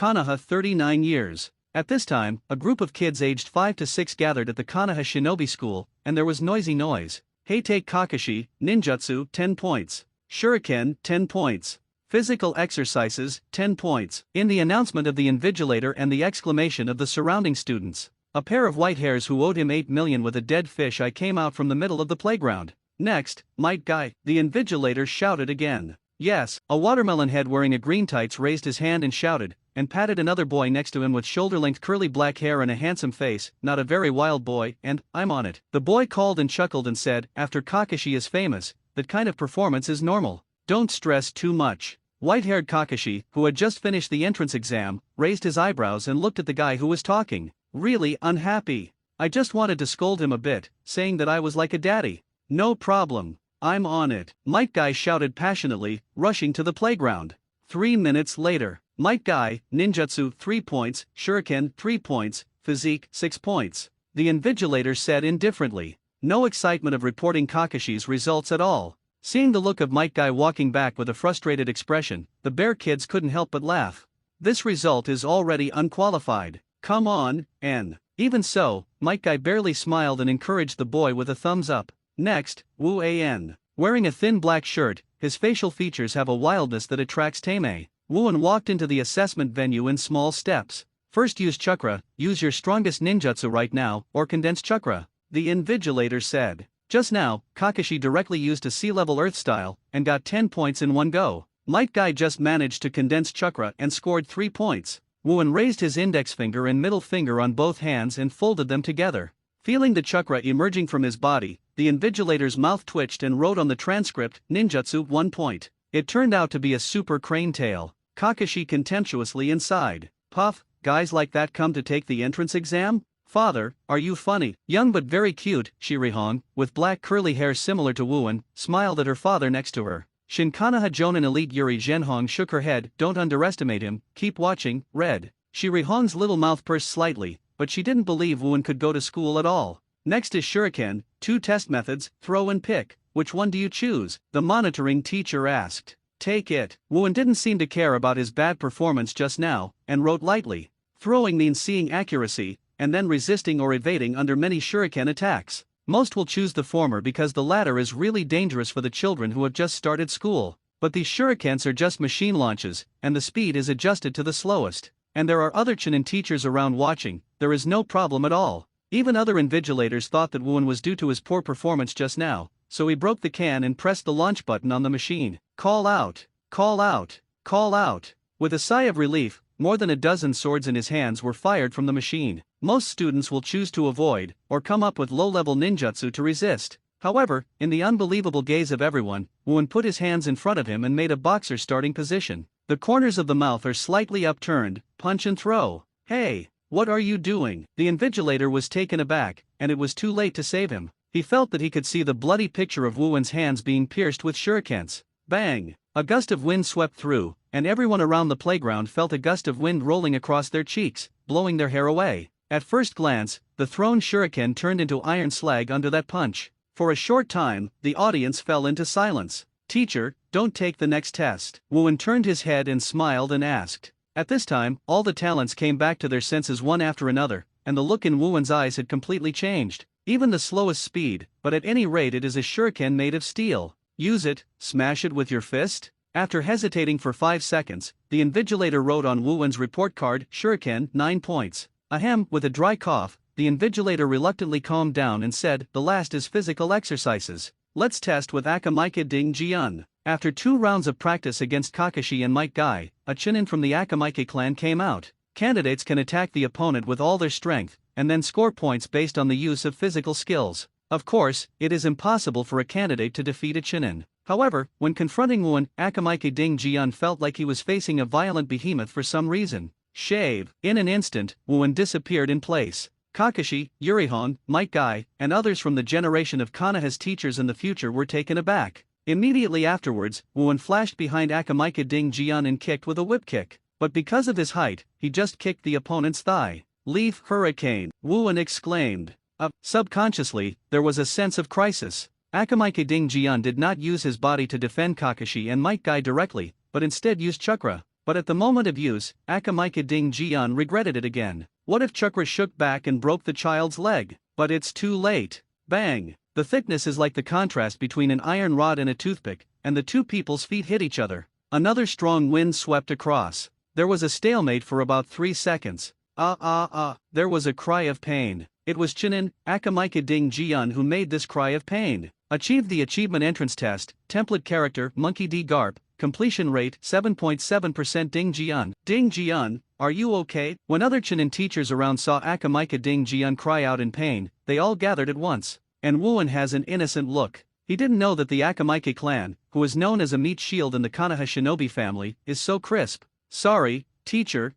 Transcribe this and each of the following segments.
Konoha 39 years. At this time, a group of kids aged 5 to 6 gathered at the Konoha Shinobi School, and there was noisy noise. Heitei Kakashi, Ninjutsu 10 points. Shuriken 10 points. Physical exercises 10 points. In the announcement of the invigilator and the exclamation of the surrounding students, a pair of white hairs who owed him 8 million with a dead fish eye came out from the middle of the playground. Next, might guy, the invigilator shouted again. Yes, a watermelon head wearing a green tights raised his hand and shouted, and patted another boy next to him with shoulder-length curly black hair and a handsome face, not a very wild boy, and, I'm on it. The boy called and chuckled and said, after Kakashi is famous, that kind of performance is normal. Don't stress too much. White-haired Kakashi, who had just finished the entrance exam, raised his eyebrows and looked at the guy who was talking. Really unhappy. I just wanted to scold him a bit, saying that I was like a daddy. No problem. I'm on it. Might Guy shouted passionately, rushing to the playground. 3 minutes later, Might Guy, Ninjutsu 3 points, Shuriken 3 points, Physique 6 points. The invigilator said indifferently. No excitement of reporting Kakashi's results at all. Seeing the look of Might Guy walking back with a frustrated expression, the bear kids couldn't help but laugh. This result is already unqualified. Come on, N. Even so, Might Guy barely smiled and encouraged the boy with a thumbs up. Next, Wu An. Wearing a thin black shirt, his facial features have a wildness that attracts Tame. Wuan walked into the assessment venue in small steps. First use chakra, use your strongest ninjutsu right now, or condensed chakra, the invigilator said. Just now, Kakashi directly used a sea-level earth style, and got 10 points in one go. Might Guy just managed to condense chakra and scored 3 points. Wuan raised his index finger and middle finger on both hands and folded them together. Feeling the chakra emerging from his body, the invigilator's mouth twitched and wrote on the transcript, Ninjutsu 1 point. It turned out to be a super crane tail. Kakashi contemptuously inside. Puff, guys like that come to take the entrance exam? Father, are you funny? Young but very cute, Shirihong, with black curly hair similar to Wuan, smiled at her father next to her. Shinkanaha Jonin Elite Yuri Zhenhong shook her head, don't underestimate him, keep watching, red. Shirihong's little mouth pursed slightly, but she didn't believe Wuan could go to school at all. Next is Shuriken, 2 test methods, throw and pick. Which one do you choose? The monitoring teacher asked. Take it. Wuan didn't seem to care about his bad performance just now, and wrote lightly. Throwing means seeing accuracy, and then resisting or evading under many shuriken attacks. Most will choose the former because the latter is really dangerous for the children who have just started school. But these shurikens are just machine launches, and the speed is adjusted to the slowest. And there are other Chunin teachers around watching, there is no problem at all. Even other invigilators thought that Wuan was due to his poor performance just now, so he broke the can and pressed the launch button on the machine. Call out! Call out! Call out! With a sigh of relief, more than a dozen swords in his hands were fired from the machine. Most students will choose to avoid, or come up with low-level ninjutsu to resist. However, in the unbelievable gaze of everyone, Wuan put his hands in front of him and made a boxer starting position. The corners of the mouth are slightly upturned, punch and throw. Hey, what are you doing? The invigilator was taken aback, and it was too late to save him. He felt that he could see the bloody picture of Wuan's hands being pierced with shurikens. Bang! A gust of wind swept through, and everyone around the playground felt a gust of wind rolling across their cheeks, blowing their hair away. At first glance, the thrown shuriken turned into iron slag under that punch. For a short time, the audience fell into silence. Teacher, don't take the next test. Wuan turned his head and smiled and asked. At this time, all the talents came back to their senses one after another, and the look in Wuan's eyes had completely changed. Even the slowest speed, but at any rate it is a shuriken made of steel. Use it, smash it with your fist? After hesitating for 5 seconds, the invigilator wrote on Wuan's report card, Shuriken, 9 points. Ahem, with a dry cough, the invigilator reluctantly calmed down and said, the last is physical exercises. Let's test with Akamaika Ding Jian. After 2 rounds of practice against Kakashi and Might Guy, a Chunin from the Akamaika clan came out. Candidates can attack the opponent with all their strength, and then score points based on the use of physical skills. Of course, it is impossible for a candidate to defeat a Chunin. However, when confronting Wuan, Akamaika Ding Jian felt like he was facing a violent behemoth for some reason. Shave. In an instant, Wuan disappeared in place. Kakashi, Yurihon, Might Guy, and others from the generation of Konoha's teachers in the future were taken aback. Immediately afterwards, Wuan flashed behind Akamaika Ding Jian and kicked with a whip kick. But because of his height, he just kicked the opponent's thigh. Leaf Hurricane, Wuan exclaimed. Subconsciously, there was a sense of crisis. Akamaika Ding Jian did not use his body to defend Kakashi and Might Guy directly, but instead used chakra. But at the moment of use, Akamika Ding Jian regretted it again. What if Chakra shook back and broke the child's leg? But it's too late. Bang! The thickness is like the contrast between an iron rod and a toothpick, and the two people's feet hit each other. Another strong wind swept across. There was a stalemate for about 3 seconds. There was a cry of pain. It was Chinin, Akamika Ding Jian who made this cry of pain. Achieved the achievement entrance test, template character, Monkey D. Garp, completion rate 7.7% Ding Jian. Ding Jian, are you okay? When other Chinin teachers around saw Akamika Ding Jian cry out in pain, they all gathered at once. And Wuan has an innocent look. He didn't know that the Akamika clan, who is known as a meat shield in the Konoha shinobi family, is so crisp. Sorry, teacher,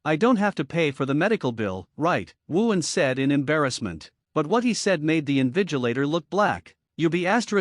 I don't have to pay for the medical bill, right? Wuan said in embarrassment. But what he said made the invigilator look black. You be *******D,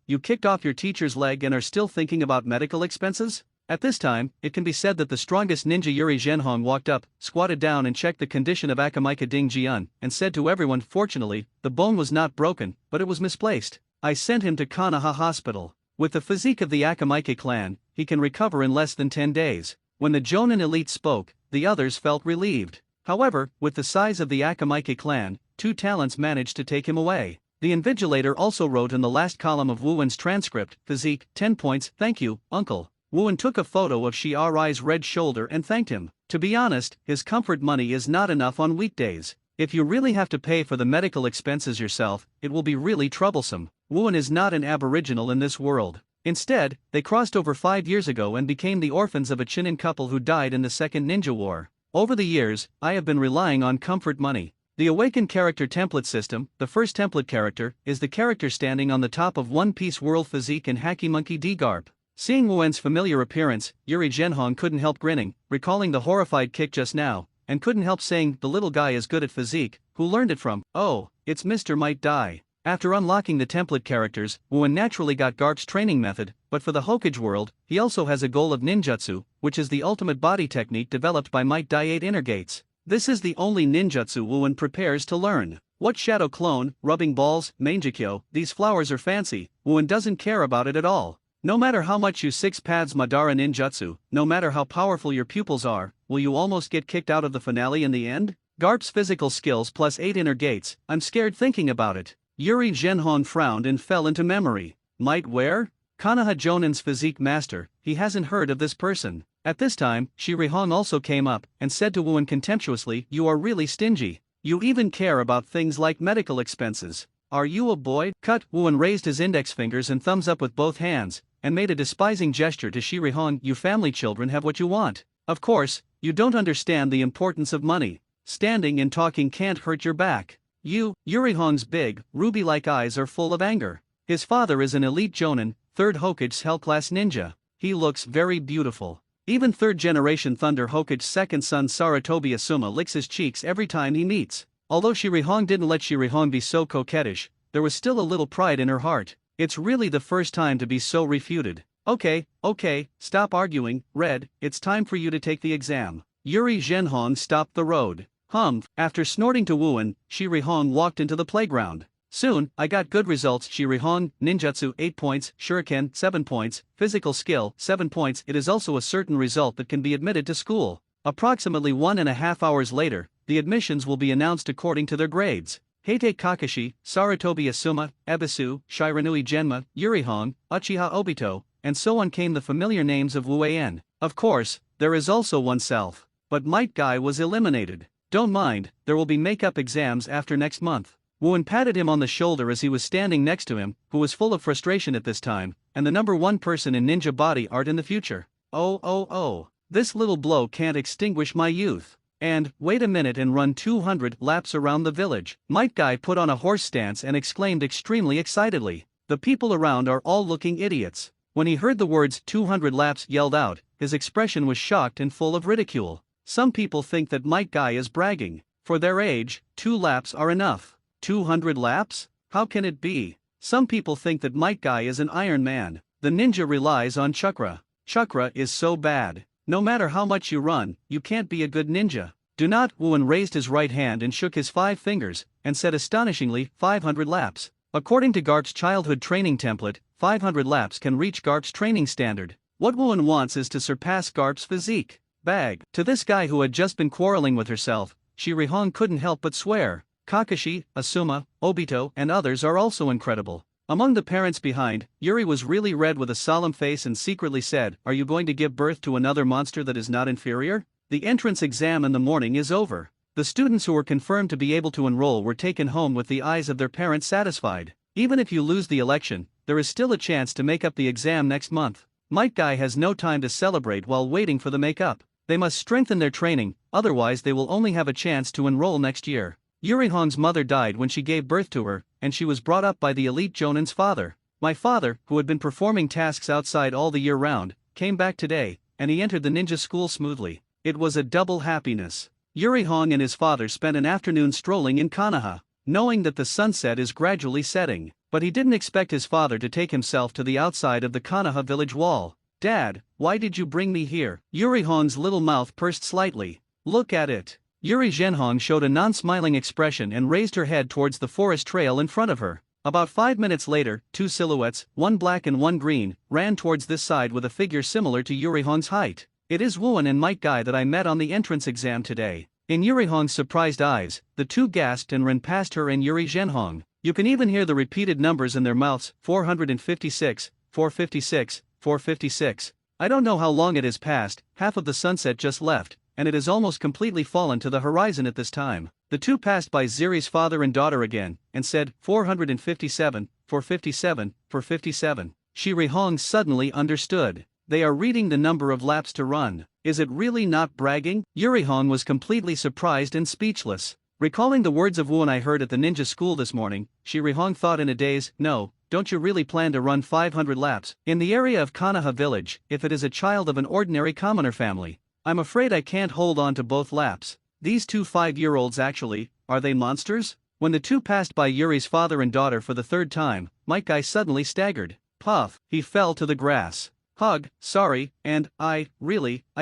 you kicked off your teacher's leg and are still thinking about medical expenses? At this time, it can be said that the strongest ninja Yuri Zhenhong walked up, squatted down and checked the condition of Akamika Ding Jian, and said to everyone, fortunately, the bone was not broken, but it was misplaced. I sent him to Konoha Hospital. With the physique of the Akamika clan, he can recover in less than 10 days. When the Jonin elite spoke, the others felt relieved. However, with the size of the Akamika clan, 2 talents managed to take him away. The invigilator also wrote in the last column of Wuan's transcript, physique, 10 points, thank you, uncle. Wuan took a photo of Shiarai's red shoulder and thanked him. To be honest, his comfort money is not enough on weekdays. If you really have to pay for the medical expenses yourself, it will be really troublesome. Wuan is not an aboriginal in this world. Instead, they crossed over 5 years ago and became the orphans of a Chinin couple who died in the Second Ninja War. Over the years, I have been relying on comfort money. The Awakened Character Template System, the first template character, is the character standing on the top of One Piece World Physique and Hacky Monkey D. Garp. Seeing Wuan's familiar appearance, Yuri Zhenhong couldn't help grinning, recalling the horrified kick just now, and couldn't help saying, the little guy is good at physique, who learned it from? Oh, it's Mr. Might Die. After unlocking the template characters, Wuan naturally got Garp's training method, but for the Hokage world, he also has a goal of ninjutsu, which is the ultimate body technique developed by Might Die 8 Inner Gates. This is the only ninjutsu Wuan prepares to learn. What shadow clone, rubbing balls, manjikyo, these flowers are fancy, Wuan doesn't care about it at all. No matter how much you 6 paths Madara ninjutsu, no matter how powerful your pupils are, will you almost get kicked out of the finale in the end? Garp's physical skills plus 8 inner gates, I'm scared thinking about it. Yuri Zhenhong frowned and fell into memory. Might where? Konoha Jonin's physique master, he hasn't heard of this person. At this time, Shirihong also came up, and said to Wuan contemptuously, you are really stingy. You even care about things like medical expenses. Are you a boy? Cut. Wuan raised his index fingers and thumbs up with both hands, and made a despising gesture to Shirihong. You family children have what you want. Of course, you don't understand the importance of money. Standing and talking can't hurt your back. Yurihong's big, ruby-like eyes are full of anger. His father is an elite Jonin, 3rd Hokage's Hell-class ninja. He looks very beautiful. Even 3rd-generation Thunder Hokage's second son Sarutobi Asuma licks his cheeks every time he meets. Although Shirihong didn't let Shirihong be so coquettish, there was still a little pride in her heart. It's really the first time to be so refuted. Okay, stop arguing, Red, it's time for you to take the exam. Yuri Zhenhong stopped the road. After snorting to Wuan, Shirihong walked into the playground. Soon, I got good results. Shirihong, ninjutsu 8 points, shuriken 7 points, physical skill 7 points. It is also a certain result that can be admitted to school. Approximately 1.5 hours later, the admissions will be announced according to their grades. Heitei Kakashi, Sarutobi Asuma, Ebisu, Shiranui Genma, Yurihong, Uchiha Obito, and so on came the familiar names of Wu An. Of course, there is also oneself. But Might Guy was eliminated. Don't mind, there will be makeup exams after next month. Wuan patted him on the shoulder as he was standing next to him, who was full of frustration at this time, and the #1 person in ninja body art in the future. Oh, this little blow can't extinguish my youth. And, wait a minute and run 200 laps around the village. Might Guy put on a horse stance and exclaimed extremely excitedly. The people around are all looking idiots. When he heard the words 200 laps yelled out, his expression was shocked and full of ridicule. Some people think that Might Guy is bragging. For their age, 2 laps are enough. 200 laps? How can it be? Some people think that Might Guy is an Iron Man. The ninja relies on chakra. Chakra is so bad. No matter how much you run, you can't be a good ninja. Do not. Wuan raised his right hand and shook his 5 fingers, and said astonishingly, 500 laps. According to Garp's childhood training template, 500 laps can reach Garp's training standard. What Wooen wants is to surpass Garp's physique. Bag. To this guy who had just been quarreling with herself, Shirihong couldn't help but swear. Kakashi, Asuma, Obito, and others are also incredible. Among the parents behind, Yuri was really red with a solemn face and secretly said, "Are you going to give birth to another monster that is not inferior?" The entrance exam in the morning is over. The students who were confirmed to be able to enroll were taken home with the eyes of their parents satisfied. Even if you lose the election, there is still a chance to make up the exam next month. Might Guy has no time to celebrate while waiting for the make-up. They must strengthen their training, otherwise they will only have a chance to enroll next year. Yurihong's mother died when she gave birth to her, and she was brought up by the elite Jonan's father. My father, who had been performing tasks outside all the year round, came back today, and he entered the ninja school smoothly. It was a double happiness. Yurihong and his father spent an afternoon strolling in Konoha, knowing that the sunset is gradually setting, but he didn't expect his father to take himself to the outside of the Konoha village wall. "Dad, why did you bring me here?" Yurihong's little mouth pursed slightly. "Look at it." Yuri Zhenhong showed a non-smiling expression and raised her head towards the forest trail in front of her. About 5 minutes later, two silhouettes, one black and one green, ran towards this side with a figure similar to Yurihong's height. "It is Wooen and Might Guy that I met on the entrance exam today." In Yurihong's surprised eyes, the two gasped and ran past her and Yuri Zhenhong. You can even hear the repeated numbers in their mouths: 456, 456, 456. I don't know how long it has passed, half of the sunset just left, and it has almost completely fallen to the horizon at this time. The two passed by Ziri's father and daughter again, and said, 457, 457, 457. Shirihong suddenly understood. They are reading the number of laps to run. Is it really not bragging? Yurihong was completely surprised and speechless. Recalling the words of Wooen I heard at the ninja school this morning, Shirihong thought in a daze, "No, don't you really plan to run 500 laps in the area of Konoha village, if it is a child of an ordinary commoner family? I'm afraid I can't hold on to both laps. These two 5-year-olds actually, are they monsters?" When the two passed by Yuri's father and daughter for the third time, Might Guy suddenly staggered. Puff, he fell to the grass. Hug, sorry, and, I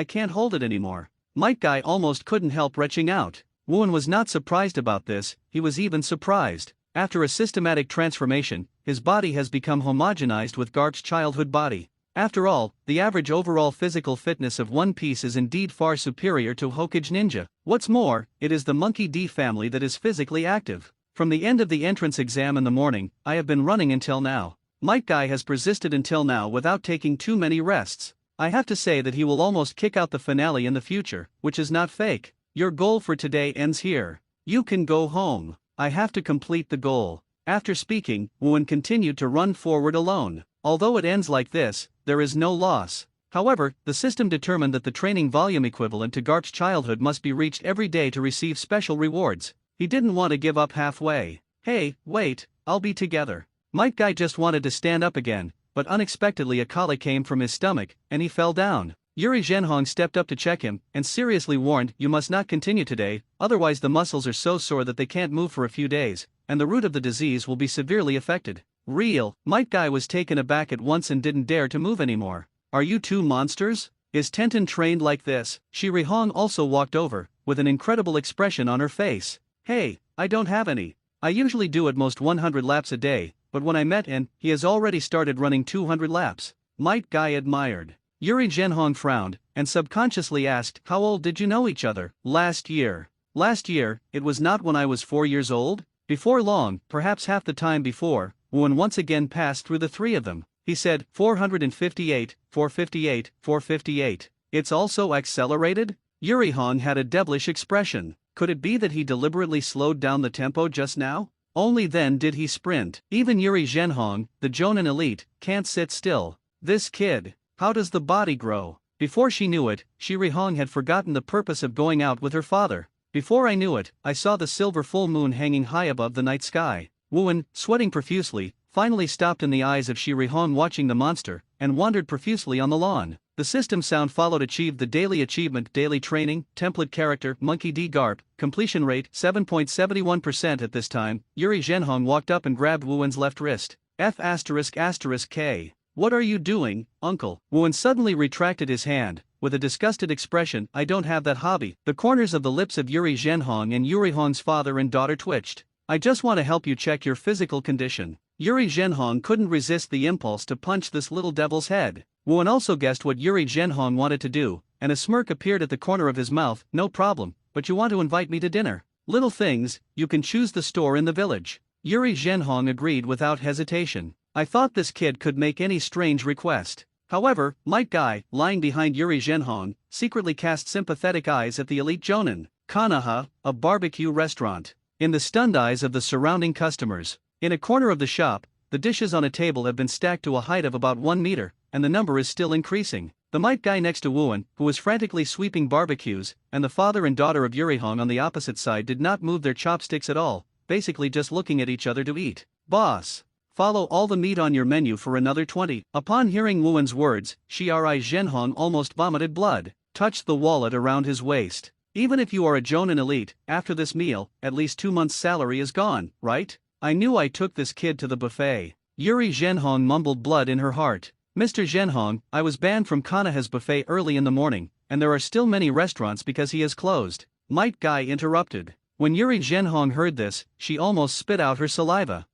can't hold it anymore. Might Guy almost couldn't help retching out. Wooen was not surprised about this, he was even surprised. After a systematic transformation, his body has become homogenized with Garp's childhood body. After all, the average overall physical fitness of One Piece is indeed far superior to Hokage Ninja. What's more, it is the Monkey D family that is physically active. From the end of the entrance exam in the morning, I have been running until now. Might Guy has persisted until now without taking too many rests. I have to say that he will almost kick out the finale in the future, which is not fake. Your goal for today ends here. You can go home. I have to complete the goal. After speaking, Wooen continued to run forward alone. Although it ends like this, there is no loss. However, the system determined that the training volume equivalent to Garp's childhood must be reached every day to receive special rewards. He didn't want to give up halfway. "Hey, wait, I'll be together." Might Guy just wanted to stand up again, but unexpectedly a colic came from his stomach, and he fell down. Yuri Zhenhong stepped up to check him, and seriously warned, "You must not continue today, otherwise the muscles are so sore that they can't move for a few days, and the root of the disease will be severely affected." Real, Might Guy was taken aback at once and didn't dare to move anymore. "Are you two monsters? Is Tenten trained like this?" Shirihong also walked over, with an incredible expression on her face. "Hey, I don't have any. I usually do at most 100 laps a day, but when I met him, he has already started running 200 laps. Might Guy admired. Yuri Zhenhong frowned, and subconsciously asked, "How old did you know each other?" "Last year." "Last year, it was not when I was 4 years old?" Before long, perhaps half the time before, Wooen once again passed through the three of them. He said, 458, 458, 458. "It's also accelerated?" Yurihong had a devilish expression. Could it be that he deliberately slowed down the tempo just now? Only then did he sprint. Even Yuri Zhenhong, the Jonin elite, can't sit still. This kid. How does the body grow? Before she knew it, Shirihong had forgotten the purpose of going out with her father. Before I knew it, I saw the silver full moon hanging high above the night sky. Wooen, sweating profusely, finally stopped in the eyes of Shirihong watching the monster, and wandered profusely on the lawn. The system sound followed achieved the daily achievement, daily training, template character, Monkey D Garp, completion rate 7.71% at this time. Yuri Zhenhong walked up and grabbed Wooen's left wrist. F***K. "What are you doing, uncle?" Wooen suddenly retracted his hand, with a disgusted expression. "I don't have that hobby." The corners of the lips of Yuri Zhenhong and Yurihong's father and daughter twitched. "I just want to help you check your physical condition. Yuri Zhenhong couldn't resist the impulse to punch this little devil's head. Wuan also guessed what Yuri Zhenhong wanted to do, and a smirk appeared at the corner of his mouth. No problem, but you want to invite me to dinner? Little things, you can choose the store in the village. Yuri Zhenhong agreed without hesitation. I thought this kid could make any strange request. However, Might Guy, lying behind Yuri Zhenhong, secretly cast sympathetic eyes at the elite Jonin Kanaha, a barbecue restaurant. In the stunned eyes of the surrounding customers. In a corner of the shop, the dishes on a table have been stacked to a height of about 1 meter, and the number is still increasing. The Might Guy next to Wuan, who was frantically sweeping barbecues, and the father and daughter of Yuri Hong on the opposite side did not move their chopsticks at all, basically just looking at each other to eat. Boss, follow all the meat on your menu for another 20. Upon hearing Wuan's words, Yuri Zhenhong almost vomited blood, touched the wallet around his waist. Even if you are a Jonin elite, after this meal, at least 2 months' salary is gone, right? I knew I took this kid to the buffet. Yuri Zhenhong mumbled, blood in her heart. Mr. Zhenhong, I was banned from Kanaha's buffet early in the morning, and there are still many restaurants because he has closed. Might Guy interrupted. When Yuri Zhenhong heard this, she almost spit out her saliva.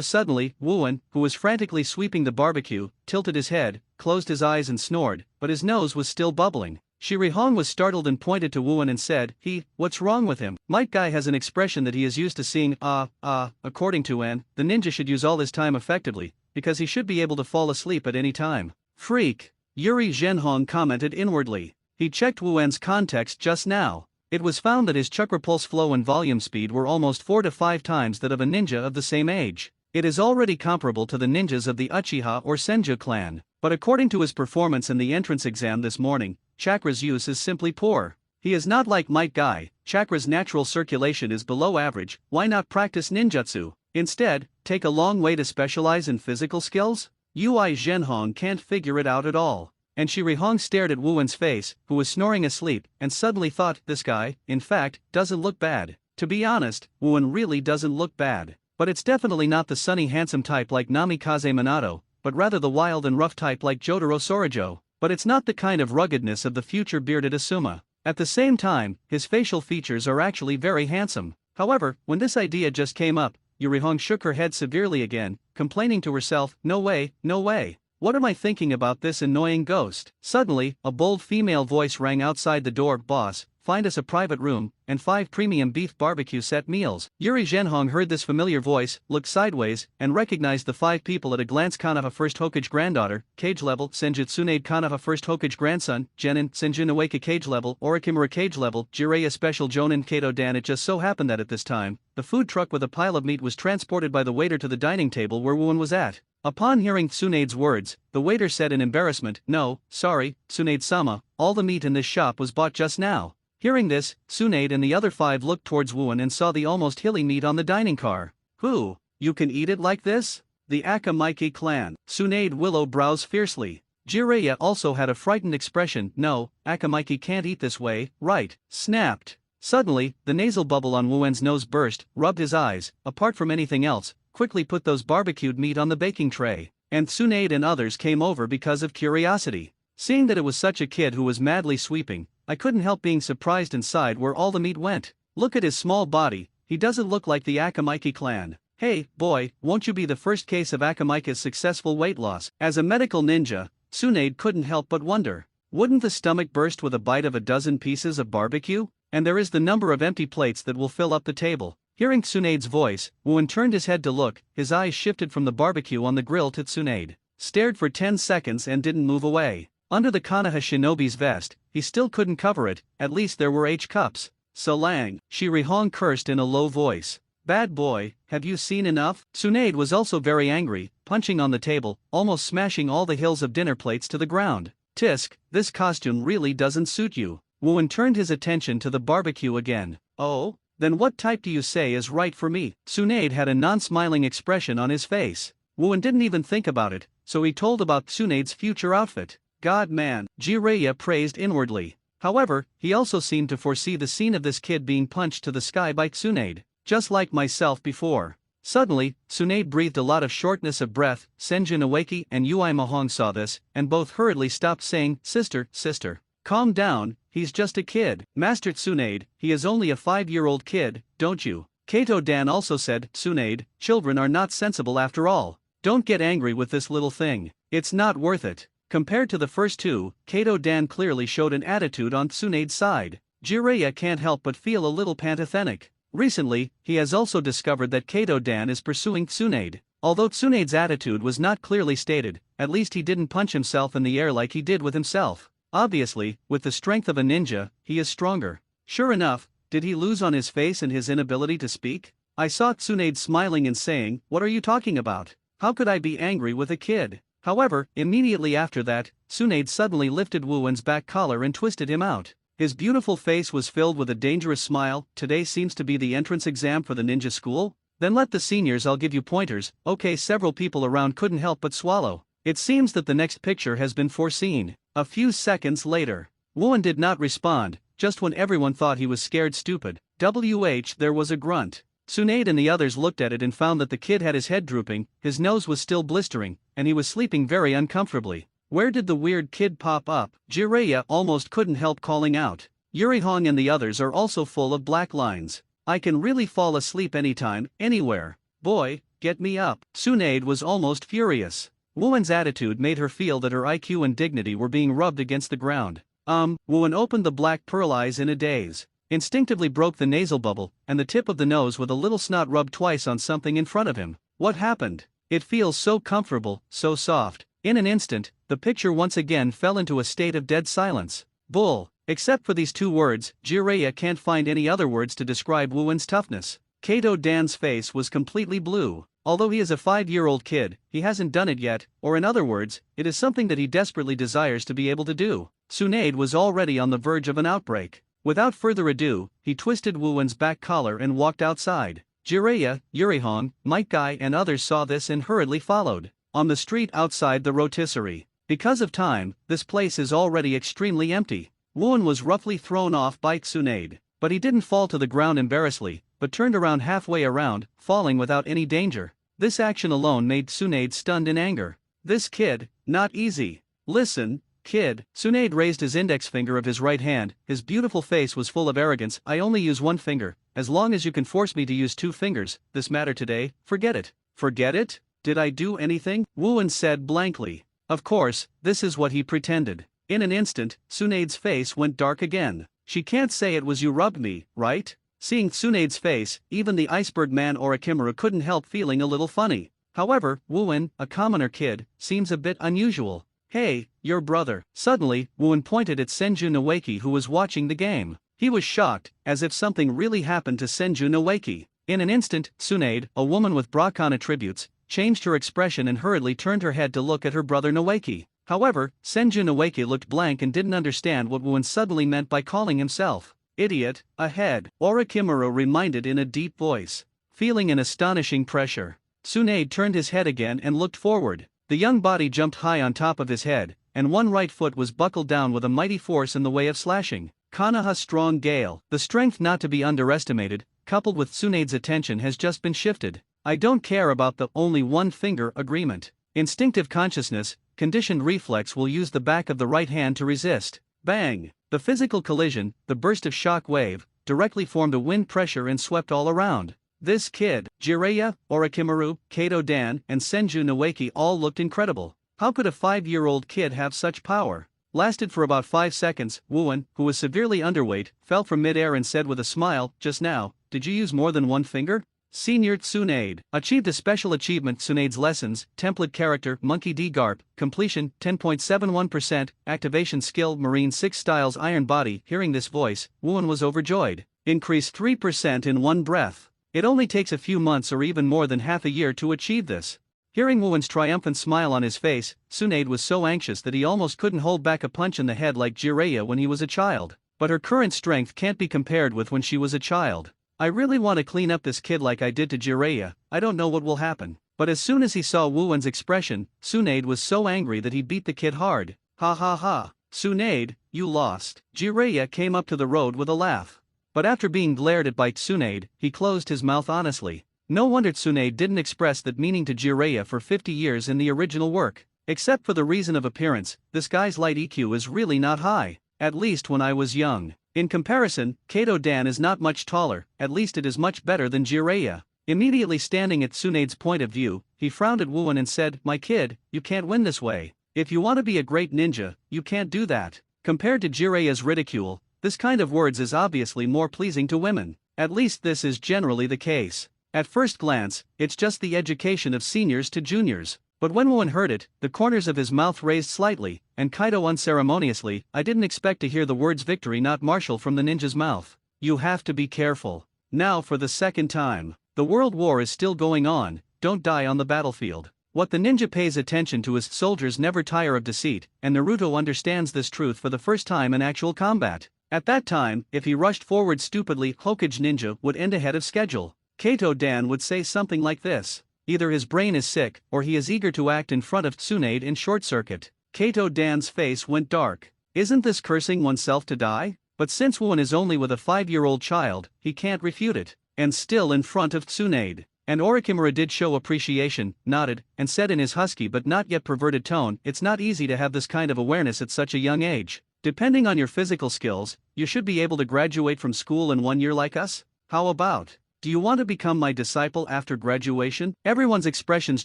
Suddenly, Wuan, who was frantically sweeping the barbecue, tilted his head, closed his eyes and snored, but his nose was still bubbling. Shiri Hong was startled and pointed to Wuan and said, what's wrong with him? Might Guy has an expression that he is used to seeing, according to An, the ninja should use all his time effectively, because he should be able to fall asleep at any time. Freak, Yuri Zhenhong commented inwardly. He checked Wuan's context just now. It was found that his chakra pulse flow and volume speed were almost 4 to 5 times that of a ninja of the same age. It is already comparable to the ninjas of the Uchiha or Senju clan, but according to his performance in the entrance exam this morning, chakra's use is simply poor. He is not like Might Guy, chakra's natural circulation is below average. Why not practice ninjutsu? Instead, take a long way to specialize in physical skills? Yuri Zhenhong can't figure it out at all. And Shiri Hong stared at Wuan's face, who was snoring asleep, and suddenly thought, this guy, in fact, doesn't look bad. To be honest, Wuan really doesn't look bad. But it's definitely not the sunny handsome type like Namikaze Minato, but rather the wild and rough type like Jotaro Sorijo. But it's not the kind of ruggedness of the future bearded Asuma. At the same time, his facial features are actually very handsome. However, when this idea just came up, Yuri Hong shook her head severely again, complaining to herself, no way, no way. What am I thinking about this annoying ghost? Suddenly, a bold female voice rang outside the door. Boss, find us a private room, and 5 premium beef barbecue set meals. Yuri Zhenhong heard this familiar voice, looked sideways, and recognized the 5 people at a glance. Kanaha First Hokage granddaughter, cage level. Senju Tsunade Kanaha First Hokage grandson, Genin, Senju Noeka cage level. Orikimura cage level, Jiraiya Special Jonin Kato Dan. It just so happened that at this time, the food truck with a pile of meat was transported by the waiter to the dining table where Wuan was at. Upon hearing Tsunade's words, the waiter said in embarrassment, no, sorry, Tsunade-sama, all the meat in this shop was bought just now. Hearing this, Tsunade and the other 5 looked towards Wuan and saw the almost hilly meat on the dining car. Who? You can eat it like this? The Akamaiki clan. Tsunade Willow brows fiercely. Jiraiya also had a frightened expression. No, Akamaiki can't eat this way, right? Snapped. Suddenly, the nasal bubble on Wuan's nose burst, rubbed his eyes, apart from anything else, quickly put those barbecued meat on the baking tray, and Tsunade and others came over because of curiosity. Seeing that it was such a kid who was madly sweeping, I couldn't help being surprised and sighed where all the meat went. Look at his small body, he doesn't look like the Akamaiki clan. Hey, boy, won't you be the first case of Akamaika's successful weight loss? As a medical ninja, Tsunade couldn't help but wonder. Wouldn't the stomach burst with a bite of a dozen pieces of barbecue? And there is the number of empty plates that will fill up the table. Hearing Tsunade's voice, Wuan turned his head to look, his eyes shifted from the barbecue on the grill to Tsunade. Stared for 10 seconds and didn't move away. Under the Konoha shinobi's vest, he still couldn't cover it, at least there were H cups. Salang, Shiri Hong cursed in a low voice. Bad boy, have you seen enough? Tsunade was also very angry, punching on the table, almost smashing all the hills of dinner plates to the ground. Tisk, this costume really doesn't suit you. Wuan turned his attention to the barbecue again. Oh? Then what type do you say is right for me? Tsunade had a non-smiling expression on his face. Wuan didn't even think about it, so he told about Tsunade's future outfit. God man, Jiraiya praised inwardly. However, he also seemed to foresee the scene of this kid being punched to the sky by Tsunade, just like myself before. Suddenly, Tsunade breathed a lot of shortness of breath. Senju Noeki and Yui Mahong saw this, and both hurriedly stopped saying, sister, sister. Calm down, he's just a kid. Master Tsunade, he is only a 5-year-old kid, don't you Kato Dan also said, Tsunade, children are not sensible after all. Don't get angry with this little thing. It's not worth it. Compared to the first two, Kato Dan clearly showed an attitude on Tsunade's side. Jiraiya can't help but feel a little pantothenic. Recently, he has also discovered that Kato Dan is pursuing Tsunade. Although Tsunade's attitude was not clearly stated, at least he didn't punch himself in the air like he did with himself. Obviously, with the strength of a ninja, he is stronger. Sure enough, did he lose on his face and his inability to speak? I saw Tsunade smiling and saying, "What are you talking about? How could I be angry with a kid?" However, immediately after that, Tsunade suddenly lifted Wuwen's back collar and twisted him out. His beautiful face was filled with a dangerous smile. Today seems to be the entrance exam for the ninja school? Then let the seniors, I'll give you pointers. Okay, several people around couldn't help but swallow. It seems that the next picture has been foreseen. A few seconds later, Wuwen did not respond, just when everyone thought he was scared stupid. There was a grunt. Tsunade and the others looked at it and found that the kid had his head drooping, his nose was still blistering, and he was sleeping very uncomfortably. Where did the weird kid pop up? Jiraiya almost couldn't help calling out. Yurihong and the others are also full of black lines. I can really fall asleep anytime, anywhere. Boy, get me up. Tsunade was almost furious. Wuwen's attitude made her feel that her IQ and dignity were being rubbed against the ground. Wuwen opened the black pearl eyes in a daze, instinctively broke the nasal bubble, and the tip of the nose with a little snot rubbed twice on something in front of him. What happened? It feels so comfortable, so soft. In an instant, the picture once again fell into a state of dead silence. Bull. Except for these two words, Jiraiya can't find any other words to describe Wuwen's toughness. Kato Dan's face was completely blue. Although he is a 5-year-old kid, he hasn't done it yet, or in other words, it is something that he desperately desires to be able to do. Tsunade was already on the verge of an outbreak. Without further ado, he twisted Wuwen's back collar and walked outside. Jiraiya, Yurihong, Might Guy and others saw this and hurriedly followed. On the street outside the rotisserie. Because of time, this place is already extremely empty. Wuwen was roughly thrown off by Tsunade, but he didn't fall to the ground embarrassedly, but turned around halfway around, falling without any danger. This action alone made Tsunade stunned in anger. This kid, not easy. Listen, kid. Tsunade raised his index finger of his right hand, his beautiful face was full of arrogance. I only use one finger, as long as you can force me to use 2 fingers, this matter today, forget it. Forget it? Did I do anything? Wuwen said blankly. Of course, this is what he pretended. In an instant, Tsunade's face went dark again. She can't say it was you rubbed me, right? Seeing Tsunade's face, even the iceberg man Orochimaru couldn't help feeling a little funny. However, Wuwen, a commoner kid, seems a bit unusual. Hey, your brother. Suddenly, Wuwen pointed at Senju Noeki who was watching the game. He was shocked, as if something really happened to Senju Noeki. In an instant, Tsunade, a woman with Brakan attributes, changed her expression and hurriedly turned her head to look at her brother Noeki. However, Senju Noeki looked blank and didn't understand what Wuwen suddenly meant by calling himself idiot. Ahead, Orochimaru reminded in a deep voice. Feeling an astonishing pressure, Tsunade turned his head again and looked forward. The young body jumped high on top of his head, and one right foot was buckled down with a mighty force in the way of slashing. Konoha strong gale. The strength not to be underestimated, coupled with Tsunade's attention has just been shifted. I don't care about the only one finger agreement. Instinctive consciousness, conditioned reflex will use the back of the right hand to resist. Bang! The physical collision, the burst of shock wave, directly formed a wind pressure and swept all around. This kid, Jiraiya, Orochimaru, Kato Dan, and Senju Noeki all looked incredible. How could a 5-year-old kid have such power? Lasted for about 5 seconds. Wuwen, who was severely underweight, fell from mid-air and said with a smile, just now, did you use more than one finger? Senior Tsunade achieved a special achievement. Tsunade's lessons, template character, Monkey D. Garp, completion, 10.71%, activation skill, Marine 6 styles, iron body. Hearing this voice, Wuwen was overjoyed. Increased 3% in one breath. It only takes a few months or even more than half a year to achieve this. Hearing Wuwen's triumphant smile on his face, Tsunade was so anxious that he almost couldn't hold back a punch in the head like Jiraiya when he was a child. But her current strength can't be compared with when she was a child. I really want to clean up this kid like I did to Jiraiya. I don't know what will happen. But as soon as he saw Wuwen's expression, Tsunade was so angry that he beat the kid hard. Ha ha ha. Tsunade, you lost. Jiraiya came up to the road with a laugh. But after being glared at by Tsunade, he closed his mouth honestly. No wonder Tsunade didn't express that meaning to Jiraiya for 50 years in the original work. Except for the reason of appearance, this guy's light EQ is really not high. at least when I was young. In comparison, Kato Dan is not much taller, at least it is much better than Jiraiya. Immediately standing at Tsunade's point of view, he frowned at Wooin and said, "My kid, you can't win this way. If you want to be a great ninja, you can't do that." Compared to Jiraiya's ridicule, this kind of words is obviously more pleasing to women. At least this is generally the case. At first glance, it's just the education of seniors to juniors. But when Wooin heard it, the corners of his mouth raised slightly, and Kaido unceremoniously, "I didn't expect to hear the words victory not martial from the ninja's mouth. You have to be careful." Now for the second time. The world war is still going on, don't die on the battlefield. What the ninja pays attention to is soldiers never tire of deceit, and Naruto understands this truth for the first time in actual combat. At that time, if he rushed forward stupidly, Hokage ninja would end ahead of schedule. Kato Dan would say something like this. Either his brain is sick, or he is eager to act in front of Tsunade in short circuit. Kato Dan's face went dark. Isn't this cursing oneself to die? But since Wooin is only with a 5-year-old child, he can't refute it. And still in front of Tsunade. And Orochimaru did show appreciation, nodded, and said in his husky but not yet perverted tone, "It's not easy to have this kind of awareness at such a young age. Depending on your physical skills, you should be able to graduate from school in 1 year like us? How about? Do you want to become my disciple after graduation?" Everyone's expressions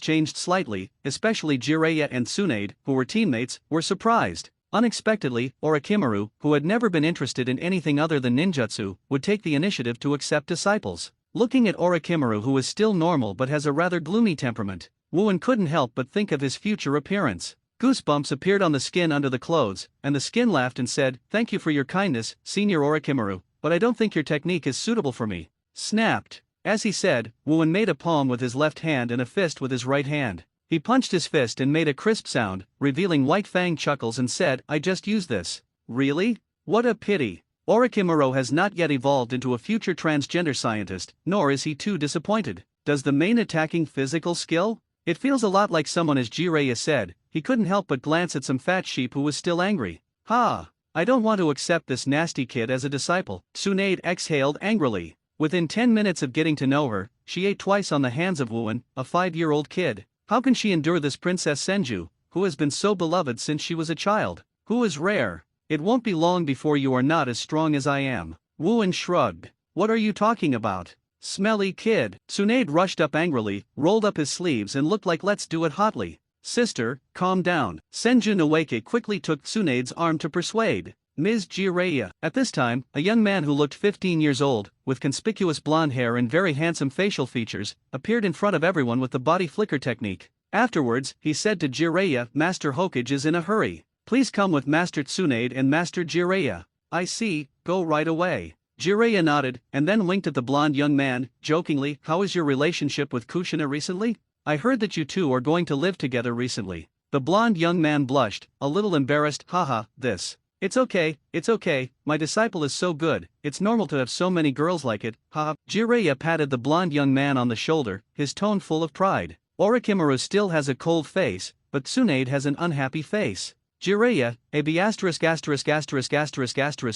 changed slightly, especially Jiraiya and Tsunade, who were teammates, were surprised. Unexpectedly, Orochimaru, who had never been interested in anything other than ninjutsu, would take the initiative to accept disciples. Looking at Orochimaru, who is still normal but has a rather gloomy temperament, Wooin couldn't help but think of his future appearance. Goosebumps appeared on the skin under the clothes, and the skin laughed and said, "Thank you for your kindness, Senior Orochimaru, but I don't think your technique is suitable for me." Snapped. As he said, Wooin made a palm with his left hand and a fist with his right hand. He punched his fist and made a crisp sound, revealing white fang chuckles and said, "I just used this." Really? What a pity. Orochimaru has not yet evolved into a future transgender scientist, nor is he too disappointed. Does the main attacking physical skill? It feels a lot like someone, as Jiraiya said. He couldn't help but glance at some fat sheep who was still angry. "Ha! I don't want to accept this nasty kid as a disciple," Tsunade exhaled angrily. Within 10 minutes of getting to know her, she ate twice on the hands of Wooin, a 5-year-old kid. How can she endure this Princess Senju, who has been so beloved since she was a child? Who is rare? It won't be long before you are not as strong as I am. Wooin shrugged. What are you talking about? Smelly kid. Tsunade rushed up angrily, rolled up his sleeves and looked like let's do it hotly. Sister, calm down. Senju Noeke quickly took Tsunade's arm to persuade. Ms. Jiraiya. At this time, a young man who looked 15 years old, with conspicuous blonde hair and very handsome facial features, appeared in front of everyone with the body flicker technique. Afterwards, he said to Jiraiya, "Master Hokage is in a hurry. Please come with Master Tsunade and Master Jiraiya." "I see, go right away." Jiraiya nodded, and then winked at the blonde young man, jokingly, "How is your relationship with Kushina recently? I heard that you two are going to live together recently." The blonde young man blushed, a little embarrassed, "Haha, this. It's okay, my disciple is so good, it's normal to have so many girls like it, haha." Jiraiya patted the blonde young man on the shoulder, his tone full of pride. Orochimaru still has a cold face, but Tsunade has an unhappy face. Jiraiya,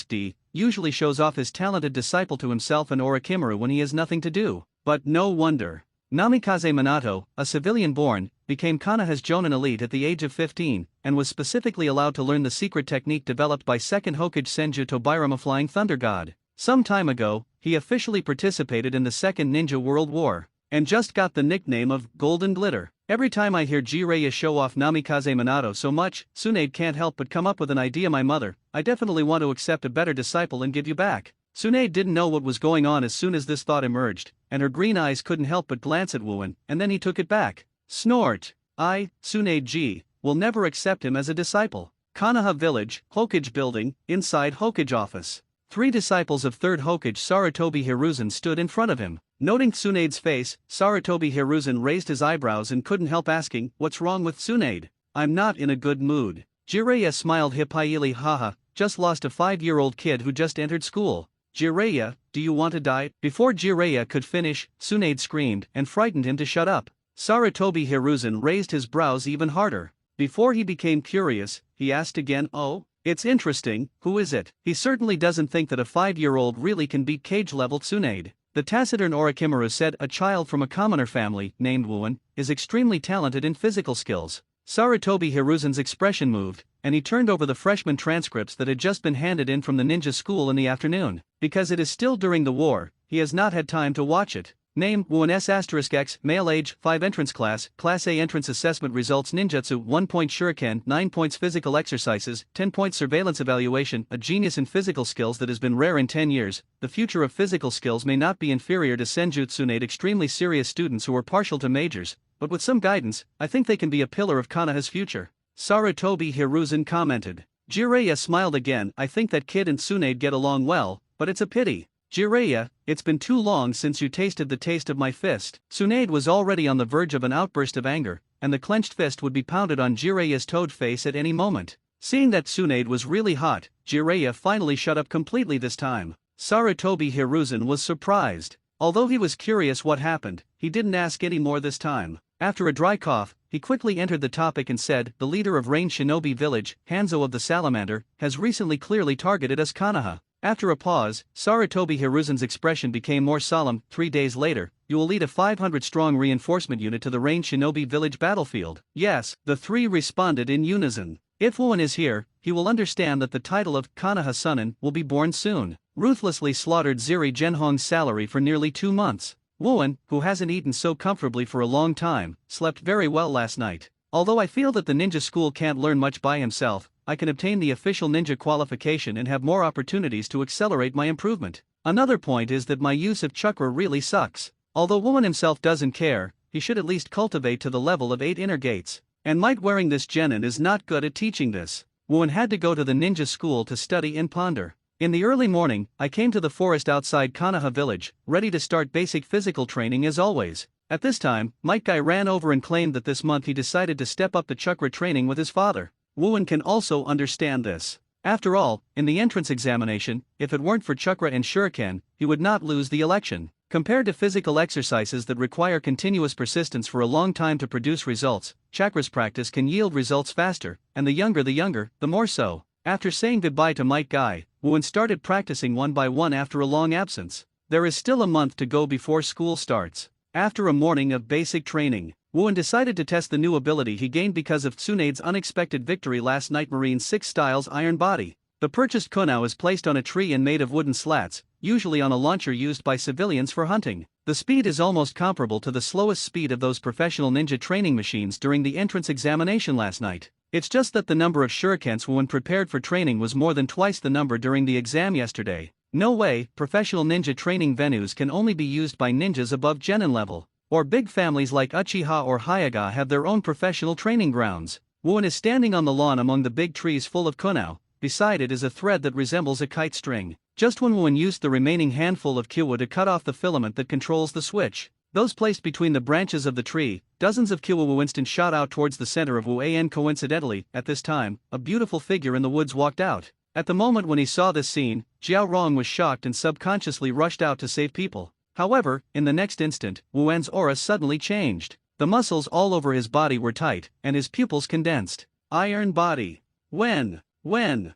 D, usually shows off his talented disciple to himself and Orochimaru when he has nothing to do. But no wonder. Namikaze Minato, a civilian born, became Konoha's Jonin elite at the age of 15, and was specifically allowed to learn the secret technique developed by second Hokage Senju Tobirama Flying Thunder God. Some time ago, he officially participated in the Second Ninja World War, and just got the nickname of Golden Glitter. Every time I hear Jiraiya show off Namikaze Minato so much, Tsunade can't help but come up with an idea. "My mother, I definitely want to accept a better disciple and give you back." Tsunade didn't know what was going on as soon as this thought emerged, and her green eyes couldn't help but glance at Wooin, and then he took it back. Snort. "I, Tsunade G, will never accept him as a disciple." Konoha Village, Hokage Building, inside Hokage Office. 3 disciples of 3rd Hokage Sarutobi Hiruzen stood in front of him. Noting Tsunade's face, Sarutobi Hiruzen raised his eyebrows and couldn't help asking, "What's wrong with Tsunade?" "I'm not in a good mood." Jiraiya smiled hippily, "Haha, just lost a 5-year-old kid who just entered school." "Jiraiya, do you want to die?" Before Jiraiya could finish, Tsunade screamed and frightened him to shut up. Sarutobi Hiruzen raised his brows even harder. Before he became curious, he asked again, "Oh, it's interesting, who is it?" He certainly doesn't think that a 5-year-old really can beat cage-level Tsunade. The taciturn Orochimaru said, "A child from a commoner family, named Wooin, is extremely talented in physical skills." Sarutobi Hiruzen's expression moved, and he turned over the freshman transcripts that had just been handed in from the ninja school in the afternoon. Because it is still during the war, he has not had time to watch it. Name: Wooin S**X, male age, 5 entrance class A entrance assessment results ninjutsu 1 point shuriken 9 points physical exercises 10 points surveillance evaluation a genius in physical skills that has been rare in 10 years, the future of physical skills may not be inferior to senjutsu. Nate extremely serious students who are partial to majors, but with some guidance, I think they can be a pillar of Konoha's future. Sarutobi Hiruzen commented. Jiraiya smiled again. I think that kid and Tsunade get along well, but it's a pity. Jiraiya, it's been too long since you tasted the taste of my fist. Tsunade was already on the verge of an outburst of anger, and the clenched fist would be pounded on Jiraiya's toad face at any moment. Seeing that Tsunade was really hot, Jiraiya finally shut up completely this time. Sarutobi Hiruzen was surprised. Although he was curious what happened, he didn't ask any more this time. After a dry cough, he quickly entered the topic and said, the leader of Rain Shinobi Village, Hanzo of the Salamander, has recently clearly targeted us Konoha. After a pause, Sarutobi Hiruzen's expression became more solemn. 3 days later, you will lead a 500-strong reinforcement unit to the Rain Shinobi Village battlefield. Yes, the three responded in unison. If Wooin is here, he will understand that the title of Konoha Sunin will be born soon. Ruthlessly slaughtered Ziri Genhong's salary for nearly 2 months. Wooin, who hasn't eaten so comfortably for a long time, slept very well last night. Although I feel that the ninja school can't learn much by himself, I can obtain the official ninja qualification and have more opportunities to accelerate my improvement. Another point is that my use of chakra really sucks. Although Wooin himself doesn't care, he should at least cultivate to the level of 8 inner gates. And might wearing this genin is not good at teaching this. Wooin had to go to the ninja school to study and ponder. In the early morning, I came to the forest outside Konoha village, ready to start basic physical training as always. At this time, Might Guy ran over and claimed that this month he decided to step up the chakra training with his father. Wooin can also understand this. After all, in the entrance examination, if it weren't for chakra and shuriken, he would not lose the election. Compared to physical exercises that require continuous persistence for a long time to produce results, chakra's practice can yield results faster, and the younger, the more so. After saying goodbye to Might Guy, Wooin started practicing one by one after a long absence. There is still a month to go before school starts. After a morning of basic training, Wooin decided to test the new ability he gained because of Tsunade's unexpected victory last night. Marine 6 Styles Iron Body. The purchased kunao is placed on a tree and made of wooden slats, usually on a launcher used by civilians for hunting. The speed is almost comparable to the slowest speed of those professional ninja training machines during the entrance examination last night. It's just that the number of shurikens Wooin prepared for training was more than twice the number during the exam yesterday. No way, professional ninja training venues can only be used by ninjas above genin level. Or big families like Uchiha or Hyaga have their own professional training grounds. Wooin is standing on the lawn among the big trees full of kunao. Beside it is a thread that resembles a kite string. Just when Wooin used the remaining handful of Kyowa to cut off the filament that controls the switch, those placed between the branches of the tree, dozens of Kyowa Winston shot out towards the center of Wuan. Coincidentally, at this time, a beautiful figure in the woods walked out. At the moment when he saw this scene, Jiao Rong was shocked and subconsciously rushed out to save people. However, in the next instant, Wuan's aura suddenly changed. The muscles all over his body were tight, and his pupils condensed. Iron Body. When? The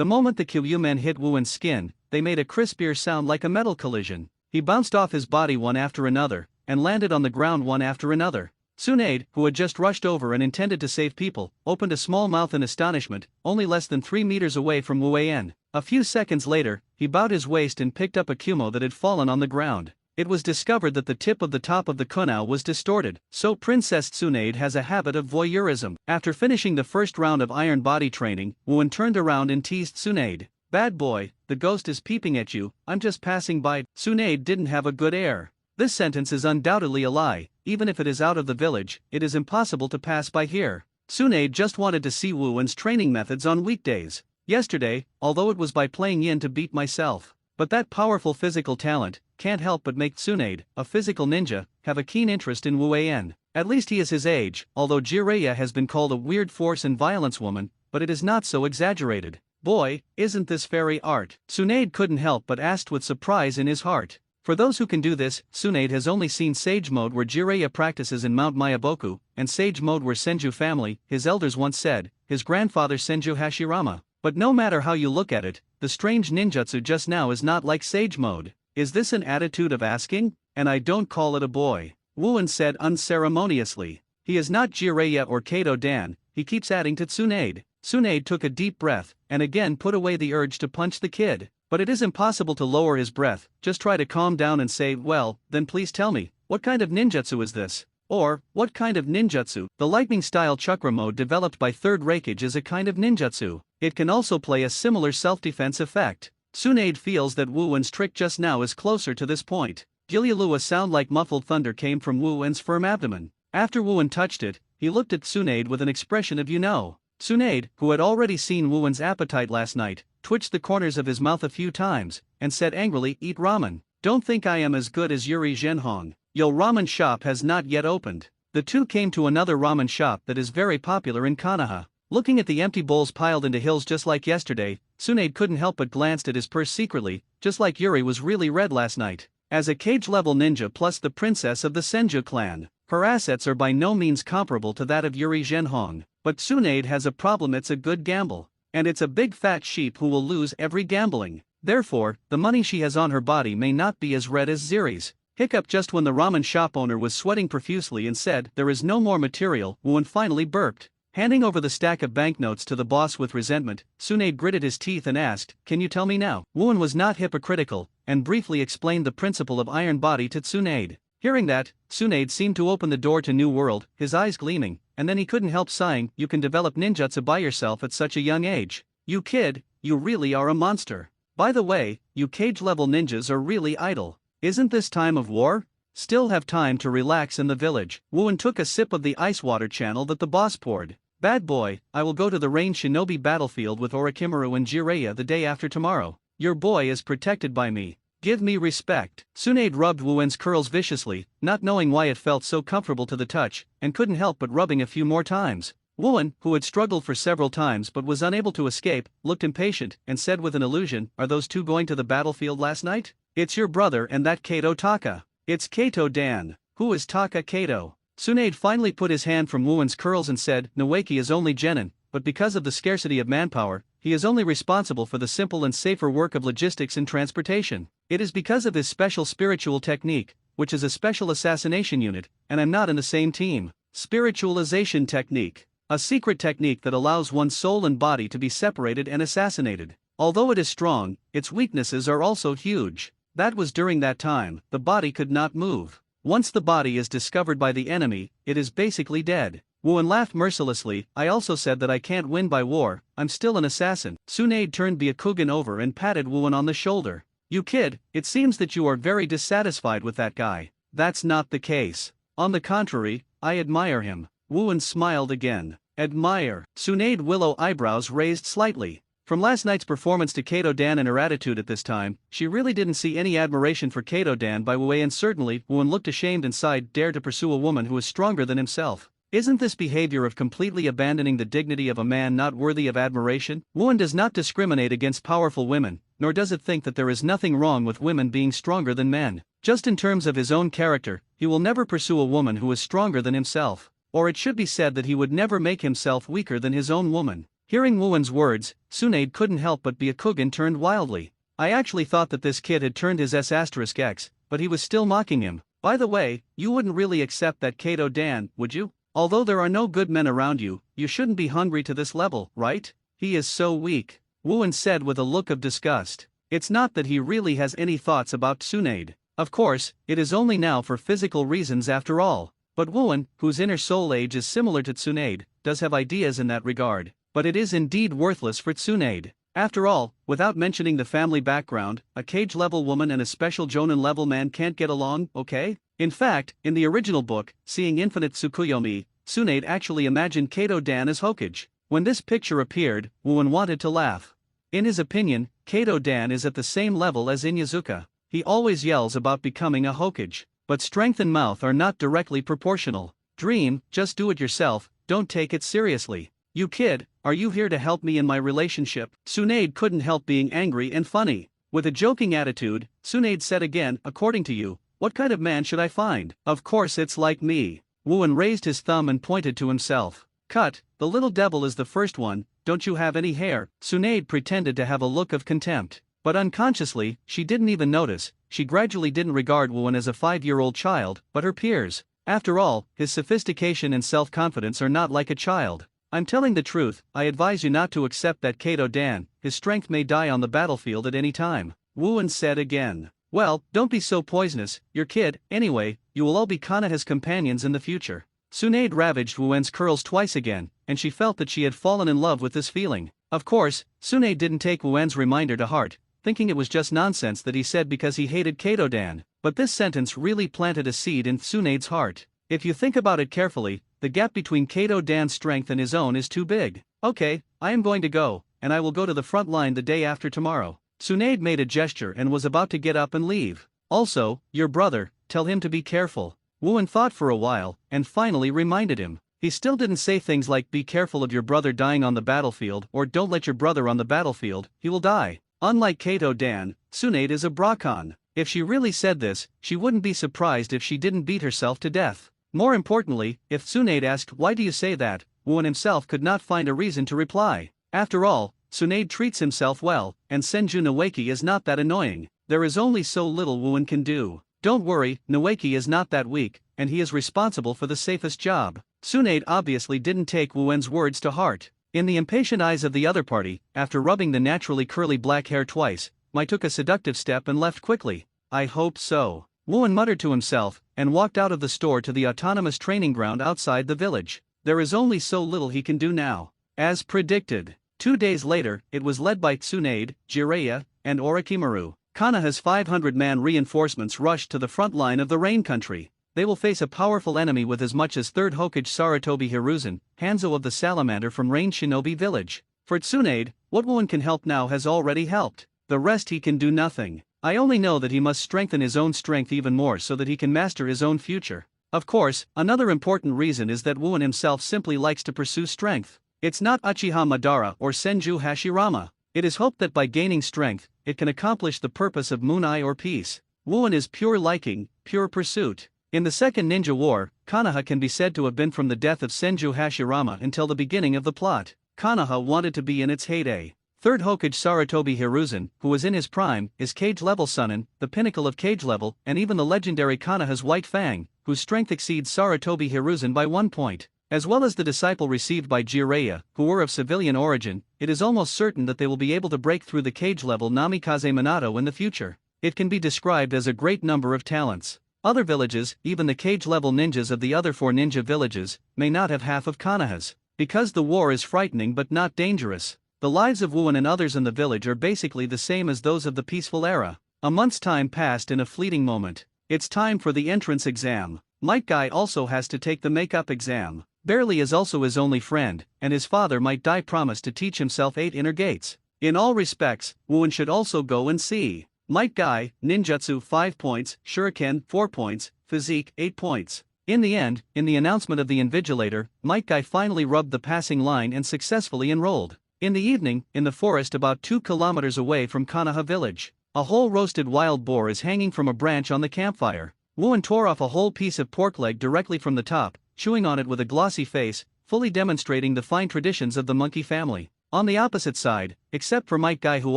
moment the Kyuumen hit Wuan's skin, they made a crispier sound like a metal collision. He bounced off his body one after another, and landed on the ground one after another. Tsunade, who had just rushed over and intended to save people, opened a small mouth in astonishment, only less than 3 meters away from Wuan. A few seconds later, he bowed his waist and picked up a kumo that had fallen on the ground. It was discovered that the tip of the top of the kunao was distorted, so Princess Tsunade has a habit of voyeurism. After finishing the first round of Iron Body training, Wooin turned around and teased Tsunade. Bad boy, the ghost is peeping at you, I'm just passing by. Tsunade didn't have a good air. This sentence is undoubtedly a lie. Even if it is out of the village, it is impossible to pass by here. Tsunade just wanted to see Wooin's training methods on weekdays. Yesterday, although it was by playing yin to beat myself. But that powerful physical talent can't help but make Tsunade, a physical ninja, have a keen interest in Wuan. At least he is his age, although Jiraiya has been called a weird force and violence woman, but it is not so exaggerated. Boy, isn't this fairy art? Tsunade couldn't help but asked with surprise in his heart. For those who can do this, Tsunade has only seen Sage Mode where Jiraiya practices in Mount Mayaboku, and Sage Mode where Senju family, his elders once said, his grandfather Senju Hashirama. But no matter how you look at it, the strange ninjutsu just now is not like Sage Mode. Is this an attitude of asking? And I don't call it a boy. Wooin said unceremoniously. He is not Jiraiya or Kato Dan, he keeps adding to Tsunade. Tsunade took a deep breath, and again put away the urge to punch the kid. But it is impossible to lower his breath, just try to calm down and say, well, then please tell me, what kind of ninjutsu is this? Or, what kind of ninjutsu? The lightning-style chakra mode developed by Third Raikage is a kind of ninjutsu. It can also play a similar self-defense effect. Tsunade feels that Wu Wen's trick just now is closer to this point. Gilyalu, a sound like muffled thunder came from Wu Wen's firm abdomen. After Wu Wen touched it, he looked at Tsunade with an expression of Tsunade, who had already seen Wu Wen's appetite last night, twitched the corners of his mouth a few times, and said angrily, eat ramen. Don't think I am as good as Yuri Zhenhong. Your ramen shop has not yet opened. The two came to another ramen shop that is very popular in Konoha. Looking at the empty bowls piled into hills just like yesterday, Tsunade couldn't help but glanced at his purse secretly, just like Yuri was really red last night. As a cage-level ninja plus the princess of the Senju clan, her assets are by no means comparable to that of Yuri Zhenhong. But Tsunade has a problem: it's a good gamble. And it's a big fat sheep who will lose every gambling. Therefore, the money she has on her body may not be as red as Ziri's. Hiccup just when the ramen shop owner was sweating profusely and said, there is no more material. Wu Wen finally burped. Handing over the stack of banknotes to the boss with resentment, Tsunade gritted his teeth and asked, can you tell me now? Wu Wen was not hypocritical, and briefly explained the principle of iron body to Tsunade. Hearing that, Tsunade seemed to open the door to new world, his eyes gleaming, and then he couldn't help sighing, you can develop ninjutsu by yourself at such a young age. You kid, you really are a monster. By the way, you cage-level ninjas are really idle. Isn't this time of war? Still have time to relax in the village. Wu Wen took a sip of the ice water channel that the boss poured. Bad boy, I will go to the range shinobi battlefield with Orochimaru and Jiraiya the day after tomorrow. Your boy is protected by me. Give me respect. Tsunade rubbed Wu Wen's curls viciously, not knowing why it felt so comfortable to the touch, and couldn't help but rubbing a few more times. Wu Wen, who had struggled for several times but was unable to escape, looked impatient and said with an illusion, are those two going to the battlefield last night? It's your brother and that Kato Taka. It's Kato Dan. Who is Taka Kato? Tsunade finally put his hand from Wu Wen's curls and said, Noeki is only genin, but because of the scarcity of manpower, he is only responsible for the simple and safer work of logistics and transportation. It is because of his special spiritual technique, which is a special assassination unit, and I'm not in the same team. Spiritualization technique. A secret technique that allows one's soul and body to be separated and assassinated. Although it is strong, its weaknesses are also huge. That was during that time, the body could not move. Once the body is discovered by the enemy, it is basically dead. Wu Wen laughed mercilessly, I also said that I can't win by war, I'm still an assassin. Tsunade turned Byakugan over and patted Wu Wen on the shoulder. You kid, it seems that you are very dissatisfied with that guy. That's not the case. On the contrary, I admire him. Wu Wen smiled again. Admire. Tsunade willow eyebrows raised slightly. From last night's performance to Kato Dan and her attitude at this time, she really didn't see any admiration for Kato Dan by Wu Wei, and certainly, Wu Wen looked ashamed and sighed, dare to pursue a woman who is stronger than himself. Isn't this behavior of completely abandoning the dignity of a man not worthy of admiration? Wu Wen does not discriminate against powerful women, nor does it think that there is nothing wrong with women being stronger than men. Just in terms of his own character, he will never pursue a woman who is stronger than himself. Or it should be said that he would never make himself weaker than his own woman. Hearing Wu Wen's words, Tsunade couldn't help but Byakugan turned wildly. I actually thought that this kid had turned his S**X, but he was still mocking him. By the way, you wouldn't really accept that Kato Dan, would you? Although there are no good men around you, you shouldn't be hungry to this level, right? He is so weak. Wu Wen said with a look of disgust. It's not that he really has any thoughts about Tsunade. Of course, it is only now for physical reasons after all. But Wu Wen, whose inner soul age is similar to Tsunade, does have ideas in that regard. But it is indeed worthless for Tsunade. After all, without mentioning the family background, a cage-level woman and a special Jonin-level man can't get along, okay? In fact, in the original book, Seeing Infinite Tsukuyomi, Tsunade actually imagined Kato Dan as Hokage. When this picture appeared, Wu Wen wanted to laugh. In his opinion, Kato Dan is at the same level as Inyazuka. He always yells about becoming a Hokage. But strength and mouth are not directly proportional. Dream, just do it yourself, don't take it seriously. You kid, are you here to help me in my relationship? Tsunade couldn't help being angry and funny. With a joking attitude, Tsunade said again, according to you, what kind of man should I find? Of course it's like me. Wu Wen raised his thumb and pointed to himself. Cut, the little devil is the first one, don't you have any hair? Tsunade pretended to have a look of contempt. But unconsciously, she didn't even notice. She gradually didn't regard Wu Wen as a 5-year-old child, but her peers. After all, his sophistication and self-confidence are not like a child. I'm telling the truth, I advise you not to accept that Kato Dan, his strength may die on the battlefield at any time. Wuan said again. Well, don't be so poisonous, your kid, anyway, you will all be Kanaha's companions in the future. Tsunade ravaged Wuen's curls twice again, and she felt that she had fallen in love with this feeling. Of course, Tsunade didn't take Wuen's reminder to heart, thinking it was just nonsense that he said because he hated Kato Dan, but this sentence really planted a seed in Tsunade's heart. If you think about it carefully, the gap between Kato Dan's strength and his own is too big. Okay, I am going to go, and I will go to the front line the day after tomorrow. Tsunade made a gesture and was about to get up and leave. Also, your brother, tell him to be careful. Wuan thought for a while, and finally reminded him. He still didn't say things like be careful of your brother dying on the battlefield or don't let your brother on the battlefield, he will die. Unlike Kato Dan, Tsunade is a Brakan. If she really said this, she wouldn't be surprised if she didn't beat herself to death. More importantly, if Tsunade asked why do you say that, Wuan himself could not find a reason to reply. After all, Tsunade treats himself well, and Senju Noeki is not that annoying. There is only so little Wuan can do. Don't worry, Noeki is not that weak, and he is responsible for the safest job. Tsunade obviously didn't take Wuen's words to heart. In the impatient eyes of the other party, after rubbing the naturally curly black hair twice, Mai took a seductive step and left quickly. I hope so. Wuan muttered to himself, and walked out of the store to the autonomous training ground outside the village. There is only so little he can do now. As predicted. 2 days later, it was led by Tsunade, Jiraiya, and Orochimaru. Konoha's 500-man reinforcements rushed to the front line of the Rain Country. They will face a powerful enemy with as much as 3rd Hokage Sarutobi Hiruzen, Hanzo of the Salamander from Rain Shinobi Village. For Tsunade, what Wuan can help now has already helped. The rest he can do nothing. I only know that he must strengthen his own strength even more so that he can master his own future. Of course, another important reason is that Wuan himself simply likes to pursue strength. It's not Uchiha Madara or Senju Hashirama. It is hoped that by gaining strength, it can accomplish the purpose of Moon-Eye or peace. Wuan is pure liking, pure pursuit. In the Second Ninja War, Konoha can be said to have been from the death of Senju Hashirama until the beginning of the plot. Konoha wanted to be in its heyday. 3rd Hokage Sarutobi Hiruzen, who was in his prime, is Cage-level Sunin, the pinnacle of Cage level, and even the legendary Konoha's White Fang, whose strength exceeds Sarutobi Hiruzen by 1 point. As well as the disciple received by Jiraiya, who were of civilian origin, it is almost certain that they will be able to break through the Cage-level Namikaze Minato in the future. It can be described as a great number of talents. Other villages, even the Cage-level ninjas of the other 4 ninja villages, may not have half of Konoha's. Because the war is frightening but not dangerous. The lives of Wuan and others in the village are basically the same as those of the peaceful era. A month's time passed in a fleeting moment. It's time for the entrance exam. Might Guy also has to take the makeup exam. Barely is also his only friend, and his father Might Dai promised to teach himself 8 inner gates. In all respects, Wuan should also go and see. Might Guy, Ninjutsu 5 points, Shuriken 4 points, Physique 8 points. In the end, in the announcement of the Invigilator, Might Guy finally rubbed the passing line and successfully enrolled. In the evening, in the forest about 2 kilometers away from Konoha village, a whole roasted wild boar is hanging from a branch on the campfire. Wuan tore off a whole piece of pork leg directly from the top, chewing on it with a glossy face, fully demonstrating the fine traditions of the monkey family. On the opposite side, except for Might Guy who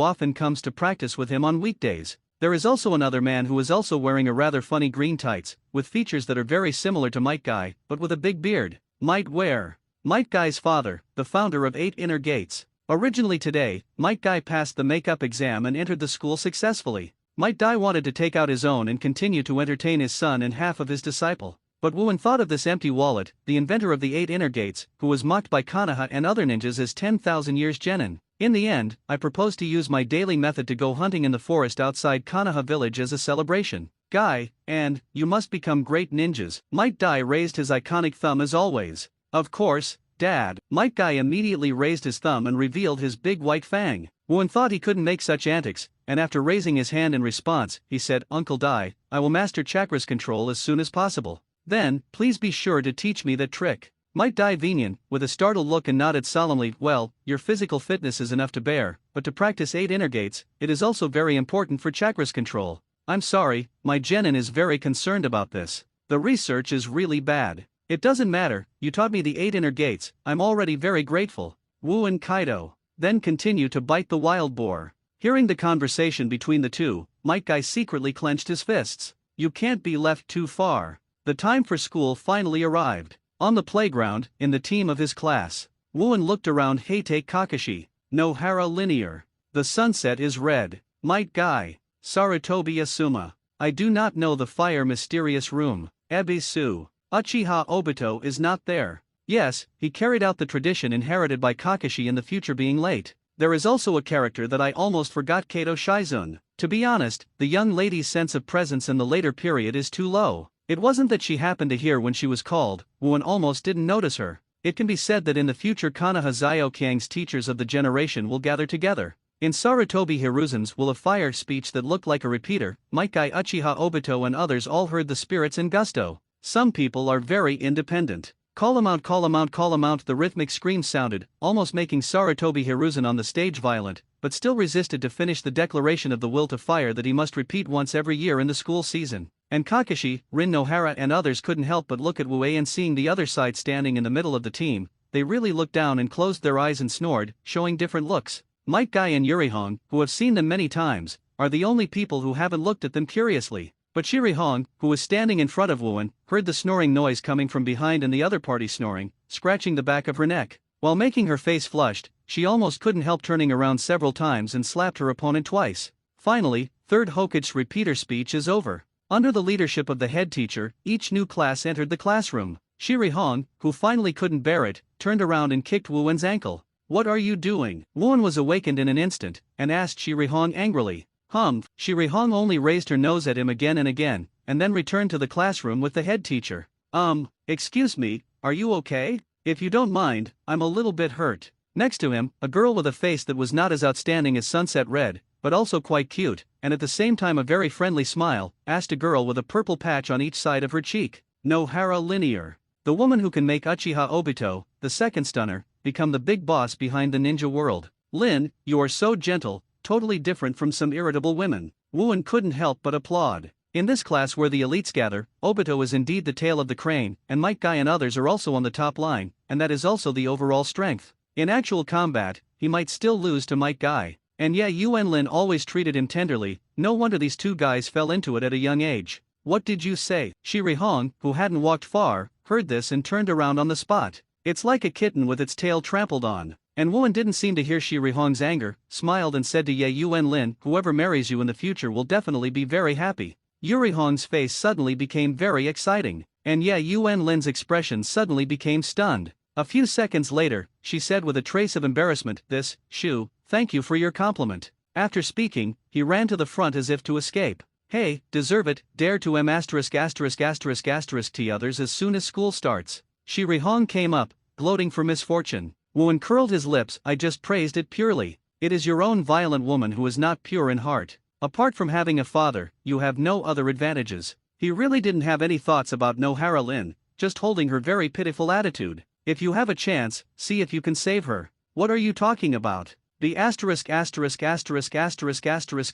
often comes to practice with him on weekdays, there is also another man who is also wearing a rather funny green tights, with features that are very similar to Might Guy, but with a big beard. Might Guy's father, the founder of 8 Inner Gates. Originally today, Might Guy passed the makeup exam and entered the school successfully. Might Guy wanted to take out his own and continue to entertain his son and half of his disciple. But Wuan thought of this empty wallet, the inventor of the 8 Inner Gates, who was mocked by Konoha and other ninjas as 10,000 years genin. In the end, I propose to use my daily method to go hunting in the forest outside Konoha village as a celebration. Guy, and you must become great ninjas. Might Guy raised his iconic thumb as always. Of course, Dad. Might Guy immediately raised his thumb and revealed his big white fang. Wuan thought he couldn't make such antics, and after raising his hand in response, he said, Uncle Dai, I will master chakras control as soon as possible. Then, please be sure to teach me that trick. Might Dai Vinian, with a startled look and nodded solemnly, well, your physical fitness is enough to bear, but to practice 8 inner gates, it is also very important for chakras control. I'm sorry, my genin is very concerned about this. The research is really bad. It doesn't matter, you taught me the 8 inner gates, I'm already very grateful. Wuan Kaido then continued to bite the wild boar. Hearing the conversation between the two, Might Guy secretly clenched his fists. You can't be left too far. The time for school finally arrived. On the playground, in the team of his class, Wooen looked around. Heitei Kakashi. Nohara linear. The sunset is red. Might Guy. Sarutobi Asuma. I do not know the fire mysterious room. Ebisu. Uchiha Obito is not there. Yes, he carried out the tradition inherited by Kakashi in the future being late. There is also a character that I almost forgot, Kato Shizun. To be honest, the young lady's sense of presence in the later period is too low. It wasn't that she happened to hear when she was called, Wooen almost didn't notice her. It can be said that in the future Konoha Zyokyang's teachers of the generation will gather together. In Sarutobi Hiruzen's will a fire speech that looked like a repeater, Might Guy Uchiha Obito and others all heard the spirits in gusto. Some people are very independent. Call him out, call him out, call him out. The rhythmic scream sounded, almost making Sarutobi Hiruzen on the stage violent, but still resisted to finish the declaration of the will to fire that he must repeat once every year in the school season. And Kakashi, Rin Nohara and others couldn't help but look at Wue, and seeing the other side standing in the middle of the team, they really looked down and closed their eyes and snored, showing different looks. Might Guy and Yurihong, who have seen them many times, are the only people who haven't looked at them curiously. But Shirihong, who was standing in front of Wooen, heard the snoring noise coming from behind and the other party snoring, scratching the back of her neck. While making her face flushed, she almost couldn't help turning around several times and slapped her opponent twice. Finally, third Hokage's repeater speech is over. Under the leadership of the head teacher, each new class entered the classroom. Shirihong, who finally couldn't bear it, turned around and kicked Wooen's ankle. What are you doing? Wooen was awakened in an instant, and asked Shirihong angrily. Shirihong only raised her nose at him again and again, and then returned to the classroom with the head teacher. Excuse me, are you okay? If you don't mind, I'm a little bit hurt. Next to him, a girl with a face that was not as outstanding as sunset red, but also quite cute, and at the same time a very friendly smile, asked a girl with a purple patch on each side of her cheek. Nohara linear. The woman who can make Uchiha Obito, the second stunner, become the big boss behind the ninja world. Lin, you are so gentle, totally different from some irritable women. Wooen couldn't help but applaud. In this class where the elites gather, Obito is indeed the tail of the crane, and Might Guy and others are also on the top line, and that is also the overall strength. In actual combat, he might still lose to Might Guy. And yeah, Yuan Lin always treated him tenderly. No wonder these two guys fell into it at a young age. What did you say? Shirihong, who hadn't walked far, heard this and turned around on the spot. It's like a kitten with its tail trampled on. And Wooen didn't seem to hear Shirihong's anger, smiled and said to Ye Yuan Lin, whoever marries you in the future will definitely be very happy. Yurihong's face suddenly became very exciting, and Ye Yuan Lin's expression suddenly became stunned. A few seconds later, she said with a trace of embarrassment, thank you for your compliment. After speaking, he ran to the front as if to escape. Hey, deserve it, dare to T others as soon as school starts. Shirihong came up, gloating for misfortune. Wooen curled his lips. I just praised it purely. It is your own violent woman who is not pure in heart. Apart from having a father, you have no other advantages. He really didn't have any thoughts about Nohara Lin, just holding her very pitiful attitude. If you have a chance, see if you can save her. What are you talking about? The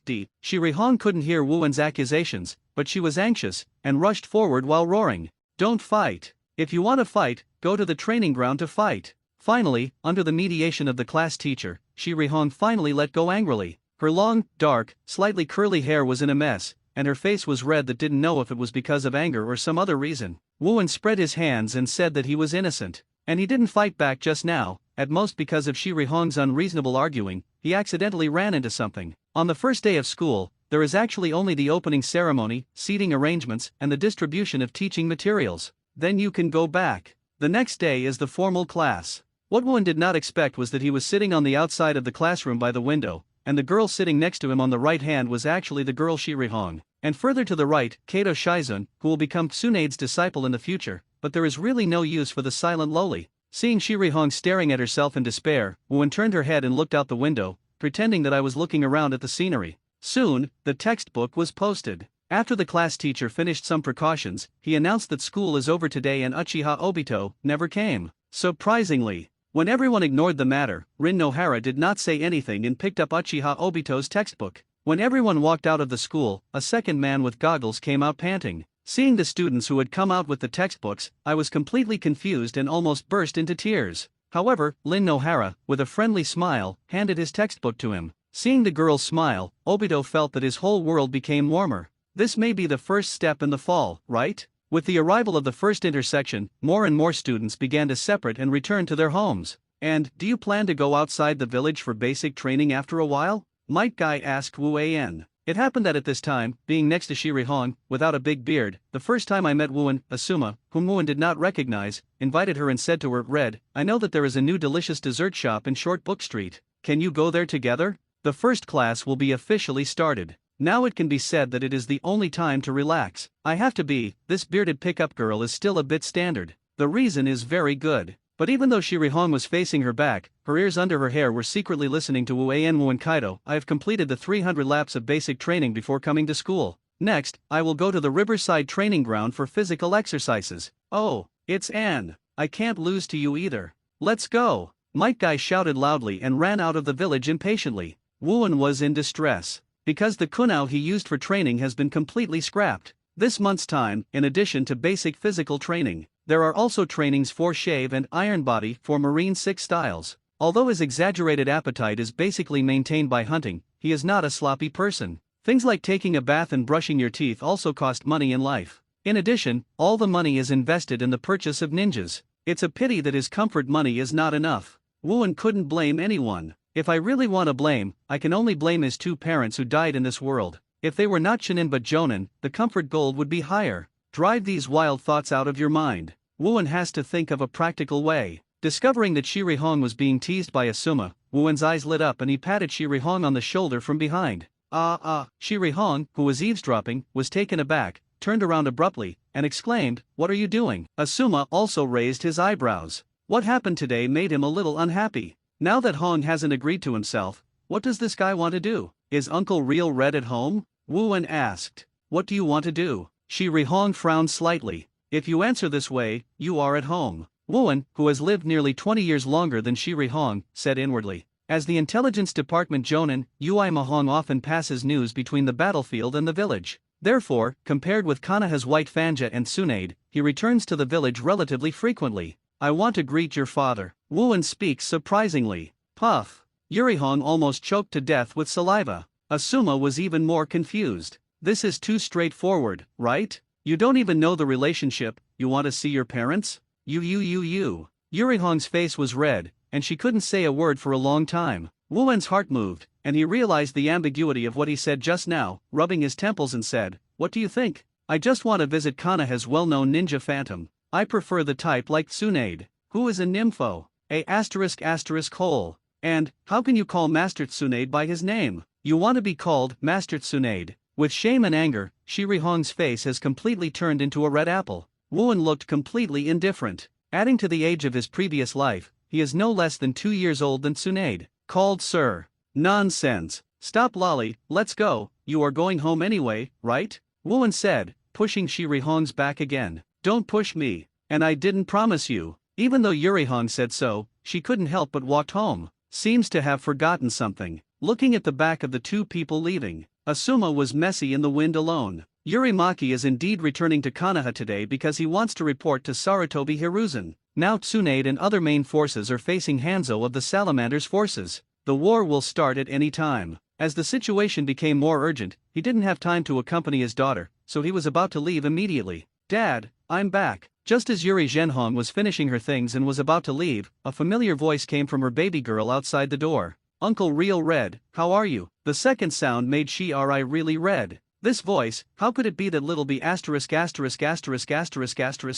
D. Shirihong couldn't hear Wooen's accusations, but she was anxious, and rushed forward while roaring. Don't fight. If you want to fight, go to the training ground to fight. Finally, under the mediation of the class teacher, Shirihong finally let go angrily. Her long, dark, slightly curly hair was in a mess, and her face was red that didn't know if it was because of anger or some other reason. Wooen spread his hands and said that he was innocent. And he didn't fight back just now, at most because of Shirihong's unreasonable arguing. He accidentally ran into something. On the first day of school, there is actually only the opening ceremony, seating arrangements, and the distribution of teaching materials. Then you can go back. The next day is the formal class. What Wooen did not expect was that he was sitting on the outside of the classroom by the window, and the girl sitting next to him on the right hand was actually the girl Shirihong. And further to the right, Kato Shizun, who will become Tsunade's disciple in the future, but there is really no use for the silent lowly. Seeing Shirihong staring at herself in despair, Wooen turned her head and looked out the window, pretending that I was looking around at the scenery. Soon, the textbook was posted. After the class teacher finished some precautions, he announced that school is over today and Uchiha Obito never came. Surprisingly, when everyone ignored the matter, Rin Nohara did not say anything and picked up Uchiha Obito's textbook. When everyone walked out of the school, a second man with goggles came out panting. Seeing the students who had come out with the textbooks, I was completely confused and almost burst into tears. However, Rin Nohara, with a friendly smile, handed his textbook to him. Seeing the girl's smile, Obito felt that his whole world became warmer. This may be the first step in the fall, right? With the arrival of the first intersection, more and more students began to separate and return to their homes. And, do you plan to go outside the village for basic training after a while? Might Guy asked Wu An. It happened that at this time, being next to Shirihong, without a big beard, the first time I met Wuan, Asuma, whom Wuan did not recognize, invited her and said to her, Red, I know that there is a new delicious dessert shop in Short Book Street. Can you go there together? The first class will be officially started. Now it can be said that it is the only time to relax. I have to be, this bearded pickup girl is still a bit standard. The reason is very good. But even though Shirihong was facing her back, her ears under her hair were secretly listening to Wu and Kaido. I have completed the 300 laps of basic training before coming to school. Next, I will go to the riverside training ground for physical exercises. Oh, it's Anne. I can't lose to you either. Let's go. Might Guy shouted loudly and ran out of the village impatiently. Wuan was in distress, because the kunao he used for training has been completely scrapped. This month's time, in addition to basic physical training, there are also trainings for shave and iron body for Marine 6 styles. Although his exaggerated appetite is basically maintained by hunting, he is not a sloppy person. Things like taking a bath and brushing your teeth also cost money in life. In addition, all the money is invested in the purchase of ninjas. It's a pity that his comfort money is not enough. Wuan couldn't blame anyone. If I really want to blame, I can only blame his two parents who died in this world. If they were not Chunin but Jonin, the comfort gold would be higher. Drive these wild thoughts out of your mind. Wuan has to think of a practical way. Discovering that Shirihong was being teased by Asuma, Wuan's eyes lit up and he patted Shirihong on the shoulder from behind. Shirihong, who was eavesdropping, was taken aback, turned around abruptly, and exclaimed, What are you doing? Asuma also raised his eyebrows. What happened today made him a little unhappy. Now that Hong hasn't agreed to himself, what does this guy want to do? Is Uncle Real Red at home? Wuan asked. What do you want to do? Shirihong frowned slightly. If you answer this way, you are at home. Wuan, who has lived nearly 20 years longer than Shirihong, said inwardly. As the intelligence department Jonin, Ui Mahong often passes news between the battlefield and the village. Therefore, compared with Kanaha's White Fanja and Tsunade, he returns to the village relatively frequently. I want to greet your father. Wuan speaks surprisingly. Puff. Yurihong almost choked to death with saliva. Asuma was even more confused. This is too straightforward, right? You don't even know the relationship, you want to see your parents? Yurihong's face was red, and she couldn't say a word for a long time. Wuan's heart moved, and he realized the ambiguity of what he said just now, rubbing his temples and said, What do you think? I just want to visit Kanaha's well-known ninja phantom. I prefer the type like Tsunade, who is a nympho. ****. And, how can you call Master Tsunade by his name? You want to be called Master Tsunade. With shame and anger, Shirihong's face has completely turned into a red apple. Wuan looked completely indifferent. Adding to the age of his previous life, he is no less than 2 years old than Tsunade. Called sir. Nonsense. Stop lolly, let's go, you are going home anyway, right? Wuan said, pushing Shirihong's back again. Don't push me. And I didn't promise you. Even though Yurihong said so, she couldn't help but walked home. Seems to have forgotten something. Looking at the back of the two people leaving, Asuma was messy in the wind alone. Yurimaki is indeed returning to Kanaha today because he wants to report to Sarutobi Hiruzen. Now Tsunade and other main forces are facing Hanzo of the Salamander's forces. The war will start at any time. As the situation became more urgent, he didn't have time to accompany his daughter, so he was about to leave immediately. Dad, I'm back. Just as Yuri Zhenhong was finishing her things and was about to leave, a familiar voice came from her baby girl outside the door. Uncle Real Red, how are you? The second sound made Shiri really red. This voice, how could it be that little b******************,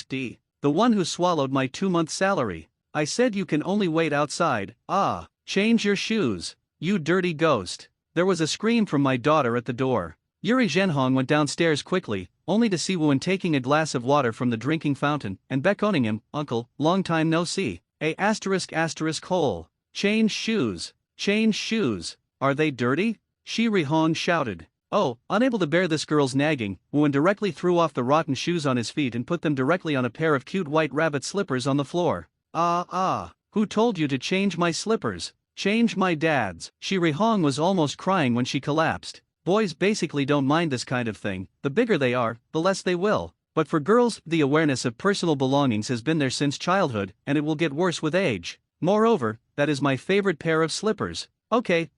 D, the one who swallowed my 2-month salary? I said you can only wait outside. Change your shoes, you dirty ghost. There was a scream from my daughter at the door. Yuri Zhenhong went downstairs quickly, only to see Wuan taking a glass of water from the drinking fountain and beckoning him, Uncle, long time no see. *********. Change shoes. Change shoes. Are they dirty? Shirihong shouted. Oh, unable to bear this girl's nagging, Wuan directly threw off the rotten shoes on his feet and put them directly on a pair of cute white rabbit slippers on the floor. Who told you to change my slippers? Change my dad's. Shirihong was almost crying when she collapsed. Boys basically don't mind this kind of thing, the bigger they are, the less they will. But for girls, the awareness of personal belongings has been there since childhood, and it will get worse with age. Moreover, that is my favorite pair of slippers. Okay,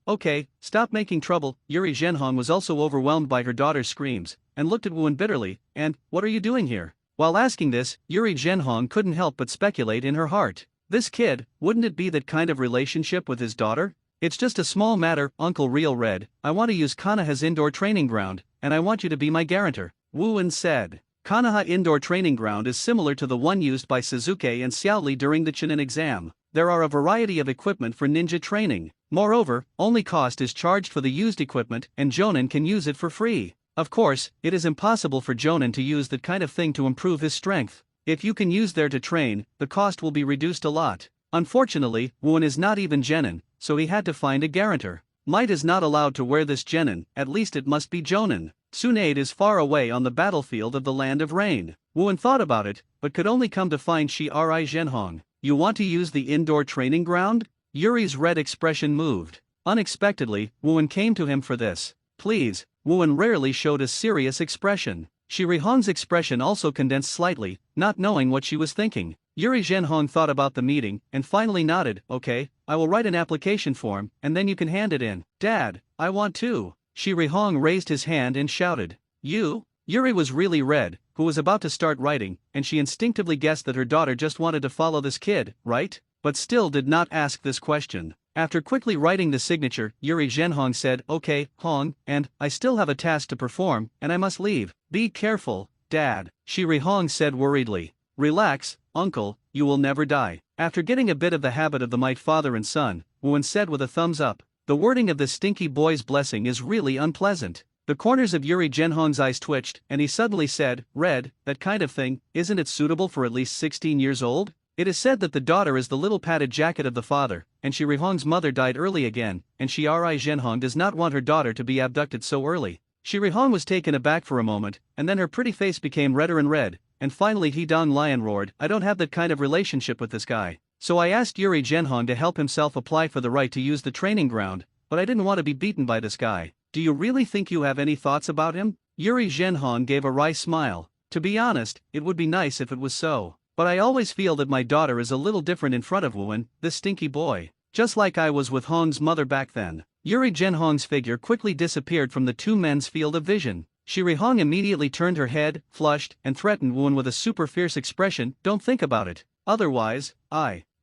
stop making trouble. Yuri Zhenhong was also overwhelmed by her daughter's screams, and looked at Wuan bitterly, and, what are you doing here? While asking this, Yuri Zhenhong couldn't help but speculate in her heart. This kid, wouldn't it be that kind of relationship with his daughter? It's just a small matter, Uncle Real Red. I want to use Konoha's indoor training ground, and I want you to be my guarantor, Wooin said. Konoha Indoor Training Ground is similar to the one used by Suzuki and Xiaoli during the Chunin exam. There are a variety of equipment for ninja training. Moreover, only cost is charged for the used equipment, and Jonin can use it for free. Of course, it is impossible for Jonin to use that kind of thing to improve his strength. If you can use there to train, the cost will be reduced a lot. Unfortunately, Wooin is not even genin, so he had to find a guarantor. Might is not allowed to wear this genin, at least it must be Jonin. Tsunade is far away on the battlefield of the Land of Rain. Wooin thought about it, but could only come to find Shi Ri Zhenhong. You want to use the indoor training ground? Yuri's red expression moved. Unexpectedly, Wooin came to him for this. Please. Wooin rarely showed a serious expression. Shi Rihong's expression also condensed slightly, not knowing what she was thinking. Yuri Zhenhong thought about the meeting, and finally nodded. Okay, I will write an application form, and then you can hand it in. Dad, I want to. Shi Rihong raised his hand and shouted. You? Yuri was really red, who was about to start writing, and she instinctively guessed that her daughter just wanted to follow this kid, right? But still did not ask this question. After quickly writing the signature, Yuri Zhenhong said, Okay, Hong, and I still have a task to perform, and I must leave. Be careful, Dad, Shi Rihong said worriedly. Relax, Uncle, you will never die. After getting a bit of the habit of the might father and son, Wooin said with a thumbs up. The wording of this stinky boy's blessing is really unpleasant. The corners of Yuri Zhenhong's eyes twitched, and he suddenly said, Red, that kind of thing, isn't it suitable for at least 16 years old? It is said that the daughter is the little padded jacket of the father, and Shi Rihong's mother died early again, and Shi Ri Zhenhong does not want her daughter to be abducted so early. Shi Rihong was taken aback for a moment, and then her pretty face became redder and red, and finally He Dong Lion roared, I don't have that kind of relationship with this guy. So I asked Yuri Zhenhong to help himself apply for the right to use the training ground, but I didn't want to be beaten by this guy. Do you really think you have any thoughts about him? Yuri Zhenhong gave a wry smile. To be honest, it would be nice if it was so. But I always feel that my daughter is a little different in front of Wooin, this stinky boy. Just like I was with Hong's mother back then. Yuri Zhenhong's figure quickly disappeared from the two men's field of vision. Shi Rihong immediately turned her head, flushed, and threatened Wooin with a super fierce expression, don't think about it. Otherwise,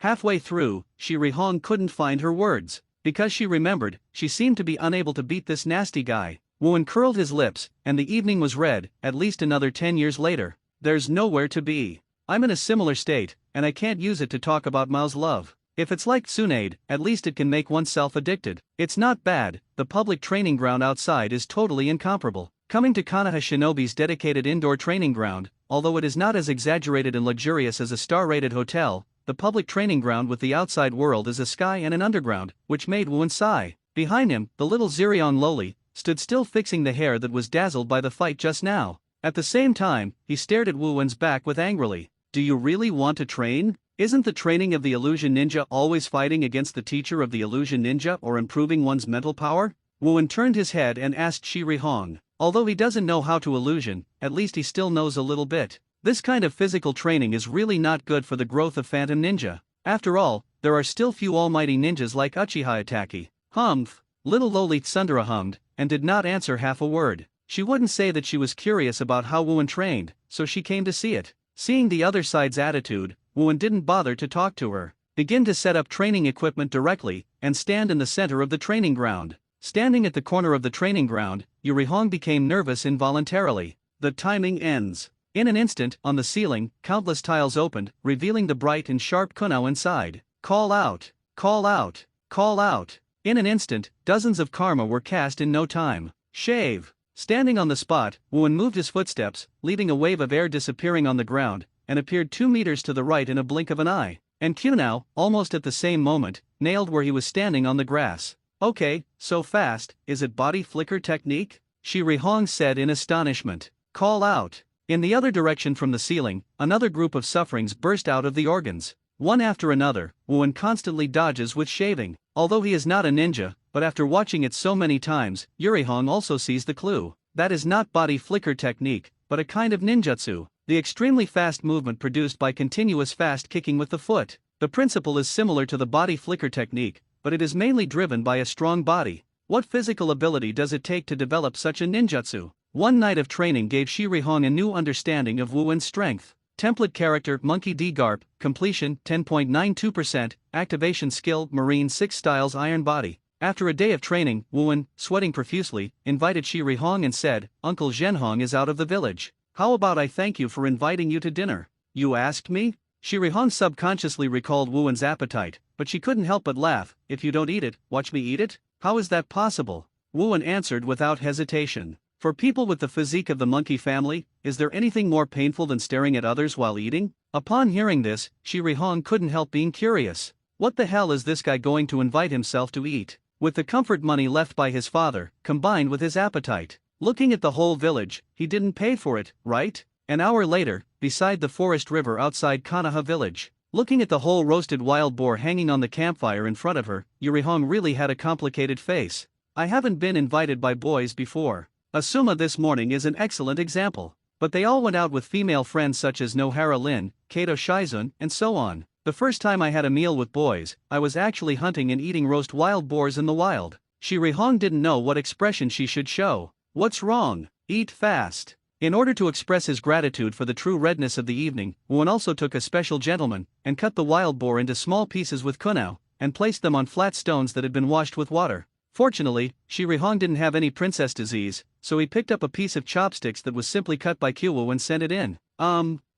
Halfway through, Shi Rihong couldn't find her words. Because she remembered, she seemed to be unable to beat this nasty guy. Wooin curled his lips, and the evening was red, at least another 10 years later. There's nowhere to be. I'm in a similar state, and I can't use it to talk about Mao's love. If it's like Tsunade, at least it can make oneself addicted. It's not bad, the public training ground outside is totally incomparable. Coming to Konoha Shinobi's dedicated indoor training ground, although it is not as exaggerated and luxurious as a star-rated hotel, the public training ground with the outside world is a sky and an underground, which made Wooin sigh. Behind him, the little Zirion Loli stood still fixing the hair that was dazzled by the fight just now. At the same time, he stared at Wooin's back with angrily. Do you really want to train? Isn't the training of the illusion ninja always fighting against the teacher of the illusion ninja or improving one's mental power? Wooin turned his head and asked Shi Rihong. Although he doesn't know how to illusion, at least he still knows a little bit. This kind of physical training is really not good for the growth of Phantom Ninja. After all, there are still few almighty ninjas like Uchiha Itaki. Humph. Little Loli Tsundere hummed, and did not answer half a word. She wouldn't say that she was curious about how Wooin trained, so she came to see it. Seeing the other side's attitude, Wooin didn't bother to talk to her. Begin to set up training equipment directly, and stand in the center of the training ground. Standing at the corner of the training ground, Yuri Hong became nervous involuntarily. The timing ends. In an instant, on the ceiling, countless tiles opened, revealing the bright and sharp kunao inside. Call out! Call out! Call out! In an instant, dozens of karma were cast in no time. Shave! Standing on the spot, Wooin moved his footsteps, leaving a wave of air disappearing on the ground, and appeared 2 meters to the right in a blink of an eye. And Kunao, almost at the same moment, nailed where he was standing on the grass. Okay, so fast, is it body flicker technique? Shi Rihong said in astonishment. Call out! In the other direction from the ceiling, another group of sufferings burst out of the organs. One after another, Wooin constantly dodges with shaving. Although he is not a ninja, but after watching it so many times, Yuri Hong also sees the clue. That is not body flicker technique, but a kind of ninjutsu, the extremely fast movement produced by continuous fast kicking with the foot. The principle is similar to the body flicker technique, but it is mainly driven by a strong body. What physical ability does it take to develop such a ninjutsu? One night of training gave Shi Rihong a new understanding of Wooin's strength. Template character Monkey D. Garp, completion 10.92%, activation skill Marine 6 styles iron body. After a day of training, Wuan, sweating profusely, invited Shi Rihong and said, Uncle Zhenhong is out of the village. How about I thank you for inviting you to dinner? You asked me? Shi Rihong subconsciously recalled Wuan's appetite, but she couldn't help but laugh. If you don't eat it, watch me eat it? How is that possible? Wuan answered without hesitation. For people with the physique of the monkey family, is there anything more painful than staring at others while eating? Upon hearing this, Shi Rihong couldn't help being curious. What the hell is this guy going to invite himself to eat? With the comfort money left by his father, combined with his appetite. Looking at the whole village, he didn't pay for it, right? An hour later, beside the forest river outside Konoha village. Looking at the whole roasted wild boar hanging on the campfire in front of her, Yurihong really had a complicated face. I haven't been invited by boys before. Asuma this morning is an excellent example. But they all went out with female friends such as Nohara Lin, Kato Shizun, and so on. The first time I had a meal with boys, I was actually hunting and eating roast wild boars in the wild. Shi Rihong didn't know what expression she should show. What's wrong? Eat fast. In order to express his gratitude for the true redness of the evening, Wuan also took a special gentleman, and cut the wild boar into small pieces with kunao, and placed them on flat stones that had been washed with water. Fortunately, Shi Rihong didn't have any princess disease, so he picked up a piece of chopsticks that was simply cut by Kyuwu and sent it in.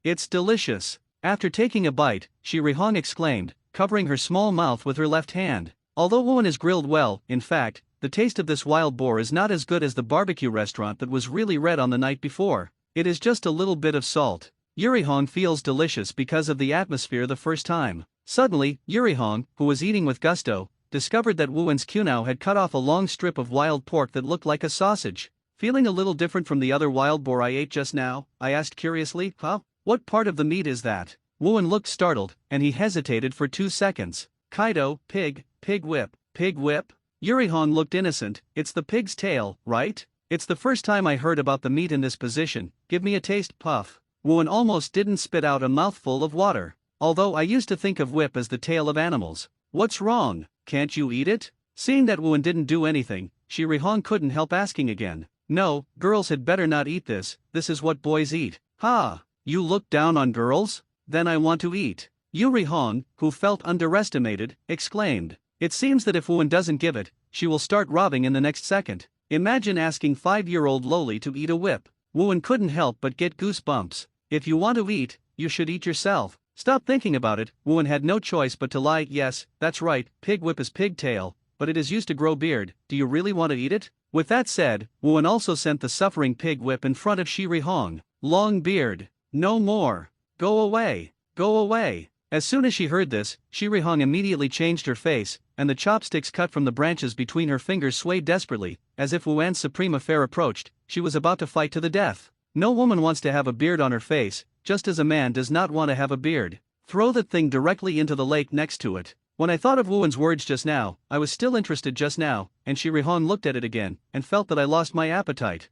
It's delicious. After taking a bite, Shi Rihong exclaimed, covering her small mouth with her left hand. Although Wuan is grilled well, in fact, the taste of this wild boar is not as good as the barbecue restaurant that was really red on the night before. It is just a little bit of salt. Yurihong feels delicious because of the atmosphere the first time. Suddenly, Yurihong, who was eating with gusto, discovered that Wuan's kunao had cut off a long strip of wild pork that looked like a sausage. Feeling a little different from the other wild boar I ate just now, I asked curiously, huh? What part of the meat is that? Wuan looked startled, and he hesitated for 2 seconds. Kaido, pig whip, pig whip? Yurihong looked innocent. It's the pig's tail, right? It's the first time I heard about the meat in this position. Give me a taste, puff. Wuan almost didn't spit out a mouthful of water. Although I used to think of whip as the tail of animals. What's wrong? Can't you eat it? Seeing that Wuan didn't do anything, Shi Rihong couldn't help asking again. No, girls had better not eat this. This is what boys eat. Ha! You look down on girls? Then I want to eat. Yurihong, who felt underestimated, exclaimed. It seems that if Wuan doesn't give it, she will start robbing in the next second. Imagine asking 5-year-old Loli to eat a whip. Wuan couldn't help but get goosebumps. If you want to eat, you should eat yourself. Stop thinking about it. Wuan had no choice but to lie. Yes, that's right, pig whip is pigtail, but it is used to grow beard. Do you really want to eat it? With that said, Wuan also sent the suffering pig whip in front of Shi Rihong. Long beard. No more. Go away. Go away. As soon as she heard this, Shi Rihong immediately changed her face, and the chopsticks cut from the branches between her fingers swayed desperately, as if Wuan's supreme affair approached. She was about to fight to the death. No woman wants to have a beard on her face, just as a man does not want to have a beard. Throw that thing directly into the lake next to it. When I thought of Wuan's words just now, I was still interested just now, and Shi Rihong looked at it again, and felt that I lost my appetite.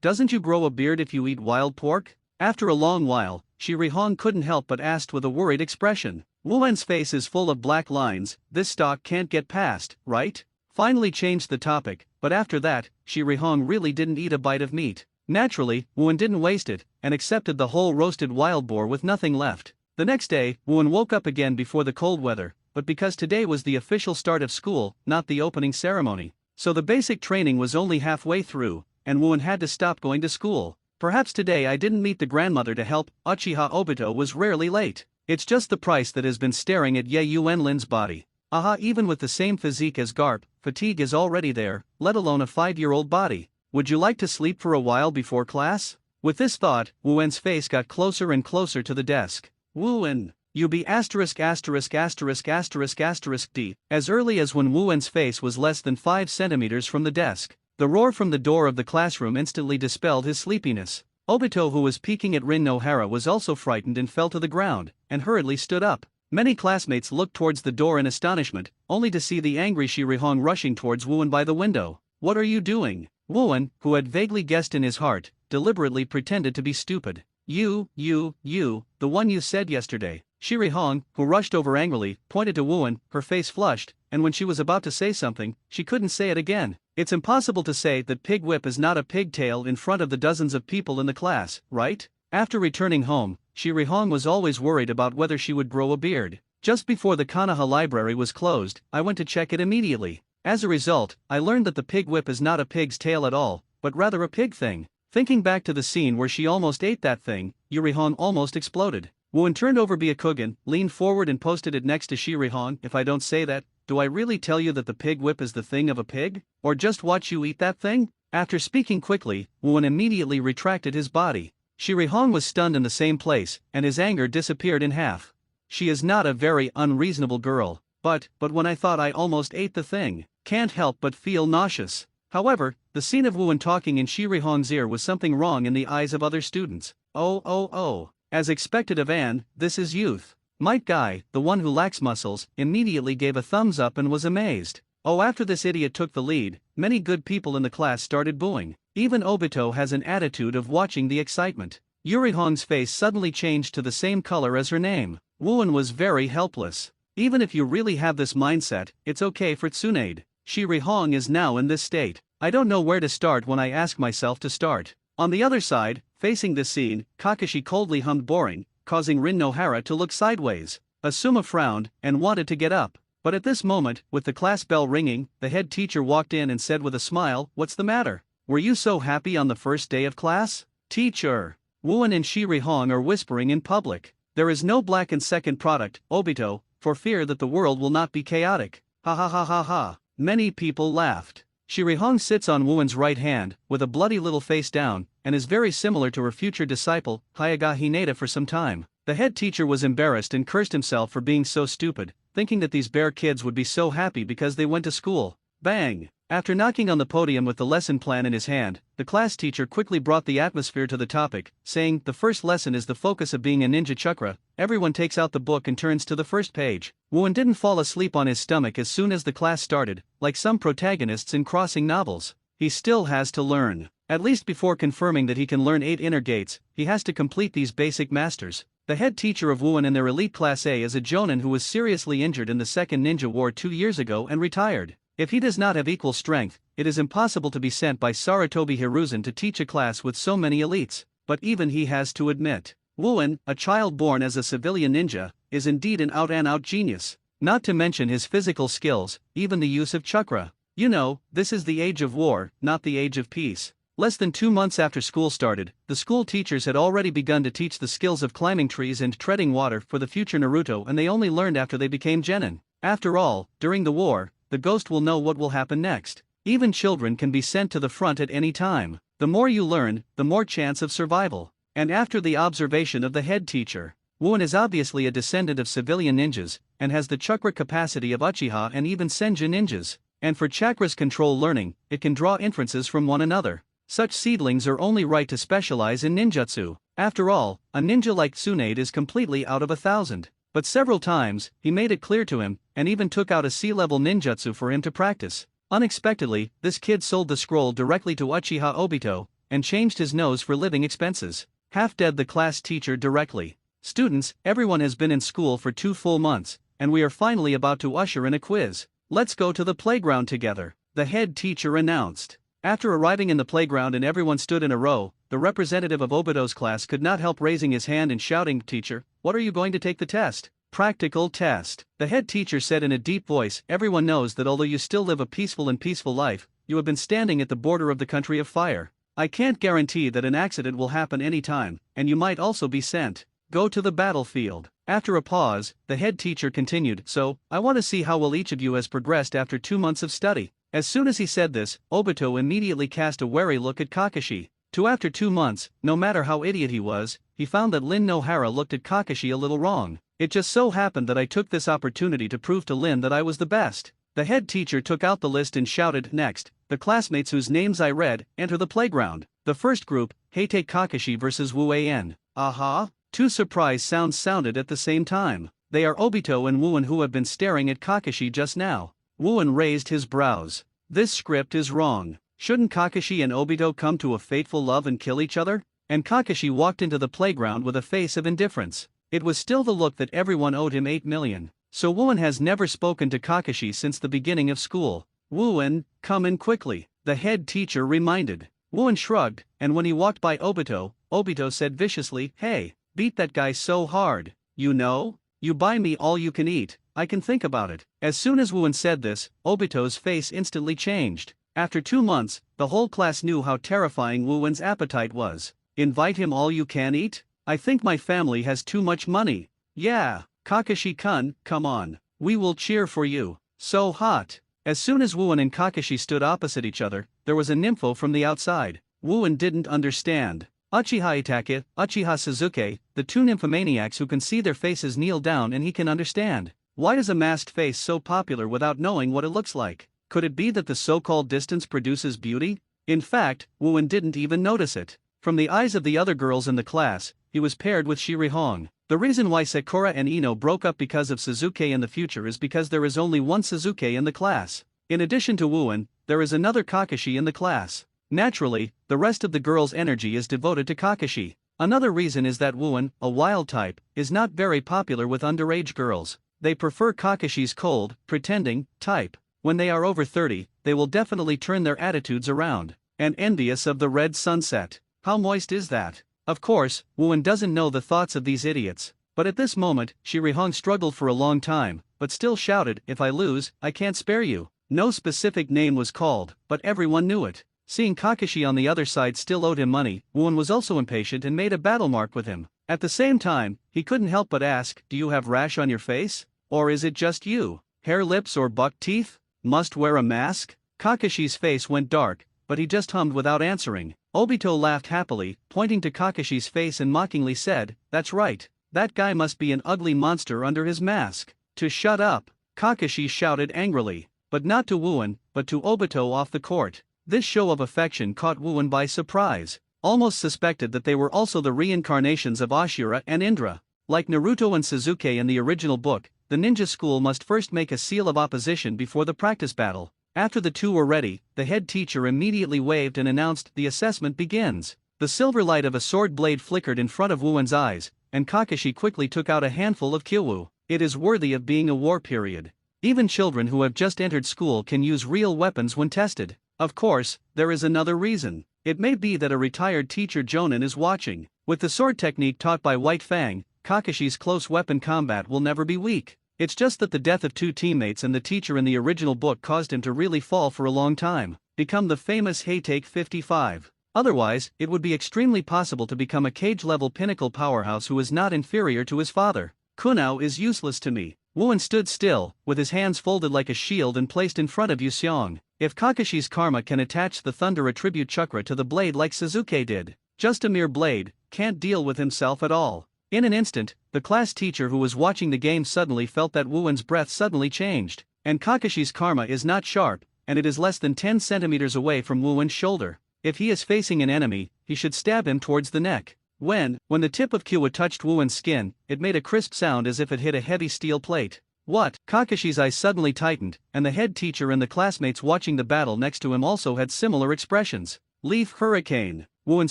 Doesn't you grow a beard if you eat wild pork? After a long while, Shi Rihong couldn't help but asked with a worried expression. Wuan's face is full of black lines. This stock can't get past, right? Finally changed the topic, but after that, Shi Rihong really didn't eat a bite of meat. Naturally, Wuan didn't waste it, and accepted the whole roasted wild boar with nothing left. The next day, Wuan woke up again before the cold weather, but because today was the official start of school, not the opening ceremony, so the basic training was only halfway through, and Wuan had to stop going to school. Perhaps today I didn't meet the grandmother to help. Uchiha Obito was rarely late. It's just the price that has been staring at Ye Yuenlin's body. Aha, even with the same physique as Garp, fatigue is already there, let alone a 5-year-old body. Would you like to sleep for a while before class? With this thought, Wuen's face got closer and closer to the desk. Wuan, you be asterisk asterisk asterisk asterisk asterisk D. As early as when Wuen's face was less than 5 centimeters from the desk. The roar from the door of the classroom instantly dispelled his sleepiness. Obito, who was peeking at Rin Nohara, was also frightened and fell to the ground, and hurriedly stood up. Many classmates looked towards the door in astonishment, only to see the angry Shi Rihong rushing towards Wuan by the window. What are you doing? Wuan, who had vaguely guessed in his heart, deliberately pretended to be stupid. You, the one you said yesterday. Shi Rihong, who rushed over angrily, pointed to Wuan, her face flushed, and when she was about to say something, she couldn't say it again. It's impossible to say that pig whip is not a pigtail in front of the dozens of people in the class, right? After returning home, Shirihong was always worried about whether she would grow a beard. Just before the Konoha library was closed, I went to check it immediately. As a result, I learned that the pig whip is not a pig's tail at all, but rather a pig thing. Thinking back to the scene where she almost ate that thing, Yurihong almost exploded. Wooin turned over Byakugan, leaned forward and posted it next to Shirihong. If I don't say that, do I really tell you that the pig whip is the thing of a pig? Or just watch you eat that thing? After speaking quickly, Wooin immediately retracted his body. Shirihong was stunned in the same place, and his anger disappeared in half. She is not a very unreasonable girl, but when I thought I almost ate the thing, can't help but feel nauseous. However, the scene of Wooin talking in Shirihong's ear was something wrong in the eyes of other students. Oh. As expected of Anne, this is youth. Might Guy, the one who lacks muscles, immediately gave a thumbs up and was amazed. After this idiot took the lead, many good people in the class started booing. Even Obito has an attitude of watching the excitement. Yurihong's face suddenly changed to the same color as her name. Wooin was very helpless. Even if you really have this mindset, it's okay for Tsunade. Shirihong is now in this state. I don't know where to start when I ask myself to start. On the other side, facing this scene, Kakashi coldly hummed boring, causing Rin Nohara to look sideways. Asuma frowned and wanted to get up. But at this moment, with the class bell ringing, the head teacher walked in and said with a smile, "What's the matter? Were you so happy on the first day of class?" Teacher. Wooin and Shirihong are whispering in public. There is no black and second product, Obito, for fear that the world will not be chaotic. Ha ha ha ha ha. Many people laughed. Shirihong sits on Wooin's right hand, with a bloody little face down, and is very similar to her future disciple, Hyuga Hinata for some time. The head teacher was embarrassed and cursed himself for being so stupid, thinking that these bear kids would be so happy because they went to school. Bang! After knocking on the podium with the lesson plan in his hand, the class teacher quickly brought the atmosphere to the topic, saying, "The first lesson is the focus of being a ninja chakra." Everyone takes out the book and turns to the first page. Wooin didn't fall asleep on his stomach as soon as the class started, like some protagonists in crossing novels. He still has to learn. At least before confirming that he can learn 8 inner gates, he has to complete these basic masters. The head teacher of Wooin in their elite class A is a jonin who was seriously injured in the Second Ninja War 2 years ago and retired. If he does not have equal strength, it is impossible to be sent by Sarutobi Hiruzen to teach a class with so many elites, but even he has to admit, Wooin, a child born as a civilian ninja, is indeed an out-and-out genius. Not to mention his physical skills, even the use of chakra. You know, this is the age of war, not the age of peace. Less than 2 months after school started, the school teachers had already begun to teach the skills of climbing trees and treading water for the future Naruto, and they only learned after they became genin. After all, during the war, the ghost will know what will happen next. Even children can be sent to the front at any time. The more you learn, the more chance of survival. And after the observation of the head teacher, Wooin is obviously a descendant of civilian ninjas, and has the chakra capacity of Uchiha and even Senju ninjas. And for chakra's control learning, it can draw inferences from one another. Such seedlings are only right to specialize in ninjutsu. After all, a ninja like Tsunade is completely out of 1,000. But several times, he made it clear to him, and even took out a C-level ninjutsu for him to practice. Unexpectedly, this kid sold the scroll directly to Uchiha Obito, and changed his nose for living expenses. Half dead the class teacher directly. "Students, everyone has been in school for 2 full months, and we are finally about to usher in a quiz. Let's go to the playground together," the head teacher announced. After arriving in the playground and everyone stood in a row, the representative of Obito's class could not help raising his hand and shouting, "Teacher, what are you going to take the test?" "Practical test." The head teacher said in a deep voice, "Everyone knows that although you still live a peaceful life, you have been standing at the border of the country of fire. I can't guarantee that an accident will happen any time, and you might also be sent. Go to the battlefield." After a pause, the head teacher continued, "So, I want to see how well each of you has progressed after 2 months of study." As soon as he said this, Obito immediately cast a wary look at Kakashi. After 2 months, no matter how idiot he was, he found that Lin Nohara looked at Kakashi a little wrong. "It just so happened that I took this opportunity to prove to Lin that I was the best." The head teacher took out the list and shouted, "Next, the classmates whose names I read, enter the playground." The first group, Heite Kakashi vs. Wu An. Aha! 2 surprise sounds sounded at the same time. They are Obito and Wooin who have been staring at Kakashi just now. Wooin raised his brows. This script is wrong. Shouldn't Kakashi and Obito come to a fateful love and kill each other? And Kakashi walked into the playground with a face of indifference. It was still the look that everyone owed him 8 million. So Wooin has never spoken to Kakashi since the beginning of school. "Wooin, come in quickly," the head teacher reminded. Wooin shrugged, and when he walked by Obito, Obito said viciously, "Hey, beat that guy so hard, you know? You buy me all you can eat, I can think about it." As soon as Wuan said this, Obito's face instantly changed. After 2 months, the whole class knew how terrifying Wuan's appetite was. Invite him all you can eat? I think my family has too much money. Yeah, Kakashi-kun, come on. We will cheer for you. So hot. As soon as Wuan and Kakashi stood opposite each other, there was a nympho from the outside. Wuan didn't understand. Uchiha Itachi, Uchiha Suzuki, the two nymphomaniacs who can see their faces kneel down and he can understand. Why is a masked face so popular without knowing what it looks like? Could it be that the so-called distance produces beauty? In fact, Wuan didn't even notice it. From the eyes of the other girls in the class, he was paired with Shirihong. The reason why Sakura and Ino broke up because of Suzuki in the future is because there is only one Suzuki in the class. In addition to Wuan, there is another Kakashi in the class. Naturally, the rest of the girls' energy is devoted to Kakashi. Another reason is that Wuan, a wild type, is not very popular with underage girls. They prefer Kakashi's cold, pretending, type. When they are over 30, they will definitely turn their attitudes around. And envious of the red sunset. How moist is that? Of course, Wuan doesn't know the thoughts of these idiots. But at this moment, Shirihong struggled for a long time, but still shouted, "If I lose, I can't spare you." No specific name was called, but everyone knew it. Seeing Kakashi on the other side still owed him money, Wuan was also impatient and made a battle mark with him. At the same time, he couldn't help but ask, "Do you have rash on your face? Or is it just you? Hair, lips or buck teeth? Must wear a mask?" Kakashi's face went dark, but he just hummed without answering. Obito laughed happily, pointing to Kakashi's face and mockingly said, "That's right. That guy must be an ugly monster under his mask." "To shut up!" Kakashi shouted angrily. But not to Wuan, but to Obito off the court. This show of affection caught Wuan by surprise. Almost suspected that they were also the reincarnations of Ashura and Indra. Like Naruto and Suzuki in the original book, the ninja school must first make a seal of opposition before the practice battle. After the two were ready, the head teacher immediately waved and announced, "The assessment begins." The silver light of a sword blade flickered in front of Wuan's eyes, and Kakashi quickly took out a handful of Kyowu. It is worthy of being a war period. Even children who have just entered school can use real weapons when tested. Of course, there is another reason. It may be that a retired teacher Jonin is watching. With the sword technique taught by White Fang, Kakashi's close weapon combat will never be weak. It's just that the death of two teammates and the teacher in the original book caused him to really fall for a long time, become the famous Heitake 55. Otherwise, it would be extremely possible to become a cage-level pinnacle powerhouse who is not inferior to his father. "Kunao is useless to me." Wuan stood still, with his hands folded like a shield and placed in front of Yuseong. If Kakashi's karma can attach the thunder attribute chakra to the blade like Suzuki did, just a mere blade, can't deal with himself at all. In an instant, the class teacher who was watching the game suddenly felt that Wuan's breath suddenly changed. And Kakashi's karma is not sharp, and it is less than 10 centimeters away from Wuan's shoulder. If he is facing an enemy, he should stab him towards the neck. When the tip of Kyowa touched Wuan's skin, it made a crisp sound as if it hit a heavy steel plate. What? Kakashi's eyes suddenly tightened, and the head teacher and the classmates watching the battle next to him also had similar expressions. Leaf Hurricane. Wuan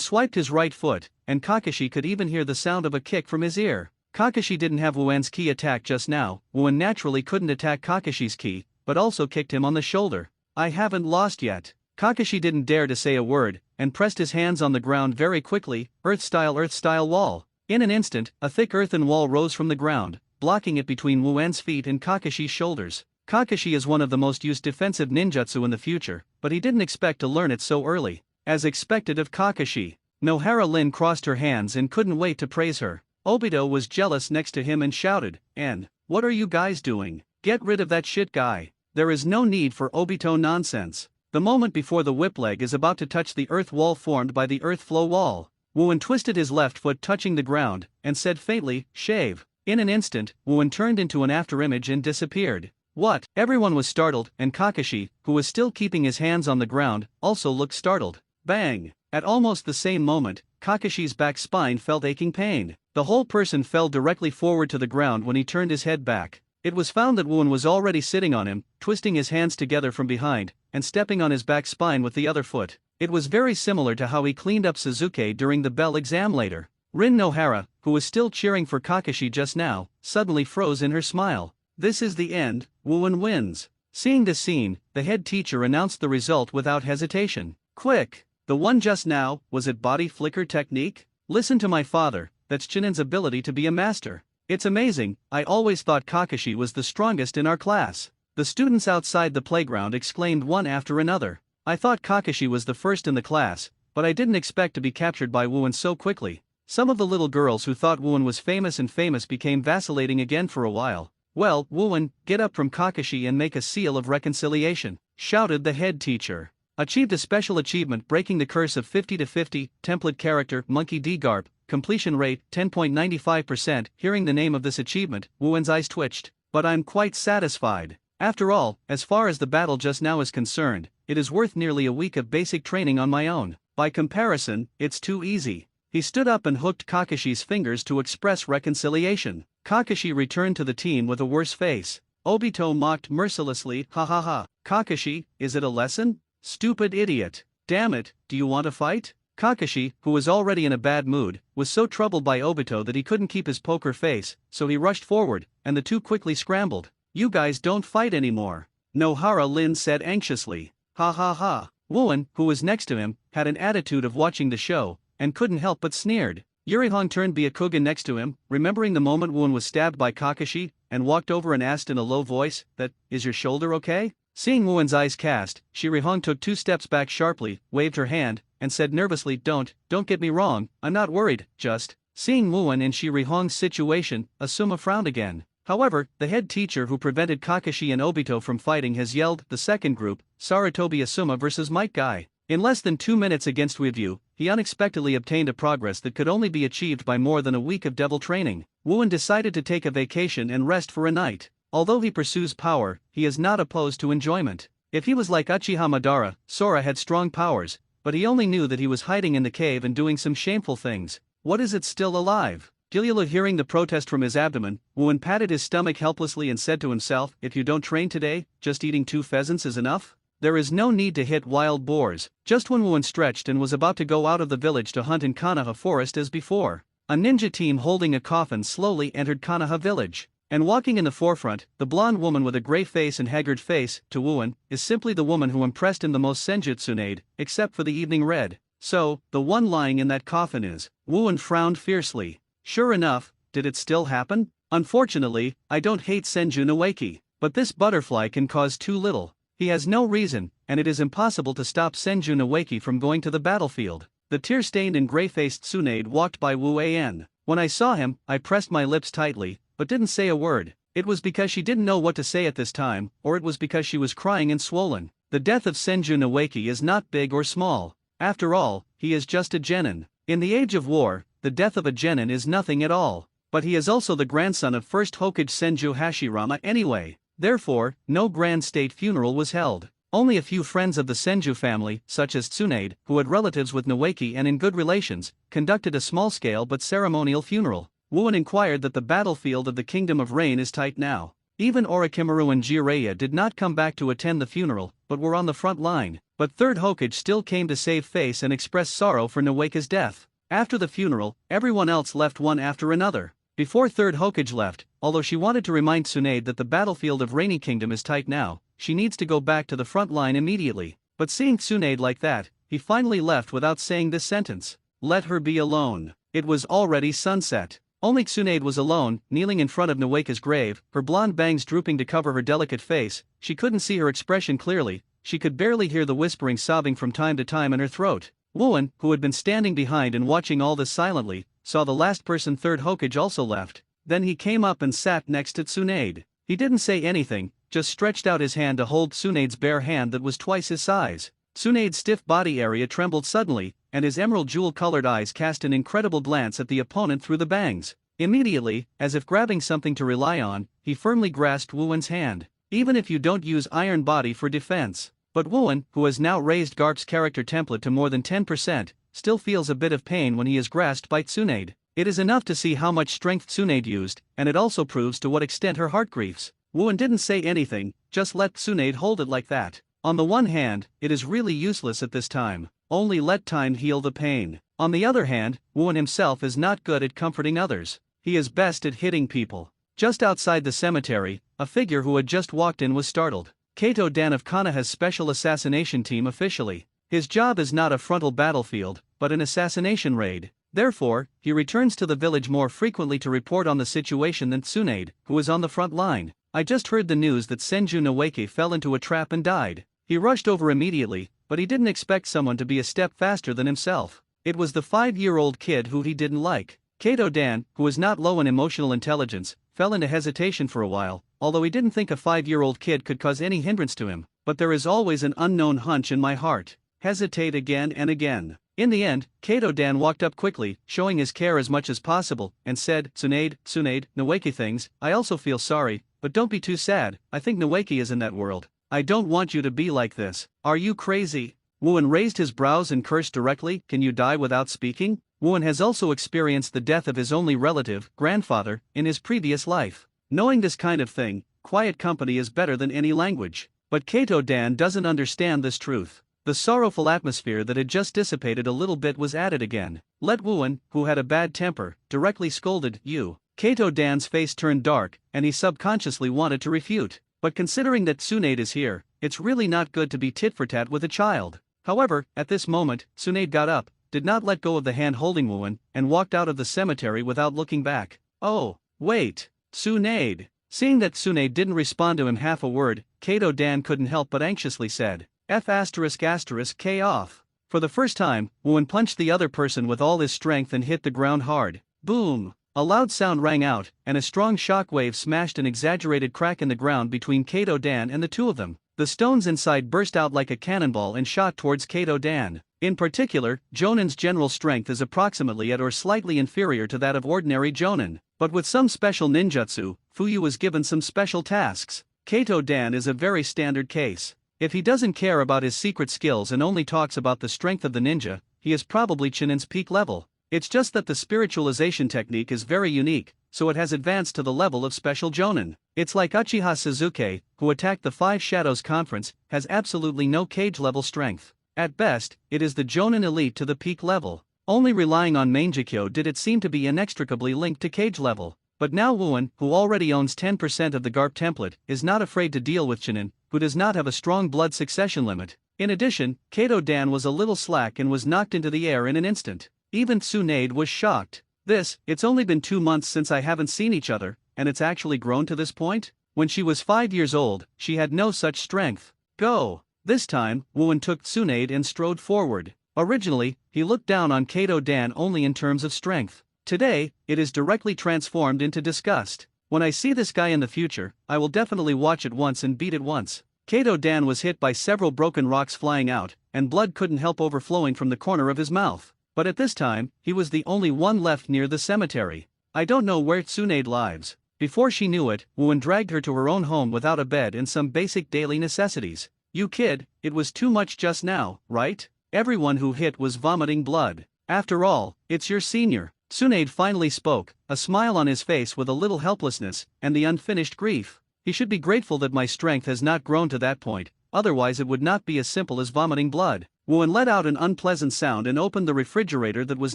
swiped his right foot, and Kakashi could even hear the sound of a kick from his ear. Kakashi didn't have Wuan's ki attack just now. Wuan naturally couldn't attack Kakashi's ki, but also kicked him on the shoulder. "I haven't lost yet." Kakashi didn't dare to say a word, and pressed his hands on the ground very quickly, earth-style wall. In an instant, a thick earthen wall rose from the ground, blocking it between Wuan's feet and Kakashi's shoulders. Kakashi is one of the most used defensive ninjutsu in the future, but he didn't expect to learn it so early. As expected of Kakashi, Nohara Lin crossed her hands and couldn't wait to praise her. Obito was jealous next to him and shouted, "And, what are you guys doing? Get rid of that shit guy." There is no need for Obito nonsense. The moment before the whip leg is about to touch the earth wall formed by the earth flow wall, Wuan twisted his left foot touching the ground, and said faintly, "Shave." In an instant, Wuan turned into an afterimage and disappeared. What? Everyone was startled, and Kakashi, who was still keeping his hands on the ground, also looked startled. Bang! At almost the same moment, Kakashi's back spine felt aching pain. The whole person fell directly forward to the ground when he turned his head back. It was found that Wuan was already sitting on him, twisting his hands together from behind, and stepping on his back spine with the other foot. It was very similar to how he cleaned up Suzuki during the bell exam later. Rin Nohara, who was still cheering for Kakashi just now, suddenly froze in her smile. This is the end, Wuan wins. Seeing this scene, the head teacher announced the result without hesitation. Quick! The one just now, was it body flicker technique? Listen to my father, that's Chunin's ability to be a master. It's amazing, I always thought Kakashi was the strongest in our class. The students outside the playground exclaimed one after another. I thought Kakashi was the first in the class, but I didn't expect to be captured by Wuan so quickly. Some of the little girls who thought Wuan was famous became vacillating again for a while. Well, Wuan, get up from Kakashi and make a seal of reconciliation, shouted the head teacher. Achieved a special achievement breaking the curse of 50 to 50, template character, Monkey D. Garp, completion rate, 10.95%. Hearing the name of this achievement, Wuan's eyes twitched. But I'm quite satisfied. After all, as far as the battle just now is concerned, it is worth nearly a week of basic training on my own. By comparison, it's too easy. He stood up and hooked Kakashi's fingers to express reconciliation. Kakashi returned to the team with a worse face. Obito mocked mercilessly, ha ha ha. Kakashi, is it a lesson? Stupid idiot. Damn it, do you want to fight? Kakashi, who was already in a bad mood, was so troubled by Obito that he couldn't keep his poker face, so he rushed forward, and the two quickly scrambled. You guys don't fight anymore. Nohara Lin said anxiously. Ha ha ha. Wuan, who was next to him, had an attitude of watching the show, and couldn't help but sneered. Yurihong turned Byakugan next to him, remembering the moment Wuan was stabbed by Kakashi, and walked over and asked in a low voice, is your shoulder okay? Seeing Wuan's eyes cast, Shirihong took 2 steps back sharply, waved her hand, and said nervously, don't get me wrong, I'm not worried, just. Seeing Wuan in Shirihong's situation, Asuma frowned again. However, the head teacher who prevented Kakashi and Obito from fighting has yelled, the second group, Sarutobi Asuma vs Might Guy. In less than 2 minutes against Weeview, he unexpectedly obtained a progress that could only be achieved by more than a week of devil training. Wuan decided to take a vacation and rest for a night. Although he pursues power, he is not opposed to enjoyment. If he was like Uchiha Madara, Sora had strong powers, but he only knew that he was hiding in the cave and doing some shameful things. What is it still alive? Gilula hearing the protest from his abdomen, Wuan patted his stomach helplessly and said to himself, if you don't train today, just eating 2 pheasants is enough? There is no need to hit wild boars. Just when Wuan stretched and was about to go out of the village to hunt in Konoha Forest as before, a ninja team holding a coffin slowly entered Konoha village. And walking in the forefront, the blonde woman with a gray face and haggard face, to Wuan, is simply the woman who impressed him the most Senjutsunade, except for the evening red. So, the one lying in that coffin is. Wuan frowned fiercely. Sure enough, did it still happen? Unfortunately, I don't hate Senju Noeki, but this butterfly can cause too little. He has no reason, and it is impossible to stop Senju Noeki from going to the battlefield. The tear-stained and gray-faced Tsunade walked by Wu An. When I saw him, I pressed my lips tightly, but didn't say a word. It was because she didn't know what to say at this time, or it was because she was crying and swollen. The death of Senju Noeki is not big or small. After all, he is just a genin. In the age of war, the death of a genin is nothing at all. But he is also the grandson of first Hokage Senju Hashirama anyway. Therefore, no grand state funeral was held. Only a few friends of the Senju family, such as Tsunade, who had relatives with Noeki and in good relations, conducted a small-scale but ceremonial funeral. Wuan inquired that the battlefield of the Kingdom of Rain is tight now. Even Orochimaru and Jiraiya did not come back to attend the funeral, but were on the front line. But third Hokage still came to save face and express sorrow for Noeka's death. After the funeral, everyone else left one after another. Before third Hokage left, although she wanted to remind Tsunade that the battlefield of Rainy Kingdom is tight now, she needs to go back to the front line immediately. But seeing Tsunade like that, he finally left without saying this sentence. Let her be alone. It was already sunset. Only Tsunade was alone, kneeling in front of Noeka's grave, her blonde bangs drooping to cover her delicate face. She couldn't see her expression clearly, she could barely hear the whispering sobbing from time to time in her throat. Wuan, who had been standing behind and watching all this silently, saw the last person third Hokage also left. Then he came up and sat next to Tsunade. He didn't say anything, just stretched out his hand to hold Tsunade's bare hand that was twice his size. Tsunade's stiff body area trembled suddenly, and his emerald jewel-colored eyes cast an incredible glance at the opponent through the bangs. Immediately, as if grabbing something to rely on, he firmly grasped Wuan's hand. Even if you don't use Iron Body for defense. But Wuan, who has now raised Garp's character template to more than 10%, still feels a bit of pain when he is grasped by Tsunade. It is enough to see how much strength Tsunade used, and it also proves to what extent her heart grieves. Wuan didn't say anything, just let Tsunade hold it like that. On the one hand, it is really useless at this time. Only let time heal the pain. On the other hand, Wuan himself is not good at comforting others. He is best at hitting people. Just outside the cemetery, a figure who had just walked in was startled. Kato Dan of Konoha's special assassination team officially. His job is not a frontal battlefield, but an assassination raid. Therefore, he returns to the village more frequently to report on the situation than Tsunade, who is on the front line. I just heard the news that Senju Noeke fell into a trap and died. He rushed over immediately, but he didn't expect someone to be a step faster than himself. It was the 5-year-old kid who he didn't like. Kato Dan, who is not low in emotional intelligence, fell into hesitation for a while, although he didn't think a 5-year-old kid could cause any hindrance to him. But there is always an unknown hunch in my heart. Hesitate again and again. In the end, Kato Dan walked up quickly, showing his care as much as possible, and said, Tsunade, Noeke things, I also feel sorry, but don't be too sad, I think Noeke is in that world. I don't want you to be like this. Are you crazy? Wuan raised his brows and cursed directly, can you die without speaking? Wuan has also experienced the death of his only relative, grandfather, in his previous life. Knowing this kind of thing, quiet company is better than any language. But Kato Dan doesn't understand this truth. The sorrowful atmosphere that had just dissipated a little bit was added again. Let Wuan, who had a bad temper, directly scolded, you. Kato Dan's face turned dark, and he subconsciously wanted to refute. But considering that Tsunade is here, it's really not good to be tit-for-tat with a child. However, at this moment, Tsunade got up, did not let go of the hand holding Wuan, and walked out of the cemetery without looking back. Oh, wait, Tsunade. Seeing that Tsunade didn't respond to him half a word, Kato Dan couldn't help but anxiously said, F***K off. For the first time, Wuan punched the other person with all his strength and hit the ground hard. Boom! A loud sound rang out, and a strong shockwave smashed an exaggerated crack in the ground between Kato Dan and the two of them. The stones inside burst out like a cannonball and shot towards Kato Dan. In particular, Jonin's general strength is approximately at or slightly inferior to that of ordinary Jonin, but with some special ninjutsu, Fuyu was given some special tasks. Kato Dan is a very standard case. If he doesn't care about his secret skills and only talks about the strength of the ninja, he is probably Chunin's peak level. It's just that the spiritualization technique is very unique, so it has advanced to the level of special Jonin. It's like Uchiha Suzuki, who attacked the Five Shadows Conference, has absolutely no cage-level strength. At best, it is the Jonin elite to the peak level. Only relying on Mangekyo did it seem to be inextricably linked to cage level. But now Wuan, who already owns 10% of the Garp template, is not afraid to deal with Chunin, who does not have a strong blood succession limit. In addition, Kato Dan was a little slack and was knocked into the air in an instant. Even Tsunade was shocked. It's only been 2 months since I haven't seen each other, and it's actually grown to this point? When she was 5 years old, she had no such strength. Go! This time, Wuan took Tsunade and strode forward. Originally, he looked down on Kato Dan only in terms of strength. Today, it is directly transformed into disgust. When I see this guy in the future, I will definitely watch it once and beat it once. Kato Dan was hit by several broken rocks flying out, and blood couldn't help overflowing from the corner of his mouth. But at this time, he was the only one left near the cemetery. I don't know where Tsunade lives. Before she knew it, Wuan dragged her to her own home without a bed and some basic daily necessities. You kid, it was too much just now, right? Everyone who hit was vomiting blood. After all, it's your senior. Tsunade finally spoke, a smile on his face with a little helplessness, and the unfinished grief. He should be grateful that my strength has not grown to that point, otherwise it would not be as simple as vomiting blood. Wuan let out an unpleasant sound and opened the refrigerator that was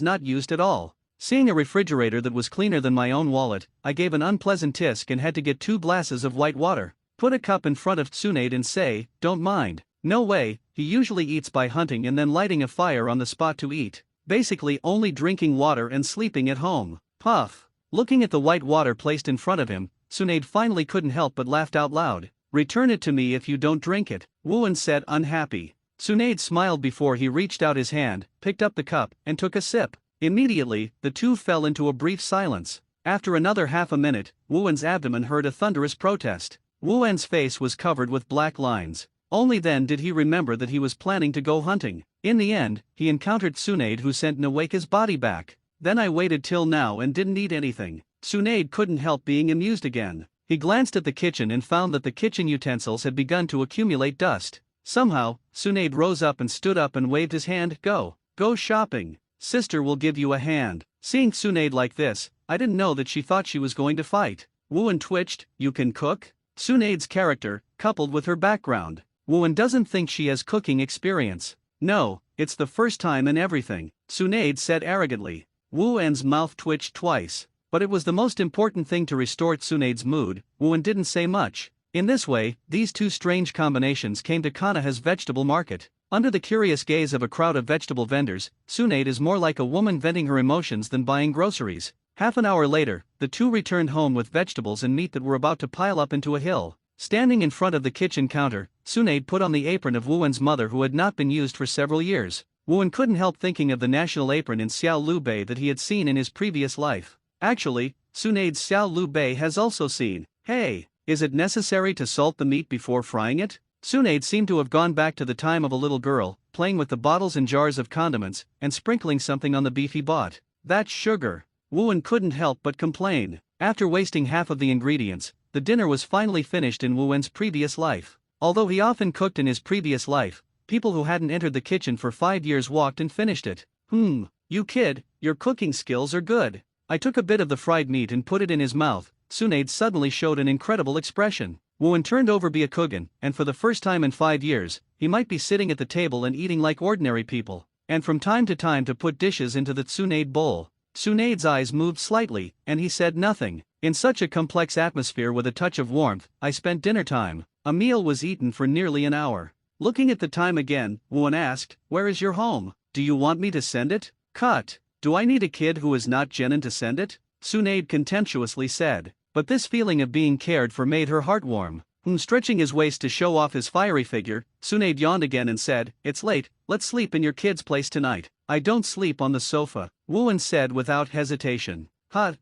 not used at all. Seeing a refrigerator that was cleaner than my own wallet, I gave an unpleasant tisk and had to get 2 glasses of white water. Put a cup in front of Tsunade and say, don't mind. No way, he usually eats by hunting and then lighting a fire on the spot to eat. Basically only drinking water and sleeping at home. Puff. Looking at the white water placed in front of him, Tsunade finally couldn't help but laughed out loud. Return it to me if you don't drink it, Wuan said unhappy. Tsunade smiled before he reached out his hand, picked up the cup, and took a sip. Immediately, the two fell into a brief silence. After another half a minute, Wuan's abdomen heard a thunderous protest. Wuan's face was covered with black lines. Only then did he remember that he was planning to go hunting. In the end, he encountered Tsunade who sent Nowake's body back. Then I waited till now and didn't eat anything. Tsunade couldn't help being amused again. He glanced at the kitchen and found that the kitchen utensils had begun to accumulate dust. Somehow, Tsunade rose up and stood up and waved his hand. Go shopping. Sister will give you a hand. Seeing Tsunade like this, I didn't know that she thought she was going to fight. Wuan twitched. You can cook? Tsunade's character, coupled with her background. Wuan doesn't think she has cooking experience. No, it's the first time in everything, Tsunade said arrogantly. Wuan's mouth twitched twice. But it was the most important thing to restore Tsunade's mood. Wuan didn't say much. In this way, these two strange combinations came to Konoha's vegetable market. Under the curious gaze of a crowd of vegetable vendors, Tsunade is more like a woman venting her emotions than buying groceries. Half an hour later, the two returned home with vegetables and meat that were about to pile up into a hill. Standing in front of the kitchen counter, Tsunade put on the apron of Wuwen's mother who had not been used for several years. Wuwen couldn't help thinking of the national apron in Xiao Lu Bei that he had seen in his previous life. Actually, Tsunade's Xiao Lu Bei has also seen. Hey, is it necessary to salt the meat before frying it? Tsunade seemed to have gone back to the time of a little girl, playing with the bottles and jars of condiments, and sprinkling something on the beef he bought. That's sugar. Wuwen couldn't help but complain. After wasting half of the ingredients, the dinner was finally finished in Wuwen's previous life. Although he often cooked in his previous life, people who hadn't entered the kitchen for 5 years walked and finished it. You kid, your cooking skills are good. I took a bit of the fried meat and put it in his mouth. Tsunade suddenly showed an incredible expression. Wuwen turned over Byakugan, and for the first time in 5 years, he might be sitting at the table and eating like ordinary people, and from time to put dishes into the Tsunade bowl. Tsunade's eyes moved slightly, and he said nothing. In such a complex atmosphere with a touch of warmth, I spent dinner time. A meal was eaten for nearly an hour. Looking at the time again, Wuwen asked, "Where is your home? Do you want me to send it?" "Cut. Do I need a kid who is not genin to send it?" Tsunade contemptuously said. But this feeling of being cared for made her heart warm. Stretching his waist to show off his fiery figure, Tsunade yawned again and said, "It's late, let's sleep in your kid's place tonight." "I don't sleep on the sofa," Wuwen said without hesitation.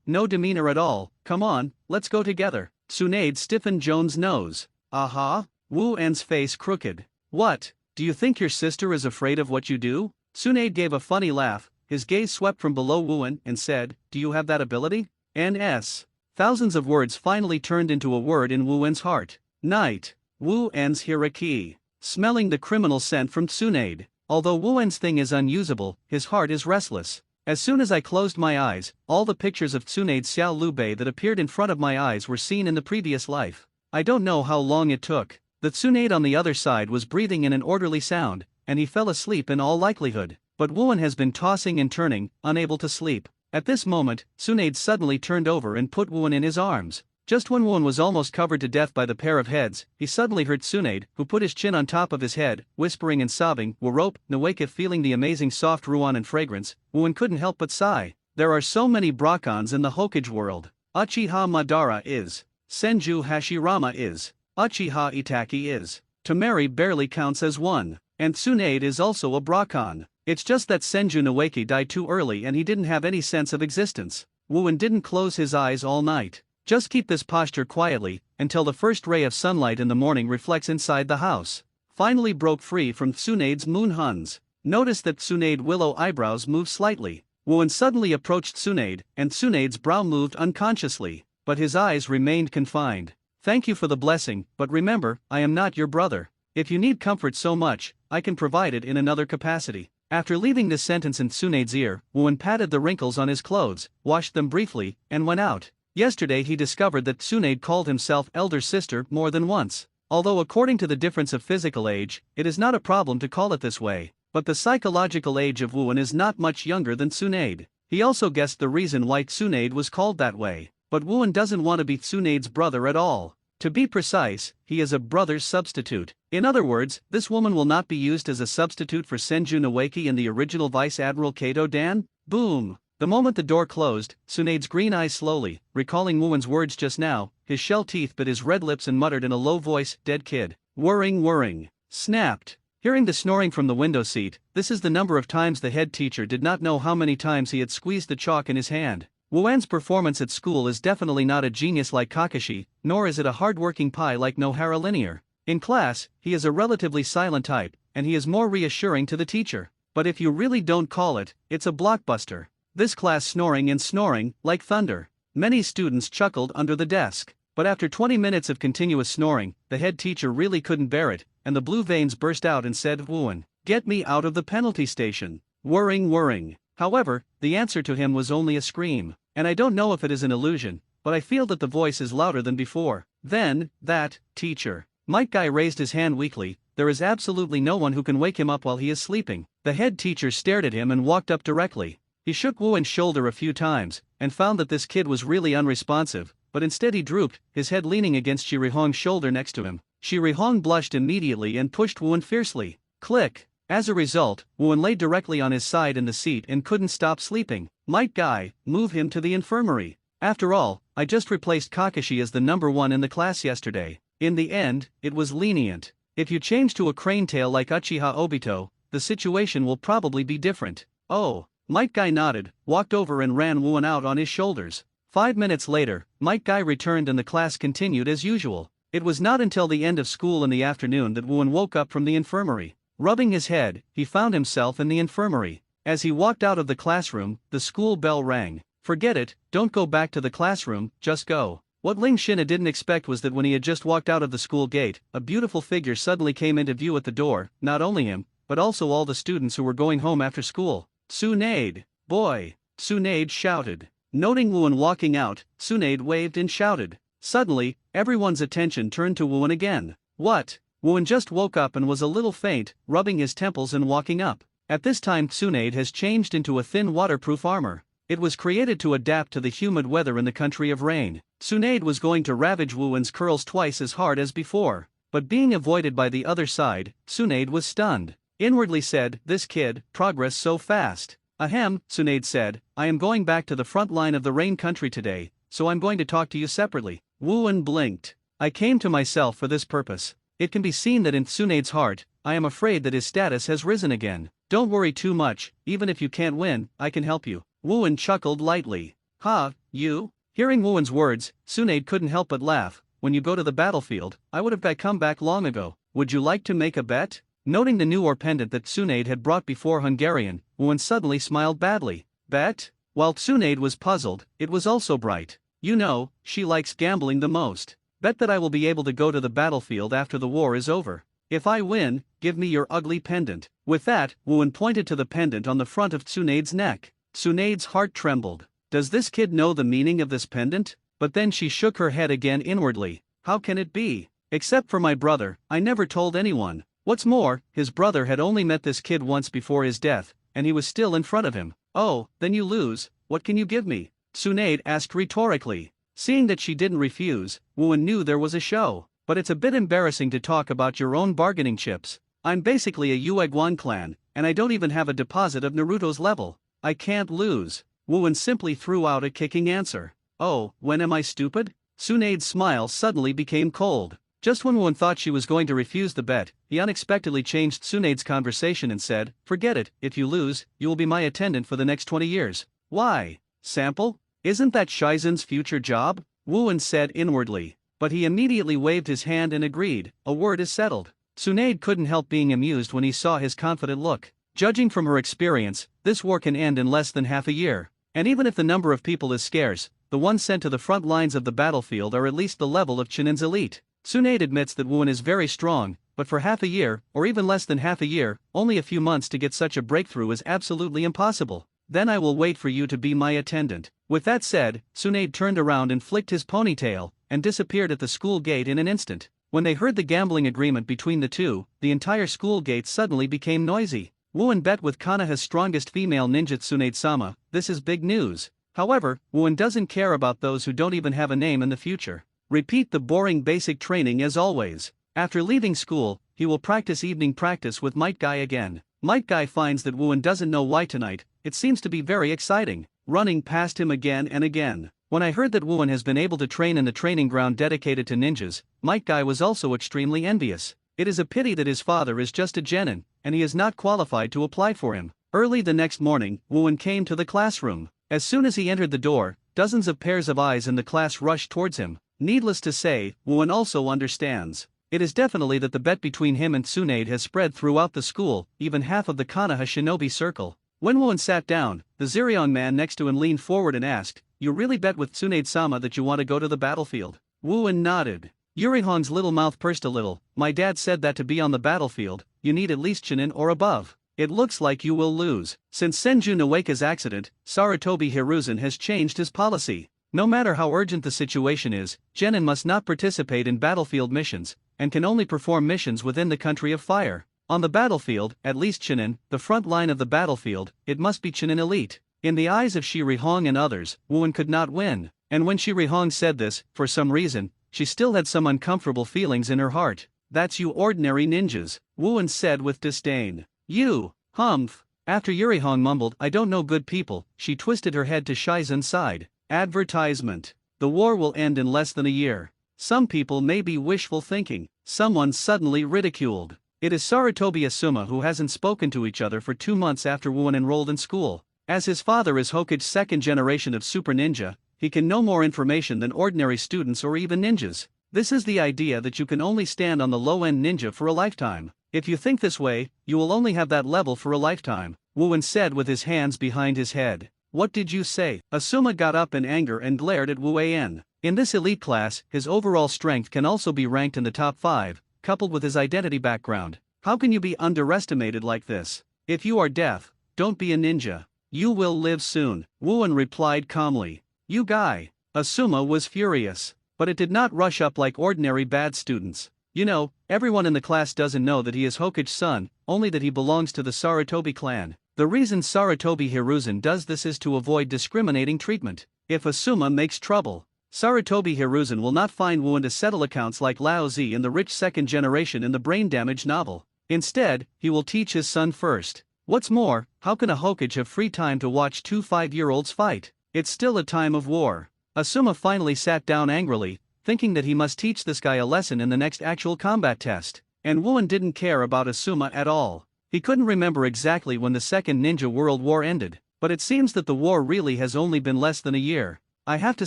No demeanor at all, come on, let's go together." Tsunade stiffened Joan's nose. "Aha?" Wuwen's face crooked. "What, do you think your sister is afraid of what you do?" Tsunade gave a funny laugh, his gaze swept from below Wuwen and said, "Do you have that ability?" "NS." Thousands of words finally turned into a word in Wuwen's heart. Night. Wuwen's Hiraki. Smelling the criminal scent from Tsunade. Although Wuwen's thing is unusable, his heart is restless. As soon as I closed my eyes, all the pictures of Tsunade's Xiao Lu Bei that appeared in front of my eyes were seen in the previous life. I don't know how long it took. The Tsunade on the other side was breathing in an orderly sound, and he fell asleep in all likelihood. But Wuwen has been tossing and turning, unable to sleep. At this moment, Tsunade suddenly turned over and put Wuwen in his arms. Just when Wuwen was almost covered to death by the pair of heads, he suddenly heard Tsunade, who put his chin on top of his head, whispering and sobbing, "Warope, Nawake." Feeling the amazing soft ruan and fragrance, Wuwen couldn't help but sigh. There are so many Brakons in the Hokage world. Uchiha Madara is. Senju Hashirama is. Uchiha Itaki is. Temari barely counts as one. And Tsunade is also a Brakon. It's just that Senju Nawake died too early and he didn't have any sense of existence. Wuwen didn't close his eyes all night. Just keep this posture quietly, until the first ray of sunlight in the morning reflects inside the house. Finally broke free from Tsunade's moon huns. Notice that Tsunade willow eyebrows moved slightly. Wuwen suddenly approached Tsunade, and Tsunade's brow moved unconsciously, but his eyes remained confined. "Thank you for the blessing, but remember, I am not your brother. If you need comfort so much, I can provide it in another capacity." After leaving this sentence in Tsunade's ear, Wuwen patted the wrinkles on his clothes, washed them briefly, and went out. Yesterday he discovered that Tsunade called himself elder sister more than once. Although according to the difference of physical age, it is not a problem to call it this way. But the psychological age of Wuwen is not much younger than Tsunade. He also guessed the reason why Tsunade was called that way. But Wuwen doesn't want to be Tsunade's brother at all. To be precise, he is a brother's substitute. In other words, this woman will not be used as a substitute for Senju Nawake and the original Vice Admiral Kato Dan? Boom! The moment the door closed, Tsunade's green eyes slowly, recalling Wuwen's words just now, his shell teeth bit his red lips and muttered in a low voice, "Dead kid. Whirring. Snapped. Hearing the snoring from the window seat, this is the number of times the head teacher did not know how many times he had squeezed the chalk in his hand. Wuwen's performance at school is definitely not a genius like Kakashi, nor is it a hard-working pie like Nohara Linear. In class, he is a relatively silent type, and he is more reassuring to the teacher. But if you really don't call it, it's a blockbuster. This class snoring, like thunder. Many students chuckled under the desk. But after 20 minutes of continuous snoring, the head teacher really couldn't bear it, and the blue veins burst out and said, "Wuwen, get me out of the penalty station. Whirring. However, the answer to him was only a scream. And I don't know if it is an illusion, but I feel that the voice is louder than before. Then, that teacher. Might Guy raised his hand weakly. There is absolutely no one who can wake him up while he is sleeping. The head teacher stared at him and walked up directly. He shook Wuwen's shoulder a few times, and found that this kid was really unresponsive, but instead he drooped, his head leaning against Shirihong's shoulder next to him. Shirihong blushed immediately and pushed Wuwen fiercely. Click. As a result, Wooen lay directly on his side in the seat and couldn't stop sleeping. Might Guy, move him to the infirmary. After all, I just replaced Kakashi as the number one in the class yesterday. In the end, it was lenient. If you change to a crane tail like Uchiha Obito, the situation will probably be different. Oh. Might Guy nodded, walked over and ran Wooen out on his shoulders. 5 minutes later, Might Guy returned and the class continued as usual. It was not until the end of school in the afternoon that Wooen woke up from the infirmary. Rubbing his head, he found himself in the infirmary. As he walked out of the classroom, the school bell rang. Forget it, don't go back to the classroom, just go. What Ling Shina didn't expect was that when he had just walked out of the school gate, a beautiful figure suddenly came into view at the door, not only him, but also all the students who were going home after school. Tsunade, boy, Tsunade shouted. Noting Wooen walking out, Tsunade waved and shouted. Suddenly, everyone's attention turned to Wooen again. What? Wooen just woke up and was a little faint, rubbing his temples and walking up. At this time Tsunade has changed into a thin waterproof armor. It was created to adapt to the humid weather in the country of rain. Tsunade was going to ravage Wooen's curls twice as hard as before, but being avoided by the other side, Tsunade was stunned. Inwardly said, this kid, progress so fast. Ahem, Tsunade said, I am going back to the front line of the rain country today, so I'm going to talk to you separately. Wooen blinked. I came to myself for this purpose. It can be seen that in Tsunade's heart, I am afraid that his status has risen again. Don't worry too much, even if you can't win, I can help you. Wooen chuckled lightly. Ha, you? Hearing Wooen's words, Tsunade couldn't help but laugh. When you go to the battlefield, I would have come back long ago. Would you like to make a bet? Noting the new ore pendant that Tsunade had brought before Hungarian, Wooen suddenly smiled badly. Bet? While Tsunade was puzzled, it was also bright. You know, she likes gambling the most. Bet that I will be able to go to the battlefield after the war is over. If I win, give me your ugly pendant. With that, Wooen pointed to the pendant on the front of Tsunade's neck. Tsunade's heart trembled. Does this kid know the meaning of this pendant? But then she shook her head again inwardly. How can it be? Except for my brother, I never told anyone. What's more, his brother had only met this kid once before his death, and he was still in front of him. Oh, then you lose. What can you give me? Tsunade asked rhetorically. Seeing that she didn't refuse, Wooen knew there was a show. But it's a bit embarrassing to talk about your own bargaining chips. I'm basically a Uegwan clan, and I don't even have a deposit of Naruto's level. I can't lose. Wooen simply threw out a kicking answer. Oh, when am I stupid? Tsunade's smile suddenly became cold. Just when Wooen thought she was going to refuse the bet, he unexpectedly changed Tsunade's conversation and said, forget it, if you lose, you will be my attendant for the next 20 years. Why? Sample? Isn't that Shizen's future job? Wooen said inwardly. But he immediately waved his hand and agreed, a word is settled. Tsunade couldn't help being amused when he saw his confident look. Judging from her experience, this war can end in less than half a year. And even if the number of people is scarce, the ones sent to the front lines of the battlefield are at least the level of Chunin's elite. Tsunade admits that Wooen is very strong, but for half a year, or even less than half a year, only a few months to get such a breakthrough is absolutely impossible. Then I will wait for you to be my attendant. With that said, Tsunade turned around and flicked his ponytail, and disappeared at the school gate in an instant. When they heard the gambling agreement between the two, the entire school gate suddenly became noisy. Wooen bet with Konoha's strongest female ninja Tsunade-sama, this is big news. However, Wooen doesn't care about those who don't even have a name in the future. Repeat the boring basic training as always. After leaving school, he will practice evening practice with Might Guy again. Might Guy finds that Wooen doesn't know why tonight, it seems to be very exciting, running past him again and again. When I heard that Wooen has been able to train in the training ground dedicated to ninjas, Might Guy was also extremely envious. It is a pity that his father is just a genin, and he is not qualified to apply for him. Early the next morning, Wooen came to the classroom. As soon as he entered the door, dozens of pairs of eyes in the class rushed towards him. Needless to say, Wooen also understands. It is definitely that the bet between him and Tsunade has spread throughout the school, even half of the Konoha shinobi circle. When Wooen sat down, the Zirion man next to him leaned forward and asked, you really bet with Tsunade-sama that you want to go to the battlefield? Wooen nodded. Yurihon's little mouth pursed a little. My dad said that to be on the battlefield, you need at least Chunin or above. It looks like you will lose. Since Senju Noeka's accident, Sarutobi Hiruzen has changed his policy. No matter how urgent the situation is, genin must not participate in battlefield missions, and can only perform missions within the country of fire. On the battlefield, at least Chunin, the front line of the battlefield, it must be Chunin elite. In the eyes of Shirihong and others, Wooen could not win, and when Shirihong said this, for some reason, she still had some uncomfortable feelings in her heart. That's you ordinary ninjas, Wooen said with disdain. You, humph. After Yurihong mumbled, I don't know good people, she twisted her head to Shizen's side. Advertisement. The war will end in less than a year. Some people may be wishful thinking. Someone suddenly ridiculed. It is Sarutobi Asuma who hasn't spoken to each other for 2 months after Wuan enrolled in school. As his father is Hokage's second generation of super ninja, he can know more information than ordinary students or even ninjas. This is the idea that you can only stand on the low-end ninja for a lifetime. If you think this way, you will only have that level for a lifetime, Wuan said with his hands behind his head. What did you say? Asuma got up in anger and glared at Wu An. In this elite class, his overall strength can also be ranked in the top 5, coupled with his identity background. How can you be underestimated like this? If you are deaf, don't be a ninja. You will live soon, Wuan replied calmly. You guy. Asuma was furious. But it did not rush up like ordinary bad students. You know, everyone in the class doesn't know that he is Hokage's son, only that he belongs to the Sarutobi clan. The reason Sarutobi Hiruzen does this is to avoid discriminating treatment. If Asuma makes trouble, Sarutobi Hiruzen will not find Wuan to settle accounts like Lao Zi and the rich second generation in the brain damage novel. Instead, he will teach his son first. What's more, how can a Hokage have free time to watch 2 5-year-olds fight? It's still a time of war. Asuma finally sat down angrily, thinking that he must teach this guy a lesson in the next actual combat test. And Wuan didn't care about Asuma at all. He couldn't remember exactly when the Second Ninja World War ended, but it seems that the war really has only been less than a year. I have to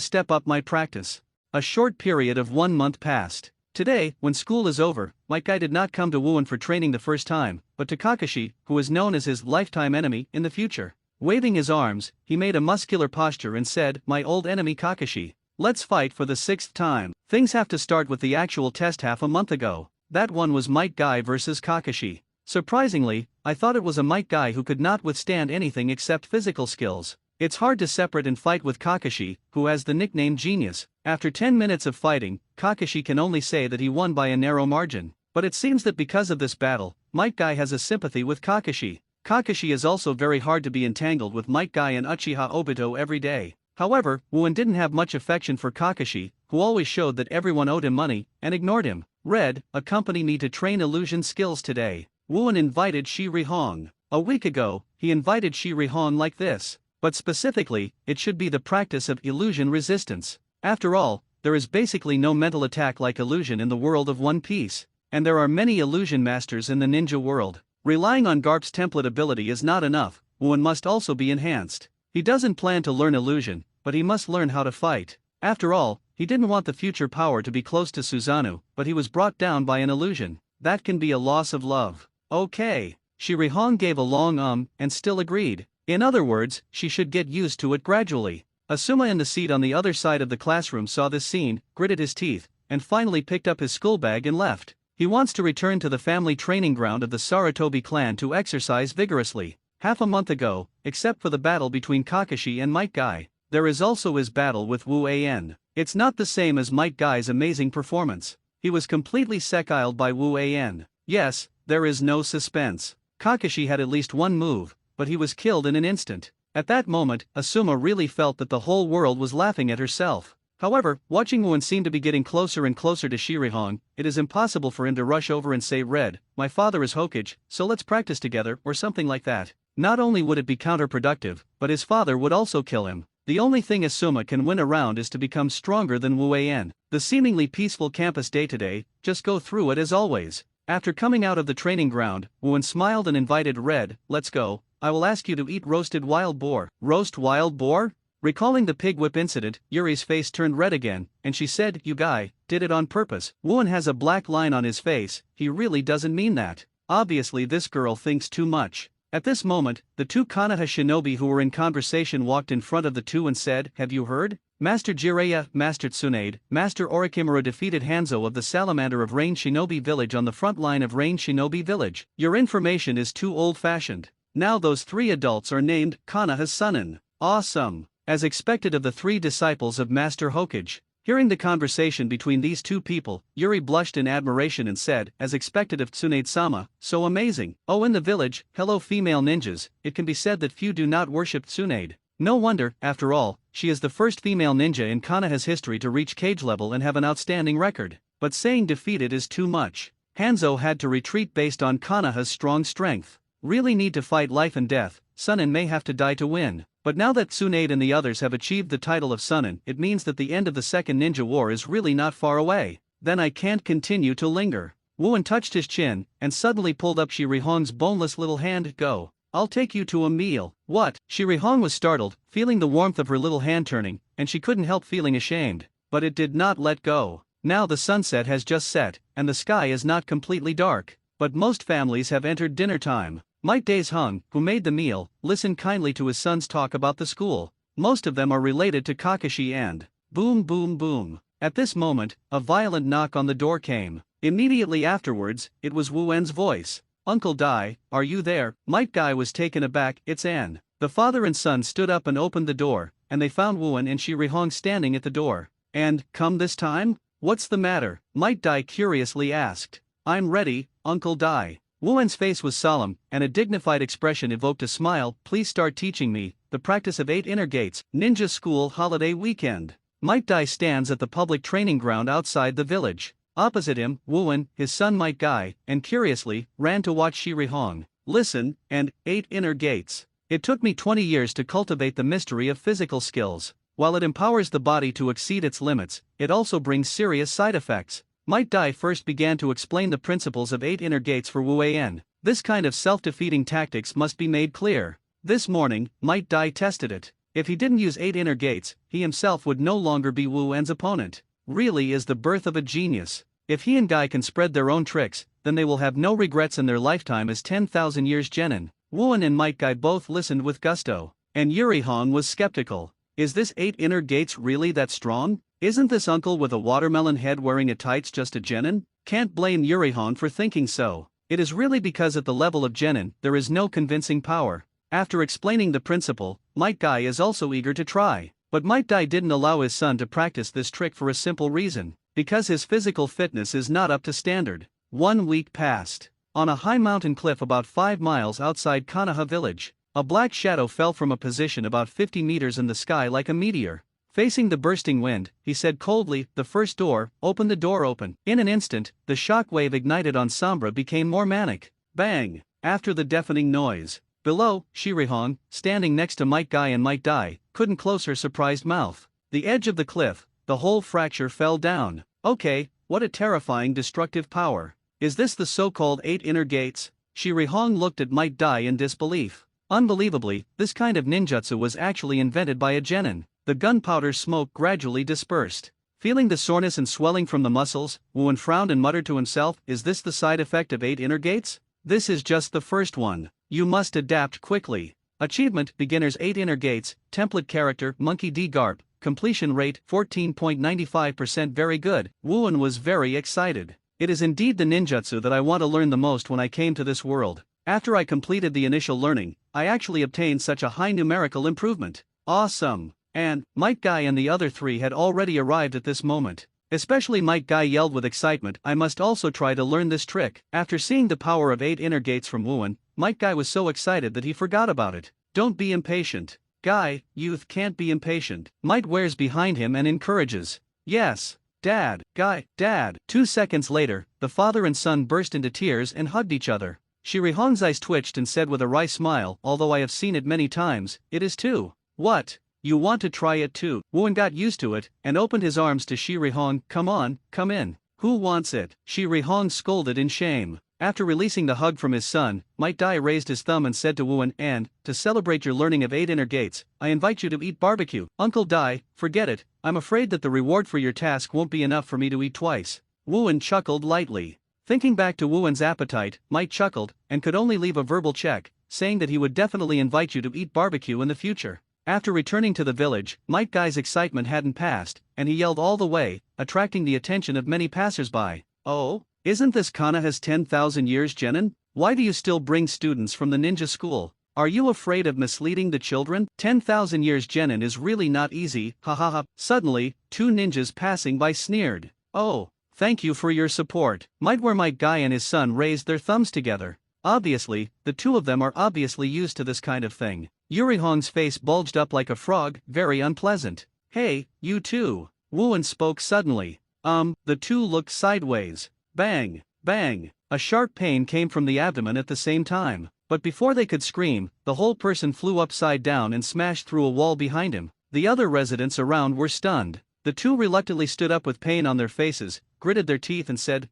step up my practice. A short period of 1 month passed. Today, when school is over, Might Guy did not come to Wuan for training the first time, but to Kakashi, who is known as his lifetime enemy in the future. Waving his arms, he made a muscular posture and said, My old enemy Kakashi, let's fight for the 6th time. Things have to start with the actual test half a month ago. That one was Might Guy versus Kakashi. Surprisingly, I thought it was a Might Guy who could not withstand anything except physical skills. It's hard to separate and fight with Kakashi, who has the nickname Genius. After 10 minutes of fighting, Kakashi can only say that he won by a narrow margin. But it seems that because of this battle, Might Guy has a sympathy with Kakashi. Kakashi is also very hard to be entangled with Might Guy and Uchiha Obito every day. However, Wuan didn't have much affection for Kakashi, who always showed that everyone owed him money, and ignored him. Red, accompany me to train illusion skills today. Wuan invited Shirihong. A week ago, he invited Shirihong like this. But specifically, it should be the practice of illusion resistance. After all, there is basically no mental attack like illusion in the world of One Piece. And there are many illusion masters in the ninja world. Relying on Garp's template ability is not enough, Wuan must also be enhanced. He doesn't plan to learn illusion, but he must learn how to fight. After all, he didn't want the future power to be close to Susanoo, but he was brought down by an illusion. That can be a loss of love. Okay. Shirihong gave a long and still agreed. In other words, she should get used to it gradually. Asuma in the seat on the other side of the classroom saw this scene, gritted his teeth, and finally picked up his school bag and left. He wants to return to the family training ground of the Sarutobi clan to exercise vigorously. Half a month ago, except for the battle between Kakashi and Might Guy, there is also his battle with Wu An. It's not the same as Might Guy's amazing performance. He was completely sekiled by Wu An. Yes, there is no suspense. Kakashi had at least one move, but he was killed in an instant. At that moment, Asuma really felt that the whole world was laughing at herself. However, watching Wuan seem to be getting closer and closer to Shirihong, it is impossible for him to rush over and say, Red, my father is Hokage, so let's practice together, or something like that. Not only would it be counterproductive, but his father would also kill him. The only thing Asuma can win around is to become stronger than Wu An. The seemingly peaceful campus day today, just go through it as always. After coming out of the training ground, Wuan smiled and invited Red, let's go, I will ask you to eat roasted wild boar. Roast wild boar? Recalling the pig whip incident, Yuri's face turned red again, and she said, You guy, did it on purpose. Wuan has a black line on his face, he really doesn't mean that. Obviously this girl thinks too much. At this moment, the 2 Konoha shinobi who were in conversation walked in front of the two and said, Have you heard? Master Jiraiya, Master Tsunade, Master Orochimaru defeated Hanzo of the Salamander of Rain Shinobi Village on the front line of Rain Shinobi Village. Your information is too old-fashioned. Now those 3 adults are named Konoha Sunin. Awesome. As expected of the 3 disciples of Master Hokage. Hearing the conversation between these 2 people, Yuri blushed in admiration and said, as expected of Tsunade-sama, so amazing. Oh, in the village, hello female ninjas, it can be said that few do not worship Tsunade. No wonder, after all, she is the first female ninja in Konoha's history to reach cage level and have an outstanding record. But saying defeated is too much. Hanzo had to retreat based on Konoha's strong strength. really need to fight life and death, Sunin may have to die to win. But now that Tsunade and the others have achieved the title of Sunin, it means that the end of the Second Ninja War is really not far away. Then I can't continue to linger. Wuan touched his chin, and suddenly pulled up Shirihong's boneless little hand. Go. I'll take you to a meal. What? Shirihong was startled, feeling the warmth of her little hand turning, and she couldn't help feeling ashamed. But it did not let go. Now the sunset has just set, and the sky is not completely dark. But most families have entered dinner time. Might Days Hung, who made the meal, listened kindly to his son's talk about the school. Most of them are related to Kakashi and boom boom boom. At this moment, a violent knock on the door came. Immediately afterwards, it was Wu En's voice. Uncle Dai, are you there? Might Guy was taken aback. It's Anne. The father and son stood up and opened the door, and they found Wu En and Shirihong standing at the door. And, come this time? What's the matter? Might Dai curiously asked. I'm ready, Uncle Dai. Wu En's face was solemn, and a dignified expression evoked a smile. Please start teaching me the practice of 8 inner gates, ninja school holiday weekend. Might Dai stands at the public training ground outside the village. Opposite him, Wu En, his son Might Guy, and curiously, ran to watch Shirihong. Listen, and 8 inner gates. It took me 20 years to cultivate the mystery of physical skills. While it empowers the body to exceed its limits, it also brings serious side effects. Might Dai first began to explain the principles of 8 inner gates for Wu En. This kind of self-defeating tactics must be made clear. This morning, Might Dai tested it. If he didn't use 8 inner gates, he himself would no longer be Wu En's opponent. Really is the birth of a genius. If he and Guy can spread their own tricks, then they will have no regrets in their lifetime as 10,000 years genin. Wu En and Might Guy both listened with gusto. And Yurihong was skeptical. Is this 8 inner gates really that strong? Isn't this uncle with a watermelon head wearing a tights just a genin? Can't blame Yurihong for thinking so. It is really because at the level of genin, there is no convincing power. After explaining the principle, Might Guy is also eager to try. But Might Dai didn't allow his son to practice this trick for a simple reason. Because his physical fitness is not up to standard. 1 week passed. On a high mountain cliff about 5 miles outside Konoha village, a black shadow fell from a position about 50 meters in the sky like a meteor. Facing the bursting wind, he said coldly, the first door, open the door open. In an instant, the shock wave ignited on Sombra became more manic. Bang! After the deafening noise. Below, Shirihong, standing next to Might Guy and Might Dai, couldn't close her surprised mouth. The edge of the cliff, the whole fracture fell down. Okay, what a terrifying destructive power. Is this the so-called 8 inner gates? Shirihong looked at Might Dai in disbelief. Unbelievably, this kind of ninjutsu was actually invented by a genin. The gunpowder smoke gradually dispersed. Feeling the soreness and swelling from the muscles, Wu En frowned and muttered to himself, is this the side effect of 8 inner gates? This is just the first one. You must adapt quickly. Achievement, beginners 8 inner gates, template character, Monkey D. Garp, completion rate, 14.95%. Very good. Wu En was very excited. It is indeed the ninjutsu that I want to learn the most when I came to this world. After I completed the initial learning, I actually obtained such a high numerical improvement. Awesome. And, Might Guy and the other 3 had already arrived at this moment. Especially Might Guy yelled with excitement, I must also try to learn this trick. After seeing the power of 8 inner gates from Wu En, Might Guy was so excited that he forgot about it. Don't be impatient. Guy, youth can't be impatient. Might wears behind him and encourages. Yes. Dad, Guy, Dad. 2 seconds later, the father and son burst into tears and hugged each other. Shirihong's eyes twitched and said with a wry smile, although I have seen it many times, it is too. What? You want to try it too? Wu En got used to it, and opened his arms to Shirihong. Come on, come in. Who wants it? Shirihong scolded in shame. After releasing the hug from his son, Might Dai raised his thumb and said to Wu En, and, to celebrate your learning of 8 inner gates, I invite you to eat barbecue. Uncle Dai, forget it, I'm afraid that the reward for your task won't be enough for me to eat twice. Wu En chuckled lightly. Thinking back to Wu En's appetite, Might chuckled, and could only leave a verbal check, saying that he would definitely invite you to eat barbecue in the future. After returning to the village, Might Guy's excitement hadn't passed, and he yelled all the way, attracting the attention of many passers-by. Oh, isn't this Konoha's 10,000 years genin? Why do you still bring students from the ninja school? Are you afraid of misleading the children? 10,000 years genin is really not easy, ha ha ha. Suddenly, 2 ninjas passing by sneered. Oh, thank you for your support. Might Guy and his son raised their thumbs together. Obviously, the 2 of them are obviously used to this kind of thing. Yurihong's face bulged up like a frog, very unpleasant. Hey, you two. Wu En spoke suddenly. The 2 looked sideways. Bang, bang. A sharp pain came from the abdomen at the same time. But before they could scream, the whole person flew upside down and smashed through a wall behind him. The other residents around were stunned. The two reluctantly stood up with pain on their faces, gritted their teeth and said,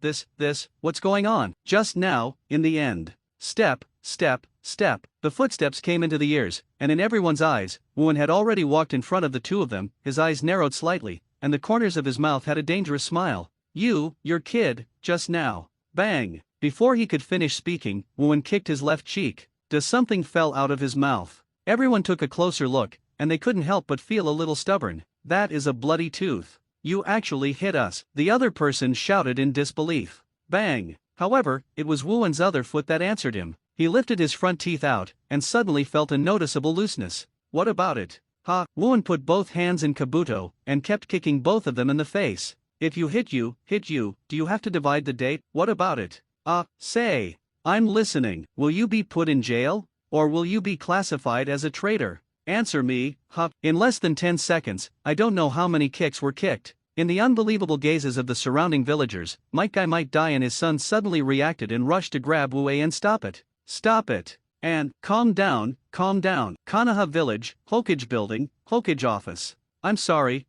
what's going on? Just now, in the end. Step, step, step. The footsteps came into the ears, and in everyone's eyes, Wooen had already walked in front of the two of them, his eyes narrowed slightly, and the corners of his mouth had a dangerous smile. Your kid, just now. Bang! Before he could finish speaking, Wooen kicked his left cheek. Something fell out of his mouth. Everyone took a closer look, and they couldn't help but feel a little stubborn. That is a bloody tooth. You actually hit us, the other person shouted in disbelief. Bang! However, it was Wooen's other foot that answered him. He lifted his front teeth out, and suddenly felt a noticeable looseness. What about it? Ha! Wooen put both hands in kabuto, and kept kicking both of them in the face. If you hit you, do you have to divide the date? What about it? Say. I'm listening. Will you be put in jail? Or will you be classified as a traitor? Answer me, huh? In less than 10 seconds, I don't know how many kicks were kicked. In the unbelievable gazes of the surrounding villagers, Might Guy and his son suddenly reacted and rushed to grab Wu and stop it. Stop it. And, calm down. Konoha Village, Hokage Building, Hokage Office. I'm sorry.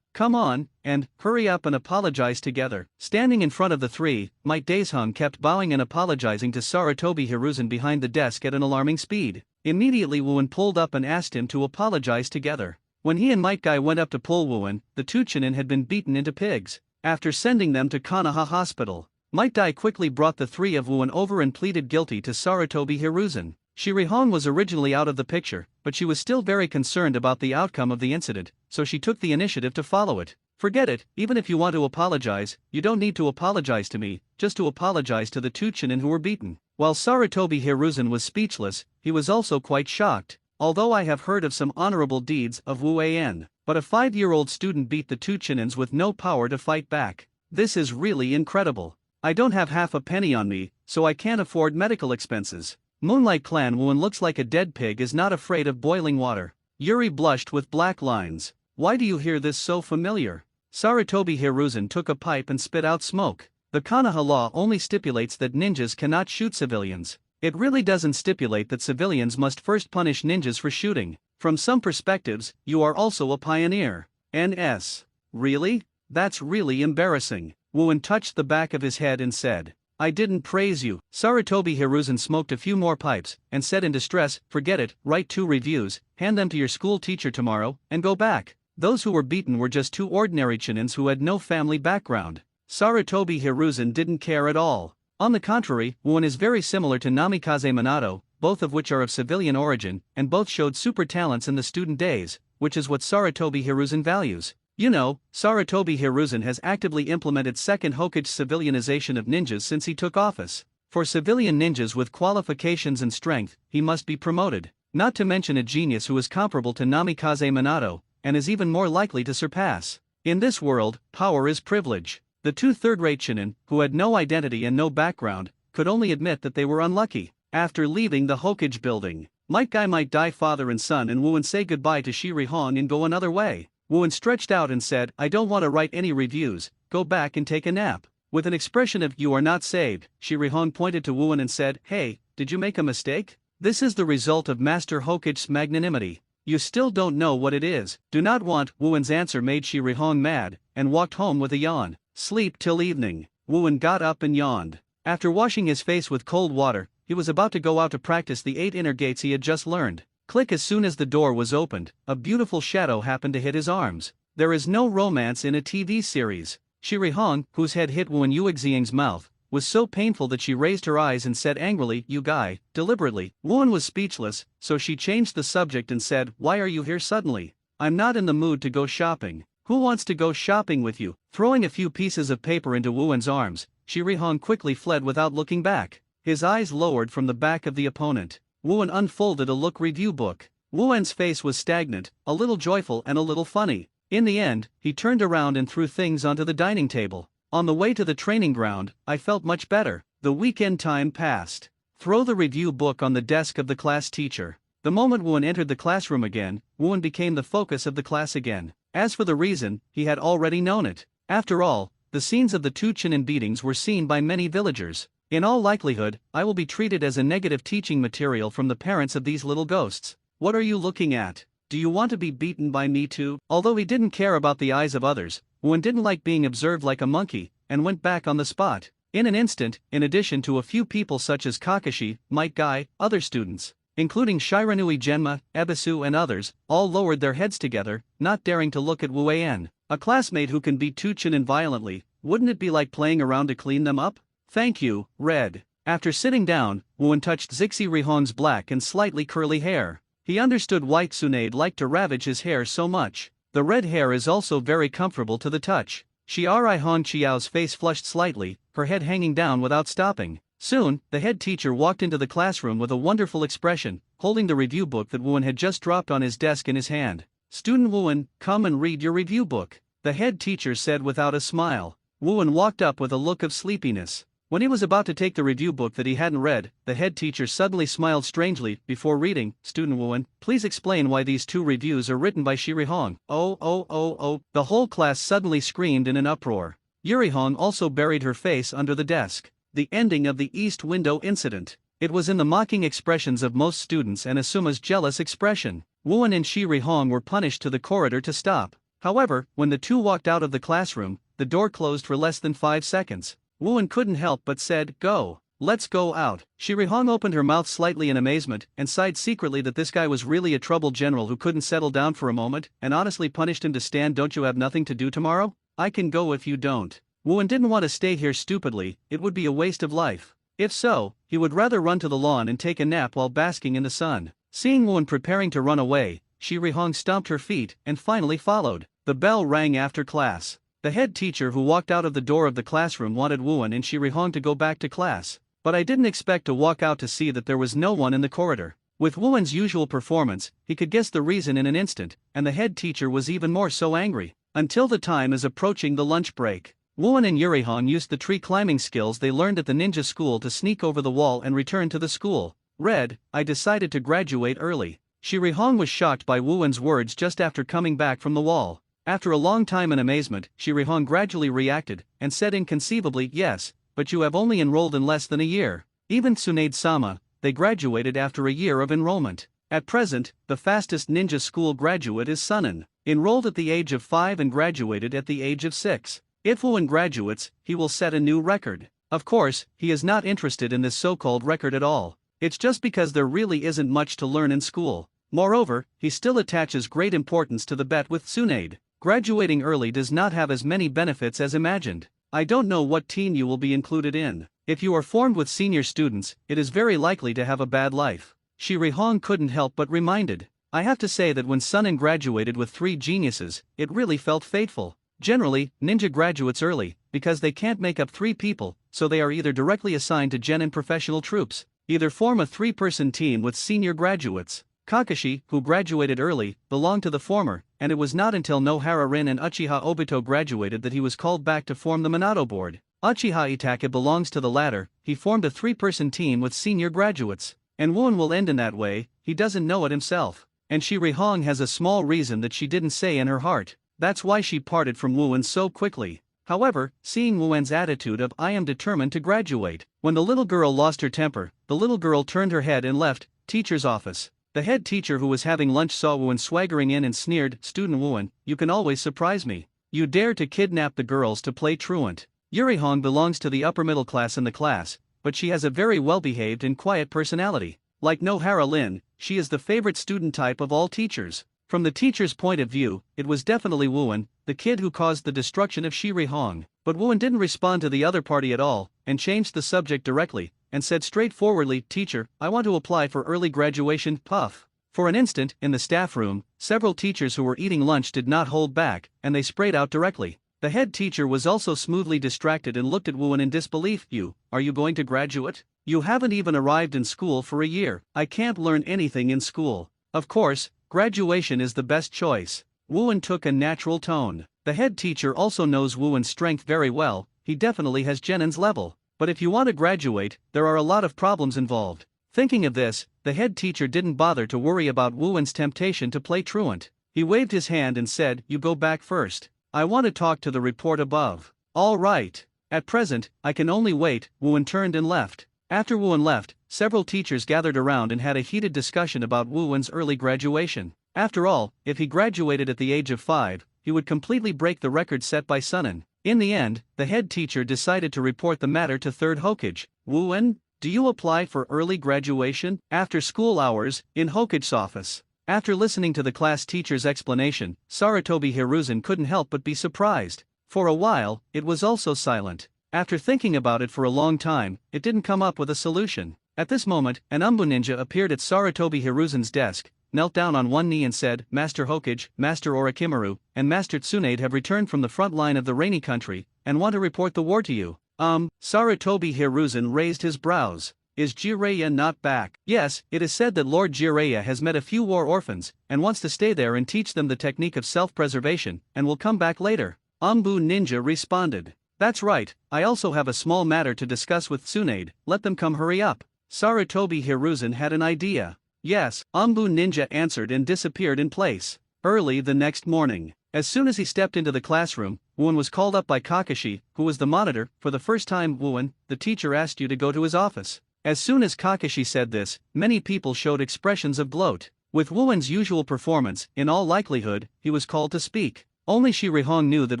Come on, and hurry up and apologize together. Standing in front of the three, Might Daeshun kept bowing and apologizing to Sarutobi Hiruzen behind the desk at an alarming speed. Immediately Wooen pulled up and asked him to apologize together. When he and Might Guy went up to pull Wooen, the two Chunin had been beaten into pigs. After sending them to Konoha Hospital, Might Guy quickly brought the three of Wooen over and pleaded guilty to Sarutobi Hiruzen. Shirihong was originally out of the picture, but she was still very concerned about the outcome of the incident, so she took the initiative to follow it. Forget it, even if you want to apologize, you don't need to apologize to me, just to apologize to the two Chunin who were beaten. While Sarutobi Hiruzen was speechless, he was also quite shocked. Although I have heard of some honorable deeds of Wu An, but a 5-year-old student beat the two Chunins with no power to fight back. This is really incredible. I don't have half a penny on me, so I can't afford medical expenses. Moonlight Clan Wooen looks like a dead pig is not afraid of boiling water. Yuri blushed with black lines. Why do you hear this so familiar? Sarutobi Hiruzen took a pipe and spit out smoke. The Konoha law only stipulates that ninjas cannot shoot civilians. It really doesn't stipulate that civilians must first punish ninjas for shooting. From some perspectives, you are also a pioneer. NS. Really? That's really embarrassing. Wooen touched the back of his head and said, I didn't praise you. Sarutobi Hiruzen smoked a few more pipes, and said in distress, forget it, write 2 reviews, hand them to your school teacher tomorrow, and go back. Those who were beaten were just 2 ordinary Chunins who had no family background. Sarutobi Hiruzen didn't care at all. On the contrary, Wooen is very similar to Namikaze Minato, both of which are of civilian origin, and both showed super talents in the student days, which is what Sarutobi Hiruzen values. You know, Sarutobi Hiruzen has actively implemented second Hokage civilianization of ninjas since he took office. For civilian ninjas with qualifications and strength, he must be promoted, not to mention a genius who is comparable to Namikaze Minato, and is even more likely to surpass. In this world, power is privilege. The 2 third-rate Chunin, who had no identity and no background, could only admit that they were unlucky. After leaving the Hokage building, Might Guy Might Die father and son and Wooen say goodbye to Shirihong and go another way. Wooen stretched out and said, I don't want to write any reviews, go back and take a nap. With an expression of, you are not saved, Shirihong pointed to Wooen and said, hey, did you make a mistake? This is the result of Master Hokage's magnanimity. You still don't know what it is. Do not want. Wooen's answer made Shirihong mad, and walked home with a yawn. Sleep till evening. Wooen got up and yawned. After washing his face with cold water, he was about to go out to practice the 8 inner gates he had just learned. Click. As soon as the door was opened, a beautiful shadow happened to hit his arms. There is no romance in a TV series. Shirihong, whose head hit Wooen Yuexiang's mouth, was so painful that she raised her eyes and said angrily, you guy, deliberately. Wooen was speechless, so she changed the subject and said, why are you here suddenly? I'm not in the mood to go shopping. Who wants to go shopping with you? Throwing a few pieces of paper into Wooen's arms, Shirihong quickly fled without looking back. His eyes lowered from the back of the opponent. Wooen unfolded a look review book. Wooen's face was stagnant, a little joyful and a little funny. In the end, he turned around and threw things onto the dining table. On the way to the training ground, I felt much better. The weekend time passed. Throw the review book on the desk of the class teacher. The moment Wooen entered the classroom again, Wooen became the focus of the class again. As for the reason, he had already known it. After all, the scenes of the 2 Chunin beatings were seen by many villagers. In all likelihood, I will be treated as a negative teaching material from the parents of these little ghosts. What are you looking at? Do you want to be beaten by me too? Although he didn't care about the eyes of others, Wooen didn't like being observed like a monkey, and went back on the spot. In an instant, in addition to a few people such as Kakashi, Might Guy, other students, including Shiranui Genma, Ebisu and others, all lowered their heads together, not daring to look at Wu An. A classmate who can beat Tuchinen violently, wouldn't it be like playing around to clean them up? Thank you, Red. After sitting down, Wooen touched Zixi Rihong's black and slightly curly hair. He understood why Tsunade liked to ravage his hair so much. The red hair is also very comfortable to the touch. Shirai Han Chiao's face flushed slightly, her head hanging down without stopping. Soon, the head teacher walked into the classroom with a wonderful expression, holding the review book that Wooen had just dropped on his desk in his hand. "Student Wooen, come and read your review book," the head teacher said without a smile. Wooen walked up with a look of sleepiness. When he was about to take the review book that he hadn't read, the head teacher suddenly smiled strangely before reading. "Student Wooen, please explain why these 2 reviews are written by Shirihong." Oh. The whole class suddenly screamed in an uproar. Yurihong also buried her face under the desk. The ending of the East Window incident. It was in the mocking expressions of most students and Asuma's jealous expression. Wooen and Shirihong were punished to the corridor to stop. However, when the 2 walked out of the classroom, the door closed for less than 5 seconds. Wooen couldn't help but said, "Go. Let's go out." Shirihong opened her mouth slightly in amazement and sighed secretly that this guy was really a troubled general who couldn't settle down for a moment and honestly punished him to stand. "Don't you have nothing to do tomorrow? I can go if you don't." Wooen didn't want to stay here stupidly, it would be a waste of life. If so, he would rather run to the lawn and take a nap while basking in the sun. Seeing Wooen preparing to run away, Shirihong stomped her feet and finally followed. The bell rang after class. The head teacher who walked out of the door of the classroom wanted Wooen and Shirihong to go back to class, but I didn't expect to walk out to see that there was no one in the corridor. With Wooen's usual performance, he could guess the reason in an instant, and the head teacher was even more so angry. Until the time is approaching the lunch break. Wooen and Yurihong used the tree climbing skills they learned at the ninja school to sneak over the wall and return to the school. "Red, I decided to graduate early." Shirihong was shocked by Wooen's words just after coming back from the wall. After a long time in amazement, Shirihong gradually reacted, and said inconceivably, "Yes, but you have only enrolled in less than a year." Even Tsunade-sama, they graduated after a year of enrollment. At present, the fastest ninja school graduate is Sunan, enrolled at the age of 5 and graduated at the age of 6. If Wooen graduates, he will set a new record. Of course, he is not interested in this so-called record at all. It's just because there really isn't much to learn in school. Moreover, he still attaches great importance to the bet with Tsunade. Graduating early does not have as many benefits as imagined. I don't know what team you will be included in. If you are formed with senior students, it is very likely to have a bad life. Shirihong couldn't help but reminded. I have to say that when Sunan graduated with 3 geniuses, it really felt fateful. Generally, ninja graduates early, because they can't make up 3 people, so they are either directly assigned to genin professional troops, either form a 3-person team with senior graduates. Kakashi, who graduated early, belonged to the former, and it was not until Nohara Rin and Uchiha Obito graduated that he was called back to form the Minato board. Uchiha Itake belongs to the latter. He formed a 3-person team with senior graduates. And Wooen will end in that way, he doesn't know it himself. And Shirihong has a small reason that she didn't say in her heart. That's why she parted from Wooen so quickly. However, seeing Wooen's attitude of "I am determined to graduate," when the little girl lost her temper, the little girl turned her head and left teacher's office. The head teacher who was having lunch saw Wooen swaggering in and sneered, "Student Wooen, you can always surprise me. You dare to kidnap the girls to play truant." Yurihong belongs to the upper middle class in the class, but she has a very well-behaved and quiet personality. Like Nohara Lin, she is the favorite student type of all teachers. From the teacher's point of view, it was definitely Wooen, the kid who caused the destruction of Shirihong. But Wooen didn't respond to the other party at all, and changed the subject directly, and said straightforwardly, "Teacher, I want to apply for early graduation." Puff. For an instant, in the staff room, several teachers who were eating lunch did not hold back, and they sprayed out directly. The head teacher was also smoothly distracted and looked at Wooen in disbelief. Are you going to graduate? You haven't even arrived in school for a year." "I can't learn anything in school." "Of course, graduation is the best choice." Wooen took a natural tone. The head teacher also knows Wooen's strength very well, he definitely has Genin's level. But if you want to graduate, there are a lot of problems involved. Thinking of this, the head teacher didn't bother to worry about Wooen's temptation to play truant. He waved his hand and said, "You go back first. I want to talk to the report above." "All right." At present, I can only wait. Wu turned and left. After Wu left, several teachers gathered around and had a heated discussion about Wu early graduation. After all, if he graduated at the age of 5, he would completely break the record set by Sunan. In the end, the head teacher decided to report the matter to 3rd Hokage. Wu, do you apply for early graduation? After school hours, in Hokage's office. After listening to the class teacher's explanation, Sarutobi Hiruzen couldn't help but be surprised. For a while, it was also silent. After thinking about it for a long time, it didn't come up with a solution. At this moment, an Umbu ninja appeared at Sarutobi Hiruzen's desk, knelt down on one knee and said, Master Hokage, Master Orochimaru, and Master Tsunade have returned from the front line of the rainy country, and want to report the war to you. Sarutobi Hiruzen raised his brows. Is Jiraiya not back? Yes, it is said that Lord Jiraiya has met a few war orphans, and wants to stay there and teach them the technique of self-preservation, and will come back later. Umbu ninja responded. That's right, I also have a small matter to discuss with Tsunade, let them come hurry up. Sarutobi Hiruzen had an idea. Yes, Umbu ninja answered and disappeared in place. Early the next morning, as soon as he stepped into the classroom, Wu was called up by Kakashi, who was the monitor. For the first time, Wu, the teacher asked you to go to his office. As soon as Kakashi said this, many people showed expressions of gloat. With Wu's usual performance, in all likelihood, he was called to speak. Only Shi Rihong knew that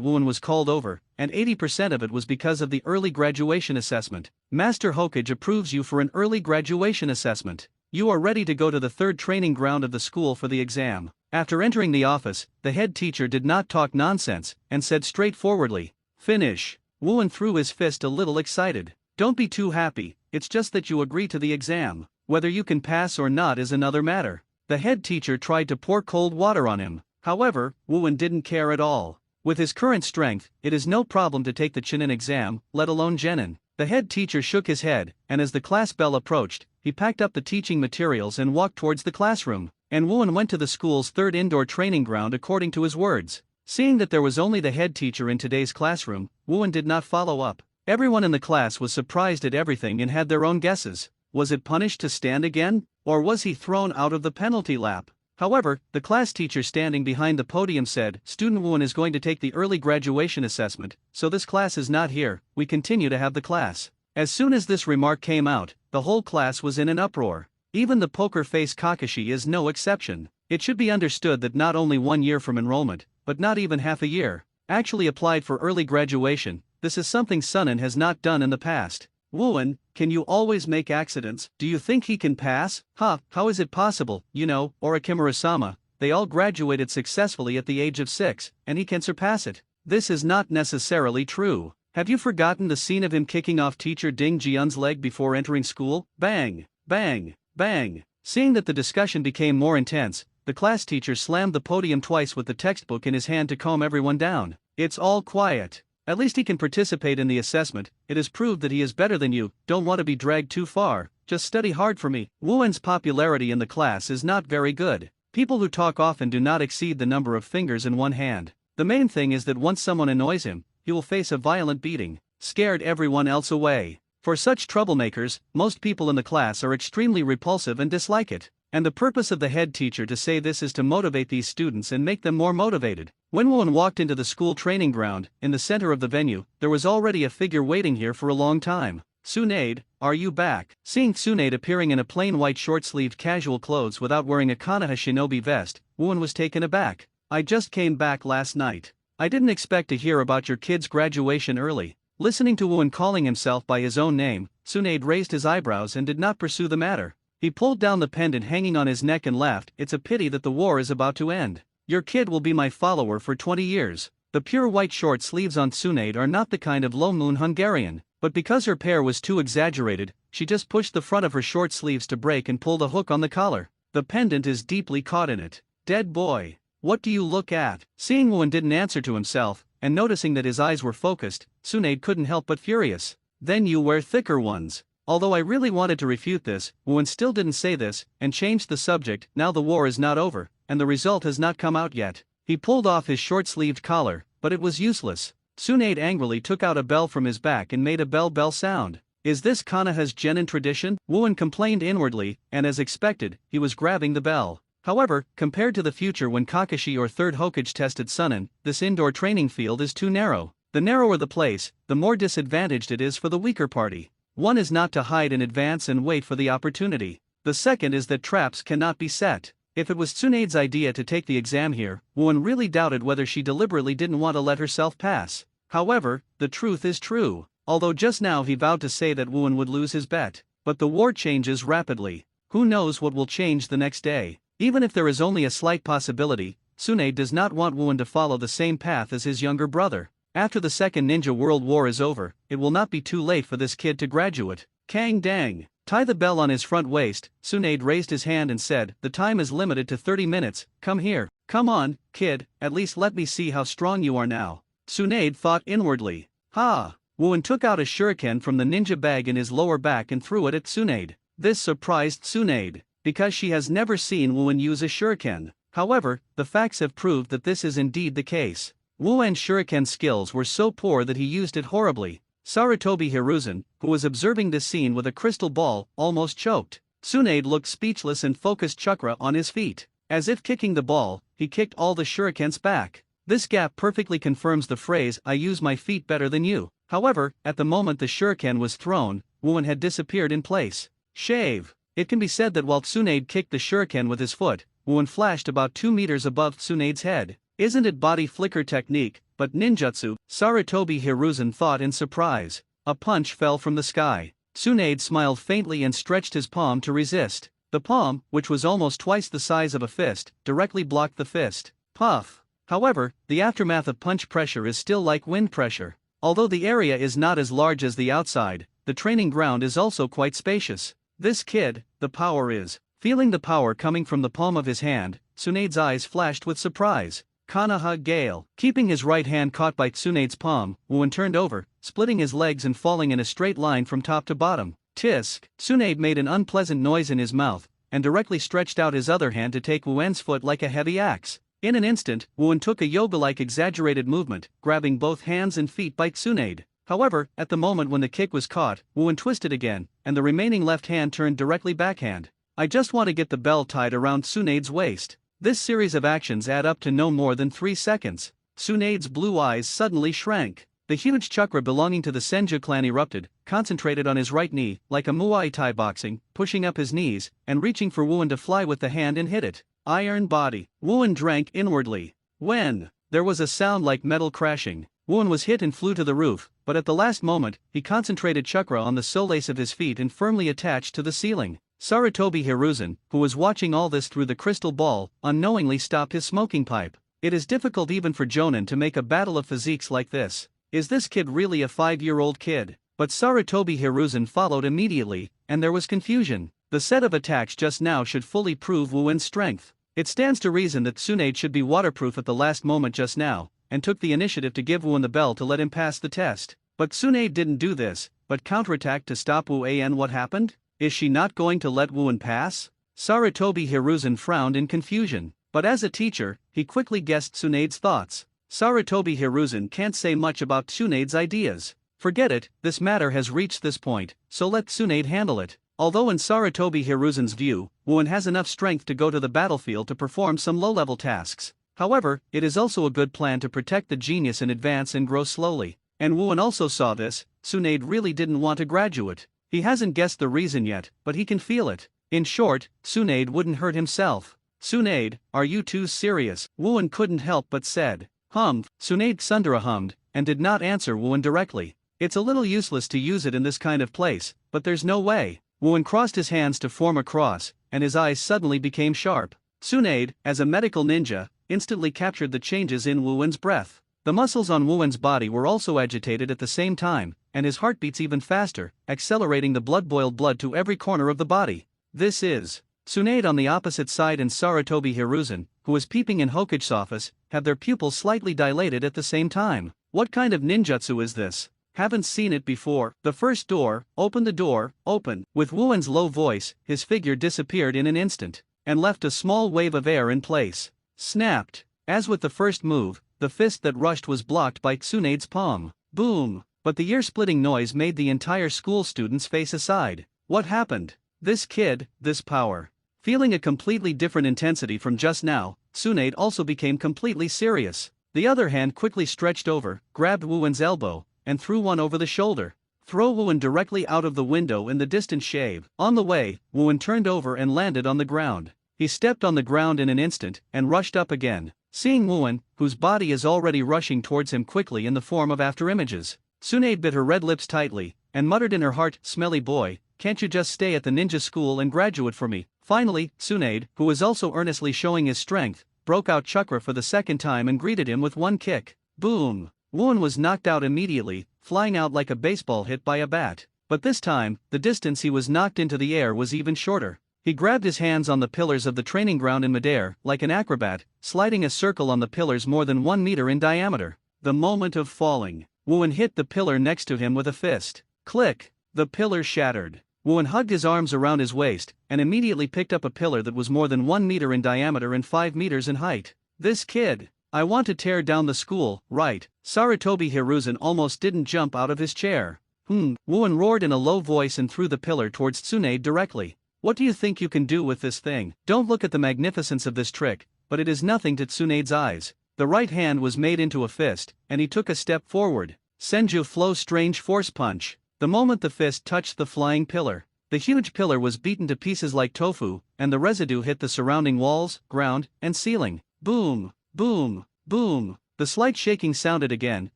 Wu was called over, and 80% of it was because of the early graduation assessment. Master Hokage approves you for an early graduation assessment. You are ready to go to the 3rd training ground of the school for the exam. After entering the office, the head teacher did not talk nonsense, and said straightforwardly, finish. Wu threw his fist a little excited. Don't be too happy, it's just that you agree to the exam. Whether you can pass or not is another matter. The head teacher tried to pour cold water on him. However, Wu didn't care at all. With his current strength, it is no problem to take the Chunin exam, let alone Genin. The head teacher shook his head, and as the class bell approached, he packed up the teaching materials and walked towards the classroom. And Wu went to the school's 3rd indoor training ground according to his words. Seeing that there was only the head teacher in today's classroom, Wu did not follow up. Everyone in the class was surprised at everything and had their own guesses. Was it punished to stand again? Or was he thrown out of the penalty lap? However, the class teacher standing behind the podium said, Student Wu is going to take the early graduation assessment, so this class is not here, we continue to have the class. As soon as this remark came out, the whole class was in an uproar. Even the poker face Kakashi is no exception. It should be understood that not only 1 year from enrollment, but not even half a year, actually applied for early graduation. This is something Sunan has not done in the past. Wu, can you always make accidents? Do you think he can pass? How is it possible? You know, Orochimaru-sama, they all graduated successfully at the age of 6, and he can surpass it. This is not necessarily true. Have you forgotten the scene of him kicking off teacher Ding Jian's leg before entering school? Bang, bang, bang. Seeing that the discussion became more intense, the class teacher slammed the podium twice with the textbook in his hand to calm everyone down. It's all quiet. At least he can participate in the assessment. It has proved that he is better than you. Don't want to be dragged too far. Just study hard for me. Wu's popularity in the class is not very good. People who talk often do not exceed the number of fingers in one hand. The main thing is that once someone annoys him, he will face a violent beating. Scared everyone else away. For such troublemakers, most people in the class are extremely repulsive and dislike it. And the purpose of the head teacher to say this is to motivate these students and make them more motivated. When Wu walked into the school training ground, in the center of the venue, there was already a figure waiting here for a long time. Tsunade, are you back? Seeing Tsunade appearing in a plain white short-sleeved casual clothes without wearing a Konoha shinobi vest, Wu was taken aback. I just came back last night. I didn't expect to hear about your kid's graduation early. Listening to Wu calling himself by his own name, Tsunade raised his eyebrows and did not pursue the matter. He pulled down the pendant hanging on his neck and laughed. It's a pity that the war is about to end. Your kid will be my follower for 20 years. The pure white short sleeves on Tsunade are not the kind of low-moon Hungarian, but because her pair was too exaggerated, she just pushed the front of her short sleeves to break and pulled a hook on the collar. The pendant is deeply caught in it. Dead boy. What do you look at? Seeing Wu didn't answer to himself, and noticing that his eyes were focused, Tsunade couldn't help but furious. Then you wear thicker ones. Although I really wanted to refute this, Wu still didn't say this, and changed the subject. Now the war is not over, and the result has not come out yet. He pulled off his short-sleeved collar, but it was useless. Tsunade angrily took out a bell from his back and made a bell sound. Is this Konoha's genin tradition? Wu complained inwardly, and as expected, he was grabbing the bell. However, compared to the future when Kakashi or 3rd Hokage tested Sunan, this indoor training field is too narrow. The narrower the place, the more disadvantaged it is for the weaker party. One is not to hide in advance and wait for the opportunity. The second is that traps cannot be set. If it was Tsunade's idea to take the exam here, Wooen really doubted whether she deliberately didn't want to let herself pass. However, the truth is true. Although just now he vowed to say that Wooen would lose his bet. But the war changes rapidly. Who knows what will change the next day? Even if there is only a slight possibility, Tsunade does not want Wooen to follow the same path as his younger brother. After the Second Ninja World War is over, it will not be too late for this kid to graduate. Kang dang. Tie the bell on his front waist. Tsunade raised his hand and said, "The time is limited to 30 minutes, come here." "Come on, kid, at least let me see how strong you are now." Tsunade thought inwardly. Ha! Wooen took out a shuriken from the ninja bag in his lower back and threw it at Tsunade. This surprised Tsunade, because she has never seen Wooen use a shuriken. However, the facts have proved that this is indeed the case. Wooen's shuriken skills were so poor that he used it horribly. Sarutobi Hiruzen, who was observing this scene with a crystal ball, almost choked. Tsunade looked speechless and focused chakra on his feet. As if kicking the ball, he kicked all the shurikens back. This gap perfectly confirms the phrase, "I use my feet better than you." However, at the moment the shuriken was thrown, Wooen had disappeared in place. Shave. It can be said that while Tsunade kicked the shuriken with his foot, Wooen flashed about 2 meters above Tsunade's head. Isn't it body flicker technique, but ninjutsu? Sarutobi Hiruzen thought in surprise. A punch fell from the sky. Tsunade smiled faintly and stretched his palm to resist. The palm, which was almost twice the size of a fist, directly blocked the fist. Puff. However, the aftermath of punch pressure is still like wind pressure. Although the area is not as large as the outside, the training ground is also quite spacious. This kid, the power is. Feeling the power coming from the palm of his hand, Tsunade's eyes flashed with surprise. Konoha Gale. Keeping his right hand caught by Tsunade's palm, Wooen turned over, splitting his legs and falling in a straight line from top to bottom. Tisk. Tsunade made an unpleasant noise in his mouth, and directly stretched out his other hand to take Wooen's foot like a heavy axe. In an instant, Wooen took a yoga-like exaggerated movement, grabbing both hands and feet by Tsunade. However, at the moment when the kick was caught, Wooen twisted again, and the remaining left hand turned directly backhand. I just want to get the bell tied around Tsunade's waist. This series of actions add up to no more than 3 seconds. Tsunade's blue eyes suddenly shrank. The huge chakra belonging to the Senju clan erupted, concentrated on his right knee, like a Muay Thai boxing, pushing up his knees, and reaching for Wooen to fly with the hand and hit it. Iron body. Wooen drank inwardly. When there was a sound like metal crashing, Wooen was hit and flew to the roof, but at the last moment, he concentrated chakra on the solace of his feet and firmly attached to the ceiling. Sarutobi Hiruzen, who was watching all this through the crystal ball, unknowingly stopped his smoking pipe. It is difficult even for Jonin to make a battle of physiques like this. Is this kid really a 5-year-old kid? But Sarutobi Hiruzen followed immediately, and there was confusion. The set of attacks just now should fully prove Wooen's strength. It stands to reason that Tsunade should be waterproof at the last moment just now, and took the initiative to give Wooen the bell to let him pass the test. But Tsunade didn't do this, but counterattacked to stop Wooen. What happened? Is she not going to let Wooen pass? Sarutobi Hiruzen frowned in confusion, but as a teacher, he quickly guessed Tsunade's thoughts. Sarutobi Hiruzen can't say much about Tsunade's ideas. Forget it, this matter has reached this point, so let Tsunade handle it. Although in Sarutobi Hiruzen's view, Wooen has enough strength to go to the battlefield to perform some low-level tasks. However, it is also a good plan to protect the genius in advance and grow slowly. And Wooen also saw this. Tsunade really didn't want a graduate. He hasn't guessed the reason yet, but he can feel it. In short, Tsunade wouldn't hurt himself. Tsunade, are you too serious? Wooen couldn't help but said. Tsunade Sundara hummed, and did not answer Wooen directly. It's a little useless to use it in this kind of place, but there's no way. Wooen crossed his hands to form a cross, and his eyes suddenly became sharp. Tsunade, as a medical ninja, instantly captured the changes in Wooen's breath. The muscles on Wooen's body were also agitated at the same time, and his heart beats even faster, accelerating the blood-boiled blood to every corner of the body. This is Tsunade on the opposite side and Sarutobi Hiruzen, who was peeping in Hokage's office, have their pupils slightly dilated at the same time. What kind of ninjutsu is this? Haven't seen it before. The first door, open the door, open. With Wooen's low voice, his figure disappeared in an instant, and left a small wave of air in place. Snapped. As with the first move, the fist that rushed was blocked by Tsunade's palm. Boom! But the ear-splitting noise made the entire school students face aside. What happened? This kid, this power. Feeling a completely different intensity from just now, Tsunade also became completely serious. The other hand quickly stretched over, grabbed Wuwen's elbow, and threw one over the shoulder. Throw Wuwen directly out of the window in the distant shave. On the way, Wuwen turned over and landed on the ground. He stepped on the ground in an instant and rushed up again. Seeing Wuwen, whose body is already rushing towards him quickly in the form of afterimages, Tsunade bit her red lips tightly and muttered in her heart, "Smelly boy, can't you just stay at the ninja school and graduate for me?" Finally, Tsunade, who was also earnestly showing his strength, broke out chakra for the second time and greeted him with one kick. Boom! Wuwen was knocked out immediately, flying out like a baseball hit by a bat. But this time, the distance he was knocked into the air was even shorter. He grabbed his hands on the pillars of the training ground in midair, like an acrobat, sliding a circle on the pillars more than 1 meter in diameter. The moment of falling, Wuwen hit the pillar next to him with a fist. Click! The pillar shattered. Wuwen hugged his arms around his waist, and immediately picked up a pillar that was more than 1 meter in diameter and 5 meters in height. This kid! I want to tear down the school, right? Sarutobi Hiruzen almost didn't jump out of his chair. Wuwen roared in a low voice and threw the pillar towards Tsunade directly. What do you think you can do with this thing? Don't look at the magnificence of this trick, but it is nothing to Tsunade's eyes. The right hand was made into a fist, and he took a step forward. Senju Flow Strange Force Punch. The moment the fist touched the flying pillar, the huge pillar was beaten to pieces like tofu, and the residue hit the surrounding walls, ground, and ceiling. Boom! Boom! Boom! The slight shaking sounded again,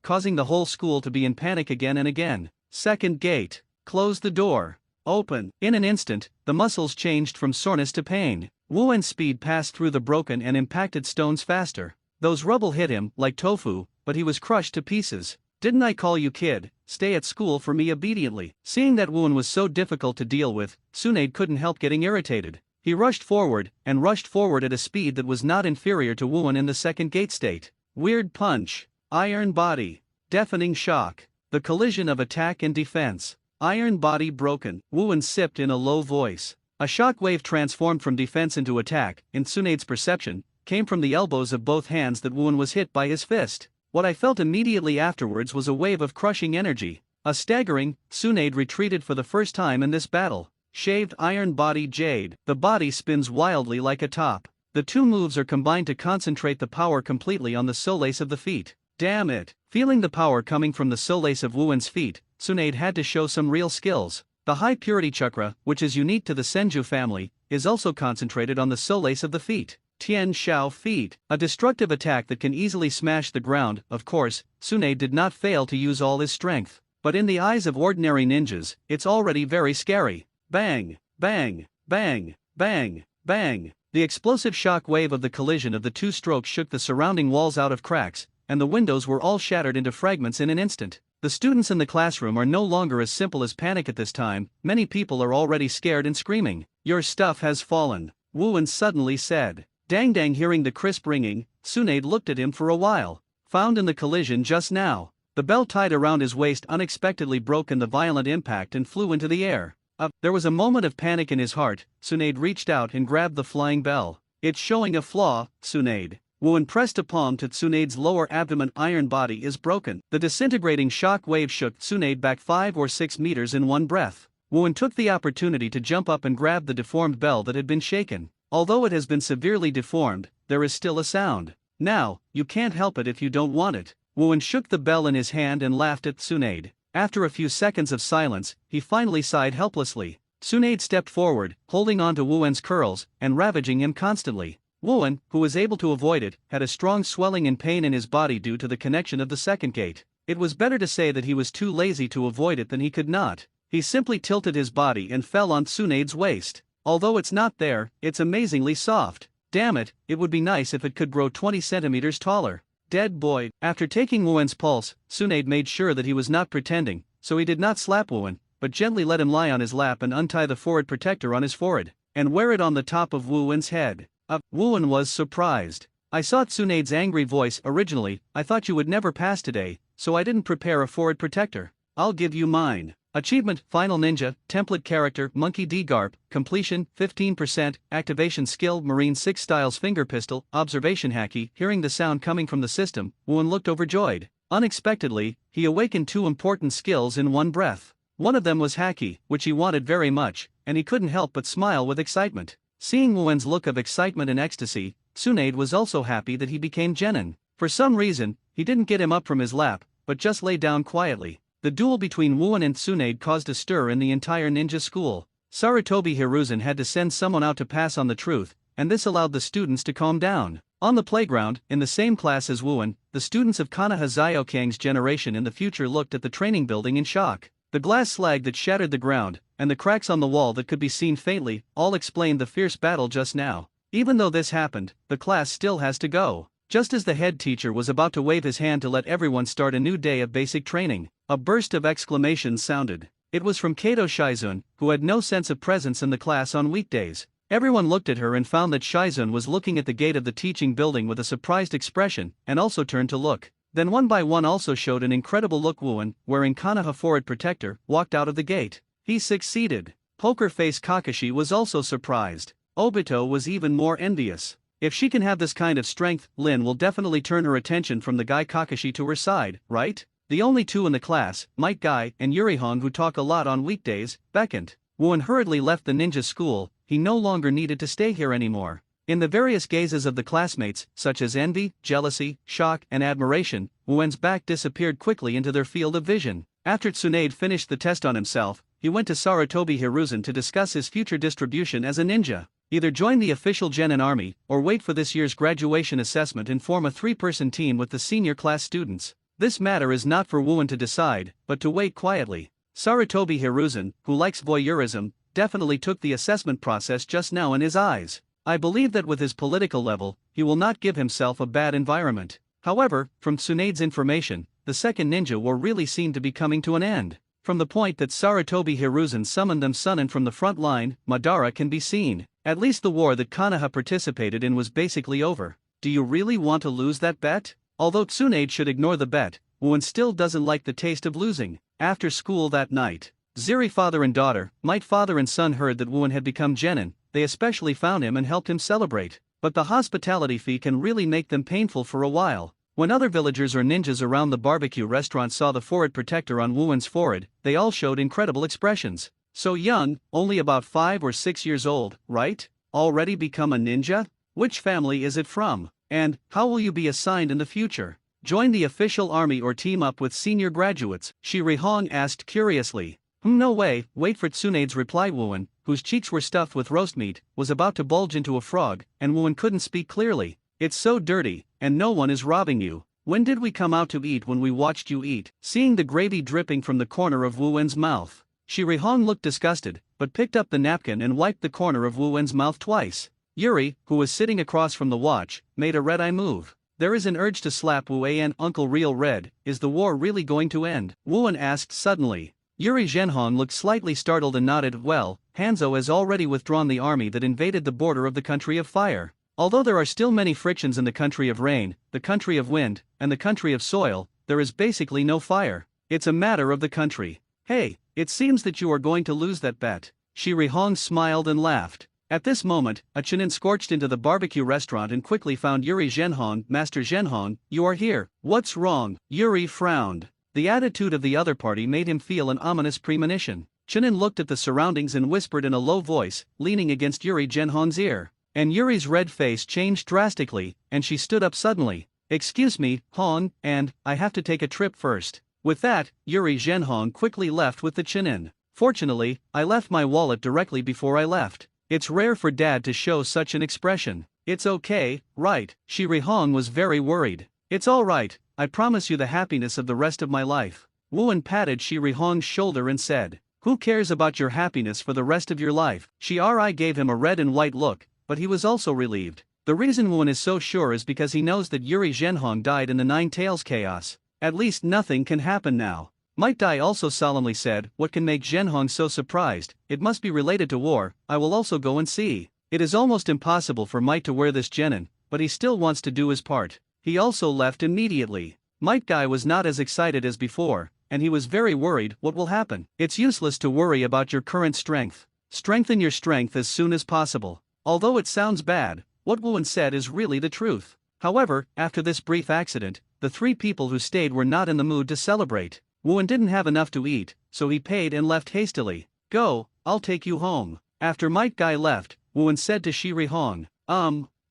causing the whole school to be in panic again and again. Second gate. Close the door. Open. In an instant, the muscles changed from soreness to pain. Wuwen's speed passed through the broken and impacted stones faster. Those rubble hit him like tofu, but he was crushed to pieces. Didn't I call you kid? Stay at school for me obediently. Seeing that Wuwen was so difficult to deal with, Tsunade couldn't help getting irritated. He rushed forward at a speed that was not inferior to Wuwen in the second gate state. Weird punch. Iron body. Deafening shock. The collision of attack and defense. Iron body broken. Wuwen sipped in a low voice. A shock wave transformed from defense into attack, in Tsunade's perception, came from the elbows of both hands that Wuwen was hit by his fist. What I felt immediately afterwards was a wave of crushing energy. A staggering, Tsunade retreated for the first time in this battle. Shaved iron body jade. The body spins wildly like a top. The two moves are combined to concentrate the power completely on the solace of the feet. Damn it! Feeling the power coming from the solace of Wuwen's feet, Tsunade had to show some real skills. The high purity chakra, which is unique to the Senju family, is also concentrated on the solace of the feet. Tian Shao feet. A destructive attack that can easily smash the ground. Of course, Tsunade did not fail to use all his strength. But in the eyes of ordinary ninjas, it's already very scary. Bang! Bang! Bang! Bang! Bang! The explosive shock wave of the collision of the two strokes shook the surrounding walls out of cracks, and the windows were all shattered into fragments in an instant. The students in the classroom are no longer as simple as panic at this time. Many people are already scared and screaming. Your stuff has fallen, Wuwen suddenly said. Dang dang! Hearing the crisp ringing, Tsunade looked at him for a while. Found in the collision just now. The bell tied around his waist unexpectedly broke in the violent impact and flew into the air. There was a moment of panic in his heart. Tsunade reached out and grabbed the flying bell. It's showing a flaw, Tsunade. Wuwen pressed a palm to Tsunade's lower abdomen. Iron body is broken. The disintegrating shock wave shook Tsunade back 5 or 6 meters in one breath. Wuwen took the opportunity to jump up and grab the deformed bell that had been shaken. Although it has been severely deformed, there is still a sound. Now, you can't help it if you don't want it. Wuwen shook the bell in his hand and laughed at Tsunade. After a few seconds of silence, he finally sighed helplessly. Tsunade stepped forward, holding on to Wuwen's curls, and ravaging him constantly. Wuwen, who was able to avoid it, had a strong swelling and pain in his body due to the connection of the second gate. It was better to say that he was too lazy to avoid it than he could not. He simply tilted his body and fell on Tsunade's waist. Although it's not there, it's amazingly soft. Damn it, it would be nice if it could grow 20 centimeters taller. Dead boy. After taking Wuwen's pulse, Tsunade made sure that he was not pretending, so he did not slap Wuwen, but gently let him lie on his lap and untie the forehead protector on his forehead, and wear it on the top of Wuwen's head. Wuwen was surprised. I saw Tsunade's angry voice. Originally, I thought you would never pass today, so I didn't prepare a forehead protector. I'll give you mine. Achievement, Final Ninja, Template Character, Monkey D. Garp, Completion, 15%, Activation Skill, Marine 6 Styles Finger Pistol, Observation Haki. Hearing the sound coming from the system, Wuwen looked overjoyed. Unexpectedly, he awakened 2 important skills in one breath. One of them was Haki, which he wanted very much, and he couldn't help but smile with excitement. Seeing Wuwen's look of excitement and ecstasy, Tsunade was also happy that he became genin. For some reason, he didn't get him up from his lap, but just lay down quietly. The duel between Woowen and Tsunade caused a stir in the entire ninja school. Sarutobi Hiruzen had to send someone out to pass on the truth, and this allowed the students to calm down. On the playground, in the same class as Woowen, the students of Konoha Zyokang's generation in the future looked at the training building in shock. The glass slag that shattered the ground, and the cracks on the wall that could be seen faintly, all explained the fierce battle just now. Even though this happened, the class still has to go. Just as the head teacher was about to wave his hand to let everyone start a new day of basic training, a burst of exclamations sounded. It was from Kato Shizun, who had no sense of presence in the class on weekdays. Everyone looked at her and found that Shizun was looking at the gate of the teaching building with a surprised expression, and also turned to look. Then one by one also showed an incredible look. Woowen, wearing Konoha Forward Protector, walked out of the gate. He succeeded. Poker Face Kakashi was also surprised. Obito was even more envious. If she can have this kind of strength, Lin will definitely turn her attention from the guy Kakashi to her side, right? The only two in the class, Might Guy and Yurihong, who talk a lot on weekdays, beckoned. Woowen hurriedly left the ninja school. He no longer needed to stay here anymore. In the various gazes of the classmates, such as envy, jealousy, shock, and admiration, Woowen's back disappeared quickly into their field of vision. After Tsunade finished the test on himself, he went to Sarutobi Hiruzen to discuss his future distribution as a ninja. Either join the official Genin army, or wait for this year's graduation assessment and form a 3-person team with the senior class students. This matter is not for Woowen to decide, but to wait quietly. Sarutobi Hiruzen, who likes voyeurism, definitely took the assessment process just now in his eyes. I believe that with his political level, he will not give himself a bad environment. However, from Tsunade's information, the second ninja war really seemed to be coming to an end. From the point that Sarutobi Hiruzen summoned them Sunin from the front line, Madara can be seen. At least the war that Konoha participated in was basically over. Do you really want to lose that bet? Although Tsunade should ignore the bet, Woowen still doesn't like the taste of losing. After school that night, Ziri father and daughter, Might father and son, heard that Woowen had become Genin. They especially found him and helped him celebrate. But the hospitality fee can really make them painful for a while. When other villagers or ninjas around the barbecue restaurant saw the forehead protector on Woowen's forehead, they all showed incredible expressions. So young, only about 5 or 6 years old, right? Already become a ninja? Which family is it from? And how will you be assigned in the future? Join the official army or team up with senior graduates? Shirihong asked curiously. No way, wait for Tsunade's reply. Woowen, whose cheeks were stuffed with roast meat, was about to bulge into a frog, and Woowen couldn't speak clearly. It's so dirty, and no one is robbing you. When did we come out to eat? When we watched you eat. Seeing the gravy dripping from the corner of Woowen's mouth, Shirihong looked disgusted, but picked up the napkin and wiped the corner of Woowen's mouth twice. Yuri, who was sitting across from the watch, made a red-eye move. There is an urge to slap Woowen. Uncle Real Red, is the war really going to end? Woowen asked suddenly. Yuri Zhenhong looked slightly startled and nodded. Well, Hanzo has already withdrawn the army that invaded the border of the country of fire. Although there are still many frictions in the country of rain, the country of wind, and the country of soil, there is basically no fire. It's a matter of the country. Hey, it seems that you are going to lose that bet. Shirihong smiled and laughed. At this moment, a Chunin scorched into the barbecue restaurant and quickly found Yuri Zhenhong. Master Zhenhong, you are here. What's wrong? Yuri frowned. The attitude of the other party made him feel an ominous premonition. Chunin looked at the surroundings and whispered in a low voice, leaning against Yuri Zhenhong's ear. And Yuri's red face changed drastically, and she stood up suddenly. Excuse me, Hong, and I have to take a trip first. With that, Yuri Zhenhong quickly left with the Chunin. Fortunately, I left my wallet directly before I left. It's rare for Dad to show such an expression. It's okay, right? Shirihong was very worried. It's all right, I promise you the happiness of the rest of my life. Woowen patted Shirihong's shoulder and said, who cares about your happiness for the rest of your life? Shiri gave him a red and white look, but he was also relieved. The reason Woowen is so sure is because he knows that Yuri Zhenhong died in the Nine Tails chaos. At least nothing can happen now. Might Dai also solemnly said, what can make Zhenhong so surprised? It must be related to war. I will also go and see. It is almost impossible for Might to wear this genin, but he still wants to do his part. He also left immediately. Might Guy was not as excited as before, and he was very worried. What will happen? It's useless to worry about your current strength. Strengthen your strength as soon as possible. Although it sounds bad, what Woowen said is really the truth. However, after this brief accident, the 3 people who stayed were not in the mood to celebrate. Woowen didn't have enough to eat, so he paid and left hastily. Go, I'll take you home. After Might Guy left, Woowen said to Shirihong,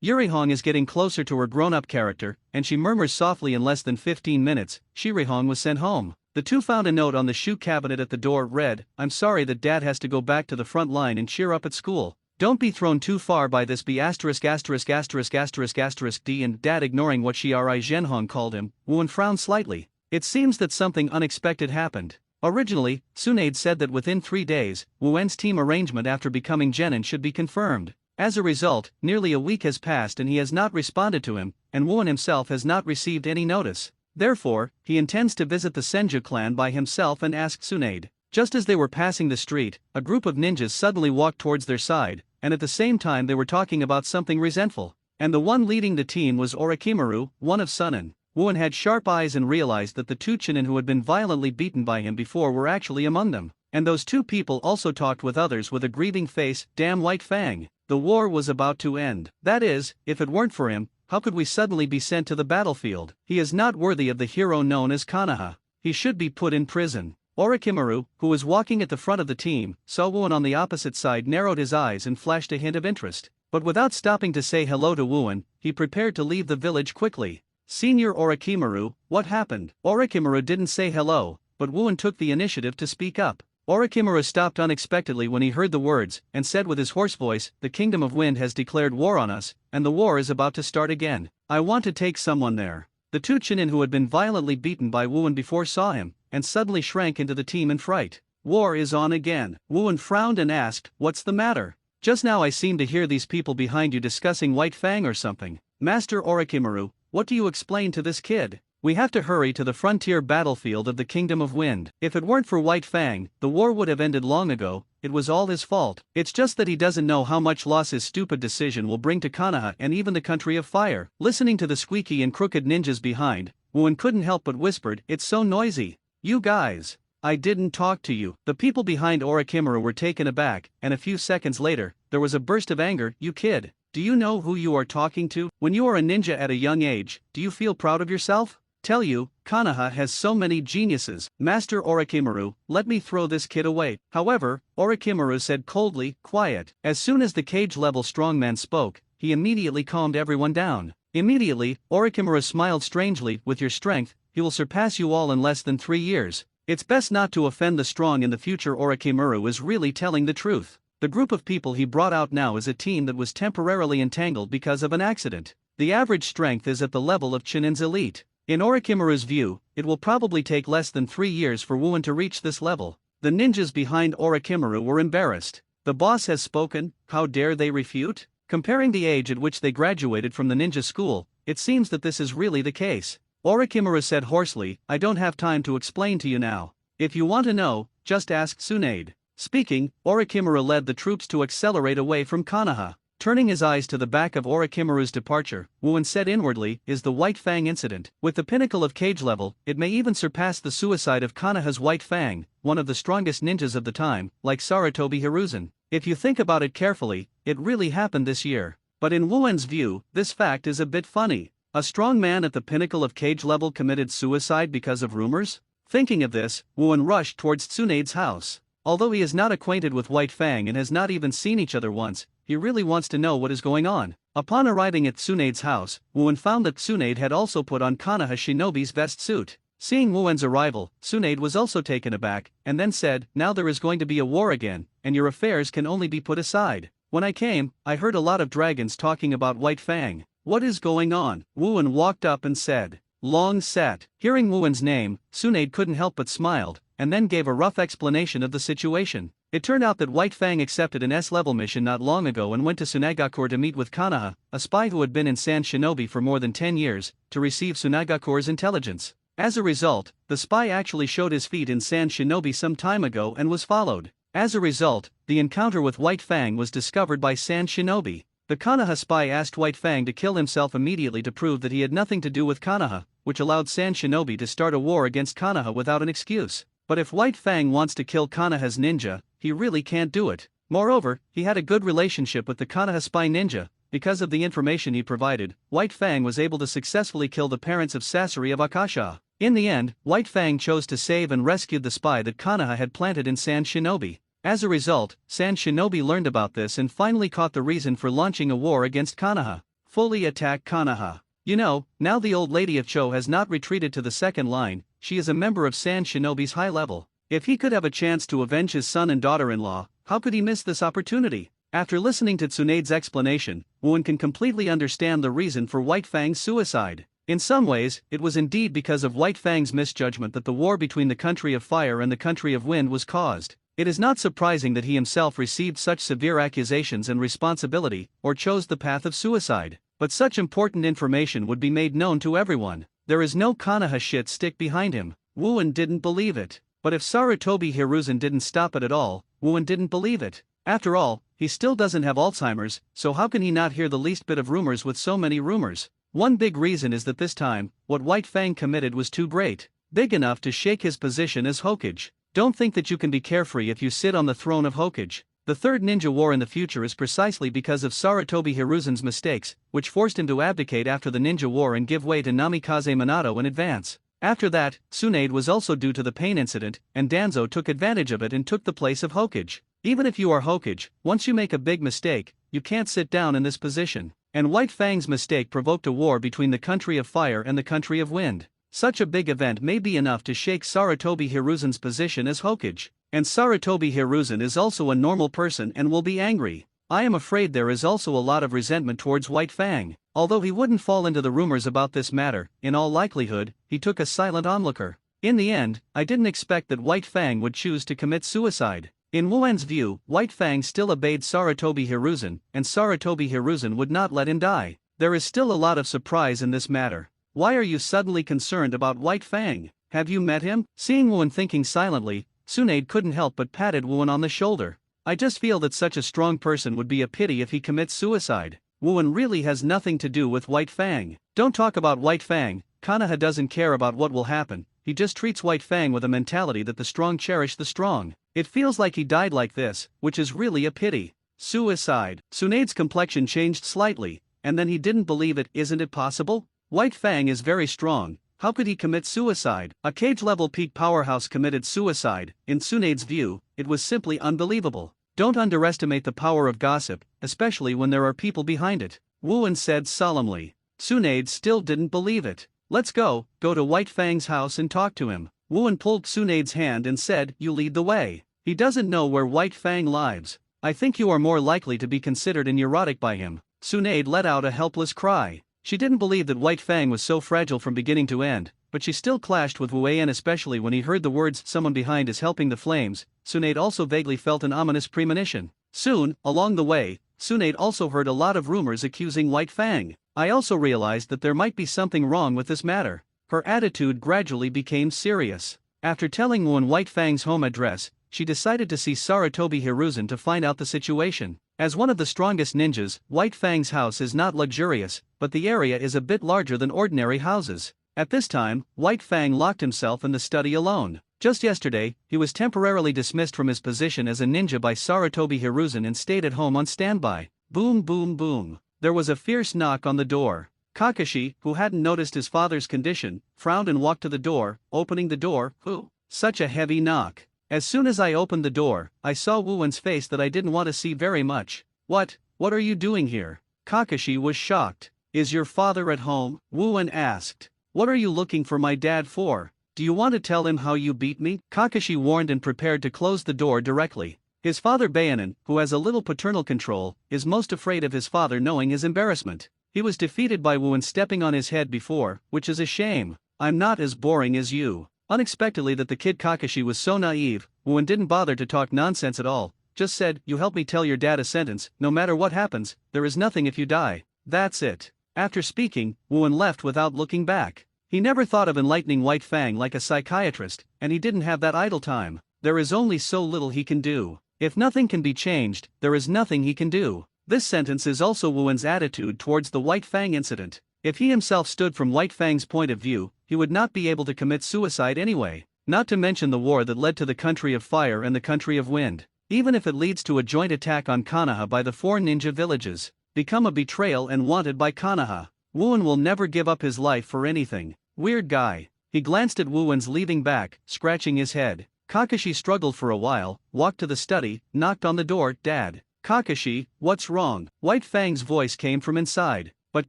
Yurihong is getting closer to her grown-up character, and she murmurs softly in less than 15 minutes, Shirihong was sent home. The two found a note on the shoe cabinet at the door, read, I'm sorry that dad has to go back to the front line and cheer up at school. Don't be thrown too far by this B*************************************** D and dad ignoring what Shiri Zhenhong called him. Wuan frowned slightly. It seems that something unexpected happened. Originally, Tsunade said that within 3 days, Wuen's team arrangement after becoming genin should be confirmed. As a result, nearly a week has passed and he has not responded to him, and Wuan himself has not received any notice. Therefore, he intends to visit the Senju clan by himself and ask Tsunade. Just as they were passing the street, a group of ninjas suddenly walked towards their side, and at the same time they were talking about something resentful. And the one leading the team was Orochimaru, one of Sunin. Wuan had sharp eyes and realized that the two Chunin who had been violently beaten by him before were actually among them. And those two people also talked with others with a grieving face. Damn White Fang. The war was about to end. That is, if it weren't for him, how could we suddenly be sent to the battlefield? He is not worthy of the hero known as Konoha. He should be put in prison. Orochimaru, who was walking at the front of the team, saw Wuan on the opposite side, narrowed his eyes and flashed a hint of interest. But without stopping to say hello to Wuan, he prepared to leave the village quickly. Senior Orochimaru, what happened? Orochimaru didn't say hello, but Wuan took the initiative to speak up. Orochimaru stopped unexpectedly when he heard the words, and said with his hoarse voice, the Kingdom of Wind has declared war on us, and the war is about to start again. I want to take someone there. The two Chunin who had been violently beaten by Wuan before saw him, and suddenly shrank into the team in fright. War is on again. Wuan frowned and asked, what's the matter? Just now I seem to hear these people behind you discussing White Fang or something. Master Orochimaru, what do you explain to this kid? We have to hurry to the frontier battlefield of the Kingdom of Wind. If it weren't for White Fang, the war would have ended long ago. It was all his fault. It's just that he doesn't know how much loss his stupid decision will bring to Konoha and even the Country of Fire. Listening to the squeaky and crooked ninjas behind, Wuan couldn't help but whispered, it's so noisy. You guys. I didn't talk to you. The people behind Orochimaru were taken aback, and a few seconds later, there was a burst of anger. You kid. Do you know who you are talking to? When you are a ninja at a young age, do you feel proud of yourself? Tell you, Konoha has so many geniuses. Master Orochimaru, let me throw this kid away. However, Orochimaru said coldly, quiet. As soon as the cage-level strongman spoke, he immediately calmed everyone down. Immediately, Orochimaru smiled strangely. With your strength, he will surpass you all in less than 3 years. It's best not to offend the strong in the future. Orochimaru is really telling the truth. The group of people he brought out now is a team that was temporarily entangled because of an accident. The average strength is at the level of Chunin's elite. In Orochimaru's view, it will probably take less than 3 years for Wuan to reach this level. The ninjas behind Orochimaru were embarrassed. The boss has spoken, how dare they refute? Comparing the age at which they graduated from the ninja school, it seems that this is really the case. Orochimaru said hoarsely, I don't have time to explain to you now. If you want to know, just ask Tsunade. Speaking, Orochimaru led the troops to accelerate away from Konoha. Turning his eyes to the back of Orochimaru's departure, Wuan said inwardly, is the White Fang incident. With the pinnacle of cage level, it may even surpass the suicide of Konoha's White Fang, one of the strongest ninjas of the time, like Sarutobi Hiruzen. If you think about it carefully, it really happened this year. But in Wuan's view, this fact is a bit funny. A strong man at the pinnacle of cage level committed suicide because of rumors? Thinking of this, Wuan rushed towards Tsunade's house. Although he is not acquainted with White Fang and has not even seen each other once, he really wants to know what is going on. Upon arriving at Tsunade's house, Wuan found that Tsunade had also put on Konoha Shinobi's vest suit. Seeing Wuan's arrival, Tsunade was also taken aback, and then said, now there is going to be a war again, and your affairs can only be put aside. When I came, I heard a lot of dragons talking about White Fang. What is going on? Wuan walked up and said, Long Set. Hearing Wuan's name, Tsunade couldn't help but smiled, and then gave a rough explanation of the situation. It turned out that White Fang accepted an S-level mission not long ago and went to Tsunagakur to meet with Konoha, a spy who had been in Sand Shinobi for more than 10 years, to receive Tsunagakur's intelligence. As a result, the spy actually showed his feet in Sand Shinobi some time ago and was followed. As a result, the encounter with White Fang was discovered by Sand Shinobi. The Konoha spy asked White Fang to kill himself immediately to prove that he had nothing to do with Konoha, which allowed Sand Shinobi to start a war against Konoha without an excuse. But if White Fang wants to kill Konoha's ninja, he really can't do it. Moreover, he had a good relationship with the Konoha spy ninja. Because of the information he provided, White Fang was able to successfully kill the parents of Sasori of Akasha. In the end, White Fang chose to save and rescued the spy that Konoha had planted in Sand Shinobi. As a result, Sand Shinobi learned about this and finally caught the reason for launching a war against Konoha. fully attack Konoha. You know, now the old lady of Cho has not retreated to the second line, she is a member of Sand Shinobi's high level. If he could have a chance to avenge his son and daughter-in-law, how could he miss this opportunity? After listening to Tsunade's explanation, Wooen can completely understand the reason for White Fang's suicide. In some ways, it was indeed because of White Fang's misjudgment that the war between the country of fire and the country of wind was caused. It is not surprising that he himself received such severe accusations and responsibility, or chose the path of suicide. But such important information would be made known to everyone. There is no Konoha shit stick behind him. Wooen didn't believe it. But if Sarutobi Hiruzen didn't stop it at all, Wooen didn't believe it. After all, he still doesn't have Alzheimer's, so how can he not hear the least bit of rumors with so many rumors? One big reason is that this time, what White Fang committed was too great, big enough to shake his position as Hokage. Don't think that you can be carefree if you sit on the throne of Hokage. The third ninja war in the future is precisely because of Sarutobi Hiruzen's mistakes, which forced him to abdicate after the ninja war and give way to Namikaze Minato in advance. After that, Tsunade was also due to the pain incident, and Danzo took advantage of it and took the place of Hokage. Even if you are Hokage, once you make a big mistake, you can't sit down in this position. And White Fang's mistake provoked a war between the country of fire and the country of wind. Such a big event may be enough to shake Sarutobi Hiruzen's position as Hokage. And Sarutobi Hiruzen is also a normal person and will be angry. I am afraid there is also a lot of resentment towards White Fang. Although he wouldn't fall into the rumors about this matter, in all likelihood, he took a silent onlooker. In the end, I didn't expect that White Fang would choose to commit suicide. In Wuen's view, White Fang still obeyed Sarutobi Hiruzen, and Sarutobi Hiruzen would not let him die. There is still a lot of surprise in this matter. Why are you suddenly concerned about White Fang? Have you met him? Seeing Wuen thinking silently, Tsunade couldn't help but patted Wuen on the shoulder. I just feel that such a strong person would be a pity if he commits suicide. Wuen really has nothing to do with White Fang. Don't talk about White Fang. Konoha doesn't care about what will happen, he just treats White Fang with a mentality that the strong cherish the strong. It feels like he died like this, which is really a pity. Suicide. Tsunade's complexion changed slightly, and then he didn't believe it. Isn't it possible? White Fang is very strong, how could he commit suicide? A cage-level peak powerhouse committed suicide. In Tsunade's view, it was simply unbelievable. Don't underestimate the power of gossip, especially when there are people behind it, Wuen said solemnly. Tsunade still didn't believe it. Let's go to White Fang's house and talk to him. Wuen pulled Tsunade's hand and said, you lead the way. He doesn't know where White Fang lives. I think you are more likely to be considered a neurotic by him. Tsunade let out a helpless cry. She didn't believe that White Fang was so fragile from beginning to end, but she still clashed with Wuen, especially when he heard the words someone behind is helping the flames. Tsunade also vaguely felt an ominous premonition. Soon, along the way, Tsunade also heard a lot of rumors accusing White Fang. I also realized that there might be something wrong with this matter. Her attitude gradually became serious. After telling Wuen White Fang's home address, she decided to see Sarutobi Hiruzen to find out the situation. As one of the strongest ninjas, White Fang's house is not luxurious, but the area is a bit larger than ordinary houses. At this time, White Fang locked himself in the study alone. Just yesterday, he was temporarily dismissed from his position as a ninja by Sarutobi Hiruzen and stayed at home on standby. Boom boom boom. There was a fierce knock on the door. Kakashi, who hadn't noticed his father's condition, frowned and walked to the door, opening the door. Who? Such a heavy knock. As soon as I opened the door, I saw Wuen's face that I didn't want to see very much. What are you doing here? Kakashi was shocked. Is your father at home? Wuen asked. What are you looking for my dad for? Do you want to tell him how you beat me? Kakashi warned and prepared to close the door directly. His father Bayanin, who has a little paternal control, is most afraid of his father knowing his embarrassment. He was defeated by Wuen stepping on his head before, which is a shame. I'm not as boring as you. Unexpectedly that the kid Kakashi was so naive, Wuen didn't bother to talk nonsense at all, just said, you help me tell your dad a sentence, no matter what happens, there is nothing if you die. That's it. After speaking, Wuen left without looking back. He never thought of enlightening White Fang like a psychiatrist, and he didn't have that idle time. There is only so little he can do. If nothing can be changed, there is nothing he can do. This sentence is also Wuen's attitude towards the White Fang incident. If he himself stood from White Fang's point of view, he would not be able to commit suicide anyway, not to mention the war that led to the country of fire and the country of wind. Even if it leads to a joint attack on Konoha by the 4 ninja villages, become a betrayal and wanted by Konoha. Wuen will never give up his life for anything. Weird guy. He glanced at Wuen's leaving back, scratching his head. Kakashi struggled for a while, walked to the study, knocked on the door. Dad. Kakashi, what's wrong? White Fang's voice came from inside. but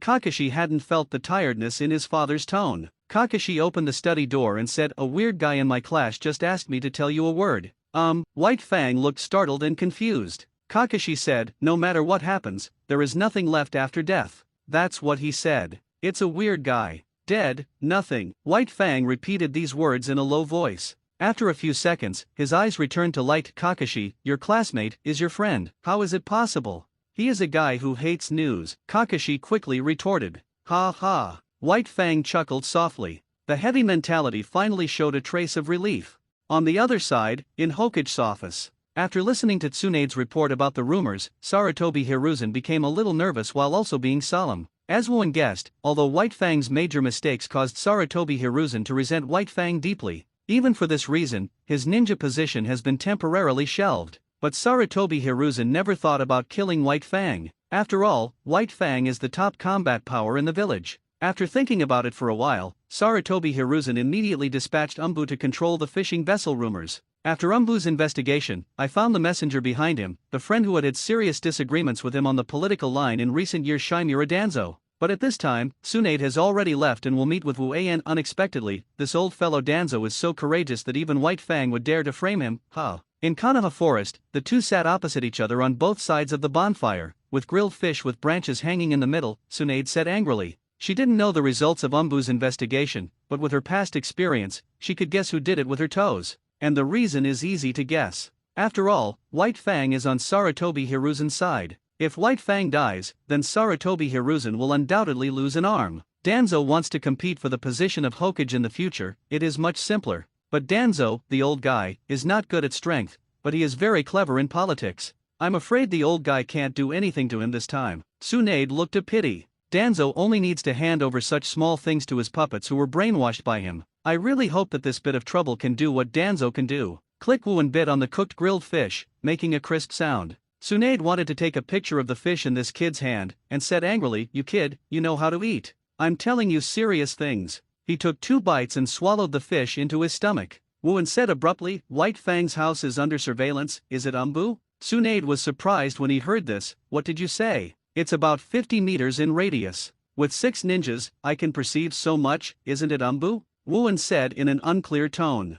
Kakashi hadn't felt the tiredness in his father's tone. Kakashi opened the study door and said, "A weird guy in my class just asked me to tell you a word." White Fang looked startled and confused. Kakashi said, "No matter what happens, there is nothing left after death." That's what he said. It's a weird guy. Dead, nothing. White Fang repeated these words in a low voice. After a few seconds, his eyes returned to light. "Kakashi, your classmate, is your friend. How is it possible?" "He is a guy who hates news," Kakashi quickly retorted. "Ha ha." White Fang chuckled softly. The heavy mentality finally showed a trace of relief. On the other side, in Hokage's office, after listening to Tsunade's report about the rumors, Sarutobi Hiruzen became a little nervous while also being solemn. As Wooden guessed, although White Fang's major mistakes caused Sarutobi Hiruzen to resent White Fang deeply, even for this reason, his ninja position has been temporarily shelved. But Sarutobi Hiruzen never thought about killing White Fang. After all, White Fang is the top combat power in the village. After thinking about it for a while, Sarutobi Hiruzen immediately dispatched Umbu to control the fishing vessel rumors. After Umbu's investigation, I found the messenger behind him, the friend who had serious disagreements with him on the political line in recent years, Shimura Danzo. But at this time, Tsunade has already left and will meet with Wu An unexpectedly. This old fellow Danzo is so courageous that even White Fang would dare to frame him. In Konoha Forest, the two sat opposite each other on both sides of the bonfire, with grilled fish with branches hanging in the middle. Tsunade said angrily. She didn't know the results of Umbu's investigation, but with her past experience, she could guess who did it with her toes. And the reason is easy to guess. After all, White Fang is on Sarutobi Hiruzen's side. If White Fang dies, then Sarutobi Hiruzen will undoubtedly lose an arm. Danzo wants to compete for the position of Hokage in the future. It is much simpler. But Danzo, the old guy, is not good at strength, but he is very clever in politics. I'm afraid the old guy can't do anything to him this time. Tsunade looked a pity. Danzo only needs to hand over such small things to his puppets who were brainwashed by him. I really hope that this bit of trouble can do what Danzo can do. Click Wu and bit on the cooked grilled fish, making a crisp sound. Tsunade wanted to take a picture of the fish in this kid's hand, and said angrily, "You kid, you know how to eat. I'm telling you serious things." He took 2 bites and swallowed the fish into his stomach. Wu said abruptly, "White Fang's house is under surveillance, is it Umbu?" Tsunade was surprised when he heard this. "What did you say?" "It's about 50 meters in radius. With 6 ninjas, I can perceive so much, isn't it Umbu?" Wu said in an unclear tone.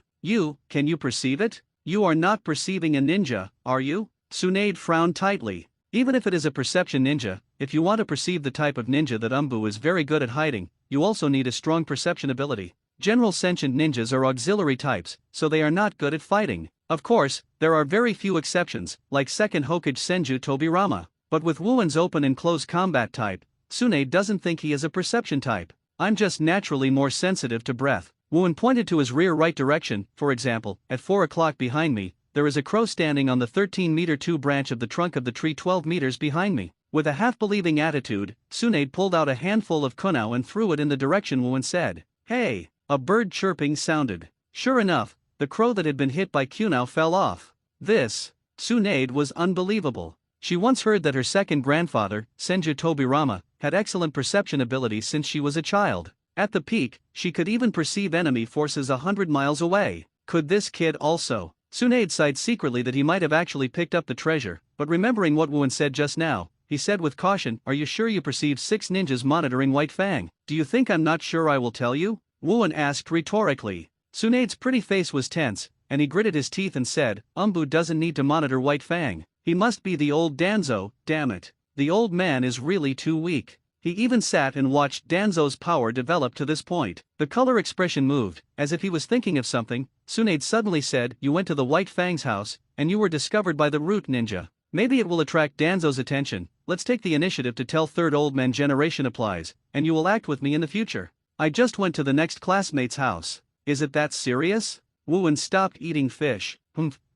Can you perceive it? You are not perceiving a ninja, are you?" Tsunade frowned tightly. "Even if it is a perception ninja, if you want to perceive the type of ninja that Umbu is very good at hiding, you also need a strong perception ability. General sentient ninjas are auxiliary types, so they are not good at fighting. Of course, there are very few exceptions, like second Hokage Senju Tobirama. But with Wu's open and close combat type, Tsunade doesn't think he is a perception type. I'm just naturally more sensitive to breath." Wu pointed to his rear right direction. "For example, at 4 o'clock behind me, there is a crow standing on the 13-meter 2 branch of the trunk of the tree 12 meters behind me." With a half-believing attitude, Tsunade pulled out a handful of kunao and threw it in the direction Wu and said, "Hey!" A bird chirping sounded. Sure enough, the crow that had been hit by kunao fell off. Tsunade was unbelievable. She once heard that her second grandfather, Senju Tobirama, had excellent perception ability since she was a child. At the peak, she could even perceive enemy forces 100 miles away. Could this kid also? Tsunade sighed secretly that he might have actually picked up the treasure, but remembering what Wu said just now, he said with caution, "Are you sure you perceive 6 ninjas monitoring White Fang? Do you think I'm not sure I will tell you?" Wu asked rhetorically. Tsunade's pretty face was tense, and he gritted his teeth and said, "Umbu doesn't need to monitor White Fang. He must be the old Danzo, damn it. The old man is really too weak." He even sat and watched Danzo's power develop to this point. The color expression moved, as if he was thinking of something. Tsunade suddenly said, "You went to the White Fang's house, and you were discovered by the root ninja. Maybe it will attract Danzo's attention. Let's take the initiative to tell third old man generation applies, and you will act with me in the future. I just went to the next classmate's house. Is it that serious?" Wu stopped eating fish.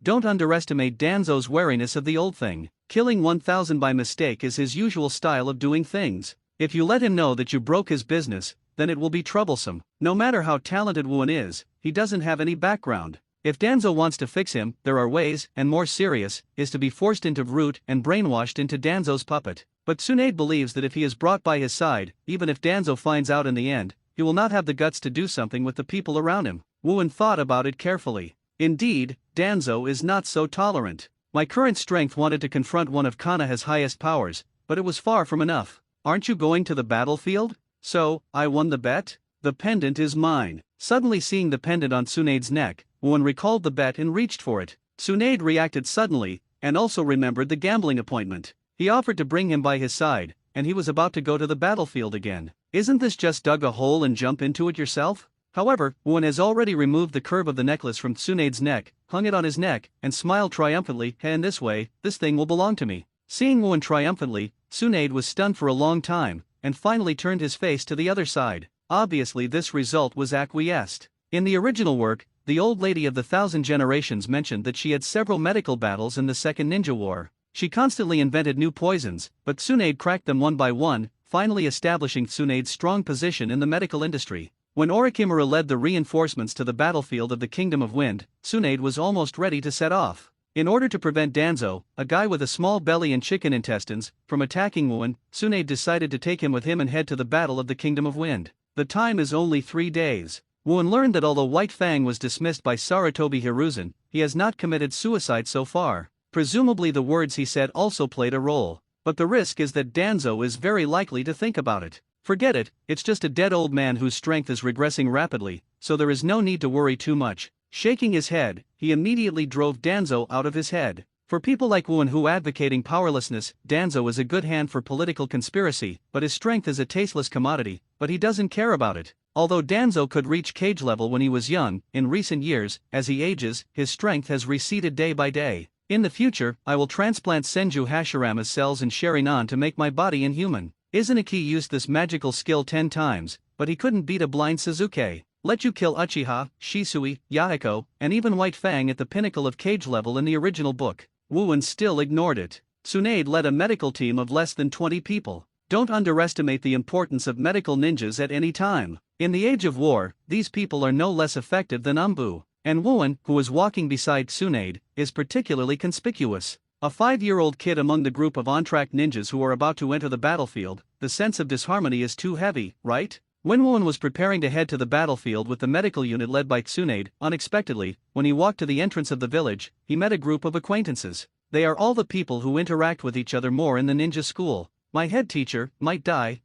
Don't underestimate Danzo's wariness of the old thing. Killing 1,000 by mistake is his usual style of doing things. If you let him know that you broke his business, then it will be troublesome. No matter how talented Wu is, he doesn't have any background. If Danzo wants to fix him, there are ways, and more serious, is to be forced into root and brainwashed into Danzo's puppet. But Tsunade believes that if he is brought by his side, even if Danzo finds out in the end, he will not have the guts to do something with the people around him. Wu thought about it carefully. Indeed, Danzo is not so tolerant. My current strength wanted to confront one of Konoha's highest powers, but it was far from enough. Aren't you going to the battlefield? So, I won the bet? The pendant is mine. Suddenly seeing the pendant on Tsunade's neck, Woowen recalled the bet and reached for it. Tsunade reacted suddenly, and also remembered the gambling appointment. He offered to bring him by his side, and he was about to go to the battlefield again. Isn't this just dug a hole and jump into it yourself? However, Woowen has already removed the curve of the necklace from Tsunade's neck, hung it on his neck, and smiled triumphantly. And this way, this thing will belong to me. Seeing Woowen triumphantly, Tsunade was stunned for a long time, and finally turned his face to the other side. Obviously this result was acquiesced. In the original work, the old lady of the 1,000 generations mentioned that she had several medical battles in the Second Ninja War. She constantly invented new poisons, but Tsunade cracked them one by one, finally establishing Tsunade's strong position in the medical industry. When Orochimaru led the reinforcements to the battlefield of the Kingdom of Wind, Tsunade was almost ready to set off. In order to prevent Danzo, a guy with a small belly and chicken intestines, from attacking Woowen, Tsunade decided to take him with him and head to the Battle of the Kingdom of Wind. The time is only 3 days. Woowen learned that although White Fang was dismissed by Sarutobi Hiruzen, he has not committed suicide so far. Presumably the words he said also played a role. But the risk is that Danzo is very likely to think about it. Forget it, it's just a dead old man whose strength is regressing rapidly, so there is no need to worry too much. Shaking his head, he immediately drove Danzo out of his head. For people like Woowen who advocating powerlessness, Danzo is a good hand for political conspiracy, but his strength is a tasteless commodity, but he doesn't care about it. Although Danzo could reach cage level when he was young, in recent years, as he ages, his strength has receded day by day. In the future, I will transplant Senju Hashirama's cells in Sharinan to make my body inhuman. Izanagi used this magical skill 10 times, but he couldn't beat a blind Suzuki. Let you kill Uchiha, Shisui, Yahiko, and even White Fang at the pinnacle of cage level in the original book. Woowen still ignored it. Tsunade led a medical team of less than 20 people. Don't underestimate the importance of medical ninjas at any time. In the age of war, these people are no less effective than Umbu. And Woowen, who was walking beside Tsunade, is particularly conspicuous. A 5-year-old kid among the group of on-track ninjas who are about to enter the battlefield, the sense of disharmony is too heavy, right? When Woowen was preparing to head to the battlefield with the medical unit led by Tsunade, unexpectedly, when he walked to the entrance of the village, he met a group of acquaintances. They are all the people who interact with each other more in the ninja school. My head teacher, Might Guy,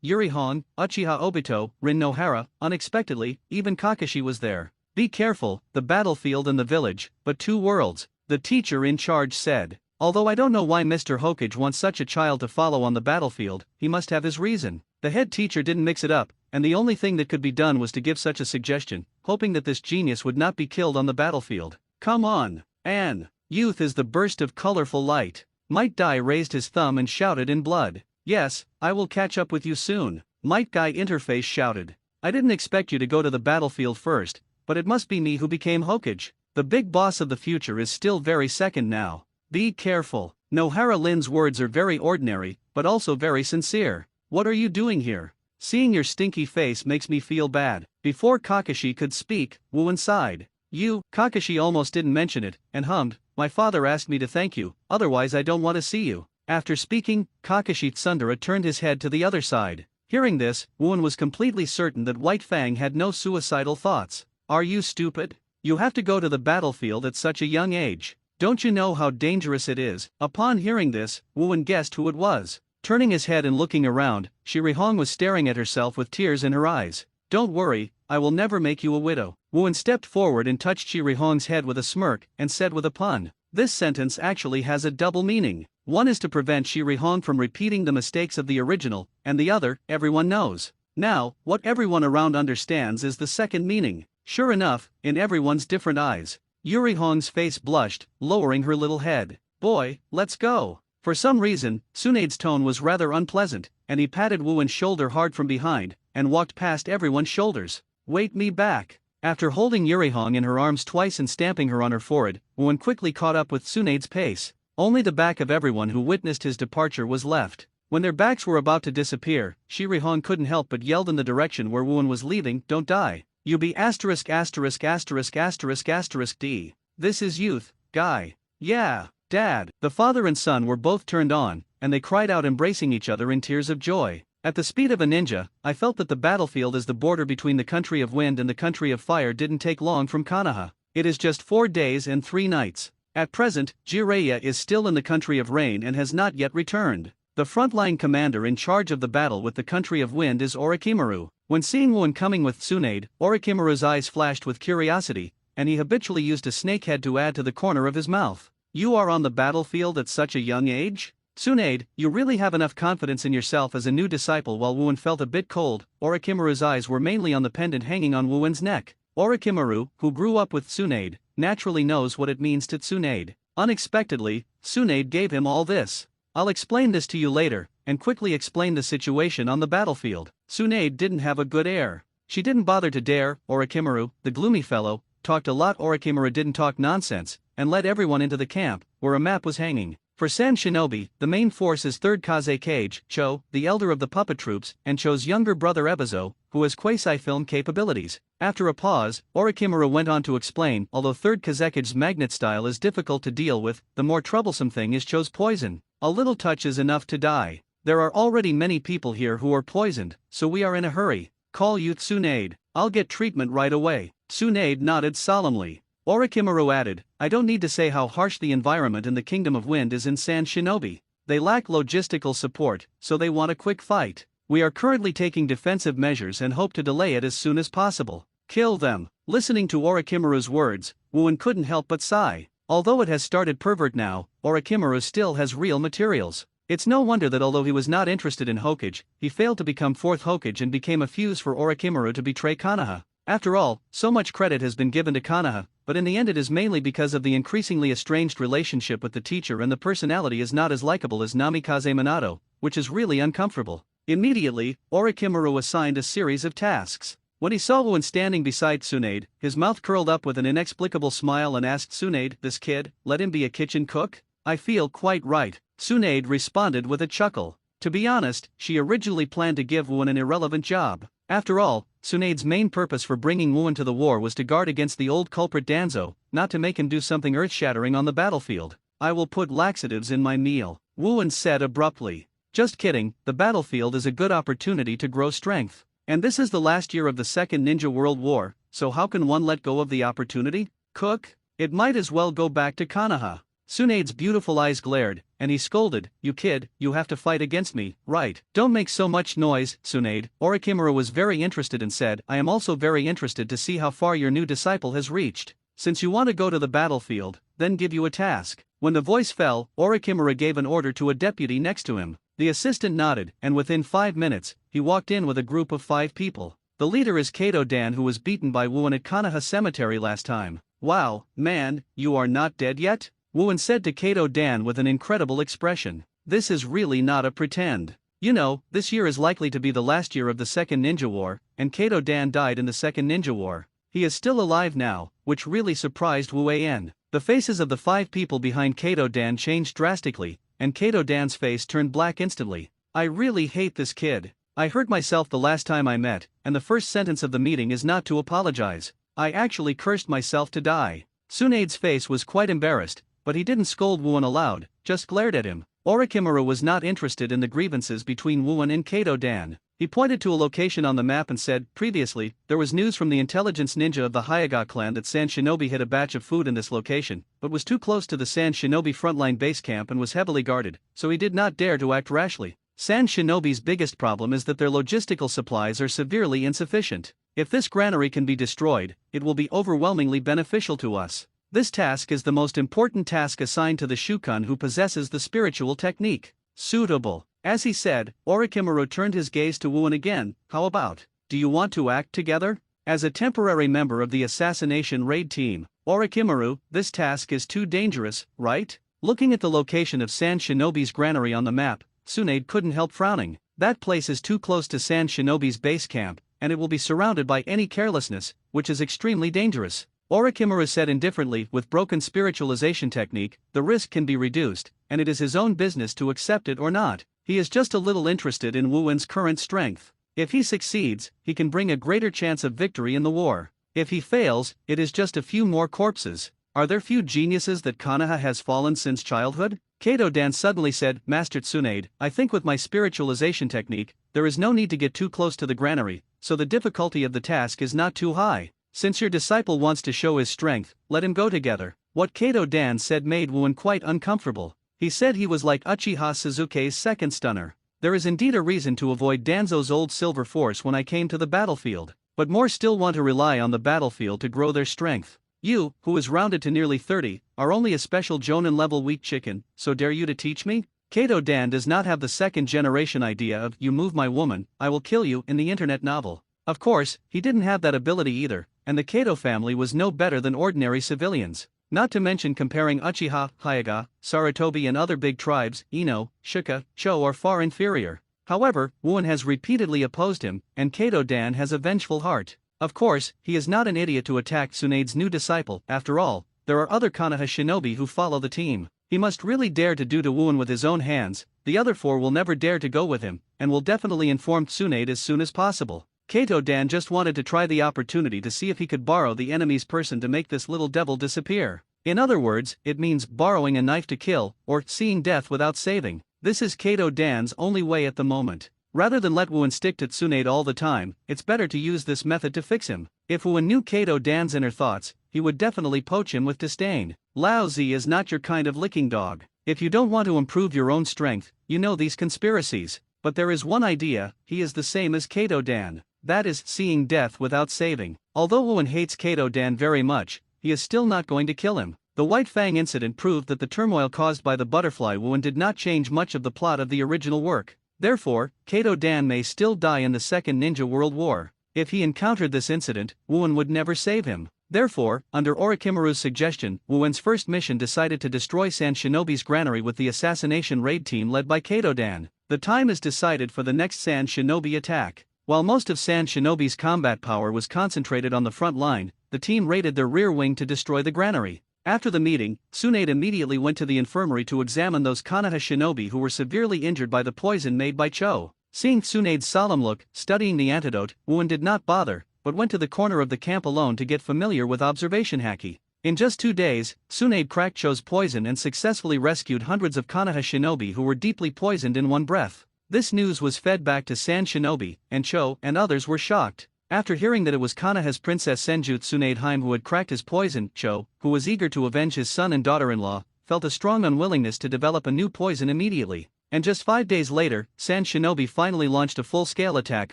Yuri Hong, Uchiha Obito, Rin Nohara. Unexpectedly, even Kakashi was there. Be careful, the battlefield and the village, but 2 worlds, the teacher in charge said. Although I don't know why Mr. Hokage wants such a child to follow on the battlefield, he must have his reason. The head teacher didn't mix it up, and the only thing that could be done was to give such a suggestion, hoping that this genius would not be killed on the battlefield. Come on, Anne. Youth is the burst of colorful light. Might Guy raised his thumb and shouted in blood. Yes, I will catch up with you soon. Might Guy Interface shouted. I didn't expect you to go to the battlefield first, but it must be me who became Hokage. The big boss of the future is still very second now. Be careful. Nohara Lin's words are very ordinary, but also very sincere. What are you doing here? Seeing your stinky face makes me feel bad. Before Kakashi could speak, Woowen sighed. Kakashi almost didn't mention it, and hummed, my father asked me to thank you, otherwise I don't want to see you. After speaking, Kakashi Tsundere turned his head to the other side. Hearing this, Woowen was completely certain that White Fang had no suicidal thoughts. Are you stupid? You have to go to the battlefield at such a young age. Don't you know how dangerous it is? Upon hearing this, Woowen guessed who it was. Turning his head and looking around, Shiri Hong was staring at herself with tears in her eyes. Don't worry, I will never make you a widow. Woowen stepped forward and touched Shiri Hong's head with a smirk, and said with a pun. This sentence actually has a double meaning. One is to prevent Shiri Hong from repeating the mistakes of the original, and the other, everyone knows. Now, what everyone around understands is the second meaning. Sure enough, in everyone's different eyes, Yuri Hong's face blushed, lowering her little head. Boy, let's go. For some reason, Tsunade's tone was rather unpleasant, and he patted Woowen's shoulder hard from behind, and walked past everyone's shoulders. Wait me back. After holding Yuri Hong in her arms twice and stamping her on her forehead, Woowen quickly caught up with Tsunade's pace. Only the back of everyone who witnessed his departure was left. When their backs were about to disappear, Shiri Hong couldn't help but yelled in the direction where Woowen was leaving, don't die. You be asterisk asterisk asterisk asterisk asterisk D. This is youth, Guy. Yeah, Dad. The father and son were both turned on, and they cried out embracing each other in tears of joy. At the speed of a ninja, I felt that the battlefield as the border between the country of wind and the country of fire didn't take long from Konoha. It is just 4 days and 3 nights. At present, Jiraiya is still in the country of rain and has not yet returned. The frontline commander in charge of the battle with the country of wind is Orochimaru. When seeing Wun coming with Tsunade, Orochimaru's eyes flashed with curiosity, and he habitually used a snake head to add to the corner of his mouth. You are on the battlefield at such a young age? Tsunade, you really have enough confidence in yourself as a new disciple. While Wun felt a bit cold, Orochimaru's eyes were mainly on the pendant hanging on Wun's neck. Orochimaru, who grew up with Tsunade, naturally knows what it means to Tsunade. Unexpectedly, Tsunade gave him all this. I'll explain this to you later, and quickly explain the situation on the battlefield. Tsunade didn't have a good air. She didn't bother to dare. Orochimaru, the gloomy fellow, talked a lot. Orochimaru didn't talk nonsense, and led everyone into the camp, where a map was hanging. For Sand Shinobi, the main force is 3rd Kazekage, Cho, the elder of the puppet troops, and Cho's younger brother Ebizo, who has quasi-film capabilities. After a pause, Orochimaru went on to explain, although 3rd Kazekage's magnet style is difficult to deal with, the more troublesome thing is Cho's poison. A little touch is enough to die. There are already many people here who are poisoned, so we are in a hurry. Call you Tsunade. I'll get treatment right away. Tsunade nodded solemnly. Orochimaru added, I don't need to say how harsh the environment in the Kingdom of Wind is in Sand Shinobi. They lack logistical support, so they want a quick fight. We are currently taking defensive measures and hope to delay it as soon as possible. Kill them. Listening to Orochimaru's words, Wun couldn't help but sigh. Although it has started pervert now, Orochimaru still has real materials. It's no wonder that although he was not interested in Hokage, he failed to become 4th Hokage and became a fuse for Orochimaru to betray Konoha. After all, so much credit has been given to Konoha, but in the end it is mainly because of the increasingly estranged relationship with the teacher, and the personality is not as likable as Namikaze Minato, which is really uncomfortable. Immediately, Orochimaru assigned a series of tasks. When he saw Wun standing beside Tsunade, his mouth curled up with an inexplicable smile and asked Tsunade, this kid, let him be a kitchen cook? I feel quite right. Tsunade responded with a chuckle. To be honest, she originally planned to give Wun an irrelevant job. After all, Tsunade's main purpose for bringing Wun to the war was to guard against the old culprit Danzo, not to make him do something earth-shattering on the battlefield. I will put laxatives in my meal, Wun said abruptly. Just kidding, the battlefield is a good opportunity to grow strength. And this is the last year of the Second Ninja World War, so how can one let go of the opportunity? Cook? It might as well go back to Konoha. Tsunade's beautiful eyes glared, and he scolded, you kid, you have to fight against me, right? Don't make so much noise, Tsunade. Orochimaru was very interested and said, I am also very interested to see how far your new disciple has reached. Since you want to go to the battlefield, then give you a task. When the voice fell, Orochimaru gave an order to a deputy next to him. The assistant nodded, and within 5 minutes, he walked in with a group of 5 people. The leader is Kato Dan, who was beaten by Wun at Konoha Cemetery last time. Wow, man, you are not dead yet? Wun said to Kato Dan with an incredible expression. This is really not a pretend. You know, this year is likely to be the last year of the Second Ninja War, and Kato Dan died in the Second Ninja War. He is still alive now, which really surprised Wu An. The faces of the 5 people behind Kato Dan changed drastically, and Kato Dan's face turned black instantly. I really hate this kid. I hurt myself the last time I met, and the first sentence of the meeting is not to apologize. I actually cursed myself to die. Tsunade's face was quite embarrassed, but he didn't scold Wun aloud, just glared at him. Orochimaru was not interested in the grievances between Wun and Kato Dan. He pointed to a location on the map and said, previously, there was news from the intelligence ninja of the Hyuga clan that Sand Shinobi hid a batch of food in this location, but was too close to the Sand Shinobi frontline base camp and was heavily guarded, so he did not dare to act rashly. Sand Shinobi's biggest problem is that their logistical supplies are severely insufficient. If this granary can be destroyed, it will be overwhelmingly beneficial to us. This task is the most important task assigned to the Shukan who possesses the spiritual technique. Suitable. As he said, Orochimaru turned his gaze to Wun again. How about, do you want to act together? As a temporary member of the assassination raid team, Orochimaru, this task is too dangerous, right? Looking at the location of Sand Shinobi's granary on the map, Tsunade couldn't help frowning. That place is too close to Sand Shinobi's base camp, and it will be surrounded by any carelessness, which is extremely dangerous. Orochimaru said indifferently, with broken spiritualization technique, the risk can be reduced, and it is his own business to accept it or not. He is just a little interested in Wu's current strength. If he succeeds, he can bring a greater chance of victory in the war. If he fails, it is just a few more corpses. Are there few geniuses that Konoha has fallen since childhood? Kato Dan suddenly said, Master Tsunade, I think with my spiritualization technique, there is no need to get too close to the granary, so the difficulty of the task is not too high. Since your disciple wants to show his strength, let him go together. What Kato Dan said made Wun quite uncomfortable. He said he was like Uchiha Sasuke's second stunner. There is indeed a reason to avoid Danzo's old silver force when I came to the battlefield, but more still want to rely on the battlefield to grow their strength. You, who is rounded to nearly 30, are only a special Jonin level weak chicken, so dare you to teach me? Kato Dan does not have the second generation idea of "you move my woman, I will kill you" in the internet novel. Of course, he didn't have that ability either, and the Kato family was no better than ordinary civilians. Not to mention comparing Uchiha, Hyuga, Sarutobi and other big tribes, Ino, Shuka, Cho are far inferior. However, Wooin has repeatedly opposed him, and Kato Dan has a vengeful heart. Of course, he is not an idiot to attack Tsunade's new disciple. After all, there are other Konoha shinobi who follow the team. He must really dare to do to Wooin with his own hands. The other four will never dare to go with him, and will definitely inform Tsunade as soon as possible. Kato Dan just wanted to try the opportunity to see if he could borrow the enemy's person to make this little devil disappear. In other words, it means borrowing a knife to kill, or seeing death without saving. This is Kato Dan's only way at the moment. Rather than let Wooin stick to Tsunade all the time, it's better to use this method to fix him. If Wooin knew Kato Dan's inner thoughts, he would definitely poach him with disdain. Lao Zi is not your kind of licking dog. If you don't want to improve your own strength, you know these conspiracies. But there is one idea: he is the same as Kato Dan. That is, seeing death without saving. Although Wooin hates Kato Dan very much, he is still not going to kill him. The White Fang incident proved that the turmoil caused by the butterfly Wooin did not change much of the plot of the original work. Therefore, Kato Dan may still die in the Second Ninja World War. If he encountered this incident, Wooin would never save him. Therefore, under Orochimaru's suggestion, Wooin's first mission decided to destroy Sand Shinobi's granary with the assassination raid team led by Kato Dan. The time is decided for the next Sand Shinobi attack. While most of Sand Shinobi's combat power was concentrated on the front line, the team raided their rear wing to destroy the granary. After the meeting, Tsunade immediately went to the infirmary to examine those Konoha shinobi who were severely injured by the poison made by Cho. Seeing Tsunade's solemn look, studying the antidote, Wooin did not bother, but went to the corner of the camp alone to get familiar with observation haki. In just 2 days, Tsunade cracked Cho's poison and successfully rescued hundreds of Konoha shinobi who were deeply poisoned in one breath. This news was fed back to Sand Shinobi, and Cho and others were shocked. After hearing that it was Konoha's Princess Senjutsu Tsunade Haim who had cracked his poison, Cho, who was eager to avenge his son and daughter-in-law, felt a strong unwillingness to develop a new poison immediately. And just 5 days later, Sand Shinobi finally launched a full-scale attack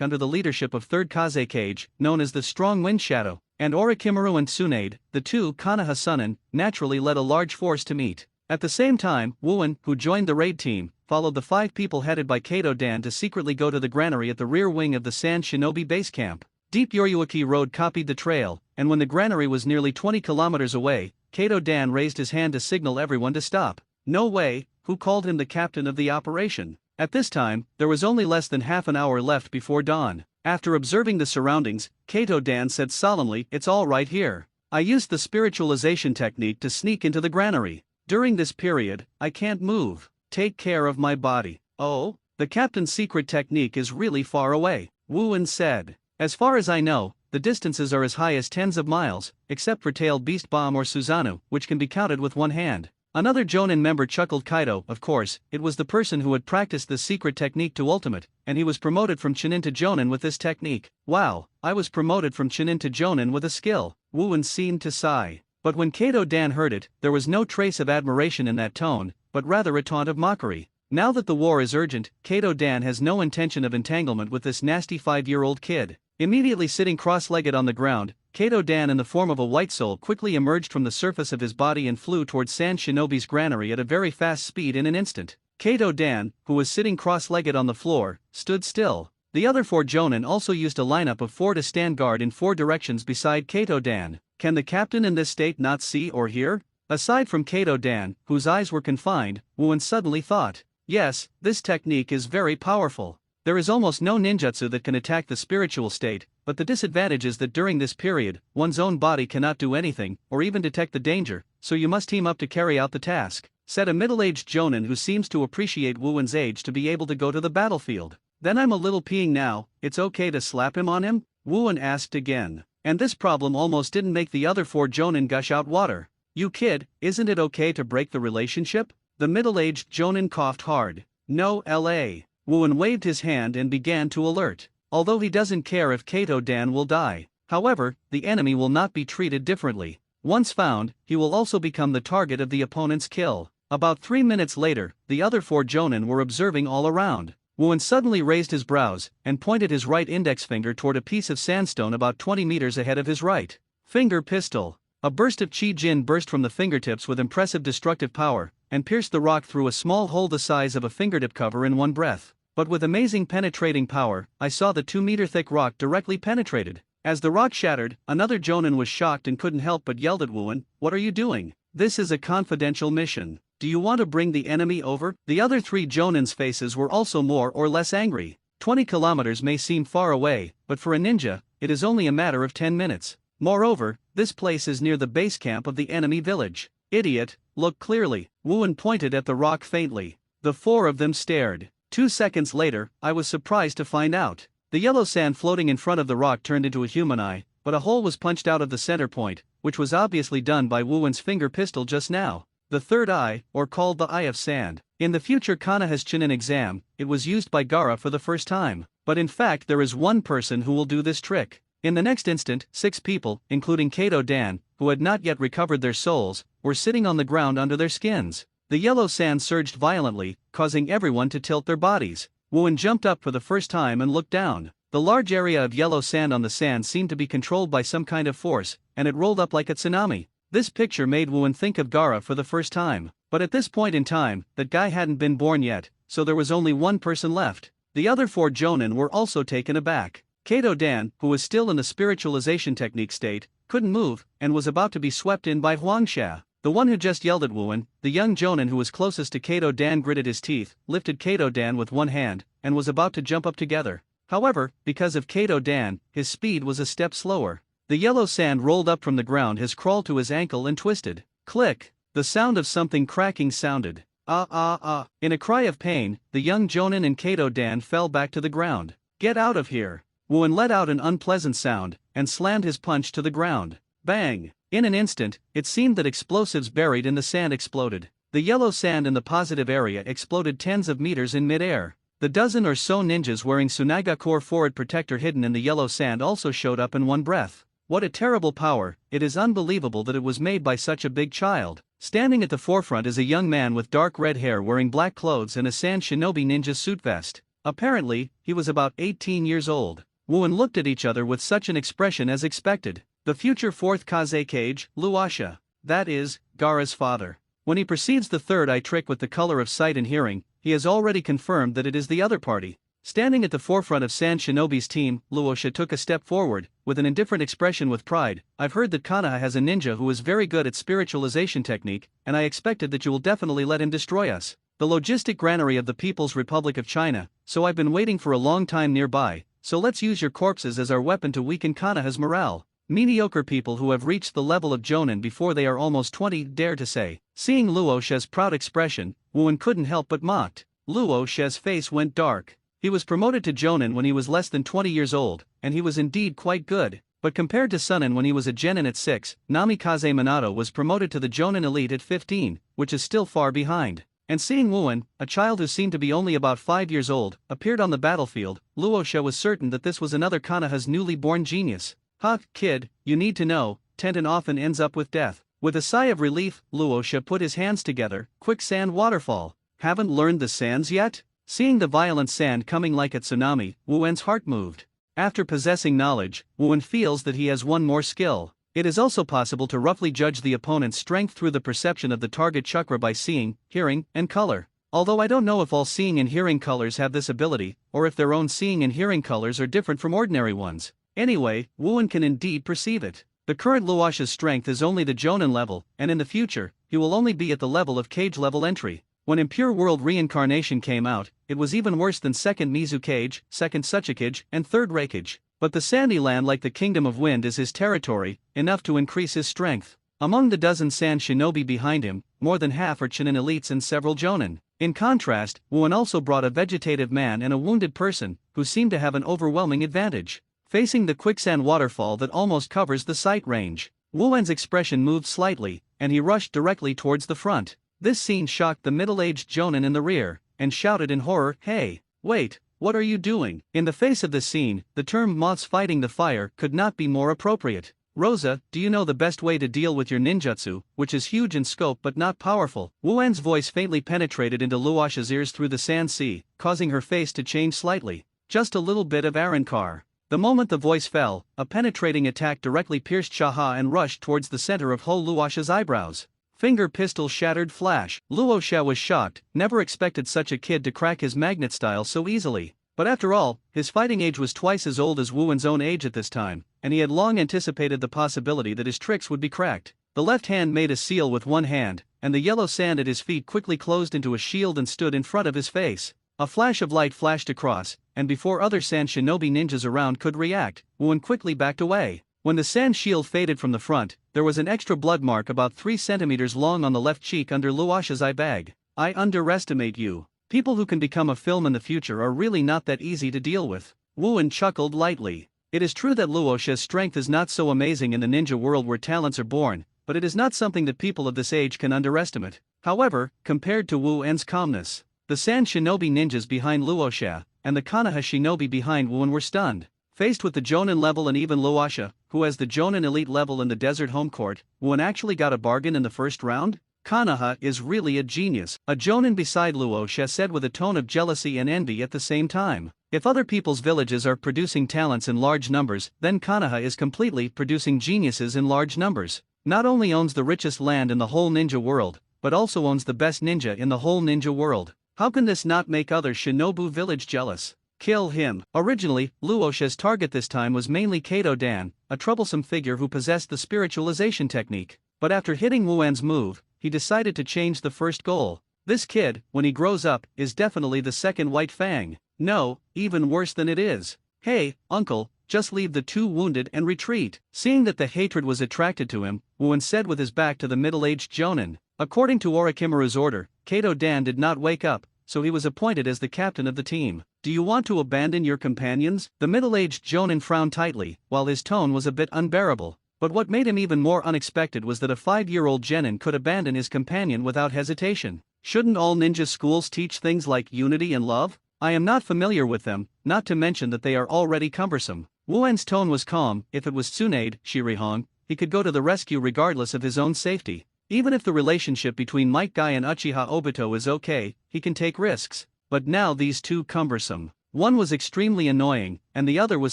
under the leadership of 3rd Kazekage, known as the Strong Wind Shadow, and Orochimaru and Tsunade, the two Konoha Sunin, naturally led a large force to meet. At the same time, Wooin, who joined the raid team, followed the 5 people headed by Kato Dan to secretly go to the granary at the rear wing of the Sand Shinobi base camp. Deep Yoryuki Road copied the trail, and when the granary was nearly 20 kilometers away, Kato Dan raised his hand to signal everyone to stop. No way, who called him the captain of the operation? At this time, there was only less than half an hour left before dawn. After observing the surroundings, Kato Dan said solemnly, "It's all right here. I used the spiritualization technique to sneak into the granary. During this period, I can't move. Take care of my body." "Oh, the captain's secret technique is really far away," Wooin said. "As far as I know, the distances are as high as tens of miles, except for Tailed Beast Bomb or Susanoo, which can be counted with one hand." Another Jonin member chuckled. Kaido, of course, it was the person who had practiced this secret technique to ultimate, and he was promoted from Chunin to Jonin with this technique. "Wow, I was promoted from Chunin to Jonin with a skill," Wooin seemed to sigh. But when Kato Dan heard it, there was no trace of admiration in that tone, but rather a taunt of mockery. Now that the war is urgent, Kato Dan has no intention of entanglement with this nasty 5-year-old kid. Immediately sitting cross-legged on the ground, Kato Dan in the form of a white soul quickly emerged from the surface of his body and flew towards Sand Shinobi's granary at a very fast speed in an instant. Kato Dan, who was sitting cross-legged on the floor, stood still. The other 4 Jonin also used a lineup of 4 to stand guard in 4 directions beside Kato Dan. Can the captain in this state not see or hear? Aside from Kato Dan, whose eyes were confined, Wooin suddenly thought, yes, this technique is very powerful. There is almost no ninjutsu that can attack the spiritual state, but the disadvantage is that during this period, one's own body cannot do anything, or even detect the danger, so you must team up to carry out the task, said a middle-aged Jonin who seems to appreciate Wooin's age to be able to go to the battlefield. "Then I'm a little peeing now, it's okay to slap him on him?" Wooin asked again. And this problem almost didn't make the other 4 Jonin gush out water. "You kid, isn't it okay to break the relationship?" The middle-aged Jonin coughed hard. "No, LA. Wooin waved his hand and began to alert. Although he doesn't care if Kato Dan will die. However, the enemy will not be treated differently. Once found, he will also become the target of the opponent's kill. About 3 minutes later, the other 4 jonin were observing all around. Wooen suddenly raised his brows and pointed his right index finger toward a piece of sandstone about 20 meters ahead of his right finger pistol. A burst of chi jin burst from the fingertips with impressive destructive power, and pierced the rock through a small hole the size of a fingertip cover in one breath. But with amazing penetrating power, I saw the 2-meter-thick rock directly penetrated. As the rock shattered, another jonin was shocked and couldn't help but yelled at Wooen, "What are you doing? This is a confidential mission. Do you want to bring the enemy over?" The other 3 jonins' faces were also more or less angry. 20 kilometers may seem far away, but for a ninja, it is only a matter of 10 minutes. Moreover, this place is near the base camp of the enemy village. Idiot, look clearly. Wooen pointed at the rock faintly. The 4 of them stared. 2 seconds later, I was surprised to find out. The yellow sand floating in front of the rock turned into a human eye, but a hole was punched out of the center point, which was obviously done by Wooen's finger pistol just now. The third eye, or called the Eye of Sand. In the future Kanaha's Chunin exam, it was used by Gaara for the first time. But in fact there is one person who will do this trick. In the next instant, 6 people, including Kato Dan, who had not yet recovered their souls, were sitting on the ground under their skins. The yellow sand surged violently, causing everyone to tilt their bodies. Wooen jumped up for the first time and looked down. The large area of yellow sand on the sand seemed to be controlled by some kind of force, and it rolled up like a tsunami. This picture made Wooen think of Gaara for the first time. But at this point in time, that guy hadn't been born yet, so there was only one person left. The other 4 jonin were also taken aback. Kato Dan, who was still in the spiritualization technique state, couldn't move, and was about to be swept in by Huangsha. The one who just yelled at Wooen, the young jonin who was closest to Kato Dan, gritted his teeth, lifted Kato Dan with one hand, and was about to jump up together. However, because of Kato Dan, his speed was a step slower. The yellow sand rolled up from the ground, has crawled to his ankle and twisted. Click! The sound of something cracking sounded. In a cry of pain, the young jonin and Kato Dan fell back to the ground. Get out of here! Wooen let out an unpleasant sound, and slammed his punch to the ground. Bang! In an instant, it seemed that explosives buried in the sand exploded. The yellow sand in the positive area exploded tens of meters in mid-air. The dozen or so ninjas wearing Sunaga Core Forward Protector hidden in the yellow sand also showed up in one breath. What a terrible power! It is unbelievable that it was made by such a big child. Standing at the forefront is a young man with dark red hair wearing black clothes and a sand shinobi ninja suit vest. Apparently, he was about 18 years old. Wooen looked at each other with such an expression as expected. The future 4th Kaze Kage, Luasha. That is, Gaara's father. When he perceives the third eye trick with the color of sight and hearing, he has already confirmed that it is the other party. Standing at the forefront of Sand Shinobi's team, Luosha took a step forward, with an indifferent expression with pride. I've heard that Kanaha has a ninja who is very good at spiritualization technique, and I expected that you will definitely let him destroy us. The logistic granary of the People's Republic of China, so I've been waiting for a long time nearby, so let's use your corpses as our weapon to weaken Kanaha's morale. Mediocre people who have reached the level of jonin before they are almost 20 dare to say. Seeing Luosha's proud expression, Wooen couldn't help but mocked. Luosha's face went dark. He was promoted to jonin when he was less than 20 years old, and he was indeed quite good. But compared to Sunin when he was a genin at 6, Namikaze Minato was promoted to the jonin elite at 15, which is still far behind. And seeing Wooen, a child who seemed to be only about 5 years old, appeared on the battlefield, Luosha was certain that this was another Kanaha's newly born genius. "Ha, kid, you need to know, Tenten often ends up with death." With a sigh of relief, Luosha put his hands together. Quicksand waterfall. Haven't learned the sands yet? Seeing the violent sand coming like a tsunami, Wooen's heart moved. After possessing knowledge, Wooen feels that he has one more skill. It is also possible to roughly judge the opponent's strength through the perception of the target chakra by seeing, hearing, and color. Although I don't know if all seeing and hearing colors have this ability, or if their own seeing and hearing colors are different from ordinary ones. Anyway, Wooen can indeed perceive it. The current Luosha's strength is only the jonin level, and in the future, he will only be at the level of Kage level entry. When Impure World Reincarnation came out, it was even worse than 2nd Mizu Kage, 2nd Suchikage, and 3rd Reikage. But the sandy land like the Kingdom of Wind is his territory, enough to increase his strength. Among the dozen sand shinobi behind him, more than half are Chunin elites and several jonin. In contrast, Wooen also brought a vegetative man and a wounded person, who seemed to have an overwhelming advantage. Facing the quicksand waterfall that almost covers the sight range, Wooen's expression moved slightly, and he rushed directly towards the front. This scene shocked the middle-aged jonin in the rear, and shouted in horror, "Hey, wait, what are you doing?" In the face of this scene, the term moths fighting the fire could not be more appropriate. Rosa, do you know the best way to deal with your ninjutsu, which is huge in scope but not powerful? Wuan's voice faintly penetrated into Luoxia's ears through the sand sea, causing her face to change slightly. Just a little bit of Arankar. The moment the voice fell, a penetrating attack directly pierced Shaha and rushed towards the center of Ho Luoxia's eyebrows. Finger pistol shattered flash. Luoxia was shocked, never expected such a kid to crack his magnet style so easily. But after all, his fighting age was twice as old as Wuan's own age at this time, and he had long anticipated the possibility that his tricks would be cracked. The left hand made a seal with one hand, and the yellow sand at his feet quickly closed into a shield and stood in front of his face. A flash of light flashed across, and before other sand shinobi ninjas around could react, Wuan quickly backed away. When the sand shield faded from the front, there was an extra blood mark about 3 centimeters long on the left cheek under Luoxia's eye bag. I underestimate you. People who can become a film in the future are really not that easy to deal with. Wuan chuckled lightly. It is true that Luoxia's strength is not so amazing in the ninja world where talents are born, but it is not something that people of this age can underestimate. However, compared to Wuan's calmness, the sand shinobi ninjas behind Luoxia and the Konoha shinobi behind Wuan were stunned. Faced with the Jonin level and even Luoxia, who has the Jonin elite level in the desert home court, Wuan actually got a bargain in the first round? Konoha is really a genius, a Jonin beside Luoxia said with a tone of jealousy and envy at the same time. If other people's villages are producing talents in large numbers, then Konoha is completely producing geniuses in large numbers. Not only owns the richest land in the whole ninja world, but also owns the best ninja in the whole ninja world. How can this not make other Shinobu village jealous? Kill him. Originally, Luoxia's target this time was mainly Kato Dan, a troublesome figure who possessed the spiritualization technique. But after hitting Wuan's move, he decided to change the first goal. This kid, when he grows up, is definitely the second White Fang. No, even worse than it is. Hey, uncle, just leave the two wounded and retreat. Seeing that the hatred was attracted to him, Wuan said with his back to the middle-aged Jonin. According to Orochimaru's order, Kato Dan did not wake up, so he was appointed as the captain of the team. Do you want to abandon your companions? The middle-aged Jonin frowned tightly, while his tone was a bit unbearable. But what made him even more unexpected was that a 5-year-old genin could abandon his companion without hesitation. Shouldn't all ninja schools teach things like unity and love? I am not familiar with them, not to mention that they are already cumbersome. Wuan's tone was calm. If it was Tsunade, Shirihong, he could go to the rescue regardless of his own safety. Even if the relationship between Might Guy and Uchiha Obito is okay, he can take risks. But now these two cumbersome. One was extremely annoying, and the other was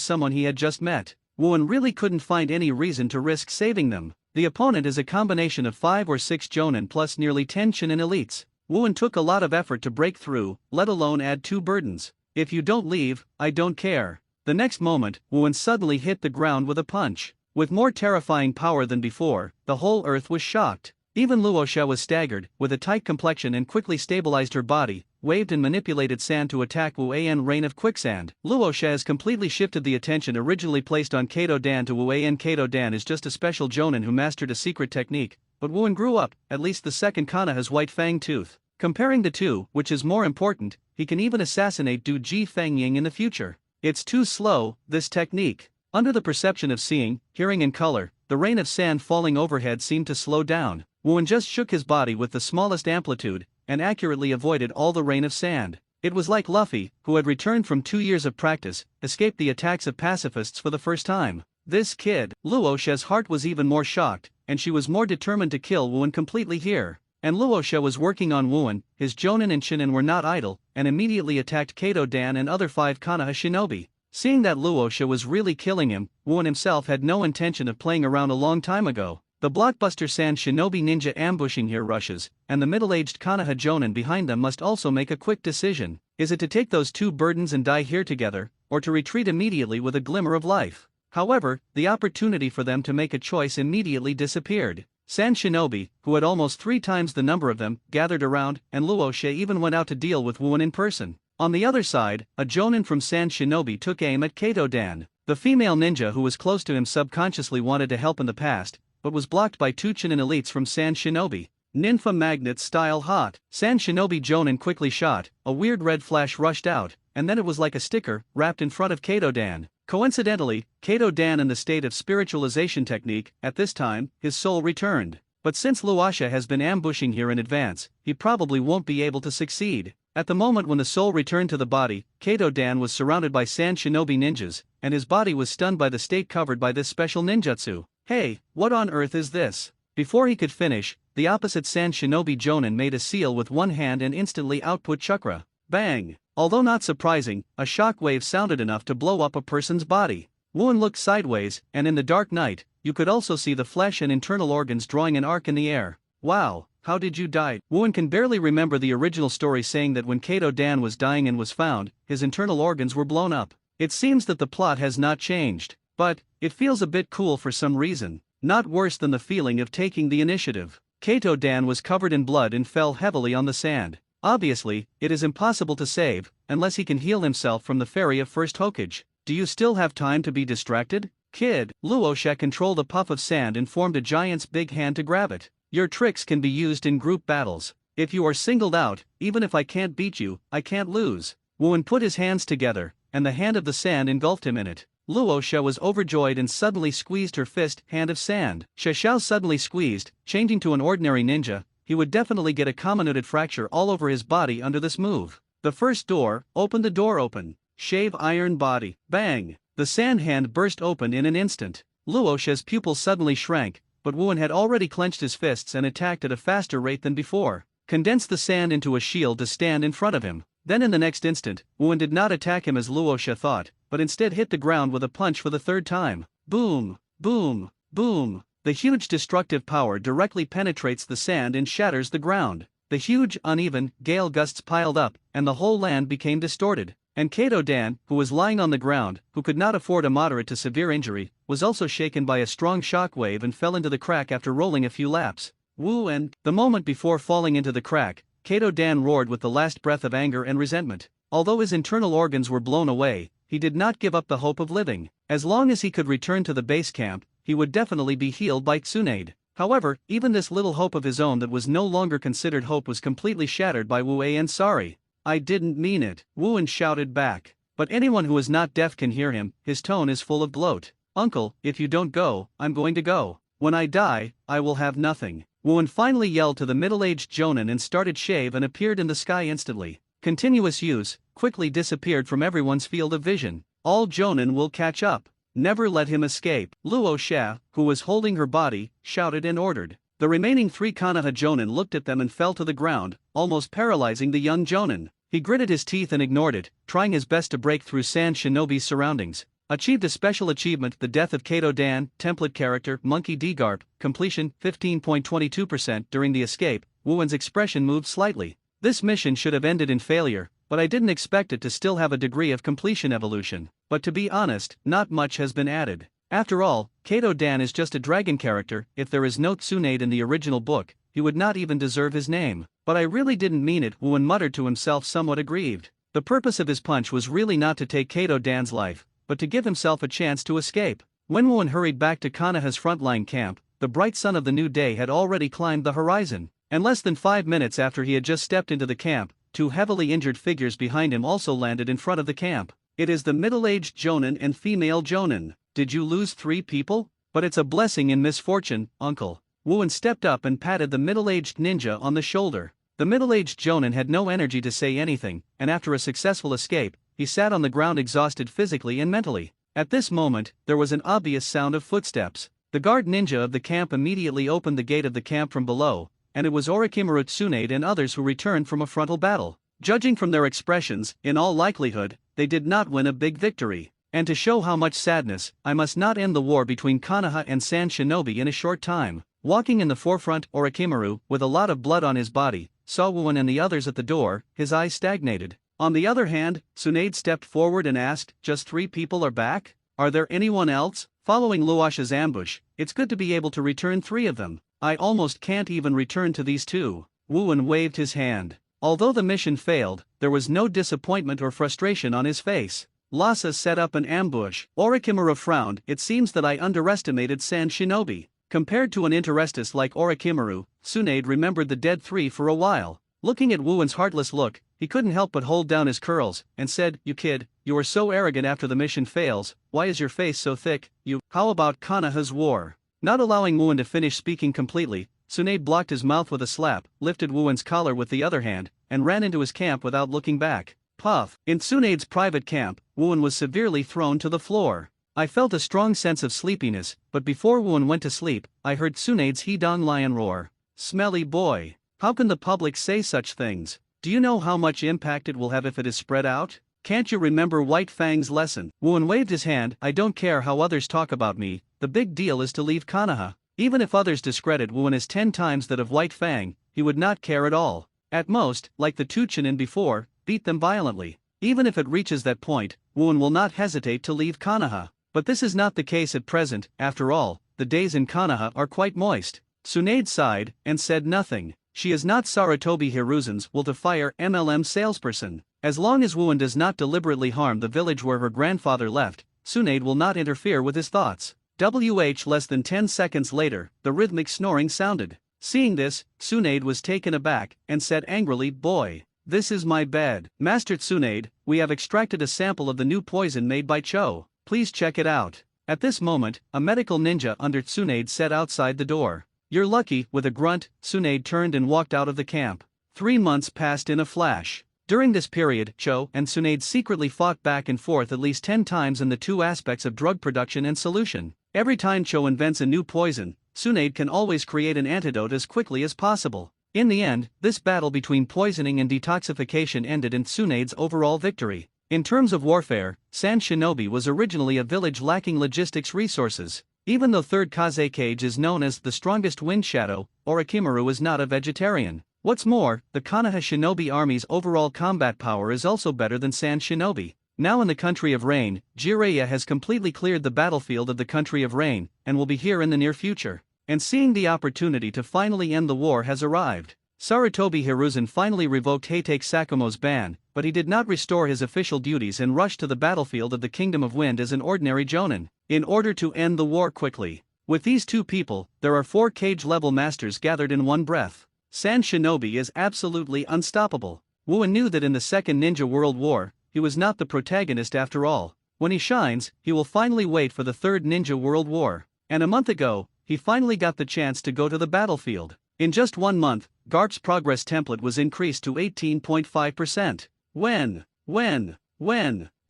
someone he had just met. Wuan really couldn't find any reason to risk saving them. The opponent is a combination of 5 or 6 Jonin plus nearly 10 Chunin elites. Wuan took a lot of effort to break through, let alone add 2 burdens. If you don't leave, I don't care. The next moment, Wuan suddenly hit the ground with a punch. With more terrifying power than before, the whole earth was shocked. Even Luoxia was staggered, with a tight complexion and quickly stabilized her body, waved and manipulated sand to attack Wuan Rain of Quicksand. Luoxia has completely shifted the attention originally placed on Kato Dan to Wuan. Kato Dan is just a special Jonin who mastered a secret technique, but Wuan grew up, at least the second Konoha's White Fang tooth. Comparing the two, which is more important, he can even assassinate Du Ji Fengying in the future. It's too slow, this technique. Under the perception of seeing, hearing and color, the rain of sand falling overhead seemed to slow down. Wuan just shook his body with the smallest amplitude, and accurately avoided all the rain of sand. It was like Luffy, who had returned from 2 years of practice, escaped the attacks of pacifists for the first time. This kid, Luoxia's heart was even more shocked, and she was more determined to kill Wuan completely here. And Luoxia was working on Wuan, his Jonin and Chunin were not idle, and immediately attacked Kato Dan and other 5 Konoha shinobi. Seeing that Luoxia was really killing him, Wuan himself had no intention of playing around a long time ago. The blockbuster sand shinobi ninja ambushing here rushes, and the middle-aged Konoha Jonin behind them must also make a quick decision. Is it to take those 2 burdens and die here together, or to retreat immediately with a glimmer of life? However, the opportunity for them to make a choice immediately disappeared. Sand shinobi, who had almost 3 times the number of them, gathered around, and Luoxia even went out to deal with Wuan in person. On the other side, a Jonin from Sand shinobi took aim at Kato Dan. The female ninja who was close to him subconsciously wanted to help in the past, but was blocked by 2 Chunin elites from Sand shinobi. Ninfa magnet style hot. Sand shinobi Jonin quickly shot, a weird red flash rushed out, and then it was like a sticker, wrapped in front of Kato Dan. Coincidentally, Kato Dan in the state of spiritualization technique, at this time, his soul returned. But since Luoxia has been ambushing here in advance, he probably won't be able to succeed. At the moment when the soul returned to the body, Kato Dan was surrounded by Sand shinobi ninjas, and his body was stunned by the state covered by this special ninjutsu. Hey, what on earth is this? Before he could finish, the opposite Sand Shinobi Jonin made a seal with one hand and instantly output chakra. Bang! Although not surprising, a shock wave sounded enough to blow up a person's body. Wooen looked sideways, and in the dark night, you could also see the flesh and internal organs drawing an arc in the air. Wow, how did you die? Wooen can barely remember the original story saying that when Kato Dan was dying and was found, his internal organs were blown up. It seems that the plot has not changed, but it feels a bit cool for some reason. Not worse than the feeling of taking the initiative. Kato Dan was covered in blood and fell heavily on the sand. Obviously, it is impossible to save, unless he can heal himself from the fairy of first Hokage. Do you still have time to be distracted? Kid, Luosha controlled a puff of sand and formed a giant's big hand to grab it. Your tricks can be used in group battles. If you are singled out, even if I can't beat you, I can't lose. Wooen put his hands together, and the hand of the sand engulfed him in it. Luosha was overjoyed and suddenly squeezed her fist hand of sand. Xiaoxiao suddenly squeezed, changing to an ordinary ninja. He would definitely get a comminuted fracture all over his body under this move. The first door, open the door open. Shave iron body. Bang! The sand hand burst open in an instant. Luosha's pupils suddenly shrank, but Wooen had already clenched his fists and attacked at a faster rate than before. Condensed the sand into a shield to stand in front of him. Then in the next instant, Wooen did not attack him as Luosha thought, but instead hit the ground with a punch for the third time. Boom! Boom! Boom! The huge destructive power directly penetrates the sand and shatters the ground. The huge, uneven, gale gusts piled up, and the whole land became distorted. And Kato Dan, who was lying on the ground, who could not afford a moderate to severe injury, was also shaken by a strong shock wave and fell into the crack after rolling a few laps. Wooen, the moment before falling into the crack, Kato Dan roared with the last breath of anger and resentment. Although his internal organs were blown away, he did not give up the hope of living. As long as he could return to the base camp, he would definitely be healed by Tsunade. However, even this little hope of his own that was no longer considered hope was completely shattered by Wu Ei's sorry. I didn't mean it, Wooen shouted back. But anyone who is not deaf can hear him. His tone is full of gloat. Uncle, if you don't go, I'm going to go. When I die, I will have nothing. Wooen finally yelled to the middle-aged Jonin and started shave and appeared in the sky instantly. Continuous use quickly disappeared from everyone's field of vision. All Jonin will catch up. Never let him escape. Luosha, who was holding her body, shouted and ordered. The remaining 3 Konoha Jonin looked at them and fell to the ground, almost paralyzing the young Jonin. He gritted his teeth and ignored it, trying his best to break through Sand Shinobi's surroundings. Achieved a special achievement: the death of Kato Dan, template character, Monkey D. Garp, completion 15.22%. During the escape, Wooen's expression moved slightly. This mission should have ended in failure, but I didn't expect it to still have a degree of completion evolution. But to be honest, not much has been added. After all, Kato Dan is just a dragon character. If there is no Tsunade in the original book, he would not even deserve his name. But I really didn't mean it, Wooen muttered to himself, somewhat aggrieved. The purpose of his punch was really not to take Kato Dan's life, but to give himself a chance to escape. When Wooen hurried back to Konoha's frontline camp, the bright sun of the new day had already climbed the horizon. And less than 5 minutes after he had just stepped into the camp, 2 heavily injured figures behind him also landed in front of the camp. It is the middle-aged Jonin and female Jonin. Did you lose 3 people? But it's a blessing in misfortune, uncle. Wooen stepped up and patted the middle-aged ninja on the shoulder. The middle-aged Jonin had no energy to say anything, and after a successful escape, he sat on the ground exhausted physically and mentally. At this moment, there was an obvious sound of footsteps. The guard ninja of the camp immediately opened the gate of the camp from below, and it was Orochimaru Tsunade and others who returned from a frontal battle. Judging from their expressions, in all likelihood, they did not win a big victory. And to show how much sadness, I must not end the war between Konoha and Sand Shinobi in a short time. Walking in the forefront, Orochimaru, with a lot of blood on his body, saw Wooen and the others at the door. His eyes stagnated. On the other hand, Tsunade stepped forward and asked, just 3 people are back? Are there anyone else? Following Luosha's ambush, it's good to be able to return 3 of them. I almost can't even return to these 2. Wooen waved his hand. Although the mission failed, there was no disappointment or frustration on his face. Lhasa set up an ambush. Orochimaru frowned. It seems that I underestimated Sand Shinobi. Compared to an interestus like Orochimaru, Tsunade remembered the dead 3 for a while. Looking at Wooen's heartless look, he couldn't help but hold down his curls, and said, You kid, you are so arrogant after the mission fails. Why is your face so thick? How about Konoha's war? Not allowing Wooen to finish speaking completely, Tsunade blocked his mouth with a slap, lifted Wooen's collar with the other hand, and ran into his camp without looking back. Puff. In Tsunade's private camp, Wooen was severely thrown to the floor. I felt a strong sense of sleepiness, but before Wuan went to sleep, I heard Tsunade's Hedong lion roar. Smelly boy. How can the public say such things? Do you know how much impact it will have if it is spread out? Can't you remember White Fang's lesson? Wuan waved his hand. I don't care how others talk about me, the big deal is to leave Konoha. Even if others discredit Wuan as 10 times that of White Fang, he would not care at all. At most, like the two Chunin before, beat them violently. Even if it reaches that point, Wuan will not hesitate to leave Konoha. But this is not the case at present. After all, the days in Konoha are quite moist. Tsunade sighed, and said nothing. She is not Sarutobi Hiruzen's will to fire MLM salesperson. As long as Wuan does not deliberately harm the village where her grandfather left, Tsunade will not interfere with his thoughts. Less than 10 seconds later, the rhythmic snoring sounded. Seeing this, Tsunade was taken aback, and said angrily, boy, this is my bed. Master Tsunade, we have extracted a sample of the new poison made by Cho. Please check it out. At this moment, a medical ninja under Tsunade said outside the door. You're lucky. With a grunt, Tsunade turned and walked out of the camp. 3 months passed in a flash. During this period, Cho and Tsunade secretly fought back and forth at least 10 times in the two aspects of drug production and solution. Every time Cho invents a new poison, Tsunade can always create an antidote as quickly as possible. In the end, this battle between poisoning and detoxification ended in Tsunade's overall victory. In terms of warfare, San Shinobi was originally a village lacking logistics resources. Even though 3rd Kazekage is known as the strongest wind shadow, Orochimaru is not a vegetarian. What's more, the Konoha Shinobi army's overall combat power is also better than San Shinobi. Now in the Country of Rain, Jiraiya has completely cleared the battlefield of the Country of Rain, and will be here in the near future. And seeing the opportunity to finally end the war has arrived. Sarutobi Hiruzen finally revoked Heitake Sakumo's ban, but he did not restore his official duties and rushed to the battlefield of the Kingdom of Wind as an ordinary jonin, in order to end the war quickly. With these two people, there are 4 cage-level masters gathered in one breath. San Shinobi is absolutely unstoppable. Wuan knew that in the Second Ninja World War, he was not the protagonist after all. When he shines, he will finally wait for the Third Ninja World War. And a month ago, he finally got the chance to go to the battlefield. In just 1 month, Garp's progress template was increased to 18.5%. When?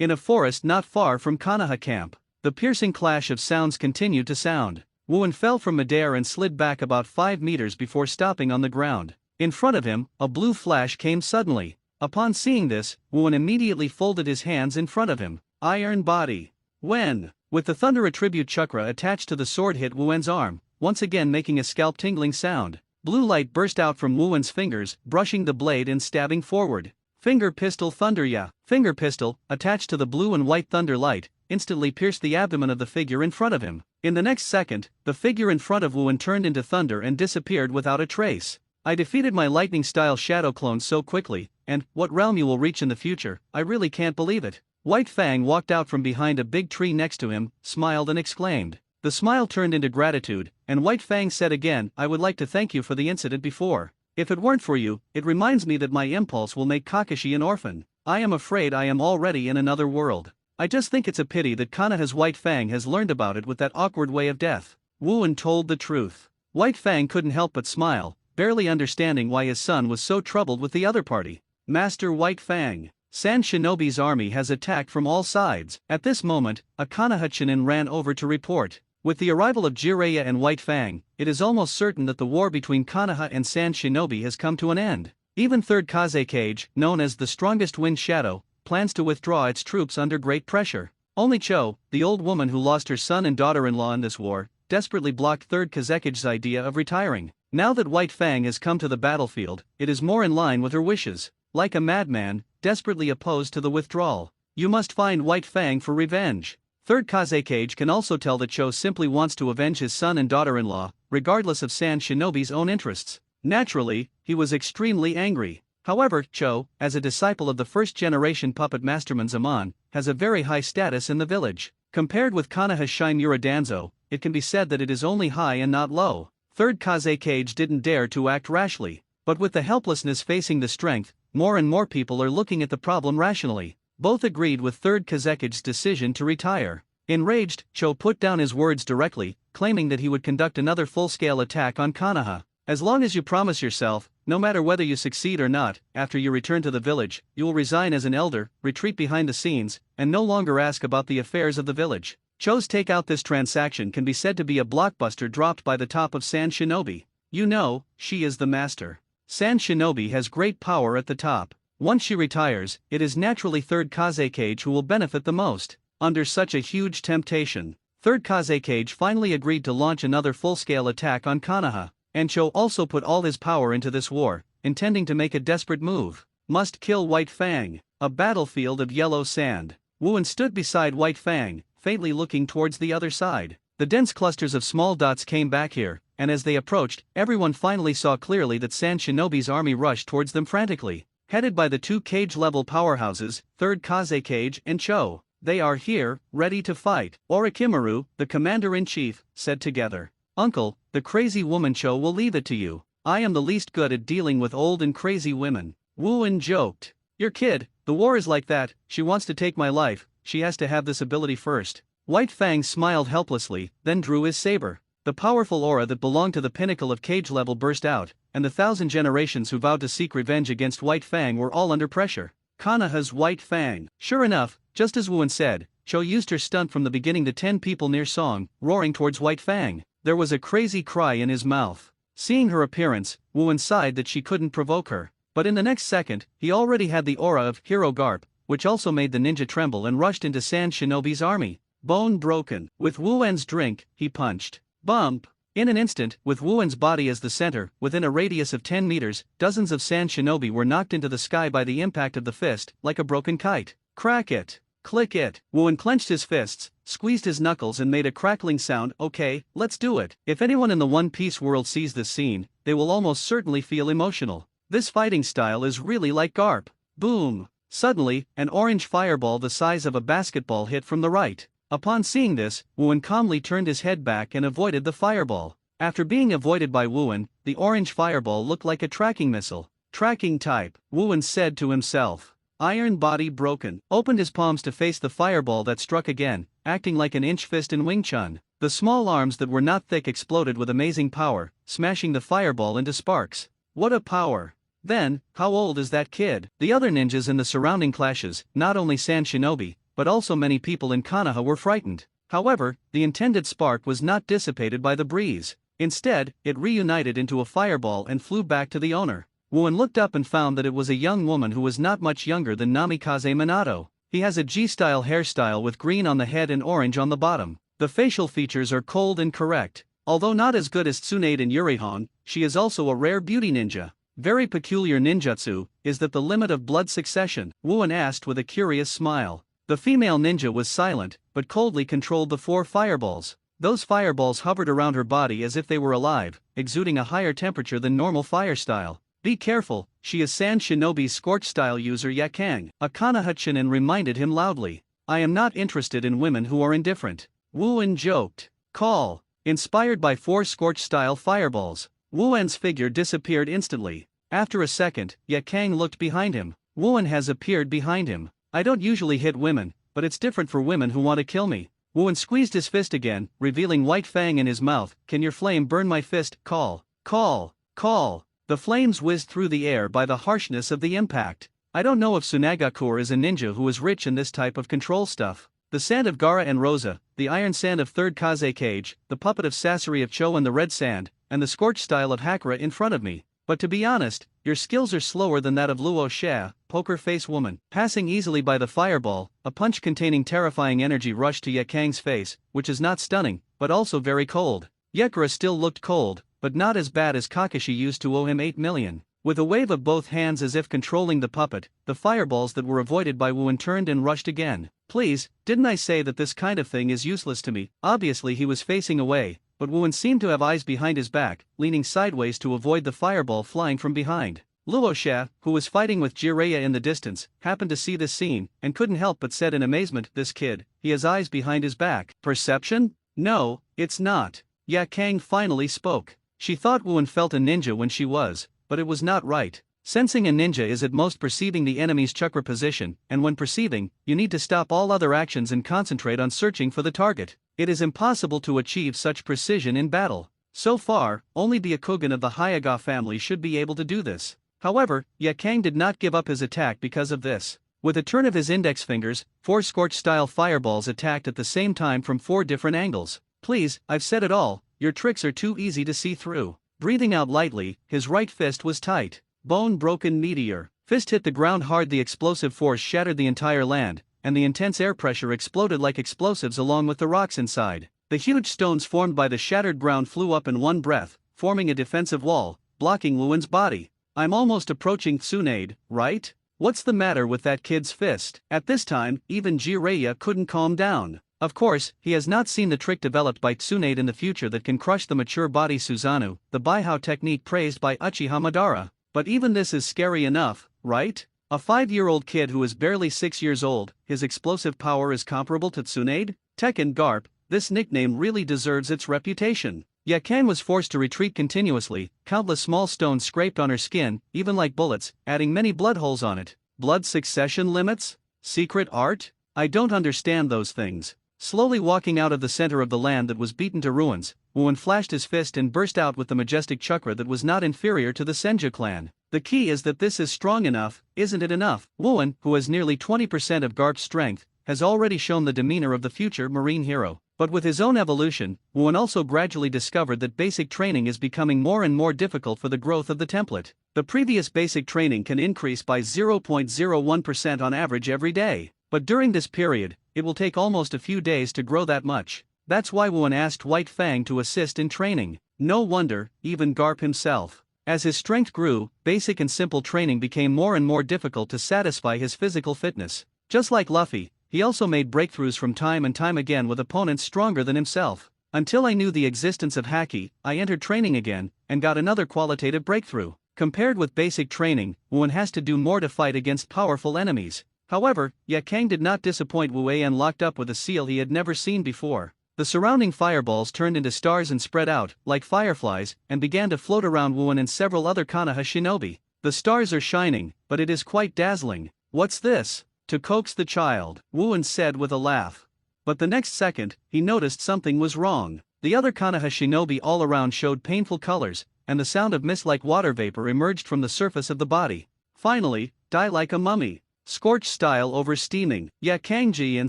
In a forest not far from Konoha camp, the piercing clash of sounds continued to sound. Wuan fell from midair and slid back about 5 meters before stopping on the ground. In front of him, a blue flash came suddenly. Upon seeing this, Wuan immediately folded his hands in front of him. Iron body. With the thunder attribute chakra attached to the sword hit Wuan's arm, once again making a scalp-tingling sound. Blue light burst out from Wuan's fingers, brushing the blade and stabbing forward. Finger pistol thunder ya. Finger pistol, attached to the blue and white thunder light, instantly pierced the abdomen of the figure in front of him. In the next second, the figure in front of Wuan turned into thunder and disappeared without a trace. I defeated my lightning-style shadow clone so quickly, and what realm you will reach in the future, I really can't believe it. White Fang walked out from behind a big tree next to him, smiled and exclaimed. The smile turned into gratitude, and White Fang said again, I would like to thank you for the incident before. If it weren't for you, it reminds me that my impulse will make Kakashi an orphan. I am afraid I am already in another world. I just think it's a pity that Konoha's White Fang has learned about it with that awkward way of death. Wuan told the truth. White Fang couldn't help but smile, barely understanding why his son was so troubled with the other party. Master White Fang. San Shinobi's army has attacked from all sides. At this moment, a Konoha Chunin ran over to report. With the arrival of Jiraiya and White Fang, it is almost certain that the war between Konoha and San Shinobi has come to an end. Even 3rd Kazekage, known as the strongest wind shadow, plans to withdraw its troops under great pressure. Only Cho, the old woman who lost her son and daughter-in-law in this war, desperately blocked 3rd Kazekage's idea of retiring. Now that White Fang has come to the battlefield, it is more in line with her wishes. Like a madman, desperately opposed to the withdrawal. You must find White Fang for revenge. 3rd Kazekage can also tell that Cho simply wants to avenge his son and daughter-in-law, regardless of San Shinobi's own interests. Naturally, he was extremely angry. However, Cho, as a disciple of the first-generation puppet masterman Zaman, has a very high status in the village. Compared with Konoha's Shimura Danzo, it can be said that it is only high and not low. 3rd Kazekage didn't dare to act rashly. But with the helplessness facing the strength, more and more people are looking at the problem rationally. Both agreed with 3rd Kazekage's decision to retire. Enraged, Cho put down his words directly, claiming that he would conduct another full-scale attack on Konoha. As long as you promise yourself, no matter whether you succeed or not, after you return to the village, you will resign as an elder, retreat behind the scenes, and no longer ask about the affairs of the village. Cho's take out this transaction can be said to be a blockbuster dropped by the top of Sand Shinobi. You know, she is the master. Sand Shinobi has great power at the top. Once she retires, it is naturally third Kazekage who will benefit the most. Under such a huge temptation, third Kazekage finally agreed to launch another full-scale attack on Konoha, and Cho also put all his power into this war, intending to make a desperate move. Must kill White Fang. A battlefield of yellow sand. Wuan stood beside White Fang, faintly looking towards the other side. The dense clusters of small dots came back here, and as they approached, everyone finally saw clearly that Sand Shinobi's army rushed towards them frantically. Headed by the two cage-level powerhouses, third Kazekage and Cho. They are here, ready to fight. Orochimaru, the commander-in-chief, said together. Uncle, the crazy woman Cho will leave it to you. I am the least good at dealing with old and crazy women. Wuan joked. Your kid, the war is like that, she wants to take my life, she has to have this ability first. White Fang smiled helplessly, then drew his saber. The powerful aura that belonged to the pinnacle of cage level burst out, and the 1,000 generations who vowed to seek revenge against White Fang were all under pressure. Konoha's White Fang. Sure enough, just as Wuan said, Cho used her stunt from the beginning to 10 people near Song, roaring towards White Fang. There was a crazy cry in his mouth. Seeing her appearance, Wuan sighed that she couldn't provoke her. But in the next second, he already had the aura of Hero Garp, which also made the ninja tremble and rushed into Sand Shinobi's army. Bone broken. With Wuan's drink, he punched. Bump! In an instant, with Wuan's body as the center, within a radius of 10 meters, dozens of Sand Shinobi were knocked into the sky by the impact of the fist, like a broken kite. Crack it! Click it! Wuan clenched his fists, squeezed his knuckles and made a crackling sound. Okay, let's do it. If anyone in the One Piece world sees this scene, they will almost certainly feel emotional. This fighting style is really like Garp. Boom! Suddenly, an orange fireball the size of a basketball hit from the right. Upon seeing this, Wuan calmly turned his head back and avoided the fireball. After being avoided by Wuan, the orange fireball looked like a tracking missile. Tracking type, Wuan said to himself. Iron body broken. Opened his palms to face the fireball that struck again, acting like an inch fist in Wing Chun. The small arms that were not thick exploded with amazing power, smashing the fireball into sparks. What a power! Then, how old is that kid? The other ninjas in the surrounding clashes, not only Sand Shinobi, but also many people in Konoha were frightened. However, the intended spark was not dissipated by the breeze. Instead, it reunited into a fireball and flew back to the owner. Wuan looked up and found that it was a young woman who was not much younger than Namikaze Minato. He has a G-style hairstyle with green on the head and orange on the bottom. The facial features are cold and correct. Although not as good as Tsunade and Yurihon, she is also a rare beauty ninja. Very peculiar ninjutsu, is that the limit of blood succession? Wuan asked with a curious smile. The female ninja was silent, but coldly controlled the 4 fireballs. Those fireballs hovered around her body as if they were alive, exuding a higher temperature than normal fire style. Be careful, she is Sand Shinobi's scorch style user Yakang. A Konoha Chunin reminded him loudly. I am not interested in women who are indifferent. Wuan joked. Call. Inspired by 4 scorch style fireballs. Wuan's figure disappeared instantly. After a second, Yakang looked behind him. Wuan has appeared behind him. I don't usually hit women, but it's different for women who want to kill me. Wuan squeezed his fist again, revealing White Fang in his mouth. Can your flame burn my fist? Call. Call. Call. The flames whizzed through the air by the harshness of the impact. I don't know if Tsunagakur is a ninja who is rich in this type of control stuff. The sand of Gaara and Rosa, the iron sand of third Kazekage, the puppet of Sasori of Cho and the red sand, and the scorch style of Hakura in front of me. But to be honest, your skills are slower than that of Luo Xia, poker face woman. Passing easily by the fireball, a punch containing terrifying energy rushed to Yakang's face, which is not stunning, but also very cold. Yakura still looked cold, but not as bad as Kakashi used to owe him 8 million. With a wave of both hands as if controlling the puppet, the fireballs that were avoided by Wuan turned and rushed again. Please, didn't I say that this kind of thing is useless to me? Obviously he was facing away, but Wuan seemed to have eyes behind his back, leaning sideways to avoid the fireball flying from behind. Luo Xia, who was fighting with Jiraiya in the distance, happened to see this scene, and couldn't help but said in amazement, this kid, he has eyes behind his back. Perception? No, it's not. Yakang finally spoke. She thought Wuan felt a ninja when she was, but it was not right. Sensing a ninja is at most perceiving the enemy's chakra position, and when perceiving, you need to stop all other actions and concentrate on searching for the target. It is impossible to achieve such precision in battle. So far, only the Akugan of the Hyaga family should be able to do this. However, Yakang did not give up his attack because of this. With a turn of his index fingers, 4 scorch-style fireballs attacked at the same time from 4 different angles. Please, I've said it all, your tricks are too easy to see through. Breathing out lightly, his right fist was tight. Bone-broken meteor. Fist hit the ground hard. The explosive force shattered the entire land, and the intense air pressure exploded like explosives along with the rocks inside. The huge stones formed by the shattered ground flew up in one breath, forming a defensive wall, blocking Wuwen's body. I'm almost approaching Tsunade, right? What's the matter with that kid's fist? At this time, even Jiraiya couldn't calm down. Of course, he has not seen the trick developed by Tsunade in the future that can crush the mature body Susanoo, the Baihao technique praised by Uchiha Madara. But even this is scary enough, right? A 5-year-old kid who is barely 6 years old, his explosive power is comparable to Tsunade? Tekken Garp, this nickname really deserves its reputation. Yakan was forced to retreat continuously, countless small stones scraped on her skin, even like bullets, adding many blood holes on it. Blood succession limits? Secret art? I don't understand those things. Slowly walking out of the center of the land that was beaten to ruins, Wuwen flashed his fist and burst out with the majestic chakra that was not inferior to the Senju clan. The key is that this is strong enough, isn't it enough? Wuwen, who has nearly 20% of Garp's strength, has already shown the demeanor of the future marine hero. But with his own evolution, Wuwen also gradually discovered that basic training is becoming more and more difficult for the growth of the template. The previous basic training can increase by 0.01% on average every day. But during this period, it will take almost a few days to grow that much. That's why Wuwen asked White Fang to assist in training. No wonder, even Garp himself. As his strength grew, basic and simple training became more and more difficult to satisfy his physical fitness. Just like Luffy, he also made breakthroughs from time and time again with opponents stronger than himself. Until I knew the existence of Haki, I entered training again, and got another qualitative breakthrough. Compared with basic training, Wuwen has to do more to fight against powerful enemies. However, Yakang did not disappoint Wu Wei and locked up with a seal he had never seen before. The surrounding fireballs turned into stars and spread out, like fireflies, and began to float around Wuwen and several other Konoha shinobi. The stars are shining, but it is quite dazzling. What's this? To coax the child, Wuwen said with a laugh. But the next second, he noticed something was wrong. The other Konoha shinobi all around showed painful colors, and the sound of mist-like water vapor emerged from the surface of the body. Finally, die like a mummy. Scorch style over steaming, Yakang and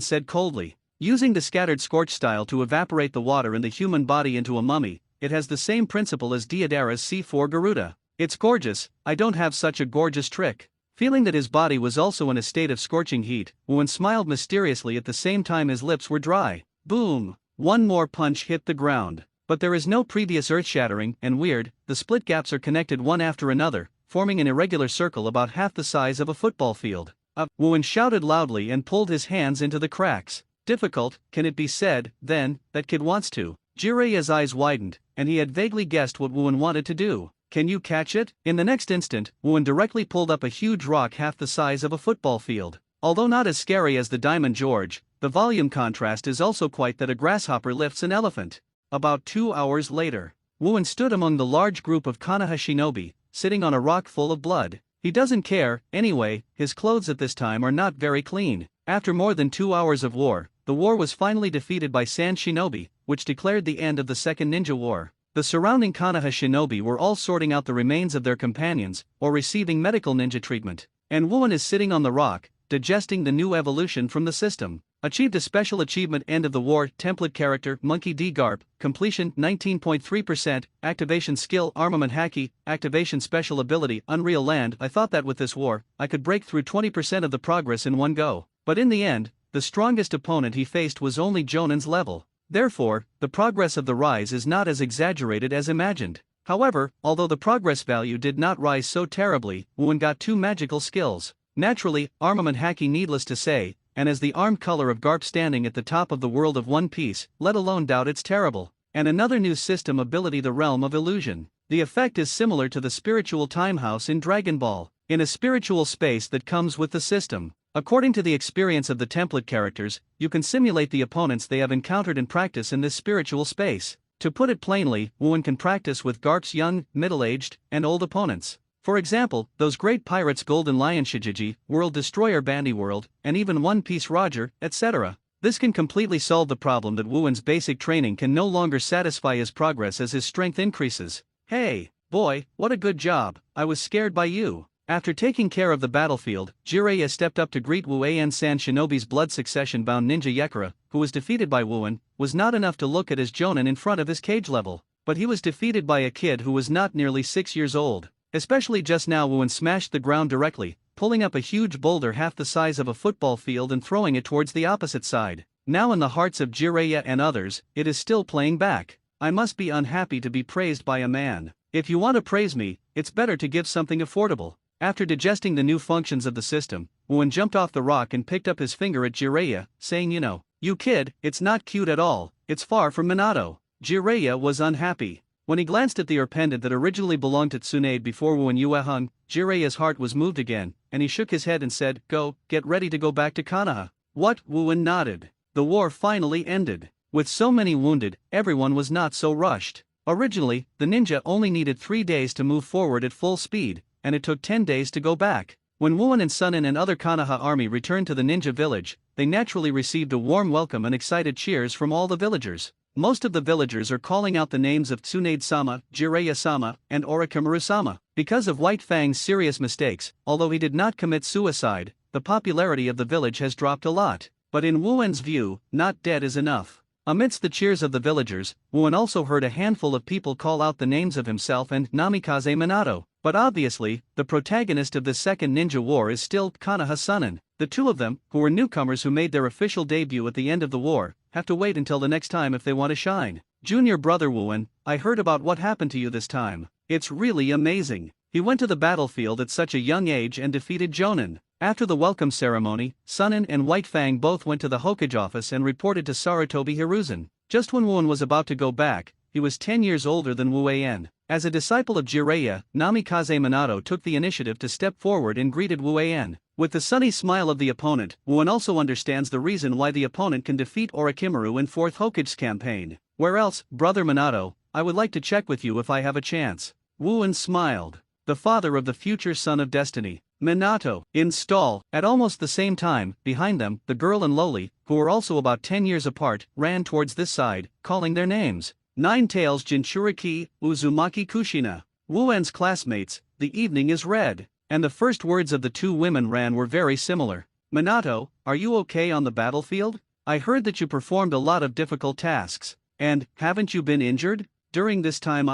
said coldly. Using the scattered scorch style to evaporate the water in the human body into a mummy, it has the same principle as Deidara's C4 Garuda. It's gorgeous, I don't have such a gorgeous trick. Feeling that his body was also in a state of scorching heat, Wuwen smiled mysteriously at the same time his lips were dry. Boom! One more punch hit the ground. But there is no previous earth-shattering, and weird, the split gaps are connected one after another, forming an irregular circle about half the size of a football field. Wuwen shouted loudly and pulled his hands into the cracks. Difficult, can it be said, then, that kid wants to? Jiraiya's eyes widened, and he had vaguely guessed what Wuwen wanted to do. Can you catch it? In the next instant, Wuwen directly pulled up a huge rock half the size of a football field. Although not as scary as the Diamond George, the volume contrast is also quite that a grasshopper lifts an elephant. About 2 hours later, Wuwen stood among the large group of Konoha shinobi, sitting on a rock full of blood. He doesn't care, anyway, his clothes at this time are not very clean. After more than 2 hours of war, the war was finally defeated by Sand Shinobi, which declared the end of the Second Ninja War. The surrounding Konoha shinobi were all sorting out the remains of their companions, or receiving medical ninja treatment. And Wuwen is sitting on the rock, digesting the new evolution from the system. Achieved a special achievement end of the war, template character, Monkey D. Garp, completion 19.3%, activation skill, armament Haki, activation special ability, Unreal Land. I thought that with this war, I could break through 20% of the progress in one go. But in the end, the strongest opponent he faced was only Jonan's level. Therefore, the progress of the rise is not as exaggerated as imagined. However, although the progress value did not rise so terribly, Wuwen got 2 magical skills. Naturally, armament Haki needless to say, and as the armed color of Garp standing at the top of the world of One Piece, let alone doubt it's terrible. And another new system ability, the Realm of Illusion. The effect is similar to the spiritual time house in Dragon Ball, in a spiritual space that comes with the system. According to the experience of the template characters, you can simulate the opponents they have encountered in practice in this spiritual space. To put it plainly, Wuwen can practice with Garp's young, middle-aged, and old opponents. For example, those great pirates Golden Lion Shijiji, World Destroyer Bandy World, and even One Piece Roger, etc. This can completely solve the problem that Wuwen's basic training can no longer satisfy his progress as his strength increases. Hey, boy, what a good job, I was scared by you. After taking care of the battlefield, Jiraiya stepped up to greet Wei-En-san. Shinobi's blood succession-bound ninja Yekara, who was defeated by Wuen, was not enough to look at his Jonin in front of his cage level, but he was defeated by a kid who was not nearly 6 years old. Especially just now, Wuen smashed the ground directly, pulling up a huge boulder half the size of a football field and throwing it towards the opposite side. Now in the hearts of Jiraiya and others, it is still playing back. I must be unhappy to be praised by a man. If you want to praise me, it's better to give something affordable. After digesting the new functions of the system, Wuen jumped off the rock and picked up his finger at Jiraiya, saying, "You kid, it's not cute at all, it's far from Minato." Jiraiya was unhappy. When he glanced at the pendant that originally belonged to Tsunade before Wuen Yue hung, Jiraiya's heart was moved again, and he shook his head and said, "Get ready to go back to Konoha." What? Wuen nodded. The war finally ended. With so many wounded, everyone was not so rushed. Originally, the ninja only needed 3 days to move forward at full speed, and it took 10 days to go back. When Wuen and Sunin and other Konoha army returned to the ninja village, they naturally received a warm welcome and excited cheers from all the villagers. Most of the villagers are calling out the names of Tsunade-sama, Jiraiya-sama, and Orochimaru-sama. Because of White Fang's serious mistakes, although he did not commit suicide, the popularity of the village has dropped a lot. But in Wuen's view, not dead is enough. Amidst the cheers of the villagers, Wuen also heard a handful of people call out the names of himself and Namikaze Minato. But obviously, the protagonist of this second ninja war is still Konoha Sunin. The two of them, who were newcomers who made their official debut at the end of the war, have to wait until the next time if they want to shine. Junior brother Wuen, I heard about what happened to you this time. It's really amazing. He went to the battlefield at such a young age and defeated Jonin. After the welcome ceremony, Sunin and White Fang both went to the Hokage office and reported to Sarutobi Hiruzen. Just when Wuen was about to go back, he was 10 years older than Wu En. As a disciple of Jiraiya, Namikaze Minato took the initiative to step forward and greeted Wu En. With the sunny smile of the opponent, Wuen also understands the reason why the opponent can defeat Orochimaru in 4th Hokage's campaign. Where else, brother Minato, I would like to check with you if I have a chance. Wuen smiled. The father of the future son of destiny. Minato. Install. At almost the same time, behind them, the girl and Loli, who were also about 10 years apart, ran towards this side, calling their names. Nine Tails Jinchuriki, Uzumaki Kushina. Wuen's classmates, the evening is red. And the first words of the two women ran were very similar. Minato, are you okay on the battlefield? I heard that you performed a lot of difficult tasks. And, haven't you been injured? During this time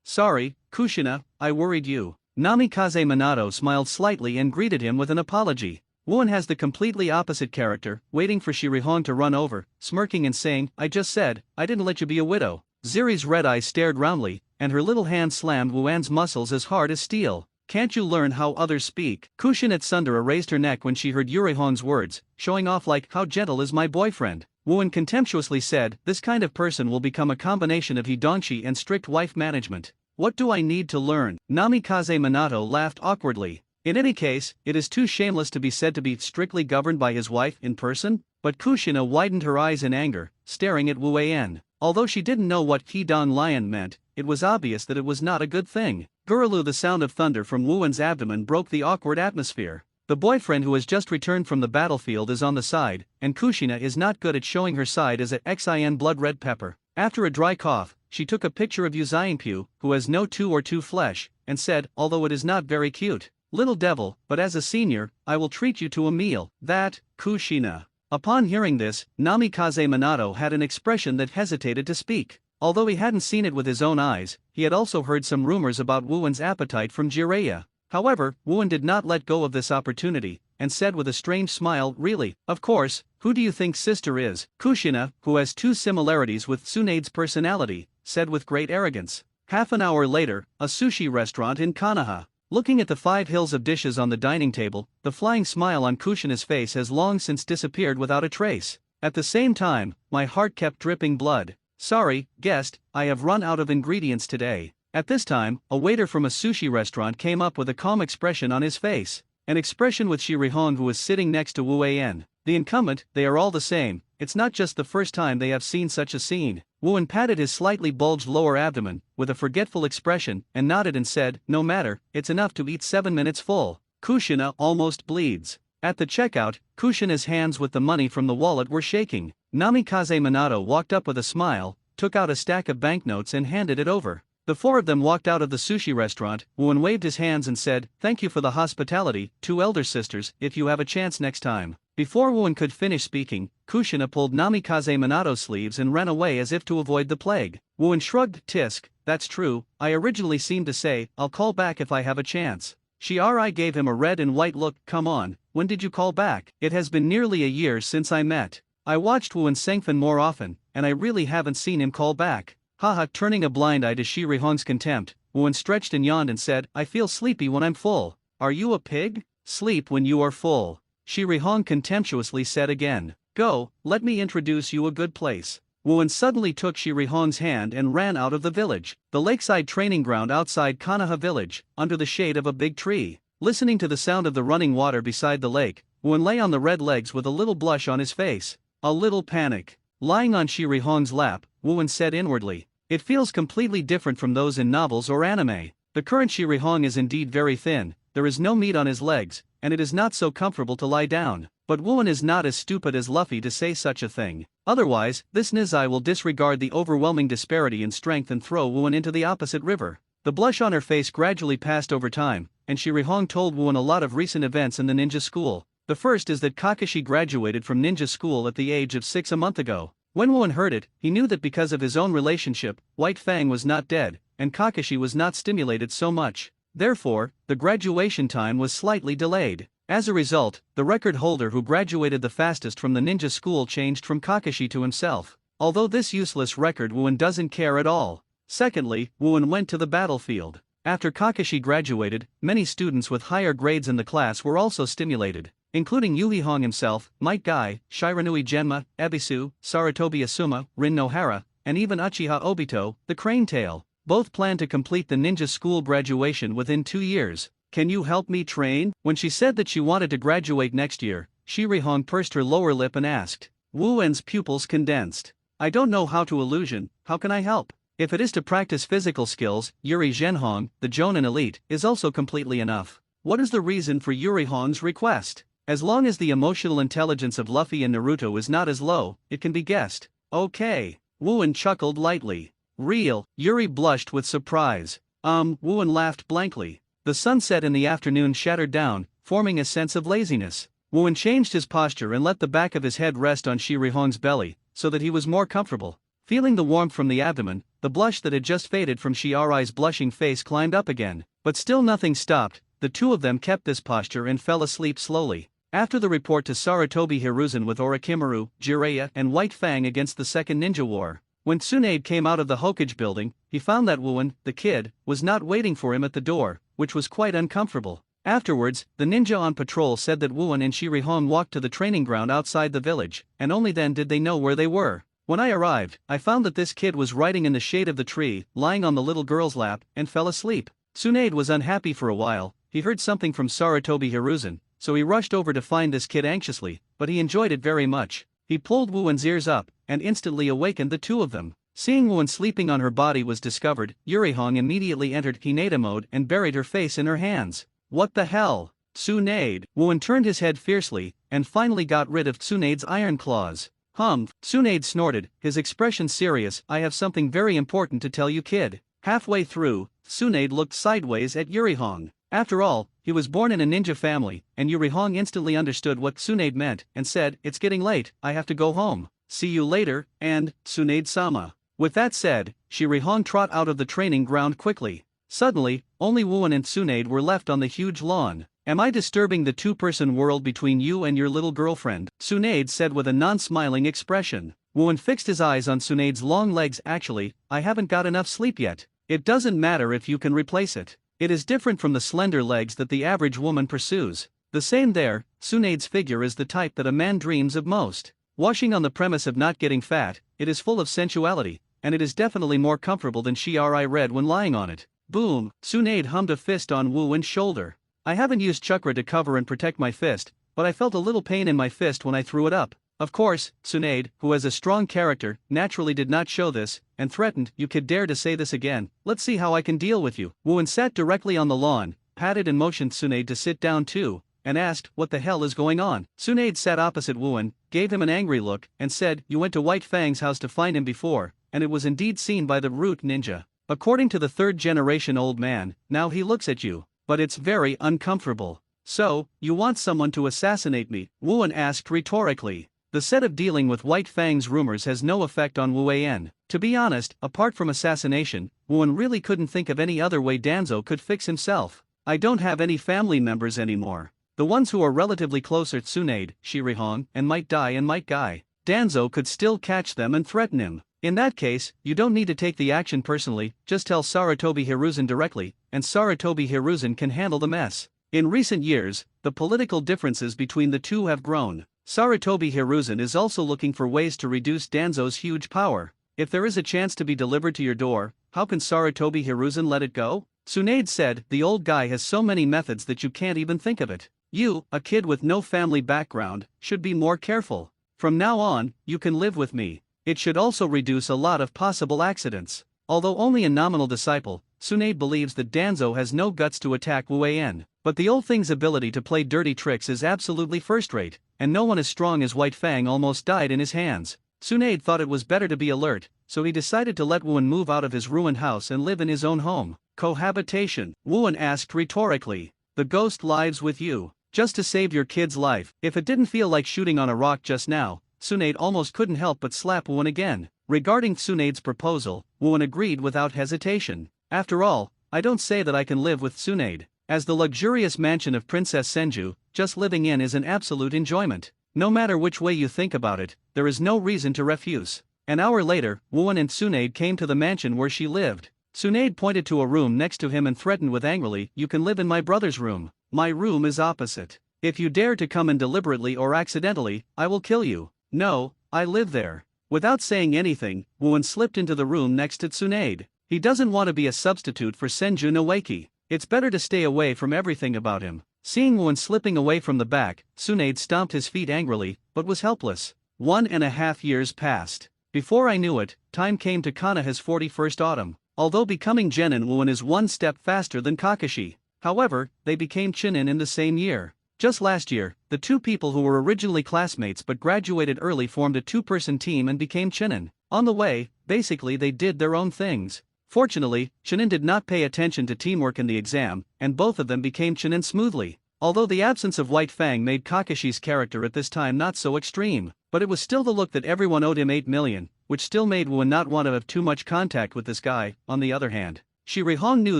Sorry, Kushina, I worried you. Namikaze Minato smiled slightly and greeted him with an apology. Wuen has the completely opposite character, waiting for Shirihong to run over, smirking and saying, I just said, I didn't let you be a widow. Ziri's red eyes stared roundly, and her little hand slammed Wuen's muscles as hard as steel. Can't you learn how others speak? Kushin Tsundere raised her neck when she heard Yurihong's words, showing off like, how gentle is my boyfriend. Wuen contemptuously said, this kind of person will become a combination of hidonchi and strict wife management. What do I need to learn? Namikaze Minato laughed awkwardly. In any case, it is too shameless to be said to be strictly governed by his wife in person, but Kushina widened her eyes in anger, staring at Wu En. Although she didn't know what Hidong Lion meant, it was obvious that it was not a good thing. Gurulu, the sound of thunder from Wuen's abdomen broke the awkward atmosphere. The boyfriend who has just returned from the battlefield is on the side, and Kushina is not good at showing her side as a xin blood red pepper. After a dry cough, she took a picture of Uzainpu, who has no 2 or 2 flesh, and said, although it is not very cute, little devil, but as a senior, I will treat you to a meal. That, Kushina. Upon hearing this, Namikaze Minato had an expression that hesitated to speak. Although he hadn't seen it with his own eyes, he had also heard some rumors about Wuen's appetite from Jiraiya. However, Wuen did not let go of this opportunity, and said with a strange smile, really, of course, who do you think sister is? Kushina, who has 2 similarities with Tsunade's personality, said with great arrogance. Half an hour later, a sushi restaurant in Konoha. Looking at the 5 hills of dishes on the dining table, the flying smile on Kushina's face has long since disappeared without a trace. At the same time, my heart kept dripping blood. Sorry, guest, I have run out of ingredients today. At this time, a waiter from a sushi restaurant came up with a calm expression on his face. An expression with Shirihong, who was sitting next to Wu En. The incumbent, they are all the same, it's not just the first time they have seen such a scene. Wuen patted his slightly bulged lower abdomen, with a forgetful expression, and nodded and said, no matter, it's enough to eat 7 minutes full. Kushina almost bleeds. At the checkout, Kushina's hands with the money from the wallet were shaking. Namikaze Minato walked up with a smile, took out a stack of banknotes and handed it over. The four of them walked out of the sushi restaurant. Wooen waved his hands and said, "Thank you for the hospitality, two elder sisters, if you have a chance next time." Before Wooen could finish speaking, Kushina pulled Namikaze Minato's sleeves and ran away as if to avoid the plague. Wooen shrugged. "Tisk, that's true, I originally seemed to say, I'll call back if I have a chance." Shirai gave him a red and white look. "Come on, when did you call back? It has been nearly a year since I met. I watched Wooen Sengfen more often, and I really haven't seen him call back." Haha. Turning a blind eye to Shiri Hong's contempt, Wooen stretched and yawned and said, "I feel sleepy when I'm full." "Are you a pig? Sleep when you are full," Shiri Hong contemptuously said again. "Go, let me introduce you a good place." Wooen suddenly took Shiri Hong's hand and ran out of the village, the lakeside training ground outside Konoha village, under the shade of a big tree. Listening to the sound of the running water beside the lake, Wooen lay on the red legs with a little blush on his face. A little panic. Lying on Shiri Hong's lap, Wooen said inwardly, "It feels completely different from those in novels or anime. The current Shiri Hong is indeed very thin, there is no meat on his legs, and it is not so comfortable to lie down. But Wooen is not as stupid as Luffy to say such a thing. Otherwise, this Nizai will disregard the overwhelming disparity in strength and throw Wooen into the opposite river." The blush on her face gradually passed over time, and Shiri Hong told Wooen a lot of recent events in the ninja school. The first is that Kakashi graduated from ninja school at the age of 6 a month ago. When Wooen heard it, he knew that because of his own relationship, White Fang was not dead, and Kakashi was not stimulated so much. Therefore, the graduation time was slightly delayed. As a result, the record holder who graduated the fastest from the ninja school changed from Kakashi to himself. Although this useless record Wooen doesn't care at all. Secondly, Wooen went to the battlefield. After Kakashi graduated, many students with higher grades in the class were also stimulated, including Yuhi Hong himself, Might Guy, Shiranui Genma, Ebisu, Sarutobi Asuma, Rin Nohara, and even Uchiha Obito, the Crane Tail. Both plan to complete the ninja school graduation within 2 years. "Can you help me train?" When she said that she wanted to graduate next year, Shiri Hong pursed her lower lip and asked. Wooen's pupils condensed. "I don't know how to illusion, how can I help? If it is to practice physical skills, Yuri Zhenhong, the Jonin elite, is also completely enough." What is the reason for Yuri Hong's request? As long as the emotional intelligence of Luffy and Naruto is not as low, it can be guessed. Okay. Wooen chuckled lightly. "Real?" Yuri blushed with surprise. Wooen laughed blankly. The sunset in the afternoon shattered down, forming a sense of laziness. Wooen changed his posture and let the back of his head rest on Shiri Hong's belly, so that he was more comfortable. Feeling the warmth from the abdomen, the blush that had just faded from Shiarai's blushing face climbed up again. But still nothing stopped. The two of them kept this posture and fell asleep slowly. After the report to Sarutobi Hiruzen with Orochimaru, Jiraiya, and White Fang against the Second Ninja War, when Tsunade came out of the Hokage building, he found that Wooen, the kid, was not waiting for him at the door, which was quite uncomfortable. Afterwards, the ninja on patrol said that Wooen and Shiri Hong walked to the training ground outside the village, and only then did they know where they were. When I arrived, I found that this kid was riding in the shade of the tree, lying on the little girl's lap, and fell asleep. Tsunade was unhappy for a while. He heard something from Sarutobi Hiruzen, so he rushed over to find this kid anxiously, but he enjoyed it very much. He pulled Wooen's ears up, and instantly awakened the two of them. Seeing Wooen sleeping on her body was discovered, Yuri Hong immediately entered Hinata mode and buried her face in her hands. "What the hell? Tsunade!" Wooen turned his head fiercely, and finally got rid of Tsunade's iron claws. Tsunade snorted, his expression serious. "I have something very important to tell you, kid." Halfway through, Tsunade looked sideways at Yuri Hong. After all, he was born in a ninja family, and Yuri Hong instantly understood what Tsunade meant, and said, "It's getting late, I have to go home. See you later, and, Tsunade-sama." With that said, Shiri Hong trot out of the training ground quickly. Suddenly, only Wooen and Tsunade were left on the huge lawn. "Am I disturbing the two-person world between you and your little girlfriend?" Tsunade said with a non-smiling expression. Wooen fixed his eyes on Tsunade's long legs. "Actually, I haven't got enough sleep yet." "It doesn't matter if you can replace it. It is different from the slender legs that the average woman pursues. The same there, Tsunade's figure is the type that a man dreams of most. Washing on the premise of not getting fat, it is full of sensuality, and it is definitely more comfortable than Shirai read when lying on it." Boom! Tsunade hummed a fist on Wooen's shoulder. "I haven't used chakra to cover and protect my fist, but I felt a little pain in my fist when I threw it up." Of course, Tsunade, who has a strong character, naturally did not show this, and threatened, "You could dare to say this again, let's see how I can deal with you." Wooen sat directly on the lawn, patted and motioned Tsunade to sit down too, and asked, "What the hell is going on?" Tsunade sat opposite Wooen, gave him an angry look, and said, "You went to White Fang's house to find him before, and it was indeed seen by the root ninja. According to the third-generation old man, now he looks at you, but it's very uncomfortable. So, you want someone to assassinate me? Wuan asked rhetorically. The set of dealing with White Fang's rumors has no effect on Wu Yan. To be honest, apart from assassination, Wuan really couldn't think of any other way Danzo could fix himself. I don't have any family members anymore. The ones who are relatively close are Tsunade, Shirihong, and Might Dai and Might Guy. Danzo could still catch them and threaten him. In that case, you don't need to take the action personally, just tell Sarutobi Hiruzen directly, and Sarutobi Hiruzen can handle the mess. In recent years, the political differences between the two have grown. Sarutobi Hiruzen is also looking for ways to reduce Danzo's huge power. If there is a chance to be delivered to your door, how can Sarutobi Hiruzen let it go? Tsunade said, the old guy has so many methods that you can't even think of it. You, a kid with no family background, should be more careful. From now on, you can live with me. It should also reduce a lot of possible accidents. Although only a nominal disciple, Tsunade believes that Danzo has no guts to attack Wu Yan. But the old thing's ability to play dirty tricks is absolutely first-rate, and no one as strong as White Fang almost died in his hands. Tsunade thought it was better to be alert, so he decided to let Wuan move out of his ruined house and live in his own home. Cohabitation? Wuan asked rhetorically. The ghost lives with you. Just to save your kid's life. If it didn't feel like shooting on a rock just now, Tsunade almost couldn't help but slap Wuan again. Regarding Tsunade's proposal, Wuan agreed without hesitation. After all, I don't say that I can live with Tsunade. As the luxurious mansion of Princess Senju, just living in is an absolute enjoyment. No matter which way you think about it, there is no reason to refuse. An hour later, Wuan and Tsunade came to the mansion where she lived. Tsunade pointed to a room next to him and threatened with angrily, you can live in my brother's room. My room is opposite. If you dare to come in deliberately or accidentally, I will kill you. No, I live there. Without saying anything, Wuan slipped into the room next to Tsunade. He doesn't want to be a substitute for Senju Noeki. It's better to stay away from everything about him. Seeing Wuan slipping away from the back, Tsunade stomped his feet angrily, but was helpless. 1.5 years passed. Before I knew it, time came to Konoha's 41st autumn. Although becoming Genin Wuan is one step faster than Kakashi. However, they became Chunin in the same year. Just last year, the two people who were originally classmates but graduated early formed a two-person team and became Chunin. On the way, basically they did their own things. Fortunately, Chunin did not pay attention to teamwork in the exam, and both of them became Chunin smoothly. Although the absence of White Fang made Kakashi's character at this time not so extreme, but it was still the look that everyone owed him 8 million, which still made Wuan not want to have too much contact with this guy. On the other hand, Shirihong knew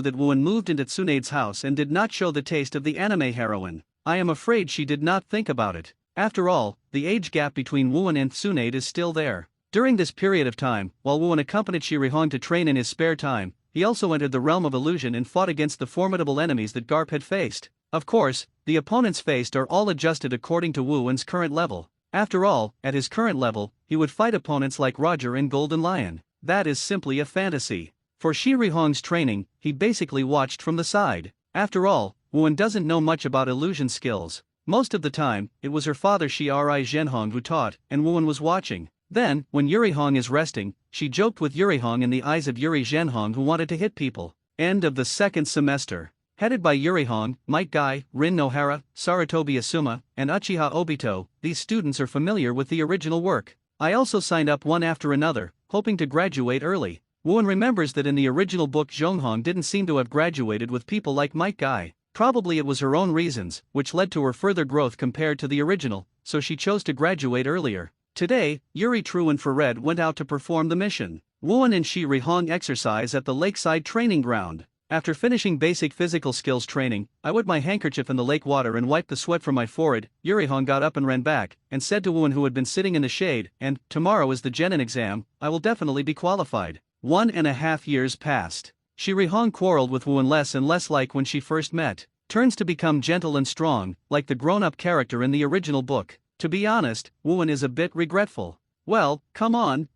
that Wuan moved into Tsunade's house and did not show the taste of the anime heroine. I am afraid she did not think about it. After all, the age gap between Wuan and Tsunade is still there. During this period of time, while Wuan accompanied Shirihong to train in his spare time, he also entered the realm of illusion and fought against the formidable enemies that Garp had faced. Of course, the opponents faced are all adjusted according to Wuan's current level. After all, at his current level, he would fight opponents like Roger and Golden Lion. That is simply a fantasy. For Shirihong's training, he basically watched from the side. After all, Wuan doesn't know much about illusion skills. Most of the time, it was her father Shiri Zhenhong who taught, and Wuan was watching. Then, when Yurihong is resting, she joked with Yurihong in the eyes of Yuri Zhenhong who wanted to hit people. End of the second semester. Headed by Yurihong, Might Guy, Rin Nohara, Sarutobi Asuma, and Uchiha Obito, these students are familiar with the original work. I also signed up one after another, hoping to graduate early. Wuan remembers that in the original book Zhenhong didn't seem to have graduated with people like Might Guy. Probably it was her own reasons, which led to her further growth compared to the original, so she chose to graduate earlier. Today, Yuri True and Fared went out to perform the mission. Wuan and Shirihong exercise at the lakeside training ground. After finishing basic physical skills training, I wet my handkerchief in the lake water and wiped the sweat from my forehead. Yurihong got up and ran back, and said to Wuan who had been sitting in the shade, and, tomorrow is the Genin exam, I will definitely be qualified. 1.5 years passed. Shirihong quarreled with Wuan less and less like when she first met. Turns to become gentle and strong, like the grown-up character in the original book. To be honest, Wuan is a bit regretful. Well, come on.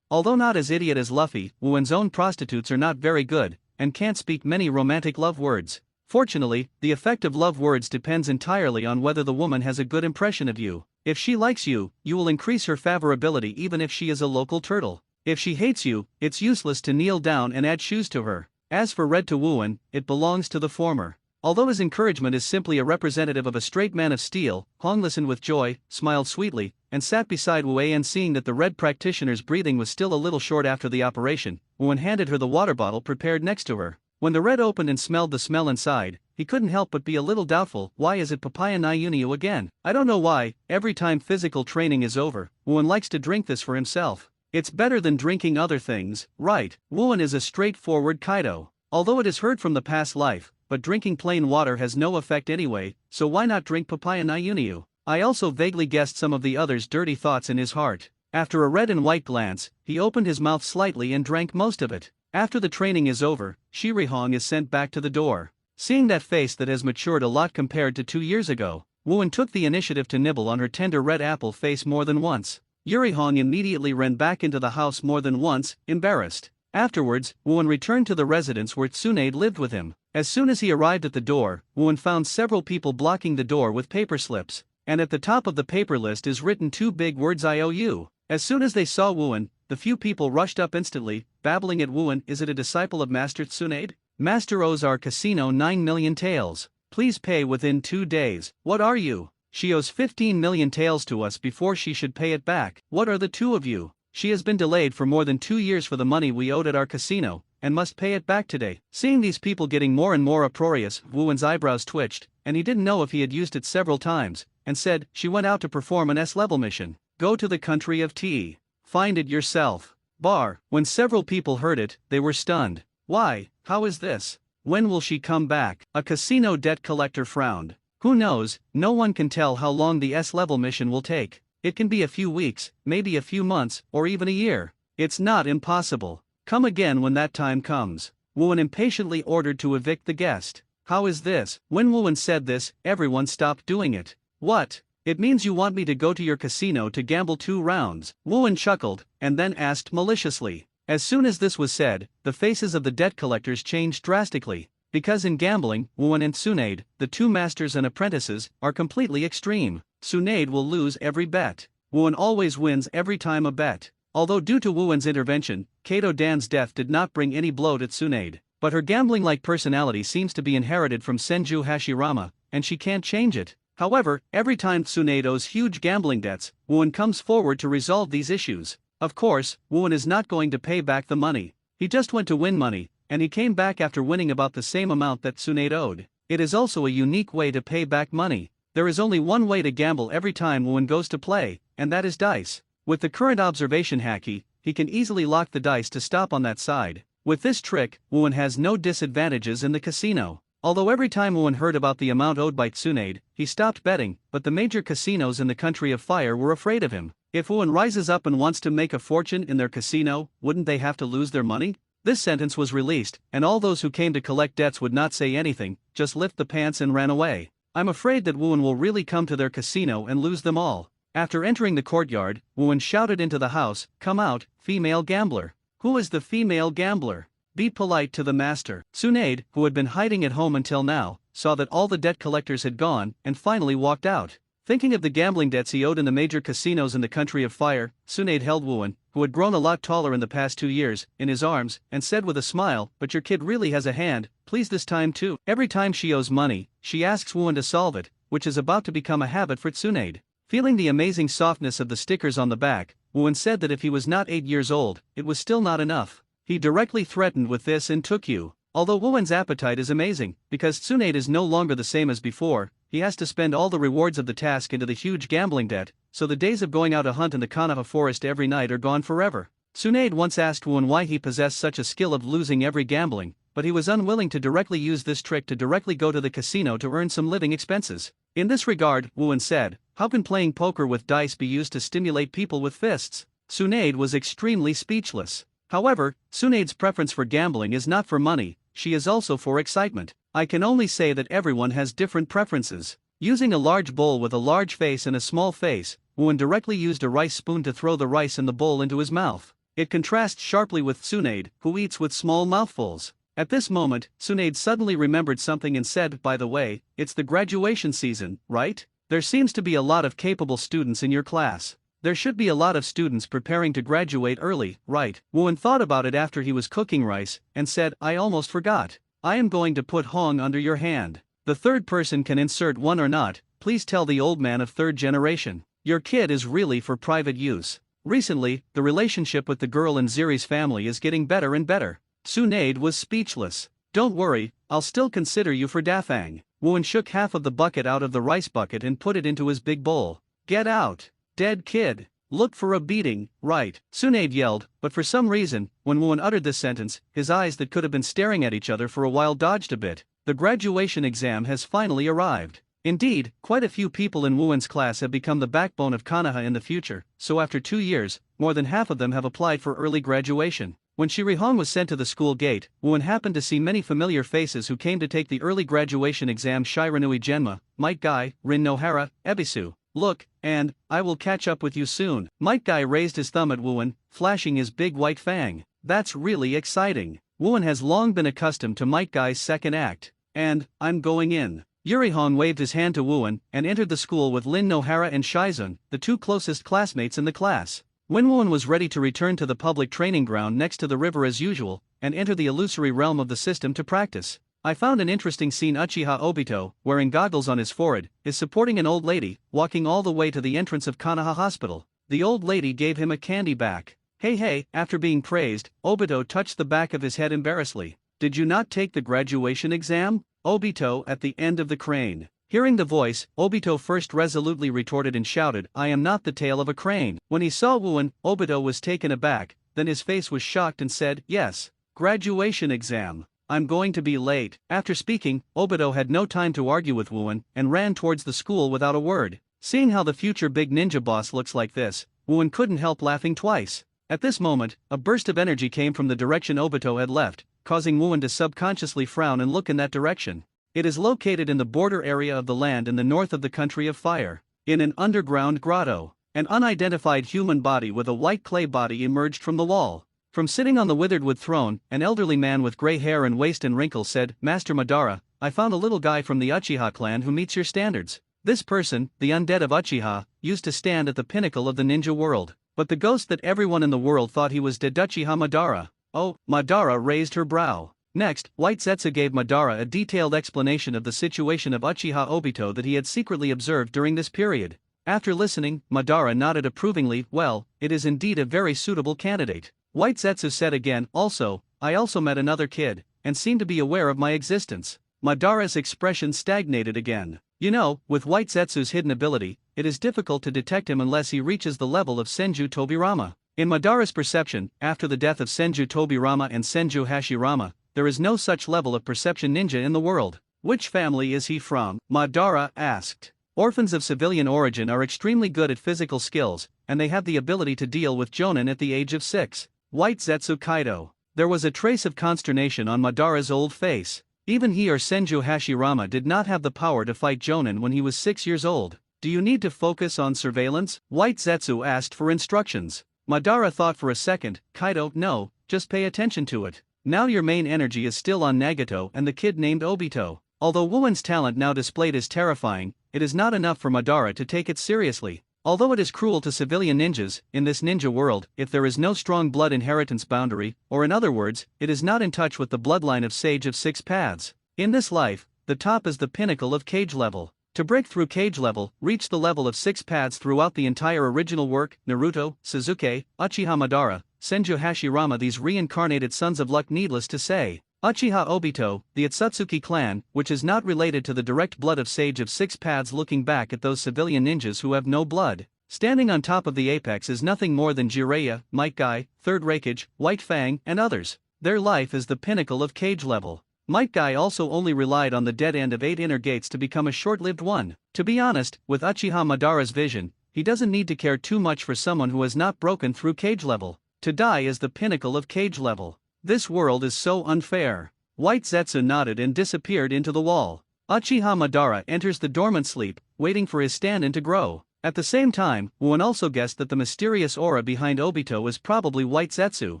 Although not as idiot as Luffy, Wuan's own prostitutes are not very good, and can't speak many romantic love words. Fortunately, the effect of love words depends entirely on whether the woman has a good impression of you. If she likes you, you will increase her favorability even if she is a local turtle. If she hates you, it's useless to kneel down and add shoes to her. As for Red to Wuan, it belongs to the former. Although his encouragement is simply a representative of a straight man of steel, Hong listened with joy, smiled sweetly, and sat beside Wu, and seeing that the red practitioner's breathing was still a little short after the operation, Wu handed her the water bottle prepared next to her. When the red opened and smelled the smell inside, he couldn't help but be a little doubtful. Why is it papaya na Unio again? I don't know why, every time physical training is over, Wu likes to drink this for himself. It's better than drinking other things, right? Wu is a straightforward Kaido. Although it is heard from the past life, but drinking plain water has no effect anyway, so why not drink papaya na Unio? I also vaguely guessed some of the other's dirty thoughts in his heart. After a red and white glance, he opened his mouth slightly and drank most of it. After the training is over, Shirihong is sent back to the door. Seeing that face that has matured a lot compared to 2 years ago, Wu took the initiative to nibble on her tender red apple face more than once. Yurihong immediately ran back into the house more than once, embarrassed. Afterwards, Wu returned to the residence where Tsunade lived with him. As soon as he arrived at the door, Wu found several people blocking the door with paper slips, and at the top of the paper list is written 2 big words IOU. As soon as they saw Wu, the few people rushed up instantly, babbling at Wu. Is it a disciple of Master Tsunade? Master owes our casino 9 million taels. Please pay within 2 days. What are you? She owes 15 million taels to us before she should pay it back. What are the two of you? She has been delayed for more than 2 years for the money we owed at our casino, and must pay it back today. Seeing these people getting more and more uproarious, Wu's eyebrows twitched, and he didn't know if he had used it several times, and said, she went out to perform an S-level mission. Go to the country of T. Find it yourself. Bar. When several people heard it, they were stunned. Why? How is this? When will she come back? A casino debt collector frowned. Who knows, no one can tell how long the S-level mission will take. It can be a few weeks, maybe a few months, or even a year. It's not impossible. Come again when that time comes. Wu impatiently ordered to evict the guest. How is this? When Wu said this, everyone stopped doing it. What? It means you want me to go to your casino to gamble 2 rounds. Wu chuckled, and then asked maliciously. As soon as this was said, the faces of the debt collectors changed drastically, because in gambling, Wu and Tsunade, the 2 masters and apprentices, are completely extreme. Tsunade will lose every bet. Wu always wins every time a bet. Although due to Wu's intervention, Kato Dan's death did not bring any blow to Tsunade, but her gambling-like personality seems to be inherited from Senju Hashirama, and she can't change it. However, every time Tsunade owes huge gambling debts, Wu comes forward to resolve these issues. Of course, Wu is not going to pay back the money. He just went to win money, and he came back after winning about the same amount that Tsunade owed. It is also a unique way to pay back money. There is only one way to gamble every time Wu goes to play, and that is dice. With the current observation haki, he can easily lock the dice to stop on that side. With this trick, Wu has no disadvantages in the casino. Although every time Wu heard about the amount owed by Tsunade, he stopped betting, but the major casinos in the Country of Fire were afraid of him. If Wu rises up and wants to make a fortune in their casino, wouldn't they have to lose their money? This sentence was released, and all those who came to collect debts would not say anything, just lift the pants and ran away. I'm afraid that Wu will really come to their casino and lose them all. After entering the courtyard, Wu shouted into the house, "Come out, female gambler." Who is the female gambler? Be polite to the master. Tsunade, who had been hiding at home until now, saw that all the debt collectors had gone, and finally walked out. Thinking of the gambling debts he owed in the major casinos in the Country of Fire, Tsunade held Wu, who had grown a lot taller in the past 2 years, in his arms, and said with a smile, "But your kid really has a hand, please this time too." Every time she owes money, she asks Wu to solve it, which is about to become a habit for Tsunade. Feeling the amazing softness of the stickers on the back, Wu said that if he was not 8 years old, it was still not enough. He directly threatened with this and took you. Although Wu's appetite is amazing, because Tsunade is no longer the same as before, he has to spend all the rewards of the task into the huge gambling debt, so the days of going out to hunt in the Konoha forest every night are gone forever. Tsunade once asked Wu why he possessed such a skill of losing every gambling, but he was unwilling to directly use this trick to directly go to the casino to earn some living expenses. In this regard, Wu said, "How can playing poker with dice be used to stimulate people with fists?" Tsunade was extremely speechless. However, Tsunade's preference for gambling is not for money, she is also for excitement. I can only say that everyone has different preferences. Using a large bowl with a large face and a small face, Wu directly used a rice spoon to throw the rice in the bowl into his mouth. It contrasts sharply with Tsunade, who eats with small mouthfuls. At this moment, Tsunade suddenly remembered something and said, "By the way, it's the graduation season, right? There seems to be a lot of capable students in your class. There should be a lot of students preparing to graduate early, right?" Wu thought about it after he was cooking rice, and said, "I almost forgot. I am going to put Hong under your hand. The third person can insert one or not, please tell the old man of third generation." Your kid is really for private use. Recently, the relationship with the girl in Ziri's family is getting better and better. Tsunade was speechless. Don't worry, I'll still consider you for Dafang. Wuan shook half of the bucket out of the rice bucket and put it into his big bowl. Get out, dead kid. Look for a beating, right? Tsunade yelled, but for some reason, when Wuan uttered this sentence, his eyes that could have been staring at each other for a while dodged a bit. The graduation exam has finally arrived. Indeed, quite a few people in Wuan's class have become the backbone of Konoha in the future, so after 2 years, more than half of them have applied for early graduation. When Shirihong was sent to the school gate, Wuan happened to see many familiar faces who came to take the early graduation exam: Shiranui Genma, Might Guy, Rin Nohara, Ebisu. Look, and I will catch up with you soon. Might Guy raised his thumb at Wuan, flashing his big white fang. That's really exciting. Wuan has long been accustomed to Might Guy's second act. And, I'm going in. Yurihong waved his hand to Wuan and entered the school with Lin Nohara and Shizun, the 2 closest classmates in the class. When Wuan was ready to return to the public training ground next to the river as usual, and enter the illusory realm of the system to practice, I found an interesting scene. Uchiha Obito, wearing goggles on his forehead, is supporting an old lady, walking all the way to the entrance of Konoha Hospital. The old lady gave him a candy back. Hey, after being praised, Obito touched the back of his head embarrassedly. Did you not take the graduation exam? Obito at the end of the crane. Hearing the voice, Obito first resolutely retorted and shouted, I am not the tail of a crane. When he saw Wuan, Obito was taken aback, then his face was shocked and said, yes, graduation exam. I'm going to be late. After speaking, Obito had no time to argue with Wuan, and ran towards the school without a word. Seeing how the future big ninja boss looks like this, Wuan couldn't help laughing twice. At this moment, a burst of energy came from the direction Obito had left, causing Wuan to subconsciously frown and look in that direction. It is located in the border area of the land in the north of the country of fire. In an underground grotto, an unidentified human body with a white clay body emerged from the wall. From sitting on the withered wood throne, an elderly man with gray hair and waist and wrinkles said, Master Madara, I found a little guy from the Uchiha clan who meets your standards. This person, the undead of Uchiha, used to stand at the pinnacle of the ninja world. But the ghost that everyone in the world thought he was dead. Uchiha Madara. Oh, Madara raised her brow. Next, White Zetsu gave Madara a detailed explanation of the situation of Uchiha Obito that he had secretly observed during this period. After listening, Madara nodded approvingly. Well, it is indeed a very suitable candidate. White Zetsu said again, I also met another kid, and seemed to be aware of my existence. Madara's expression stagnated again. You know, with White Zetsu's hidden ability, it is difficult to detect him unless he reaches the level of Senju Tobirama. In Madara's perception, after the death of Senju Tobirama and Senju Hashirama, there is no such level of perception ninja in the world. Which family is he from? Madara asked. Orphans of civilian origin are extremely good at physical skills, and they have the ability to deal with Jonin at the age of 6. White Zetsu Kaido. There was a trace of consternation on Madara's old face. Even he or Senju Hashirama did not have the power to fight Jonin when he was 6 years old. Do you need to focus on surveillance? White Zetsu asked for instructions. Madara thought for a second. Kaido, no, just pay attention to it. Now your main energy is still on Nagato and the kid named Obito. Although Wuan's talent now displayed is terrifying, it is not enough for Madara to take it seriously. Although it is cruel to civilian ninjas, in this ninja world, if there is no strong blood inheritance boundary, or in other words, it is not in touch with the bloodline of Sage of 6 Paths. In this life, the top is the pinnacle of cage level. To break through cage level, reach the level of 6 paths throughout the entire original work, Naruto, Sasuke, Uchiha Madara, Senju Hashirama, these reincarnated sons of luck. Needless to say, Uchiha Obito, the Otsutsuki clan, which is not related to the direct blood of Sage of 6 Paths. Looking back at those civilian ninjas who have no blood, standing on top of the apex is nothing more than Jiraiya, Might Guy, Third Raikage, White Fang, and others. Their life is the pinnacle of cage level. Might Guy also only relied on the dead end of 8 inner gates to become a short-lived one. To be honest, with Uchiha Madara's vision, he doesn't need to care too much for someone who has not broken through cage level. To die is the pinnacle of cage level. This world is so unfair. White Zetsu nodded and disappeared into the wall. Uchiha Madara enters the dormant sleep, waiting for his stand-in to grow. At the same time, Wuan also guessed that the mysterious aura behind Obito is probably White Zetsu.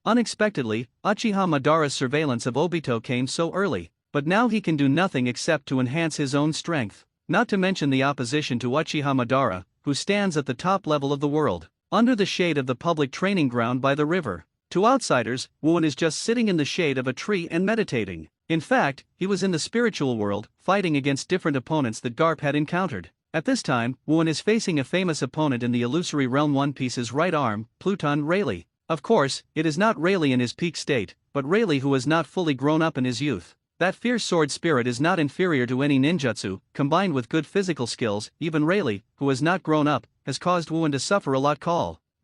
Unexpectedly, Uchiha Madara's surveillance of Obito came so early, but now he can do nothing except to enhance his own strength. Not to mention the opposition to Uchiha Madara, who stands at the top level of the world, under the shade of the public training ground by the river. To outsiders, Wuan is just sitting in the shade of a tree and meditating. In fact, he was in the spiritual world, fighting against different opponents that Garp had encountered. At this time, Wooen is facing a famous opponent in the illusory realm One Piece's right arm, Pluton Rayleigh. Of course, it is not Rayleigh in his peak state, but Rayleigh who has not fully grown up in his youth. That fierce sword spirit is not inferior to any ninjutsu, combined with good physical skills. Even Rayleigh, who has not grown up, has caused Wooen to suffer a lot.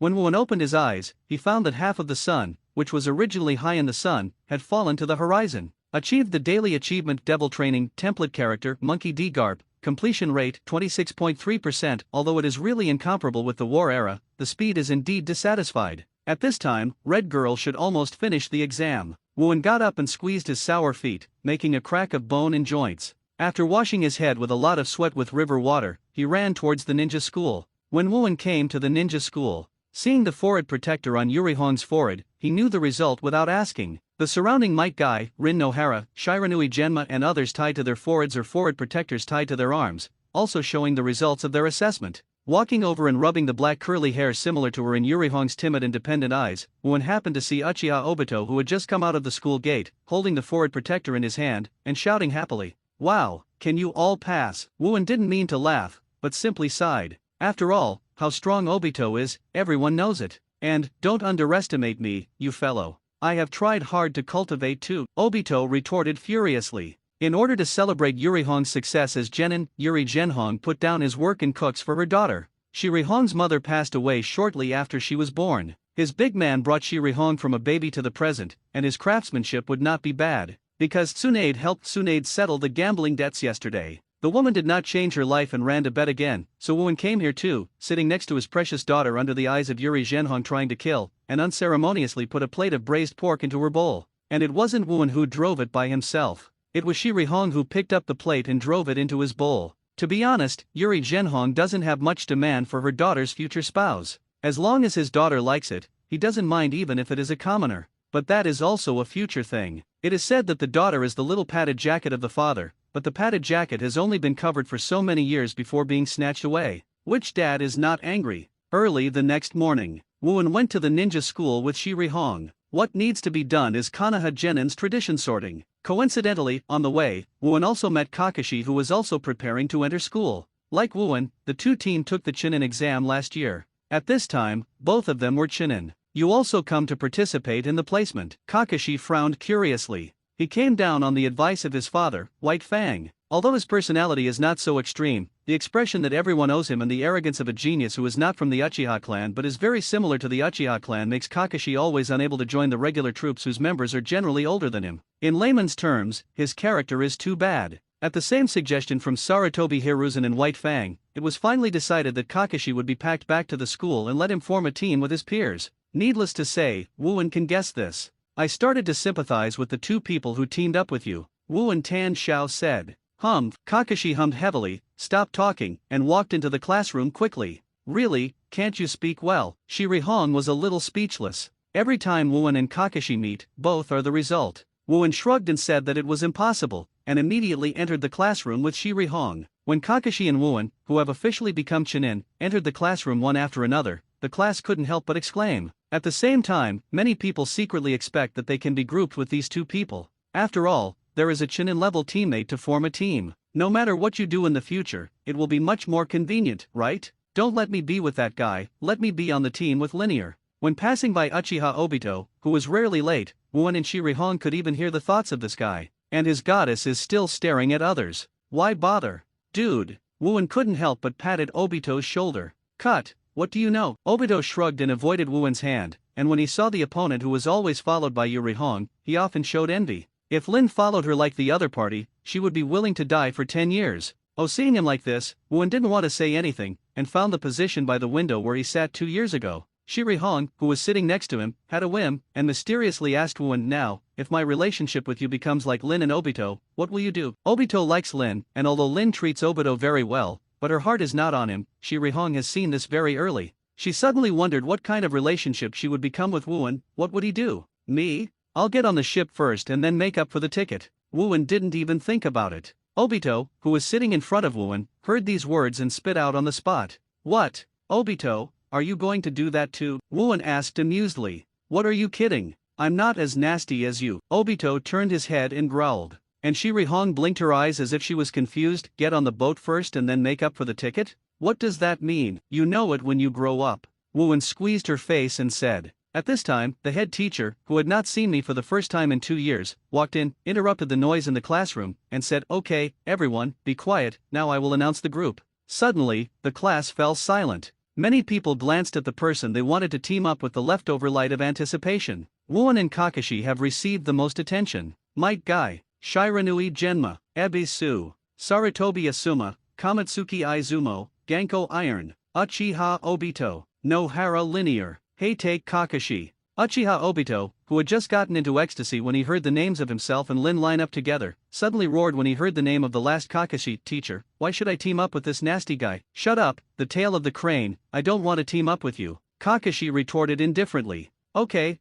When Wooen opened his eyes, he found that half of the sun, which was originally high in the sun, had fallen to the horizon. Achieved the daily achievement Devil Training template character Monkey D. Garp, completion rate 26.3%. Although it is really incomparable with the war era, the speed is indeed dissatisfied. At this time, Red Girl should almost finish the exam. Wooen got up and squeezed his sour feet, making a crack of bone in joints. After washing his head with a lot of sweat with river water, he ran towards the ninja school. When Wooen came to the ninja school, seeing the forehead protector on Yuri Hong's forehead, he knew the result without asking. The surrounding Might Guy, Rin Nohara, Shiranui Genma and others tied to their foreheads or forehead protectors tied to their arms, also showing the results of their assessment. Walking over and rubbing the black curly hair similar to her in Yuri Hong's timid independent eyes, Wooen happened to see Uchiha Obito, who had just come out of the school gate, holding the forehead protector in his hand, and shouting happily, "Wow, can you all pass?" Wooen didn't mean to laugh, but simply sighed. After all, how strong Obito is, everyone knows it. And, don't underestimate me, you fellow. I have tried hard to cultivate too, Obito retorted furiously. In order to celebrate Yuri Hong's success as genin, Yuri Genhong put down his work and cooks for her daughter. Shiri Hong's mother passed away shortly after she was born. His big man brought Shiri Hong from a baby to the present, and his craftsmanship would not be bad. Because Tsunade helped Tsunade settle the gambling debts yesterday. The woman did not change her life and ran to bed again, so Wooen came here too, sitting next to his precious daughter under the eyes of Yuri Genhong trying to kill, and unceremoniously put a plate of braised pork into her bowl. And it wasn't Wooen who drove it by himself. It was Shiri Hong who picked up the plate and drove it into his bowl. To be honest, Yuri Genhong doesn't have much demand for her daughter's future spouse. As long as his daughter likes it, he doesn't mind even if it is a commoner. But that is also a future thing. It is said that the daughter is the little padded jacket of the father, but the padded jacket has only been covered for so many years before being snatched away. Which dad is not angry? Early the next morning, Wooen went to the ninja school with Shiri Hong. What needs to be done is Konoha Genin's tradition sorting. Coincidentally, on the way, Wooen also met Kakashi, who was also preparing to enter school. Like Wooen, the two team took the Chunin exam last year. At this time, both of them were Chunin. You also come to participate in the placement. Kakashi frowned curiously. He came down on the advice of his father, White Fang. Although his personality is not so extreme, the expression that everyone owes him and the arrogance of a genius who is not from the Uchiha clan but is very similar to the Uchiha clan makes Kakashi always unable to join the regular troops whose members are generally older than him. In layman's terms, his character is too bad. At the same suggestion from Sarutobi Hiruzen and White Fang, it was finally decided that Kakashi would be packed back to the school and let him form a team with his peers. Needless to say, Wooen can guess this. I started to sympathize with the two people who teamed up with you, Wooen Tan Xiao said. Kakashi hummed heavily, stopped talking, and walked into the classroom quickly. Really, can't you speak well? Shiri Hong was a little speechless. Every time Wooen and Kakashi meet, both are the result. Wooen shrugged and said that it was impossible, and immediately entered the classroom with Shiri Hong. When Kakashi and Wooen, who have officially become Chunin, entered the classroom one after another, the class couldn't help but exclaim. At the same time, many people secretly expect that they can be grouped with these two people. After all, there is a Chunin-level teammate to form a team. No matter what you do in the future, it will be much more convenient, right? Don't let me be with that guy, let me be on the team with Linear. When passing by Uchiha Obito, who was rarely late, Wooen and Shiri Hong could even hear the thoughts of this guy. And his goddess is still staring at others. Why bother? Dude. Wooen couldn't help but patted Obito's shoulder. Cut, what do you know? Obito shrugged and avoided Wooen's hand, and when he saw the opponent who was always followed by Yuri Hong, he often showed envy. If Lin followed her like the other party, she would be willing to die for 10 years. Seeing him like this, Wooen didn't want to say anything, and found the position by the window where he sat 2 years ago. Shiri Hong, who was sitting next to him, had a whim, and mysteriously asked Wooen, now, if my relationship with you becomes like Lin and Obito, what will you do? Obito likes Lin, and although Lin treats Obito very well, but her heart is not on him, Shiri Hong has seen this very early. She suddenly wondered what kind of relationship she would become with Wooen. What would he do? Me? I'll get on the ship first and then make up for the ticket. Wooen didn't even think about it. Obito, who was sitting in front of Wooen, heard these words and spit out on the spot. What? Obito, are you going to do that too? Wooen asked amusedly. What are you kidding? I'm not as nasty as you. Obito turned his head and growled. And Shiri Hong blinked her eyes as if she was confused. Get on the boat first and then make up for the ticket? What does that mean? You know it when you grow up. Wooen squeezed her face and said. At this time, the head teacher, who had not seen me for the first time in 2 years, walked in, interrupted the noise in the classroom, and said, "Okay, everyone, be quiet, now I will announce the group." Suddenly, the class fell silent. Many people glanced at the person they wanted to team up with the leftover light of anticipation. Wooen and Kakashi have received the most attention. Might Guy, Shiranui Genma, Ebisu, Sarutobi Asuma, Kamatsuki Izumo, Ganko Iron, Uchiha Obito, Nohara Linear, Heitei Kakashi. Uchiha Obito, who had just gotten into ecstasy when he heard the names of himself and Lin line up together, suddenly roared when he heard the name of the last Kakashi. Teacher, why should I team up with this nasty guy? Shut up, the tail of the crane, I don't want to team up with you. Kakashi retorted indifferently. Okay,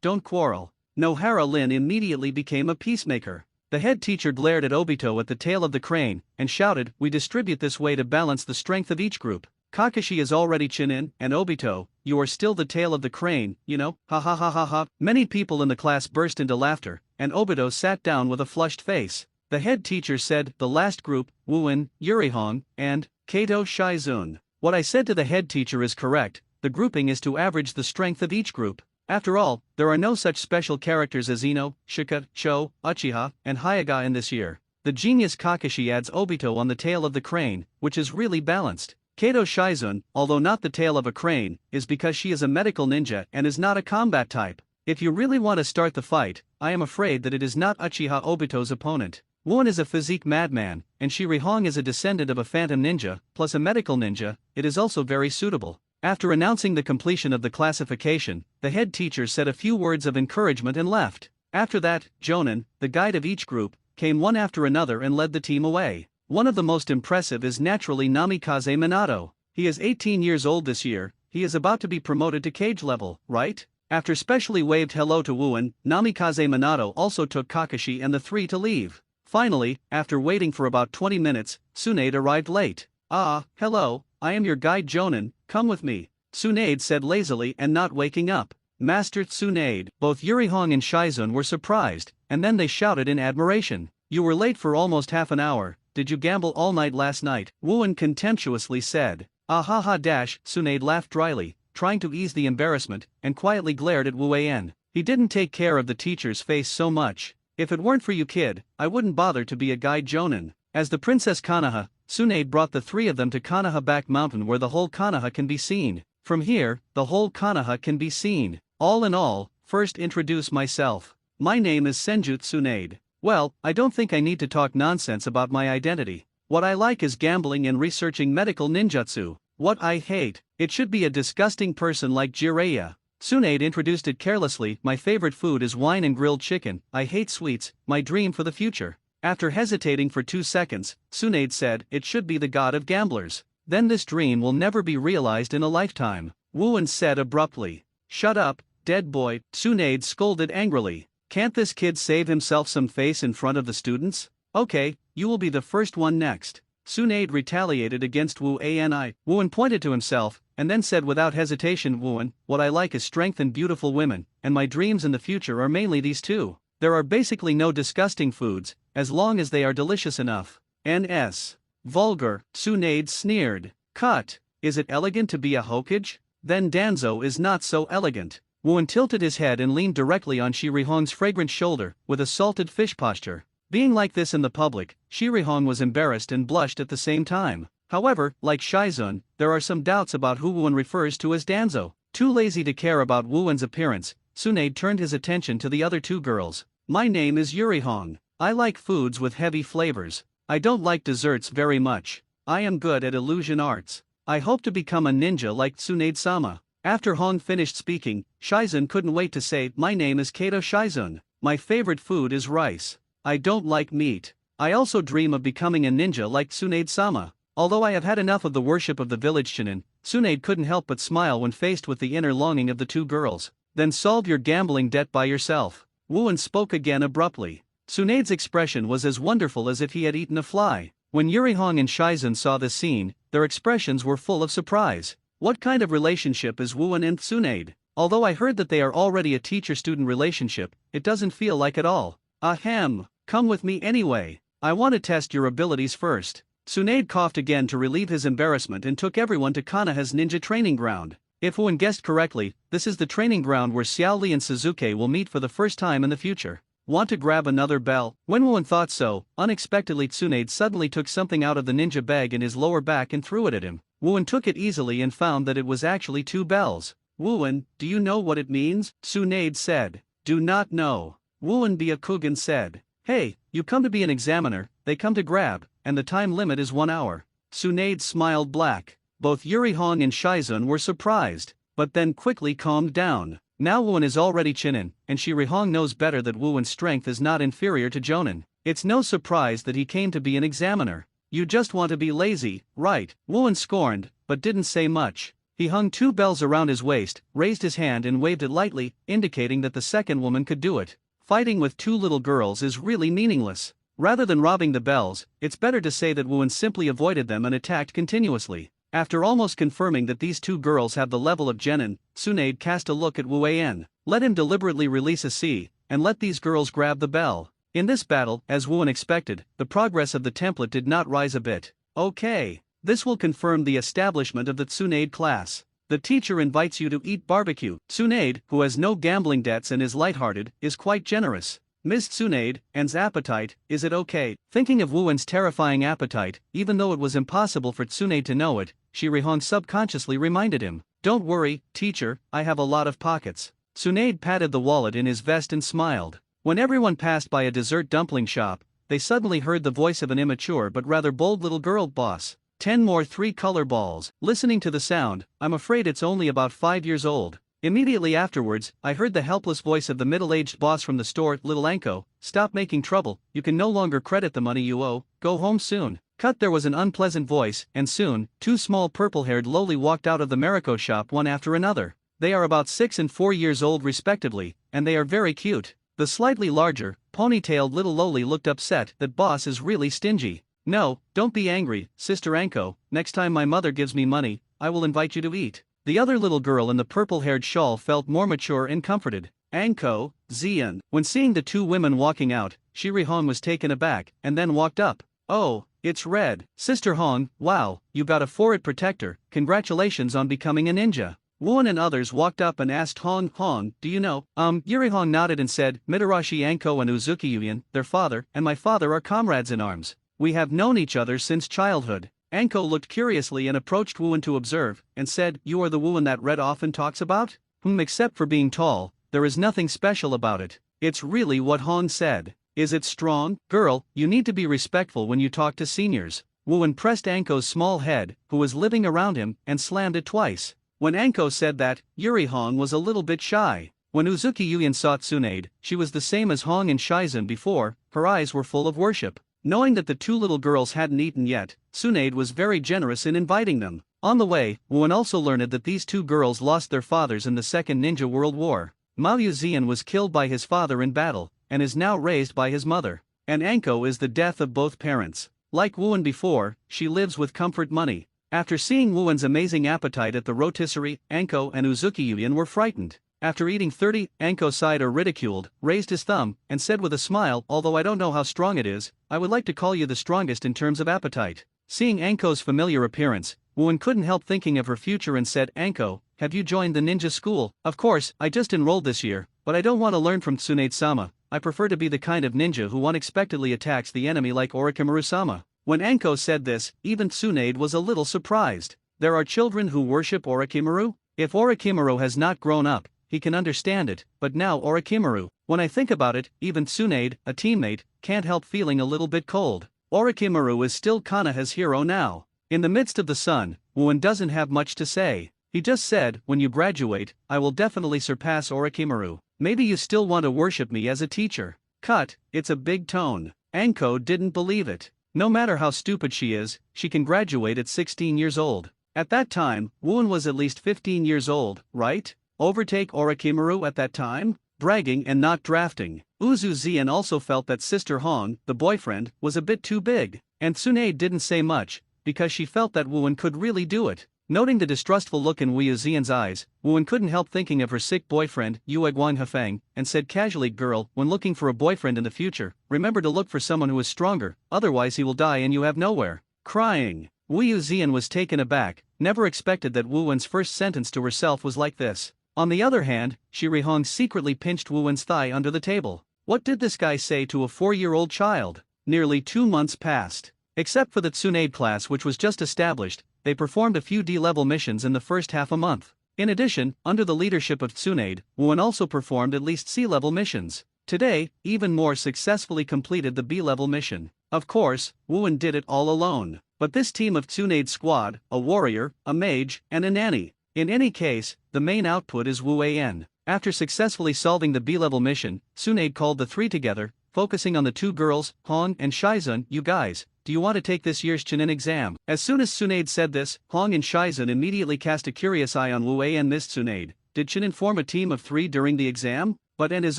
don't quarrel. Nohara Lin immediately became a peacemaker. The head teacher glared at Obito at the tail of the crane, and shouted, we distribute this way to balance the strength of each group. Kakashi is already Chinin, and Obito, you are still the tail of the crane, you know, ha ha ha ha ha. Many people in the class burst into laughter, and Obito sat down with a flushed face. The head teacher said, the last group, Wooen, Yurihong, and Kato Shizun. What I said to the head teacher is correct, the grouping is to average the strength of each group. After all, there are no such special characters as Ino, Shika, Cho, Uchiha, and Hyuga in this year. The genius Kakashi adds Obito on the tail of the crane, which is really balanced. Kato Shizun, although not the tail of a crane, is because she is a medical ninja and is not a combat type. If you really want to start the fight, I am afraid that it is not Uchiha Obito's opponent. Wooen is a physique madman, and Shirihong is a descendant of a phantom ninja, plus a medical ninja. It is also very suitable. After announcing the completion of the classification, the head teacher said a few words of encouragement and left. After that, Jonin, the guide of each group, came one after another and led the team away. One of the most impressive is naturally Namikaze Minato. He is 18 years old this year, he is about to be promoted to cage level, right? After specially waved hello to Wooen, Namikaze Minato also took Kakashi and the three to leave. Finally, after waiting for about 20 minutes, Tsunade arrived late. Ah, hello, I am your guide Jonin, come with me, Tsunade said lazily and not waking up. Master Tsunade. Both Yurihong and Shizun were surprised, and then they shouted in admiration. You were late for almost half an hour. Did you gamble all night last night? Wooen contemptuously said. Ah ha ha dash, Tsunade laughed dryly, trying to ease the embarrassment, and quietly glared at Wooen. He didn't take care of the teacher's face so much. If it weren't for you kid, I wouldn't bother to be a guide Jonin. As the Princess Konoha, Tsunade brought the three of them to Konoha Back Mountain where the whole Konoha can be seen. From here, the whole Konoha can be seen. All in all, first introduce myself. My name is Senju Tsunade. Well, I don't think I need to talk nonsense about my identity. What I like is gambling and researching medical ninjutsu. What I hate, it should be a disgusting person like Jiraiya. Tsunade introduced it carelessly. My favorite food is wine and grilled chicken. I hate sweets, my dream for the future. After hesitating for 2 seconds, Tsunade said, it should be the god of gamblers. Then this dream will never be realized in a lifetime. Wooen said abruptly. Shut up, dead boy, Tsunade scolded angrily. Can't this kid save himself some face in front of the students? Okay, you will be the first one next. Tsunade retaliated against Wooen. Wooen pointed to himself, and then said without hesitation, Wooen, what I like is strength and beautiful women, and my dreams in the future are mainly these two. There are basically no disgusting foods, as long as they are delicious enough. N.S. Vulgar, Tsunade sneered. Cut, is it elegant to be a Hokage? Then Danzo is not so elegant. Wooen tilted his head and leaned directly on Shirihong's fragrant shoulder, with a salted fish posture. Being like this in the public, Shirihong was embarrassed and blushed at the same time. However, like Shizun, there are some doubts about who Wooen refers to as Danzo. Too lazy to care about Wooen's appearance, Tsunade turned his attention to the other two girls. My name is Yurihong. I like foods with heavy flavors. I don't like desserts very much. I am good at illusion arts. I hope to become a ninja like Tsunade-sama. After Hong finished speaking, Shizun couldn't wait to say, my name is Kato Shizun. My favorite food is rice. I don't like meat. I also dream of becoming a ninja like Tsunade-sama. Although I have had enough of the worship of the village Chunin, Tsunade couldn't help but smile when faced with the inner longing of the two girls. Then solve your gambling debt by yourself. Wooen spoke again abruptly. Tsunade's expression was as wonderful as if he had eaten a fly. When Yurihong and Shizun saw this scene, their expressions were full of surprise. What kind of relationship is Wooen and Tsunade? Although I heard that they are already a teacher-student relationship, it doesn't feel like it all. Ahem. come with me anyway. I want to test your abilities first. Tsunade coughed again to relieve his embarrassment and took everyone to Konoha's ninja training ground. If Woowen guessed correctly, this is the training ground where Xiaoli and Suzuki will meet for the first time in the future. Want to grab another bell? When Woowen thought so, unexpectedly Tsunade suddenly took something out of the ninja bag in his lower back and threw it at him. Woowen took it easily and found that it was actually 2 bells. Woowen, do you know what it means? Tsunade said. Do not know. Woowen Byakugan said. Hey, you come to be an examiner, they come to grab, and the time limit is 1 hour. Tsunade smiled black. Both Yuri Hong and Shizun were surprised, but then quickly calmed down. Now Woowen is already Chinin, and Shiri Hong knows better that Woowen's strength is not inferior to Jonin. It's no surprise that he came to be an examiner. You just want to be lazy, right? Woowen scorned, but didn't say much. He hung 2 bells around his waist, raised his hand and waved it lightly, indicating that the second woman could do it. Fighting with 2 little girls is really meaningless. Rather than robbing the bells, it's better to say that Woowen simply avoided them and attacked continuously. After almost confirming that these 2 girls have the level of Genin, Tsunade cast a look at Wu An. Let him deliberately release a C, and let these girls grab the bell. In this battle, as Woowen expected, the progress of the template did not rise a bit. Okay. This will confirm the establishment of the Tsunade class. The teacher invites you to eat barbecue. Tsunade, who has no gambling debts and is lighthearted, is quite generous. Ms. Tsunade, and's appetite, is it okay? Thinking of Woowen's terrifying appetite, even though it was impossible for Tsunade to know it, Shiri Hong subconsciously reminded him. Don't worry, teacher, I have a lot of pockets. Tsunade patted the wallet in his vest and smiled. When everyone passed by a dessert dumpling shop, they suddenly heard the voice of an immature but rather bold little girl. Boss. 10 more 3-color balls. Listening to the sound, I'm afraid it's only about 5 years old. Immediately afterwards, I heard the helpless voice of the middle-aged boss from the store. Little Anko, stop making trouble, you can no longer credit the money you owe, go home soon. Cut. There was an unpleasant voice, and soon, 2 small purple-haired loli walked out of the Mariko shop one after another. They are about 6 and 4 years old respectively, and they are very cute. The slightly larger, ponytailed little loli looked upset that boss is really stingy. No, don't be angry, Sister Anko, next time my mother gives me money, I will invite you to eat. The other little girl in the purple-haired shawl felt more mature and comforted. Anko, Zian. When seeing the 2 women walking out, Shiri Hong was taken aback, and then walked up. Oh, it's Red. Sister Hong, wow, you got a Forehead Protector, congratulations on becoming a ninja. Woowen and others walked up and asked Hong, do you know? Yuri Hong nodded and said, Mitarashi Anko and Uzuki Yuyan, their father, and my father are comrades in arms. We have known each other since childhood. Anko looked curiously and approached Woowen to observe, and said, you are the Woowen that Red often talks about? Except for being tall, there is nothing special about it. It's really what Hong said. Is it strong? Girl, you need to be respectful when you talk to seniors. Woowen pressed Anko's small head, who was living around him, and slammed it twice. When Anko said that, Yuri Hong was a little bit shy. When Uzuki Yuyan saw Tsunade, she was the same as Hong and Shizun before, her eyes were full of worship. Knowing that the 2 little girls hadn't eaten yet, Tsunade was very generous in inviting them. On the way, Woowen also learned that these 2 girls lost their fathers in the Second Ninja World War. Maoyu Zian was killed by his father in battle, and is now raised by his mother. And Anko is the death of both parents. Like Woowen before, she lives with comfort money. After seeing Woowen's amazing appetite at the rotisserie, Anko and Uzuki Yuyan were frightened. After eating 30, Anko sighed or ridiculed, raised his thumb, and said with a smile, although I don't know how strong it is, I would like to call you the strongest in terms of appetite. Seeing Anko's familiar appearance, Woowen couldn't help thinking of her future and said, Anko, have you joined the ninja school? Of course, I just enrolled this year, but I don't want to learn from Tsunade-sama. I prefer to be the kind of ninja who unexpectedly attacks the enemy like Orochimaru-sama. When Anko said this, even Tsunade was a little surprised. There are children who worship Orochimaru? If Orochimaru has not grown up, he can understand it, but now Orochimaru. When I think about it, even Tsunade, a teammate, can't help feeling a little bit cold. Orochimaru is still Konoha's hero now. In the midst of the sun, Woowen doesn't have much to say. He just said, when you graduate, I will definitely surpass Orochimaru. Maybe you still want to worship me as a teacher. Cut, it's a big tone. Anko didn't believe it. No matter how stupid she is, she can graduate at 16 years old. At that time, Woowen was at least 15 years old, right? Overtake Orochimaru at that time? Bragging and not drafting. Uzu Zian also felt that Sister Hong, the boyfriend, was a bit too big. And Tsunade didn't say much, because she felt that Woowen could really do it. Noting the distrustful look in Wu Yuxian's eyes, Wuan couldn't help thinking of her sick boyfriend, Yue Guang Hefeng, and said casually, "Girl, when looking for a boyfriend in the future, remember to look for someone who is stronger, otherwise he will die and you have nowhere." Crying. Wu Yuxian was taken aback, never expected that Wu Wen's first sentence to herself was like this. On the other hand, Shi Rihong secretly pinched Wu Wen's thigh under the table. What did this guy say to a 4-year-old child? Nearly 2 months passed. Except for the Tsunade class, which was just established, they performed a few D-level missions in the first half a month. In addition, under the leadership of Tsunade, Wu Wen also performed at least C-level missions. Today, even more successfully completed the B-level mission. Of course, Wu Wen did it all alone. But this team of Tsunade's squad, a warrior, a mage, and a nanny. In any case, the main output is Wu An. After successfully solving the B-level mission, Tsunade called the three together, focusing on the two girls, Hong and Shizun. "You guys, do you want to take this year's Chunin exam?" As soon as Tsunade said this, Hong and Shizun immediately cast a curious eye on Wu and Miss Tsunade. Did Chunin form a team of 3 during the exam? But N is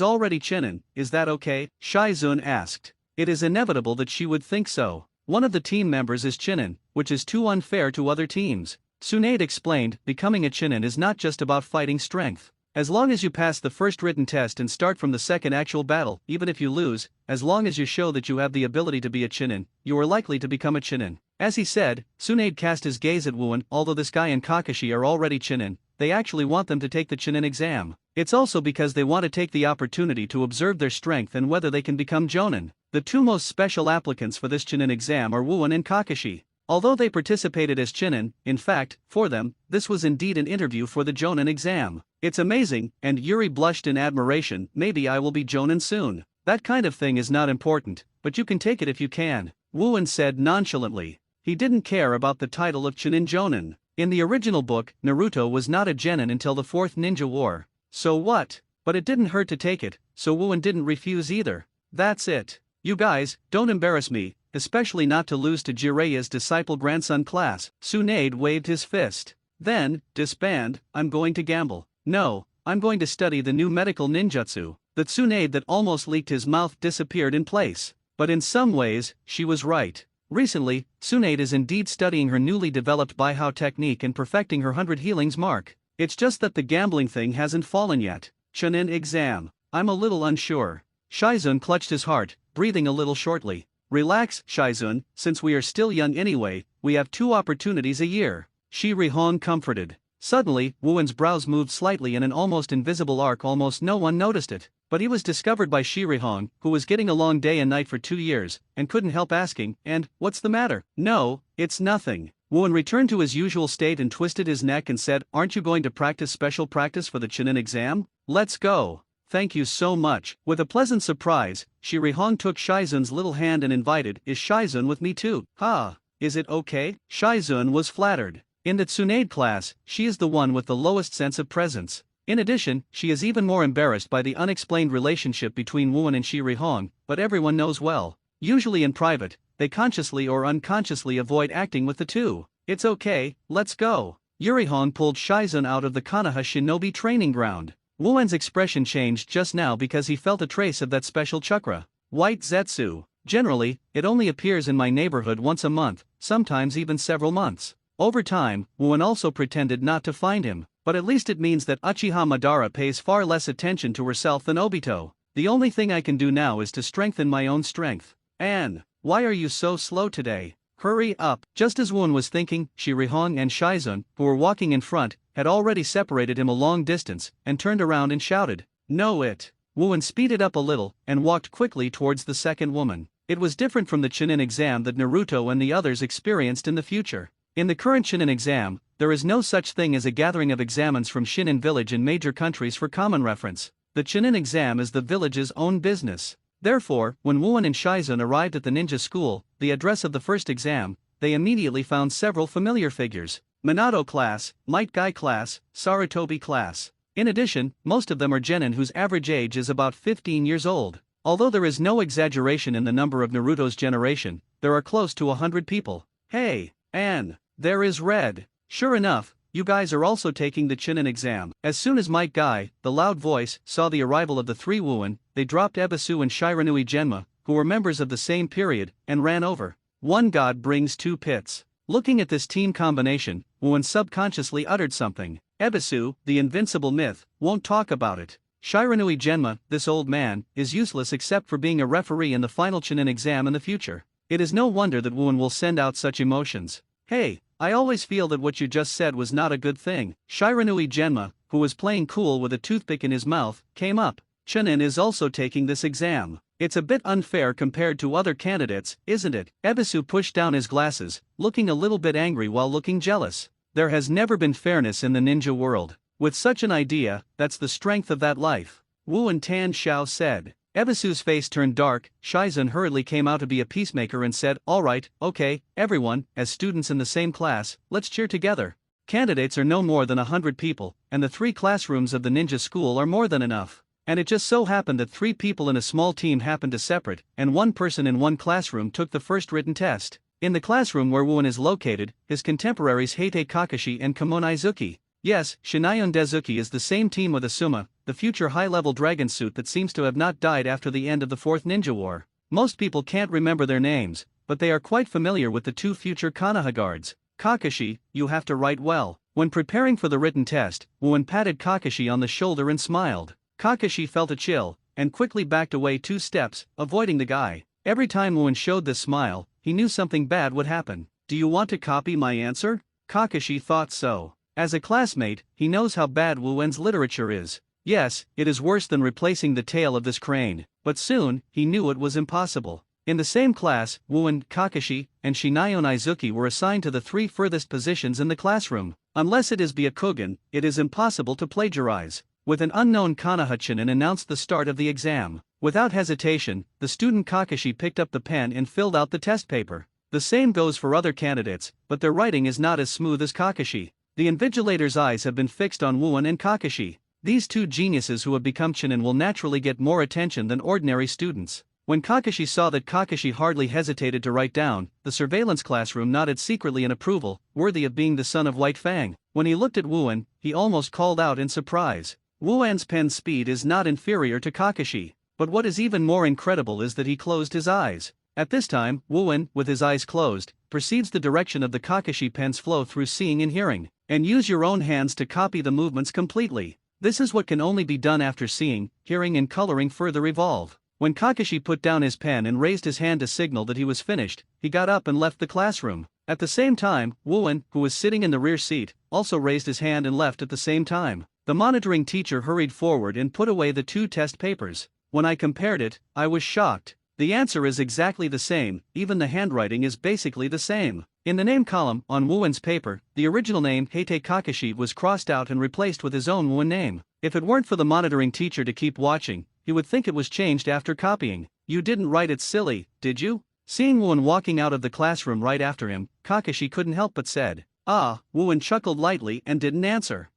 already Chunin, is that okay? Shizun asked. It is inevitable that she would think so. One of the team members is Chunin, which is too unfair to other teams. Tsunade explained, becoming a Chunin is not just about fighting strength. As long as you pass the first written test and start from the second actual battle, even if you lose, as long as you show that you have the ability to be a Chunin, you are likely to become a Chunin. As he said, Tsunade cast his gaze at Wuan. Although this guy and Kakashi are already Chunin, they actually want them to take the Chunin exam. It's also because they want to take the opportunity to observe their strength and whether they can become Jonin. The two most special applicants for this Chunin exam are Wuan and Kakashi. Although they participated as Chunin, in fact, for them, this was indeed an interview for the Jonin exam. It's amazing, and Yuri blushed in admiration. Maybe I will be Jonin soon. That kind of thing is not important, but you can take it if you can, Wuan said nonchalantly. He didn't care about the title of Chunin Jonin. In the original book, Naruto was not a genin until the 4th Ninja War. So what? But it didn't hurt to take it, so Wuan didn't refuse either. That's it. You guys, don't embarrass me, especially not to lose to Jiraiya's disciple grandson class. Tsunade waved his fist. Then, disband. I'm going to gamble. No, I'm going to study the new medical ninjutsu. The Tsunade that almost leaked his mouth disappeared in place. But in some ways, she was right. Recently, Tsunade is indeed studying her newly developed Baihao technique and perfecting her 100 healings mark. It's just that the gambling thing hasn't fallen yet. Chunin exam. I'm a little unsure. Shizun clutched his heart, breathing a little shortly. Relax, Shizun, since we are still young anyway, we have 2 opportunities a year. Shi Rihong comforted. Suddenly, Wuan's brows moved slightly in an almost invisible arc. Almost no one noticed it, but he was discovered by Shi Rihong, who was getting along day and night for 2 years, and couldn't help asking, "And, what's the matter?" "No, it's nothing." Wuan returned to his usual state and twisted his neck and said, "Aren't you going to practice special practice for the Chunin exam? Let's go." "Thank you so much." With a pleasant surprise, Shi Rihong took Shizun's little hand and invited, "Is Shizun with me too?" "Ha, is it okay?" Shizun was flattered. In the Tsunade class, she is the one with the lowest sense of presence. In addition, she is even more embarrassed by the unexplained relationship between Wuan and Shi Rihong, but everyone knows well. Usually in private, they consciously or unconsciously avoid acting with the two. "It's okay, let's go." Yurihong pulled Shizun out of the Konoha Shinobi training ground. Wuan's expression changed just now because he felt a trace of that special chakra. White Zetsu. Generally, it only appears in my neighborhood once a month, sometimes even several months. Over time, Wuan also pretended not to find him, but at least it means that Uchiha Madara pays far less attention to herself than Obito. The only thing I can do now is to strengthen my own strength. "Anne, why are you so slow today? Hurry up." Just as Wuan was thinking, Shi Rihong and Shizun, who were walking in front, had already separated him a long distance, and turned around and shouted, "Know it." Wuan speeded up a little, and walked quickly towards the second woman. It was different from the Chunin exam that Naruto and the others experienced in the future. In the current Chunin exam, there is no such thing as a gathering of examines from Shinin village in major countries for common reference. The Chunin exam is the village's own business. Therefore, when Wuan and Shizun arrived at the ninja school, the address of the first exam, they immediately found several familiar figures. Minato class, Might Guy class, Sarutobi class. In addition, most of them are genin whose average age is about 15 years old. Although there is no exaggeration in the number of Naruto's generation, there are close to 100 people. "Hey, Anne, there is Red. Sure enough, you guys are also taking the Chunin exam." As soon as Might Guy, the loud voice, saw the arrival of the 3 Wuan, they dropped Ebisu and Shiranui Genma, who were members of the same period, and ran over. "One god brings 2 pits. Looking at this team combination, Wooen subconsciously uttered something. Ebisu, the invincible myth, won't talk about it. Shiranui Genma, this old man, is useless except for being a referee in the final Chunin exam in the future. It is no wonder that Wooen will send out such emotions. Hey, I always feel that what you just said was not a good thing. Shiranui Genma, who was playing cool with a toothpick in his mouth, came up. Chunin is also taking this exam. It's a bit unfair compared to other candidates, isn't it? Ebisu pushed down his glasses, looking a little bit angry while looking jealous. There has never been fairness in the ninja world. With such an idea, that's the strength of that life. Wooen Tan Xiao said. Ebisu's face turned dark. Shizun hurriedly came out to be a peacemaker and said, "Alright, okay, everyone, as students in the same class, let's cheer together. Candidates are no more than 100 people, and the 3 classrooms of the ninja school are more than enough. And it just so happened that 3 people in a small team happened to separate, and 1 person in one classroom took the first written test. In the classroom where Wooen is located, his contemporaries Heite Kakashi and Kamon Izuki. Yes, Shinayon Dezuki is the same team with Asuma, the future high-level dragon suit that seems to have not died after the end of the 4th Ninja War. Most people can't remember their names, but they are quite familiar with the 2 future Konoha guards. Kakashi, you have to write well." When preparing for the written test, Wooen patted Kakashi on the shoulder and smiled. Kakashi felt a chill, and quickly backed away 2 steps, avoiding the guy. Every time Wooen showed this smile, he knew something bad would happen. "Do you want to copy my answer?" Kakashi thought so. As a classmate, he knows how bad Wooen's literature is. Yes, it is worse than replacing the tail of this crane, but soon, he knew it was impossible. In the same class, Wooen, Kakashi, and Shinayon Izuki were assigned to the 3 furthest positions in the classroom. Unless it is Byakugan, it is impossible to plagiarize. With an unknown Konoha Chunin announced the start of the exam. Without hesitation, the student Kakashi picked up the pen and filled out the test paper. The same goes for other candidates, but their writing is not as smooth as Kakashi. The invigilator's eyes have been fixed on Wooen and Kakashi. These 2 geniuses who have become Chunin will naturally get more attention than ordinary students. When Kakashi saw that Kakashi hardly hesitated to write down, the surveillance classroom nodded secretly in approval, worthy of being the son of White Fang. When he looked at Wooen, he almost called out in surprise. Wooen's pen speed is not inferior to Kakashi, but what is even more incredible is that he closed his eyes. At this time, Wooen, with his eyes closed, perceives the direction of the Kakashi pen's flow through seeing and hearing. And use your own hands to copy the movements completely. This is what can only be done after seeing, hearing and coloring further evolve. When Kakashi put down his pen and raised his hand to signal that he was finished, he got up and left the classroom. At the same time, Wooen, who was sitting in the rear seat, also raised his hand and left at the same time. The monitoring teacher hurried forward and put away the 2 test papers. When I compared it, I was shocked. The answer is exactly the same, even the handwriting is basically the same. In the name column, on Wooen's paper, the original name Heite Kakashi was crossed out and replaced with his own Wooen name. If it weren't for the monitoring teacher to keep watching, he would think it was changed after copying. "You didn't write it silly, did you?" Seeing Wooen walking out of the classroom right after him, Kakashi couldn't help but said. "Ah," Wooen chuckled lightly and didn't answer.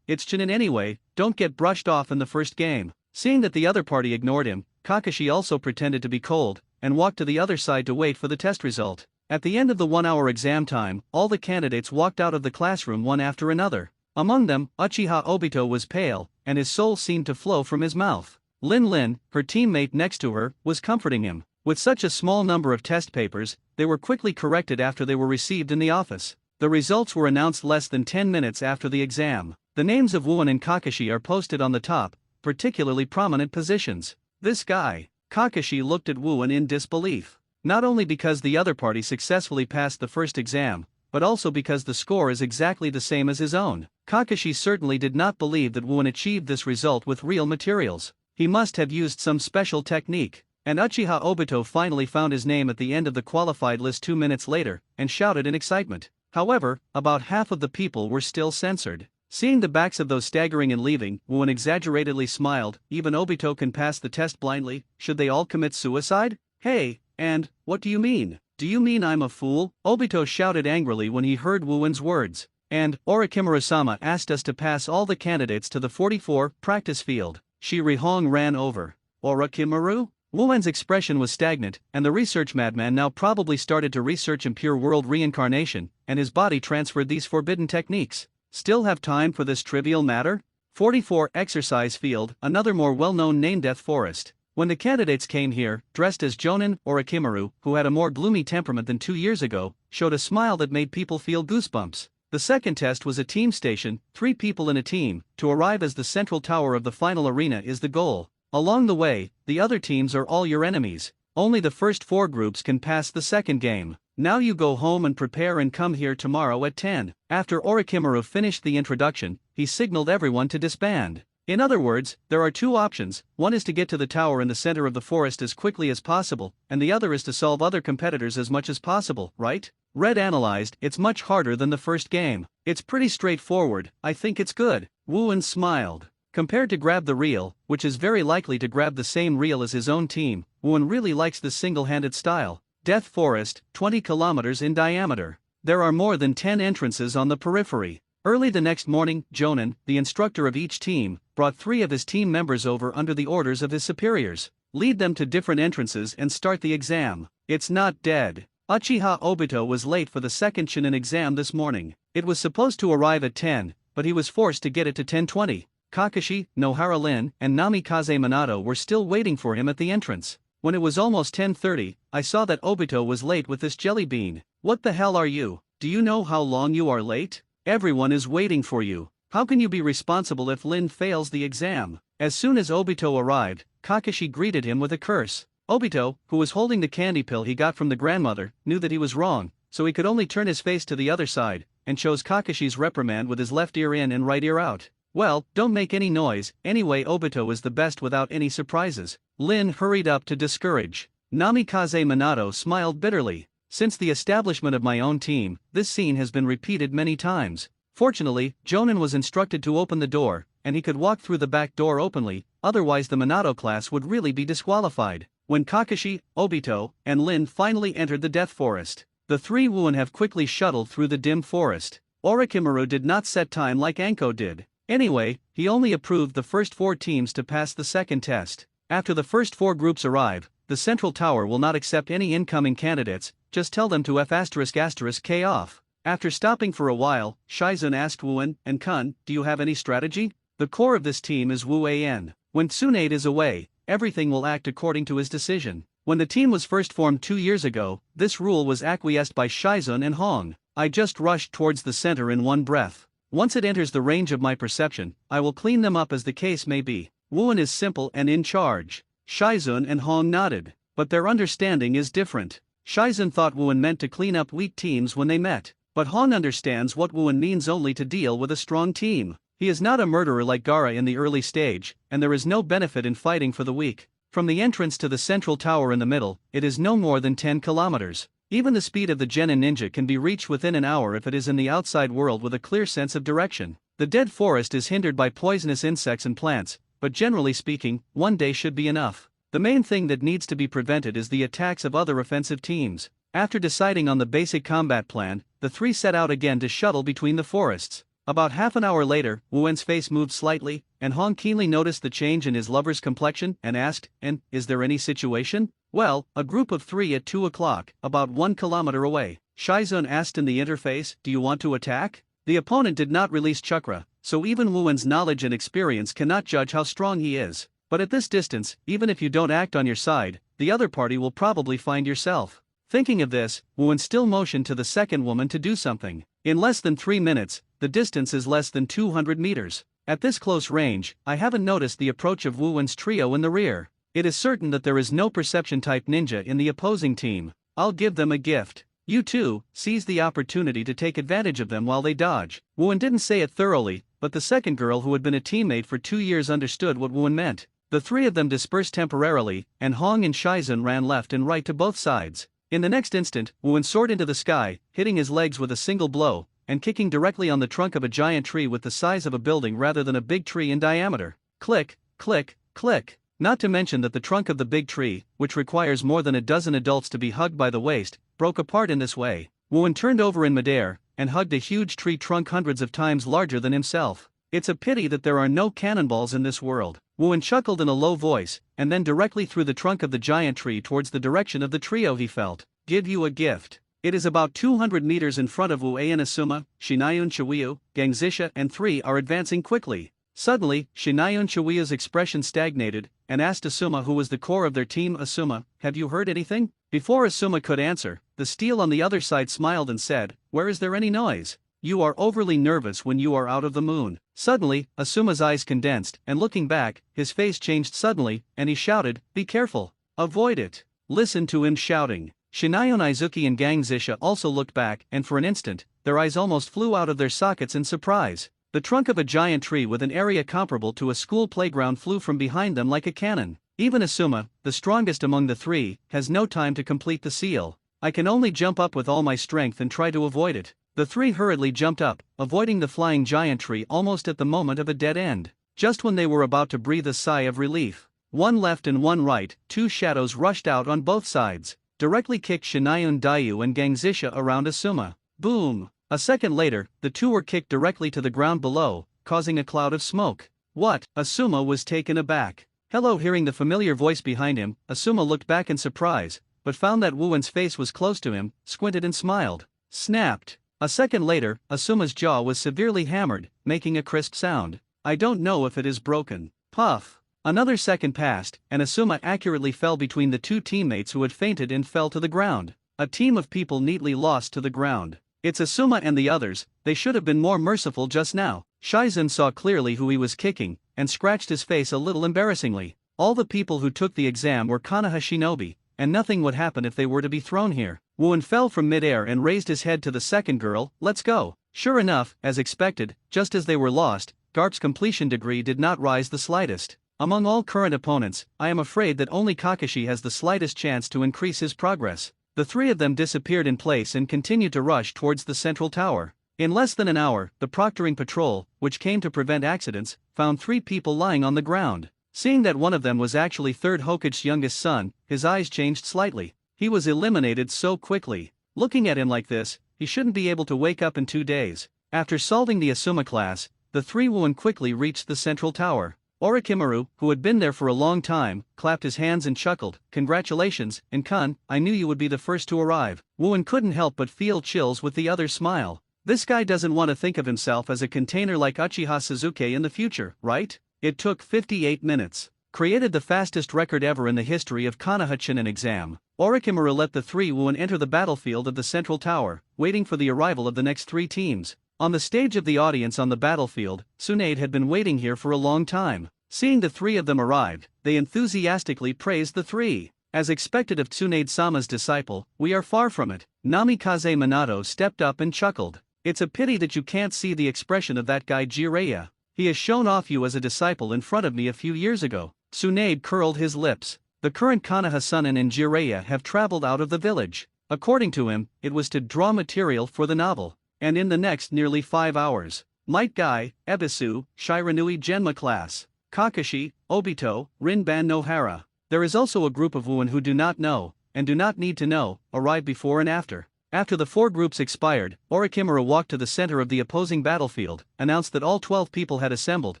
It's Chunin anyway, don't get brushed off in the first game." Seeing that the other party ignored him, Kakashi also pretended to be cold, and walked to the other side to wait for the test result. At the end of the 1-hour exam time, all the candidates walked out of the classroom one after another. Among them, Uchiha Obito was pale, and his soul seemed to flow from his mouth. Lin Lin, her teammate next to her, was comforting him. With such a small number of test papers, they were quickly corrected after they were received in the office. The results were announced less than 10 minutes after the exam. The names of Wooen and Kakashi are posted on the top, particularly prominent positions. This guy. Kakashi looked at Wooen in disbelief. Not only because the other party successfully passed the first exam, but also because the score is exactly the same as his own. Kakashi certainly did not believe that Wooen achieved this result with real materials. He must have used some special technique. And Uchiha Obito finally found his name at the end of the qualified list 2 minutes later, and shouted in excitement. However, about half of the people were still censored. Seeing the backs of those staggering and leaving, Wooen exaggeratedly smiled. "Even Obito can pass the test blindly, should they all commit suicide? Hey, and, what do you mean? Do you mean I'm a fool?" Obito shouted angrily when he heard Wooen's words. "And, Orochimaru-sama asked us to pass all the candidates to the 44 practice field." Shirihong ran over. "Orochimaru?" Wooen's expression was stagnant, and the research madman now probably started to research impure world reincarnation, and his body transferred these forbidden techniques. Still have time for this trivial matter? 44 Exercise Field, another more well-known name Death Forest. When the candidates came here, dressed as Jonin, Orochimaru, who had a more gloomy temperament than 2 years ago, showed a smile that made people feel goosebumps. The second test was a team station, 3 people in a team. To arrive as the central tower of the final arena is the goal. Along the way, the other teams are all your enemies. Only the first 4 groups can pass the second game. Now you go home and prepare and come here tomorrow at 10. After Orochimaru finished the introduction, he signaled everyone to disband. In other words, there are 2 options. One is to get to the tower in the center of the forest as quickly as possible, and the other is to solve other competitors as much as possible, right? Red analyzed, it's much harder than the first game. It's pretty straightforward, I think it's good. Wooen smiled. Compared to grab the reel, which is very likely to grab the same reel as his own team, Wooen really likes this single-handed style. Death Forest, 20 kilometers in diameter. There are more than 10 entrances on the periphery. Early the next morning, Jonin, the instructor of each team, brought 3 of his team members over under the orders of his superiors. Lead them to different entrances and start the exam. It's not dead. Uchiha Obito was late for the second Chunin exam this morning. It was supposed to arrive at 10, but he was forced to get it to 10:20. Kakashi, Nohara Lin, and Namikaze Minato were still waiting for him at the entrance. When it was almost 10:30, I saw that Obito was late with this jelly bean. What the hell are you? Do you know how long you are late? Everyone is waiting for you. How can you be responsible if Lin fails the exam? As soon as Obito arrived, Kakashi greeted him with a curse. Obito, who was holding the candy pill he got from the grandmother, knew that he was wrong, so he could only turn his face to the other side, and chose Kakashi's reprimand with his left ear in and right ear out. Well, don't make any noise, anyway Obito is the best without any surprises. Lin hurried up to discourage. Namikaze Minato smiled bitterly. Since the establishment of my own team, this scene has been repeated many times. Fortunately, Jonin was instructed to open the door, and he could walk through the back door openly, otherwise the Minato class would really be disqualified. When Kakashi, Obito, and Lin finally entered the Death Forest, the 3 Wooen have quickly shuttled through the dim forest. Orochimaru did not set time like Anko did. Anyway, he only approved the first 4 teams to pass the second test. After the first 4 groups arrive, the central tower will not accept any incoming candidates, just tell them to F***K off. After stopping for a while, Shizun asked Wooen and Kun, do you have any strategy? The core of this team is Wu An. When Tsunade is away, everything will act according to his decision. When the team was first formed 2 years ago, this rule was acquiesced by Shizun and Hong. I just rushed towards the center in one breath. Once it enters the range of my perception, I will clean them up as the case may be. Wooen is simple and in charge. Shizun and Hong nodded, but their understanding is different. Shizun thought Wooen meant to clean up weak teams when they met, but Hong understands what Wooen means only to deal with a strong team. He is not a murderer like Gaara in the early stage, and there is no benefit in fighting for the weak. From the entrance to the central tower in the middle, it is no more than 10 kilometers. Even the speed of the genin ninja can be reached within an hour if it is in the outside world with a clear sense of direction. The dead forest is hindered by poisonous insects and plants, but generally speaking, 1 day should be enough. The main thing that needs to be prevented is the attacks of other offensive teams. After deciding on the basic combat plan, the 3 set out again to shuttle between the forests. About half an hour later, Wooen's face moved slightly, and Hong keenly noticed the change in his lover's complexion and asked, and, is there any situation? Well, a group of 3 at 2 o'clock, about 1 kilometer away. Shizun asked in the interface, do you want to attack? The opponent did not release chakra, so even Wooen's knowledge and experience cannot judge how strong he is. But at this distance, even if you don't act on your side, the other party will probably find yourself. Thinking of this, Wooen still motioned to the second woman to do something. In less than 3 minutes, the distance is less than 200 meters. At this close range, I haven't noticed the approach of Wooen's trio in the rear. It is certain that there is no perception-type ninja in the opposing team. I'll give them a gift. You two, seize the opportunity to take advantage of them while they dodge. Wooen didn't say it thoroughly, but the second girl who had been a teammate for 2 years understood what Wooen meant. The 3 of them dispersed temporarily, and Hong and Shizun ran left and right to both sides. In the next instant, Wooen soared into the sky, hitting his legs with a single blow, and kicking directly on the trunk of a giant tree with the size of a building rather than a big tree in diameter. Click, click, click. Not to mention that the trunk of the big tree, which requires more than a dozen adults to be hugged by the waist, broke apart in this way. Wooen turned over in midair, and hugged a huge tree trunk hundreds of times larger than himself. It's a pity that there are no cannonballs in this world. Wooen chuckled in a low voice, and then directly threw the trunk of the giant tree towards the direction of the trio he felt. Give you a gift. It is about 200 meters in front of Wu An Asuma, Shinayun Chiwiyu, Gangzisha and 3 are advancing quickly. Suddenly, Shinayun Chiwiyu's expression stagnated, and asked Asuma, who was the core of their team. Asuma, have you heard anything? Before Asuma could answer, the steel on the other side smiled and said, where is there any noise? You are overly nervous when you are out of the moon. Suddenly, Asuma's eyes condensed, and looking back, his face changed suddenly, and he shouted, be careful. Avoid it. Listen to him shouting. Shinayo Izuki and Gang Zisha also looked back, and for an instant, their eyes almost flew out of their sockets in surprise. The trunk of a giant tree with an area comparable to a school playground flew from behind them like a cannon. Even Asuma, the strongest among the three, has no time to complete the seal. I can only jump up with all my strength and try to avoid it. The three hurriedly jumped up, avoiding the flying giant tree almost at the moment of a dead end. Just when they were about to breathe a sigh of relief, one left and one right, two shadows rushed out on both sides, directly kicked Shinayon Dayu and Gangzisha around Asuma. Boom! A second later, the two were kicked directly to the ground below, causing a cloud of smoke. What? Asuma was taken aback. Hello! Hearing the familiar voice behind him, Asuma looked back in surprise, but found that Wuen's face was close to him, squinted and smiled. Snapped! A second later, Asuma's jaw was severely hammered, making a crisp sound. I don't know if it is broken. Puff! Another second passed, and Asuma accurately fell between the two teammates who had fainted and fell to the ground. A team of people neatly lost to the ground. It's Asuma and the others, they should have been more merciful just now. Shizen saw clearly who he was kicking, and scratched his face a little embarrassingly. All the people who took the exam were Konoha shinobi, and nothing would happen if they were to be thrown here. Wuen fell from midair and raised his head to the second girl. Let's go. Sure enough, as expected, just as they were lost, Garp's completion degree did not rise the slightest. Among all current opponents, I am afraid that only Kakashi has the slightest chance to increase his progress. The three of them disappeared in place and continued to rush towards the central tower. In less than an hour, the proctoring patrol, which came to prevent accidents, found three people lying on the ground. Seeing that one of them was actually third Hokage's youngest son, his eyes changed slightly. He was eliminated so quickly. Looking at him like this, he shouldn't be able to wake up in 2 days. After solving the Asuma class, the three Wuen quickly reached the central tower. Orochimaru, who had been there for a long time, clapped his hands and chuckled. Congratulations, Kun, I knew you would be the first to arrive. Wuen couldn't help but feel chills with the other's smile. This guy doesn't want to think of himself as a container like Uchiha Sasuke in the future, right? It took 58 minutes. Created the fastest record ever in the history of Konoha Chunin exam. Orochimaru let the three Wuen enter the battlefield of the central tower, waiting for the arrival of the next three teams. On the stage of the audience on the battlefield, Tsunade had been waiting here for a long time. Seeing the three of them arrived, they enthusiastically praised the three. As expected of Tsunade-sama's disciple, we are far from it. Namikaze Minato stepped up and chuckled. It's a pity that you can't see the expression of that guy Jiraiya. He has shown off you as a disciple in front of me a few years ago. Tsunade curled his lips. The current Konoha Sunin and Jiraiya have traveled out of the village. According to him, it was to draw material for the novel. And in the next nearly 5 hours, Might Guy, Ebisu, Shiranui Genma class, Kakashi, Obito, Rinban no Hara. There is also a group of Wuen who do not know, and do not need to know, arrive before and after. After the four groups expired, Orochimaru walked to the center of the opposing battlefield, announced that all 12 people had assembled,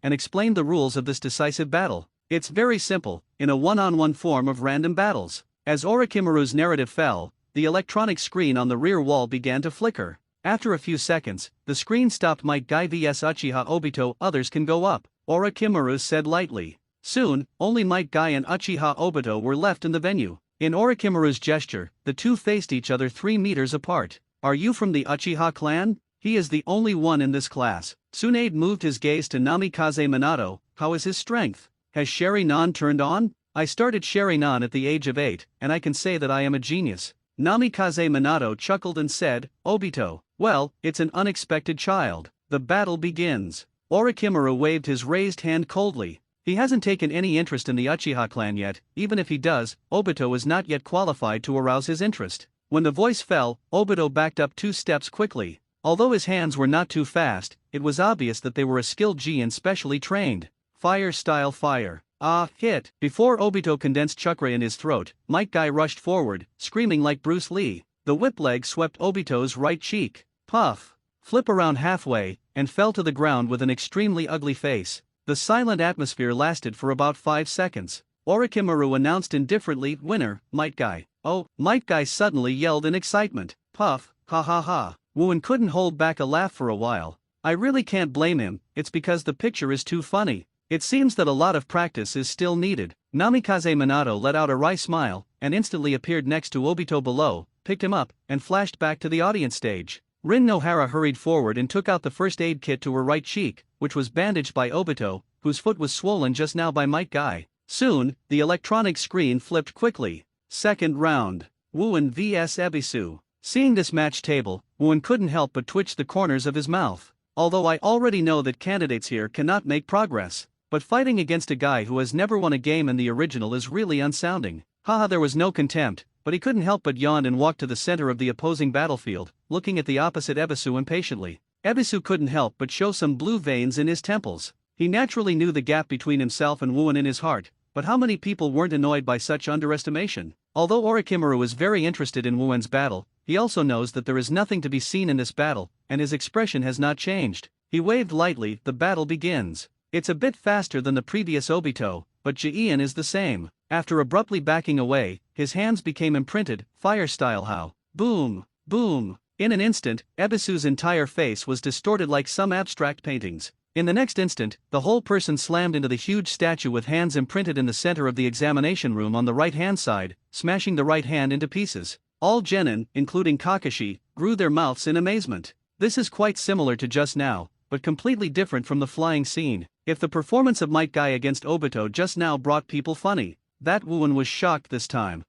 and explained the rules of this decisive battle. It's very simple, in a one-on-one form of random battles. As Orochimaru's narrative fell, the electronic screen on the rear wall began to flicker. After a few seconds, the screen stopped. Might Guy vs Uchiha Obito, others can go up, Orochimaru said lightly. Soon, only Might Guy and Uchiha Obito were left in the venue. In Orochimaru's gesture, the two faced each other 3 meters apart. Are you from the Uchiha clan? He is the only one in this class. Tsunade moved his gaze to Namikaze Minato. How is his strength? Has Sharingan turned on? I started Sharingan at the age of 8, and I can say that I am a genius. Namikaze Minato chuckled and said, Obito, well, it's an unexpected child. The battle begins. Orochimaru waved his raised hand coldly. He hasn't taken any interest in the Uchiha clan yet. Even if he does, Obito is not yet qualified to arouse his interest. When the voice fell, Obito backed up 2 steps quickly. Although his hands were not too fast, it was obvious that they were a skilled Jin specially trained. Fire style fire. Ah, hit. Before Obito condensed chakra in his throat, Might Guy rushed forward, screaming like Bruce Lee. The whip leg swept Obito's right cheek. Puff. Flip around halfway, and fell to the ground with an extremely ugly face. The silent atmosphere lasted for about 5 seconds. Orochimaru announced indifferently, winner, Might Guy. Oh, Might Guy suddenly yelled in excitement. Puff, ha ha ha. Wuen couldn't hold back a laugh for a while. I really can't blame him, it's because the picture is too funny. It seems that a lot of practice is still needed. Namikaze Minato let out a wry smile, and instantly appeared next to Obito below, picked him up, and flashed back to the audience stage. Rin Nohara hurried forward and took out the first aid kit to her right cheek, which was bandaged by Obito, whose foot was swollen just now by Might Guy. Soon, the electronic screen flipped quickly. Second round. Wooen vs Ebisu. Seeing this match table, Wooen couldn't help but twitch the corners of his mouth. Although I already know that candidates here cannot make progress, but fighting against a guy who has never won a game in the original is really unsounding. Haha, there was no contempt, but he couldn't help but yawn and walk to the center of the opposing battlefield, looking at the opposite Ebisu impatiently. Ebisu couldn't help but show some blue veins in his temples. He naturally knew the gap between himself and Wooen in his heart, but how many people weren't annoyed by such underestimation? Although Orochimaru is very interested in Wooen's battle, he also knows that there is nothing to be seen in this battle, and his expression has not changed. He waved lightly. The battle begins. It's a bit faster than the previous Obito, but Jiian is the same. After abruptly backing away, his hands became imprinted, fire style how. Boom, boom. In an instant, Ebisu's entire face was distorted like some abstract paintings. In the next instant, the whole person slammed into the huge statue with hands imprinted in the center of the examination room on the right-hand side, smashing the right hand into pieces. All genin, including Kakashi, grew their mouths in amazement. This is quite similar to just now, but completely different from the flying scene. If the performance of Might Guy against Obito just now brought people funny, that Wooen was shocked this time.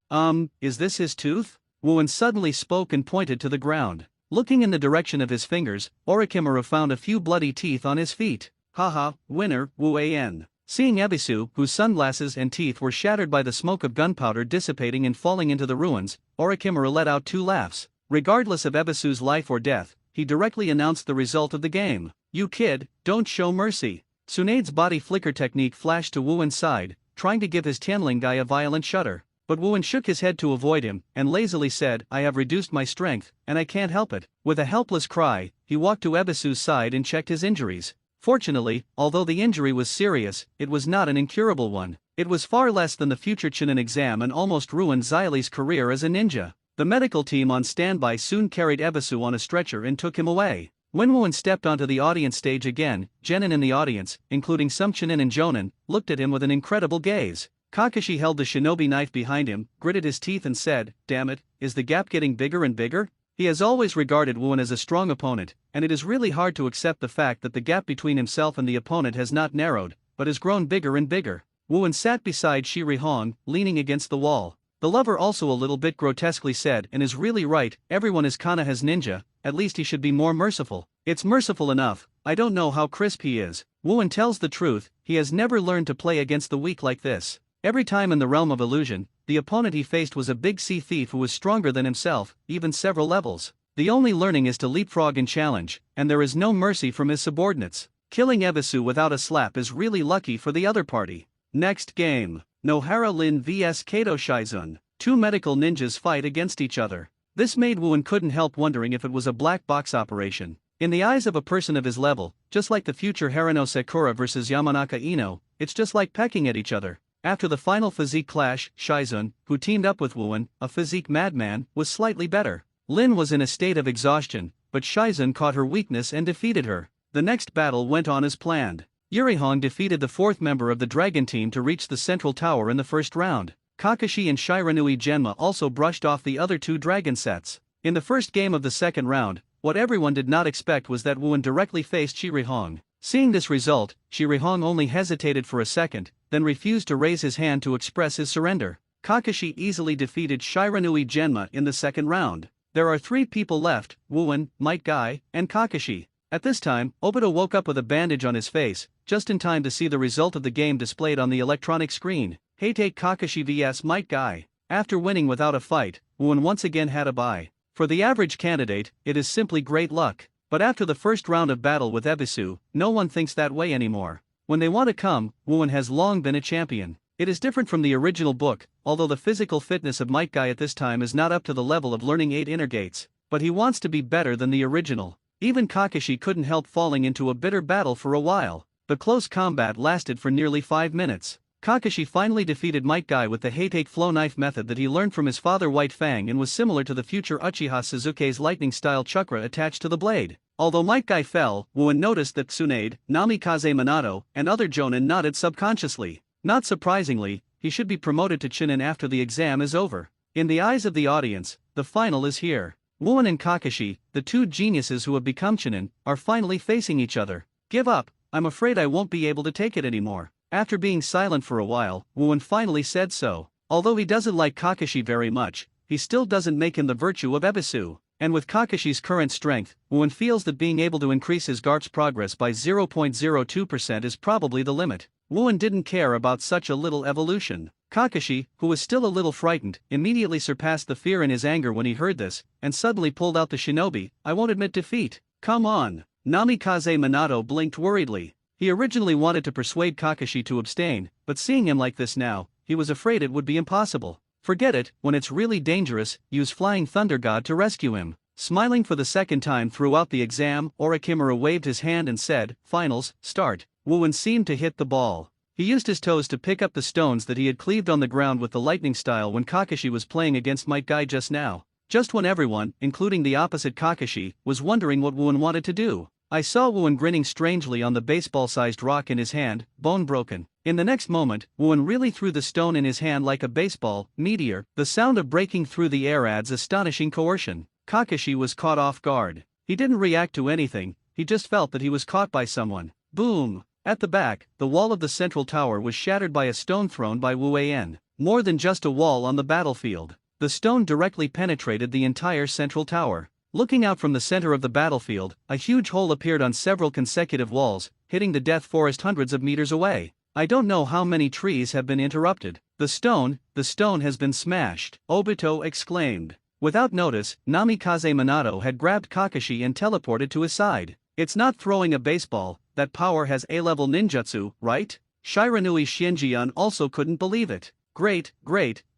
Is this his tooth? Wooen suddenly spoke and pointed to the ground. Looking in the direction of his fingers, Orochimaru found a few bloody teeth on his feet. Haha, winner, Wooen. Seeing Ebisu, whose sunglasses and teeth were shattered by the smoke of gunpowder dissipating and falling into the ruins, Orochimaru let out two laughs. Regardless of Ebisu's life or death, he directly announced the result of the game. You kid, don't show mercy. Tsunade's body flicker technique flashed to Wooen's side, trying to give his Tianling guy a violent shudder. But Wooen shook his head to avoid him, and lazily said, I have reduced my strength, and I can't help it. With a helpless cry, he walked to Ebisu's side and checked his injuries. Fortunately, although the injury was serious, it was not an incurable one. It was far less than the future Chunin exam and almost ruined Xylee's career as a ninja. The medical team on standby soon carried Ebisu on a stretcher and took him away. When Wooen stepped onto the audience stage again, genin in the audience, including some Chunin and Jonin, looked at him with an incredible gaze. Kakashi held the shinobi knife behind him, gritted his teeth and said, damn it, is the gap getting bigger and bigger? He has always regarded Wooen as a strong opponent, and it is really hard to accept the fact that the gap between himself and the opponent has not narrowed, but has grown bigger and bigger. Wooen sat beside Shiri Hong, leaning against the wall. The lover also a little bit grotesquely said, and is really right, everyone is Konoha's ninja, at least he should be more merciful. It's merciful enough, I don't know how crisp he is. Wooen tells the truth, he has never learned to play against the weak like this. Every time in the realm of illusion, the opponent he faced was a big sea thief who was stronger than himself, even several levels. The only learning is to leapfrog and challenge, and there is no mercy from his subordinates. Killing Ebisu without a slap is really lucky for the other party. Next game. Nohara Lin vs Kato Shizun. Two medical ninjas fight against each other. This made Wooen couldn't help wondering if it was a black box operation. In the eyes of a person of his level, just like the future Harano Sakura versus Yamanaka Ino, it's just like pecking at each other. After the final physique clash, Shizun, who teamed up with Wooen, a physique madman, was slightly better. Lin was in a state of exhaustion, but Shizun caught her weakness and defeated her. The next battle went on as planned. Yurihong defeated the fourth member of the Dragon Team to reach the central tower in the first round. Kakashi and Shiranui Genma also brushed off the other two dragon sets. In the first game of the second round, what everyone did not expect was that Wooen directly faced Shirihong. Seeing this result, Shirihong only hesitated for a second, then refused to raise his hand to express his surrender. Kakashi easily defeated Shiranui Genma in the second round. There are three people left, Wooen, Might Guy, and Kakashi. At this time, Obito woke up with a bandage on his face, just in time to see the result of the game displayed on the electronic screen. Heitei Kakashi vs Might Guy. After winning without a fight, Wooen once again had a bye. For the average candidate, it is simply great luck. But after the first round of battle with Ebisu, no one thinks that way anymore. When they want to come, Wooen has long been a champion. It is different from the original book, although the physical fitness of Might Guy at this time is not up to the level of learning 8 inner gates, but he wants to be better than the original. Even Kakashi couldn't help falling into a bitter battle for a while. The close combat lasted for nearly 5 minutes. Kakashi finally defeated Might Guy with the Heitake flow knife method that he learned from his father White Fang and was similar to the future Uchiha Sasuke's lightning-style chakra attached to the blade. Although Might Guy fell, Wooen noticed that Tsunade, Namikaze Minato, and other Jonin nodded subconsciously. Not surprisingly, he should be promoted to Chunin after the exam is over. In the eyes of the audience, the final is here. Wooin and Kakashi, the two geniuses who have become Chunin, are finally facing each other. Give up, I'm afraid I won't be able to take it anymore. After being silent for a while, Wooin finally said so. Although he doesn't like Kakashi very much, he still doesn't make him the virtue of Ebisu. And with Kakashi's current strength, Wooin feels that being able to increase his Garp's progress by 0.02% is probably the limit. Wooin didn't care about such a little evolution. Kakashi, who was still a little frightened, immediately surpassed the fear in his anger when he heard this, and suddenly pulled out the shinobi. I won't admit defeat. Come on. Namikaze Minato blinked worriedly. He originally wanted to persuade Kakashi to abstain, but seeing him like this now, he was afraid it would be impossible. Forget it, when it's really dangerous, use Flying Thunder God to rescue him. Smiling for the second time throughout the exam, Orochimaru waved his hand and said, Finals, start. Wooin seemed to hit the ball. He used his toes to pick up the stones that he had cleaved on the ground with the lightning style when Kakashi was playing against Might Guy just now. Just when everyone, including the opposite Kakashi, was wondering what Wooin wanted to do. I saw Wooin grinning strangely on the baseball-sized rock in his hand, bone broken. In the next moment, Wooin really threw the stone in his hand like a baseball meteor. The sound of breaking through the air adds astonishing coercion. Kakashi was caught off guard. He didn't react to anything, he just felt that he was caught by someone. Boom! At the back, the wall of the central tower was shattered by a stone thrown by Wu An. More than just a wall on the battlefield. The stone directly penetrated the entire central tower. Looking out from the center of the battlefield, a huge hole appeared on several consecutive walls, hitting the death forest hundreds of meters away. I don't know how many trees have been interrupted. The stone has been smashed, Obito exclaimed. Without notice, Namikaze Minato had grabbed Kakashi and teleported to his side. It's not throwing a baseball, that power has A-level ninjutsu, right? Shiranui Shinjian also couldn't believe it. Great,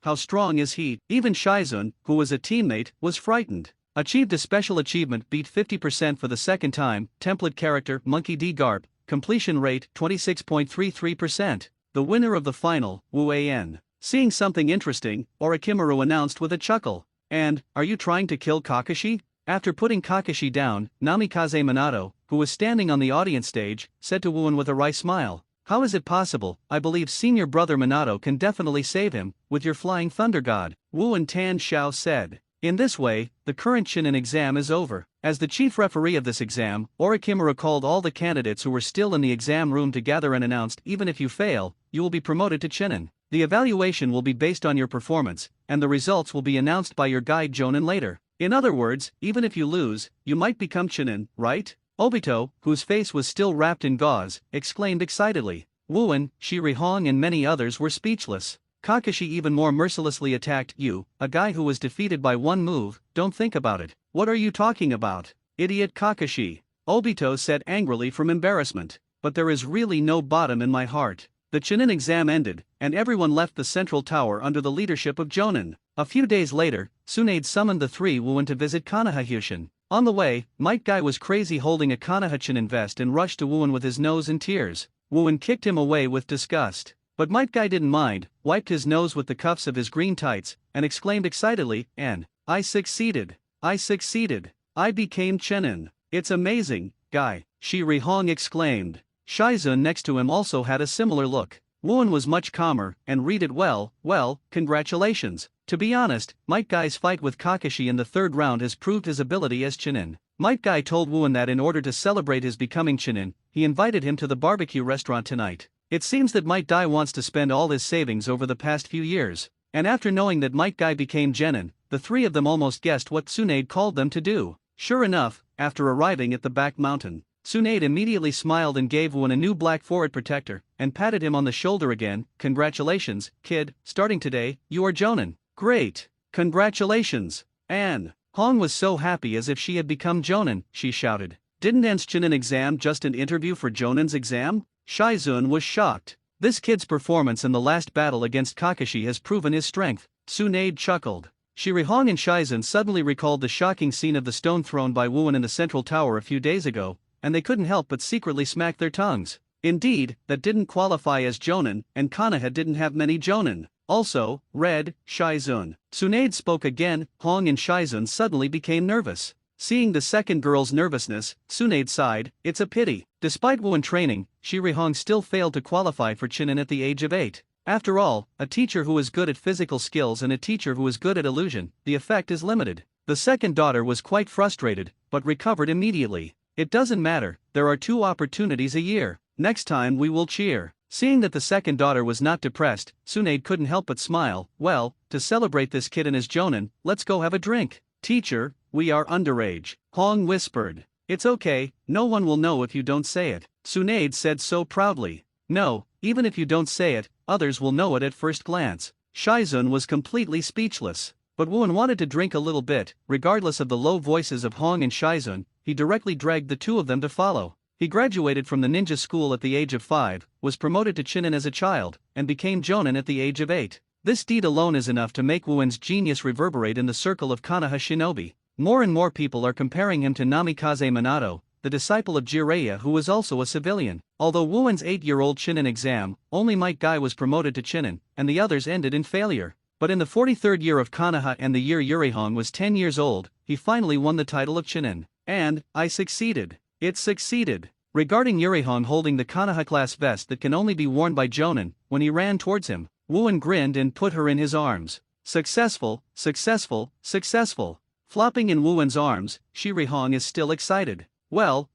how strong is he? Even Shizun, who was a teammate, was frightened. Achieved a special achievement, beat 50% for the second time, template character Monkey D. Garp, completion rate 26.33%. The winner of the final, Wu An. Seeing something interesting, Orochimaru announced with a chuckle. And, are you trying to kill Kakashi? After putting Kakashi down, Namikaze Minato, who was standing on the audience stage, said to Wooin with a wry smile. How is it possible? I believe senior brother Minato can definitely save him, with your Flying Thunder God, Wooin Tan Xiao said. In this way, the current Chunin exam is over. As the chief referee of this exam, Orochimaru called all the candidates who were still in the exam room together and announced, even if you fail, you will be promoted to Chunin. The evaluation will be based on your performance, and the results will be announced by your guide Jonin later. In other words, even if you lose, you might become Chunin, right? Obito, whose face was still wrapped in gauze, exclaimed excitedly. Wooin, Shirihong and many others were speechless. Kakashi even more mercilessly attacked you, a guy who was defeated by one move. Don't think about it. What are you talking about? Idiot Kakashi. Obito said angrily from embarrassment. But there is really no bottom in my heart. The Chunin exam ended, and everyone left the central tower under the leadership of Jonin. A few days later, Tsunade summoned the three Wooin to visit Konoha. On the way, Might Guy was crazy holding a Konoha Chunin vest and rushed to Wooin with his nose in tears. Wooin kicked him away with disgust. But Might Guy didn't mind, wiped his nose with the cuffs of his green tights, and exclaimed excitedly, I succeeded. I became Chunin. It's amazing, Guy, Shirihong exclaimed. Shizun next to him also had a similar look. Wooin was much calmer, and read it well, congratulations. To be honest, Might Guy's fight with Kakashi in the third round has proved his ability as Chunin. Might Guy told Wooin that in order to celebrate his becoming Chunin, he invited him to the barbecue restaurant tonight. It seems that Might Guy wants to spend all his savings over the past few years. And after knowing that Might Guy became Genin, the three of them almost guessed what Tsunade called them to do. Sure enough, after arriving at the back mountain, Tsunade immediately smiled and gave Wooin a new black forehead protector, and patted him on the shoulder again. Congratulations, kid, starting today, you are Jonin. Great. Congratulations. Anne. Hong was so happy as if she had become Jonin, she shouted. Didn't Anne's Chunin exam just an interview for Jonin's exam? Shizun was shocked. This kid's performance in the last battle against Kakashi has proven his strength. Tsunade chuckled. Shirihong and Shizun suddenly recalled the shocking scene of the stone thrown by Wooin in the central tower a few days ago, and they couldn't help but secretly smack their tongues. Indeed, that didn't qualify as Jonin, and Konoha didn't have many Jonin. Also, Red, Shizun. Tsunade spoke again. Hong and Shizun suddenly became nervous. Seeing the second girl's nervousness, Tsunade sighed. It's a pity. Despite Wooin training, Shirihong still failed to qualify for Chunin at the age of 8. After all, a teacher who is good at physical skills and a teacher who is good at illusion, the effect is limited. The second daughter was quite frustrated, but recovered immediately. It doesn't matter, there are 2 opportunities a year. Next time we will cheer. Seeing that the second daughter was not depressed, Tsunade couldn't help but smile. Well, to celebrate this kid and his jonin, let's go have a drink. Teacher, we are underage, Hong whispered. It's okay, no one will know if you don't say it. Tsunade said so proudly. No, even if you don't say it, others will know it at first glance. Shizun was completely speechless. But Wuan wanted to drink a little bit. Regardless of the low voices of Hong and Shizun, he directly dragged the 2 of them to follow. He graduated from the ninja school at the age of 5, was promoted to Chunin as a child, and became Jonin at the age of 8. This deed alone is enough to make Wuan's genius reverberate in the circle of Konoha shinobi. More and more people are comparing him to Namikaze Minato, the disciple of Jiraiya who was also a civilian. Although Wuan's 8-year-old Chunin exam, only Might Guy was promoted to Chunin, and the others ended in failure. But in the 43rd year of Konoha and the year Yurihong was 10 years old, he finally won the title of Chunin. And, I succeeded. It succeeded. Regarding Yurihong holding the Konoha class vest that can only be worn by Jonin, when he ran towards him, Wuan grinned and put her in his arms. Successful, successful, successful. Flopping in Wuan's arms, Shirihong is still excited. Well,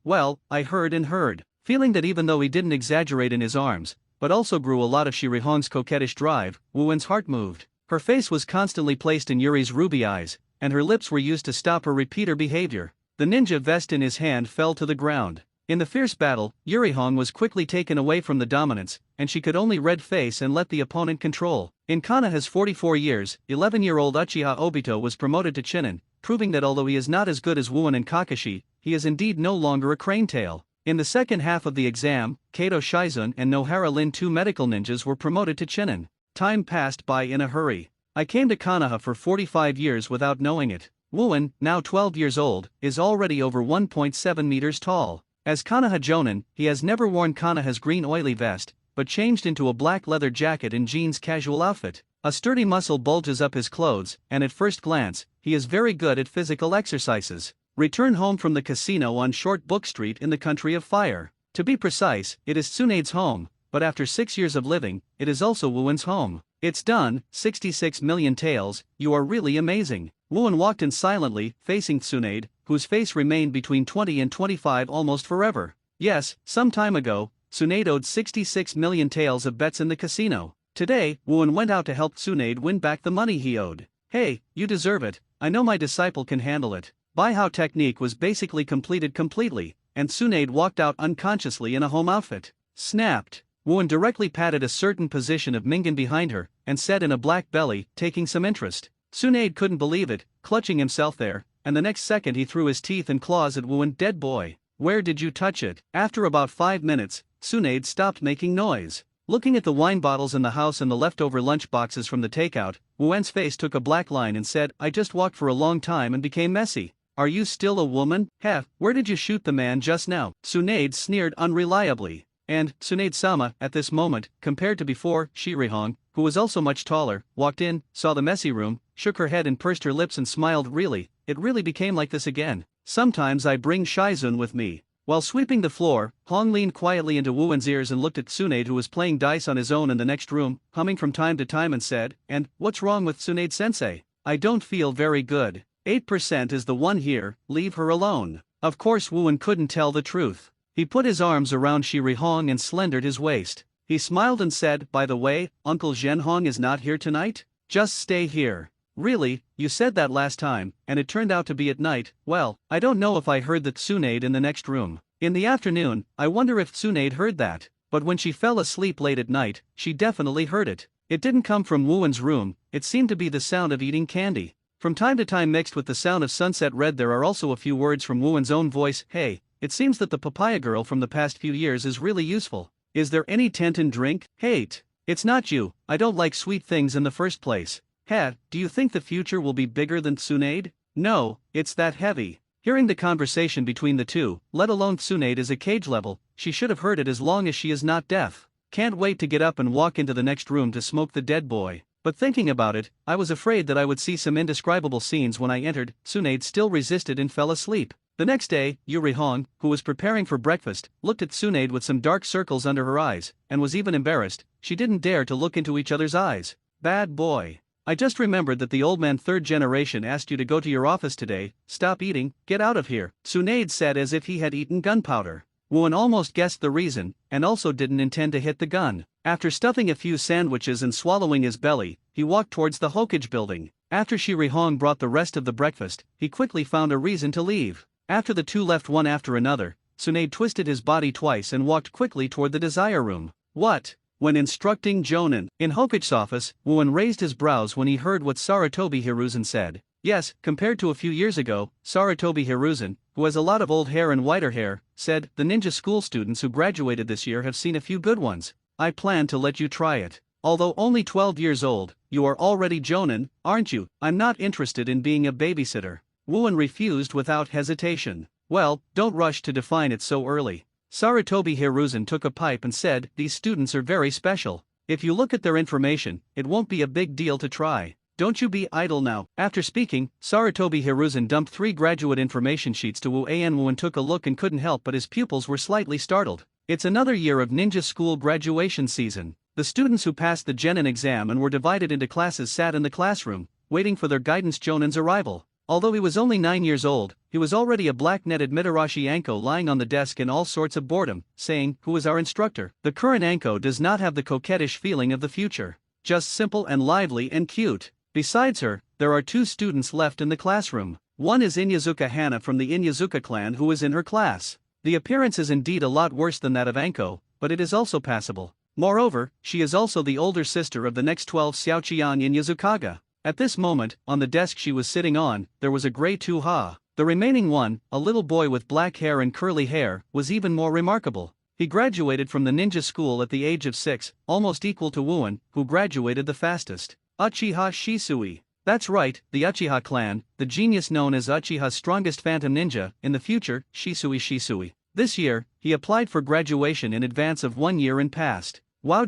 I heard and heard. Feeling that even though he didn't exaggerate in his arms, but also grew a lot of Shirihong's coquettish drive, Wuan's heart moved. Her face was constantly placed in Yuri's ruby eyes, and her lips were used to stop her repeater behavior. The ninja vest in his hand fell to the ground. In the fierce battle, Yurihong was quickly taken away from the dominance, and she could only red face and let the opponent control. In Konoha's 44 years, 11-year-old Uchiha Obito was promoted to Chunin, proving that although he is not as good as Wuan and Kakashi, he is indeed no longer a crane tail. In the second half of the exam, Kato Shizun and Nohara Lin, 2 medical ninjas, were promoted to Chunin. Time passed by in a hurry. I came to Konoha for 45 years without knowing it. Wuan, now 12 years old, is already over 1.7 meters tall. As Konoha Jonin, he has never worn Konoha's green oily vest, but changed into a black leather jacket and jeans casual outfit. A sturdy muscle bulges up his clothes, and at first glance, he is very good at physical exercises. Return home from the casino on Short Book Street in the Country of Fire. To be precise, it is Tsunade's home, but after 6 years of living, it is also Wuan's home. It's done, 66 million taels, you are really amazing. Wuan walked in silently, facing Tsunade, whose face remained between 20 and 25 almost forever. Yes, some time ago, Tsunade owed 66 million taels of bets in the casino. Today, Wuan went out to help Tsunade win back the money he owed. Hey, you deserve it, I know my disciple can handle it. Bai-Hao technique was basically completed completely, and Tsunade walked out unconsciously in a home outfit. Snapped. Wuan directly patted a certain position of Mingen behind her, and said in a black belly, taking some interest. Tsunade couldn't believe it, clutching himself there, and the next second he threw his teeth and claws at Wuan. Dead boy. Where did you touch it? After about 5 minutes, Tsunade stopped making noise. Looking at the wine bottles in the house and the leftover lunch boxes from the takeout, Wuan's face took a black line and said, I just walked for a long time and became messy. Are you still a woman? Heh, where did you shoot the man just now? Tsunade sneered unreliably. And, Tsunade-sama, at this moment, compared to before, Shirihong, who was also much taller, walked in, saw the messy room, shook her head and pursed her lips and smiled. Really, it really became like this again. Sometimes I bring Shizun with me. While sweeping the floor, Hong leaned quietly into Wuan's ears and looked at Tsunade, who was playing dice on his own in the next room, humming from time to time, and said, and, what's wrong with Tsunade-sensei? I don't feel very good. 8% is the one here, leave her alone. Of course Wuan couldn't tell the truth. He put his arms around Shirihong and slendered his waist. He smiled and said, by the way, Uncle Zhenhong is not here tonight? Just stay here. Really, you said that last time, and it turned out to be at night. Well, I don't know if I heard that Tsunade in the next room. In the afternoon, I wonder if Tsunade heard that. But when she fell asleep late at night, she definitely heard it. It didn't come from Wuan's room, it seemed to be the sound of eating candy. From time to time mixed with the sound of sunset red, there are also a few words from Wuan's own voice. Hey, it seems that the papaya girl from the past few years is really useful. Is there any Tenten drink? Hate. It's not you, I don't like sweet things in the first place. Do you think the future will be bigger than Tsunade? No, it's that heavy. Hearing the conversation between the two, let alone Tsunade is a cage level, she should have heard it as long as she is not deaf. Can't wait to get up and walk into the next room to smoke the dead boy. But thinking about it, I was afraid that I would see some indescribable scenes when I entered. Tsunade still resisted and fell asleep. The next day, Yurihong, who was preparing for breakfast, looked at Tsunade with some dark circles under her eyes, and was even embarrassed. she didn't dare to look into each other's eyes. Bad boy. I just remembered that the old man third generation asked you to go to your office today. Stop eating, get out of here, Tsunade said as if he had eaten gunpowder. Wooen almost guessed the reason, and also didn't intend to hit the gun. After stuffing a few sandwiches and swallowing his belly, he walked towards the Hokage building. After Shi Rihong brought the rest of the breakfast, he quickly found a reason to leave. After the two left one after another, Tsunade twisted his body twice and walked quickly toward the desire room. What? When instructing Jonin in Hokage's office, Wooen raised his brows when he heard what Sarutobi Hiruzen said. Yes, compared to a few years ago, Sarutobi Hiruzen, who has a lot of old hair and whiter hair, said, the ninja school students who graduated this year have seen a few good ones. I plan to let you try it. Although only 12 years old, you are already Jonin, aren't you? I'm not interested in being a babysitter. Wooen refused without hesitation. Well, don't rush to define it so early. Sarutobi Hiruzen took a pipe and said, these students are very special. If you look at their information, it won't be a big deal to try. Don't you be idle now. After speaking, Sarutobi Hiruzen dumped 3 graduate information sheets to Wu An. Wooen took a look and couldn't help but his pupils were slightly startled. It's another year of ninja school graduation season. The students who passed the Genin exam and were divided into classes sat in the classroom, waiting for their guidance Jonin's arrival. Although he was only 9 years old, he was already a black-netted Mitarashi Anko lying on the desk in all sorts of boredom, saying, who is our instructor? The current Anko does not have the coquettish feeling of the future. Just simple and lively and cute. Besides her, there are 2 students left in the classroom. One is Inyazuka Hana from the Inyazuka clan who is in her class. The appearance is indeed a lot worse than that of Anko, but it is also passable. Moreover, she is also the older sister of the next 12 Xiaoqian Inyazukaga. At this moment, on the desk she was sitting on, there was a grey Tuha. The remaining one, a little boy with black hair and curly hair, was even more remarkable. He graduated from the ninja school at the age of 6, almost equal to Wooen, who graduated the fastest. Uchiha Shisui. That's right, the Uchiha clan, the genius known as Uchiha's strongest phantom ninja, in the future, Shisui. This year, he applied for graduation in advance of 1 year and passed. Wow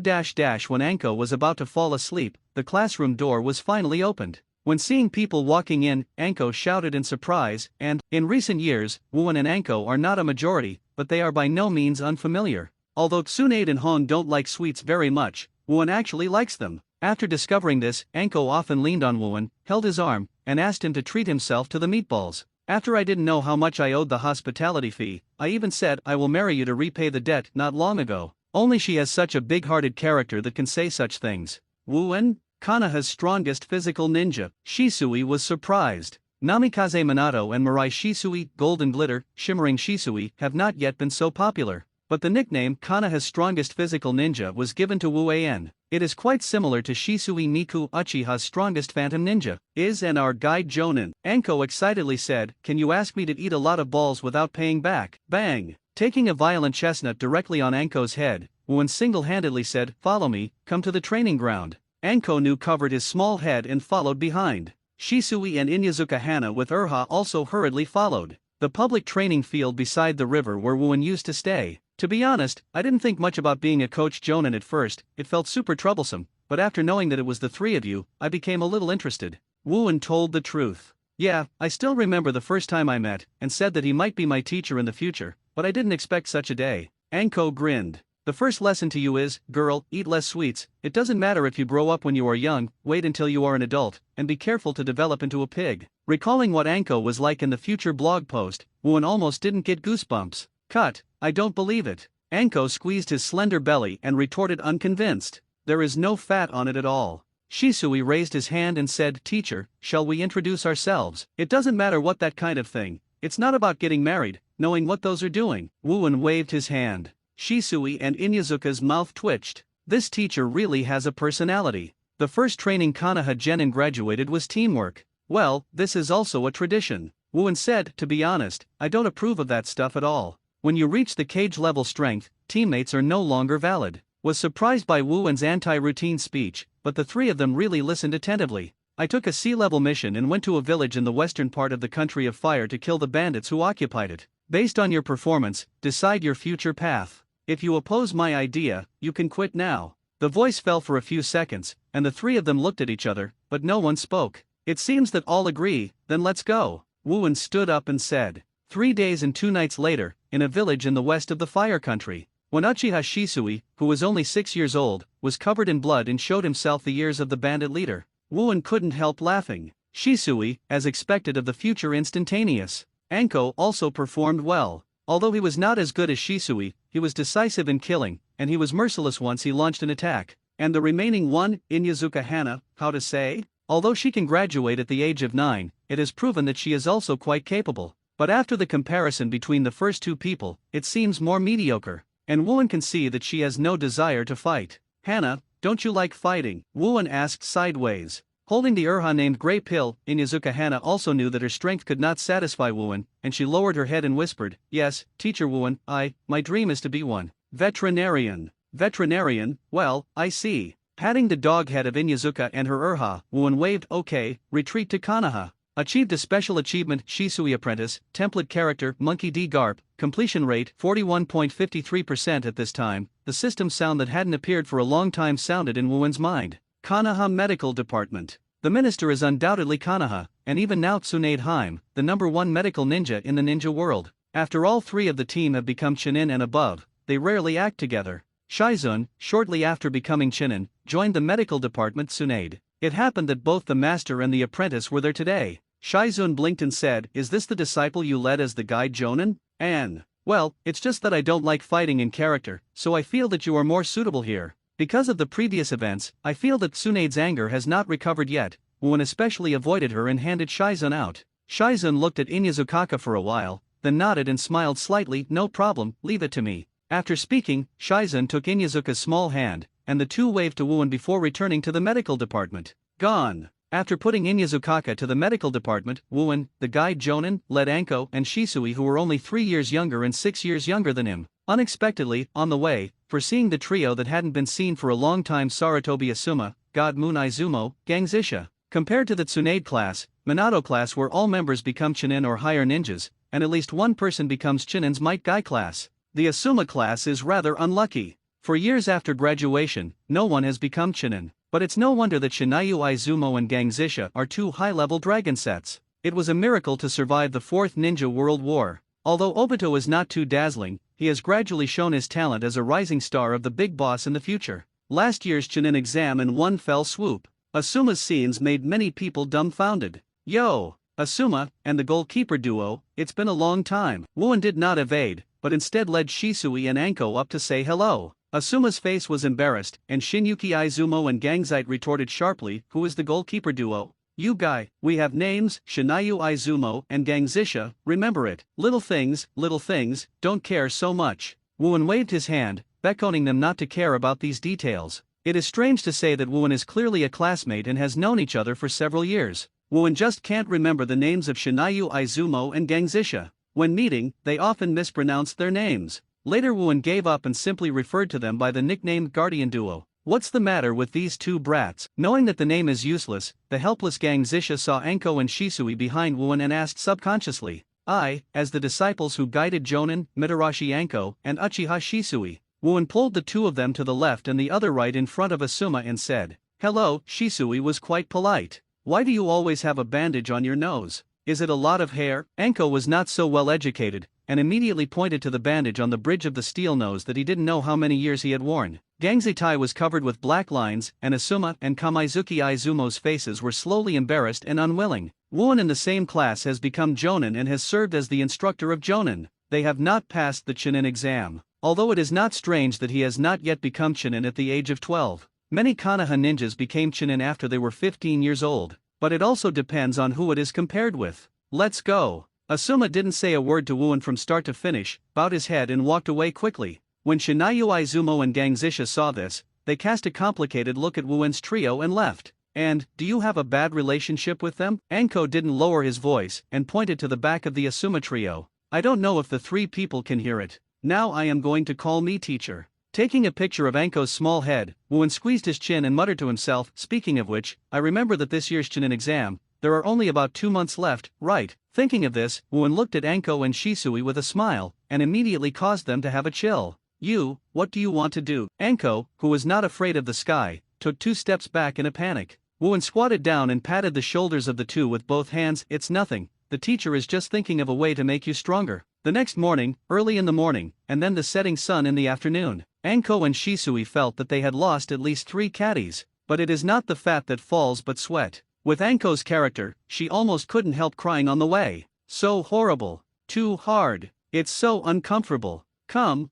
when Anko was about to fall asleep, the classroom door was finally opened. When seeing people walking in, Anko shouted in surprise, and, in recent years, Wooen and Anko are not a majority, but they are by no means unfamiliar. Although Tsunade and Hong don't like sweets very much, Wooen actually likes them. After discovering this, Anko often leaned on Wooen, held his arm, and asked him to treat himself to the meatballs. After I didn't know how much I owed the hospitality fee, I even said I will marry you to repay the debt not long ago. Only she has such a big-hearted character that can say such things. Wooen, Konoha's strongest physical ninja. Shisui was surprised. Namikaze Minato and Mirai Shisui, Golden Glitter, Shimmering Shisui, have not yet been so popular. But the nickname Konoha's strongest physical ninja was given to Wu An. It is quite similar to Shisui Miku Uchiha's strongest phantom ninja. Is and our guide Jonin. Anko excitedly said, can you ask me to eat a lot of balls without paying back? Bang! Taking a violent chestnut directly on Anko's head, Wooen single-handedly said, follow me, come to the training ground. Anko Nu covered his small head and followed behind. Shisui and Inyazuka Hana with Urha also hurriedly followed. The public training field beside the river where Wooen used to stay. To be honest, I didn't think much about being a coach Jonin at first, it felt super troublesome, but after knowing that it was the 3 of you, I became a little interested. Wooen told the truth. Yeah, I still remember the first time I met, and said that he might be my teacher in the future, but I didn't expect such a day. Anko grinned. The first lesson to you is, girl, eat less sweets. It doesn't matter if you grow up when you are young, wait until you are an adult, and be careful to develop into a pig. Recalling what Anko was like in the future blog post, Wooen almost didn't get goosebumps. Cut, I don't believe it. Anko squeezed his slender belly and retorted unconvinced. There is no fat on it at all. Shisui raised his hand and said, teacher, shall we introduce ourselves? It doesn't matter what that kind of thing. It's not about getting married, knowing what those are doing. Wooen waved his hand. Shisui and Inyazuka's mouth twitched. This teacher really has a personality. The first training Konoha Genin graduated was teamwork. Well, this is also a tradition. Wooen said, to be honest, I don't approve of that stuff at all. When you reach the cage level strength, teammates are no longer valid. Was surprised by Wooen's anti-routine speech, but the 3 of them really listened attentively. I took a sea-level mission and went to a village in the western part of the country of fire to kill the bandits who occupied it. Based on your performance, decide your future path. If you oppose my idea, you can quit now. The voice fell for a few seconds, and the 3 of them looked at each other, but no one spoke. It seems that all agree, then let's go. Wooen stood up and said. 3 days and 2 nights later, in a village in the west of the fire country, When Uchiha Shisui, who was only 6 years old, was covered in blood and showed himself the ears of the bandit leader, Wooin couldn't help laughing. Shisui, as expected of the future instantaneous. Anko also performed well. Although he was not as good as Shisui, he was decisive in killing, and he was merciless once he launched an attack. And the remaining one, Inyazuka Hana, how to say? Although she can graduate at the age of 9, it has proven that she is also quite capable. But after the comparison between the first two people, it seems more mediocre. And Wooin can see that she has no desire to fight. Hana, don't you like fighting? Wooin asked sideways. Holding the Urha named Grey Pill, Inyazuka Hana also knew that her strength could not satisfy Wooin, and she lowered her head and whispered, "Yes, Teacher Wooin, my dream is to be one. Veterinarian. Veterinarian, well, I see." Patting the dog head of Inyazuka and her Urha, Wooin waved, "Okay, retreat to Konoha." Achieved a special achievement, Shisui Apprentice, template character, Monkey D. Garp, completion rate 41.53% at this time. The system sound that hadn't appeared for a long time sounded in Wooin's mind. Konoha Medical Department. The minister is undoubtedly Konoha, and even now Tsunade Haim, the #1 medical ninja in the ninja world. After all three of the team have become Chunin and above, they rarely act together. Shizun, shortly after becoming Chunin, joined the medical department Tsunade. It happened that both the master and the apprentice were there today. Shizun blinked and said, "Is this the disciple you led as the guide Jonin?" Well, it's just that I don't like fighting in character, so I feel that you are more suitable here. Because of the previous events, I feel that Tsunade's anger has not recovered yet. Wooin especially avoided her and handed Shizun out. Shizun looked at Inyazuka for a while, then nodded and smiled slightly. "No problem, leave it to me." After speaking, Shizun took Inyazuka's small hand, and the two waved to Wooin before returning to the medical department. Gone. After putting Inyazuka to the medical department, Wooin, the guide Jonin, led Anko and Shisui, who were only 3 years younger and 6 years younger than him. Unexpectedly, on the way, foreseeing the trio that hadn't been seen for a long time, Sarutobi Asuma, God Moon Izumo, Gangzisha. Compared to the Tsunade class, Minato class where all members become Chunin or higher ninjas, and at least one person becomes Chunin's Might Guy class, the Asuma class is rather unlucky. For years after graduation, no one has become Chunin. But it's no wonder that Shinayu Izumo and Gangzisha are two high-level dragon sets. It was a miracle to survive the Fourth Ninja World War. Although Obito is not too dazzling, he has gradually shown his talent as a rising star of the big boss in the future. Last year's Chunin exam in one fell swoop. Asuma's scenes made many people dumbfounded. "Yo, Asuma, and the goalkeeper duo, it's been a long time." Wooin did not evade, but instead led Shisui and Anko up to say hello. Asuma's face was embarrassed, and Shinyuki Izumo and Gangzite retorted sharply, "Who is the goalkeeper duo?" "You guy, we have names, Shinayu Izumo and Gangzisha, remember it. Little things, don't care so much." Wooin waved his hand, beckoning them not to care about these details. It is strange to say that Wooin is clearly a classmate and has known each other for several years. Wooin just can't remember the names of Shinayu Izumo and Gangzisha. When meeting, they often mispronounce their names. Later Wooin gave up and simply referred to them by the nickname Guardian Duo. What's the matter with these two brats? Knowing that the name is useless, the helpless Gangzisha saw Anko and Shisui behind Wooin and asked subconsciously, as the disciples who guided Jonin, Mitarashi Anko, and Uchiha Shisui. Wooin pulled the two of them to the left and the other right in front of Asuma and said, "Hello." Shisui was quite polite. "Why do you always have a bandage on your nose? Is it a lot of hair?" Anko was not so well educated, and immediately pointed to the bandage on the bridge of the steel nose that he didn't know how many years he had worn. Gangzitai was covered with black lines, and Asuma and Kamizuki Izumo's faces were slowly embarrassed and unwilling. Wooin in the same class has become Jonin and has served as the instructor of Jonin. They have not passed the Chunin exam. Although it is not strange that he has not yet become Chunin at the age of 12. Many Konoha ninjas became Chunin after they were 15 years old, but it also depends on who it is compared with. Let's go. Asuma didn't say a word to Wooin from start to finish, bowed his head and walked away quickly. When Shinayu Izumo and Gangzisha saw this, they cast a complicated look at Wooin's trio and left. "And, do you have a bad relationship with them?" Anko didn't lower his voice and pointed to the back of the Asuma trio. "I don't know if the three people can hear it. Now I am going to call me teacher." Taking a picture of Anko's small head, Wooin squeezed his chin and muttered to himself, "Speaking of which, I remember that this year's Chunin exam, there are only about 2 months left, right?" Thinking of this, Wooin looked at Anko and Shisui with a smile, and immediately caused them to have a chill. What do you want to do?" Anko, who was not afraid of the sky, took 2 steps back in a panic. Wooin squatted down and patted the shoulders of the two with both hands. "It's nothing, the teacher is just thinking of a way to make you stronger." The next morning, early in the morning, and then the setting sun in the afternoon, Anko and Shisui felt that they had lost at least 3 caddies. But it is not the fat that falls but sweat. With Anko's character, she almost couldn't help crying on the way. So horrible. Too hard. It's so uncomfortable. Come,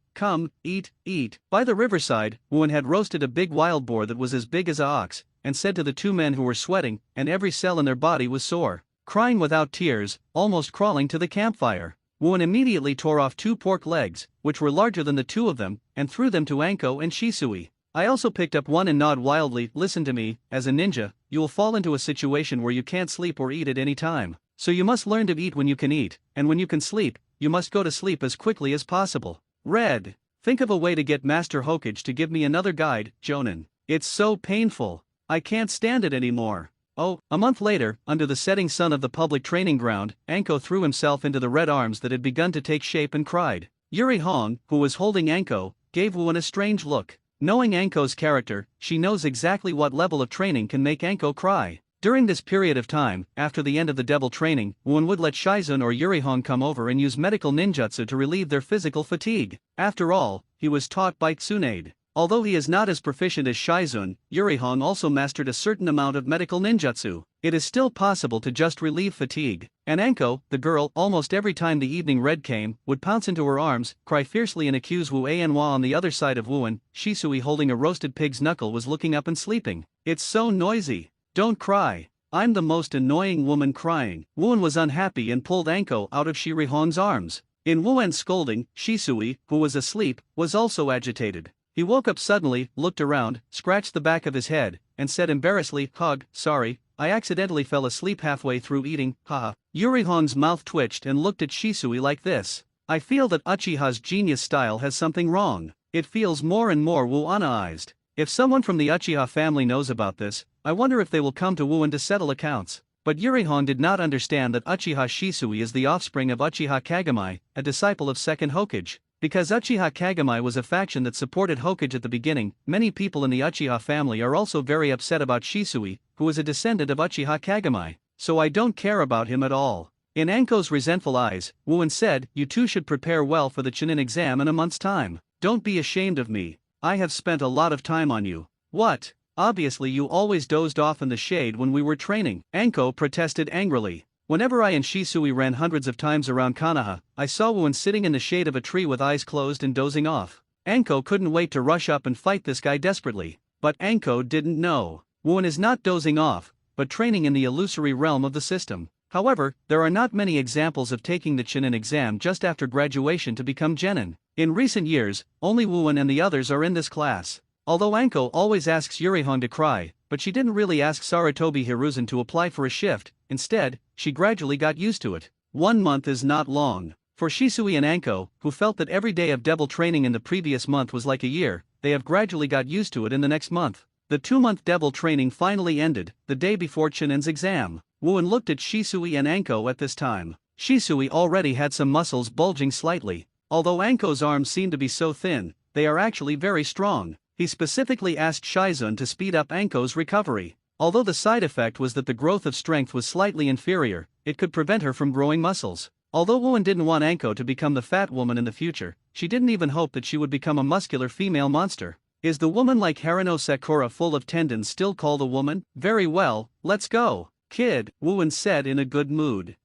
eat, eat. By the riverside, Wooen had roasted a big wild boar that was as big as a ox, and said to the 2 men who were sweating, and every cell in their body was sore, crying without tears, almost crawling to the campfire. Wooen immediately tore off 2 pork legs, which were larger than the 2 of them, and threw them to Anko and Shisui. I also picked up one and gnawed wildly. Listen to me, as a ninja, you will fall into a situation where you can't sleep or eat at any time. So you must learn to eat when you can eat, and when you can sleep, you must go to sleep as quickly as possible. Red. Think of a way to get Master Hokage to give me another guide, Jonin. It's so painful. I can't stand it anymore. Oh, a month later, under the setting sun of the public training ground, Anko threw himself into the red arms that had begun to take shape and cried. Yuri Hong, who was holding Anko, gave Wooen a strange look. Knowing Anko's character, she knows exactly what level of training can make Anko cry. During this period of time, after the end of the devil training, Wooen would let Shizun or Yurihong come over and use medical ninjutsu to relieve their physical fatigue. After all, he was taught by Tsunade. Although he is not as proficient as Shizun, Yurihong also mastered a certain amount of medical ninjutsu. It is still possible to just relieve fatigue. And Anko, the girl, almost every time the evening red came, would pounce into her arms, cry fiercely and accuse Wu Anhua. On the other side of Wooen, Shisui holding a roasted pig's knuckle was looking up and sleeping. It's so noisy. Don't cry. I'm the most annoying woman crying. Wooen was unhappy and pulled Anko out of Shirihong's arms. In Wooen's scolding, Shisui, who was asleep, was also agitated. He woke up suddenly, looked around, scratched the back of his head, and said embarrassedly, sorry, I accidentally fell asleep halfway through eating, haha. Yurihong's mouth twitched and looked at Shisui like this. I feel that Uchiha's genius style has something wrong. It feels more and more Wu-anaized. If someone from the Uchiha family knows about this, I wonder if they will come to Wooen to settle accounts. But Yurihong did not understand that Uchiha Shisui is the offspring of Uchiha Kagami, a disciple of second Hokage. Because Uchiha Kagami was a faction that supported Hokage at the beginning, many people in the Uchiha family are also very upset about Shisui, who is a descendant of Uchiha Kagami. So I don't care about him at all. In Anko's resentful eyes, Wooen said, you two should prepare well for the Chunin exam in a month's time. Don't be ashamed of me. I have spent a lot of time on you. What? Obviously you always dozed off in the shade when we were training. Anko protested angrily. Whenever I and Shisui ran hundreds of times around Konoha, I saw Wooen sitting in the shade of a tree with eyes closed and dozing off. Anko couldn't wait to rush up and fight this guy desperately. But Anko didn't know. Wooen is not dozing off, but training in the illusory realm of the system. However, there are not many examples of taking the Chunin exam just after graduation to become genin. In recent years, only Wooen and the others are in this class. Although Anko always asks Yurihong to cry, but she didn't really ask Sarutobi Hiruzen to apply for a shift. Instead, she gradually got used to it. 1 month is not long. For Shisui and Anko, who felt that every day of devil training in the previous month was like a year, they have gradually got used to it in the next month. The 2-month devil training finally ended, the day before Chunin's exam. Wooen looked at Shisui and Anko at this time. Shisui already had some muscles bulging slightly. Although Anko's arms seem to be so thin, they are actually very strong. He specifically asked Shizun to speed up Anko's recovery. Although the side effect was that the growth of strength was slightly inferior, it could prevent her from growing muscles. Although Wooen didn't want Anko to become the fat woman in the future, she didn't even hope that she would become a muscular female monster. Is the woman like Harano Sakura full of tendons still called a woman? Very well, let's go. Kid, Wooen said in a good mood.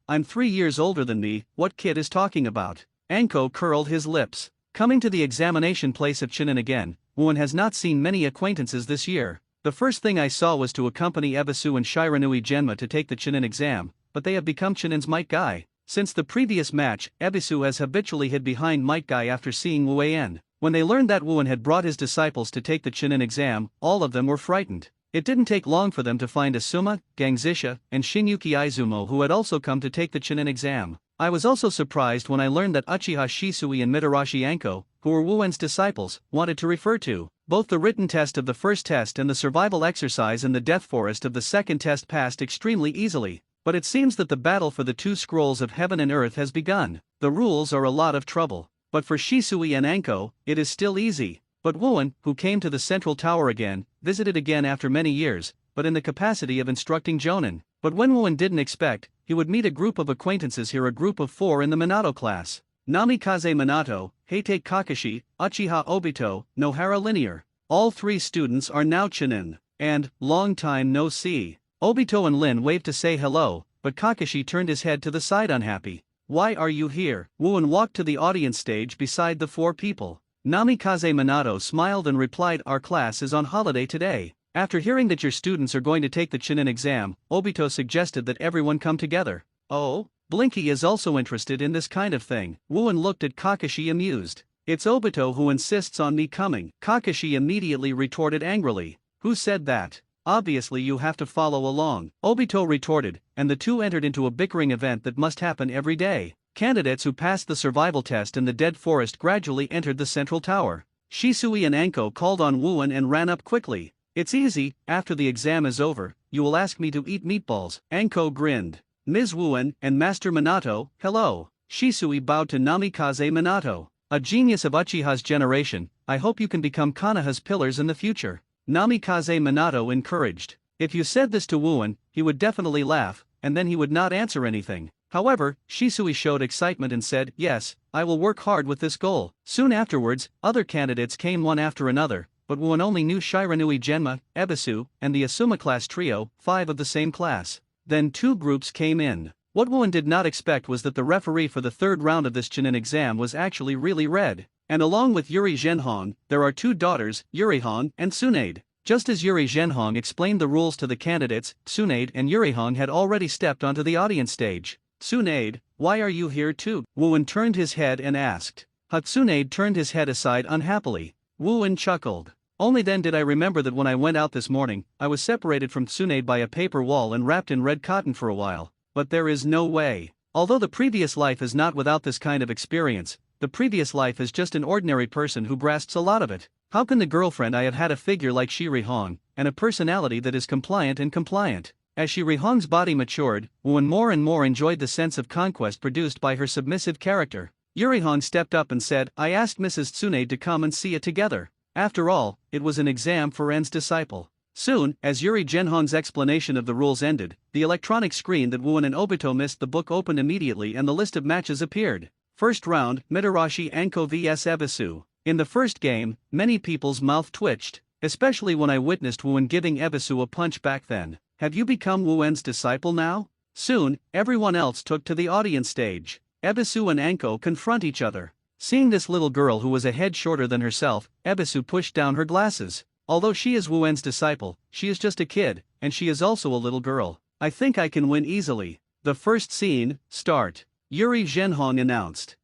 I'm 3 years older than me, what kid is talking about? Anko curled his lips. Coming to the examination place of Chunin again, Wooen has not seen many acquaintances this year. The first thing I saw was to accompany Ebisu and Shiranui Genma to take the Chunin exam, but they have become Chunin's Might Guy. Since the previous match, Ebisu has habitually hid behind Might Guy after seeing Wu En. When they learned that Wooen had brought his disciples to take the Chunin exam, all of them were frightened. It didn't take long for them to find Asuma, Gangzisha, and Shinyuki Izumo who had also come to take the Chunin exam. I was also surprised when I learned that Uchiha Shisui and Mitarashi Anko, who were Wooen's disciples, wanted to refer to. Both the written test of the first test and the survival exercise in the Death Forest of the second test passed extremely easily. But it seems that the battle for the 2 scrolls of heaven and earth has begun. The rules are a lot of trouble. But for Shisui and Anko, it is still easy. But Wooen, who came to the central tower again, visited again after many years, but in the capacity of instructing Jonin. But when Wooen didn't expect, he would meet a group of acquaintances here, a group of 4 in the Minato class. Namikaze Minato, Heite Kakashi, Uchiha Obito, Nohara Linear. All 3 students are now Chunin. And, long time no see. Obito and Lin waved to say hello, but Kakashi turned his head to the side unhappy. Why are you here? Wooin walked to the audience stage beside the 4 people. Namikaze Minato smiled and replied, our class is on holiday today. After hearing that your students are going to take the Chunin exam, Obito suggested that everyone come together. Oh? Blinky is also interested in this kind of thing. Wooin looked at Kakashi amused. It's Obito who insists on me coming. Kakashi immediately retorted angrily. Who said that? Obviously you have to follow along. Obito retorted, and the two entered into a bickering event that must happen every day. Candidates who passed the survival test in the dead forest gradually entered the central tower. Shisui and Anko called on Wooin and ran up quickly. It's easy, after the exam is over, you will ask me to eat meatballs. Anko grinned. Ms. Wooin and Master Minato, hello. Shisui bowed to Namikaze Minato. A genius of Uchiha's generation, I hope you can become Konoha's pillars in the future. Namikaze Minato encouraged. If you said this to Wooin, he would definitely laugh, and then he would not answer anything. However, Shisui showed excitement and said, yes, I will work hard with this goal. Soon afterwards, other candidates came one after another, but Wooin only knew Shiranui Genma, Ebisu, and the Asuma class trio, 5 of the same class. Then 2 groups came in. What Wooin did not expect was that the referee for the 3rd round of this Chunin exam was actually really red. And along with Yuri Zhenhong, there are 2 daughters, Yurihong and Tsunade. Just as Yuri Zhenhong explained the rules to the candidates, Tsunade and Yurihong had already stepped onto the audience stage. Tsunade, why are you here too? Wooin turned his head and asked. Tsunade turned his head aside unhappily. Wooin chuckled. Only then did I remember that when I went out this morning, I was separated from Tsunade by a paper wall and wrapped in red cotton for a while. But there is no way. Although the previous life is not without this kind of experience, the previous life is just an ordinary person who grasps a lot of it. How can the girlfriend I have had a figure like Shirihong, and a personality that is compliant and compliant? As Shirihong's body matured, Wooin more and more enjoyed the sense of conquest produced by her submissive character. Yurihong stepped up and said, I asked Mrs. Tsunade to come and see it together. After all, it was an exam for En's disciple. Soon, as Yuri Zhenhong's explanation of the rules ended, the electronic screen that Wooin and Obito missed the book opened immediately and the list of matches appeared. First round, Mitarashi Anko vs Ebisu. In the first game, many people's mouth twitched, especially when I witnessed Wooin giving Ebisu a punch back then. Have you become Wooin's disciple now? Soon, everyone else took to the audience stage. Ebisu and Anko confront each other. Seeing this little girl who was a head shorter than herself, Ebisu pushed down her glasses. Although she is Wooin's disciple, she is just a kid, and she is also a little girl. I think I can win easily. The first scene, start. Yuri Zhenhong announced.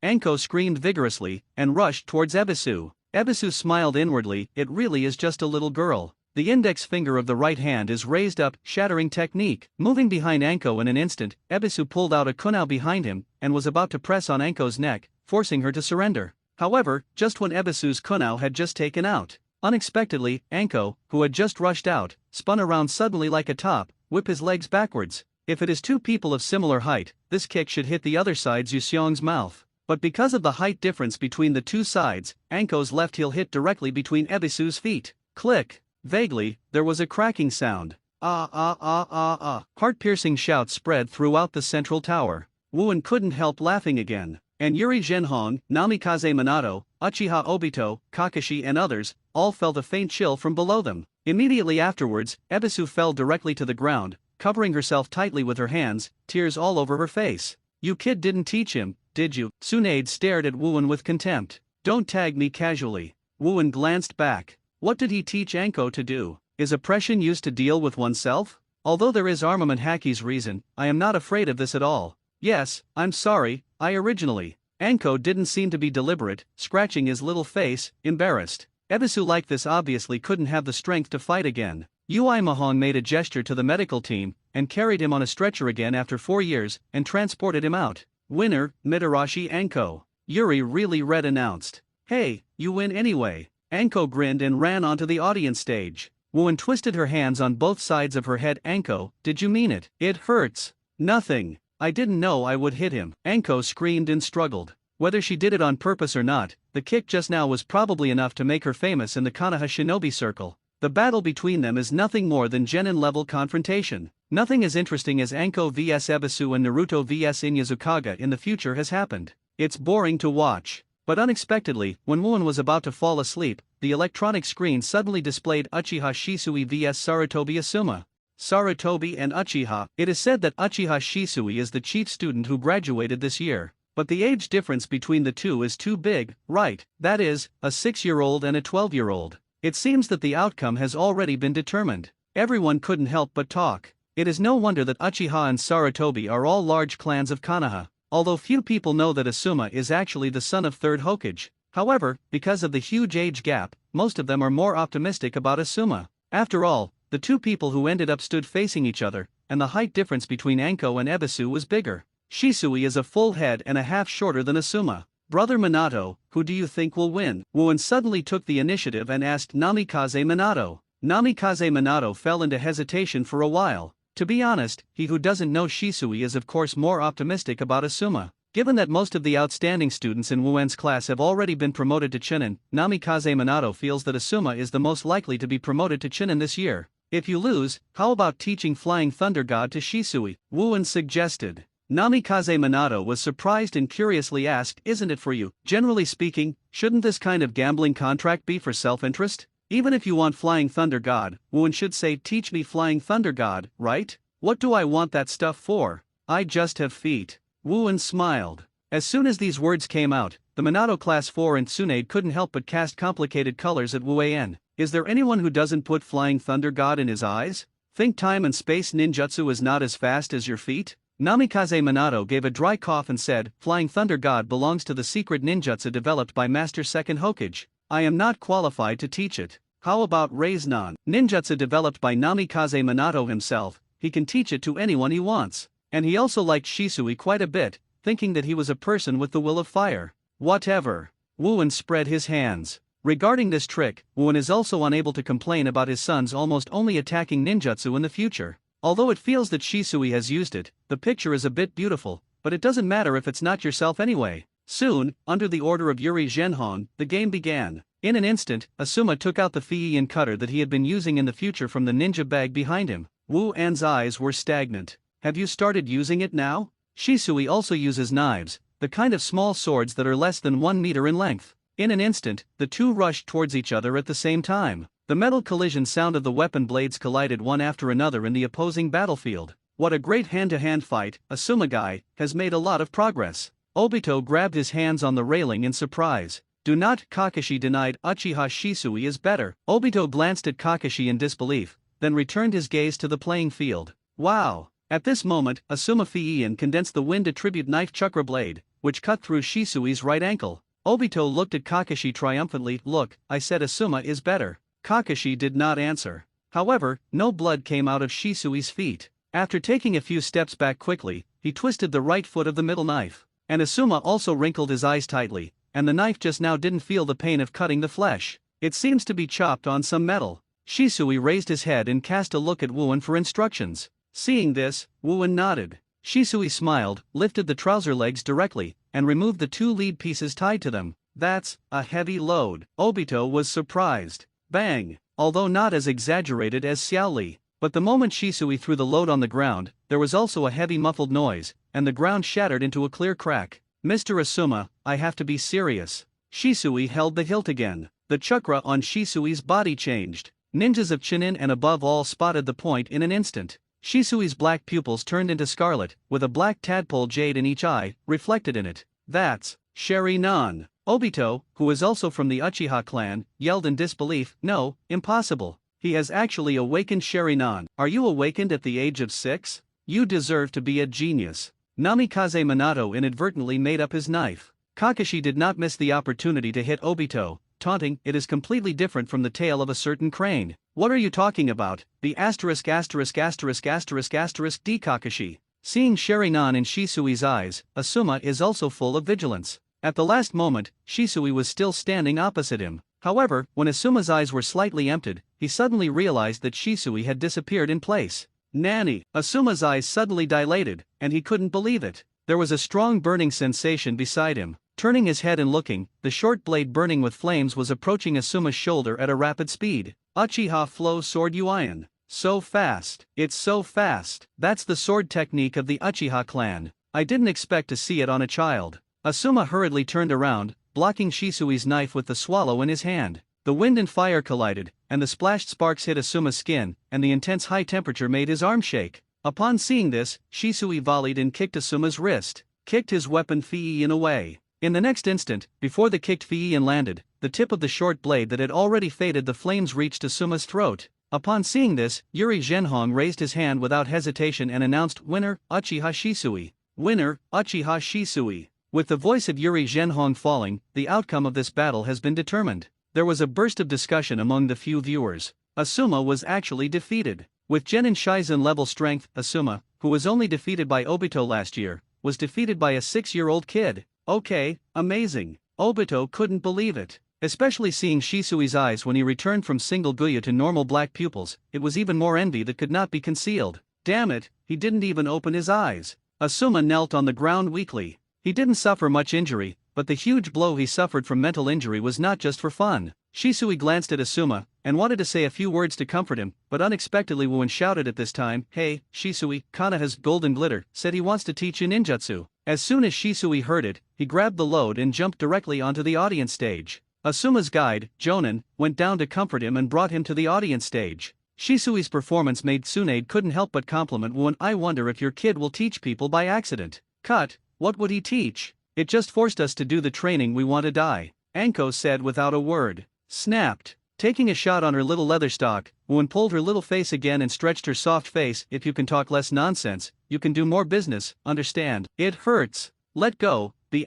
Anko screamed vigorously, and rushed towards Ebisu. Ebisu smiled inwardly, it really is just a little girl. The index finger of the right hand is raised up, shattering technique. Moving behind Anko in an instant, Ebisu pulled out a kunai behind him, and was about to press on Anko's neck, forcing her to surrender. However, just when Ebisu's kunai had just taken out, unexpectedly, Anko, who had just rushed out, spun around suddenly like a top, whip his legs backwards. If it is 2 people of similar height, this kick should hit the other side's Yuseong's mouth. But because of the height difference between the 2 sides, Anko's left heel hit directly between Ebisu's feet. Click. Vaguely, there was a cracking sound. Heart-piercing shouts spread throughout the central tower. Wooin couldn't help laughing again. And Yuri Zhenhong, Namikaze Minato, Uchiha Obito, Kakashi and others, all felt a faint chill from below them. Immediately afterwards, Ebisu fell directly to the ground, covering herself tightly with her hands, tears all over her face. You kid didn't teach him, did you? Tsunade stared at Wooin with contempt. Don't tag me casually. Wooin glanced back. What did he teach Anko to do? Is oppression used to deal with oneself? Although there is armament Haki's reason, I am not afraid of this at all. Yes, I'm sorry, I originally. Anko didn't seem to be deliberate, scratching his little face, embarrassed. Ebisu like this obviously couldn't have the strength to fight again. Ui Mahong made a gesture to the medical team, and carried him on a stretcher again after 4 years, and transported him out. Winner, Mitarashi Anko. Yuri really red announced. Hey, you win anyway. Anko grinned and ran onto the audience stage. Wooin twisted her hands on both sides of her head. Anko, did you mean it? It hurts. Nothing. I didn't know I would hit him. Anko screamed and struggled. Whether she did it on purpose or not, the kick just now was probably enough to make her famous in the Konoha shinobi circle. The battle between them is nothing more than genin-level confrontation. Nothing as interesting as Anko vs Ebisu and Naruto vs Inyazukaga in the future has happened. It's boring to watch. But unexpectedly, when Wooin was about to fall asleep, the electronic screen suddenly displayed Uchiha Shisui vs Sarutobi Asuma. Sarutobi and Uchiha. It is said that Uchiha Shisui is the chief student who graduated this year. But the age difference between the two is too big, right? That is, a 6-year-old and a 12-year-old. It seems that the outcome has already been determined. Everyone couldn't help but talk. It is no wonder that Uchiha and Sarutobi are all large clans of Konoha. Although few people know that Asuma is actually the son of 3rd Hokage. However, because of the huge age gap, most of them are more optimistic about Asuma. After all, the two people who ended up stood facing each other, and the height difference between Anko and Ebisu was bigger. Shisui is a full head and a half shorter than Asuma. Brother Minato, who do you think will win? Wooin suddenly took the initiative and asked Namikaze Minato. Namikaze Minato fell into hesitation for a while. To be honest, he who doesn't know Shisui is of course more optimistic about Asuma. Given that most of the outstanding students in Wooin's class have already been promoted to Chunin, Namikaze Minato feels that Asuma is the most likely to be promoted to Chunin this year. If you lose, how about teaching Flying Thunder God to Shisui? Wooin suggested. Namikaze Minato was surprised and curiously asked, isn't it for you? Generally speaking, shouldn't this kind of gambling contract be for self-interest? Even if you want Flying Thunder God, Wooin should say teach me Flying Thunder God, right? What do I want that stuff for? I just have feet. Wooin smiled. As soon as these words came out, the Minato Class 4 and Tsunade couldn't help but cast complicated colors at Wooin. Is there anyone who doesn't put Flying Thunder God in his eyes? Think time and space ninjutsu is not as fast as your feet? Namikaze Minato gave a dry cough and said, Flying Thunder God belongs to the secret ninjutsu developed by Master 2nd Hokage. I am not qualified to teach it. How about Raiznan? Ninjutsu developed by Namikaze Minato himself, he can teach it to anyone he wants. And he also liked Shisui quite a bit, thinking that he was a person with the will of fire. Whatever. Wooin spread his hands. Regarding this trick, Wooin is also unable to complain about his sons almost only attacking ninjutsu in the future. Although it feels that Shisui has used it, the picture is a bit beautiful, but it doesn't matter if it's not yourself anyway. Soon, under the order of Yuri Zhenhong, the game began. In an instant, Asuma took out the Feian cutter that he had been using in the future from the ninja bag behind him. Wooin's eyes were stagnant. Have you started using it now? Shisui also uses knives, the kind of small swords that are less than 1 meter in length. In an instant, the two rushed towards each other at the same time. The metal collision sound of the weapon blades collided one after another in the opposing battlefield. What a great hand-to-hand fight, Asuma guy has made a lot of progress. Obito grabbed his hands on the railing in surprise. Do not, Kakashi denied. Uchiha Shisui is better. Obito glanced at Kakashi in disbelief, then returned his gaze to the playing field. Wow! At this moment, Asuma Feian condensed the wind attribute knife chakra blade, which cut through Shisui's right ankle. Obito looked at Kakashi triumphantly. Look, I said Asuma is better. Kakashi did not answer. However, no blood came out of Shisui's feet. After taking a few steps back quickly, he twisted the right foot of the middle knife. And Asuma also wrinkled his eyes tightly, and the knife just now didn't feel the pain of cutting the flesh. It seems to be chopped on some metal. Shisui raised his head and cast a look at Wooin for instructions. Seeing this, Wooin nodded. Shisui smiled, lifted the trouser legs directly, and removed the 2 lead pieces tied to them. That's a heavy load. Obito was surprised. Bang! Although not as exaggerated as Xiao Li. But the moment Shisui threw the load on the ground, there was also a heavy muffled noise, and the ground shattered into a clear crack. Mr. Asuma, I have to be serious. Shisui held the hilt again. The chakra on Shisui's body changed. Ninjas of Chunin and above all spotted the point in an instant. Shisui's black pupils turned into scarlet, with a black tadpole jade in each eye, reflected in it. That's Sheri-nan. Obito, who is also from the Uchiha clan, yelled in disbelief. No, impossible. He has actually awakened Sheri-nan. Are you awakened at the age of 6? You deserve to be a genius. Namikaze Minato inadvertently made up his knife. Kakashi did not miss the opportunity to hit Obito, taunting, it is completely different from the tail of a certain crane. What are you talking about? The D Kakashi. Seeing Sheri-nan in Shisui's eyes, Asuma is also full of vigilance. At the last moment, Shisui was still standing opposite him. However, when Asuma's eyes were slightly emptied, he suddenly realized that Shisui had disappeared in place. Nanny! Asuma's eyes suddenly dilated, and he couldn't believe it. There was a strong burning sensation beside him. Turning his head and looking, the short blade burning with flames was approaching Asuma's shoulder at a rapid speed. Uchiha Flow Sword Yuion. So fast. It's so fast. That's the sword technique of the Uchiha clan. I didn't expect to see it on a child. Asuma hurriedly turned around, blocking Shisui's knife with the swallow in his hand. The wind and fire collided, and the splashed sparks hit Asuma's skin, and the intense high temperature made his arm shake. Upon seeing this, Shisui volleyed and kicked Asuma's wrist, kicked his weapon Fiiin away. In the next instant, before the kicked Fiiin landed, the tip of the short blade that had already faded the flames reached Asuma's throat. Upon seeing this, Yuri Zhenhong raised his hand without hesitation and announced, "Winner, Uchiha Shisui. Winner, Uchiha Shisui." With the voice of Yuri Zhenhong falling, the outcome of this battle has been determined. There was a burst of discussion among the few viewers. Asuma was actually defeated. With Genin Shizen level strength, Asuma, who was only defeated by Obito last year, was defeated by a 6-year-old kid. Okay, amazing. Obito couldn't believe it. Especially seeing Shisui's eyes when he returned from single Guya to normal black pupils, it was even more envy that could not be concealed. Damn it, he didn't even open his eyes. Asuma knelt on the ground weakly. He didn't suffer much injury, but the huge blow he suffered from mental injury was not just for fun. Shisui glanced at Asuma, and wanted to say a few words to comfort him, but unexpectedly Wuen shouted at this time, "Hey, Shisui, Kanaha's golden glitter said he wants to teach you ninjutsu." As soon as Shisui heard it, he grabbed the load and jumped directly onto the audience stage. Asuma's guide, Jonin, went down to comfort him and brought him to the audience stage. Shisui's performance made Tsunade couldn't help but compliment Wuen. "I wonder if your kid will teach people by accident." "Cut, what would he teach? It just forced us to do the training we want to die," Anko said without a word. Snapped. Taking a shot on her little leather stock, Wuen pulled her little face again and stretched her soft face. "If you can talk less nonsense, you can do more business, understand? It hurts. Let go." The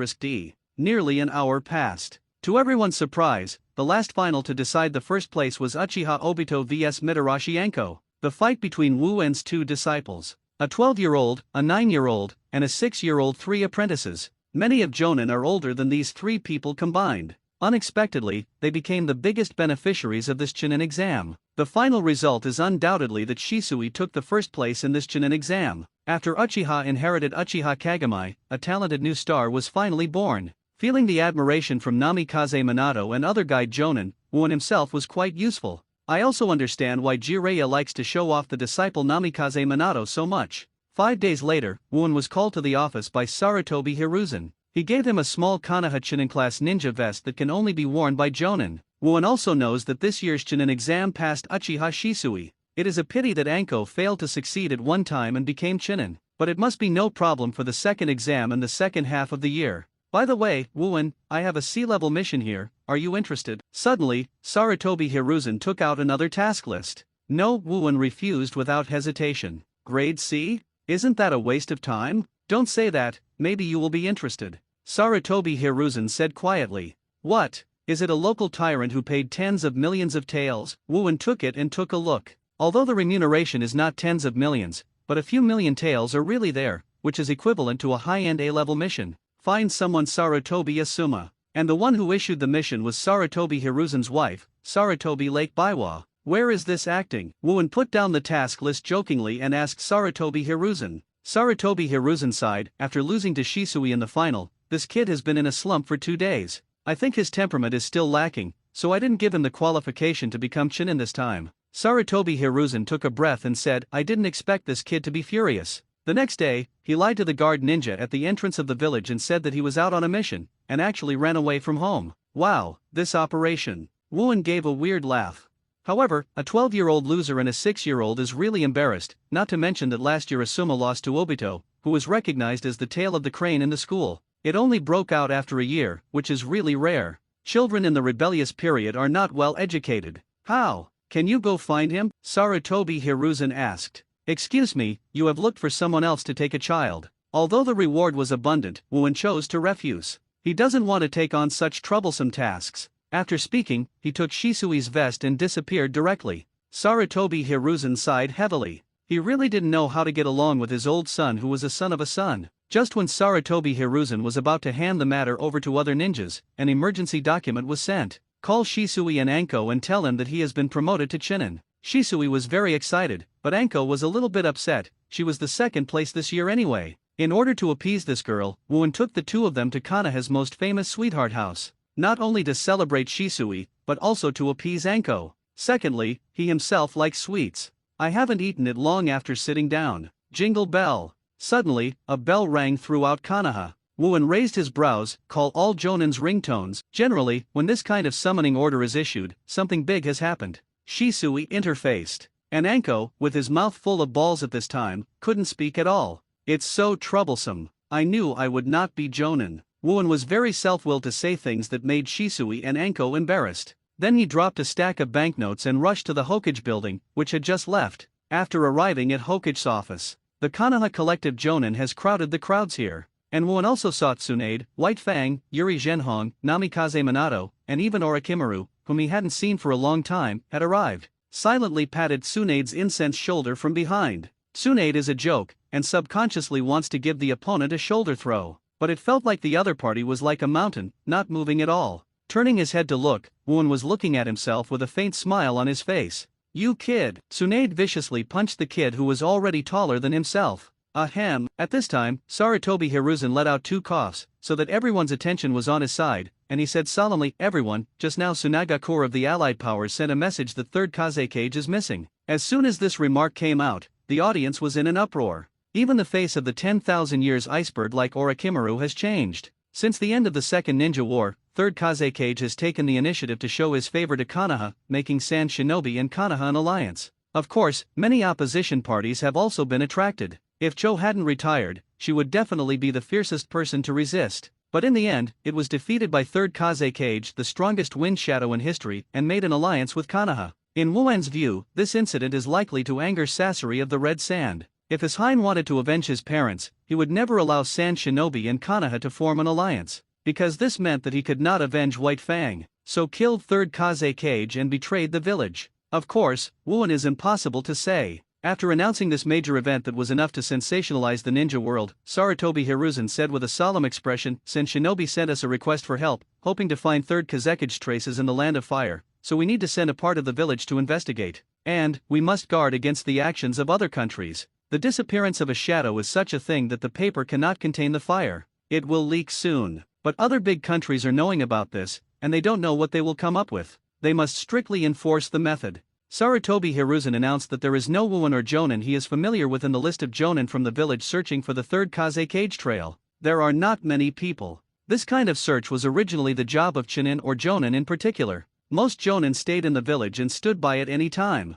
*********D. Nearly an hour passed. To everyone's surprise, the last final to decide the first place was Uchiha Obito vs Mitarashi Anko, the fight between Wuen's two disciples. A 12-year-old, a 9-year-old, and a 6-year-old, 3 apprentices. Many of Jonin are older than these 3 people combined. Unexpectedly, they became the biggest beneficiaries of this Chunin exam. The final result is undoubtedly that Shisui took the first place in this Chunin exam. After Uchiha inherited Uchiha Kagami, a talented new star was finally born. Feeling the admiration from Namikaze Minato and other guide Jonin, Wuen himself was quite useful. I also understand why Jiraiya likes to show off the disciple Namikaze Minato so much. 5 days later, Wuen was called to the office by Sarutobi Hiruzen. He gave him a small Konoha Chunin class ninja vest that can only be worn by Jonin. Wuen also knows that this year's Chunin exam passed Uchiha Shisui. It is a pity that Anko failed to succeed at one time and became Chunin, but it must be no problem for the second exam in the second half of the year. By the way, Wuen, I have a C-level mission here, are you interested? Suddenly, Sarutobi Hiruzen took out another task list. No, Wuen refused without hesitation. Grade C? Isn't that a waste of time? Don't say that, maybe you will be interested. Sarutobi Hiruzen said quietly. What? Is it a local tyrant who paid tens of millions of taels? Wuen took it and took a look. Although the remuneration is not tens of millions, but a few million taels are really there, which is equivalent to a high-end A-level mission. Find someone Sarutobi Asuma. And the one who issued the mission was Sarutobi Hiruzen's wife, Sarutobi Lake Biwa. Where is this acting? Wuen put down the task list jokingly and asked Sarutobi Hiruzen. Sarutobi Hiruzen sighed. After losing to Shisui in the final, this kid has been in a slump for 2 days. I think his temperament is still lacking, so I didn't give him the qualification to become Chunin this time. Sarutobi Hiruzen took a breath and said, I didn't expect this kid to be furious. The next day, he lied to the guard ninja at the entrance of the village and said that he was out on a mission, and actually ran away from home. Wow, this operation. Wuen gave a weird laugh. However, a 12-year-old loser and a 6-year-old is really embarrassed, not to mention that last year Asuma lost to Obito, who was recognized as the tail of the crane in the school. It only broke out after a year, which is really rare. Children in the rebellious period are not well educated. How? Can you go find him? Sarutobi Hiruzen asked. Excuse me, you have looked for someone else to take a child. Although the reward was abundant, Wuen chose to refuse. He doesn't want to take on such troublesome tasks. After speaking, he took Shisui's vest and disappeared directly. Sarutobi Hiruzen sighed heavily. He really didn't know how to get along with his old son who was a son of a son. Just when Sarutobi Hiruzen was about to hand the matter over to other ninjas, an emergency document was sent. Call Shisui and Anko and tell him that he has been promoted to Chunin. Shisui was very excited, but Anko was a little bit upset. She was the second place this year anyway. In order to appease this girl, Wuen took the two of them to Konoha's most famous sweetheart house. not only to celebrate Shisui, but also to appease Anko. Secondly, he himself likes sweets. I haven't eaten it long after sitting down. Jingle bell. Suddenly, a bell rang throughout Konoha. Wooen raised his brows, call all Jonin's ringtones. Generally, when this kind of summoning order is issued, something big has happened. Shisui interfaced. And Anko, with his mouth full of balls at this time, couldn't speak at all. It's so troublesome. I knew I would not be Jonin. Wooen was very self-willed to say things that made Shisui and Anko embarrassed. Then he dropped a stack of banknotes and rushed to the Hokage building, which had just left. After arriving at Hokage's office, the Konoha collective Jonin has crowded the crowds here. And Wooen also saw Tsunade, White Fang, Yuri Zhenhong, Namikaze Minato, and even Orochimaru, whom he hadn't seen for a long time, had arrived. Silently patted Tsunade's incensed shoulder from behind. Tsunade is a joke, and subconsciously wants to give the opponent a shoulder throw. But it felt like the other party was like a mountain, not moving at all. Turning his head to look, Wooen was looking at himself with a faint smile on his face. You kid! Tsunade viciously punched the kid who was already taller than himself. Ahem. At this time, Sarutobi Hiruzen let out 2 coughs, so that everyone's attention was on his side, and he said solemnly, everyone, just now Tsunagakure of the Allied Powers sent a message that third Kazekage is missing. As soon as this remark came out, the audience was in an uproar. Even the face of the 10,000 years iceberg like Orochimaru has changed. Since the end of the Second Ninja War, third Kazekage has taken the initiative to show his favor to Konoha, making Sand Shinobi and Konoha an alliance. Of course, many opposition parties have also been attracted. If Cho hadn't retired, she would definitely be the fiercest person to resist. But in the end, it was defeated by third Kazekage, the strongest wind shadow in history, and made an alliance with Konoha. In Wooen's view, this incident is likely to anger Sasori of the Red Sand. If his Hein wanted to avenge his parents, he would never allow Sand Shinobi and Konoha to form an alliance, because this meant that he could not avenge White Fang, so killed third Kazekage and betrayed the village. Of course, Wooen is impossible to say. After announcing this major event that was enough to sensationalize the ninja world, Sarutobi Hiruzen said with a solemn expression, Sand Shinobi sent us a request for help, hoping to find third Kazekage traces in the Land of Fire, so we need to send a part of the village to investigate. And, we must guard against the actions of other countries. The disappearance of a shadow is such a thing that the paper cannot contain the fire. It will leak soon. But other big countries are knowing about this, and they don't know what they will come up with. They must strictly enforce the method. Sarutobi Hiruzen announced that there is no Wooen or Jonin he is familiar with in the list of Jonin from the village searching for the third Kazekage trail. There are not many people. This kind of search was originally the job of Chunin or Jonin in particular. Most Jonin stayed in the village and stood by at any time.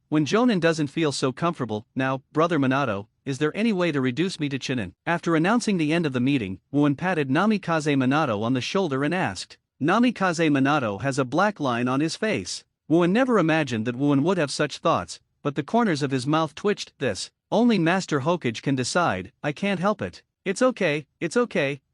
When Jonin doesn't feel so comfortable, now, Brother Minato, is there any way to reduce me to Chunin? After announcing the end of the meeting, Wooen patted Namikaze Minato on the shoulder and asked. Namikaze Minato has a black line on his face. Wooen never imagined that Wooen would have such thoughts, but the corners of his mouth twitched. This, only Master Hokage can decide, I can't help it. It's okay,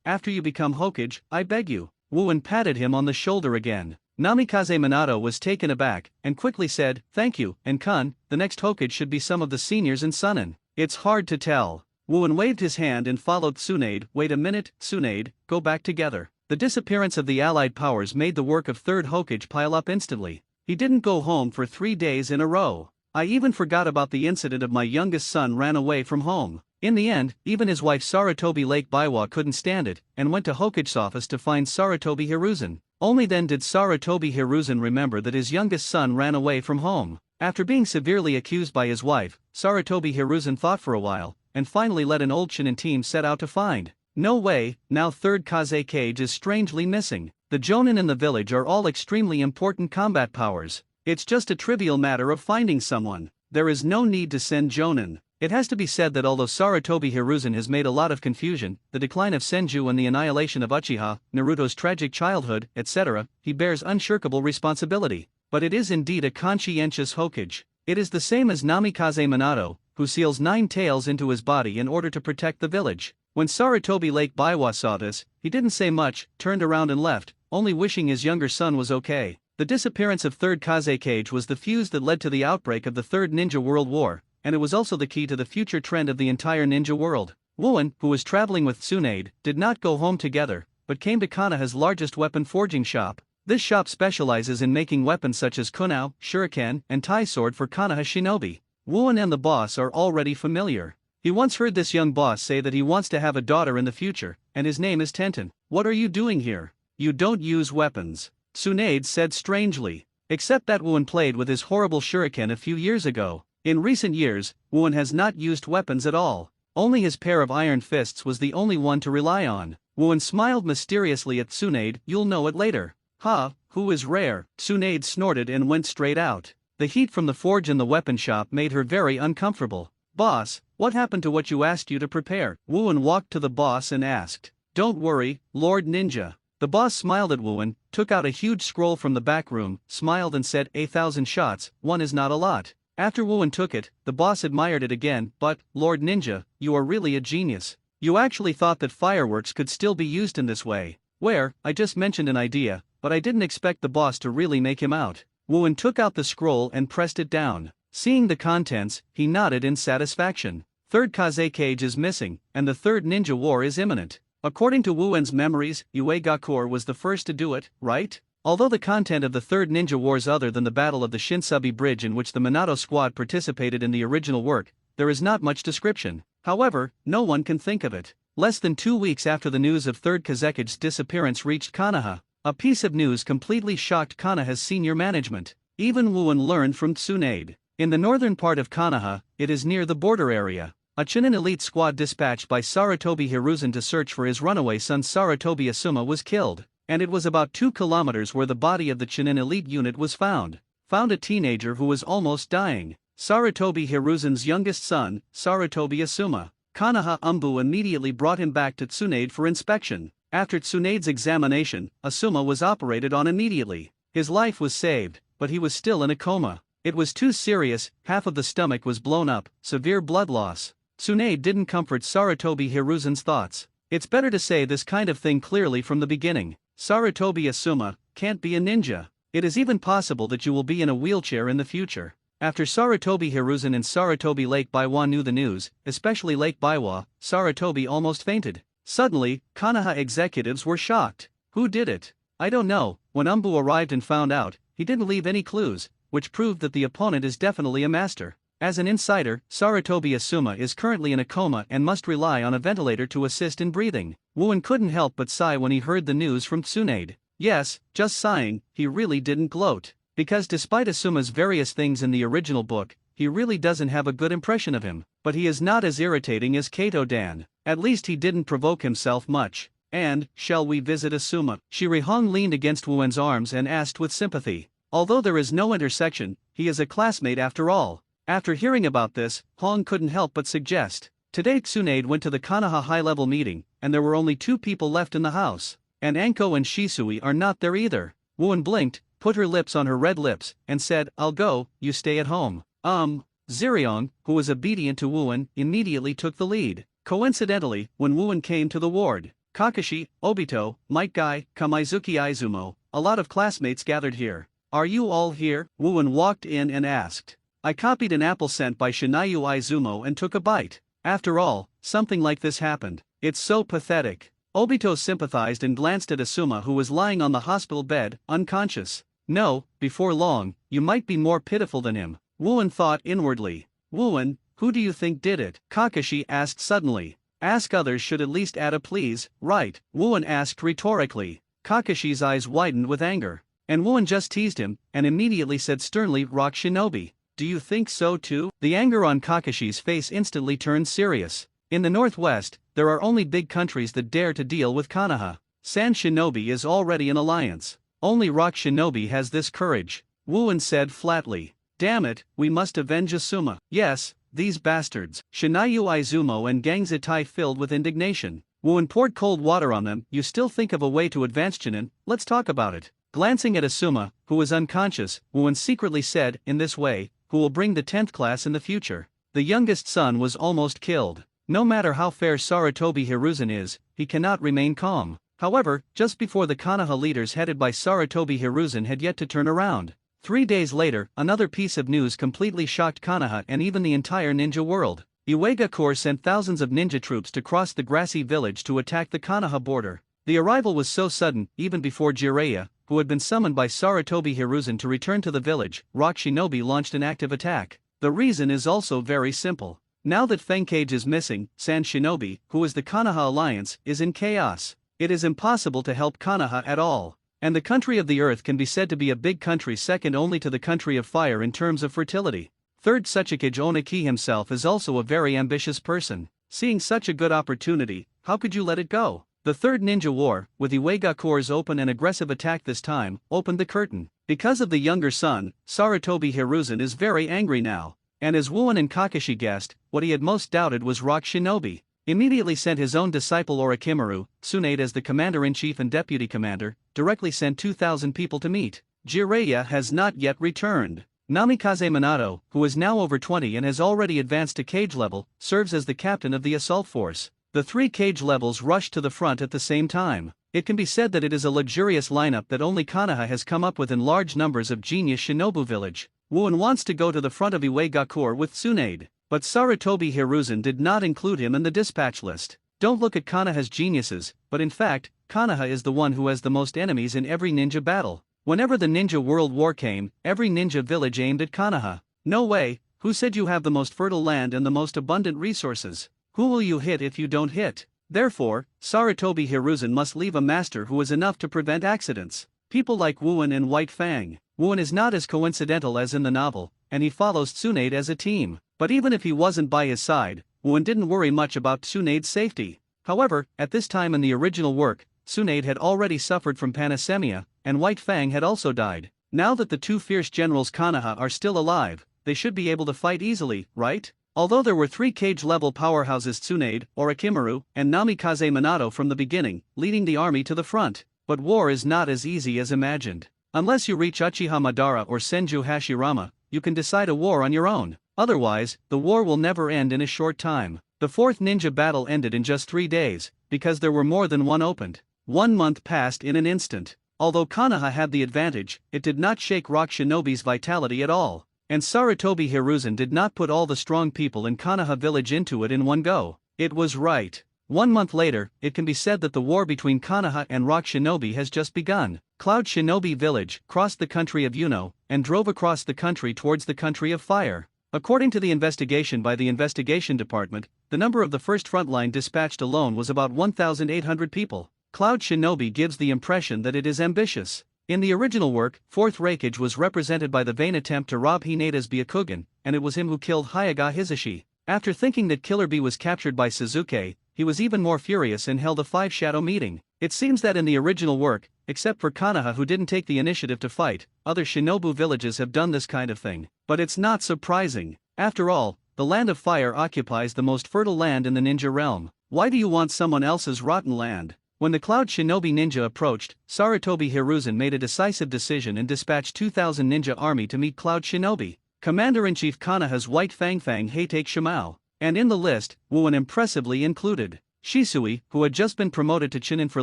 after you become Hokage, I beg you. Wooen patted him on the shoulder again. Namikaze Minato was taken aback, and quickly said, thank you, and Kun, the next Hokage should be some of the seniors in Sunin. It's hard to tell. Wooen waved his hand and followed Tsunade. Wait a minute, Tsunade, go back together. The disappearance of the Allied powers made the work of third Hokage pile up instantly. He didn't go home for 3 days in a row. I even forgot about the incident of my youngest son ran away from home. In the end, even his wife Sarutobi Lake Biwa couldn't stand it, and went to Hokage's office to find Sarutobi Hiruzen. Only then did Sarutobi Hiruzen remember that his youngest son ran away from home. After being severely accused by his wife, Sarutobi Hiruzen thought for a while, and finally led an old Chunin team set out to find. No way, now third Kazekage is strangely missing. The Jonin in the village are all extremely important combat powers. It's just a trivial matter of finding someone. There is no need to send Jonin. It has to be said that although Sarutobi Hiruzen has made a lot of confusion, the decline of Senju and the annihilation of Uchiha, Naruto's tragic childhood, etc., he bears unshirkable responsibility. But it is indeed a conscientious Hokage. It is the same as Namikaze Minato, who seals 9 tails into his body in order to protect the village. When Sarutobi Lake Biwa saw this, he didn't say much, turned around and left, only wishing his younger son was okay. The disappearance of third Kazekage was the fuse that led to the outbreak of the Third Ninja World War, and it was also the key to the future trend of the entire ninja world. Wooen, who was traveling with Tsunade, did not go home together, but came to Konoha's largest weapon forging shop. This shop specializes in making weapons such as kunao, shuriken, and tai sword for Konoha shinobi. Wooen and the boss are already familiar. He once heard this young boss say that he wants to have a daughter in the future, and his name is Tenten. What are you doing here? You don't use weapons, Tsunade said strangely. Except that Wuan played with his horrible shuriken a few years ago. In recent years, Wuan has not used weapons at all. Only his pair of iron fists was the only one to rely on. Wuan smiled mysteriously at Tsunade. You'll know it later. Ha, who is rare? Tsunade snorted and went straight out. The heat from the forge in the weapon shop made her very uncomfortable. Boss, what happened to what you asked you to prepare? Wuan walked to the boss and asked. Don't worry, Lord Ninja. The boss smiled at Wuan, took out a huge scroll from the back room, smiled and said, 1,000 shots, one is not a lot. After Wuan took it, the boss admired it again. But, Lord Ninja, you are really a genius. You actually thought that fireworks could still be used in this way. Where, I just mentioned an idea, but I didn't expect the boss to really make him out. Wuan took out the scroll and pressed it down. Seeing the contents, he nodded in satisfaction. Third Kaze cage is missing, and the third ninja war is imminent. According to Wuan's memories, Yue Gakure was the first to do it, right? Although the content of the third ninja wars other than the battle of the Shinsubi Bridge in which the Minato squad participated in the original work, there is not much description. However, no one can think of it. Less than 2 weeks after the news of third Kazekige's disappearance reached Konoha, a piece of news completely shocked Konoha's senior management. Even Wuan learned from Tsunade. In the northern part of Konoha, it is near the border area. A Chunin elite squad dispatched by Sarutobi Hiruzen to search for his runaway son Sarutobi Asuma was killed, and it was about 2 kilometers where the body of the Chunin elite unit was found. Found a teenager who was almost dying. Sarutobi Hiruzen's youngest son, Sarutobi Asuma. Konoha Umbu immediately brought him back to Tsunade for inspection. After Tsunade's examination, Asuma was operated on immediately. His life was saved, but he was still in a coma. It was too serious, half of the stomach was blown up, severe blood loss. Tsunade didn't comfort Sarutobi Hiruzen's thoughts. It's better to say this kind of thing clearly from the beginning. Sarutobi Asuma can't be a ninja. It is even possible that you will be in a wheelchair in the future. After Sarutobi Hiruzen and Sarutobi Lake Baiwa knew the news, especially Lake Baiwa, Sarutobi almost fainted. Suddenly, Konoha executives were shocked. Who did it? I don't know. When Umbu arrived and found out, he didn't leave any clues, which proved that the opponent is definitely a master. As an insider, Sarutobi Asuma is currently in a coma and must rely on a ventilator to assist in breathing. Wuan couldn't help but sigh when he heard the news from Tsunade. Yes, just sighing, he really didn't gloat. Because despite Asuma's various things in the original book, he really doesn't have a good impression of him. But he is not as irritating as Kato-dan. At least he didn't provoke himself much. And, shall we visit Asuma? Shirihong leaned against Wuan's arms and asked with sympathy. Although there is no intersection, he is a classmate after all. After hearing about this, Hong couldn't help but suggest. Today Tsunade went to the Konoha high-level meeting, and there were only 2 people left in the house. And Anko and Shisui are not there either. Wuan blinked, put her lips on her red lips, and said, I'll go, you stay at home. Ziriong, who was obedient to Wuan, immediately took the lead. Coincidentally, when Wuan came to the ward, Kakashi, Obito, Might Guy, Kamaizuki Izumo, a lot of classmates gathered here. Are you all here? Wuan walked in and asked. I copied an apple sent by Shinayu Izumo and took a bite. After all, something like this happened. It's so pathetic. Obito sympathized and glanced at Asuma, who was lying on the hospital bed, unconscious. No, before long, you might be more pitiful than him. Wuan thought inwardly. Wuan, who do you think did it? Kakashi asked suddenly. Ask others should at least add a please, right? Wuan asked rhetorically. Kakashi's eyes widened with anger. And Wuan just teased him, and immediately said sternly, Rock Shinobi. Do you think so too? The anger on Kakashi's face instantly turned serious. In the northwest, there are only big countries that dare to deal with Konoha. Sand Shinobi is already an alliance. Only Rock Shinobi has this courage. Wuan said flatly. Damn it, we must avenge Asuma. Yes, these bastards. Shinayu Izumo and Gang Zitai filled with indignation. Wuan poured cold water on them. You still think of a way to advance Chunin? Let's talk about it. Glancing at Asuma, who was unconscious, Wuan secretly said, in this way, who will bring the 10th class in the future. The youngest son was almost killed. No matter how fair Sarutobi Hiruzen is, he cannot remain calm. However, just before the Konoha leaders headed by Sarutobi Hiruzen had yet to turn around. 3 days later, another piece of news completely shocked Konoha and even the entire ninja world. Uega Corps sent thousands of ninja troops to cross the grassy village to attack the Konoha border. The arrival was so sudden, even before Jiraiya, who had been summoned by Sarutobi Hiruzen to return to the village, Rock Shinobi launched an active attack. The reason is also very simple. Now that Fengcage is missing, Sand Shinobi, who is the Konoha alliance, is in chaos. it is impossible to help Konoha at all. And the country of the earth can be said to be a big country second only to the country of fire in terms of fertility. Third, Tsuchikage Oniki himself is also a very ambitious person. Seeing such a good opportunity, how could you let it go? The Third Ninja War, with Iwagakure's open and aggressive attack this time, opened the curtain. Because of the younger son, Sarutobi Hiruzen is very angry now. And as Wuon and Kakashi guessed, what he had most doubted was Rock Shinobi. Immediately sent his own disciple Orochimaru, Tsunade as the commander-in-chief and deputy commander, directly sent 2,000 people to meet. Jiraiya has not yet returned. Namikaze Minato, who is now over 20 and has already advanced to cage level, serves as the captain of the assault force. The 3 cage levels rush to the front at the same time. It can be said that it is a luxurious lineup that only Konoha has come up with in large numbers of genius Shinobu village. Wuon wants to go to the front of Iwagakure with Tsunade, but Sarutobi Hiruzen did not include him in the dispatch list. Don't look at Konoha's geniuses, but in fact, Konoha is the one who has the most enemies in every ninja battle. Whenever the Ninja World War came, every ninja village aimed at Konoha. No way, who said you have the most fertile land and the most abundant resources? Who will you hit if you don't hit? Therefore, Sarutobi Hiruzen must leave a master who is enough to prevent accidents. People like Wuon and White Fang. Wuon is not as coincidental as in the novel, and he follows Tsunade as a team. But even if he wasn't by his side, Wuon didn't worry much about Tsunade's safety. However, at this time in the original work, Tsunade had already suffered from panasemia, and White Fang had also died. Now that the 2 fierce generals Konoha are still alive, they should be able to fight easily, right? Although there were 3 cage-level powerhouses Tsunade, Orochimaru, and Namikaze Minato from the beginning, leading the army to the front. But war is not as easy as imagined. Unless you reach Uchiha Madara or Senju Hashirama, you can decide a war on your own. Otherwise, the war will never end in a short time. The 4th ninja battle ended in just 3 days, because there were more than one opened. 1 month passed in an instant. Although Konoha had the advantage, it did not shake Rock Shinobi's vitality at all. And Sarutobi Hiruzen did not put all the strong people in Konoha village into it in one go. It was right. 1 month later, it can be said that the war between Konoha and Rock Shinobi has just begun. Cloud Shinobi village crossed the country of Yuno, and drove across the country towards the country of fire. According to the investigation by the investigation department, the number of the first frontline dispatched alone was about 1,800 people. Cloud Shinobi gives the impression that it is ambitious. In the original work, 4th Raikage was represented by the vain attempt to rob Hineda's Byakugan, and it was him who killed Hyaga Hisashi. After thinking that Killer Bee was captured by Suzuki, he was even more furious and held a 5-shadow meeting. It seems that in the original work, except for Konoha who didn't take the initiative to fight, other Shinobu villages have done this kind of thing. But it's not surprising. After all, the Land of Fire occupies the most fertile land in the ninja realm. Why do you want someone else's rotten land? When the Cloud Shinobi ninja approached, Sarutobi Hiruzen made a decisive decision and dispatched 2,000 ninja army to meet Cloud Shinobi. Commander-in-Chief Konoha's White Fang Heitake Shimao. And in the list, Wuon impressively included. Shisui, who had just been promoted to Chunin for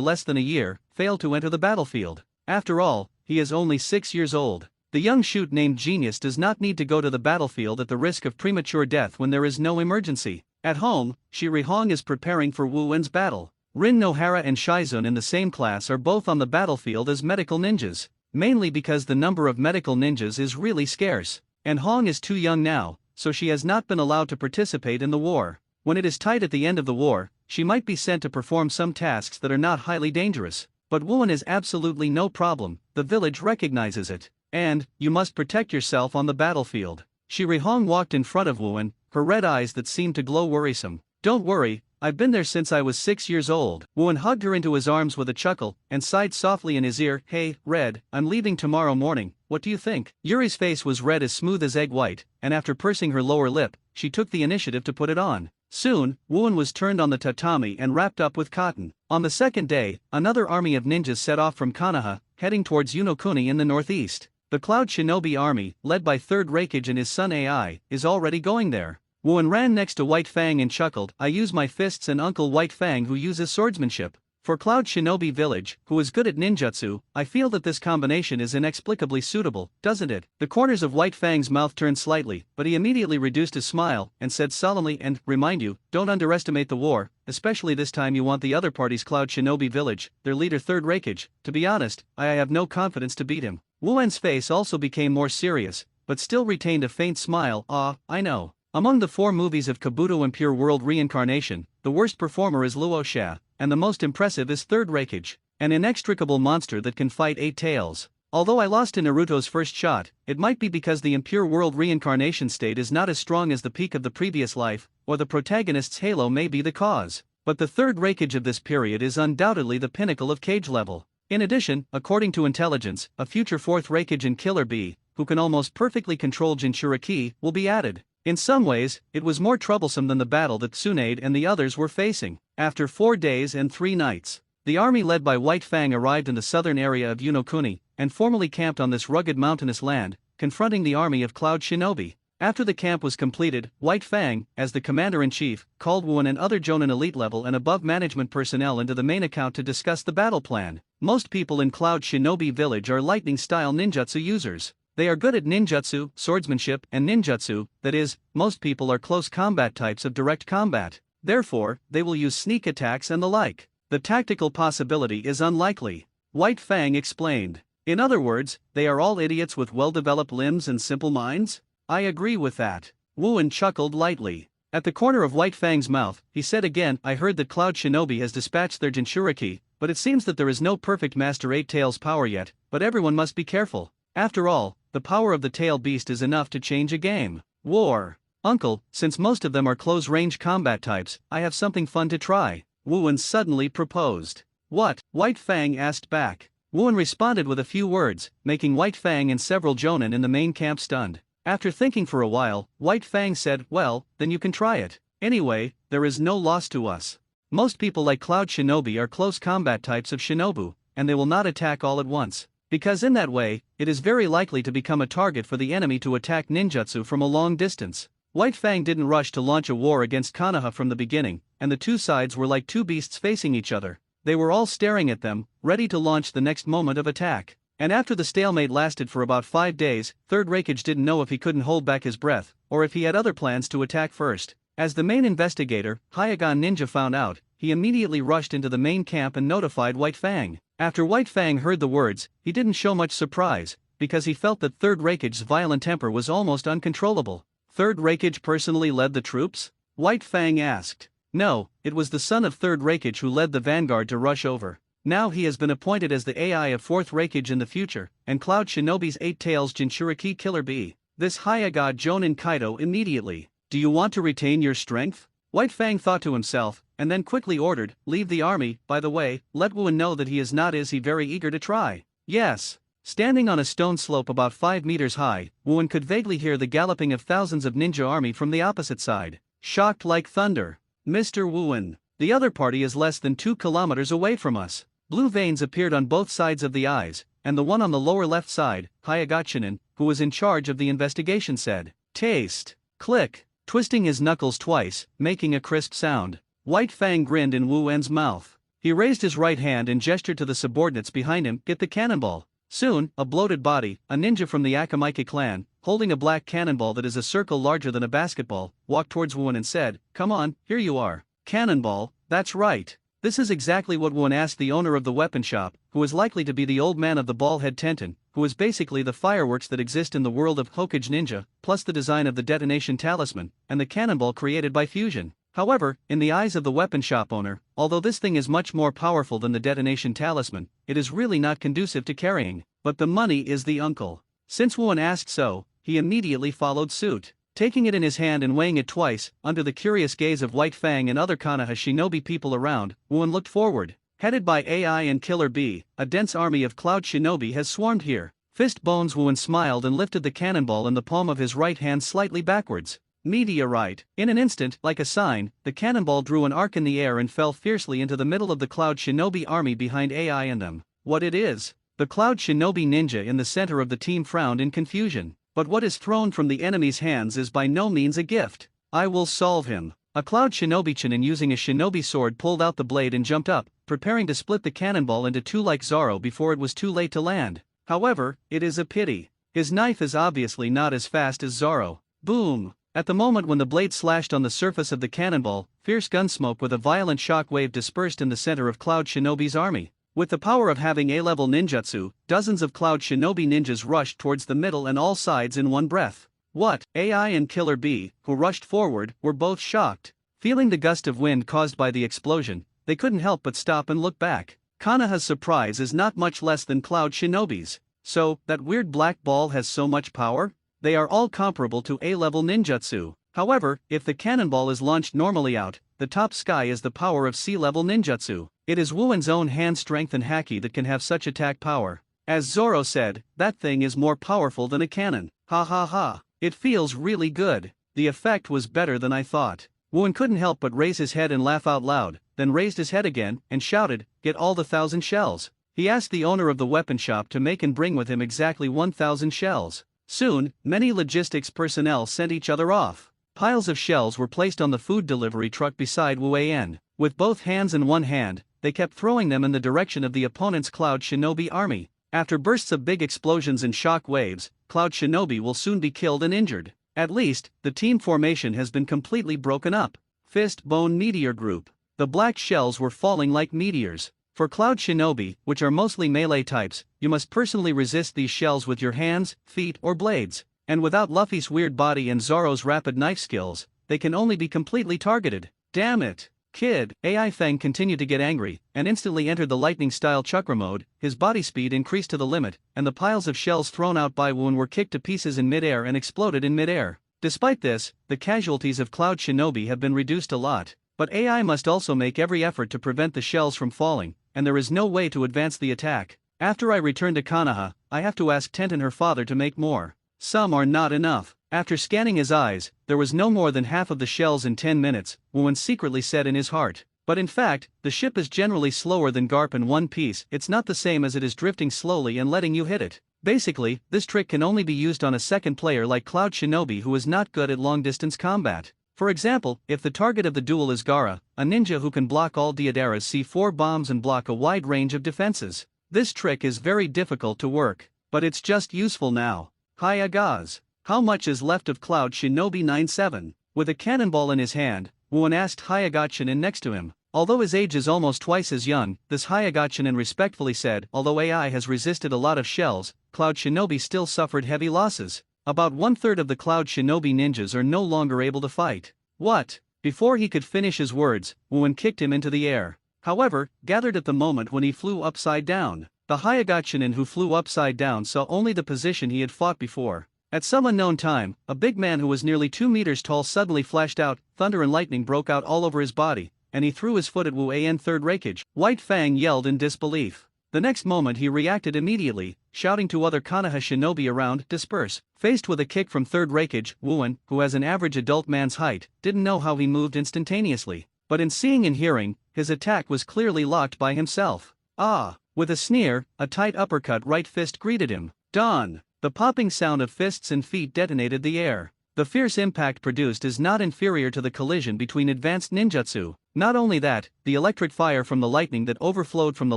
less than a year, failed to enter the battlefield. After all, he is only 6 years old. The young shoot named Genius does not need to go to the battlefield at the risk of premature death when there is no emergency. At home, Shiri Hong is preparing for Wuon's battle. Rin Nohara and Shizun in the same class are both on the battlefield as medical ninjas, mainly because the number of medical ninjas is really scarce. And Hong is too young now, so she has not been allowed to participate in the war. When it is tight at the end of the war, she might be sent to perform some tasks that are not highly dangerous. But Wuon is absolutely no problem, the village recognizes it. And, you must protect yourself on the battlefield. Shiri Hong walked in front of Wuon, her red eyes that seemed to glow worrisome. Don't worry, I've been there since I was 6 years old. Wuon hugged her into his arms with a chuckle, and sighed softly in his ear. Hey, Red, I'm leaving tomorrow morning, what do you think? Yuri's face was red as smooth as egg white, and after pursing her lower lip, she took the initiative to put it on. Soon, Wuon was turned on the tatami and wrapped up with cotton. On the second day, another army of ninjas set off from Konoha, heading towards Yunokuni in the northeast. The Cloud Shinobi army, led by 3rd Raikage and his son Ai, is already going there. Wuon ran next to White Fang and chuckled. I use my fists and Uncle White Fang who uses swordsmanship. For Cloud Shinobi village, who is good at ninjutsu, I feel that this combination is inexplicably suitable, doesn't it? The corners of White Fang's mouth turned slightly, but he immediately reduced his smile, and said solemnly, and, remind you, don't underestimate the war, especially this time you want the other party's Cloud Shinobi village, their leader 3rd Raikage. To be honest, I have no confidence to beat him. Wuon's face also became more serious, but still retained a faint smile. I know. Among the 4 movies of Kabuto and Pure World Reincarnation, the worst performer is Luosha, and the most impressive is Third Raikage, an inextricable monster that can fight 8 tails. Although I lost in Naruto's first shot, it might be because the impure world reincarnation state is not as strong as the peak of the previous life, or the protagonist's halo may be the cause. But the Third Raikage of this period is undoubtedly the pinnacle of cage level. In addition, according to intelligence, a future Fourth Raikage and Killer Bee, who can almost perfectly control Jinchuriki, will be added. In some ways, it was more troublesome than the battle that Tsunade and the others were facing. After 4 days and 3 nights, the army led by White Fang arrived in the southern area of Unokuni, and formally camped on this rugged mountainous land, confronting the army of Cloud Shinobi. After the camp was completed, White Fang, as the commander-in-chief, called Wuan and other Jonin elite level and above management personnel into the main account to discuss the battle plan. Most people in Cloud Shinobi village are lightning-style ninjutsu users. They are good at ninjutsu, swordsmanship, and ninjutsu, that is, most people are close combat types of direct combat. Therefore, they will use sneak attacks and the like. The tactical possibility is unlikely, White Fang explained. In other words, they are all idiots with well-developed limbs and simple minds? I agree with that. Wuan chuckled lightly. At the corner of White Fang's mouth, he said again, I heard that Cloud Shinobi has dispatched their Jinchuriki, but it seems that there is no perfect Master 8 Tails power yet, but everyone must be careful. After all, the power of the tail beast is enough to change a game. War. Uncle, since most of them are close-range combat types, I have something fun to try. Wuan suddenly proposed. What? White Fang asked back. Wuan responded with a few words, making White Fang and several Jonin in the main camp stunned. After thinking for a while, White Fang said, well, then you can try it. Anyway, there is no loss to us. Most people like Cloud Shinobi are close combat types of Shinobu, and they will not attack all at once. Because in that way, it is very likely to become a target for the enemy to attack ninjutsu from a long distance. White Fang didn't rush to launch a war against Konoha from the beginning, and the two sides were like two beasts facing each other. They were all staring at them, ready to launch the next moment of attack. And after the stalemate lasted for about 5 days, Third Raikage didn't know if he couldn't hold back his breath, or if he had other plans to attack first. As the main investigator, Hyagon Ninja found out, he immediately rushed into the main camp and notified White Fang. After White Fang heard the words, he didn't show much surprise, because he felt that Third Raikage's violent temper was almost uncontrollable. Third Raikage personally led the troops? White Fang asked. No, it was the son of Third Raikage who led the vanguard to rush over. Now he has been appointed as the AI of Fourth Raikage in the future, and Cloud Shinobi's 8 Tails Jinchuriki Killer Bee. This Hyaga Jonin Kaido immediately. Do you want to retain your strength? White Fang thought to himself, and then quickly ordered, leave the army, by the way, let Wuan know that he is not is he very eager to try. Yes. Standing on a stone slope about 5 meters high, Wuan could vaguely hear the galloping of thousands of ninja army from the opposite side. Shocked like thunder. Mr. Wuan, the other party is less than 2 kilometers away from us. Blue veins appeared on both sides of the eyes, and the one on the lower left side, Hyagachinen, who was in charge of the investigation said, taste. Click, twisting his knuckles twice, making a crisp sound. White Fang grinned in Wu Wen's mouth. He raised his right hand and gestured to the subordinates behind him, get the cannonball. Soon, a bloated body, a ninja from the Akamike clan, holding a black cannonball that is a circle larger than a basketball, walked towards Wuan and said, come on, here you are. Cannonball, that's right. This is exactly what Wuan asked the owner of the weapon shop, who is likely to be the old man of the ball-head Tenten, who is basically the fireworks that exist in the world of Hokage Ninja, plus the design of the detonation talisman, and the cannonball created by fusion. However, in the eyes of the weapon shop owner, although this thing is much more powerful than the detonation talisman, it is really not conducive to carrying. But the money is the uncle. Since Wuan asked so, he immediately followed suit. Taking it in his hand and weighing it twice, under the curious gaze of White Fang and other Konoha Shinobi people around, Wuan looked forward. Headed by AI and Killer Bee, a dense army of Cloud Shinobi has swarmed here. Fist bones. Wuan smiled and lifted the cannonball in the palm of his right hand slightly backwards. Meteorite. In an instant, like a sign, the cannonball drew an arc in the air and fell fiercely into the middle of the Cloud Shinobi army behind AI and them. What it is? The Cloud Shinobi ninja in the center of the team frowned in confusion. But what is thrown from the enemy's hands is by no means a gift. I will solve him. A Cloud Shinobi Chunin using a shinobi sword pulled out the blade and jumped up, preparing to split the cannonball into two like Zoro before it was too late to land. However, it is a pity. His knife is obviously not as fast as Zoro. Boom! At the moment when the blade slashed on the surface of the cannonball, fierce gunsmoke with a violent shock wave dispersed in the center of Cloud Shinobi's army. With the power of having A-level ninjutsu, dozens of Cloud Shinobi ninjas rushed towards the middle and all sides in one breath. What? AI and Killer Bee, who rushed forward, were both shocked. Feeling the gust of wind caused by the explosion, they couldn't help but stop and look back. Konoha's surprise is not much less than Cloud Shinobi's. So, that weird black ball has so much power? They are all comparable to A-level ninjutsu. However, if the cannonball is launched normally out, the top sky is the power of C-level ninjutsu. It is Wuen's own hand strength and haki that can have such attack power. As Zoro said, that thing is more powerful than a cannon. Ha ha ha. It feels really good. The effect was better than I thought. Wuen couldn't help but raise his head and laugh out loud, then raised his head again and shouted, "Get all the 1,000 shells." He asked the owner of the weapon shop to make and bring with him exactly 1,000 shells. Soon, many logistics personnel sent each other off. Piles of shells were placed on the food delivery truck beside Wuan. With both hands and one hand, they kept throwing them in the direction of the opponent's Cloud Shinobi army. After bursts of big explosions and shock waves, Cloud Shinobi will soon be killed and injured. At least, the team formation has been completely broken up. Fist Bone Meteor Group. The black shells were falling like meteors. For Cloud Shinobi, which are mostly melee types, you must personally resist these shells with your hands, feet, or blades. And without Luffy's weird body and Zoro's rapid knife skills, they can only be completely targeted. Damn it! Kid, AI Fang continued to get angry, and instantly entered the lightning-style chakra mode. His body speed increased to the limit, and the piles of shells thrown out by Wuen were kicked to pieces in mid-air and exploded in mid-air. Despite this, the casualties of Cloud Shinobi have been reduced a lot, but AI must also make every effort to prevent the shells from falling, and there is no way to advance the attack. After I return to Konoha, I have to ask Tent and her father to make more. Some are not enough. After scanning his eyes, there was no more than half of the shells in 10 minutes, Wuen secretly said in his heart. But in fact, the ship is generally slower than Garp in One Piece. It's not the same as it is drifting slowly and letting you hit it. Basically, this trick can only be used on a second player like Cloud Shinobi who is not good at long-distance combat. For example, if the target of the duel is Gaara, a ninja who can block all Deidara's C4 bombs and block a wide range of defenses. This trick is very difficult to work, but it's just useful now. Hayagaze. How much is left of Cloud Shinobi 97? With a cannonball in his hand, Wuen asked Hayagachinen next to him. Although his age is almost twice as young, this Hayagachinen respectfully said, although AI has resisted a lot of shells, Cloud Shinobi still suffered heavy losses. About 1/3 of the Cloud Shinobi ninjas are no longer able to fight. What? Before he could finish his words, Wuen kicked him into the air. However, gathered at the moment when he flew upside down. The Hayagachinen who flew upside down saw only the position he had fought before. At some unknown time, a big man who was nearly 2 meters tall suddenly flashed out, thunder and lightning broke out all over his body, and he threw his foot at Wuan third Raikage. White Fang yelled in disbelief. The next moment he reacted immediately, shouting to other Konoha shinobi around, disperse. Faced with a kick from third Raikage, Wuen, who has an average adult man's height, didn't know how he moved instantaneously. But in seeing and hearing, his attack was clearly locked by himself. Ah! With a sneer, a tight uppercut right fist greeted him. Dawn! The popping sound of fists and feet detonated the air. The fierce impact produced is not inferior to the collision between advanced ninjutsu. Not only that, the electric fire from the lightning that overflowed from the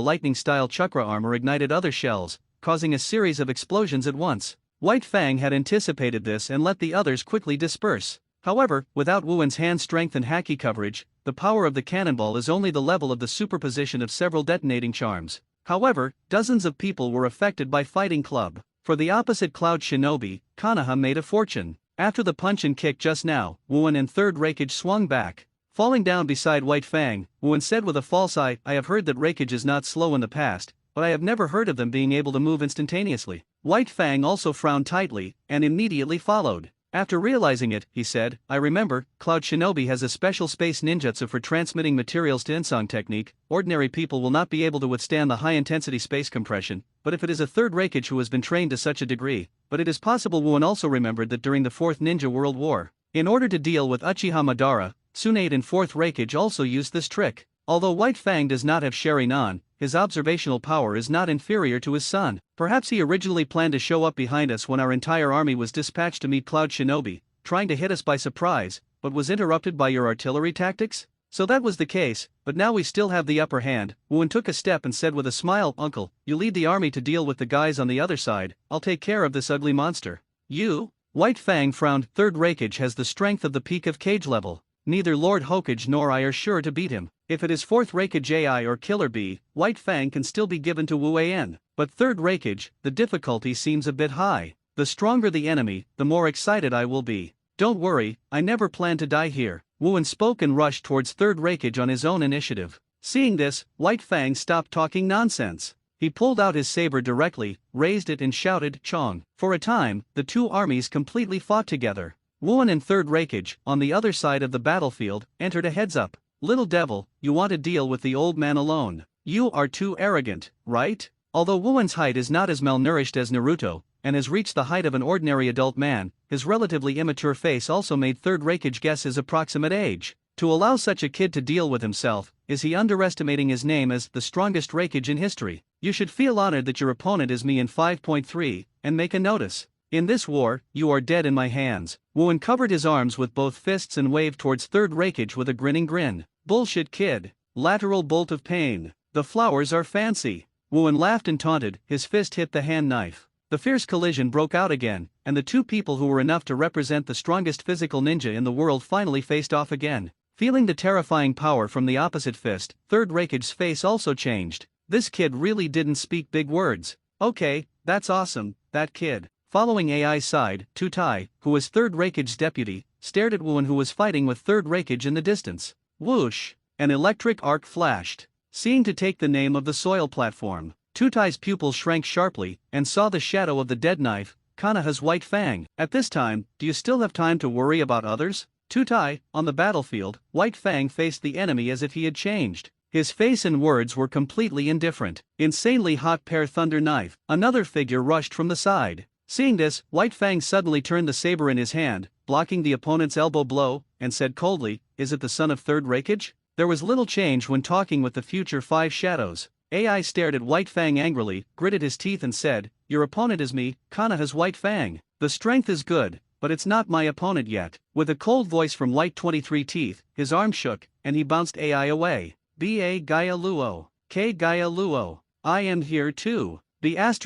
lightning-style chakra armor ignited other shells, causing a series of explosions at once. White Fang had anticipated this and let the others quickly disperse. However, without Wuen's hand strength and haki coverage, the power of the cannonball is only the level of the superposition of several detonating charms. However, dozens of people were affected by Fighting Club. For the opposite Cloud Shinobi, Konoha made a fortune. After the punch and kick just now, Wuen and third Raikage swung back. Falling down beside White Fang, Wuen said with a false eye, I have heard that Raikage is not slow in the past, but I have never heard of them being able to move instantaneously. White Fang also frowned tightly, and immediately followed. After realizing it, he said, I remember, Cloud Shinobi has a special space ninjutsu for transmitting materials to Insong technique. Ordinary people will not be able to withstand the high-intensity space compression, but if it is a third Raikage who has been trained to such a degree, but it is possible Wuen also remembered that during the Fourth Ninja World War, in order to deal with Uchiha Madara, Tsunade and fourth Raikage also used this trick. Although White Fang does not have Sharingan, his observational power is not inferior to his son. Perhaps he originally planned to show up behind us when our entire army was dispatched to meet Cloud Shinobi, trying to hit us by surprise, but was interrupted by your artillery tactics? So that was the case, but now we still have the upper hand. Wuen took a step and said with a smile, Uncle, you lead the army to deal with the guys on the other side, I'll take care of this ugly monster. You? White Fang frowned, third Raikage has the strength of the peak of cage level. Neither Lord Hokage nor I are sure to beat him. If it is fourth Raikage AI or Killer Bee, White Fang can still be given to Wu An. But third Raikage, the difficulty seems a bit high. The stronger the enemy, the more excited I will be. Don't worry, I never plan to die here. Wuan spoke and rushed towards Third Raikage on his own initiative. Seeing this, White Fang stopped talking nonsense. He pulled out his saber directly, raised it and shouted, "Chong!" For a time, the two armies completely fought together. Wuan and Third Raikage, on the other side of the battlefield, entered a heads-up. "Little devil, you want to deal with the old man alone. You are too arrogant, right?" Although Wuan's height is not as malnourished as Naruto, and has reached the height of an ordinary adult man, his relatively immature face also made Third Raikage guess his approximate age. To allow such a kid to deal with himself, is he underestimating his name as the strongest Raikage in history? You should feel honored that your opponent is me in 5.3, and make a notice. In this war, you are dead in my hands. Wuan covered his arms with both fists and waved towards Third Raikage with a grinning grin. "Bullshit kid. Lateral bolt of pain. The flowers are fancy." Wuan laughed and taunted, his fist hit the hand knife. The fierce collision broke out again, and the two people who were enough to represent the strongest physical ninja in the world finally faced off again. Feeling the terrifying power from the opposite fist, Third Raikage's face also changed. This kid really didn't speak big words. "Okay, that's awesome, that kid." Following AI's side, Tutai, who was Third Raikage's deputy, stared at Wuan who was fighting with Third Raikage in the distance. Whoosh! An electric arc flashed. Seeing to take the name of the soil platform, Tutai's pupils shrank sharply, and saw the shadow of the dead knife, Konoha's White Fang. At this time, do you still have time to worry about others? Tutai, on the battlefield, White Fang faced the enemy as if he had changed. His face and words were completely indifferent. Insanely hot pear thunder knife. Another figure rushed from the side. Seeing this, White Fang suddenly turned the saber in his hand, blocking the opponent's elbow blow, and said coldly, "Is it the son of Third Raikage?" There was little change when talking with the future five shadows. AI stared at White Fang angrily, gritted his teeth and said, "Your opponent is me, Konoha's White Fang. The strength is good, but it's not my opponent yet." With a cold voice from White 23 Teeth, his arm shook, and he bounced AI away. "Ba Gaia Luo. K Gaia Luo. I am here too." The **********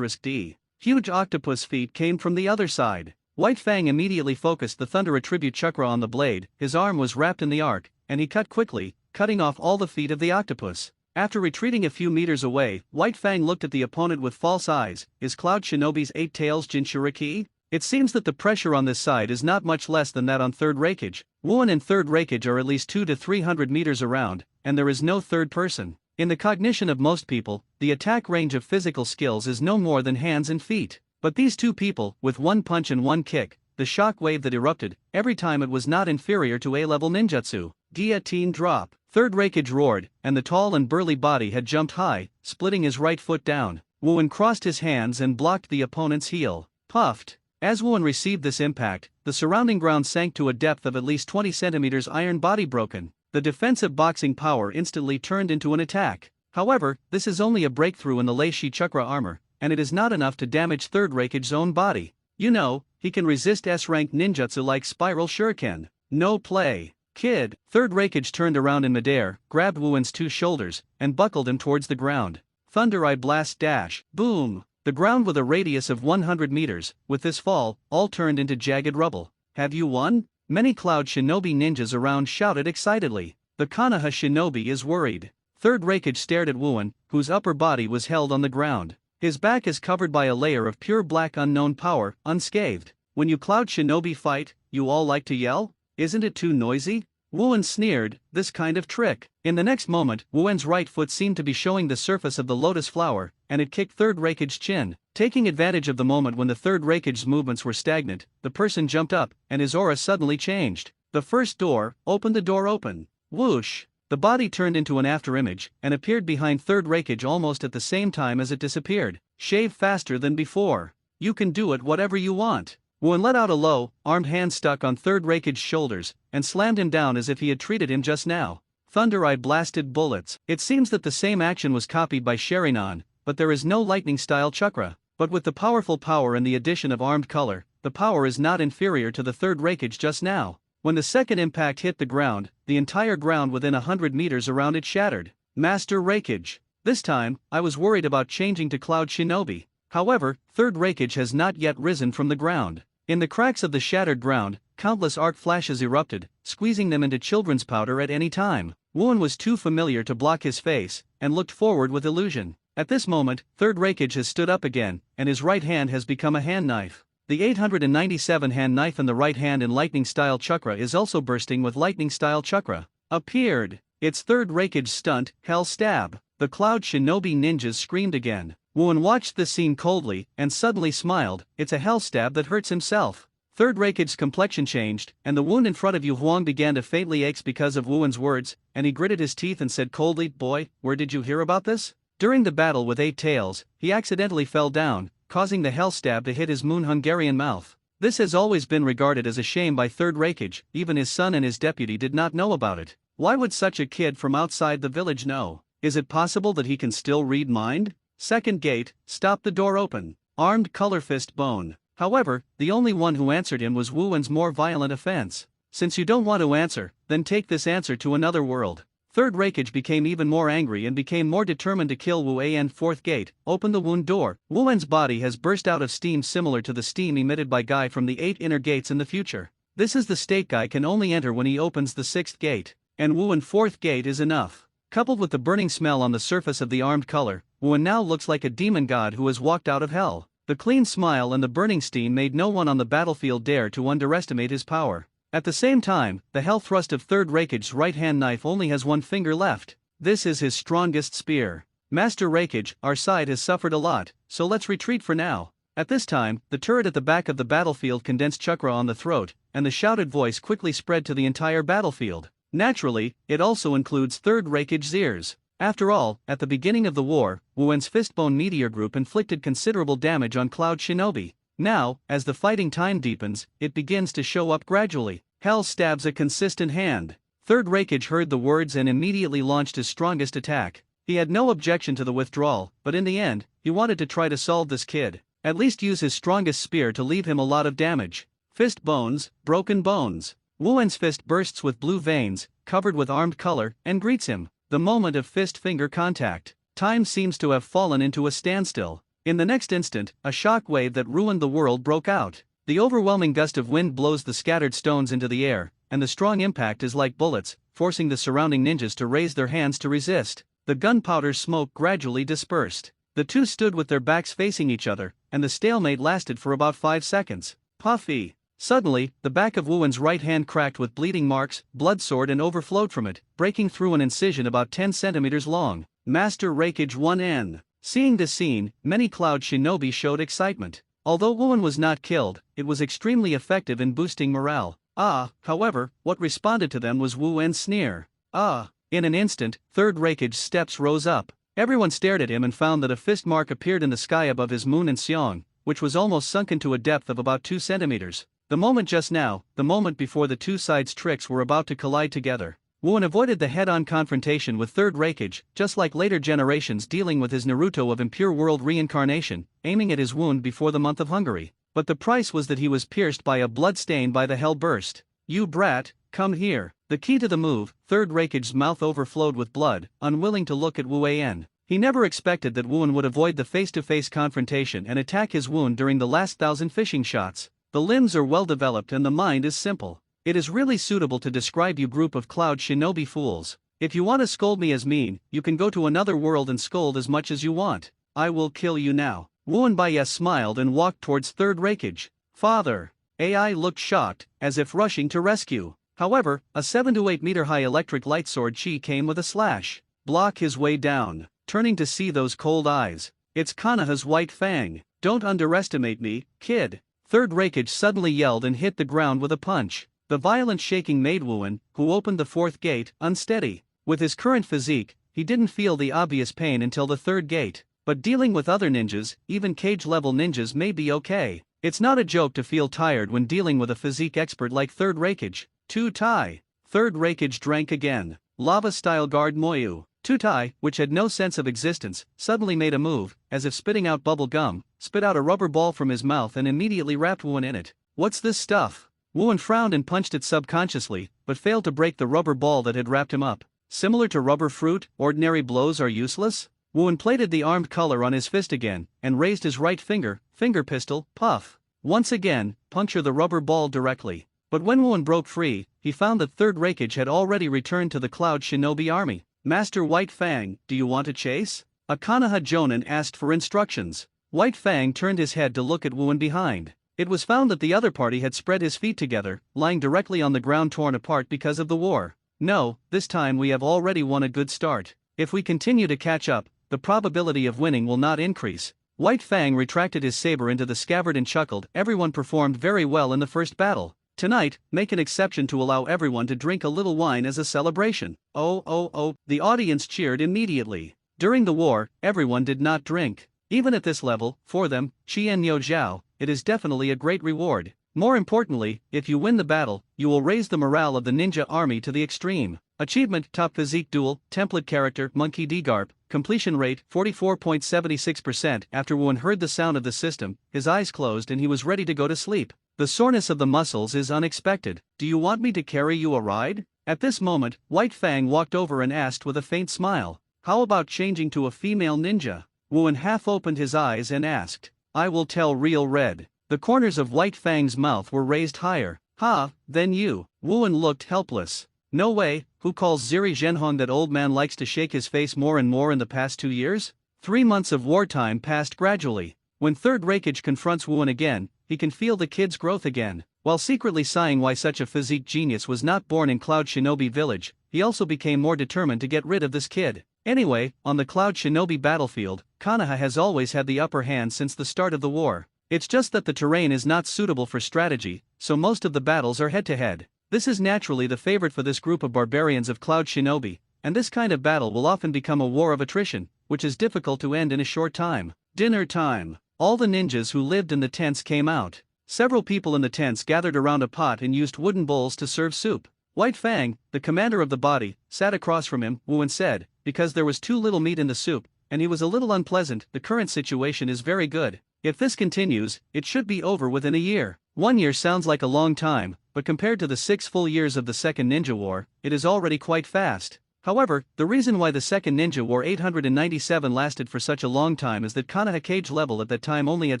D. Huge octopus feet came from the other side. White Fang immediately focused the Thunder Attribute Chakra on the blade, his arm was wrapped in the arc, and he cut quickly, cutting off all the feet of the octopus. After retreating a few meters away, White Fang looked at the opponent with false eyes. "Is Cloud Shinobi's 8 Tails Jinchuriki?" It seems that the pressure on this side is not much less than that on Third Raikage. Wuan and Third Raikage are at least 200 to 300 meters around, and there is no third person. In the cognition of most people, the attack range of physical skills is no more than hands and feet. But these two people, with one punch and one kick, the shock wave that erupted, every time it was not inferior to A-level ninjutsu. Guillotine drop. Third Raikage roared, and the tall and burly body had jumped high, splitting his right foot down. Wuan crossed his hands and blocked the opponent's heel. Puffed. As Wuan received this impact, the surrounding ground sank to a depth of at least 20 centimeters. Iron body broken. The defensive boxing power instantly turned into an attack. However, this is only a breakthrough in the Leishi Chakra armor, and it is not enough to damage Third Raikage's own body. You know, he can resist S-rank ninjutsu like Spiral Shuriken. No play. Kid. Third Raikage turned around in midair, grabbed Wuan's two shoulders, and buckled him towards the ground. Thunder Eye Blast dash. Boom. The ground with a radius of 100 meters, with this fall, all turned into jagged rubble. "Have you won?" Many Cloud Shinobi ninjas around shouted excitedly. The Konoha Shinobi is worried. Third Raikage stared at Wuan, whose upper body was held on the ground. His back is covered by a layer of pure black unknown power, unscathed. "When you Cloud Shinobi fight, you all like to yell? Isn't it too noisy?" Wuan sneered, "This kind of trick." In the next moment, Wuan's right foot seemed to be showing the surface of the lotus flower, and it kicked Third Raikage's chin. Taking advantage of the moment when the Third Raikage's movements were stagnant, the person jumped up, and his aura suddenly changed. The first door, open the door open. Whoosh! The body turned into an afterimage, and appeared behind Third Raikage almost at the same time as it disappeared. Shave faster than before. You can do it whatever you want. Wuan let out a low, armed hand stuck on Third Raikage's shoulders, and slammed him down as if he had treated him just now. Thunder Eye blasted bullets. It seems that the same action was copied by Sharingan, but there is no lightning-style chakra. But with the powerful power and the addition of armed color, the power is not inferior to the Third Raikage just now. When the second impact hit the ground, the entire ground within 100 meters around it shattered. Master Raikage. This time, I was worried about changing to Cloud Shinobi. However, Third Raikage has not yet risen from the ground. In the cracks of the shattered ground, countless arc flashes erupted, squeezing them into children's powder at any time. Wuan was too familiar to block his face, and looked forward with illusion. At this moment, Third Raikage has stood up again, and his right hand has become a hand knife. The 897 hand knife in the right hand in lightning style chakra is also bursting with lightning style chakra. Appeared. Its third Raikage stunt, Hell Stab. The Cloud Shinobi ninjas screamed again. Wooen watched this scene coldly, and suddenly smiled. It's a Hell Stab that hurts himself. Third Raikage's complexion changed, and the wound in front of Yu Huang began to faintly ache because of Wooen's words, and he gritted his teeth and said coldly, "Boy, where did you hear about this?" During the battle with 8 Tails, he accidentally fell down, causing the Hell Stab to hit his Moon Hungarian mouth. This has always been regarded as a shame by Third Raikage. Even his son and his deputy did not know about it. Why would such a kid from outside the village know? Is it possible that he can still read mind? Second gate, stop the door open. Armed Color Fist Bone. However, the only one who answered him was Wooen's more violent offense. Since you don't want to answer, then take this answer to another world. Third Raikage became even more angry and became more determined to kill Wu An. Fourth gate, open the wound door. Wooen's body has burst out of steam similar to the steam emitted by Guy from the 8 inner gates in the future. This is the state Guy can only enter when he opens the 6th gate. And Wooen 4th gate is enough. Coupled with the burning smell on the surface of the armed color, Wooen now looks like a demon god who has walked out of hell. The clean smile and the burning steam made no one on the battlefield dare to underestimate his power. At the same time, the hell thrust of Third Raikage's right-hand knife only has one finger left. This is his strongest spear. Master Raikage, our side has suffered a lot, so let's retreat for now. At this time, the turret at the back of the battlefield condensed chakra on the throat, and the shouted voice quickly spread to the entire battlefield. Naturally, it also includes Third Raikage's ears. After all, at the beginning of the war, Wooen's Fistbone Meteor Group inflicted considerable damage on Cloud Shinobi. Now, as the fighting time deepens, it begins to show up gradually. Hell stabs a consistent hand. Third Raikage heard the words and immediately launched his strongest attack. He had no objection to the withdrawal, but in the end, he wanted to try to solve this kid. At least use his strongest spear to leave him a lot of damage. Fist bones, broken bones. Wooen's fist bursts with blue veins, covered with armed color, and greets him. The moment of fist-finger contact. Time seems to have fallen into a standstill. In the next instant, a shock wave that ruined the world broke out. The overwhelming gust of wind blows the scattered stones into the air, and the strong impact is like bullets, forcing the surrounding ninjas to raise their hands to resist. The gunpowder smoke gradually dispersed. The two stood with their backs facing each other, and the stalemate lasted for about 5 seconds. Puffy. Suddenly, the back of Wooen's right hand cracked with bleeding marks, blood soared and overflowed from it, breaking through an incision about 10 centimeters long. Master Raikage 1N. Seeing this scene, many Cloud Shinobi showed excitement. Although Wooen was not killed, it was extremely effective in boosting morale. However, what responded to them was Wooen's sneer. In an instant, Third Raikage's steps rose up. Everyone stared at him and found that a fist mark appeared in the sky above his moon and Xiong, which was almost sunken to a depth of about 2 centimeters. The moment just now, the moment before the two sides' tricks were about to collide together. Wooen avoided the head-on confrontation with Third Raikage, just like later generations dealing with his Naruto of impure world reincarnation, aiming at his wound before the month of Hungary. But the price was that he was pierced by a blood stain by the hell burst. "You brat, come here." The key to the move, Third Raikage's mouth overflowed with blood, unwilling to look at Wu An. He never expected that Wooen would avoid the face-to-face confrontation and attack his wound during the last 1,000 fishing shots. The limbs are well developed and the mind is simple. It is really suitable to describe you group of Cloud Shinobi fools. If you want to scold me as mean, you can go to another world and scold as much as you want. I will kill you now. Wooen Baye smiled and walked towards Third Raikage. Father. AI looked shocked, as if rushing to rescue. However, a 7 to 8 meter high electric light sword chi came with a slash. Block his way down, turning to see those cold eyes. It's Konoha's White Fang. Don't underestimate me, kid. Third Raikage suddenly yelled and hit the ground with a punch. The violent shaking made Wooen, who opened the 4th gate, unsteady. With his current physique, he didn't feel the obvious pain until the 3rd gate. But dealing with other ninjas, even cage-level ninjas may be okay. It's not a joke to feel tired when dealing with a physique expert like Third Raikage. Tutai. Third Raikage drank again. Lava-style guard Moyu. Tutai, which had no sense of existence, suddenly made a move, as if spitting out bubble gum, spit out a rubber ball from his mouth and immediately wrapped Wooen in it. What's this stuff? Wooen frowned and punched it subconsciously, but failed to break the rubber ball that had wrapped him up. Similar to rubber fruit, ordinary blows are useless? Wooen plated the armed color on his fist again, and raised his right finger pistol, puff. Once again, puncture the rubber ball directly. But when Wooen broke free, he found that Third Raikage had already returned to the Cloud Shinobi army. Master White Fang, do you want to chase? A Konoha Jonin asked for instructions. White Fang turned his head to look at Wooen behind. It was found that the other party had spread his feet together, lying directly on the ground torn apart because of the war. No, this time we have already won a good start. If we continue to catch up, the probability of winning will not increase. White Fang retracted his saber into the scabbard and chuckled. Everyone performed very well in the first battle. Tonight, make an exception to allow everyone to drink a little wine as a celebration. Oh, the audience cheered immediately. During the war, everyone did not drink. Even at this level, for them, Qian Niu Zhao, it is definitely a great reward. More importantly, if you win the battle, you will raise the morale of the ninja army to the extreme. Achievement: Top Physique Duel, Template Character, Monkey D. Garp, Completion Rate, 44.76%. After Wen heard the sound of the system, his eyes closed and he was ready to go to sleep. The soreness of the muscles is unexpected. Do you want me to carry you a ride? At this moment, White Fang walked over and asked with a faint smile. How about changing to a female ninja? Wen half opened his eyes and asked. I will tell Real Red. The corners of White Fang's mouth were raised higher. Ha, then you. Wen looked helpless. No way. Who calls Ziri Zhenhong that old man likes to shake his face more and more in the past 2 years? 3 months of wartime passed gradually. When Third Raikage confronts Wen again, he can feel the kid's growth again. While secretly sighing why such a physique genius was not born in Cloud Shinobi Village, he also became more determined to get rid of this kid. Anyway, on the Cloud Shinobi battlefield, Konoha has always had the upper hand since the start of the war. It's just that the terrain is not suitable for strategy, so most of the battles are head-to-head. This is naturally the favorite for this group of barbarians of Cloud Shinobi, and this kind of battle will often become a war of attrition, which is difficult to end in a short time. Dinner time. All the ninjas who lived in the tents came out. Several people in the tents gathered around a pot and used wooden bowls to serve soup. White Fang, the commander of the body, sat across from him. Wen said, because there was too little meat in the soup, and he was a little unpleasant. The current situation is very good. If this continues, it should be over within a year. 1 year sounds like a long time, but compared to the 6 full years of the Second Ninja War, it is already quite fast. However, the reason why the Second Ninja War 897 lasted for such a long time is that Konoha Cage level at that time only had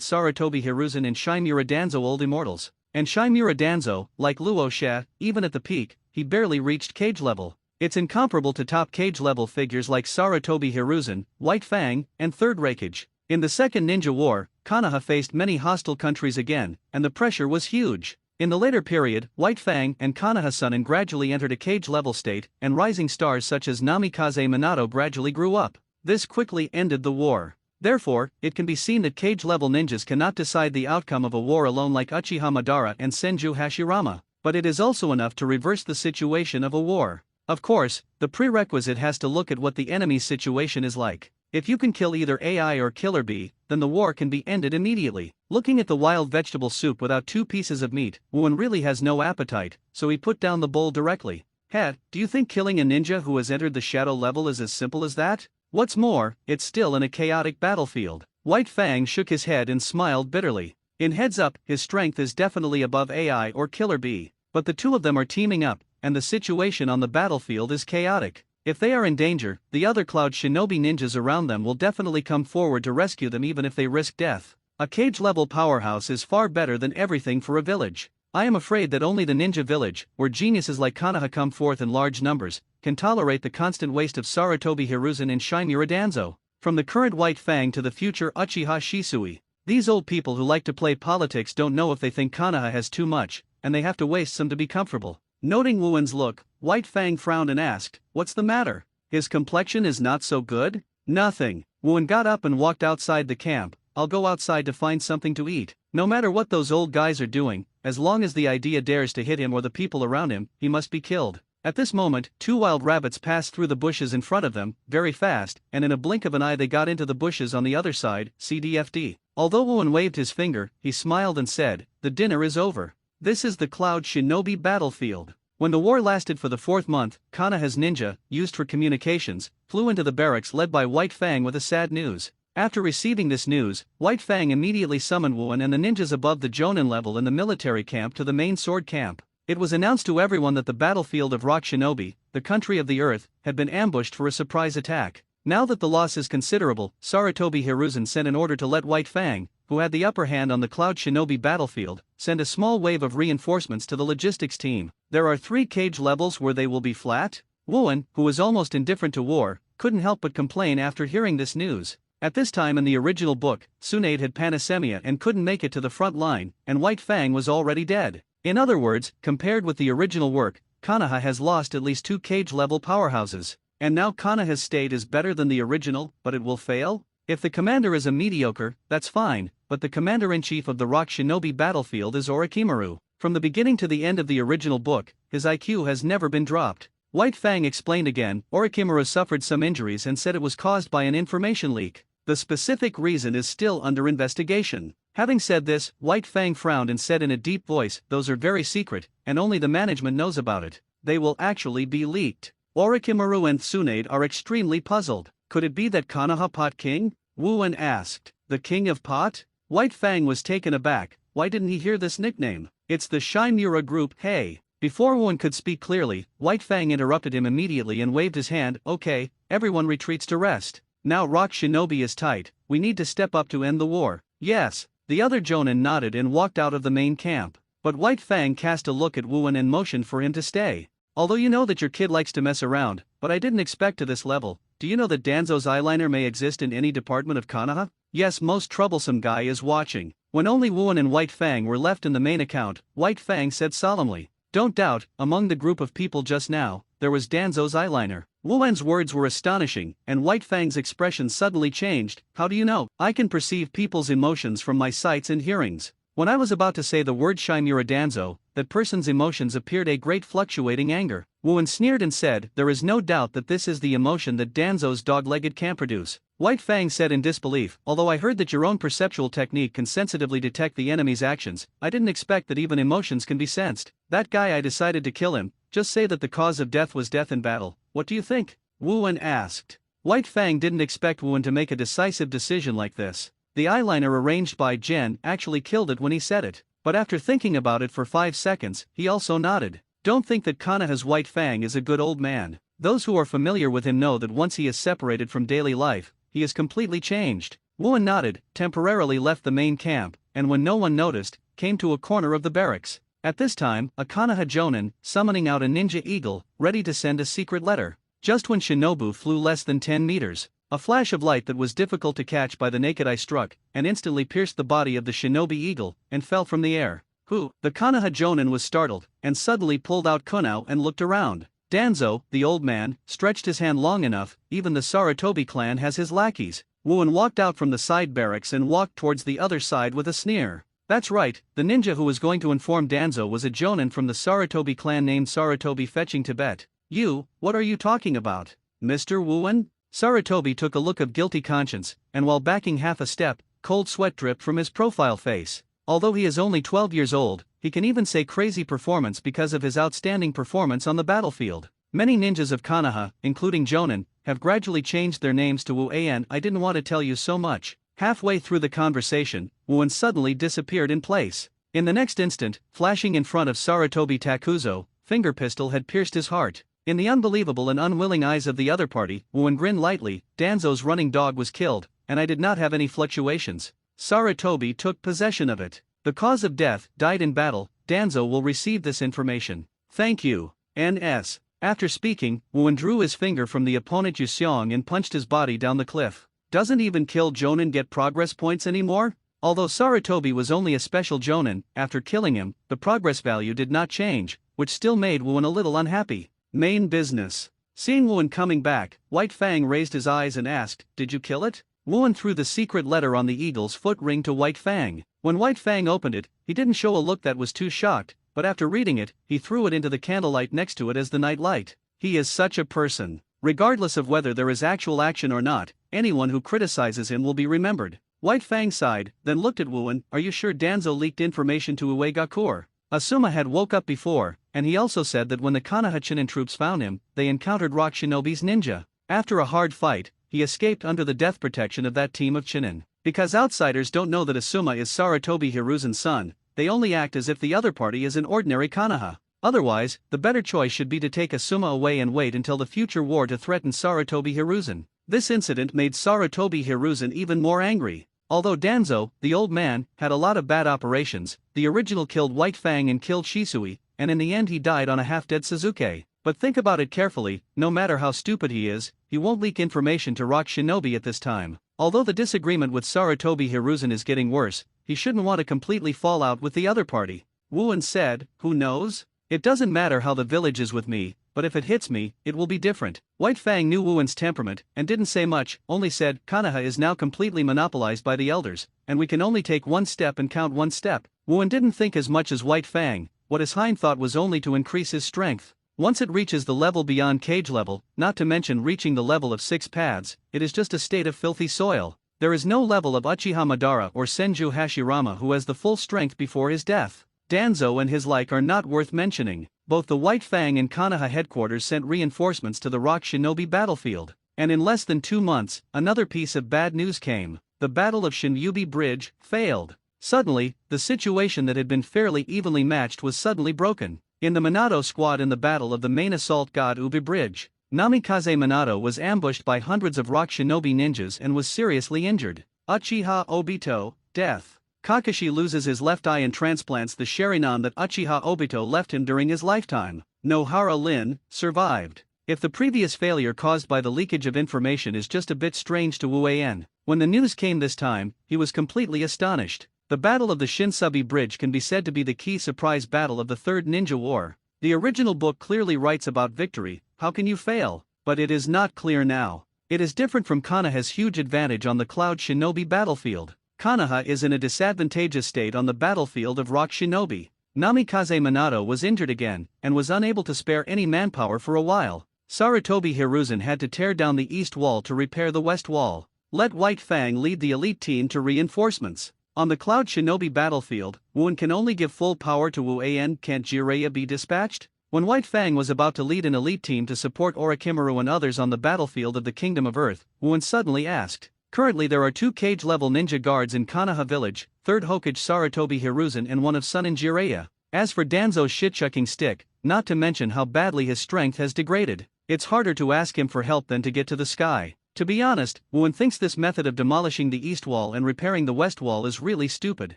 Sarutobi Hiruzen and Shimura Danzo Old Immortals. And Shimura Danzo, like Luo Xia, even at the peak, he barely reached Cage level. It's incomparable to top Cage level figures like Sarutobi Hiruzen, White Fang, and Third Raikage. In the Second Ninja War, Konoha faced many hostile countries again, and the pressure was huge. In the later period, White Fang and Konoha Sunnen gradually entered a cage-level state, and rising stars such as Namikaze Minato gradually grew up. This quickly ended the war. Therefore, it can be seen that cage-level ninjas cannot decide the outcome of a war alone like Uchiha Madara and Senju Hashirama, but it is also enough to reverse the situation of a war. Of course, the prerequisite has to look at what the enemy's situation is like. If you can kill either AI or Killer Bee, then the war can be ended immediately. Looking at the wild vegetable soup without 2 pieces of meat, Wen really has no appetite, so he put down the bowl directly. Do you think killing a ninja who has entered the shadow level is as simple as that? What's more, it's still in a chaotic battlefield. White Fang shook his head and smiled bitterly. In Heads Up, his strength is definitely above AI or Killer Bee, but the two of them are teaming up, and the situation on the battlefield is chaotic. If they are in danger, the other Cloud Shinobi ninjas around them will definitely come forward to rescue them even if they risk death. A cage-level powerhouse is far better than everything for a village. I am afraid that only the ninja village, where geniuses like Konoha come forth in large numbers, can tolerate the constant waste of Sarutobi Hiruzen and Shimura Danzo. From the current White Fang to the future Uchiha Shisui. These old people who like to play politics don't know if they think Konoha has too much, and they have to waste some to be comfortable. Noting Wen's look, White Fang frowned and asked, what's the matter? His complexion is not so good? Nothing. Wen got up and walked outside the camp. I'll go outside to find something to eat. No matter what those old guys are doing, as long as the idea dares to hit him or the people around him, he must be killed. At this moment, 2 wild rabbits passed through the bushes in front of them, very fast, and in a blink of an eye they got into the bushes on the other side, CDFD. Although Wen waved his finger, he smiled and said, the dinner is over. This is the Cloud Shinobi battlefield. When the war lasted for the 4th month, Konoha's ninja, used for communications, flew into the barracks led by White Fang with a sad news. After receiving this news, White Fang immediately summoned Wen and the ninjas above the Jonin level in the military camp to the main sword camp. It was announced to everyone that the battlefield of Rock Shinobi, the country of the earth, had been ambushed for a surprise attack. Now that the loss is considerable, Sarutobi Hiruzen sent an order to let White Fang, who had the upper hand on the Cloud Shinobi battlefield, send a small wave of reinforcements to the logistics team. There are 3 cage levels where they will be flat? Wen, who was almost indifferent to war, couldn't help but complain after hearing this news. At this time in the original book, Tsunade had panasemia and couldn't make it to the front line, and White Fang was already dead. In other words, compared with the original work, Konoha has lost at least 2 cage-level powerhouses. And now Konoha's state is better than the original, but it will fail? If the commander is a mediocre, that's fine, but the commander-in-chief of the Rock Shinobi battlefield is Orochimaru. From the beginning to the end of the original book, his IQ has never been dropped. White Fang explained again, Orochimaru suffered some injuries and said it was caused by an information leak. The specific reason is still under investigation. Having said this, White Fang frowned and said in a deep voice, those are very secret, and only the management knows about it. They will actually be leaked. Orochimaru and Tsunade are extremely puzzled. Could it be that Konoha Pot King? Wuan asked. The King of Pot? White Fang was taken aback. Why didn't he hear this nickname? It's the Shimura group, hey. Before Wuan could speak clearly, White Fang interrupted him immediately and waved his hand. Okay, everyone retreats to rest. Now Rock Shinobi is tight, we need to step up to end the war. Yes. The other Jonin nodded and walked out of the main camp. But White Fang cast a look at Wuan and motioned for him to stay. Although you know that your kid likes to mess around, but I didn't expect to this level. Do you know that Danzo's eyeliner may exist in any department of Konoha? Yes, most troublesome guy is watching. When only Wuan and White Fang were left in the main account, White Fang said solemnly, don't doubt, among the group of people just now, there was Danzo's eyeliner. Wuan's words were astonishing, and White Fang's expression suddenly changed. How do you know? I can perceive people's emotions from my sights and hearings. When I was about to say the word Shimura Danzo, that person's emotions appeared a great fluctuating anger. Wuan sneered and said, there is no doubt that this is the emotion that Danzo's dog-legged can produce. White Fang said in disbelief, although I heard that your own perceptual technique can sensitively detect the enemy's actions, I didn't expect that even emotions can be sensed. That guy, I decided to kill him. Just say that the cause of death was death in battle. What do you think? Wuan asked. White Fang didn't expect Wuan to make a decisive decision like this. The eyeliner arranged by Jen actually killed it when he said it. But after thinking about it for 5 seconds, he also nodded. Don't think that Konoha's White Fang is a good old man. Those who are familiar with him know that once he is separated from daily life, he is completely changed. Wuan nodded, temporarily left the main camp, and when no one noticed, came to a corner of the barracks. At this time, a Konoha Jonin, summoning out a ninja eagle, ready to send a secret letter. Just when Shinobu flew less than 10 meters, a flash of light that was difficult to catch by the naked eye struck, and instantly pierced the body of the shinobi eagle, and fell from the air. Who? The Konoha Jonin was startled, and suddenly pulled out kunao and looked around. Danzo, the old man, stretched his hand long enough. Even the Sarutobi clan has his lackeys. Wuan walked out from the side barracks and walked towards the other side with a sneer. That's right, the ninja who was going to inform Danzo was a Jonin from the Sarutobi clan named Sarutobi fetching Tibet. You, what are you talking about? Mr. Wuan? Sarutobi took a look of guilty conscience, and while backing half a step, cold sweat dripped from his profile face. Although he is only 12 years old, he can even say crazy performance because of his outstanding performance on the battlefield. Many ninjas of Konoha, including Jonin, have gradually changed their names to Wu-An. I didn't want to tell you so much. Halfway through the conversation, Wuan suddenly disappeared in place. In the next instant, flashing in front of Sarutobi Takuzo, finger pistol had pierced his heart. In the unbelievable and unwilling eyes of the other party, Wuan grinned lightly. Danzo's running dog was killed, and I did not have any fluctuations. Sarutobi took possession of it. The cause of death, died in battle. Danzo will receive this information. Thank you. N.S. After speaking, Wuan drew his finger from the opponent Yuseong and punched his body down the cliff. Doesn't even kill Jonin get progress points anymore? Although Sarutobi was only a special Jonin, after killing him, the progress value did not change, which still made Wuan a little unhappy. Main business. Seeing Wuan coming back, White Fang raised his eyes and asked, did you kill it? Wuan threw the secret letter on the eagle's foot ring to White Fang. When White Fang opened it, he didn't show a look that was too shocked, but after reading it, he threw it into the candlelight next to it as the night light. He is such a person. Regardless of whether there is actual action or not, anyone who criticizes him will be remembered. White Fang sighed, then looked at Wuan. Are you sure Danzo leaked information to Uegakur? Asuma had woke up before, and he also said that when the Konoha Chunin troops found him, they encountered Rock Shinobi's ninja. After a hard fight, he escaped under the death protection of that team of Chunin. Because outsiders don't know that Asuma is Sarutobi Hiruzen's son, they only act as if the other party is an ordinary Konoha. Otherwise, the better choice should be to take Asuma away and wait until the future war to threaten Sarutobi Hiruzen. This incident made Sarutobi Hiruzen even more angry. Although Danzo, the old man, had a lot of bad operations, the original killed White Fang and killed Shisui, and in the end he died on a half-dead Suzuki. But think about it carefully, no matter how stupid he is, he won't leak information to Rock Shinobi at this time. Although the disagreement with Sarutobi Hiruzen is getting worse, he shouldn't want to completely fall out with the other party. Wuan said, who knows? It doesn't matter how the village is with me, but if it hits me, it will be different. White Fang knew Wuan's temperament and didn't say much, only said, Konoha is now completely monopolized by the elders, and we can only take one step and count one step. Wuan didn't think as much as White Fang. What his hind thought was only to increase his strength. Once it reaches the level beyond cage level, not to mention reaching the level of 6 paths, it is just a state of filthy soil. There is no level of Uchiha Madara or Senju Hashirama who has the full strength before his death. Danzo and his like are not worth mentioning. Both the White Fang and Konoha headquarters sent reinforcements to the Rock Shinobi battlefield. And in less than 2 months, another piece of bad news came. The Battle of Shinyubi Bridge failed. Suddenly, the situation that had been fairly evenly matched was suddenly broken. In the Minato squad in the battle of the main assault god Ubi Bridge, Namikaze Minato was ambushed by hundreds of Rock Shinobi ninjas and was seriously injured. Uchiha Obito, death. Kakashi loses his left eye and transplants the Sharingan that Uchiha Obito left him during his lifetime. Nohara Lin survived. If the previous failure caused by the leakage of information is just a bit strange to Wu An, when the news came this time, he was completely astonished. The Battle of the Shinsubi Bridge can be said to be the key surprise battle of the Third Ninja War. The original book clearly writes about victory, how can you fail? But it is not clear now. It is different from Konoha's huge advantage on the Cloud Shinobi battlefield. Konoha is in a disadvantageous state on the battlefield of Rock Shinobi. Namikaze Minato was injured again, and was unable to spare any manpower for a while. Sarutobi Hiruzen had to tear down the east wall to repair the west wall. Let White Fang lead the elite team to reinforcements. On the Cloud Shinobi battlefield, Wuan can only give full power to Wu An. Can't Jiraiya be dispatched? When White Fang was about to lead an elite team to support Orochimaru and others on the battlefield of the Kingdom of Earth, Wuan suddenly asked. Currently there are 2 cage-level ninja guards in Konoha village, 3rd Hokage Sarutobi Hiruzen and one of Sunin Jiraiya. As for Danzo's shit-chucking stick, not to mention how badly his strength has degraded, it's harder to ask him for help than to get to the sky. To be honest, Wuan thinks this method of demolishing the east wall and repairing the west wall is really stupid.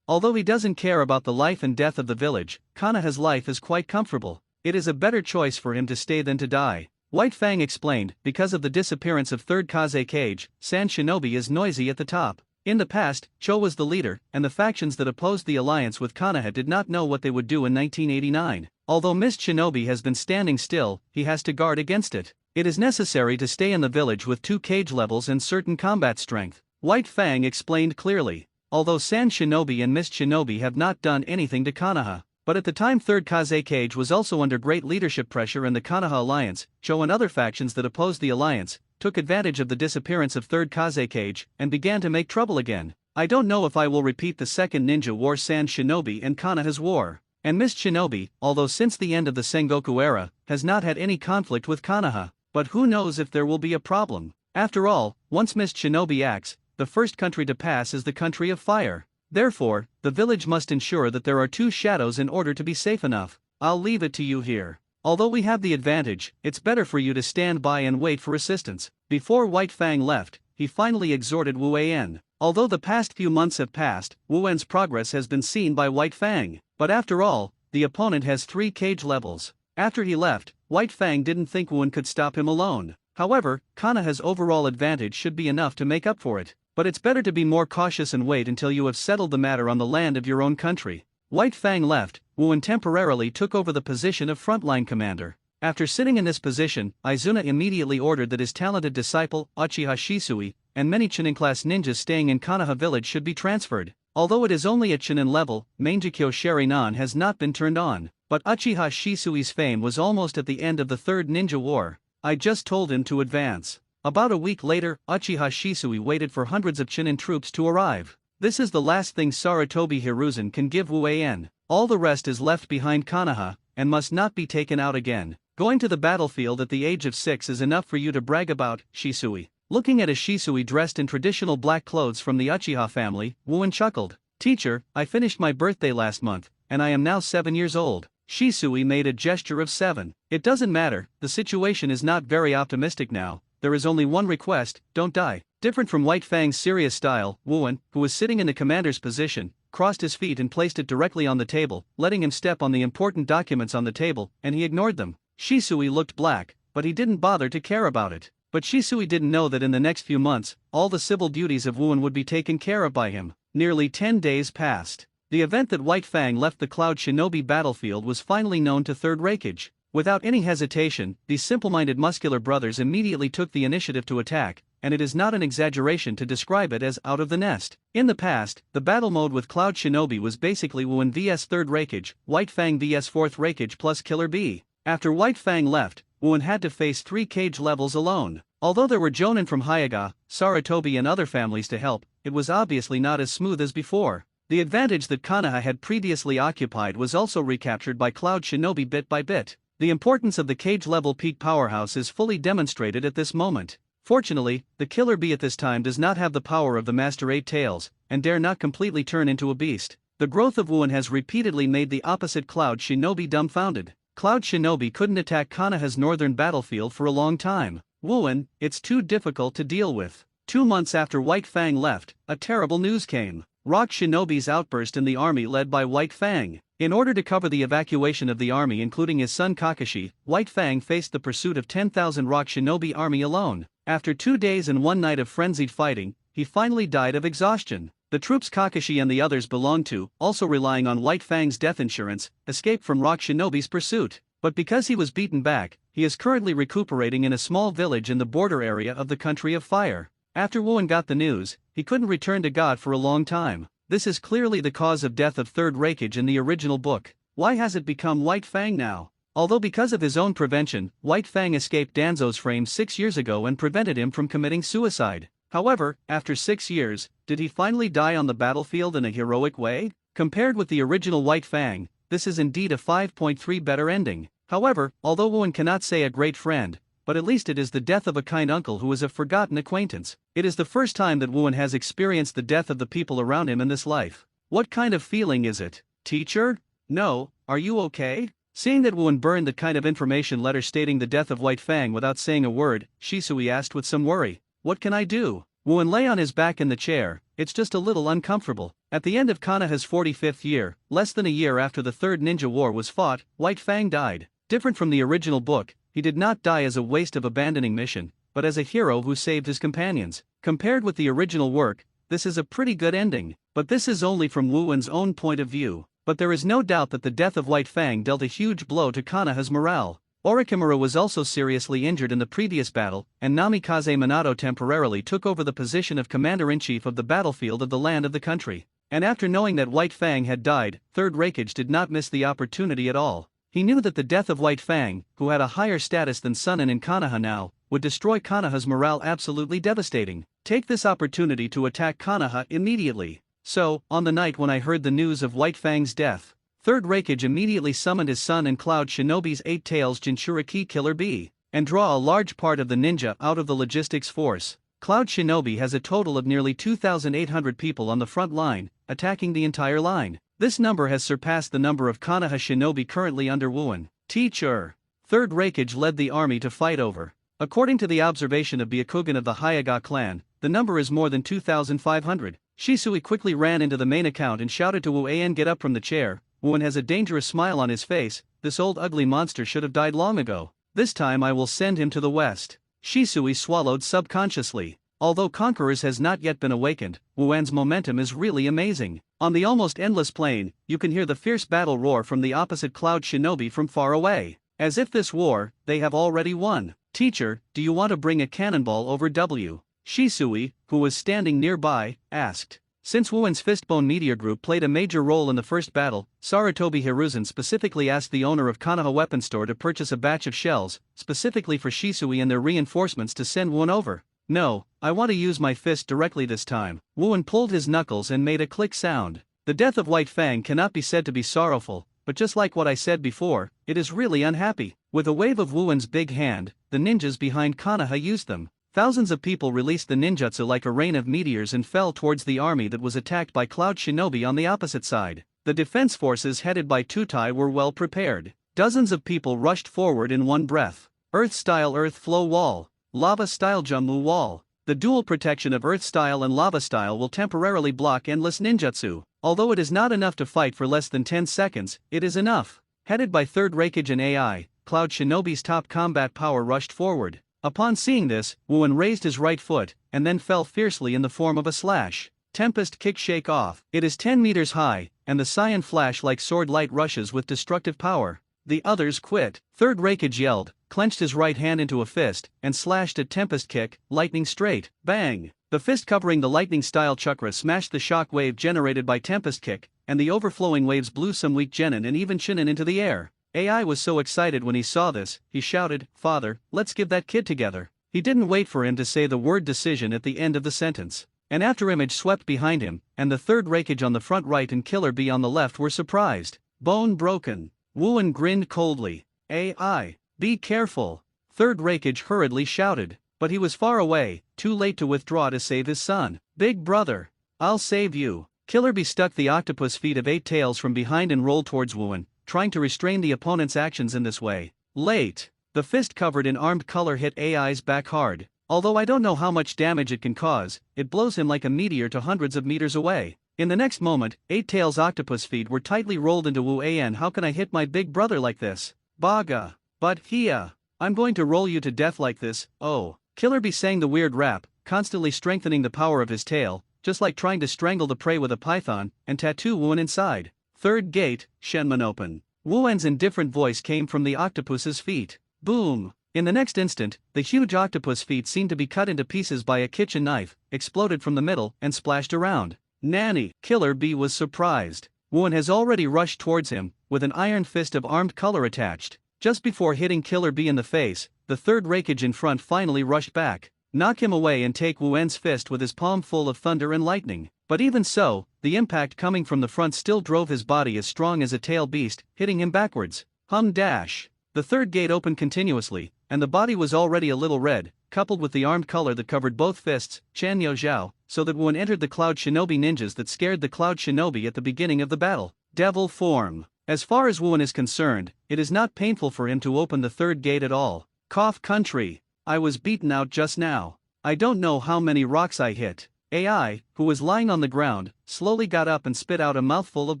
Although he doesn't care about the life and death of the village, Konoha's life is quite comfortable. It is a better choice for him to stay than to die. White Fang explained, because of the disappearance of 3rd Kaze Cage, San Shinobi is noisy at the top. In the past, Cho was the leader, and the factions that opposed the alliance with Konoha did not know what they would do in 1989. Although Mist Shinobi has been standing still, he has to guard against it. It is necessary to stay in the village with 2 cage levels and certain combat strength. White Fang explained clearly. Although San Shinobi and Mist Shinobi have not done anything to Konoha, but at the time 3rd Kaze Cage was also under great leadership pressure in the Konoha alliance, Cho and other factions that opposed the alliance took advantage of the disappearance of 3rd Kaze Cage and began to make trouble again. I don't know if I will repeat the Second Ninja War San Shinobi and Konoha's war. And Mist Shinobi, although since the end of the Sengoku era, has not had any conflict with Konoha. But who knows if there will be a problem. After all, once Mist Shinobi acts, the first country to pass is the country of fire. Therefore, the village must ensure that there are 2 shadows in order to be safe enough. I'll leave it to you here. Although we have the advantage, it's better for you to stand by and wait for assistance. Before White Fang left, he finally exhorted Wu An. Although the past few months have passed, Wu An's progress has been seen by White Fang. But after all, the opponent has 3 cage levels. After he left, White Fang didn't think Wuan could stop him alone. However, Konoha's overall advantage should be enough to make up for it. But it's better to be more cautious and wait until you have settled the matter on the land of your own country. White Fang left, Wuan temporarily took over the position of frontline commander. After sitting in this position, Izuna immediately ordered that his talented disciple, Uchiha Shisui, and many Chunin-class ninjas staying in Konoha village should be transferred. Although it is only at Chunin level, Mangekyo Sharingan has not been turned on. But Uchiha Shisui's fame was almost at the end of the Third Ninja War. I just told him to advance. About a week later, Uchiha Shisui waited for hundreds of Chunin troops to arrive. This is the last thing Sarutobi Hiruzen can give Wu An. All the rest is left behind Konoha, and must not be taken out again. Going to the battlefield at the age of 6 is enough for you to brag about, Shisui. Looking at a Shisui dressed in traditional black clothes from the Uchiha family, Wuan chuckled. Teacher, I finished my birthday last month, and I am now 7 years old. Shisui made a gesture of 7. It doesn't matter, the situation is not very optimistic now. There is only one request, don't die. Different from White Fang's serious style, Wuan, who was sitting in the commander's position, crossed his feet and placed it directly on the table, letting him step on the important documents on the table, and he ignored them. Shisui looked black, but he didn't bother to care about it. But Shisui didn't know that in the next few months, all the civil duties of Wuhan would be taken care of by him. Nearly 10 days passed. The event that White Fang left the Cloud Shinobi battlefield was finally known to Third Reikage. Without any hesitation, these simple-minded muscular brothers immediately took the initiative to attack, and it is not an exaggeration to describe it as out of the nest. In the past, the battle mode with Cloud Shinobi was basically Wuhan vs Third Reikage, White Fang vs Fourth Reikage plus Killer Bee. After White Fang left, Wuhan had to face 3 cage levels alone. Although there were Jonin from Hyuga, Sarutobi and other families to help, it was obviously not as smooth as before. The advantage that Konoha had previously occupied was also recaptured by Cloud Shinobi bit by bit. The importance of the cage-level peak powerhouse is fully demonstrated at this moment. Fortunately, the Killer Bee at this time does not have the power of the Master Eight Tails, and dare not completely turn into a beast. The growth of Wuhan has repeatedly made the opposite Cloud Shinobi dumbfounded. Cloud Shinobi couldn't attack Konoha's northern battlefield for a long time. Wuhan, it's too difficult to deal with. 2 months after White Fang left, a terrible news came. Rock Shinobi's outburst in the army led by White Fang. In order to cover the evacuation of the army including his son Kakashi, White Fang faced the pursuit of 10,000 Rock Shinobi army alone. After 2 days and 1 night of frenzied fighting, he finally died of exhaustion. The troops Kakashi and the others belonged to, also relying on White Fang's death insurance, escaped from Rock Shinobi's pursuit. But because he was beaten back, he is currently recuperating in a small village in the border area of the Country of Fire. After Wuhan got the news, he couldn't return to God for a long time. This is clearly the cause of death of Third Reikage in the original book. Why has it become White Fang now? Although because of his own prevention, White Fang escaped Danzo's frame 6 years ago and prevented him from committing suicide. However, after 6 years, did he finally die on the battlefield in a heroic way? Compared with the original White Fang, this is indeed a 5.3 better ending. However, although Wuhan cannot say a great friend, but at least it is the death of a kind uncle who is a forgotten acquaintance. It is the first time that Wuhan has experienced the death of the people around him in this life. What kind of feeling is it? Teacher? No, are you okay? Seeing that Wuhan burned the kind of information letter stating the death of White Fang without saying a word, Shisui asked with some worry. What can I do? Wuhan lay on his back in the chair. It's just a little uncomfortable. At the end of Konoha's 45th year, less than a year after the Third Ninja War was fought, White Fang died. Different from the original book, he did not die as a waste of abandoning mission, but as a hero who saved his companions. Compared with the original work, this is a pretty good ending, but this is only from Wuhan's own point of view. But there is no doubt that the death of White Fang dealt a huge blow to Konoha's morale. Orochimaru was also seriously injured in the previous battle, and Namikaze Minato temporarily took over the position of Commander-in-Chief of the battlefield of the land of the country. And after knowing that White Fang had died, Third Reikage did not miss the opportunity at all. He knew that the death of White Fang, who had a higher status than Sunin in Konoha now, would destroy Konoha's morale absolutely devastating. Take this opportunity to attack Konoha immediately. So, on the night when I heard the news of White Fang's death, Third Reikage immediately summoned his son and Cloud Shinobi's 8 Tails Jinchuriki Killer Bee, and draw a large part of the ninja out of the logistics force. Cloud Shinobi has a total of nearly 2,800 people on the front line, attacking the entire line. This number has surpassed the number of Konoha Shinobi currently under Wuhan. Teacher. Third Reikage led the army to fight over. According to the observation of Byakugan of the Hyuga clan, the number is more than 2,500. Shisui quickly ran into the main account and shouted to Wu An, get up from the chair. Wuhan has a dangerous smile on his face. This old ugly monster should have died long ago. This time I will send him to the west. Shisui swallowed subconsciously. Although Conquerors has not yet been awakened, Wuan's momentum is really amazing. On the almost endless plain, you can hear the fierce battle roar from the opposite Cloud Shinobi from far away. As if this war, they have already won. Teacher, do you want to bring a cannonball over W? Shisui, who was standing nearby, asked. Since Wuan's Fistbone Meteor Group played a major role in the first battle, Sarutobi Hiruzen specifically asked the owner of Konoha Weapon Store to purchase a batch of shells, specifically for Shisui and their reinforcements to send Wuhan over. No, I want to use my fist directly this time. Wuhan pulled his knuckles and made a click sound. The death of White Fang cannot be said to be sorrowful, but just like what I said before, it is really unhappy. With a wave of Wuhan's big hand, the ninjas behind Konoha used them. Thousands of people released the ninjutsu like a rain of meteors and fell towards the army that was attacked by Cloud Shinobi on the opposite side. The defense forces headed by Tutai were well prepared. Dozens of people rushed forward in one breath. Earth-style earth flow wall. Lava-style Jummu wall. The dual protection of earth-style and lava-style will temporarily block endless ninjutsu. Although it is not enough to fight for less than 10 seconds, it is enough. Headed by Third Reikage and AI, Cloud Shinobi's top combat power rushed forward. Upon seeing this, Wuan raised his right foot, and then fell fiercely in the form of a slash. Tempest kick shake off. It is 10 meters high, and the cyan flash like sword light rushes with destructive power. The others quit. Third Raikage yelled, clenched his right hand into a fist, and slashed at Tempest kick, lightning straight. Bang! The fist covering the lightning-style chakra smashed the shock wave generated by Tempest kick, and the overflowing waves blew some weak genin and even shinin into the air. AI was so excited when he saw this, he shouted, "Father, let's give that kid together." He didn't wait for him to say the word decision at the end of the sentence. An afterimage swept behind him, and the third Raikage on the front right and Killer Bee on the left were surprised. Bone broken. Wuan grinned coldly. AI, be careful. Third Raikage hurriedly shouted, but he was far away, too late to withdraw to save his son. Big brother, I'll save you. Killer Bee stuck the octopus feet of 8 tails from behind and rolled towards Wuan, trying to restrain the opponent's actions in this way. Late. The fist covered in armed color hit AI's back hard. Although I don't know how much damage it can cause, it blows him like a meteor to hundreds of meters away. In the next moment, 8 tails octopus feet were tightly rolled into Wu An. How can I hit my big brother like this? Baga. But Hia. I'm going to roll you to death like this. Oh. Killer Bee sang the weird rap, constantly strengthening the power of his tail, just like trying to strangle the prey with a python, and tattoo Wuan inside. Third gate, Shenmue open. Wuan's indifferent voice came from the octopus's feet. Boom! In the next instant, the huge octopus feet seemed to be cut into pieces by a kitchen knife, exploded from the middle, and splashed around. Nanny! Killer Bee was surprised. Wuan has already rushed towards him, with an iron fist of armed color attached. Just before hitting Killer Bee in the face, the third Raikage in front finally rushed back, knock him away and take Wuan's fist with his palm full of thunder and lightning. But even so, the impact coming from the front still drove his body as strong as a tail beast, hitting him backwards. Dash. The third gate opened continuously, and the body was already a little red, coupled with the armed color that covered both fists, Chan Yo Zhao, so that Wuan entered the Cloud Shinobi ninjas that scared the Cloud Shinobi at the beginning of the battle. Devil form. As far as Wuan is concerned, it is not painful for him to open the third gate at all. Cough country. I was beaten out just now. I don't know how many rocks I hit. AI, who was lying on the ground, slowly got up and spit out a mouthful of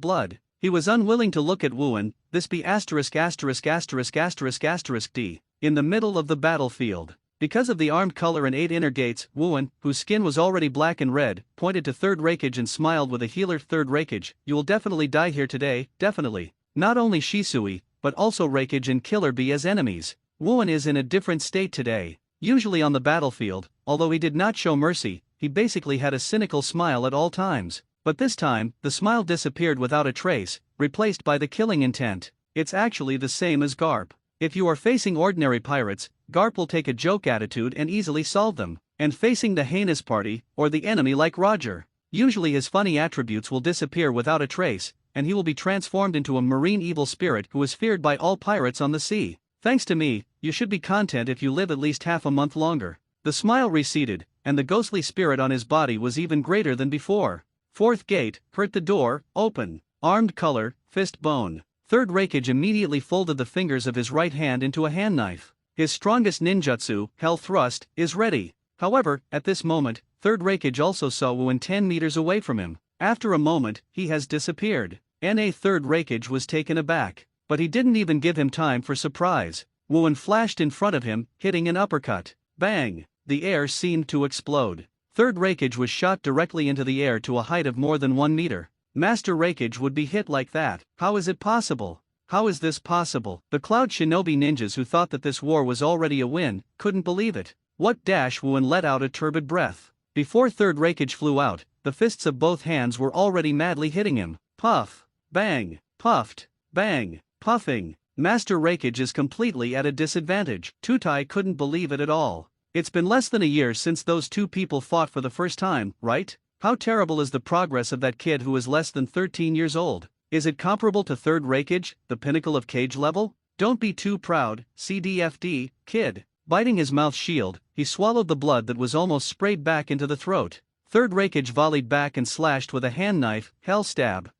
blood. He was unwilling to look at Wuan, this be ********D, in the middle of the battlefield. Because of the armed color and 8 inner gates, Wuan, whose skin was already black and red, pointed to third Raikage and smiled with a healer. Third Raikage, you will definitely die here today, definitely. Not only Shisui, but also Raikage and Killer Bee as enemies. Wuan is in a different state today. Usually on the battlefield, although he did not show mercy, he basically had a cynical smile at all times. But this time, the smile disappeared without a trace, replaced by the killing intent. It's actually the same as Garp. If you are facing ordinary pirates, Garp will take a joke attitude and easily solve them. And facing the heinous party, or the enemy like Roger, usually his funny attributes will disappear without a trace, and he will be transformed into a marine evil spirit who is feared by all pirates on the sea. Thanks to me, you should be content if you live at least half a month longer. The smile receded, and the ghostly spirit on his body was even greater than before. Fourth gate, hurt the door, open. Armed color, fist bone. Third Raikage immediately folded the fingers of his right hand into a hand knife. His strongest ninjutsu, Hell Thrust, is ready. However, at this moment, third Raikage also saw Wuan 10 meters away from him. After a moment, he has disappeared. Third Raikage was taken aback. But he didn't even give him time for surprise. Wuan flashed in front of him, hitting an uppercut. Bang! The air seemed to explode. Third Raikage was shot directly into the air to a height of more than 1 meter. Master Raikage would be hit like that. How is it possible? How is this possible? The Cloud Shinobi ninjas who thought that this war was already a win, couldn't believe it. What dash? Wuan let out a turbid breath. Before third Raikage flew out, the fists of both hands were already madly hitting him. Puff. Bang. Puffed. Bang. Puffing. Master Raikage is completely at a disadvantage. Tutai couldn't believe it at all. It's been less than a year since those two people fought for the first time, right? How terrible is the progress of that kid who is less than 13 years old? Is it comparable to third Raikage, the pinnacle of cage level? Don't be too proud, CDFD, kid. Biting his mouth shield, he swallowed the blood that was almost sprayed back into the throat. Third Raikage volleyed back and slashed with a hand knife, Hell Stab.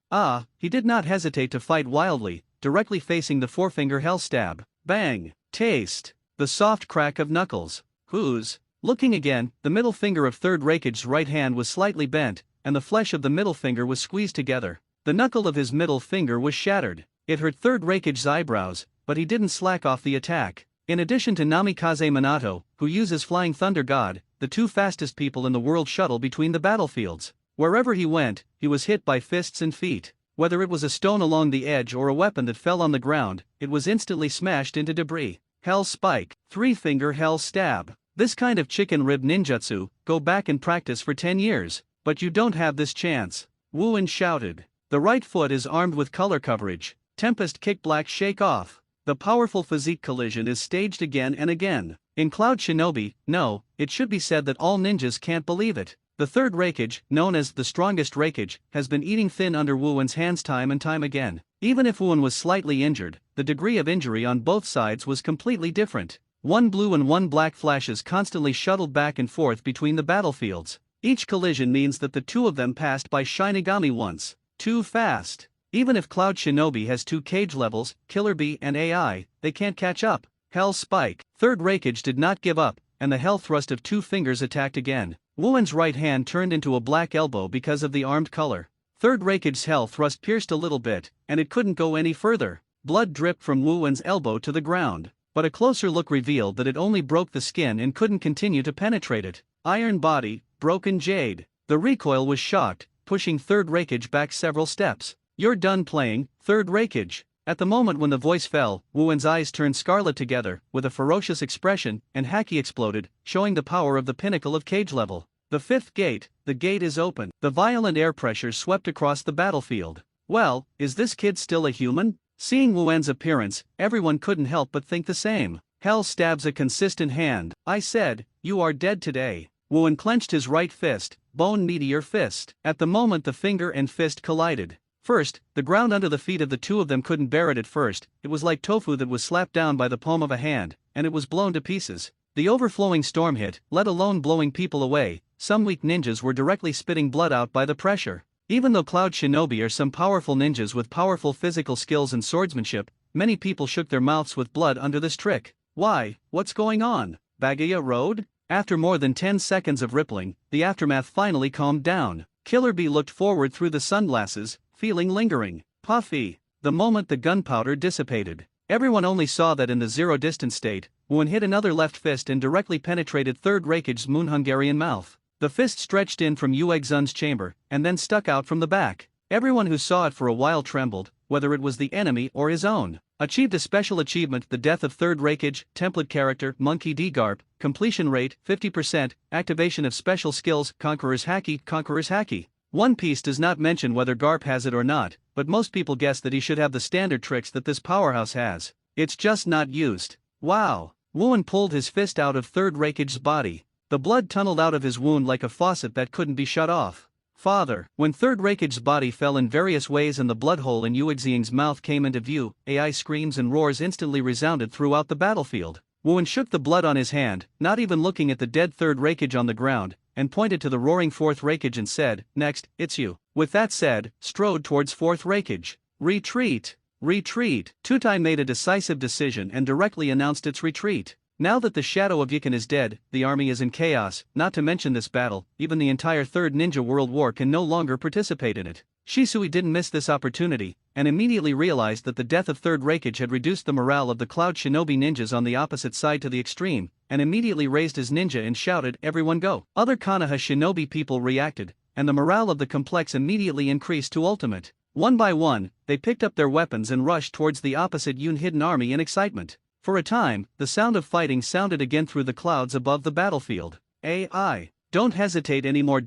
He did not hesitate to fight wildly, directly facing the forefinger Hell Stab. Bang! Taste! The soft crack of knuckles. Whose? Looking again, the middle finger of third Raikage's right hand was slightly bent, and the flesh of the middle finger was squeezed together. The knuckle of his middle finger was shattered. It hurt third Raikage's eyebrows, but he didn't slack off the attack. In addition to Namikaze Minato, who uses Flying Thunder God, the two fastest people in the world shuttle between the battlefields. Wherever he went, he was hit by fists and feet. Whether it was a stone along the edge or a weapon that fell on the ground, it was instantly smashed into debris. Hell Spike, 3-finger Hell Stab. This kind of chicken rib ninjutsu, go back and practice for 10 years. But you don't have this chance. Wooin shouted. The right foot is armed with color coverage. Tempest Kick Black Shake Off. The powerful physique collision is staged again and again. In Cloud Shinobi, no, it should be said that all ninjas can't believe it. The third Raikage, known as the strongest Raikage, has been eating thin under Wooin's hands time and time again. Even if Wooin was slightly injured, the degree of injury on both sides was completely different. One blue and one black flashes constantly shuttled back and forth between the battlefields. Each collision means that the two of them passed by Shinigami once. Too fast. Even if Cloud Shinobi has 2 cage levels, Killer Bee and AI, they can't catch up. Hell Spike. Third Raikage did not give up, and the Hell Thrust of 2 fingers attacked again. Wooin's right hand turned into a black elbow because of the armed color. Third Raikage's Hell Thrust pierced a little bit, and it couldn't go any further. Blood dripped from Wooin's elbow to the ground, but a closer look revealed that it only broke the skin and couldn't continue to penetrate it. Iron Body, Broken Jade. The recoil was shocked, pushing Third Raikage back several steps. You're done playing, Third Raikage. At the moment when the voice fell, Wooin's eyes turned scarlet together, with a ferocious expression, and Haki exploded, showing the power of the pinnacle of cage level. The 5th gate, the gate is open. The violent air pressure swept across the battlefield. Well, is this kid still a human? Seeing Wooin's appearance, everyone couldn't help but think the same. Hell stabs a consistent hand. I said, you are dead today. Wooin clenched his right fist, Bone Meteor Fist. At the moment the finger and fist collided. First, the ground under the feet of the two of them couldn't bear it at first. It was like tofu that was slapped down by the palm of a hand, and it was blown to pieces. The overflowing storm hit, let alone blowing people away. Some weak ninjas were directly spitting blood out by the pressure. Even though Cloud Shinobi are some powerful ninjas with powerful physical skills and swordsmanship, many people shook their mouths with blood under this trick. Why, what's going on? Bagaya Road? After more than 10 seconds of rippling, the aftermath finally calmed down. Killer Bee looked forward through the sunglasses, feeling lingering. Puffy. The moment the gunpowder dissipated, everyone only saw that in the zero-distance state, Wooin hit another left fist and directly penetrated Third Raikage's Moon Hungarian mouth. The fist stretched in from Uegzun's chamber, and then stuck out from the back. Everyone who saw it for a while trembled, whether it was the enemy or his own. Achieved a special achievement: the death of Third Raikage, template character, Monkey D. Garp, completion rate, 50%, activation of special skills, Conqueror's Haki. One Piece does not mention whether Garp has it or not, but most people guess that he should have the standard tricks that this powerhouse has. It's just not used. Wow. Wooin pulled his fist out of Third Raikage's body. The blood tunneled out of his wound like a faucet that couldn't be shut off. Father. When Third Raikage's body fell in various ways and the blood hole in Uexing's mouth came into view, AI screams and roars instantly resounded throughout the battlefield. Wooin shook the blood on his hand, not even looking at the dead Third Raikage on the ground, and pointed to the roaring Fourth Raikage and said, "Next, it's you." With that said, strode towards Fourth Raikage. Retreat! Retreat! Tutai made a decisive decision and directly announced its retreat. Now that the shadow of Yikan is dead, the army is in chaos. Not to mention this battle, even the entire Third Ninja World War can no longer participate in it. Shisui didn't miss this opportunity, and immediately realized that the death of Third Raikage had reduced the morale of the Cloud Shinobi ninjas on the opposite side to the extreme, and immediately raised his ninja and shouted, "Everyone go!" Other Konoha Shinobi people reacted, and the morale of the complex immediately increased to ultimate. One by one, they picked up their weapons and rushed towards the opposite Yun hidden army in excitement. For a time, the sound of fighting sounded again through the clouds above the battlefield. AI. Don't hesitate anymore.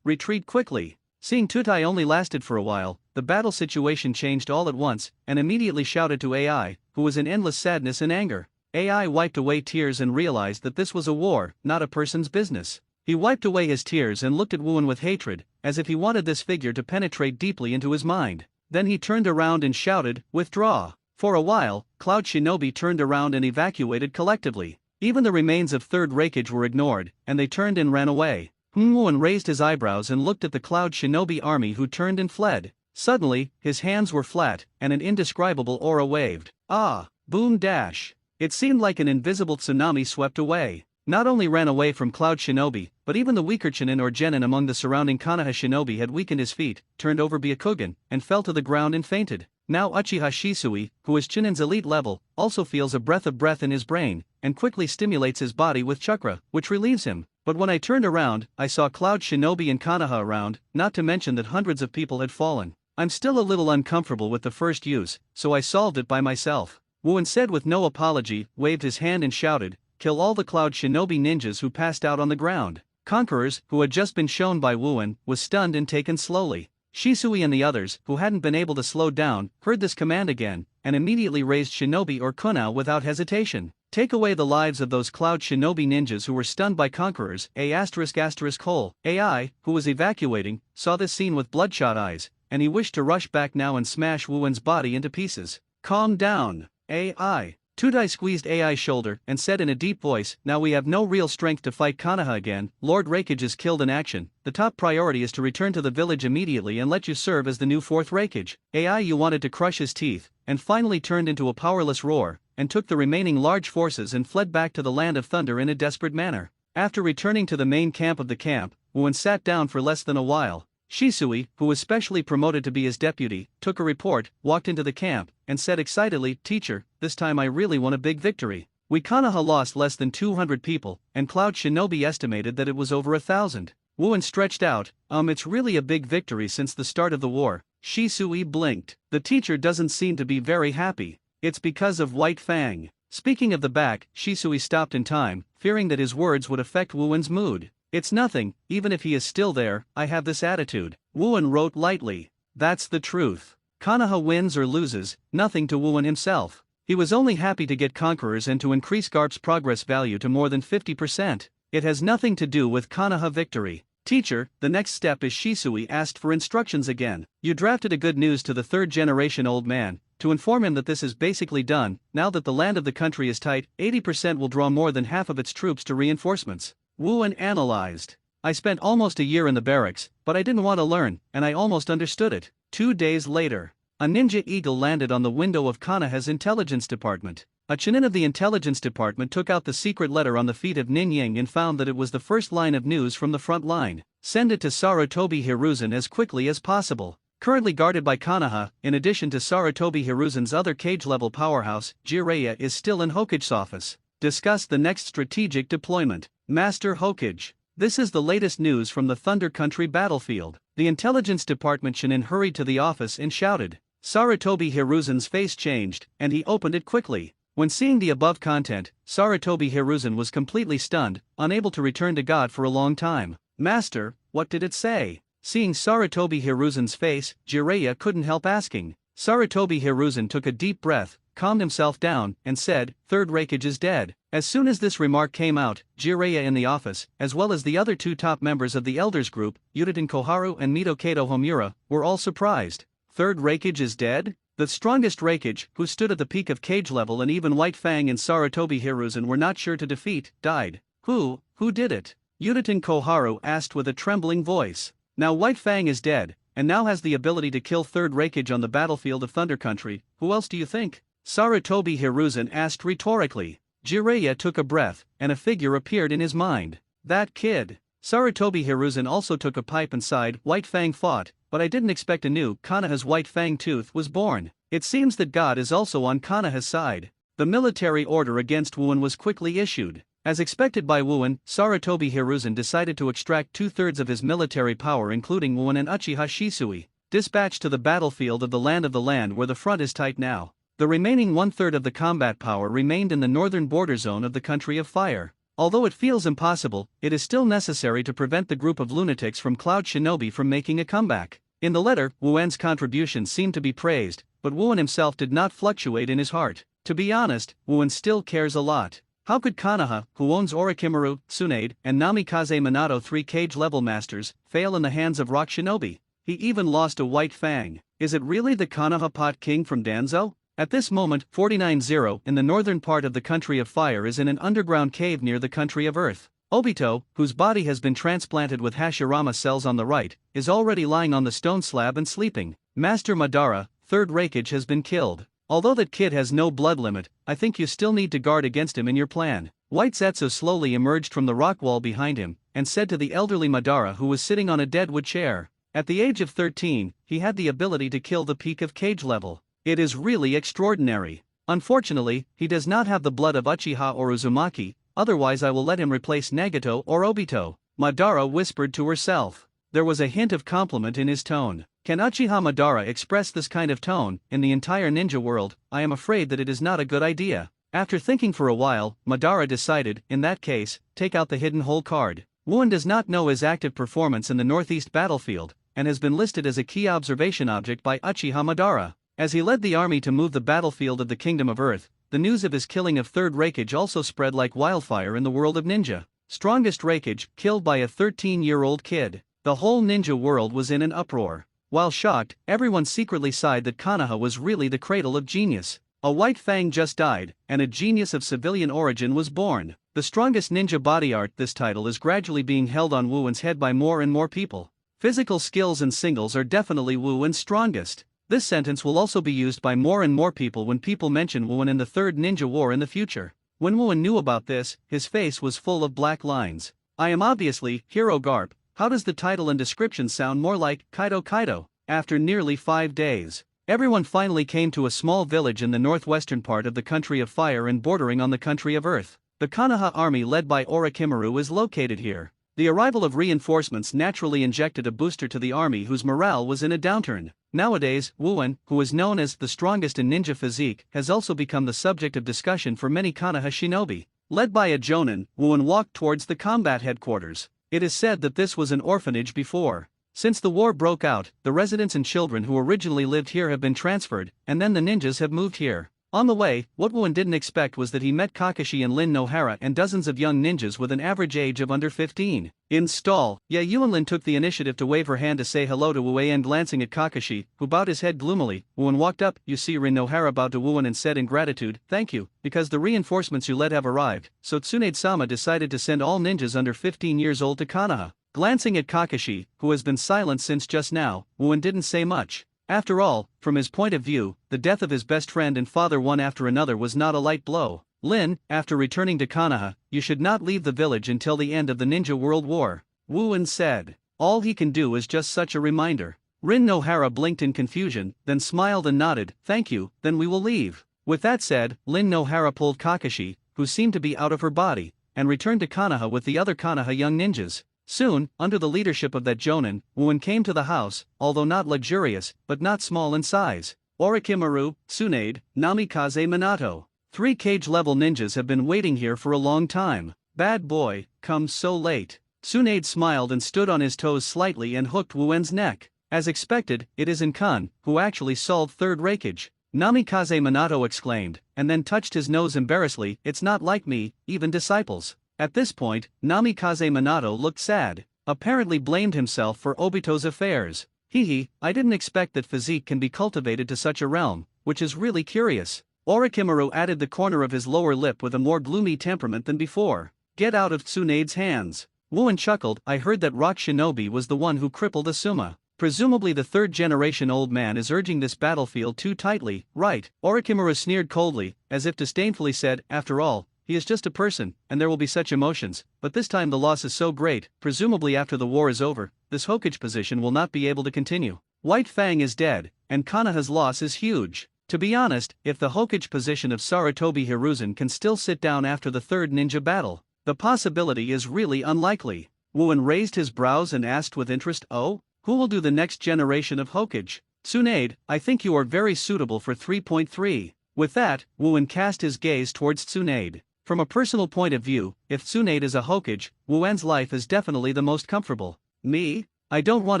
Retreat quickly. Seeing Tutai only lasted for a while, the battle situation changed all at once, and immediately shouted to AI, who was in endless sadness and anger. AI wiped away tears and realized that this was a war, not a person's business. He wiped away his tears and looked at Wooin with hatred, as if he wanted this figure to penetrate deeply into his mind. Then he turned around and shouted, "Withdraw!" For a while, Cloud Shinobi turned around and evacuated collectively. Even the remains of Third Raikage were ignored, and they turned and ran away. Wooin raised his eyebrows and looked at the Cloud Shinobi army who turned and fled. Suddenly, his hands were flat, and an indescribable aura waved. Ah! Boom dash! It seemed like an invisible tsunami swept away. Not only ran away from Cloud Shinobi, but even the weaker Chunin or Genin among the surrounding Konoha Shinobi had weakened his feet, turned over Byakugan, and fell to the ground and fainted. Now Uchiha Shisui, who is Chunin's elite level, also feels a breath in his brain, and quickly stimulates his body with chakra, which relieves him. But when I turned around, I saw Cloud Shinobi and Konoha around, not to mention that hundreds of people had fallen. I'm still a little uncomfortable with the first use, so I solved it by myself. Wuan said with no apology, waved his hand and shouted, "Kill all the Cloud Shinobi ninjas who passed out on the ground." Conquerors, who had just been shown by Wuan, was stunned and taken slowly. Shisui and the others, who hadn't been able to slow down, heard this command again, and immediately raised Shinobi or Kunao without hesitation. Take away the lives of those Cloud Shinobi ninjas who were stunned by Conquerors. AI, who was evacuating, saw this scene with bloodshot eyes, and he wished to rush back now and smash Wuan's body into pieces. Calm down, AI. Tudai squeezed AI's shoulder and said in a deep voice, "Now we have no real strength to fight Konoha again. Lord Raikage is killed in action. The top priority is to return to the village immediately and let you serve as the new fourth Raikage." AI you wanted to crush his teeth, and finally turned into a powerless roar, and took the remaining large forces and fled back to the Land of Thunder in a desperate manner. After returning to the main camp of the camp, Wuan sat down for less than a while. Shisui, who was specially promoted to be his deputy, took a report, walked into the camp, and said excitedly, "Teacher, this time I really won a big victory. We Konoha lost less than 200 people, and Cloud Shinobi estimated that it was over 1,000. Wuan stretched out, "It's really a big victory since the start of the war." Shisui blinked. The teacher doesn't seem to be very happy. It's because of White Fang. Speaking of the back, Shisui stopped in time, fearing that his words would affect Wuan's mood. "It's nothing, even if he is still there, I have this attitude." Wuan wrote lightly. That's the truth. Konoha wins or loses, nothing to Wuan himself. He was only happy to get Conquerors and to increase Garp's progress value to more than 50%. It has nothing to do with Konoha victory. "Teacher, the next step is." Shisui asked for instructions again. "You drafted a good news to the third generation old man, to inform him that this is basically done. Now that the land of the country is tight, 80% will draw more than half of its troops to reinforcements." Wuan analyzed. "I spent almost a year in the barracks, but I didn't want to learn, and I almost understood it." 2 days later, a ninja eagle landed on the window of Konoha's intelligence department. A Chunin of the intelligence department took out the secret letter on the feet of Nin Ying and found that it was the first line of news from the front line. "Send it to Sarutobi Hiruzen as quickly as possible. Currently guarded by Konoha, in addition to Sarutobi Hiruzen's other cage-level powerhouse, Jiraiya is still in Hokage's office. Discuss the next strategic deployment. Master Hokage." This is the latest news from the Thunder Country battlefield. The intelligence department Chunin hurried to the office and shouted. Sarutobi Hiruzen's face changed, and he opened it quickly. When seeing the above content, Sarutobi Hiruzen was completely stunned, unable to return to God for a long time. "Master, what did it say?" Seeing Sarutobi Hiruzen's face, Jiraiya couldn't help asking. Sarutobi Hiruzen took a deep breath, calmed himself down, and said, "Third Raikage is dead." As soon as this remark came out, Jiraiya in the office, as well as the other two top members of the Elders group, Yuditen Koharu and Mito Kato Homura, were all surprised. Third Raikage is dead? The strongest Raikage, who stood at the peak of cage level and even White Fang and Sarutobi Hiruzen were not sure to defeat, died. Who did it? Yuditen Koharu asked with a trembling voice. Now White Fang is dead, and now has the ability to kill Third Raikage on the battlefield of Thunder Country. Who else do you think? Sarutobi Hiruzen asked rhetorically. Jiraiya took a breath, and a figure appeared in his mind. That kid. Sarutobi Hiruzen also took a pipe and sighed. White Fang fought, but I didn't expect a new Konoha's White Fang tooth was born. It seems that God is also on Konoha's side. The military order against Wuan was quickly issued. As expected by Wuan, Sarutobi Hiruzen decided to extract 2/3 of his military power including Wuan and Uchiha Shisui. Dispatched to the battlefield of the land where the front is tight now. The remaining 1/3 of the combat power remained in the northern border zone of the Country of Fire. Although it feels impossible, it is still necessary to prevent the group of lunatics from Cloud Shinobi from making a comeback. In the letter, Wuan's contribution seemed to be praised, but Wuan himself did not fluctuate in his heart. To be honest, Wuan still cares a lot. How could Konoha, who owns Orochimaru, Tsunade, and Namikaze Minato, 3 cage-level masters, fail in the hands of Rock Shinobi? He even lost a White Fang. Is it really the Konoha Pot King from Danzo? At this moment, 49-0 in the northern part of the Country of Fire is in an underground cave near the Country of Earth. Obito, whose body has been transplanted with Hashirama cells on the right, is already lying on the stone slab and sleeping. Master Madara, Third Raikage has been killed. Although that kid has no blood limit, I think you still need to guard against him in your plan. White Zetsu slowly emerged from the rock wall behind him, and said to the elderly Madara who was sitting on a deadwood chair. At the age of 13, he had the ability to kill the peak of cage level. It is really extraordinary. Unfortunately, he does not have the blood of Uchiha or Uzumaki, otherwise I will let him replace Nagato or Obito, Madara whispered to herself. There was a hint of compliment in his tone. Can Uchiha Madara express this kind of tone in the entire ninja world? I am afraid that it is not a good idea. After thinking for a while, Madara decided, in that case, take out the hidden hole card. Wooen does not know his active performance in the northeast battlefield, and has been listed as a key observation object by Uchiha Madara. As he led the army to move the battlefield of the Kingdom of Earth, the news of his killing of Third Raikage also spread like wildfire in the world of ninja. Strongest Raikage, killed by a 13-year-old kid. The whole ninja world was in an uproar. While shocked, everyone secretly sighed that Konoha was really the cradle of genius. A White Fang just died, and a genius of civilian origin was born. The strongest ninja body art. This title is gradually being held on Wooen's head by more and more people. Physical skills and singles are definitely Wooen's strongest. This sentence will also be used by more and more people when people mention Wooen in the Third Ninja War in the future. When Wooen knew about this, his face was full of black lines. I am obviously Hero Garp. How does the title and description sound more like Kaido Kaido? After nearly 5 days, everyone finally came to a small village in the northwestern part of the country of fire and bordering on the country of earth. The Konoha army led by Orochimaru is located here. The arrival of reinforcements naturally injected a booster to the army whose morale was in a downturn. Nowadays, Wooen, who is known as the strongest in ninja physique, has also become the subject of discussion for many Konoha shinobi. Led by a Jonin, Wooen walked towards the combat headquarters. It is said that this was an orphanage before. Since the war broke out, the residents and children who originally lived here have been transferred, and then the ninjas have moved here. On the way, what Wooen didn't expect was that he met Kakashi and Lin Nohara and dozens of young ninjas with an average age of under 15. In stall, Yuanlin took the initiative to wave her hand to say hello to Wooen, and glancing at Kakashi, who bowed his head gloomily, Wooen walked up. You see, Rin Nohara bowed to Wooen and said in gratitude, "Thank you, because the reinforcements you led have arrived, so Tsunade-sama decided to send all ninjas under 15 years old to Konoha." Glancing at Kakashi, who has been silent since just now, Wooen didn't say much. After all, from his point of view, the death of his best friend and father one after another was not a light blow. Lin, after returning to Konoha, you should not leave the village until the end of the Ninja World War, Wooen said. All he can do is just such a reminder. Rin Nohara blinked in confusion, then smiled and nodded. Thank you, then we will leave. With that said, Lin Nohara pulled Kakashi, who seemed to be out of her body, and returned to Konoha with the other Konoha young ninjas. Soon, under the leadership of that Jonin, Wooen came to the house, although not luxurious, but not small in size. Orochimaru, Tsunade, Namikaze Minato. 3 cage-level ninjas have been waiting here for a long time. Bad boy, come so late. Tsunade smiled and stood on his toes slightly and hooked Wooen's neck. As expected, it isn't Kun, who actually solved Third Raikage. Namikaze Minato exclaimed, and then touched his nose embarrassedly. It's not like me, even disciples. At this point, Namikaze Minato looked sad, apparently blamed himself for Obito's affairs. I didn't expect that physique can be cultivated to such a realm, which is really curious. Orochimaru added the corner of his lower lip with a more gloomy temperament than before. Get out of Tsunade's hands. Wooen chuckled. I heard that Rock Shinobi was the one who crippled Asuma. Presumably the 3rd generation old man is urging this battlefield too tightly, right? Orochimaru sneered coldly, as if disdainfully said, after all, he is just a person, and there will be such emotions, but this time the loss is so great, presumably after the war is over, this Hokage position will not be able to continue. White Fang is dead, and Konoha's loss is huge. To be honest, if the Hokage position of Sarutobi Hiruzen can still sit down after the 3rd ninja battle, the possibility is really unlikely. Wooen raised his brows and asked with interest, oh? Who will do the next generation of Hokage? Tsunade, I think you are very suitable for 3.3. With that, Wooen cast his gaze towards Tsunade. From a personal point of view, if Tsunade is a Hokage, Wooen's life is definitely the most comfortable. Me? I don't want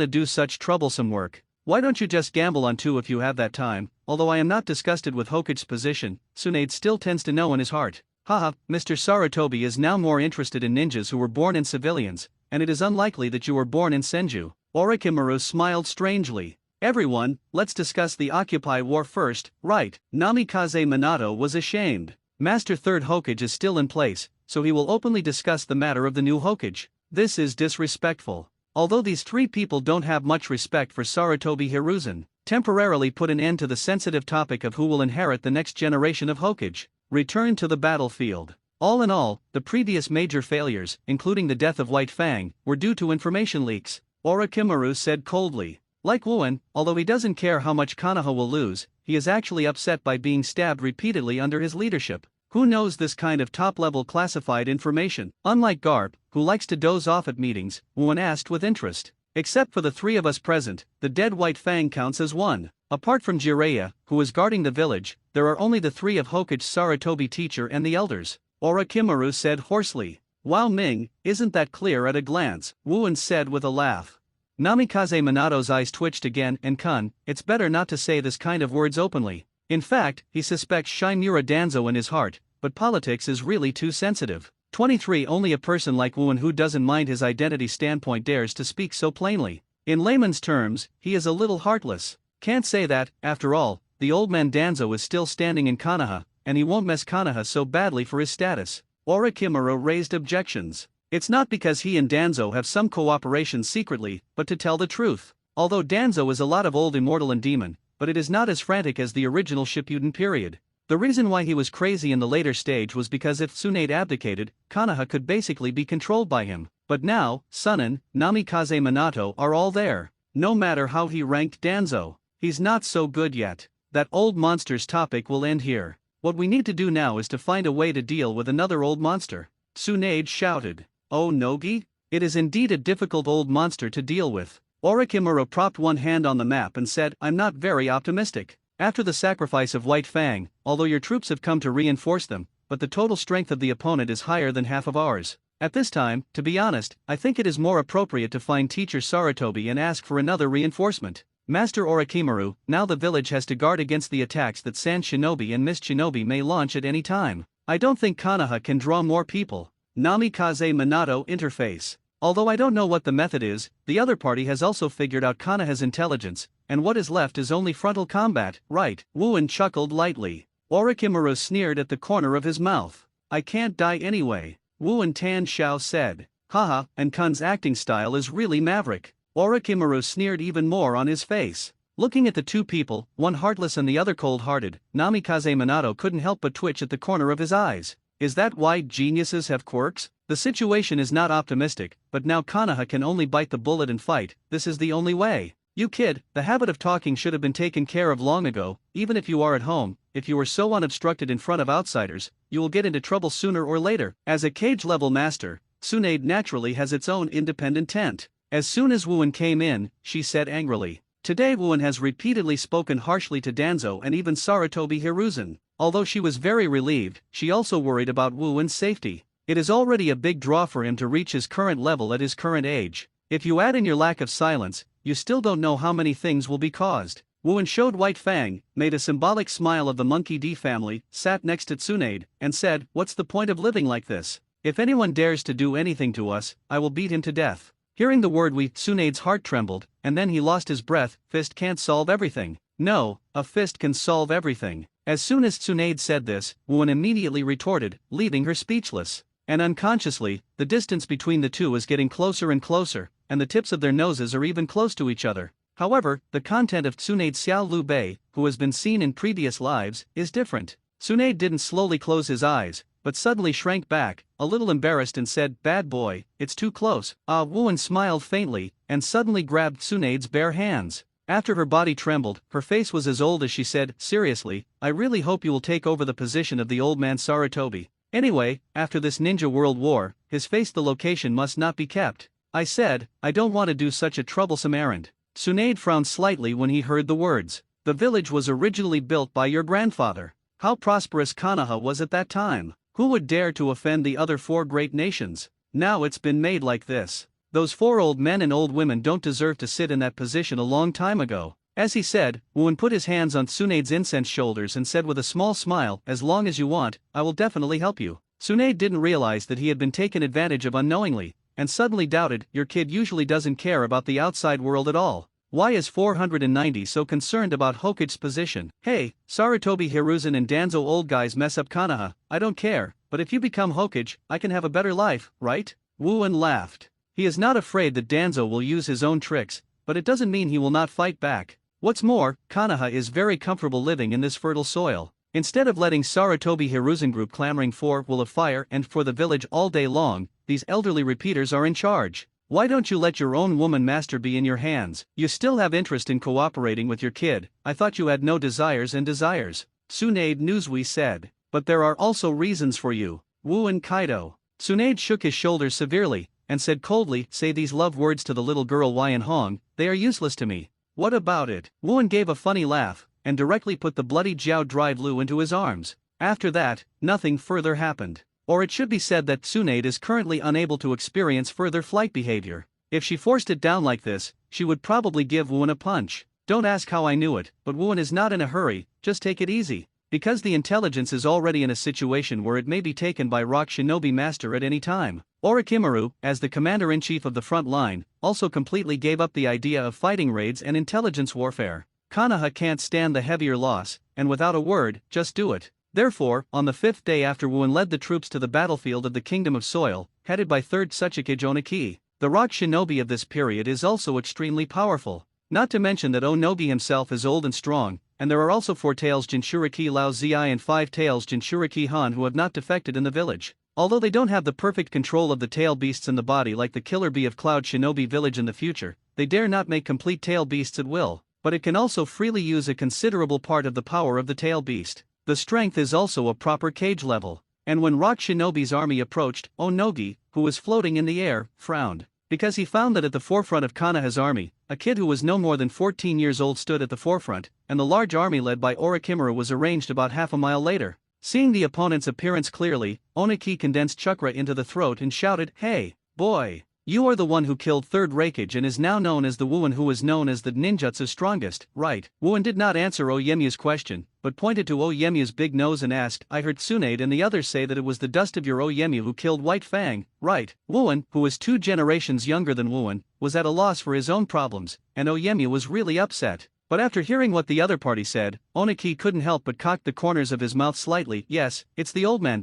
to do such troublesome work. Why don't you just gamble on 2 if you have that time? Although I am not disgusted with Hokage's position, Tsunade still tends to know in his heart. Haha, Mr. Sarutobi is now more interested in ninjas who were born in civilians, and it is unlikely that you were born in Senju. Orochimaru smiled strangely. Everyone, let's discuss the Occupy War first, right? Namikaze Minato was ashamed. Master 3rd Hokage is still in place, so he will openly discuss the matter of the new Hokage. This is disrespectful. Although these 3 people don't have much respect for Sarutobi Hiruzen, temporarily put an end to the sensitive topic of who will inherit the next generation of Hokage. Return to the battlefield. All in all, the previous major failures, including the death of White Fang, were due to information leaks, Orochimaru said coldly. Like Wooen, although he doesn't care how much Konoha will lose, he is actually upset by being stabbed repeatedly under his leadership. Who knows this kind of top-level classified information? Unlike Garp, who likes to doze off at meetings, Wuan asked with interest. Except for the three of us present, the dead White Fang counts as one. Apart from Jiraiya, who is guarding the village, there are only the three of Hokage's Sarutobi teacher and the elders. Orochimaru said hoarsely. Wow Ming, isn't that clear at a glance? Wuan said with a laugh. Namikaze Minato's eyes twitched again and Kun, it's better not to say this kind of words openly. In fact, he suspects Shimura Danzo in his heart, but politics is really too sensitive. 23 Only a person like Wuan who doesn't mind his identity standpoint dares to speak so plainly. In layman's terms, he is a little heartless. Can't say that, after all, the old man Danzo is still standing in Konoha, and he won't mess Konoha so badly for his status. Orochimaru raised objections. It's not because he and Danzo have some cooperation secretly, but to tell the truth. Although Danzo is a lot of old immortal and demon, but it is not as frantic as the original Shippuden period. The reason why he was crazy in the later stage was because if Tsunade abdicated, Konoha could basically be controlled by him. But now, Sunan, Namikaze Minato are all there. No matter how he ranked Danzo, he's not so good yet. That old monster's topic will end here. What we need to do now is to find a way to deal with another old monster. Tsunade shouted. Oh Nogi? It is indeed a difficult old monster to deal with. Orochimaru propped one hand on the map and said, I'm not very optimistic. After the sacrifice of White Fang, although your troops have come to reinforce them, but the total strength of the opponent is higher than half of ours. At this time, to be honest, I think it is more appropriate to find teacher Sarutobi and ask for another reinforcement. Master Orochimaru, now the village has to guard against the attacks that Sand Shinobi and Mist Shinobi may launch at any time. I don't think Konoha can draw more people. Namikaze Minato interface. Although I don't know what the method is, the other party has also figured out Konoha's intelligence, and what is left is only frontal combat, right? Wuan chuckled lightly. Orochimaru sneered at the corner of his mouth. I can't die anyway. Wuan Tan Shao said. Haha, and Kun's acting style is really maverick. Orochimaru sneered even more on his face. Looking at the two people, one heartless and the other cold-hearted, Namikaze Minato couldn't help but twitch at the corner of his eyes. Is that why geniuses have quirks? The situation is not optimistic, but now Konoha can only bite the bullet and fight. This is the only way. You kid, the habit of talking should have been taken care of long ago. Even if you are at home, if you are so unobstructed in front of outsiders, you will get into trouble sooner or later. As a cage-level master, Tsunade naturally has its own independent tent. As soon as Wuan came in, she said angrily. Today Wuan has repeatedly spoken harshly to Danzo and even Sarutobi Hiruzen. Although she was very relieved, she also worried about Wuan's safety. It is already a big draw for him to reach his current level at his current age. If you add in your lack of silence, you still don't know how many things will be caused. Wuan showed White Fang, made a symbolic smile of the Monkey D family, sat next to Tsunade, and said, what's the point of living like this? If anyone dares to do anything to us, I will beat him to death. Hearing the word we, Tsunade's heart trembled, and then he lost his breath. Fist can't solve everything. No, a fist can solve everything. As soon as Tsunade said this, Wuan immediately retorted, leaving her speechless. And unconsciously, the distance between the two is getting closer and closer, and the tips of their noses are even close to each other. However, the content of Tsunade's Xiao Lu Bei, who has been seen in previous lives, is different. Tsunade didn't slowly close his eyes, but suddenly shrank back, a little embarrassed and said, bad boy, it's too close. Wuan smiled faintly, and suddenly grabbed Tsunade's bare hands. After her body trembled, her face was as old as she said, seriously, I really hope you will take over the position of the old man Sarutobi. Anyway, after this ninja world war, his face the location must not be kept. I said, I don't want to do such a troublesome errand. Tsunade frowned slightly when he heard the words. The village was originally built by your grandfather. How prosperous Konoha was at that time. Who would dare to offend the other four great nations? Now it's been made like this. Those four old men and old women don't deserve to sit in that position a long time ago. As he said, Wuan put his hands on Tsunade's incensed shoulders and said with a small smile, as long as you want, I will definitely help you. Tsunade didn't realize that he had been taken advantage of unknowingly, and suddenly doubted, your kid usually doesn't care about the outside world at all. Why is 490 so concerned about Hokage's position? Hey, Sarutobi Hiruzen and Danzo old guys mess up Konoha, I don't care, but if you become Hokage, I can have a better life, right? Wuan laughed. He is not afraid that Danzo will use his own tricks, but it doesn't mean he will not fight back. What's more, Konoha is very comfortable living in this fertile soil. Instead of letting Sarutobi Hiruzen group clamoring for will of fire and for the village all day long, these elderly repeaters are in charge. Why don't you let your own woman master be in your hands? You still have interest in cooperating with your kid. I thought you had no desires and desires. Tsunade Nuzui said. But there are also reasons for you. Wu and Kaido. Tsunade shook his shoulders severely, and said coldly, say these love words to the little girl Wyan Hong, they are useless to me. What about it? Wuan gave a funny laugh, and directly put the bloody Jiao dried Lu into his arms. After that, nothing further happened. Or it should be said that Tsunade is currently unable to experience further flight behavior. If she forced it down like this, she would probably give Wuan a punch. Don't ask how I knew it, but Wuan is not in a hurry, just take it easy. Because the intelligence is already in a situation where it may be taken by Rock Shinobi Master at any time. Orochimaru, as the commander-in-chief of the front line, also completely gave up the idea of fighting raids and intelligence warfare. Konoha can't stand the heavier loss, and without a word, just do it. Therefore, on the 5th day after Wuan led the troops to the battlefield of the Kingdom of Soil, headed by 3rd Tsuchikage Oniki, the rock shinobi of this period is also extremely powerful. Not to mention that Onogi himself is old and strong, and there are also 4 tails Jinchuriki Lao Zi and 5 tails Jinchuriki Han who have not defected in the village. Although they don't have the perfect control of the tail beasts in the body like the killer bee of Cloud Shinobi Village in the future, they dare not make complete tail beasts at will, but it can also freely use a considerable part of the power of the tail beast. The strength is also a proper cage level, and when Rock Shinobi's army approached, Onogi, who was floating in the air, frowned, because he found that at the forefront of Konoha's army, a kid who was no more than 14 years old stood at the forefront, and the large army led by Orochimaru was arranged about half a mile later. Seeing the opponent's appearance clearly, Oniki condensed chakra into the throat and shouted, "Hey, boy! You are the one who killed 3rd Raikage and is now known as the Wuan who is known as the ninjutsu's strongest, right?" Wuan did not answer Oyemu's question, but pointed to Oyemu's big nose and asked, "I heard Tsunade and the others say that it was the dust of your Oyemu who killed White Fang, right?" Wuan, who was 2 generations younger than Wuan, was at a loss for his own problems, and Oyemu was really upset. But after hearing what the other party said, Oniki couldn't help but cock the corners of his mouth slightly. Yes, it's the old man.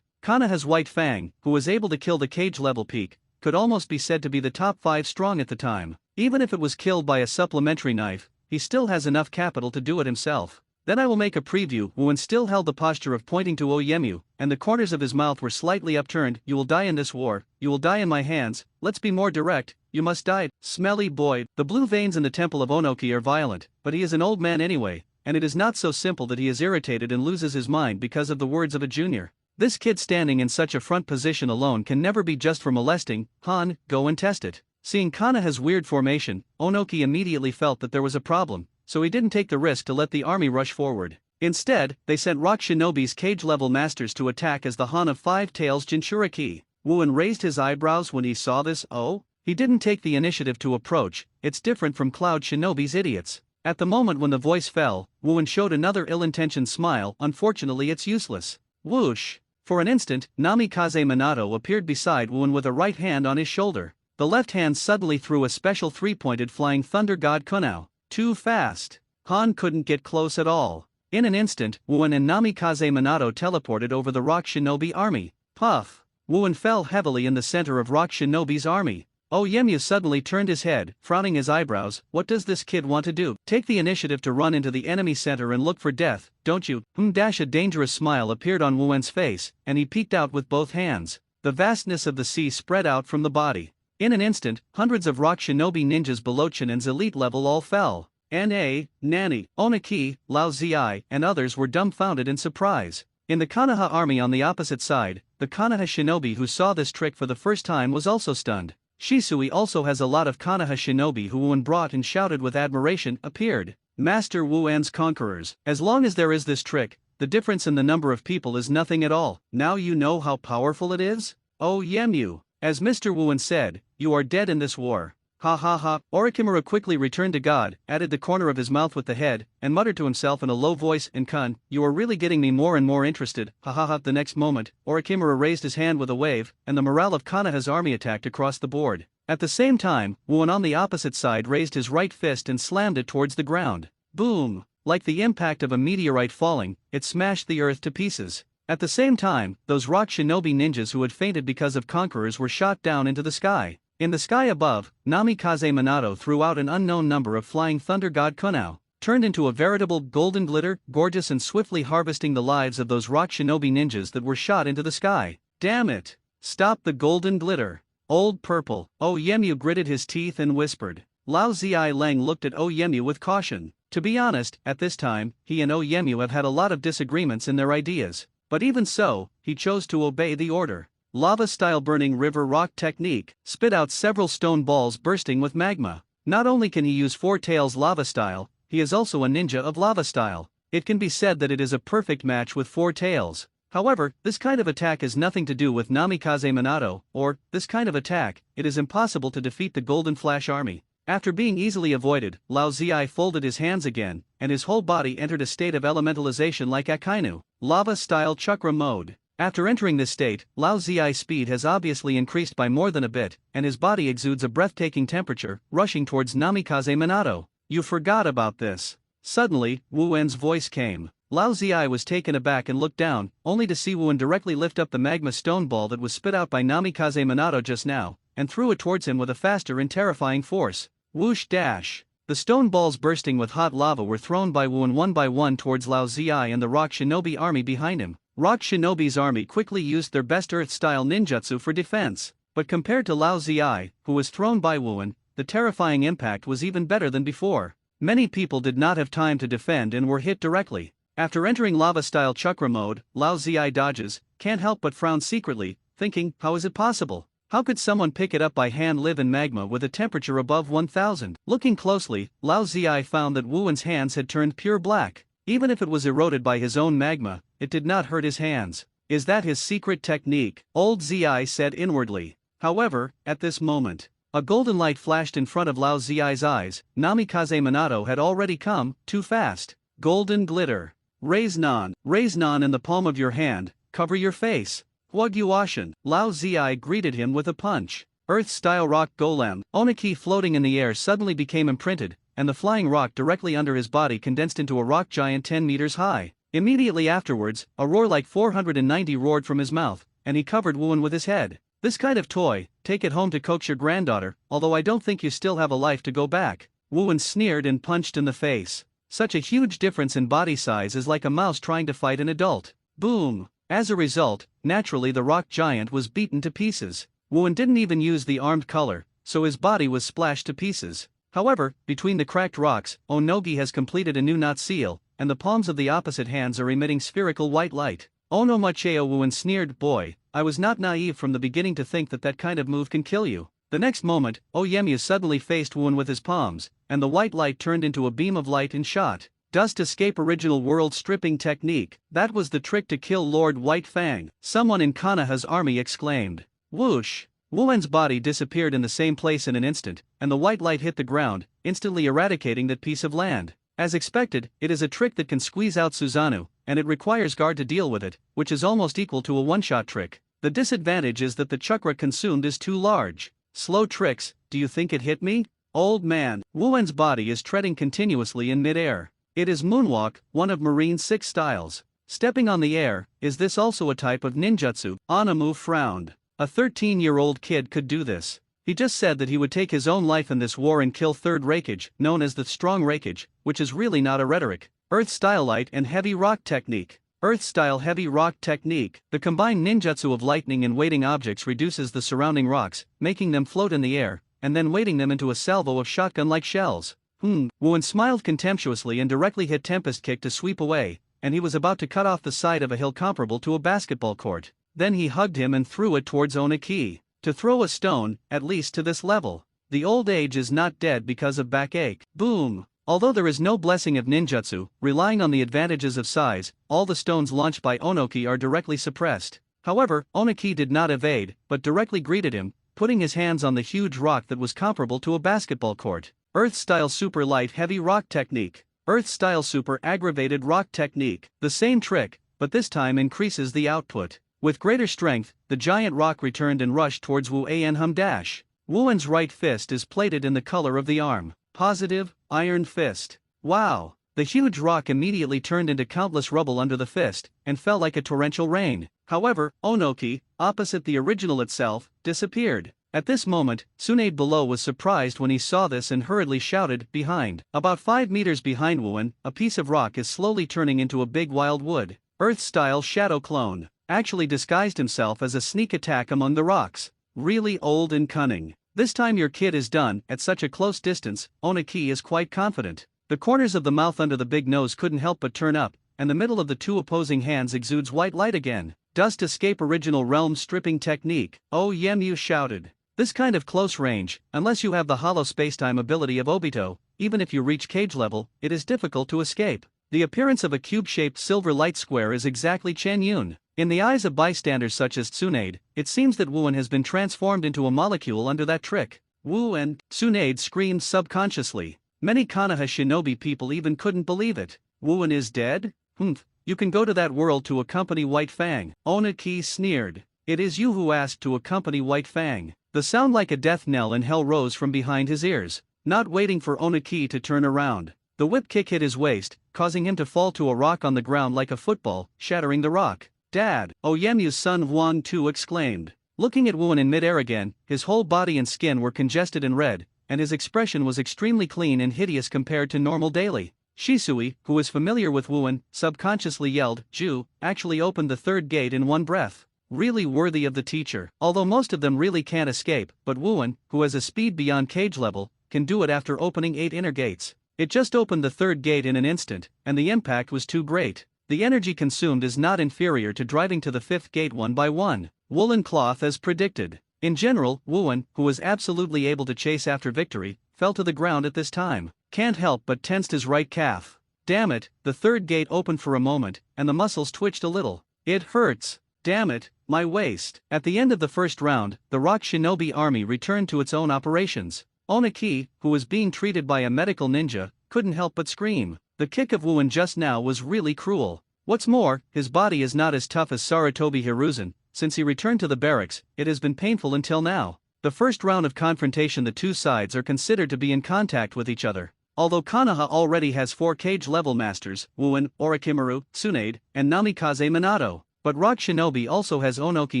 Konoha's White Fang, who was able to kill the cage-level peak, could almost be said to be the top 5 strong at the time. Even if it was killed by a supplementary knife, he still has enough capital to do it himself. Then I will make a preview. Wuan still held the posture of pointing to Oyemu, and the corners of his mouth were slightly upturned. You will die in this war, you will die in my hands, let's be more direct, you must die. Smelly boy. The blue veins in the temple of Onoki are violent, but he is an old man anyway, and it is not so simple that he is irritated and loses his mind because of the words of a junior. This kid standing in such a front position alone can never be just for molesting. Han, go and test it. Seeing Konoha's weird formation, Onoki immediately felt that there was a problem, so he didn't take the risk to let the army rush forward. Instead, they sent Rock Shinobi's cage-level masters to attack as the Han of 5 tails Jinchuriki. Wuan raised his eyebrows when he saw this. Oh? He didn't take the initiative to approach. It's different from Cloud Shinobi's idiots. At the moment when the voice fell, Wuan showed another ill-intentioned smile. Unfortunately it's useless. Whoosh! For an instant, Namikaze Minato appeared beside Wuan with a right hand on his shoulder. The left hand suddenly threw a special 3-pointed flying thunder god kunao. Too fast. Han couldn't get close at all. In an instant, Wuan and Namikaze Minato teleported over the Rock Shinobi army. Puff! Wuan fell heavily in the center of Rock Shinobi's army. Oyemu suddenly turned his head, frowning his eyebrows. What does this kid want to do? Take the initiative to run into the enemy center and look for death, don't you? A dangerous smile appeared on Wuan's face, and he peeked out with both hands. The vastness of the sea spread out from the body. In an instant, hundreds of Rock Shinobi ninjas below Chunin's elite level all fell. N.A., Nani, Oniki, Lao Zi, and others were dumbfounded in surprise. In the Konoha army on the opposite side, the Konoha shinobi who saw this trick for the first time was also stunned. Shisui also has a lot of Konoha shinobi who Wuan brought and shouted with admiration, appeared. Master Wuan's conquerors. As long as there is this trick, the difference in the number of people is nothing at all. Now you know how powerful it is? Oh Yemu. As Mr. Wuan said, you are dead in this war. Ha ha ha. Orochimaru quickly returned to God, added the corner of his mouth with the head, and muttered to himself in a low voice, and Kun, you are really getting me more and more interested. Ha ha ha. The next moment, Orochimaru raised his hand with a wave, and the morale of Konoha's army attacked across the board. At the same time, Wuan on the opposite side raised his right fist and slammed it towards the ground. Boom! Like the impact of a meteorite falling, it smashed the earth to pieces. At the same time, those Rock Shinobi ninjas who had fainted because of conquerors were shot down into the sky. In the sky above, Namikaze Minato threw out an unknown number of flying thunder god kunao, turned into a veritable golden glitter, gorgeous and swiftly harvesting the lives of those Rock Shinobi ninjas that were shot into the sky. Damn it! Stop the golden glitter! Old Purple. Oh Yemyu gritted his teeth and whispered. Lao Zi Leng looked at Oh Yemyu with caution. To be honest, at this time, he and Oh Yemyu have had a lot of disagreements in their ideas. But even so, he chose to obey the order. Lava-style burning river rock technique, spit out several stone balls bursting with magma. Not only can he use Four Tails lava style, he is also a ninja of lava style. It can be said that it is a perfect match with Four Tails. However, this kind of attack has nothing to do with Namikaze Minato, or, this kind of attack, it is impossible to defeat the Golden Flash army. After being easily avoided, Lao Zi folded his hands again, and his whole body entered a state of elementalization like Akainu, lava-style chakra mode. After entering this state, Lao Zi's speed has obviously increased by more than a bit, and his body exudes a breathtaking temperature, rushing towards Namikaze Minato. You forgot about this. Suddenly, Wu Wen's voice came. Lao Zi was taken aback and looked down, only to see Wu Wen directly lift up the magma stone ball that was spit out by Namikaze Minato just now, and threw it towards him with a faster and terrifying force. Whoosh dash. The stone balls bursting with hot lava were thrown by Wu Wen one by one towards Lao Zi and the Rock Shinobi army behind him. Rock Shinobi's army quickly used their best earth-style ninjutsu for defense, but compared to Lao Zi, who was thrown by Wu Wen, the terrifying impact was even better than before. Many people did not have time to defend and were hit directly. After entering lava-style chakra mode, Lao Zi dodges, can't help but frown secretly, thinking, how is it possible? How could someone pick it up by hand live in magma with a temperature above 1000? Looking closely, Lao Zi found that Wu Wen's hands had turned pure black. Even if it was eroded by his own magma, it did not hurt his hands. Is that his secret technique? Old Zi said inwardly. However, at this moment, a golden light flashed in front of Lao Zi's eyes. Namikaze Minato had already come, too fast. Golden glitter. Raise non in the palm of your hand, cover your face. Huagyuashin. Lao Zi greeted him with a punch. Earth-style rock golem. Oniki floating in the air suddenly became imprinted, and the flying rock directly under his body condensed into a rock giant 10 meters high. Immediately afterwards, a roar like 490 roared from his mouth, and he covered Wu Wen with his head. This kind of toy, take it home to coax your granddaughter, although I don't think you still have a life to go back. Wu Wen sneered and punched in the face. Such a huge difference in body size is like a mouse trying to fight an adult. Boom! As a result, naturally the rock giant was beaten to pieces. Wu Wen didn't even use the armed color, so his body was splashed to pieces. However, between the cracked rocks, Onogi has completed a new knot seal, and the palms of the opposite hands are emitting spherical white light. Ono Macheo. Wu Wen sneered, boy, I was not naive from the beginning to think that that kind of move can kill you. The next moment, Oyemyu suddenly faced Wu Wen with his palms, and the white light turned into a beam of light and shot. Dust escape original world stripping technique, that was the trick to kill Lord White Fang, someone in Konoha's army exclaimed. Whoosh! Wu Wen's body disappeared in the same place in an instant, and the white light hit the ground, instantly eradicating that piece of land. As expected, it is a trick that can squeeze out Susanoo, and it requires guard to deal with it, which is almost equal to a one-shot trick. The disadvantage is that the chakra consumed is too large. Slow tricks, do you think it hit me? Old man. Wu Wen's body is treading continuously in mid-air. It is moonwalk, one of Marine 6 styles. Stepping on the air, is this also a type of ninjutsu? Anamu frowned. A 13-year-old kid could do this. He just said that he would take his own life in this war and kill third Reikage, known as the strong Reikage, which is really not a rhetoric. Earth-style light and heavy rock technique. Earth-style heavy rock technique. The combined ninjutsu of lightning and weighting objects reduces the surrounding rocks, making them float in the air, and then weighting them into a salvo of shotgun-like shells. Wu Wen smiled contemptuously and directly hit Tempest Kick to sweep away, and he was about to cut off the side of a hill comparable to a basketball court. Then he hugged him and threw it towards Oniki. To throw a stone, at least to this level. The old age is not dead because of backache. Boom! Although there is no blessing of ninjutsu, relying on the advantages of size, all the stones launched by Onoki are directly suppressed. However, Oniki did not evade, but directly greeted him, putting his hands on the huge rock that was comparable to a basketball court. Earth-style super light heavy rock technique. Earth-style super aggravated rock technique. The same trick, but this time increases the output. With greater strength, the giant rock returned and rushed towards Wu Anhum Dash. Wu Wen's right fist is plated in the color of the arm. Positive, iron fist. Wow! The huge rock immediately turned into countless rubble under the fist, and fell like a torrential rain. However, Onoki, opposite the original itself, disappeared. At this moment, Tsunade below was surprised when he saw this and hurriedly shouted, behind. About 5 meters behind Wu Wen, a piece of rock is slowly turning into a big wild wood. Earth-style shadow clone. Actually disguised himself as a sneak attack among the rocks. really old and cunning. This time your kid is done. At such a close distance, Onaki is quite confident. The corners of the mouth under the big nose couldn't help but turn up, and the middle of the two opposing hands exudes white light again. Dust escape original realm stripping technique. Oh Yemu shouted. This kind of close range, unless you have the hollow spacetime ability of Obito, even if you reach cage level, it is difficult to escape. The appearance of a cube-shaped silver light square is exactly Chen Yun. In the eyes of bystanders such as Tsunade, it seems that Wuan has been transformed into a molecule under that trick. Wu and Tsunade screamed subconsciously. Many Konoha shinobi people even couldn't believe it. Wuan is dead? Humph, you can go to that world to accompany White Fang. Onaki sneered. It is you who asked to accompany White Fang. The sound like a death knell in hell rose from behind his ears. Not waiting for Onaki to turn around, the whip kick hit his waist, causing him to fall to a rock on the ground like a football, shattering the rock. Dad! Oyemu's son Huang Tu exclaimed. Looking at Wuan in midair again, his whole body and skin were congested and red, and his expression was extremely clean and hideous compared to normal daily. Shisui, who was familiar with Wuan, subconsciously yelled, Ju, actually opened the third gate in one breath. Really worthy of the teacher. Although most of them really can't escape, but Wuan, who has a speed beyond cage level, can do it after opening 8 inner gates. It just opened the third gate in an instant, and the impact was too great. The energy consumed is not inferior to driving to the 5th gate one by one. Woolen cloth as predicted. In general, Wuan, who was absolutely able to chase after victory, fell to the ground at this time. Can't help but tensed his right calf. Damn it, the third gate opened for a moment, and the muscles twitched a little. It hurts. Damn it, my waist. At the end of the first round, the Rock Shinobi army returned to its own operations. Onaki, who was being treated by a medical ninja, couldn't help but scream. The kick of Wuan just now was really cruel. What's more, his body is not as tough as Sarutobi Hiruzen. Since he returned to the barracks, it has been painful until now. The first round of confrontation, the two sides are considered to be in contact with each other. Although Konoha already has 4 cage-level masters, Wuan, Orochimaru, Tsunade, and Namikaze Minato, but Rock Shinobi also has Onoki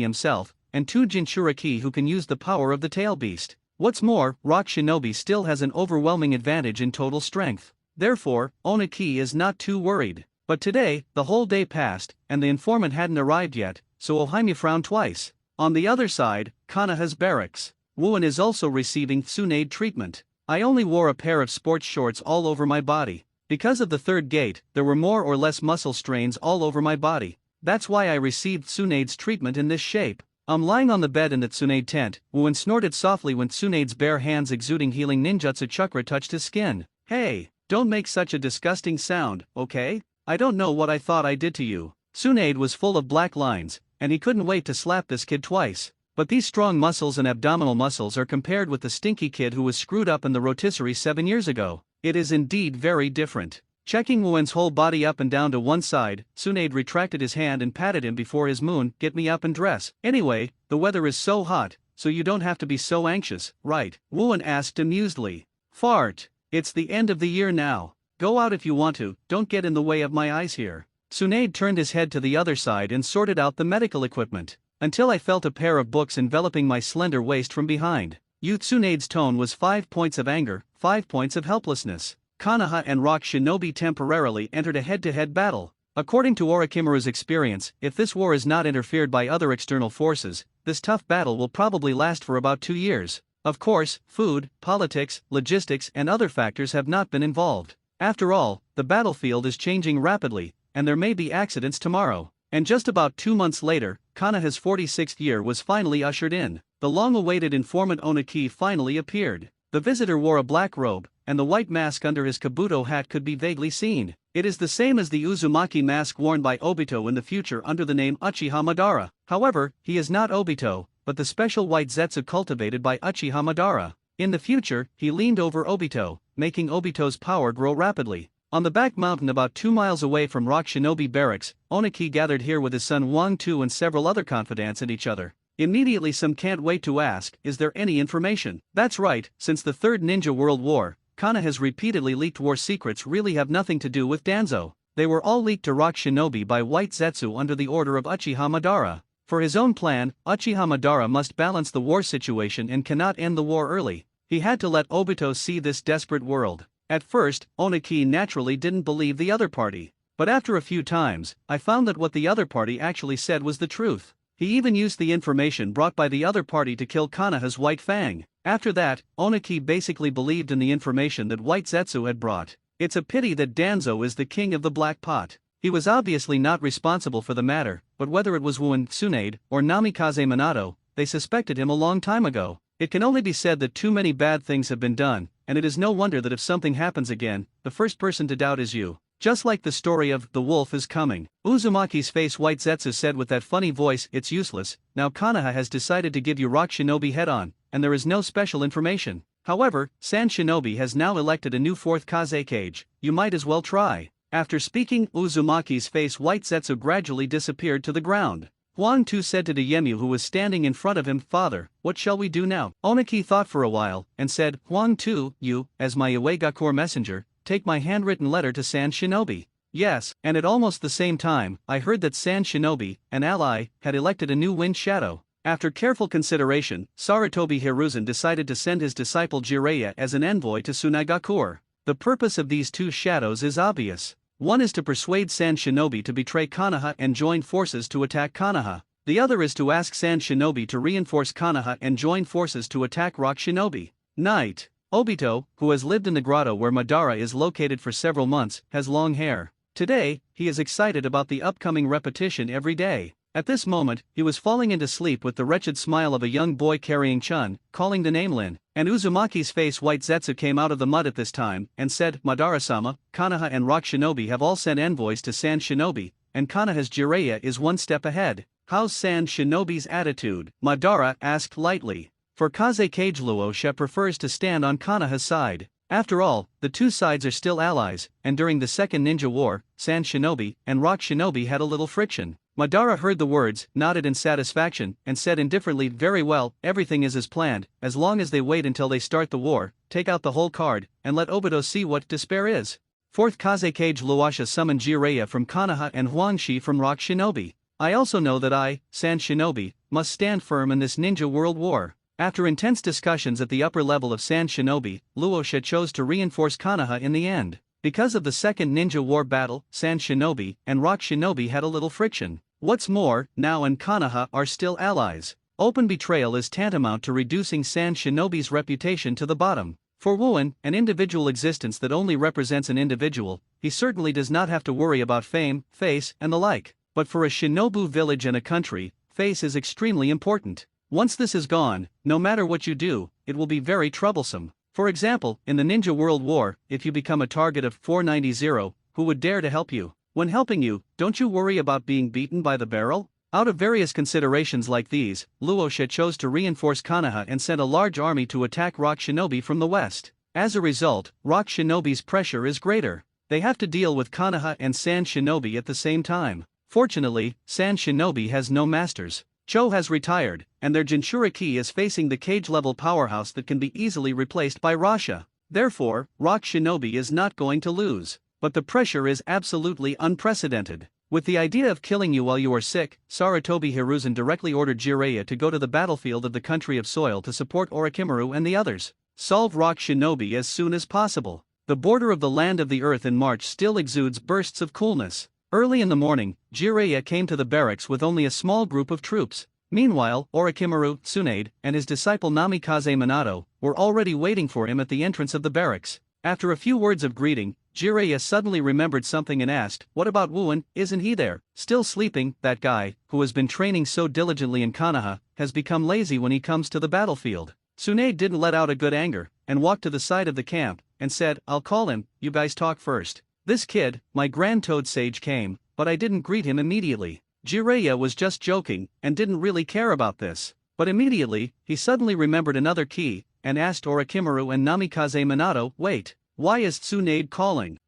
himself, and 2 Jinchuriki who can use the power of the Tail Beast. What's more, Rock Shinobi still has an overwhelming advantage in total strength. Therefore, Onaki is not too worried. But today, the whole day passed, and the informant hadn't arrived yet, so Ohaime frowned twice. On the other side, Konoha's barracks. Wuan is also receiving Tsunade treatment. I only wore a pair of sports shorts all over my body. Because of the third gate, there were more or less muscle strains all over my body. That's why I received Tsunade's treatment in this shape. I'm lying on the bed in the Tsunade tent. Wuan snorted softly when Tsunade's bare hands exuding healing ninjutsu chakra touched his skin. Hey, don't make such a disgusting sound, okay? I don't know what I thought I did to you. Tsunade was full of black lines, and he couldn't wait to slap this kid twice. But these strong muscles and abdominal muscles are compared with the stinky kid who was screwed up in the rotisserie 7 years ago. It is indeed very different. Checking Wuan's whole body up and down to one side, Tsunade retracted his hand and patted him before his moon. Get me up and dress. Anyway, the weather is so hot, so you don't have to be so anxious, right? Wuan asked amusedly. Fart. It's the end of the year now. Go out if you want to, don't get in the way of my eyes here. Tsunade turned his head to the other side and sorted out the medical equipment. Until I felt a pair of books enveloping my slender waist from behind. Tsunade's tone was 5 points of anger, 5 points of helplessness. Konoha and Rock Shinobi temporarily entered a head-to-head battle. According to Orochimaru's experience, if this war is not interfered by other external forces, this tough battle will probably last for about 2 years. Of course, food, politics, logistics and other factors have not been involved. After all, the battlefield is changing rapidly, and there may be accidents tomorrow. And just about 2 months later, Konoha's 46th year was finally ushered in. The long-awaited informant Onaki finally appeared. The visitor wore a black robe, and the white mask under his kabuto hat could be vaguely seen. It is the same as the Uzumaki mask worn by Obito in the future under the name Uchiha Madara. However, he is not Obito, but the special white Zetsu cultivated by Uchiha Madara. In the future, he leaned over Obito, making Obito's power grow rapidly. On the back mountain about 2 miles away from Rock Shinobi Barracks, Onaki gathered here with his son Huang Tu and several other confidants in each other. Immediately some can't wait to ask, is there any information? That's right, since the Third Ninja World War, Konoha has repeatedly leaked war secrets really have nothing to do with Danzo. They were all leaked to Rock Shinobi by White Zetsu under the order of Uchiha Madara. For his own plan, Uchiha Madara must balance the war situation and cannot end the war early. He had to let Obito see this desperate world. At first, Onaki naturally didn't believe the other party. But after a few times, I found that what the other party actually said was the truth. He even used the information brought by the other party to kill Konoha's White Fang. After that, Oniki basically believed in the information that White Zetsu had brought. It's a pity that Danzo is the king of the Black Pot. He was obviously not responsible for the matter, but whether it was Wuen, Tsunade, or Namikaze Minato, they suspected him a long time ago. It can only be said that too many bad things have been done, and it is no wonder that if something happens again, the first person to doubt is you. Just like the story of The Wolf is Coming. Uzumaki's face White Zetsu said with that funny voice, it's useless, now Konoha has decided to give you Rock Shinobi head-on, and there is no special information. However, Sand Shinobi has now elected a new 4th Kazekage, you might as well try. After speaking, Uzumaki's face White Zetsu gradually disappeared to the ground. Huang Tu said to Dayemu who was standing in front of him, Father, what shall we do now? Oniki thought for a while, and said, Huang Tu, you, as my Iwagakure messenger, take my handwritten letter to Sand Shinobi. Yes, and at almost the same time, I heard that Sand Shinobi, an ally, had elected a new Wind Shadow. After careful consideration, Sarutobi Hiruzen decided to send his disciple Jiraiya as an envoy to Tsunagakure. The purpose of these two shadows is obvious. One is to persuade Sand Shinobi to betray Konoha and join forces to attack Konoha. The other is to ask Sand Shinobi to reinforce Konoha and join forces to attack Rock Shinobi. Night. Obito, who has lived in the grotto where Madara is located for several months, has long hair. Today, he is excited about the upcoming repetition every day. At this moment, he was falling into sleep with the wretched smile of a young boy carrying Chun, calling the name Lin, and Uzumaki's face White Zetsu came out of the mud at this time, and said, Madara-sama, Konoha and Rock Shinobi have all sent envoys to Sand Shinobi, and Konoha's Jiraiya is one step ahead. How's Sand Shinobi's attitude? Madara asked lightly. For Kazekage Luosha prefers to stand on Konoha's side. After all, the two sides are still allies, and during the Second Ninja War, Sand Shinobi and Rock Shinobi had a little friction. Madara heard the words, nodded in satisfaction, and said indifferently, very well, everything is as planned, as long as they wait until they start the war, take out the whole card, and let Obito see what despair is. 4th Kazekage Luasha summoned Jiraiya from Konoha and Huangshi from Rock Shinobi. I also know that I, Sand Shinobi, must stand firm in this ninja world war. After intense discussions at the upper level of Sand Shinobi, Luosha chose to reinforce Konoha in the end. Because of the Second Ninja War battle, Sand Shinobi and Rock Shinobi had a little friction. What's more, Nao and Konoha are still allies. Open betrayal is tantamount to reducing Sand Shinobi's reputation to the bottom. For Wuen, an individual existence that only represents an individual, he certainly does not have to worry about fame, face, and the like. But for a Shinobu village and a country, face is extremely important. Once this is gone, no matter what you do, it will be very troublesome. For example, in the Ninja World War, if you become a target of 490, who would dare to help you? When helping you, don't you worry about being beaten by the barrel? Out of various considerations like these, Luosha chose to reinforce Konoha and sent a large army to attack Rock Shinobi from the west. As a result, Rock Shinobi's pressure is greater. They have to deal with Konoha and Sand Shinobi at the same time. Fortunately, Sand Shinobi has no masters. Cho has retired, and their Jinchuriki is facing the cage-level powerhouse that can be easily replaced by Rasha. Therefore, Rock Shinobi is not going to lose. But the pressure is absolutely unprecedented. With the idea of killing you while you are sick, Sarutobi Hiruzen directly ordered Jiraiya to go to the battlefield of the country of soil to support Orochimaru and the others. Solve Rock Shinobi as soon as possible. The border of the land of the earth in March still exudes bursts of coolness. Early in the morning, Jiraiya came to the barracks with only a small group of troops. Meanwhile, Orochimaru, Tsunade, and his disciple Namikaze Minato were already waiting for him at the entrance of the barracks. After a few words of greeting, Jiraiya suddenly remembered something and asked, what about Wuen, isn't he there? Still sleeping. That guy, who has been training so diligently in Konoha, has become lazy when he comes to the battlefield. Tsunade didn't let out a good anger, and walked to the side of the camp, and said, I'll call him, you guys talk first. This kid, my Grand Toad Sage came, but I didn't greet him immediately. Jiraiya was just joking, and didn't really care about this. But immediately, he suddenly remembered another key, and asked Orochimaru and Namikaze Minato, wait. Why is Tsunade calling?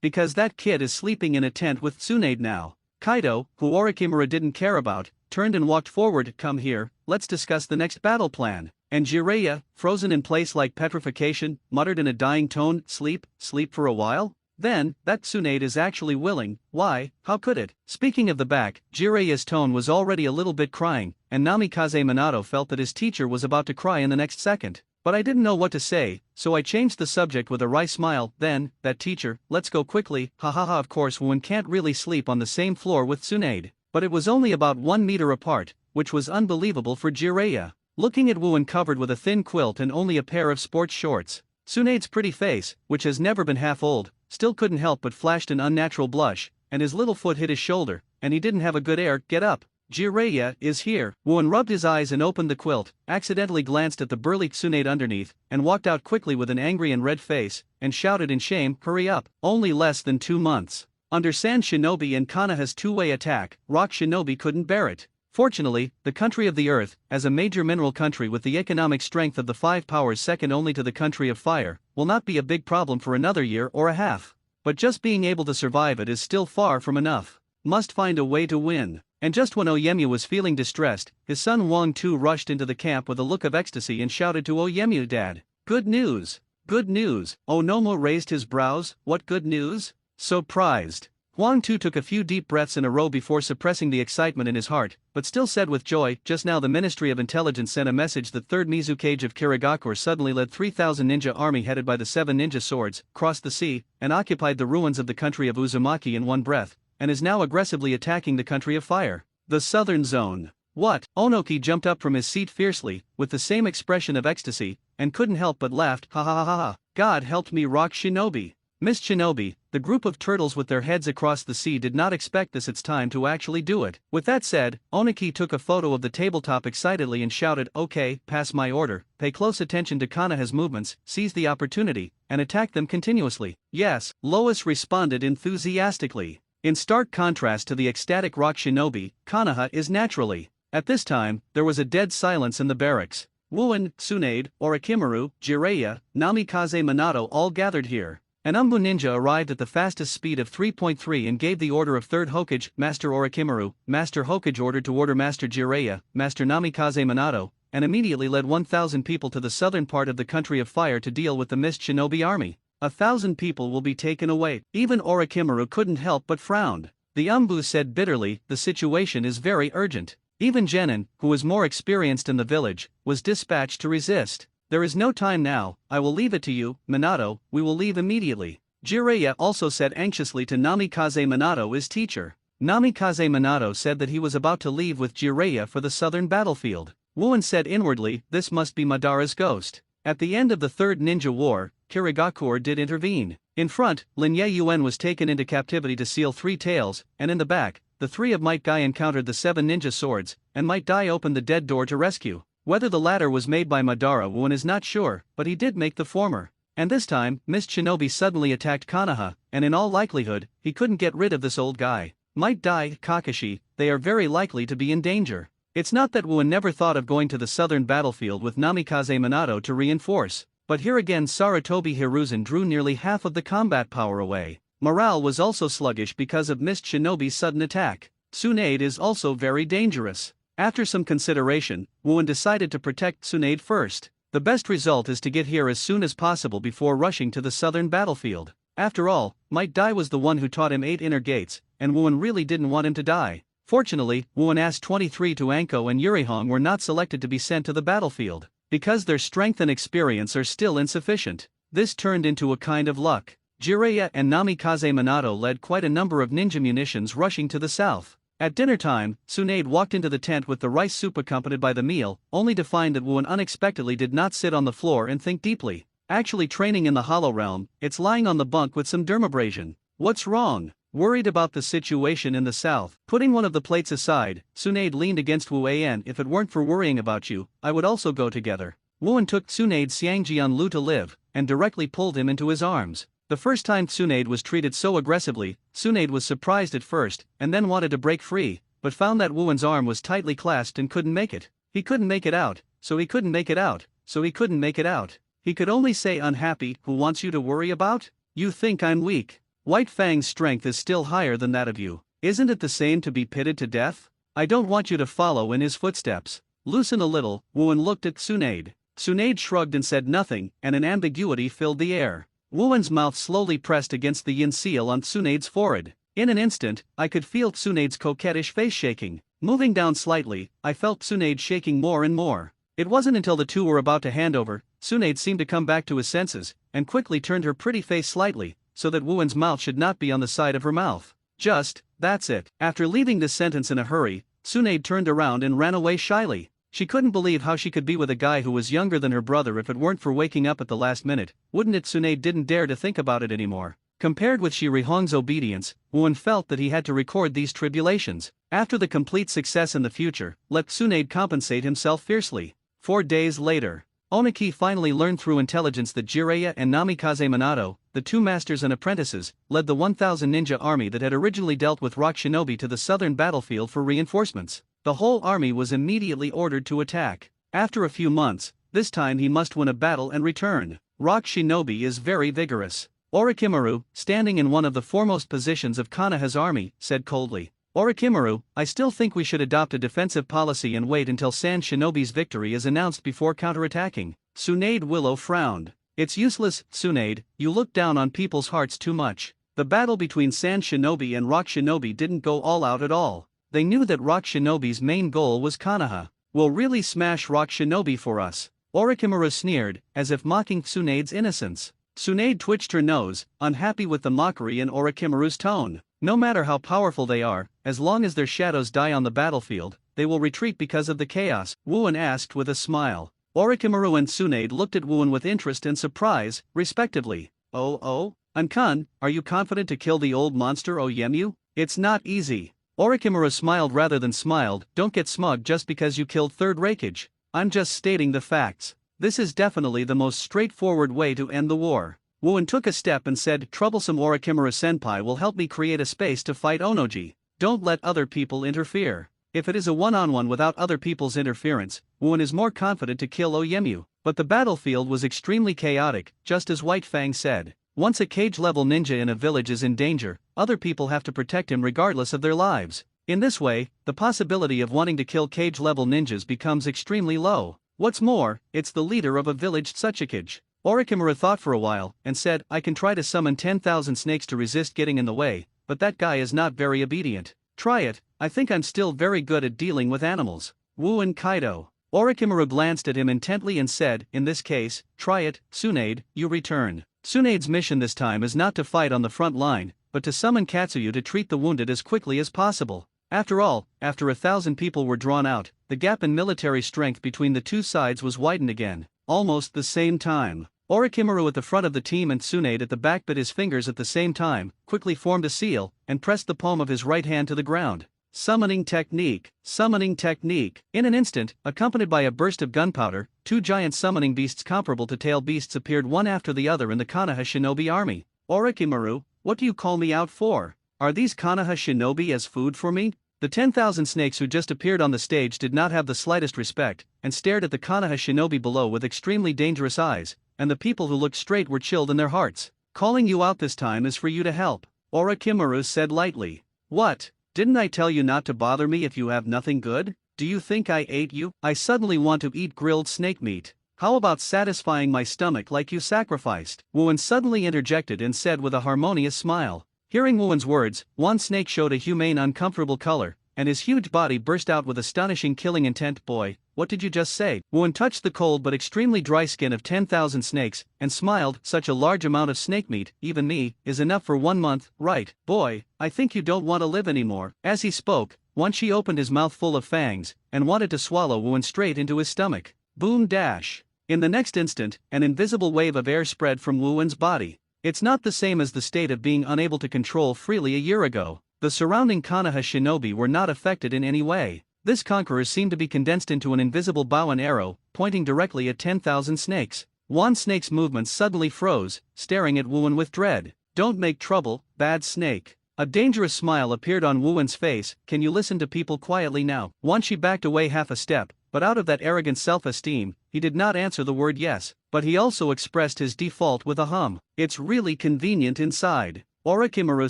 Because that kid is sleeping in a tent with Tsunade now. Kaido, who Orochimaru didn't care about, turned and walked forward, come here, let's discuss the next battle plan. And Jiraiya, frozen in place like petrification, muttered in a dying tone, sleep for a while? Then, that Tsunade is actually willing, why, how could it? Speaking of the back, Jiraiya's tone was already a little bit crying, and Namikaze Minato felt that his teacher was about to cry in the next second. But I didn't know what to say, so I changed the subject with a wry smile, then, that teacher, let's go quickly, of course one can't really sleep on the same floor with Tsunade. but it was only about 1 meter apart, which was unbelievable for Jiraiya. Looking at Wooen covered with a thin quilt and only a pair of sports shorts, Tsunade's pretty face, which has never been half old, still couldn't help but flashed an unnatural blush, and his little foot hit his shoulder, and he didn't have a good air. Get up. Jiraiya is here. Wooen rubbed his eyes and opened the quilt, accidentally glanced at the burly Tsunade underneath, and walked out quickly with an angry and red face, and shouted in shame, hurry up. Only less than 2 months. Under Sand Shinobi and Konoha's two-way attack, Rock Shinobi couldn't bear it. Fortunately, the country of the earth, as a major mineral country with the economic strength of the 5 powers second only to the country of fire, will not be a big problem for another year or a half. But just being able to survive it is still far from enough. Must find a way to win. And just when Oyemu was feeling distressed, his son Wang Tu rushed into the camp with a look of ecstasy and shouted to Oyemu, Dad, good news! Good news! Onomo raised his brows, what good news? Surprised. Wang Tu took a few deep breaths in a row before suppressing the excitement in his heart, but still said with joy, just now the Ministry of Intelligence sent a message that 3rd Mizukage of Kirigakure suddenly led 3,000 ninja army headed by the 7 ninja swords, crossed the sea, and occupied the ruins of the country of Uzumaki in one breath, and is now aggressively attacking the country of fire. The southern zone. What? Onoki jumped up from his seat fiercely, with the same expression of ecstasy, and couldn't help but laughed, ha ha ha ha ha. God helped me, Rock Shinobi. Miss Shinobi, the group of turtles with their heads across the sea did not expect this. It's time to actually do it. With that said, Onoki took a photo of the tabletop excitedly and shouted, okay, pass my order, pay close attention to Konoha's movements, seize the opportunity, and attack them continuously. Yes, Lois responded enthusiastically. In stark contrast to the ecstatic Rock Shinobi, Konoha is naturally. At this time, there was a dead silence in the barracks. Wooen, Tsunade, Orochimaru, Jiraiya, Namikaze Minato all gathered here. An Umbu ninja arrived at the fastest speed of 3.3 and gave the order of 3rd Hokage, Master Orochimaru. Master Hokage ordered to order Master Jiraiya, Master Namikaze Minato, and immediately led 1,000 people to the southern part of the country of fire to deal with the Mist Shinobi army. 1,000 people will be taken away. Even Orochimaru couldn't help but frown. The Umbu said bitterly, the situation is very urgent. Even Genin, who was more experienced in the village, was dispatched to resist. There is no time now, I will leave it to you, Minato, we will leave immediately. Jiraiya also said anxiously to Namikaze Minato, his teacher. Namikaze Minato said that he was about to leave with Jiraiya for the southern battlefield. Wooen said inwardly, this must be Madara's ghost. At the end of the 3rd Ninja War, Kirigakure did intervene. In front, Lin Ye Yuen was taken into captivity to seal 3 tails, and in the back, the 3 of Might Guy encountered the 7 ninja swords, and Might Guy opened the dead door to rescue. Whether the latter was made by Madara, Wooen is not sure, but he did make the former. And this time, Mist Shinobi suddenly attacked Konoha, and in all likelihood, he couldn't get rid of this old guy. Might die, Kakashi, they are very likely to be in danger. It's not that Wooen never thought of going to the southern battlefield with Namikaze Minato to reinforce, but here again Sarutobi Hiruzen drew nearly half of the combat power away. Morale was also sluggish because of Mist Shinobi's sudden attack. Tsunade is also very dangerous. After some consideration, Wooen decided to protect Tsunade first. The best result is to get here as soon as possible before rushing to the southern battlefield. After all, Might Dai was the one who taught him 8 inner gates, and Wooen really didn't want him to die. Fortunately, Wooen asked 23 to Anko and Yurihong were not selected to be sent to the battlefield, because their strength and experience are still insufficient. This turned into a kind of luck. Jiraiya and Namikaze Minato led quite a number of ninja munitions rushing to the south. At dinner time, Tsunade walked into the tent with the rice soup accompanied by the meal, only to find that Wooen unexpectedly did not sit on the floor and think deeply. Actually training in the Hollow Realm, it's lying on the bunk with some dermabrasion. What's wrong? Worried about the situation in the south. Putting one of the plates aside, Tsunade leaned against Wu An. If it weren't for worrying about you, I would also go together. Wooen took Tsunade's Xiangjian Lu to live, and directly pulled him into his arms. The first time Tsunade was treated so aggressively, Tsunade was surprised at first, and then wanted to break free, but found that Wooen's arm was tightly clasped and couldn't make it. He couldn't make it out, so he couldn't make it out, so he couldn't make it out. He could only say unhappy, who wants you to worry about? You think I'm weak. White Fang's strength is still higher than that of you. Isn't it the same to be pitted to death? I don't want you to follow in his footsteps. Loosen a little. Wooen looked at Tsunade. Tsunade shrugged and said nothing, and an ambiguity filled the air. Wooen's mouth slowly pressed against the yin seal on Tsunade's forehead. In an instant, I could feel Tsunade's coquettish face shaking. Moving down slightly, I felt Tsunade shaking more and more. It wasn't until the two were about to hand over, Tsunade seemed to come back to his senses, and quickly turned her pretty face slightly, so that Wooen's mouth should not be on the side of her mouth. Just, that's it. After leaving this sentence in a hurry, Tsunade turned around and ran away shyly. She couldn't believe how she could be with a guy who was younger than her brother if it weren't for waking up at the last minute, wouldn't it? Tsunade didn't dare to think about it anymore. Compared with Shi Rihong's obedience, Wuan felt that he had to record these tribulations. After the complete success in the future, let Tsunade compensate himself fiercely. 4 days later, Oniki finally learned through intelligence that Jiraiya and Namikaze Minato, the 2 masters and apprentices, led the 1,000 ninja army that had originally dealt with rock shinobi to the southern battlefield for reinforcements. The whole army was immediately ordered to attack. After a few months, this time he must win a battle and return. Rock shinobi is very vigorous. Orochimaru, standing in one of the foremost positions of Konoha's army, said coldly, "Orochimaru, I still think we should adopt a defensive policy and wait until Sand Shinobi's victory is announced before counterattacking." Tsunade Willow frowned. "It's useless, Tsunade, you look down on people's hearts too much." The battle between Sand Shinobi and Rock Shinobi didn't go all out at all. They knew that Rock Shinobi's main goal was Konoha. "Will really smash Rock Shinobi for us," Orochimaru sneered, as if mocking Tsunade's innocence. Tsunade twitched her nose, unhappy with the mockery in Orochimaru's tone. No matter how powerful they are, as long as their shadows die on the battlefield, they will retreat because of the chaos, Wuan asked with a smile. Orochimaru and Tsunade looked at Wuan with interest and surprise, respectively. Oh, Ankun, are you confident to kill the old monster Oyemu? It's not easy. Orochimaru smiled rather than smiled. Don't get smug just because you killed Third Raikage. I'm just stating the facts. This is definitely the most straightforward way to end the war. Wuan took a step and said, "Troublesome Orochimaru-senpai will help me create a space to fight Onoji. Don't let other people interfere." If it is a one-on-one without other people's interference, Wuan is more confident to kill Oyemu. But the battlefield was extremely chaotic, just as White Fang said. Once a cage-level ninja in a village is in danger, other people have to protect him regardless of their lives. In this way, the possibility of wanting to kill cage-level ninjas becomes extremely low. What's more, it's the leader of a village Tsuchikage. Orochimaru thought for a while, and said, "I can try to summon 10,000 snakes to resist getting in the way, but that guy is not very obedient." "Try it, I think I'm still very good at dealing with animals." Wuan Kaido. Orochimaru glanced at him intently and said, "In this case, try it, Tsunade, you return." Tsunade's mission this time is not to fight on the front line, but to summon Katsuyu to treat the wounded as quickly as possible. After all, after 1,000 people were drawn out, the gap in military strength between the two sides was widened again. Almost the same time, Orochimaru at the front of the team and Tsunade at the back bit his fingers at the same time, quickly formed a seal, and pressed the palm of his right hand to the ground. Summoning technique. Summoning technique. In an instant, accompanied by a burst of gunpowder, 2 giant summoning beasts comparable to tail beasts appeared one after the other in the Konoha shinobi army. "Orochimaru, what do you call me out for? Are these Konoha shinobi as food for me?" The 10,000 snakes who just appeared on the stage did not have the slightest respect, and stared at the Konoha shinobi below with extremely dangerous eyes, and the people who looked straight were chilled in their hearts. "Calling you out this time is for you to help," Orochimaru said lightly. "What? Didn't I tell you not to bother me if you have nothing good? Do you think I ate you? I suddenly want to eat grilled snake meat. How about satisfying my stomach like you sacrificed?" Wuan suddenly interjected and said with a harmonious smile. Hearing Wuan's words, one snake showed a humane uncomfortable color, and his huge body burst out with astonishing killing intent. "Boy, what did you just say?" Wuan touched the cold but extremely dry skin of 10,000 snakes, and smiled. "Such a large amount of snake meat, even me, is enough for 1 month, right? Boy, I think you don't want to live anymore." As he spoke, Wan Shi opened his mouth full of fangs, and wanted to swallow Wuan straight into his stomach. Boom dash. In the next instant, an invisible wave of air spread from Wuan's body. It's not the same as the state of being unable to control freely a year ago. The surrounding Konoha shinobi were not affected in any way. This conqueror seemed to be condensed into an invisible bow and arrow, pointing directly at 10,000 snakes. One snake's movements suddenly froze, staring at Wuan with dread. "Don't make trouble, bad snake." A dangerous smile appeared on Wuan's face. "Can you listen to people quietly now?" Wan Shi backed away half a step, but out of that arrogant self-esteem, he did not answer the word yes, but he also expressed his default with a hum. "It's really convenient inside," Orochimaru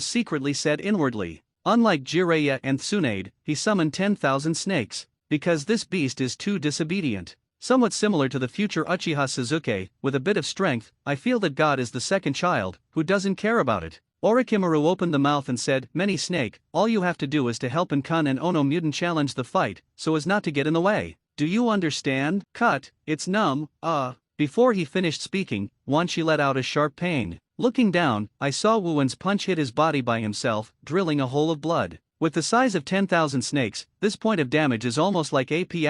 secretly said inwardly. Unlike Jiraiya and Tsunade, he summoned 10,000 snakes, because this beast is too disobedient. Somewhat similar to the future Uchiha Sasuke, with a bit of strength, I feel that God is the second child, who doesn't care about it. Orochimaru opened the mouth and said, "Many Snake, all you have to do is to help Ankun and Ono Mutant challenge the fight, so as not to get in the way. Do you understand? Cut, it's numb, Before he finished speaking, Wan Shi let out a sharp pain. Looking down, I saw Wuwen's punch hit his body by himself, drilling a hole of blood. With the size of 10,000 snakes, this point of damage is almost like AP*******K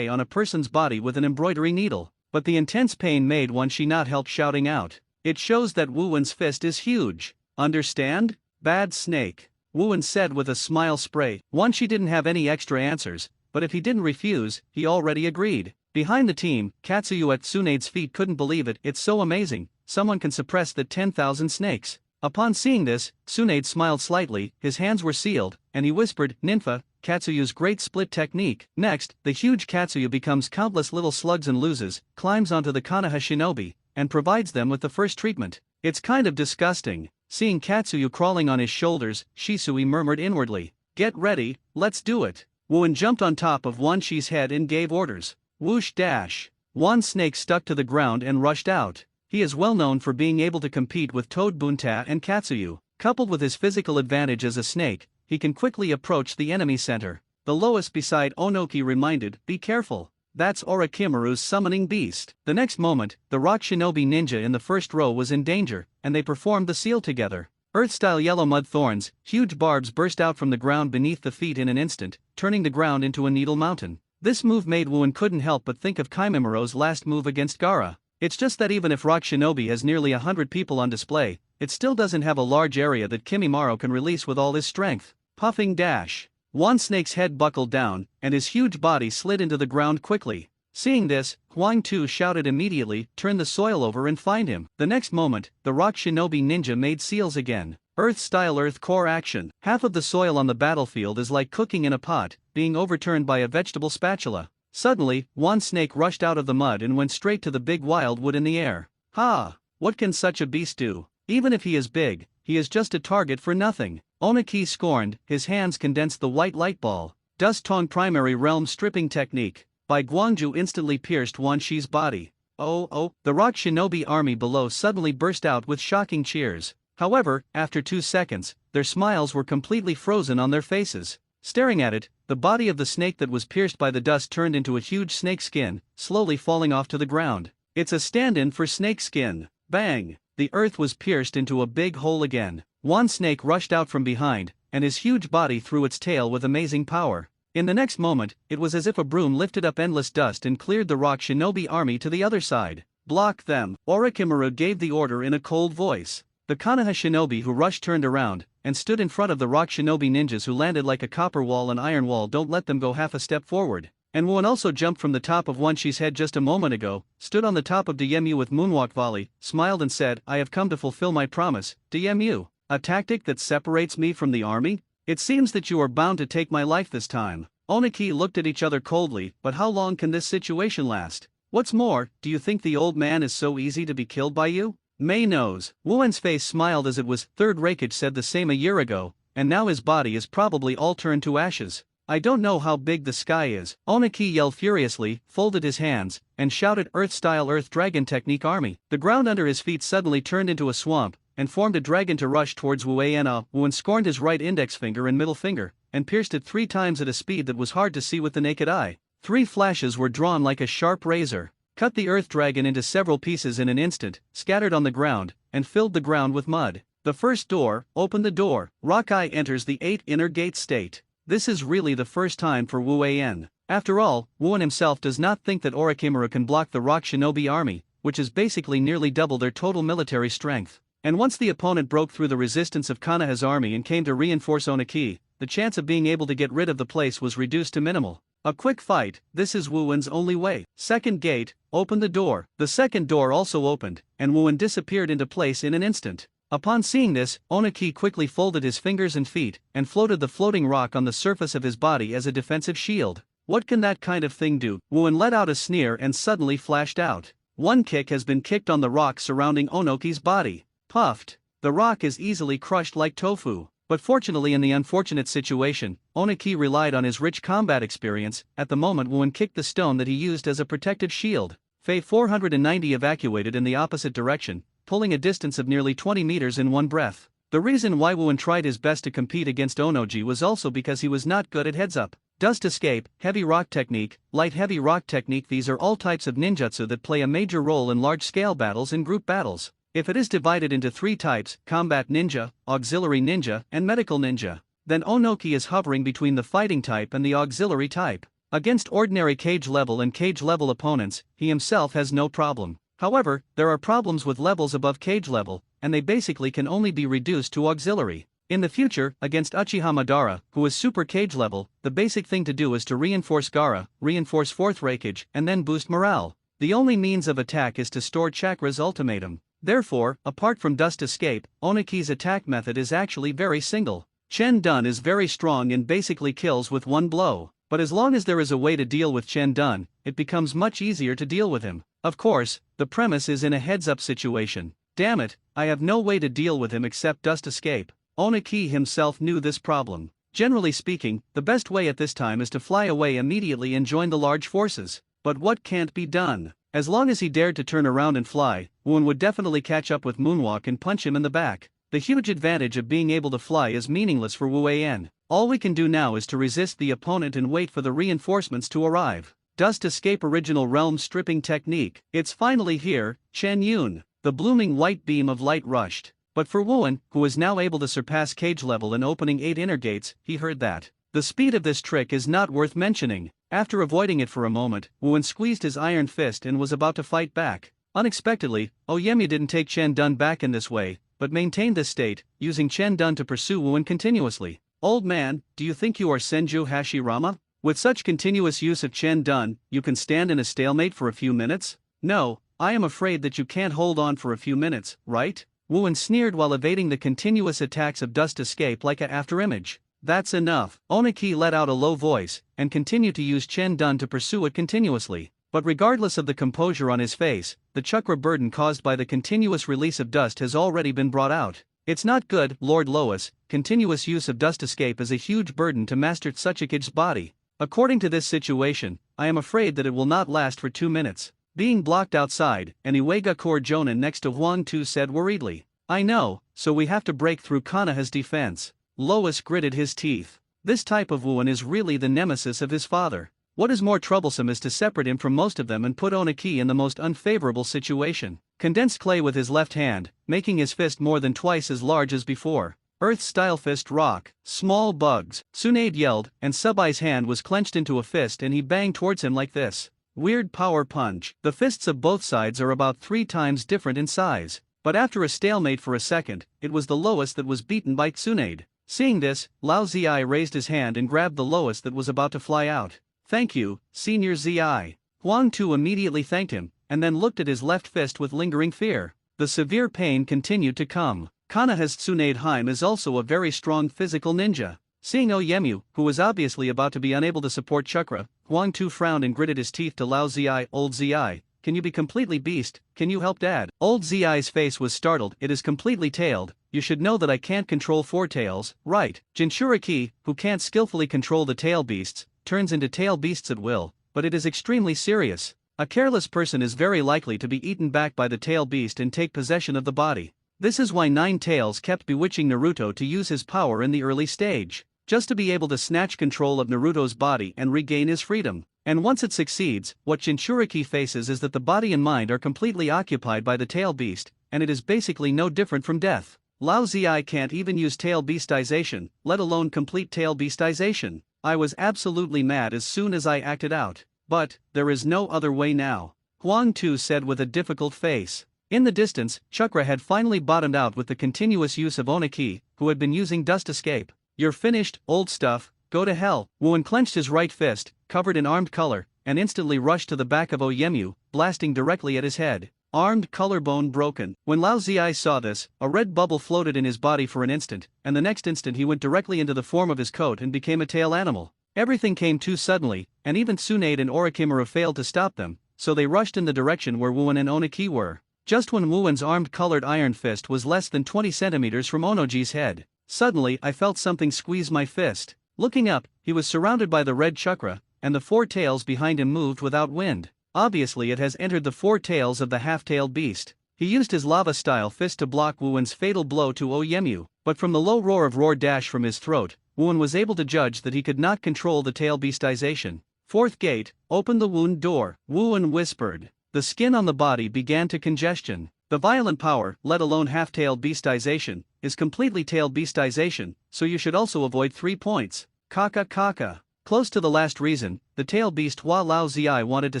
on a person's body with an embroidery needle. But the intense pain made Wan Shi not help shouting out. It shows that Wuwen's fist is huge. Understand? Bad snake. Wuwen said with a smile spray. Wan Shi didn't have any extra answers, but if he didn't refuse, he already agreed. Behind the team, Katsuyu at Tsunade's feet couldn't believe it. It's so amazing, someone can suppress the 10,000 snakes. Upon seeing this, Tsunade smiled slightly, his hands were sealed, and he whispered, Ninfa, Katsuyu's great split technique. Next, the huge Katsuyu becomes countless little slugs and loses, climbs onto the Konoha shinobi, and provides them with the first treatment. It's kind of disgusting. Seeing Katsuyu crawling on his shoulders, Shisui murmured inwardly. Get ready, let's do it. Wuwen jumped on top of Wan Shi's head and gave orders. Whoosh dash. Wan Snake stuck to the ground and rushed out. He is well known for being able to compete with Toad Bunta and Katsuyu. Coupled with his physical advantage as a snake, he can quickly approach the enemy center. The lowest beside Onoki reminded, be careful. That's Orochimaru's summoning beast. The next moment, the rock shinobi ninja in the first row was in danger, and they performed the seal together. Earth-style yellow mud thorns, huge barbs burst out from the ground beneath the feet in an instant, turning the ground into a needle mountain. This move made Wuwen couldn't help but think of Kimimura's last move against Gaara. It's just that even if Rock Shinobi has nearly 100 people on display, it still doesn't have a large area that Kimimaro can release with all his strength. Puffing dash. Wan Snake's head buckled down, and his huge body slid into the ground quickly. Seeing this, Huang Tu shouted immediately, turn the soil over and find him. The next moment, the Rock Shinobi ninja made seals again. Earth-style Earth Core action. Half of the soil on the battlefield is like cooking in a pot, being overturned by a vegetable spatula. Suddenly, Wan Snake rushed out of the mud and went straight to the big wildwood in the air. Ha! What can such a beast do? Even if he is big, he is just a target for nothing. Onoki scorned, his hands condensed the white light ball. Dust Tong Primary Realm Stripping Technique. By Guangju instantly pierced Wan Shi's body. Oh, the Rock Shinobi army below suddenly burst out with shocking cheers. However, after 2 seconds, their smiles were completely frozen on their faces. Staring at it, the body of the snake that was pierced by the dust turned into a huge snake skin, slowly falling off to the ground. It's a stand-in for snake skin. Bang! The earth was pierced into a big hole again. Wan Snake rushed out from behind, and his huge body threw its tail with amazing power. In the next moment, it was as if a broom lifted up endless dust and cleared the Rock Shinobi army to the other side. Block them. Orochimaru gave the order in a cold voice. The Konoha shinobi who rushed turned around, and stood in front of the Rock Shinobi ninjas who landed like a copper wall and iron wall. Don't let them go half a step forward. And Wuwen also jumped from the top of Wan Shi's head just a moment ago, stood on the top of DMU with Moonwalk Volley, smiled and said, I have come to fulfill my promise, DMU. A tactic that separates me from the army? It seems that you are bound to take my life this time. Onoki looked at each other coldly, but how long can this situation last? What's more, do you think the old man is so easy to be killed by you? May knows. Wuwen's face smiled as it was. Third Reikage said the same a year ago, and now his body is probably all turned to ashes. I don't know how big the sky is. Onoki yelled furiously, folded his hands, and shouted Earth-style Earth Dragon Technique Army. The ground under his feet suddenly turned into a swamp, and formed a dragon to rush towards Wuwen. Wuwen scorned his right index finger and middle finger, and pierced it 3 times at a speed that was hard to see with the naked eye. 3 flashes were drawn like a sharp razor, cut the earth dragon into several pieces in an instant, scattered on the ground, and filled the ground with mud. The first door, open the door. Rockeye enters the 8 inner gate state. This is really the first time for Wuwen. After all, Wuwen himself does not think that Orochimaru can block the Rock Shinobi army, which is basically nearly double their total military strength. And once the opponent broke through the resistance of Konoha's army and came to reinforce Onoki, the chance of being able to get rid of the place was reduced to minimal. A quick fight, this is Wuwen's only way. Second gate, open the door. The second door also opened, and Wuwen disappeared into place in an instant. Upon seeing this, Onoki quickly folded his fingers and feet, and floated the floating rock on the surface of his body as a defensive shield. What can that kind of thing do? Wuwen let out a sneer and suddenly flashed out. One kick has been kicked on the rock surrounding Onoki's body. Puffed. The rock is easily crushed like tofu. But fortunately, in the unfortunate situation, Onoki relied on his rich combat experience. At the moment Wuwen kicked the stone that he used as a protective shield. Fei 490 evacuated in the opposite direction, pulling a distance of nearly 20 meters in one breath. The reason why Wuwen tried his best to compete against Onoji was also because he was not good at heads-up. Dust escape, heavy rock technique, light heavy rock technique, these are all types of ninjutsu that play a major role in large-scale battles and group battles. If it is divided into 3 types, combat ninja, auxiliary ninja, and medical ninja, then Onoki is hovering between the fighting type and the auxiliary type. Against ordinary cage level and cage level opponents, he himself has no problem. However, there are problems with levels above cage level, and they basically can only be reduced to auxiliary. In the future, against Uchiha Madara, who is super cage level, the basic thing to do is to reinforce Gaara, reinforce 4th Raikage, and then boost morale. The only means of attack is to store Chakra's ultimatum. Therefore, apart from Dust Escape, Onoki's attack method is actually very single. Chen Dun is very strong and basically kills with one blow, but as long as there is a way to deal with Chen Dun, it becomes much easier to deal with him. Of course, the premise is in a heads-up situation. Damn it, I have no way to deal with him except Dust Escape. Onoki himself knew this problem. Generally speaking, the best way at this time is to fly away immediately and join the large forces. But what can't be done? As long as he dared to turn around and fly, Woon would definitely catch up with Moonwalk and punch him in the back. The huge advantage of being able to fly is meaningless for Wu An. All we can do now is to resist the opponent and wait for the reinforcements to arrive. Dust Escape Original Realm Stripping Technique. It's finally here, Chen Yun. The blooming white beam of light rushed. But for Wuan, who is now able to surpass cage level and opening 8 inner gates, he heard that. The speed of this trick is not worth mentioning. After avoiding it for a moment, Wuan squeezed his iron fist and was about to fight back. Unexpectedly, Oyemi didn't take Chen Dun back in this way, but maintained this state, using Chen Dun to pursue Wuan continuously. Old man, do you think you are Senju Hashirama? With such continuous use of Chen Dun, you can stand in a stalemate for a few minutes? No, I am afraid that you can't hold on for a few minutes, right? Wuan sneered while evading the continuous attacks of Dust Escape like a afterimage. That's enough. Onoki let out a low voice, and continued to use Chen Dun to pursue it continuously. But regardless of the composure on his face, the chakra burden caused by the continuous release of dust has already been brought out. It's not good, Lord Lois. Continuous use of Dust Escape is a huge burden to Master Tsuchikage's body. According to this situation, I am afraid that it will not last for 2 minutes. Being blocked outside, and Iwagakure Jonin next to Huang Tu said worriedly. I know, so we have to break through Konoha's defense. Lois gritted his teeth. This type of Wuan is really the nemesis of his father. What is more troublesome is to separate him from most of them and put Onoki in the most unfavorable situation. Condensed clay with his left hand, making his fist more than twice as large as before. Earth-style fist rock, small bugs, Tsunade yelled, and Subai's hand was clenched into a fist and he banged towards him like this. Weird power punch. The fists of both sides are about 3 times different in size. But after a stalemate for a second, it was the lowest that was beaten by Tsunade. Seeing this, Lao Zi raised his hand and grabbed the lowest that was about to fly out. Thank you, Senior Zi. Huang Tu immediately thanked him, and then looked at his left fist with lingering fear. The severe pain continued to come. Konoha's Tsunade Heim is also a very strong physical ninja. Seeing Oyemu, who was obviously about to be unable to support chakra, Huang Tu frowned and gritted his teeth to Lao Zi. Old Zi, can you be completely beast? Can you help Dad? Old Zi's face was startled. It is completely tailed. You should know that I can't control 4 tails, right? Jinchuriki, who can't skillfully control the tail beasts, turns into tail beasts at will, but it is extremely serious. A careless person is very likely to be eaten back by the tail beast and take possession of the body. This is why Nine Tails kept bewitching Naruto to use his power in the early stage, just to be able to snatch control of Naruto's body and regain his freedom. And once it succeeds, what Jinchuriki faces is that the body and mind are completely occupied by the tail beast, and it is basically no different from death. Lao Zi can't even use tail beastization, let alone complete tail beastization. I was absolutely mad as soon as I acted out. But, there is no other way now. Huang Tu said with a difficult face. In the distance, Chakra had finally bottomed out with the continuous use of Onoki, who had been using Dust Escape. You're finished, old stuff, go to hell. Wuan clenched his right fist, covered in armed color, and instantly rushed to the back of Oyemu, blasting directly at his head. Armed collarbone broken. When Lao Zi saw this, a red bubble floated in his body for an instant, and the next instant he went directly into the form of his coat and became a tail animal. Everything came too suddenly, and even Tsunade and Orochimaru failed to stop them, so they rushed in the direction where Wuan and Onoki were. Just when Wuan's armed colored iron fist was less than 20 centimeters from Onoji's head, suddenly I felt something squeeze my fist. Looking up, he was surrounded by the red chakra, and the 4 tails behind him moved without wind. Obviously it has entered the 4 tails of the half-tailed beast. He used his lava-style fist to block Wuan's fatal blow to Oyemu, but from the low roar of roar dash from his throat, Wuan was able to judge that he could not control the tail beastization. 4th gate, open the wound door, Wuan whispered. The skin on the body began to congestion. The violent power, let alone half-tailed beastization, is completely tailed beastization, so you should also avoid 3 points. Kaka kaka. Close to the last reason, the tail beast Hua Lao Zi wanted to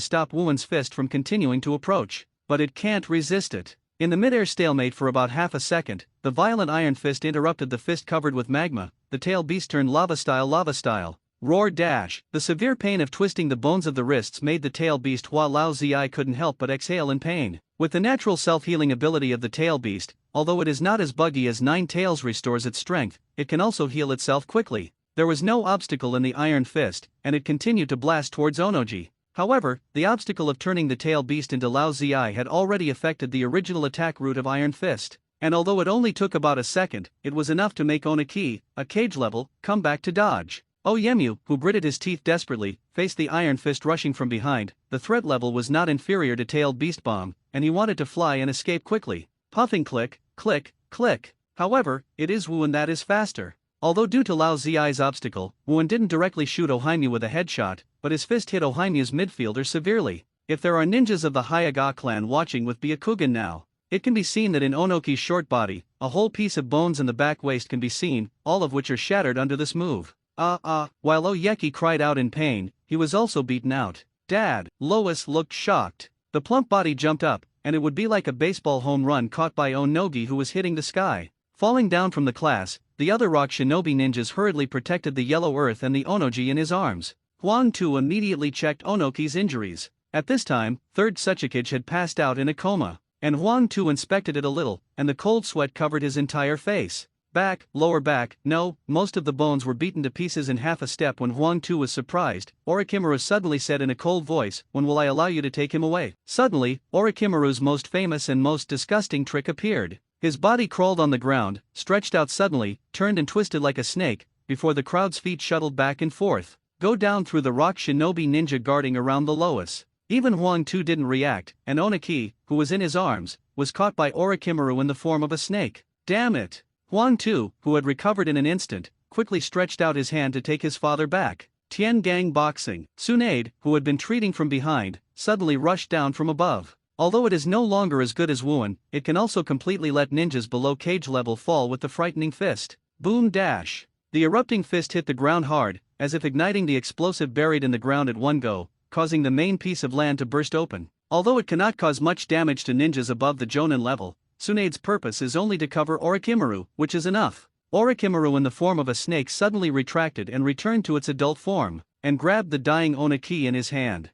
stop Wuan's fist from continuing to approach, but it can't resist it. In the mid-air stalemate for about half a second, the violent iron fist interrupted the fist covered with magma. The tail beast turned lava style. Roar dash. The severe pain of twisting the bones of the wrists made the tail beast Hua Lao Zi couldn't help but exhale in pain. With the natural self-healing ability of the tail beast, although it is not as buggy as Nine Tails restores its strength, it can also heal itself quickly. There was no obstacle in the iron fist, and it continued to blast towards Onoji. However, the obstacle of turning the tail beast into Lao Zi had already affected the original attack route of Iron Fist, and although it only took about a second, it was enough to make Onaki, a cage level, come back to dodge. Oyemu, who gritted his teeth desperately, faced the Iron Fist rushing from behind. The threat level was not inferior to Tailed Beast Bomb, and he wanted to fly and escape quickly. Puffing click, click, click. However, it is Wuan that is faster. Although due to Lao Zi's obstacle, Wuan didn't directly shoot Ohaimu with a headshot, but his fist hit Ohaimu's midfielder severely. If there are ninjas of the Hyaga clan watching with Byakugan now, it can be seen that in Onoki's short body, a whole piece of bones in the back waist can be seen, all of which are shattered under this move. While Oyeki cried out in pain, he was also beaten out. Dad, Lois looked shocked. The plump body jumped up, and it would be like a baseball home run caught by Onogi, who was hitting the sky. Falling down from the class, the other rock shinobi ninjas hurriedly protected the yellow earth and the Onoji in his arms. Huang Tu immediately checked Onoki's injuries. At this time, third Tsuchikage had passed out in a coma, and Huang Tu inspected it a little, and the cold sweat covered his entire face. Back, lower back, no, most of the bones were beaten to pieces in half a step. When Huang Tu was surprised, Orochimaru suddenly said in a cold voice, "When will I allow you to take him away?" Suddenly, Orochimaru's most famous and most disgusting trick appeared. His body crawled on the ground, stretched out suddenly, turned and twisted like a snake, before the crowd's feet shuttled back and forth. Go down through the rock shinobi ninja guarding around the Lois. Even Huang Tu didn't react, and Onaki, who was in his arms, was caught by Orochimaru in the form of a snake. Damn it! Huang Tu, who had recovered in an instant, quickly stretched out his hand to take his father back. Tian Gang boxing. Tsunade, who had been treating from behind, suddenly rushed down from above. Although it is no longer as good as Wuan, it can also completely let ninjas below cage level fall with the frightening fist. Boom dash. The erupting fist hit the ground hard, as if igniting the explosive buried in the ground at one go, causing the main piece of land to burst open. Although it cannot cause much damage to ninjas above the Jonin level, Tsunade's purpose is only to cover Orochimaru, which is enough. Orochimaru in the form of a snake suddenly retracted and returned to its adult form, and grabbed the dying Onaki in his hand.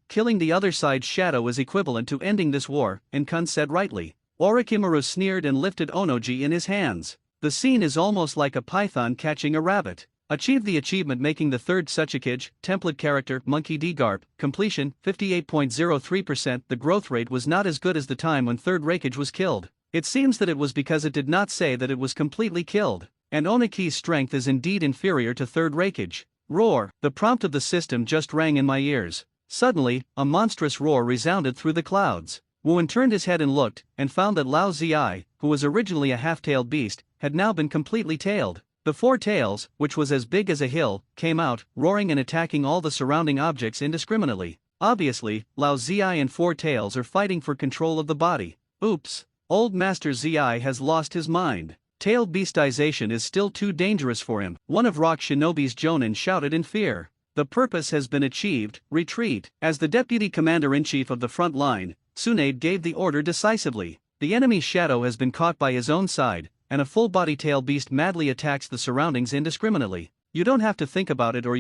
Killing the other side's shadow is equivalent to ending this war, and Kun said rightly. Orochimaru sneered and lifted Onoji in his hands. The scene is almost like a python catching a rabbit. Achieved the achievement making the third Tsuchikage, template character, Monkey D. Garp, completion, 58.03%. The growth rate was not as good as the time when third Raikage was killed. It seems that it was because it did not say that it was completely killed, and Onaki's strength is indeed inferior to third Raikage. Roar, the prompt of the system just rang in my ears. Suddenly, a monstrous roar resounded through the clouds. Wuan turned his head and looked, and found that Lao Zi, who was originally a half-tailed beast, had now been completely tailed. The four tails, which was as big as a hill, came out, roaring and attacking all the surrounding objects indiscriminately. Obviously, Lao Zi and four tails are fighting for control of the body. Oops, old Master Zi has lost his mind. Tailed beastization is still too dangerous for him. One of Rock Shinobi's Jonin shouted in fear. The purpose has been achieved, retreat. As the deputy commander-in-chief of the front line, Tsunade gave the order decisively. The enemy's shadow has been caught by his own side, and a full-body tail beast madly attacks the surroundings indiscriminately. You don't have to think about it, or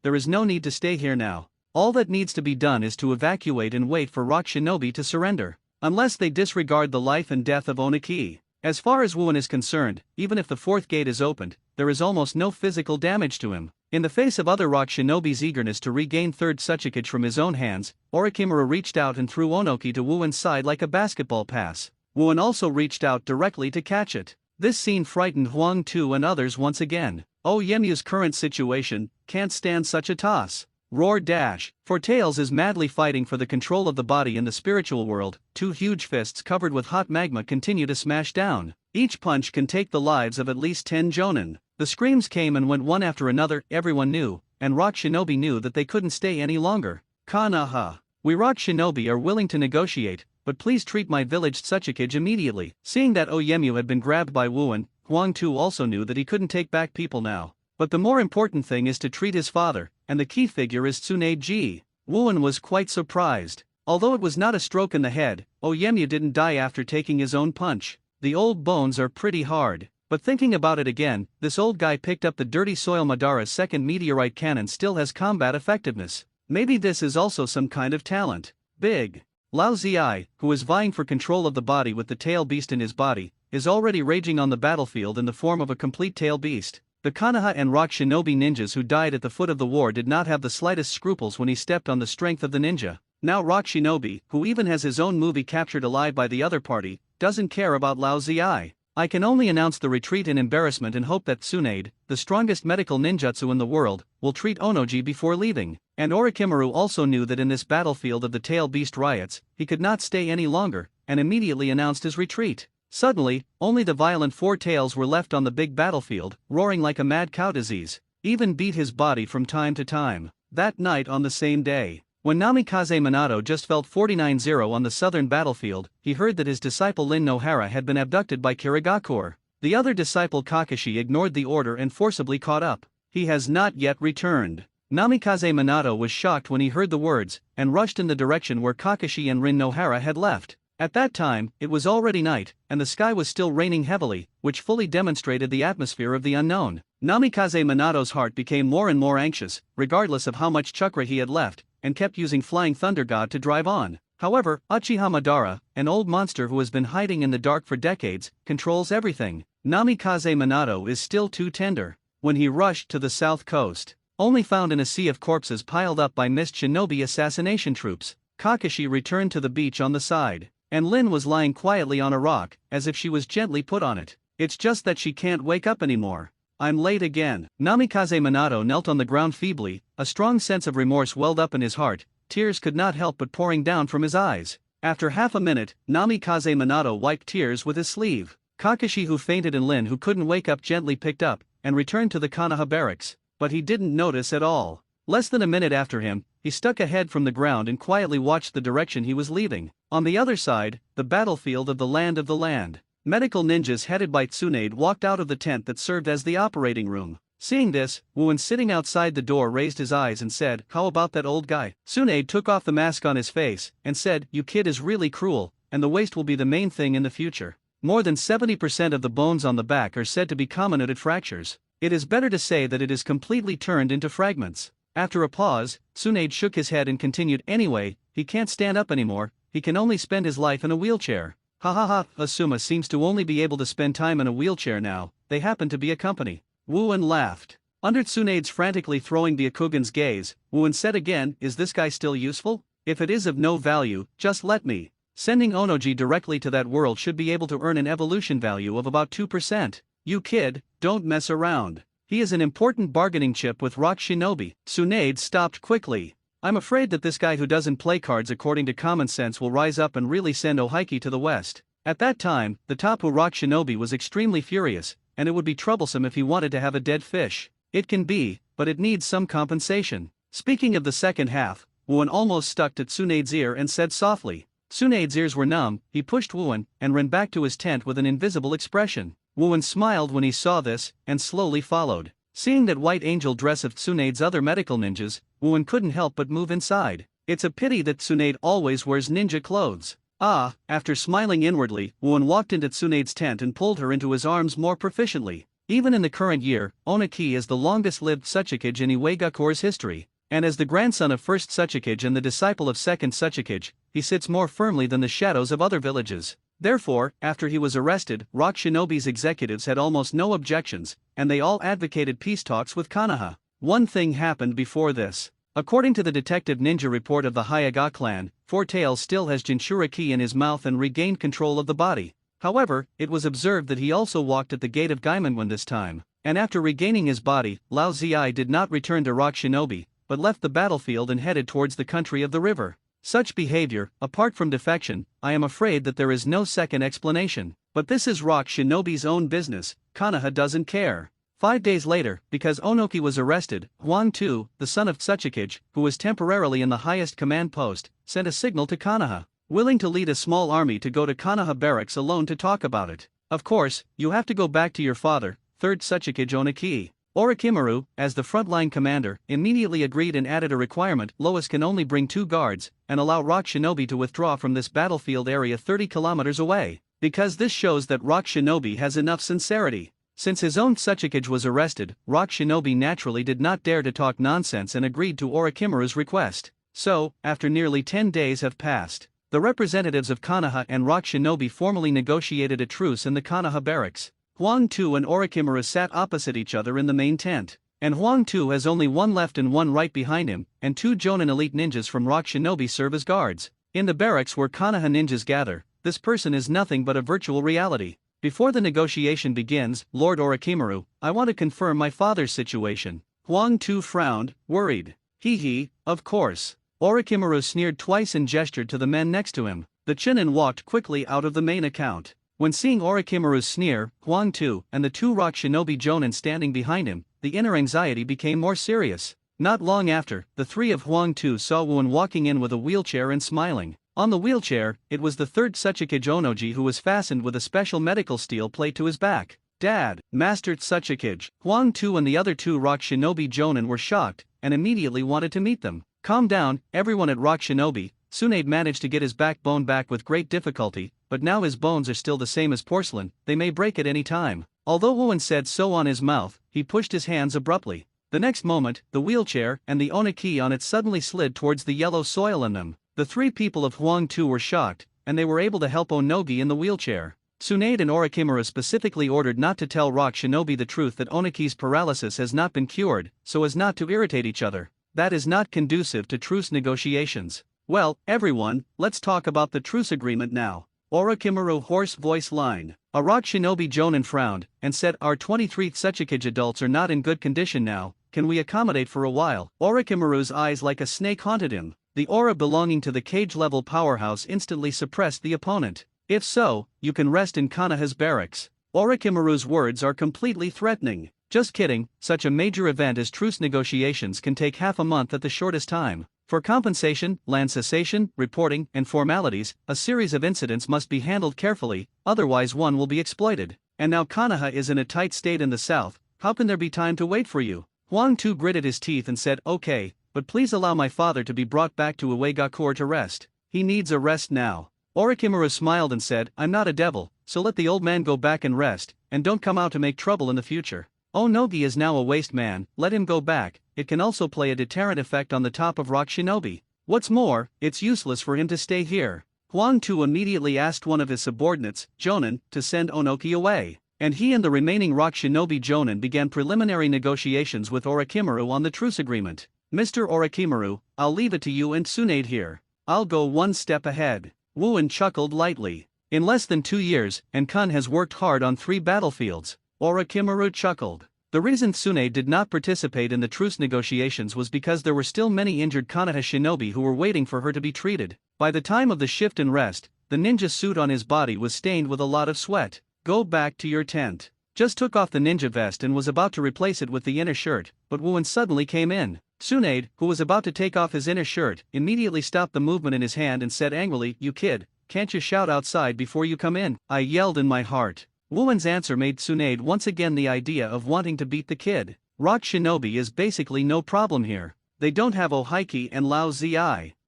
there is no need to stay here now. All that needs to be done is to evacuate and wait for Rock Shinobi to surrender. Unless they disregard the life and death of Onaki. As far as Wuan is concerned, even if the fourth gate is opened, there is almost no physical damage to him. In the face of other Rock Shinobi's eagerness to regain third Tsuchikage from his own hands, Orochimaru reached out and threw Onoki to Wuan's side like a basketball pass. Wuan also reached out directly to catch it. This scene frightened Huang Tu and others once again. Yemu's current situation can't stand such a toss. Roar dash. For Tails is madly fighting for the control of the body in the spiritual world. Two huge fists covered with hot magma continue to smash down. Each punch can take the lives of at least 10 Jonin. The screams came and went one after another. Everyone knew, and Rock Shinobi knew that they couldn't stay any longer. Kanaha. We Rock Shinobi are willing to negotiate, but please treat my village Tsuchikage immediately. Seeing that Oyemu had been grabbed by Wuan, Huang Tu also knew that he couldn't take back people now. But the more important thing is to treat his father, and the key figure is Tsunade. Wuan was quite surprised. Although it was not a stroke in the head, Oyemu didn't die after taking his own punch. The old bones are pretty hard. But thinking about it again, this old guy picked up the dirty soil. Madara's second meteorite cannon still has combat effectiveness. Maybe this is also some kind of talent. Big Lao Zi, who is vying for control of the body with the tail beast in his body, is already raging on the battlefield in the form of a complete tail beast. The Konoha and Rock Shinobi ninjas who died at the foot of the war did not have the slightest scruples when he stepped on the strength of the ninja. Now Rock Shinobi, who even has his own movie captured alive by the other party, doesn't care about Lao Zi. I can only announce the retreat in embarrassment and hope that Tsunade, the strongest medical ninjutsu in the world, will treat Onoji before leaving. And Orochimaru also knew that in this battlefield of the tail beast riots, he could not stay any longer, and immediately announced his retreat. Suddenly, only the violent four tails were left on the big battlefield, roaring like a mad cow disease, even beat his body from time to time. That night on the same day, when Namikaze Minato just felt 49-0 on the southern battlefield, he heard that his disciple Lin Nohara had been abducted by Kirigakure. The other disciple Kakashi ignored the order and forcibly caught up. He has not yet returned. Namikaze Minato was shocked when he heard the words, and rushed in the direction where Kakashi and Rin Nohara had left. At that time, it was already night, and the sky was still raining heavily, which fully demonstrated the atmosphere of the unknown. Namikaze Minato's heart became more and more anxious, regardless of how much chakra he had left, and kept using Flying Thunder God to drive on. However, Uchiha Madara, an old monster who has been hiding in the dark for decades, controls everything. Namikaze Minato is still too tender. When he rushed to the south coast, only found in a sea of corpses piled up by mist shinobi assassination troops, Kakashi returned to the beach on the side, and Lin was lying quietly on a rock, as if she was gently put on it. It's just that she can't wake up anymore. I'm late again. Namikaze Minato knelt on the ground feebly, a strong sense of remorse welled up in his heart, tears could not help but pouring down from his eyes. After half a minute, Namikaze Minato wiped tears with his sleeve. Kakashi, who fainted and Lin, who couldn't wake up, gently picked up, and returned to the Konoha barracks, but he didn't notice at all. Less than a minute after him, he stuck a head from the ground and quietly watched the direction he was leaving. On the other side, the battlefield of the land. Medical ninjas headed by Tsunade walked out of the tent that served as the operating room. Seeing this, Wuan sitting outside the door raised his eyes and said, "How about that old guy?" Tsunade took off the mask on his face, and said, "You kid is really cruel, and the waist will be the main thing in the future. More than 70% of the bones on the back are said to be comminuted fractures. It is better to say that it is completely turned into fragments." After a pause, Tsunade shook his head and continued, "Anyway, he can't stand up anymore, he can only spend his life in a wheelchair." Ha ha ha, Asuma seems to only be able to spend time in a wheelchair now, they happen to be a company. Wuan laughed. Under Tsunade's frantically throwing the Akugan's gaze, Wuan said again, "Is this guy still useful? If it is of no value, just let me." Sending Onoji directly to that world should be able to earn an evolution value of about 2%. You kid, don't mess around. He is an important bargaining chip with Rock Shinobi. Tsunade stopped quickly. I'm afraid that this guy who doesn't play cards according to common sense will rise up and really send Ohaiki to the west. At that time, the Tapu Rock Shinobi was extremely furious, and it would be troublesome if he wanted to have a dead fish. It can be, but it needs some compensation. Speaking of the second half, Wuan almost stuck to Tsunade's ear and said softly. Tsunade's ears were numb, he pushed Wuan, and ran back to his tent with an invisible expression. Wuan smiled when he saw this, and slowly followed. Seeing that white angel dress of Tsunade's other medical ninjas, Wuan couldn't help but move inside. It's a pity that Tsunade always wears ninja clothes. Ah, after smiling inwardly, Wuan walked into Tsunade's tent and pulled her into his arms more proficiently. Even in the current year, Onaki is the longest-lived Tsuchikage in Iwagakure's history, and as the grandson of first Tsuchikage and the disciple of second Tsuchikage, he sits more firmly than the shadows of other villages. Therefore, after he was arrested, Rock Shinobi's executives had almost no objections, and they all advocated peace talks with Konoha. One thing happened before this. According to the detective ninja report of the Hyaga clan, Four Tails still has Jinchura ki in his mouth and regained control of the body. However, it was observed that he also walked at the gate of Gaimanwan this time, and after regaining his body, Lao Zi did not return to Rock Shinobi, but left the battlefield and headed towards the country of the river. Such behavior, apart from defection, I am afraid that there is no second explanation. But this is Rock Shinobi's own business, Konoha doesn't care. 5 days later, because Onoki was arrested, Huang Tu, the son of Tsuchikage, who was temporarily in the highest command post, sent a signal to Konoha. willing to lead a small army to go to Konoha barracks alone to talk about it. Of course, you have to go back to your father, 3rd Tsuchikage Oniki. Orochimaru, as the frontline commander, immediately agreed and added a requirement: Lois can only bring 2 guards, and allow Rock Shinobi to withdraw from this battlefield area 30 kilometers away, because this shows that Rock Shinobi has enough sincerity. Since his own Tsuchikage was arrested, Rock Shinobi naturally did not dare to talk nonsense and agreed to Orochimaru's request. So, after nearly 10 days have passed, the representatives of Konoha and Rock Shinobi formally negotiated a truce in the Konoha barracks. Huang Tu and Orochimaru sat opposite each other in the main tent, and Huang Tu has only one left and one right behind him, and 2 Jonin elite ninjas from Rock Shinobi serve as guards. In the barracks where Konoha ninjas gather, this person is nothing but a virtual reality. Before the negotiation begins, Lord Orochimaru, I want to confirm my father's situation. Huang Tu frowned, worried. Hee, of course. Orochimaru sneered twice and gestured to the men next to him. The Chunin walked quickly out of the main account. When seeing Orochimaru's sneer, Huang Tu and the 2 Rock Shinobi Jonin standing behind him, the inner anxiety became more serious. Not long after, the 3 of Huang Tu saw Wuan walking in with a wheelchair and smiling. On the wheelchair, it was the 3rd Tsuchikage Onoji, who was fastened with a special medical steel plate to his back. Dad, Master Tsuchikage. Huang Tu and the other 2 Rock Shinobi Jonin were shocked, and immediately wanted to meet them. Calm down, everyone at Rock Shinobi. Tsunade managed to get his backbone back with great difficulty, but now his bones are still the same as porcelain, they may break at any time. Although Wuan said so on his mouth, he pushed his hands abruptly. The next moment, the wheelchair and the Oniki on it suddenly slid towards the yellow soil in them. The 3 people of Huang Tu were shocked, and they were able to help Onogi in the wheelchair. Tsunade and Orochimaru specifically ordered not to tell Rock Shinobi the truth that Oniki's paralysis has not been cured, so as not to irritate each other. That is not conducive to truce negotiations. Well, everyone, let's talk about the truce agreement now. Orochimaru hoarse voice line. A Rock Shinobi Jonin frowned, and said, our 23 Tsuchikage adults are not in good condition now, can we accommodate for a while? Orochimaru's eyes like a snake haunted him. The aura belonging to the cage-level powerhouse instantly suppressed the opponent. If so, you can rest in Konoha's barracks. Orochimaru's words are completely threatening. Just kidding, such a major event as truce negotiations can take half a month at the shortest time. For compensation, land cessation, reporting, and formalities, a series of incidents must be handled carefully, otherwise one will be exploited. And now Konoha is in a tight state in the south, how can there be time to wait for you? Huang Tu gritted his teeth and said, okay, but please allow my father to be brought back to Uegakure to rest. He needs a rest now. Orochimaru smiled and said, I'm not a devil, so let the old man go back and rest, and don't come out to make trouble in the future. Onogi is now a waste man, let him go back, it can also play a deterrent effect on the top of Rock Shinobi. What's more, it's useless for him to stay here. Huang Tu immediately asked one of his subordinates, Jonin, to send Onoki away, and he and the remaining Rock Shinobi Jonin began preliminary negotiations with Orochimaru on the truce agreement. Mr. Orochimaru, I'll leave it to you and Tsunade here. I'll go one step ahead. Wuan chuckled lightly. In less than 2 years, Kun has worked hard on 3 battlefields. Orochimaru chuckled. The reason Tsunade did not participate in the truce negotiations was because there were still many injured Konoha shinobi who were waiting for her to be treated. By the time of the shift and rest, the ninja suit on his body was stained with a lot of sweat. Go back to your tent. Just took off the ninja vest and was about to replace it with the inner shirt, but Wuan suddenly came in. Tsunade, who was about to take off his inner shirt, immediately stopped the movement in his hand and said angrily, you kid, can't you shout outside before you come in? I yelled in my heart. Wuan's answer made Tsunade once again the idea of wanting to beat the kid. Rock Shinobi is basically no problem here. They don't have Ohaiki and Lao Zi.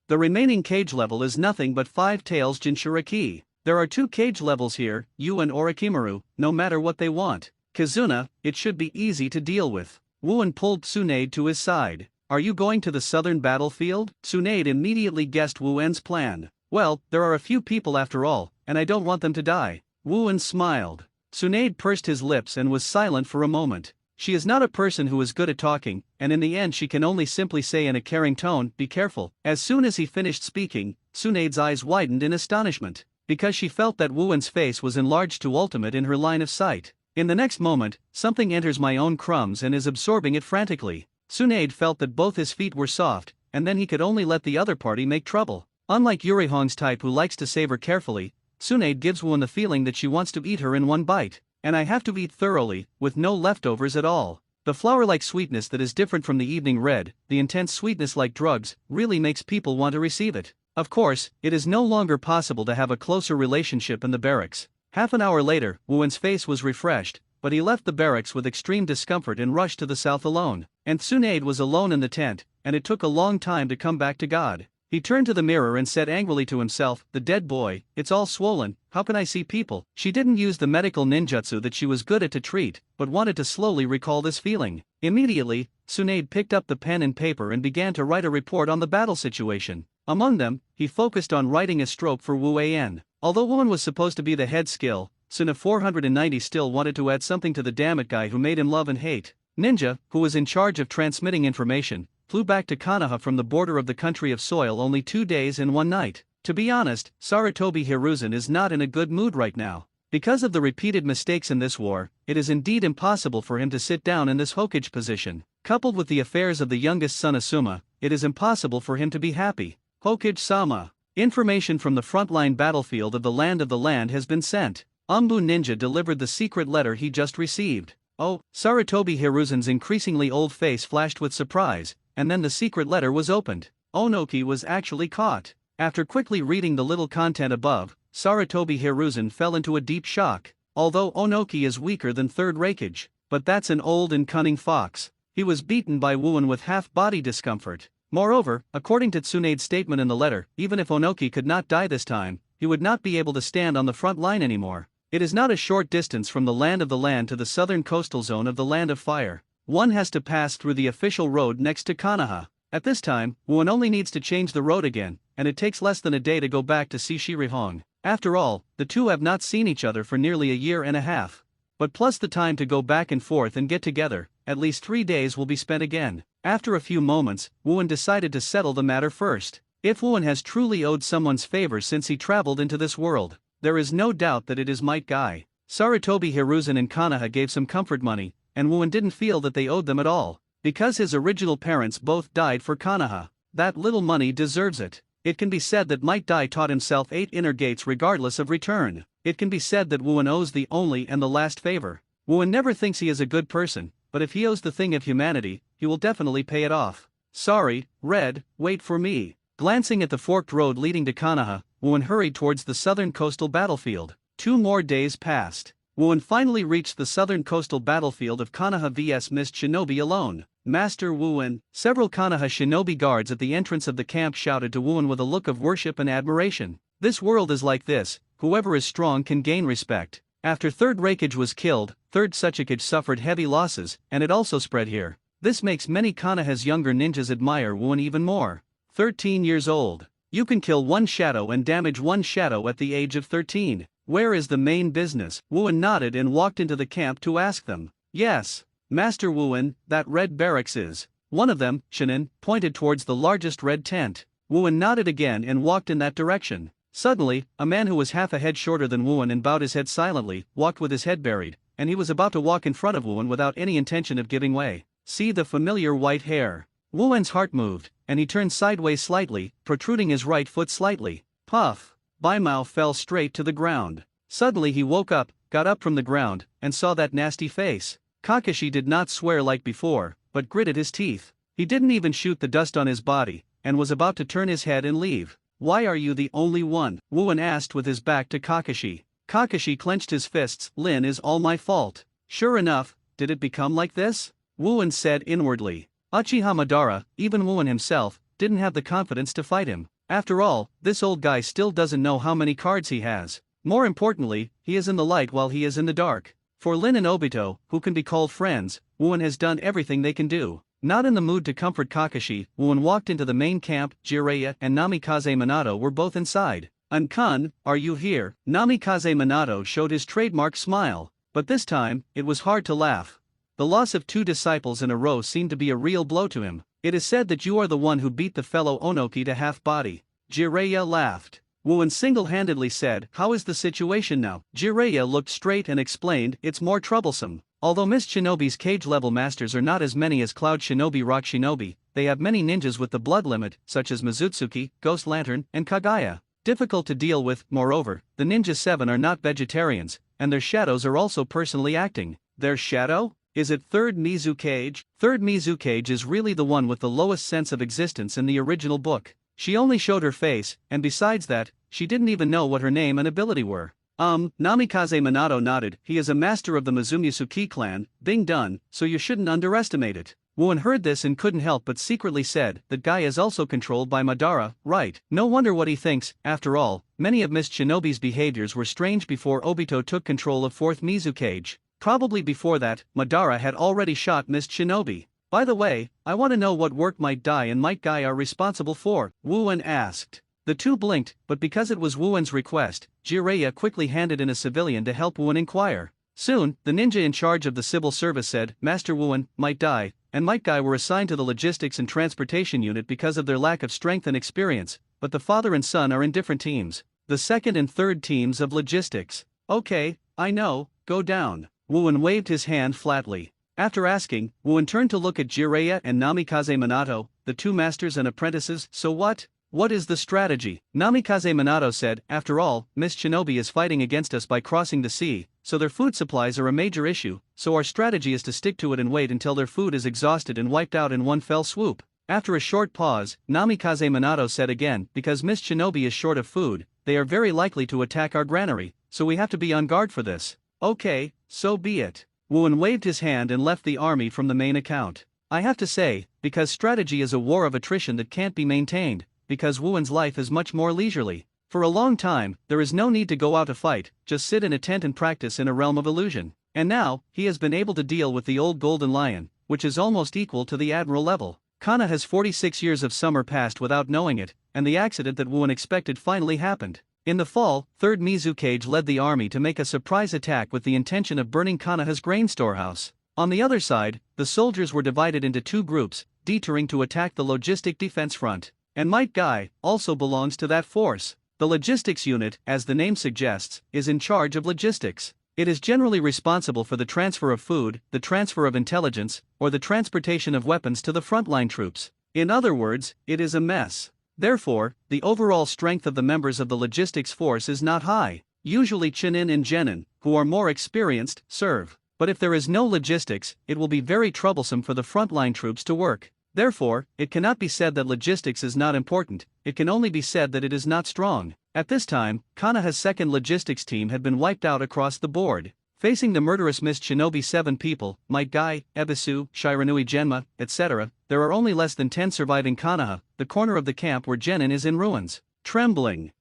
The remaining cage level is nothing but 5 tails Jinchuriki. There are 2 cage levels here, you and Orochimaru, no matter what they want. Kazuna, it should be easy to deal with. Wuan pulled Tsunade to his side. Are you going to the southern battlefield? Tsunade immediately guessed Wuan's plan. Well, there are a few people after all, and I don't want them to die. Wuan smiled. Tsunade pursed his lips and was silent for a moment. She is not a person who is good at talking, and in the end she can only simply say in a caring tone, be careful. As soon as he finished speaking, Tsunade's eyes widened in astonishment, because she felt that Wuan's face was enlarged to ultimate in her line of sight. In the next moment, something enters my own crumbs and is absorbing it frantically. Tsunade felt that both his feet were soft, and then he could only let the other party make trouble. Unlike Yurihong's type who likes to savor carefully, Tsunade gives Wuan the feeling that she wants to eat her in one bite. And I have to eat thoroughly, with no leftovers at all. The flower-like sweetness that is different from the evening red, the intense sweetness like drugs, really makes people want to receive it. Of course, it is no longer possible to have a closer relationship in the barracks. Half an hour later, Wuen's face was refreshed, but he left the barracks with extreme discomfort and rushed to the south alone. And Tsunade was alone in the tent, and it took a long time to come back to God. He turned to the mirror and said angrily to himself, "The dead boy, it's all swollen, how can I see people?" She didn't use the medical ninjutsu that she was good at to treat, but wanted to slowly recall this feeling. Immediately, Tsunade picked up the pen and paper and began to write a report on the battle situation. Among them, he focused on writing a stroke for Wu An. Although Wuan was supposed to be the head skill, Suna 490 still wanted to add something to the damn it guy who made him love and hate. Ninja, who was in charge of transmitting information, flew back to Konoha from the border of the country of soil only 2 days and 1 night. To be honest, Sarutobi Hiruzen is not in a good mood right now. Because of the repeated mistakes in this war, it is indeed impossible for him to sit down in this Hokage position. Coupled with the affairs of the youngest son Asuma, it is impossible for him to be happy. Hokage-sama. Information from the frontline battlefield of the land has been sent. Anbu Ninja delivered the secret letter he just received. Oh, Sarutobi Hiruzen's increasingly old face flashed with surprise, and then the secret letter was opened. Onoki was actually caught. After quickly reading the little content above, Sarutobi Hiruzen fell into a deep shock. Although Onoki is weaker than third Raikage, but that's an old and cunning fox. He was beaten by Wuan with half-body discomfort. Moreover, according to Tsunade's statement in the letter, even if Onoki could not die this time, he would not be able to stand on the front line anymore. It is not a short distance from the land to the southern coastal zone of the Land of Fire. One has to pass through the official road next to Konoha. At this time, Wuan only needs to change the road again, and it takes less than a day to go back to see Shirihong. After all, the two have not seen each other for nearly a year and a half. But plus the time to go back and forth and get together, at least 3 days will be spent again. After a few moments, Wuan decided to settle the matter first. If Wuan has truly owed someone's favor since he traveled into this world, there is no doubt that it is Might Guy. Sarutobi Hiruzen and Konoha gave some comfort money, and Wuan didn't feel that they owed them at all. Because his original parents both died for Konoha, that little money deserves it. It can be said that Might Guy taught himself 8 inner gates regardless of return. It can be said that Wuan owes the only and the last favor. Wuan never thinks he is a good person, but if he owes the thing of humanity, he will definitely pay it off. Sorry, Red, wait for me. Glancing at the forked road leading to Konoha, Wuan hurried towards the southern coastal battlefield. 2 more days passed. Wuan finally reached the southern coastal battlefield of Konoha vs Mist Shinobi alone. Master Wuan. Several Konoha shinobi guards at the entrance of the camp shouted to Wuan with a look of worship and admiration. This world is like this, whoever is strong can gain respect. After third Raikage was killed, third Suchikage suffered heavy losses, and it also spread here. This makes many Konoha's younger ninjas admire Wuan even more. 13 years old. You can kill 1 shadow and damage 1 shadow at the age of 13. Where is the main business? Wuan nodded and walked into the camp to ask them. Yes, Master Wuan, that red barracks is. One of them, Shinin, pointed towards the largest red tent. Wuan nodded again and walked in that direction. Suddenly, a man who was half a head shorter than Wuan and bowed his head silently, walked with his head buried, and he was about to walk in front of Wuan without any intention of giving way. See the familiar white hair. Wuan's heart moved, and he turned sideways slightly, protruding his right foot slightly. Puff! Baimao fell straight to the ground. Suddenly he woke up, got up from the ground, and saw that nasty face. Kakashi did not swear like before, but gritted his teeth. He didn't even shoot the dust on his body, and was about to turn his head and leave. Why are you the only one? Wuan asked with his back to Kakashi. Kakashi clenched his fists. Lin is all my fault. Sure enough, did it become like this? Wuan said inwardly. Uchiha Madara, even Wuan himself, didn't have the confidence to fight him. After all, this old guy still doesn't know how many cards he has. More importantly, he is in the light while he is in the dark. For Lin and Obito, who can be called friends, Wuan has done everything they can do. Not in the mood to comfort Kakashi, Wuan walked into the main camp. Jiraiya and Namikaze Minato were both inside. Unkun, are you here? Namikaze Minato showed his trademark smile, but this time, it was hard to laugh. The loss of 2 disciples in a row seemed to be a real blow to him. It is said that you are the one who beat the fellow Onoki to half-body. Jiraiya laughed. Wuan single-handedly said, how is the situation now? Jiraiya looked straight and explained, it's more troublesome. Although Mist Shinobi's cage-level masters are not as many as Cloud Shinobi Rock Shinobi, they have many ninjas with the blood limit, such as Mizutsuki, Ghost Lantern, and Kagaya. Difficult to deal with. Moreover, the Ninja 7 are not vegetarians, and their shadows are also personally acting. Their shadow? Is it third Mizukage? Third Mizukage is really the one with the lowest sense of existence in the original book. She only showed her face, and besides that, she didn't even know what her name and ability were. Namikaze Minato nodded. He is a master of the Mizumyasuki clan, Bing done, so you shouldn't underestimate it. Wuan heard this and couldn't help but secretly said, that guy is also controlled by Madara, right? No wonder what he thinks. After all, many of Miss Shinobi's behaviors were strange before Obito took control of 4th Mizukage. Probably before that, Madara had already shot Miss Shinobi. By the way, I want to know what work Might Dai and Might Guy are responsible for, Wuan asked. The two blinked, but because it was Wuan's request, Jiraiya quickly handed in a civilian to help Wuan inquire. Soon, the ninja in charge of the civil service said, Master Wuan, Might Dai, and Might Guy were assigned to the logistics and transportation unit because of their lack of strength and experience, but the father and son are in different teams. The second and third teams of logistics. Okay, I know, go down. Wuan waved his hand flatly. After asking, Wuan turned to look at Jiraiya and Namikaze Minato, the two masters and apprentices. So what? What is the strategy? Namikaze Minato said, after all, Miss Shinobi is fighting against us by crossing the sea, so their food supplies are a major issue, so our strategy is to stick to it and wait until their food is exhausted and wiped out in one fell swoop. After a short pause, Namikaze Minato said again, because Miss Shinobi is short of food, they are very likely to attack our granary, so we have to be on guard for this. Okay, so be it. Wuan waved his hand and left the army from the main account. I have to say, because strategy is a war of attrition that can't be maintained, because Wuan's life is much more leisurely. For a long time, there is no need to go out to fight, just sit in a tent and practice in a realm of illusion. And now, he has been able to deal with the old golden lion, which is almost equal to the admiral level. Kana has 46 years of summer passed without knowing it, and the accident that Wuan expected finally happened. In the fall, 3rd Mizukage led the army to make a surprise attack with the intention of burning Konoha's grain storehouse. On the other side, the soldiers were divided into two groups, deterring to attack the logistic defense front. And Might Guy also belongs to that force. The logistics unit, as the name suggests, is in charge of logistics. It is generally responsible for the transfer of food, the transfer of intelligence, or the transportation of weapons to the frontline troops. In other words, it is a mess. Therefore, the overall strength of the members of the logistics force is not high. Usually Chunin and Genin, who are more experienced, serve. But if there is no logistics, it will be very troublesome for the frontline troops to work. Therefore, it cannot be said that logistics is not important, it can only be said that it is not strong. At this time, Konoha's second logistics team had been wiped out across the board. Facing the murderous Miss Shinobi 7 people, Might Guy, Ebisu, Shiranui Genma, etc., there are only less than 10 surviving Konoha. The corner of the camp where Genin is in ruins. Trembling.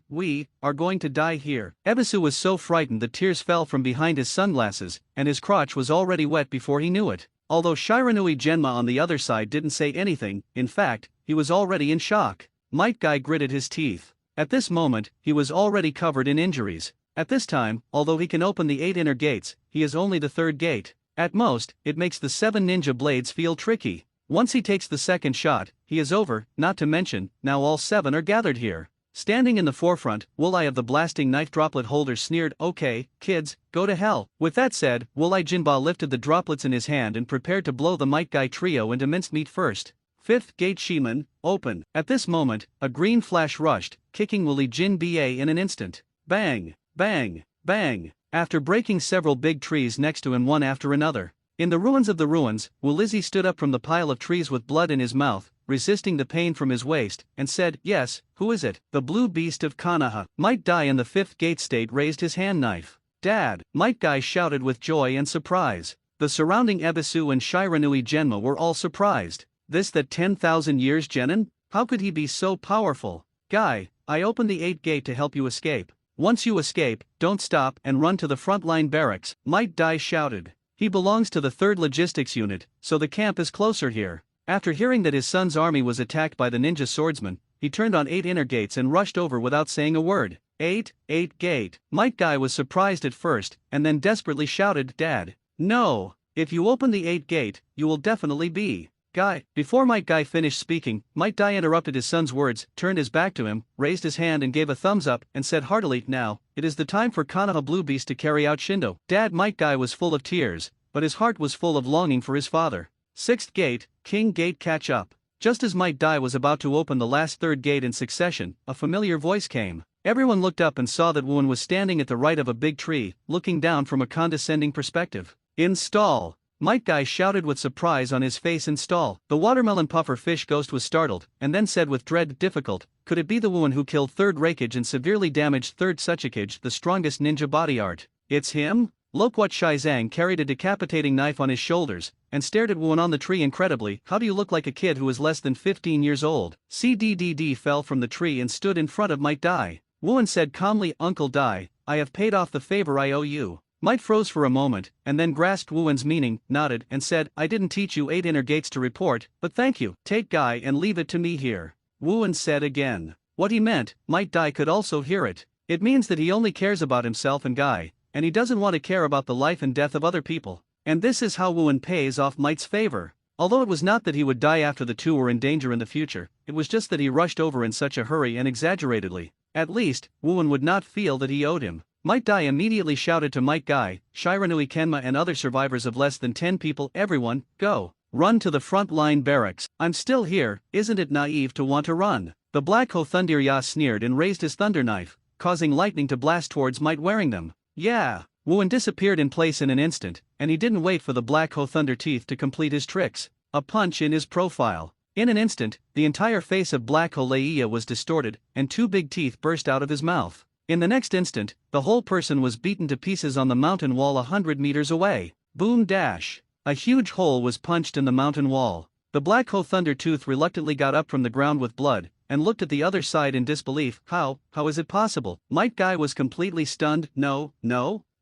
We are going to die here. Ebisu was so frightened that tears fell from behind his sunglasses, and his crotch was already wet before he knew it. Although Shiranui Genma on the other side didn't say anything, in fact, he was already in shock. Might Guy gritted his teeth. At this moment, he was already covered in injuries. At this time, although he can open the 8 inner gates, he is only the 3rd gate. At most, it makes the 7 ninja blades feel tricky. Once he takes the second shot, he is over, not to mention, now all 7 are gathered here. Standing in the forefront, Wooleye of the blasting knife droplet holder sneered, okay, kids, go to hell. With that said, Wooleye Jinba lifted the droplets in his hand and prepared to blow the Might Guy trio into mincemeat first. 5th Gate Shiman, open. At this moment, a green flash rushed, kicking Woolie Jinba in an instant. Bang, bang, bang, after breaking several big trees next to him one after another. In the ruins of the ruins, Woolizzy stood up from the pile of trees with blood in his mouth, resisting the pain from his waist, and said, yes, who is it? The blue beast of Konoha. Might Dai in the 5th Gate State raised his hand knife. Dad! Might Guy shouted with joy and surprise. The surrounding Ebisu and Shiranui Genma were all surprised. This that 10,000 years Genin? How could he be so powerful? Guy, I opened the 8th gate to help you escape. Once you escape, don't stop and run to the frontline barracks, Might Dai shouted. He belongs to the 3rd Logistics Unit, so the camp is closer here. After hearing that his son's army was attacked by the ninja swordsman, he turned on 8 inner gates and rushed over without saying a word. 8 gate. Might Guy was surprised at first, and then desperately shouted, Dad. No! If you open the 8th gate, you will definitely be. Guy. Before Might Guy finished speaking, Might Dai interrupted his son's words, turned his back to him, raised his hand and gave a thumbs up, and said heartily, now, it is the time for Konoha Blue Beast to carry out Shindo. Dad. Might Guy was full of tears, but his heart was full of longing for his father. 6th gate, King Gate catch up. Just as Might Dai was about to open the last 3rd gate in succession, a familiar voice came. Everyone looked up and saw that Wuan was standing at the right of a big tree, looking down from a condescending perspective. Install. Might Guy shouted with surprise on his face and stall. The watermelon puffer fish ghost was startled, and then said with dread, difficult, could it be the woman who killed third Raikage and severely damaged third Suchikage, the strongest ninja body art? It's him? Loquat Shizang carried a decapitating knife on his shoulders, and stared at Wuan on the tree incredibly. How do you look like a kid who is less than 15 years old? CDDD fell from the tree and stood in front of Might Dai. Wuan said calmly, Uncle Dai, I have paid off the favor I owe you. Might froze for a moment, and then grasped Wuan's meaning, nodded, and said, I didn't teach you 8 inner gates to report, but thank you. Take Guy and leave it to me here. Wuan said again. What he meant, Might Dai could also hear it. It means that he only cares about himself and Guy, and he doesn't want to care about the life and death of other people. And this is how Wuan pays off Might's favor. Although it was not that he would die after the two were in danger in the future, it was just that he rushed over in such a hurry and exaggeratedly. At least, Wuan would not feel that he owed him. Might Dai immediately shouted to Might Guy, Shiranui Kenma and other survivors of less than 10 people, everyone, go. Run to the front line barracks. I'm still here, isn't it naive to want to run? The Black Ho Thundirya sneered and raised his thunder knife, causing lightning to blast towards Might wearing them. Yeah. Wuan disappeared in place in an instant, and he didn't wait for the Black Ho Thunder teeth to complete his tricks. A punch in his profile. In an instant, the entire face of Black Ho Leia was distorted, and 2 big teeth burst out of his mouth. In the next instant, the whole person was beaten to pieces on the mountain wall 100 meters away. Boom dash. A huge hole was punched in the mountain wall. The Black Ho Thunder Tooth reluctantly got up from the ground with blood, and looked at the other side in disbelief. How is it possible? Might Guy was completely stunned. No.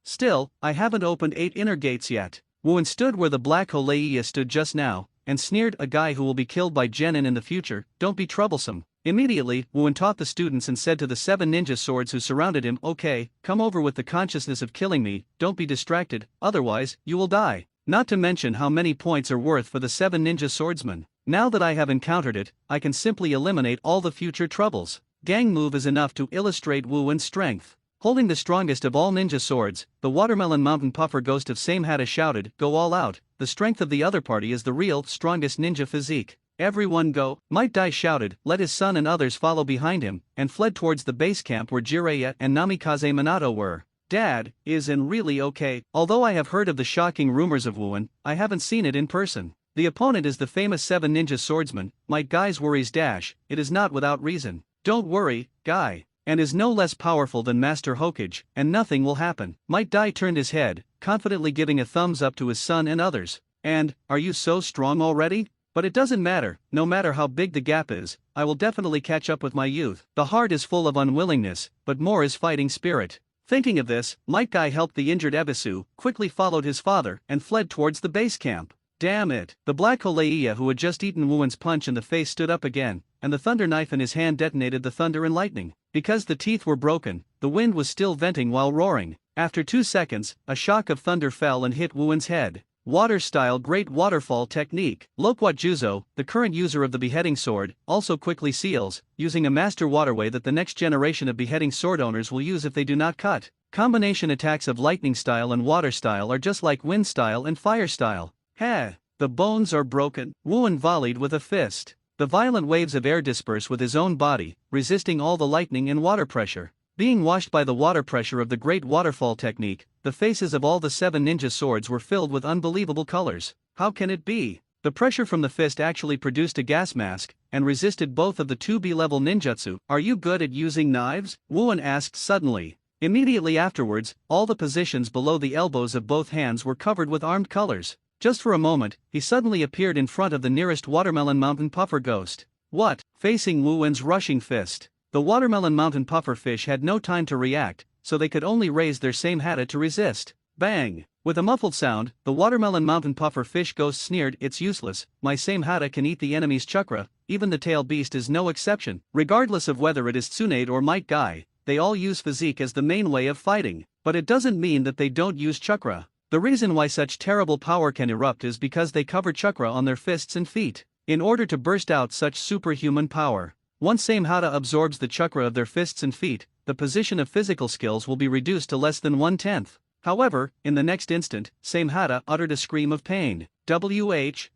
Still, I haven't opened 8 inner gates yet. Wuan stood where the Black Ho Leia stood just now, and sneered, a guy who will be killed by Genin in the future, don't be troublesome. Immediately, Wuan taught the students and said to the 7 ninja swords who surrounded him, okay, come over with the consciousness of killing me, don't be distracted, otherwise, you will die. Not to mention how many points are worth for the 7 ninja swordsmen. Now that I have encountered it, I can simply eliminate all the future troubles. Gang move is enough to illustrate Wuan's strength. Holding the strongest of all ninja swords, the Watermelon Mountain Puffer Ghost of Samehata shouted, go all out, the strength of the other party is the real, strongest ninja physique. Everyone go. Might Dai shouted, let his son and others follow behind him, and fled towards the base camp where Jiraiya and Namikaze Minato were. Dad, isn't really okay. Although I have heard of the shocking rumors of Wuan, I haven't seen it in person. The opponent is the famous 7 ninja swordsman. Might Guy's worries dash, it is not without reason. Don't worry, Guy. And is no less powerful than Master Hokage, and nothing will happen. Might Dai turned his head, confidently giving a thumbs up to his son and others. And, are you so strong already? But it doesn't matter, no matter how big the gap is, I will definitely catch up with my youth. The heart is full of unwillingness, but more is fighting spirit. Thinking of this, Might Guy helped the injured Ebisu, quickly followed his father, and fled towards the base camp. Damn it! The Black Ho Leia who had just eaten Wuan's punch in the face stood up again, and the thunder knife in his hand detonated the thunder and lightning. Because the teeth were broken, the wind was still venting while roaring. After 2 seconds, a shock of thunder fell and hit Wuan's head. Water-style Great Waterfall Technique. Loquat Juzo, the current user of the beheading sword, also quickly seals, using a master waterway that the next generation of beheading sword owners will use if they do not cut. Combination attacks of lightning style and water style are just like wind style and fire style. The bones are broken. Wuan volleyed with a fist. The violent waves of air disperse with his own body, resisting all the lightning and water pressure. Being washed by the water pressure of the Great Waterfall Technique, the faces of all the 7 ninja swords were filled with unbelievable colors. How can it be? The pressure from the fist actually produced a gas mask, and resisted both of the 2B level ninjutsu. Are you good at using knives? Wuan asked suddenly. Immediately afterwards, all the positions below the elbows of both hands were covered with armed colors. Just for a moment, he suddenly appeared in front of the nearest Watermelon Mountain Puffer Ghost. What? Facing Wuan's rushing fist. The Watermelon Mountain Puffer fish had no time to react, so they could only raise their Samehata to resist. Bang! With a muffled sound, the Watermelon Mountain Puffer fish ghost sneered, it's useless, my Samehata can eat the enemy's chakra, even the tail beast is no exception. Regardless of whether it is Tsunade or Might Guy, they all use physique as the main way of fighting, but it doesn't mean that they don't use chakra. The reason why such terrible power can erupt is because they cover chakra on their fists and feet. In order to burst out such superhuman power, once Samehata absorbs the chakra of their fists and feet, the position of physical skills will be reduced to less than 1/10. However, in the next instant, Samehata uttered a scream of pain.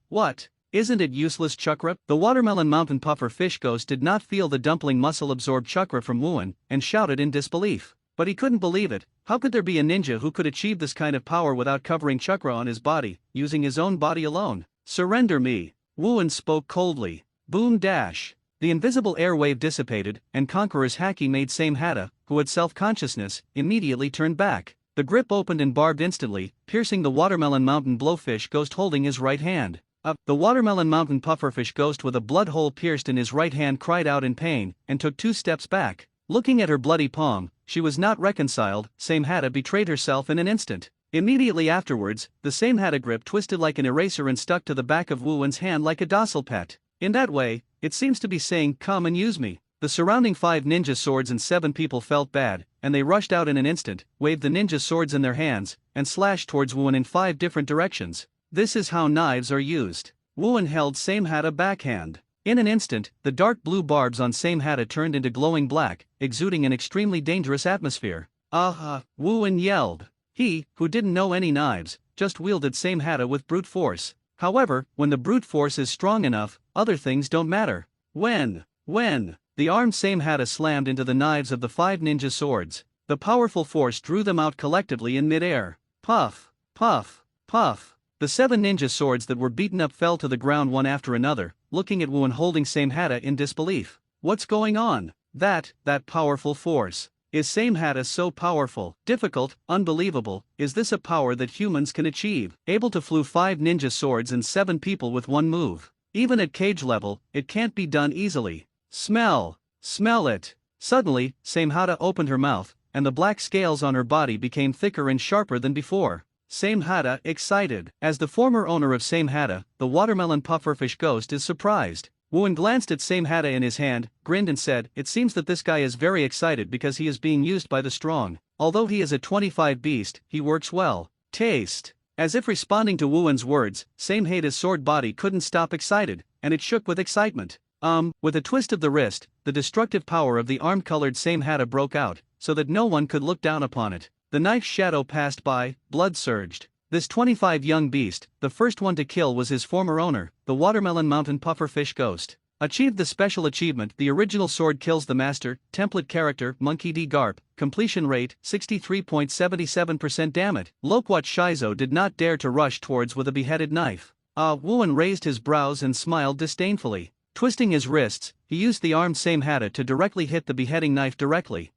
What? Isn't it useless chakra? The Watermelon Mountain Puffer fish ghost did not feel the dumpling muscle absorb chakra from Wuan, and shouted in disbelief. But he couldn't believe it. How could there be a ninja who could achieve this kind of power without covering chakra on his body, using his own body alone? Surrender me. Wooen spoke coldly. Boom dash. The invisible air wave dissipated, and Conqueror's haki made Same Hata, who had self-consciousness, immediately turned back. The grip opened and barbed instantly, piercing the Watermelon Mountain Blowfish Ghost holding his right hand. The Watermelon Mountain Pufferfish Ghost with a blood hole pierced in his right hand cried out in pain, and took 2 steps back. Looking at her bloody palm, she was not reconciled. Same Hata betrayed herself in an instant. Immediately afterwards, the Same Hata grip twisted like an eraser and stuck to the back of Wooen's hand like a docile pet. In that way, it seems to be saying, "Come and use me." The surrounding 5 ninja swords and 7 people felt bad, and they rushed out in an instant, waved the ninja swords in their hands, and slashed towards Wooen in 5 different directions. This is how knives are used. Wooen held Same Hata backhand. In an instant, the dark blue barbs on Same Hata turned into glowing black, exuding an extremely dangerous atmosphere. "Aha!" Wooen yelled. He, who didn't know any knives, just wielded Same Hata with brute force. However, when the brute force is strong enough, other things don't matter. When the armed Same Hata slammed into the knives of the 5 ninja swords, the powerful force drew them out collectively in mid-air. Puff, puff, puff. The 7 ninja swords that were beaten up fell to the ground one after another, looking at Wooen holding Same Hata in disbelief. What's going on? That powerful force. Is Same Hata so powerful? Difficult, unbelievable. Is this a power that humans can achieve? Able to flew 5 ninja swords and 7 people with one move. Even at cage level, it can't be done easily. Smell it. Suddenly, Same Hata opened her mouth, and the black scales on her body became thicker and sharper than before. Same Hata excited. As the former owner of Same Hata, the Watermelon Pufferfish Ghost is surprised. Wooen glanced at Same Hata in his hand, grinned and said, "It seems that this guy is very excited because he is being used by the strong. Although he is a 25 beast, he works well. Taste." As if responding to Wooen's words, Same Hata's sword body couldn't stop excited, and it shook with excitement. With a twist of the wrist, the destructive power of the arm-colored Same Hata broke out, so that no one could look down upon it. The knife's shadow passed by, blood surged. This 25 young beast, the first one to kill was his former owner, the Watermelon Mountain Pufferfish Ghost. Achieved the special achievement. The original sword kills the master, template character, Monkey D. Garp, completion rate, 63.77%. Damn it. Loquat Shizo did not dare to rush towards with a beheaded knife. Wooen raised his brows and smiled disdainfully. Twisting his wrists, he used the armed Same Hata to directly hit the beheading knife directly.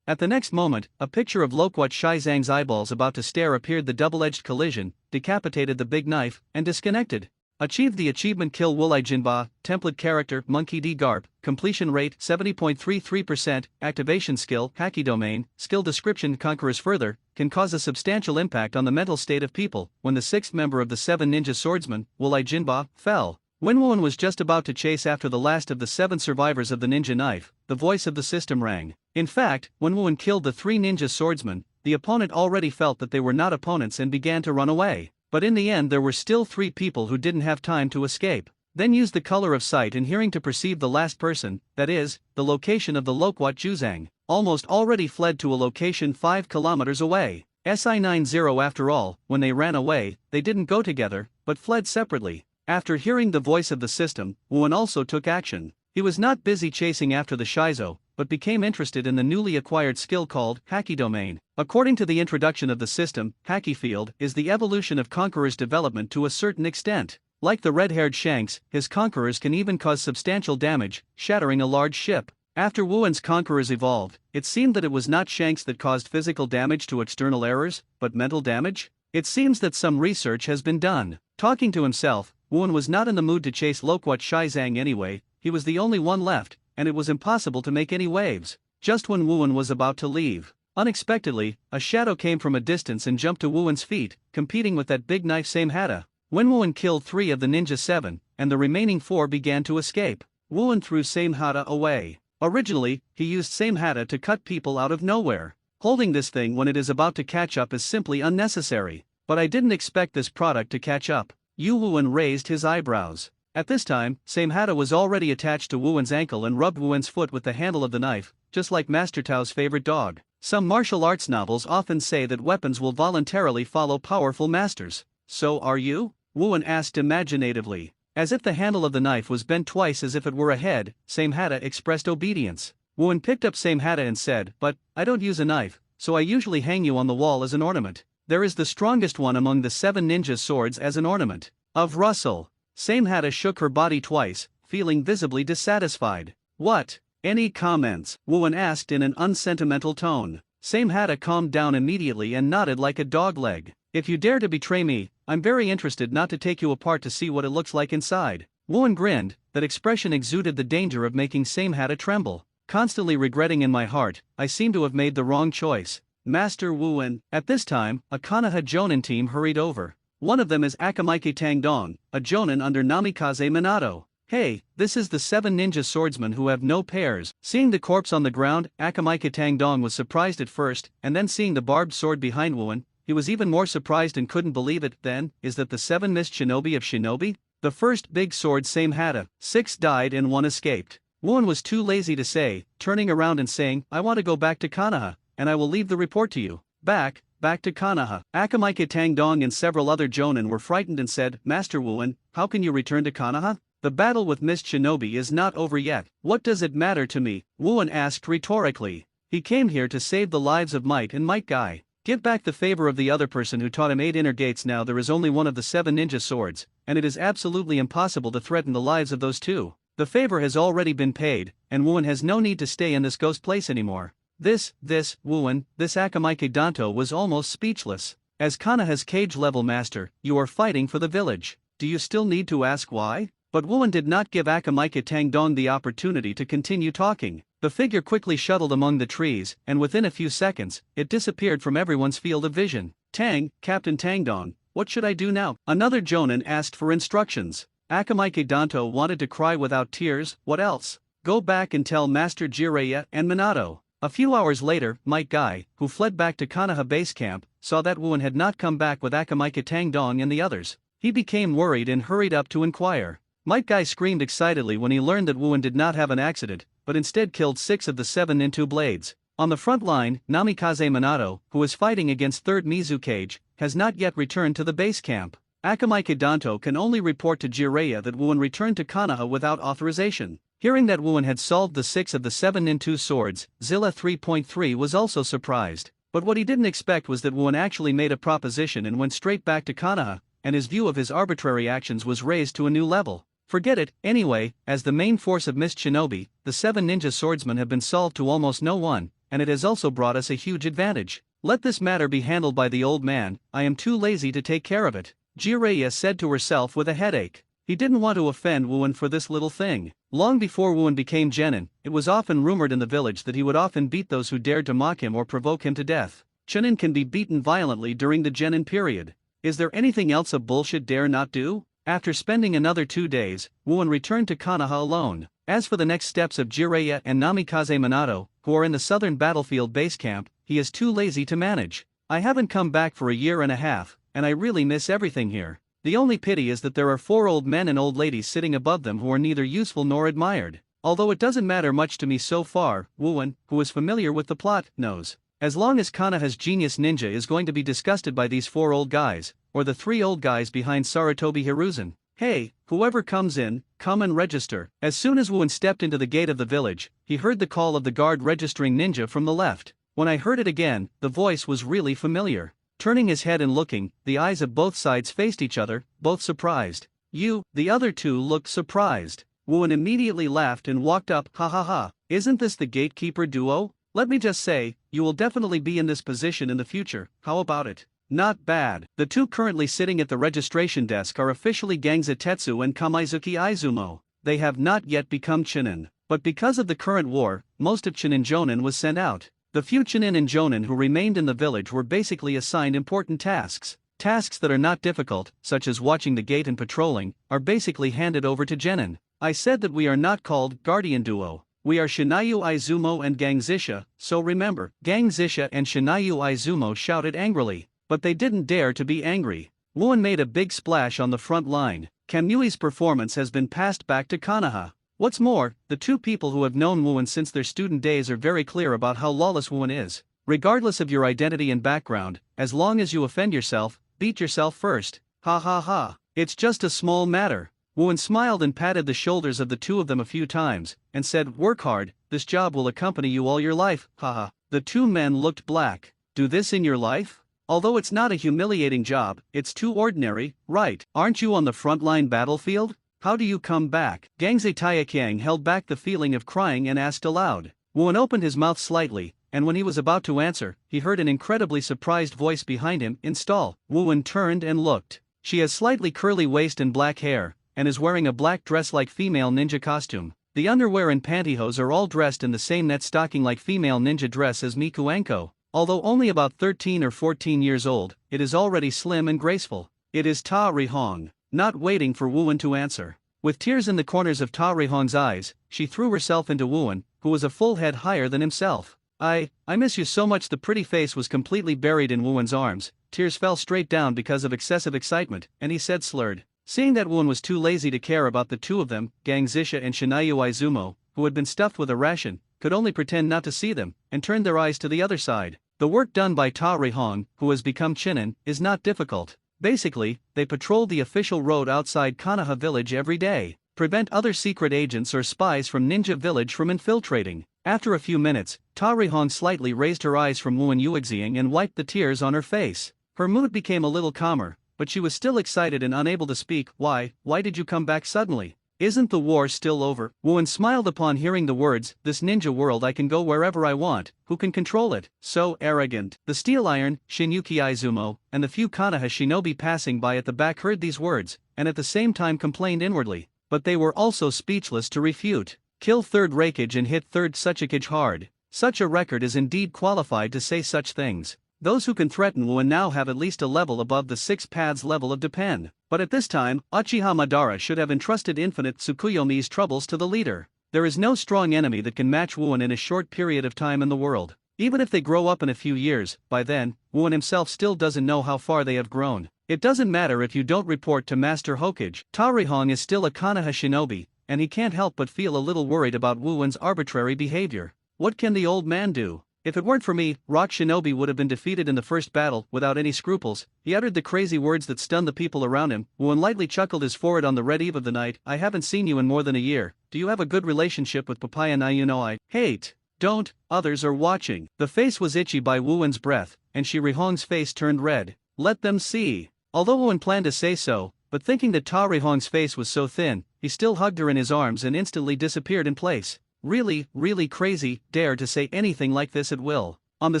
At the next moment, a picture of Loquat Shizang's eyeballs about to stare appeared. The double-edged collision decapitated the big knife and disconnected. Achieved the achievement Kill Wulai Jinba, template character, Monkey D. Garp, completion rate, 70.33%, activation skill, Haki domain, skill description. Conquerors further, can cause a substantial impact on the mental state of people. When the 6th member of the 7 ninja swordsmen, Wulai Jinba, fell. When Wooen was just about to chase after the last of the 7 survivors of the ninja knife, the voice of the system rang. In fact, when Wooen killed the 3 ninja swordsmen, the opponent already felt that they were not opponents and began to run away. But in the end there were still 3 people who didn't have time to escape. Then used the color of sight and hearing to perceive the last person, that is, the location of the Loquat Juzang, almost already fled to a location 5 kilometers away. SI90. After all, when they ran away, they didn't go together, but fled separately. After hearing the voice of the system, Wooen also took action. He was not busy chasing after the Shizo, but became interested in the newly acquired skill called Haki Domain. According to the introduction of the system, Haki Field is the evolution of Conqueror's development to a certain extent. Like the red-haired Shanks, his Conquerors can even cause substantial damage, shattering a large ship. After Wooen's Conquerors evolved, it seemed that it was not Shanks that caused physical damage to external errors, but mental damage? It seems that some research has been done. Talking to himself, Wooen was not in the mood to chase Loquat Shizang anyway. He was the only one left, and it was impossible to make any waves. Just when Wooen was about to leave, unexpectedly, a shadow came from a distance and jumped to Wooen's feet, competing with that big knife Same Hata. When Wooen killed 3 of the ninja 7, and the remaining 4 began to escape, Wooen threw Same Hata away. Originally, he used Same Hata to cut people out of nowhere. Holding this thing when it is about to catch up is simply unnecessary. But I didn't expect this product to catch up. Wooen raised his eyebrows. At this time, Same Hata was already attached to Wooen's ankle and rubbed Wooen's foot with the handle of the knife, just like Master Tao's favorite dog. Some martial arts novels often say that weapons will voluntarily follow powerful masters. So are you? Wooen asked imaginatively. As if the handle of the knife was bent twice as if it were a head, Same Hata expressed obedience. Wooen picked up same hata and said, but, I don't use a knife, so I usually hang you on the wall as an ornament. There is the strongest one among the 7 ninja swords as an ornament. Of Russell. Same hata shook her body twice, feeling visibly dissatisfied. What? Any comments? Wooen asked in an unsentimental tone. Same hata calmed down immediately and nodded like a dog leg. If you dare to betray me, I'm very interested not to take you apart to see what it looks like inside. Wooen grinned, that expression exuded the danger of making same hata tremble. Constantly regretting in my heart, I seem to have made the wrong choice. Master Wooen. At this time, a Konoha Jonin team hurried over. One of them is Akamaike Tangdong, a Jonin under Namikaze Minato. Hey, this is the 7 ninja swordsmen who have no pairs. Seeing the corpse on the ground, Akamaike Tangdong was surprised at first, and then seeing the barbed sword behind Wooen, he was even more surprised and couldn't believe it. Then, is that the 7 missed shinobi of shinobi? The first big sword same hata, 6 died and 1 escaped. Wooen was too lazy to say, turning around and saying, I want to go back to Konoha, and I will leave the report to you. Back to Konoha. Akamaike Tangdong and several other Jonin were frightened and said, Master Wooen, how can you return to Konoha? The battle with Mist Shinobi is not over yet. What does it matter to me? Wooen asked rhetorically. He came here to save the lives of Might and Might Guy. Give back the favor of the other person who taught him 8 inner gates. Now there is only one of the 7 ninja swords, and it is absolutely impossible to threaten the lives of those 2. The favor has already been paid, and Wooen has no need to stay in this ghost place anymore. Wooen, this Akamaike Danto was almost speechless. As Konoha's cage-level master, you are fighting for the village. Do you still need to ask why? But Wooen did not give Akamaike Tangdong the opportunity to continue talking. The figure quickly shuttled among the trees, and within a few seconds, it disappeared from everyone's field of vision. Captain Tangdong, what should I do now? Another Jonin asked for instructions. Akamaike Danto wanted to cry without tears. What else? Go back and tell Master Jiraiya and Minato. A few hours later, Might Guy, who fled back to Konoha base camp, saw that Wooen had not come back with Akamaike Tangdong and the others. He became worried and hurried up to inquire. Might Guy screamed excitedly when he learned that Wooen did not have an accident, but instead killed 6 of the 7 Nintu blades. On the front line, Namikaze Minato, who is fighting against 3rd Mizukage, has not yet returned to the base camp. Akamaike Danto can only report to Jiraiya that Wooen returned to Konoha without authorization. Hearing that Wooen had solved the 6 of the 7 Nintu swords, Zilla 3.3 was also surprised. But what he didn't expect was that Wooen actually made a proposition and went straight back to Konoha, and his view of his arbitrary actions was raised to a new level. Forget it, anyway, as the main force of Mist Shinobi, the 7 ninja swordsmen have been solved to almost no one, and it has also brought us a huge advantage. Let this matter be handled by the old man, I am too lazy to take care of it. Jiraiya said to herself with a headache. He didn't want to offend Wooen for this little thing. Long before Wooen became Genin, it was often rumored in the village that he would often beat those who dared to mock him or provoke him to death. Chunin can be beaten violently during the Genin period. Is there anything else a bullshit dare not do? After spending another 2 days, Wooen returned to Konoha alone. As for the next steps of Jiraiya and Namikaze Minato, who are in the southern battlefield base camp, he is too lazy to manage. I haven't come back for a year and a half, and I really miss everything here. The only pity is that there are 4 old men and old ladies sitting above them who are neither useful nor admired. Although it doesn't matter much to me so far, Wooen, who is familiar with the plot, knows. As long as Konoha's genius ninja is going to be disgusted by these 4 old guys, or the 3 old guys behind Sarutobi Hiruzen. Hey, whoever comes in, come and register. As soon as Wooen stepped into the gate of the village, he heard the call of the guard registering ninja from the left. When I heard it again, the voice was really familiar. Turning his head and looking, the eyes of both sides faced each other, both surprised. You, the other 2 looked surprised. Wooen immediately laughed and walked up. Ha ha ha, isn't this the gatekeeper duo? Let me just say, you will definitely be in this position in the future. How about it? Not bad. The 2 currently sitting at the registration desk are officially Gangza Tetsu and Kamaizuki Izumo. They have not yet become Chunin. But because of the current war, most of Chunin Jonin was sent out. The few Chunin and Jonin who remained in the village were basically assigned important tasks. Tasks that are not difficult, such as watching the gate and patrolling, are basically handed over to Genin. I said that we are not called Guardian Duo. We are Shinayu Izumo and Gangzisha, so remember. Gangzisha and Shinayu Izumo shouted angrily. But they didn't dare to be angry. Wooen made a big splash on the front line. Kamui's performance has been passed back to Konoha. What's more, the 2 people who have known Wooen since their student days are very clear about how lawless Wooen is. Regardless of your identity and background, as long as you offend yourself, beat yourself first. Ha ha ha. It's just a small matter. Wuan smiled and patted the shoulders of the two of them a few times, and said, "Work hard, this job will accompany you all your life, haha." The two men looked blank. "Do this in your life? Although it's not a humiliating job, it's too ordinary, right? Aren't you on the frontline battlefield? How do you come back?" Gangze Taiyakyang held back the feeling of crying and asked aloud. Wuan opened his mouth slightly, and when he was about to answer, he heard an incredibly surprised voice behind him, "Install." Wuan turned and looked. She has slightly curly waist and black hair, and is wearing a black dress-like female ninja costume. The underwear and pantyhose are all dressed in the same net stocking-like female ninja dress as Miku Anko. Although only about 13 or 14 years old, it is already slim and graceful. It is Ta Rihong. Not waiting for Wuan to answer. With tears in the corners of Ta Rihong's eyes, she threw herself into Wuan, who was a full head higher than himself. I miss you so much." The pretty face was completely buried in Wuan's arms, tears fell straight down because of excessive excitement, and he said slurred. Seeing that Wuan was too lazy to care about the two of them, Gang Zisha and Shinayu Izumo, who had been stuffed with a ration, could only pretend not to see them, and turned their eyes to the other side. The work done by Ta Rihong, who has become Chinin, is not difficult. Basically, they patrol the official road outside Konoha village every day, prevent other secret agents or spies from Ninja Village from infiltrating. After a few minutes, Ta Rihong slightly raised her eyes from Wuan Yuexiang and wiped the tears on her face. Her mood became a little calmer, but she was still excited and unable to speak. Why did you come back suddenly? Isn't the war still over?" Wuan smiled upon hearing the words, "This ninja world I can go wherever I want, who can control it? So arrogant." The steel iron, Shinyuki Izumo, and the few Konoha shinobi passing by at the back heard these words, and at the same time complained inwardly, but they were also speechless to refute. Kill third Raikage and hit third Suchikage hard. Such a record is indeed qualified to say such things. Those who can threaten Wuan now have at least a level above the 6 paths level of Depend. But at this time, Uchiha Madara should have entrusted Infinite Tsukuyomi's troubles to the leader. There is no strong enemy that can match Wuan in a short period of time in the world. Even if they grow up in a few years, by then, Wuan himself still doesn't know how far they have grown. It doesn't matter if you don't report to Master Hokage. Ta Rihong is still a Konoha shinobi, and he can't help but feel a little worried about Wuan's arbitrary behavior. What can the old man do? "If it weren't for me, Rock Shinobi would have been defeated in the first battle without any scruples." He uttered the crazy words that stunned the people around him. Wuan lightly chuckled his forehead on the red eve of the night. "I haven't seen you in more than a year. Do you have a good relationship with Papaya Nayuno? I hate. Don't, others are watching." The face was itchy by Wuan's breath, and Shirihong's face turned red. "Let them see." Although Wuan planned to say so, but thinking that Ta Rihong's face was so thin, he still hugged her in his arms and instantly disappeared in place. Really crazy, dare to say anything like this at will. On the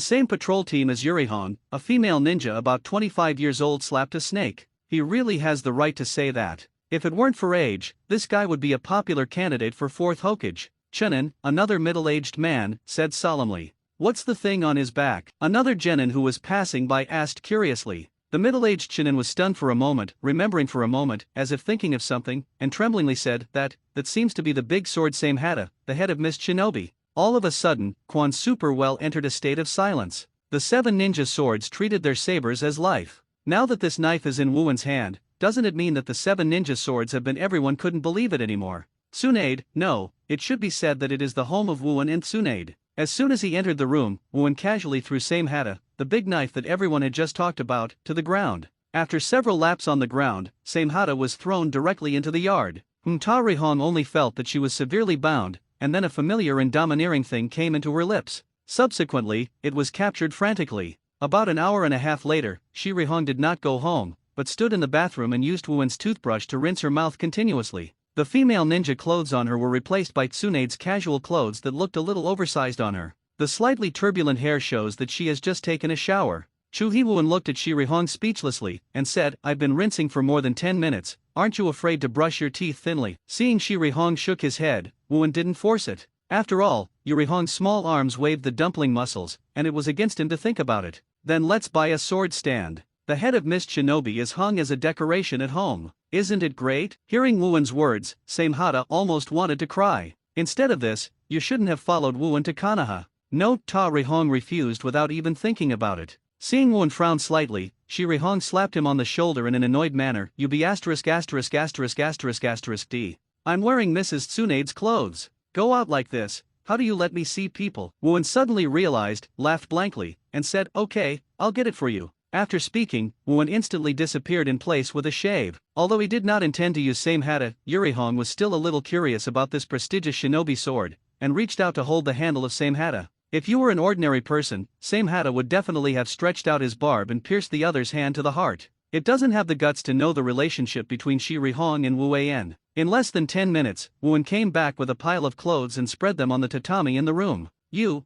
same patrol team as Yurihong, a female ninja about 25 years old slapped a snake. He really has the right to say that. If it weren't for age, this guy would be a popular candidate for 4th Hokage. Chunin, another middle-aged man, said solemnly. "What's the thing on his back?" Another genin who was passing by asked curiously. The middle-aged Chunin was stunned for a moment, remembering for a moment, as if thinking of something, and tremblingly said, that seems to be the big sword Samehada, the head of Miss Shinobi." All of a sudden, Quan Superwell entered a state of silence. The 7 ninja swords treated their sabers as life. Now that this knife is in Wuan's hand, doesn't it mean that the 7 ninja swords have been? Everyone couldn't believe it anymore. Tsunade, no, it should be said that it is the home of Wuan and Tsunade. As soon as he entered the room, Wuan casually threw Samehada, the big knife that everyone had just talked about, to the ground. After several laps on the ground, Samehada was thrown directly into the yard. Ta Rihong only felt that she was severely bound, and then a familiar and domineering thing came into her lips. Subsequently, it was captured frantically. About an hour and a half later, Shirihong did not go home, but stood in the bathroom and used Wuan's toothbrush to rinse her mouth continuously. The female ninja clothes on her were replaced by Tsunade's casual clothes that looked a little oversized on her. The slightly turbulent hair shows that she has just taken a shower. Wuan looked at Shirihong speechlessly, and said, "I've been rinsing for more than 10 minutes, aren't you afraid to brush your teeth thinly?" Seeing Shirihong shook his head, Wuan didn't force it. After all, Yurihong's small arms waved the dumpling muscles, and it was against him to think about it. "Then let's buy a sword stand. The head of Miss Shinobi is hung as a decoration at home. Isn't it great?" Hearing Wuan's words, Samehada almost wanted to cry. "Instead of this, you shouldn't have followed Wuan to Konoha." No, Ta Rihong refused without even thinking about it. Seeing Wuan frown slightly, Shirihong slapped him on the shoulder in an annoyed manner. "You be asterisk asterisk asterisk asterisk asterisk D. I'm wearing Mrs. Tsunade's clothes. Go out like this, how do you let me see people?" Wuan suddenly realized, laughed blankly, and said, "Okay, I'll get it for you." After speaking, Wooin instantly disappeared in place with a shave. Although he did not intend to use same hata, Yurihong was still a little curious about this prestigious shinobi sword, and reached out to hold the handle of same hata. If you were an ordinary person, same hata would definitely have stretched out his barb and pierced the other's hand to the heart. It doesn't have the guts to know the relationship between Shirihong and Wu Weian. In less than 10 minutes, Wooin came back with a pile of clothes and spread them on the tatami in the room.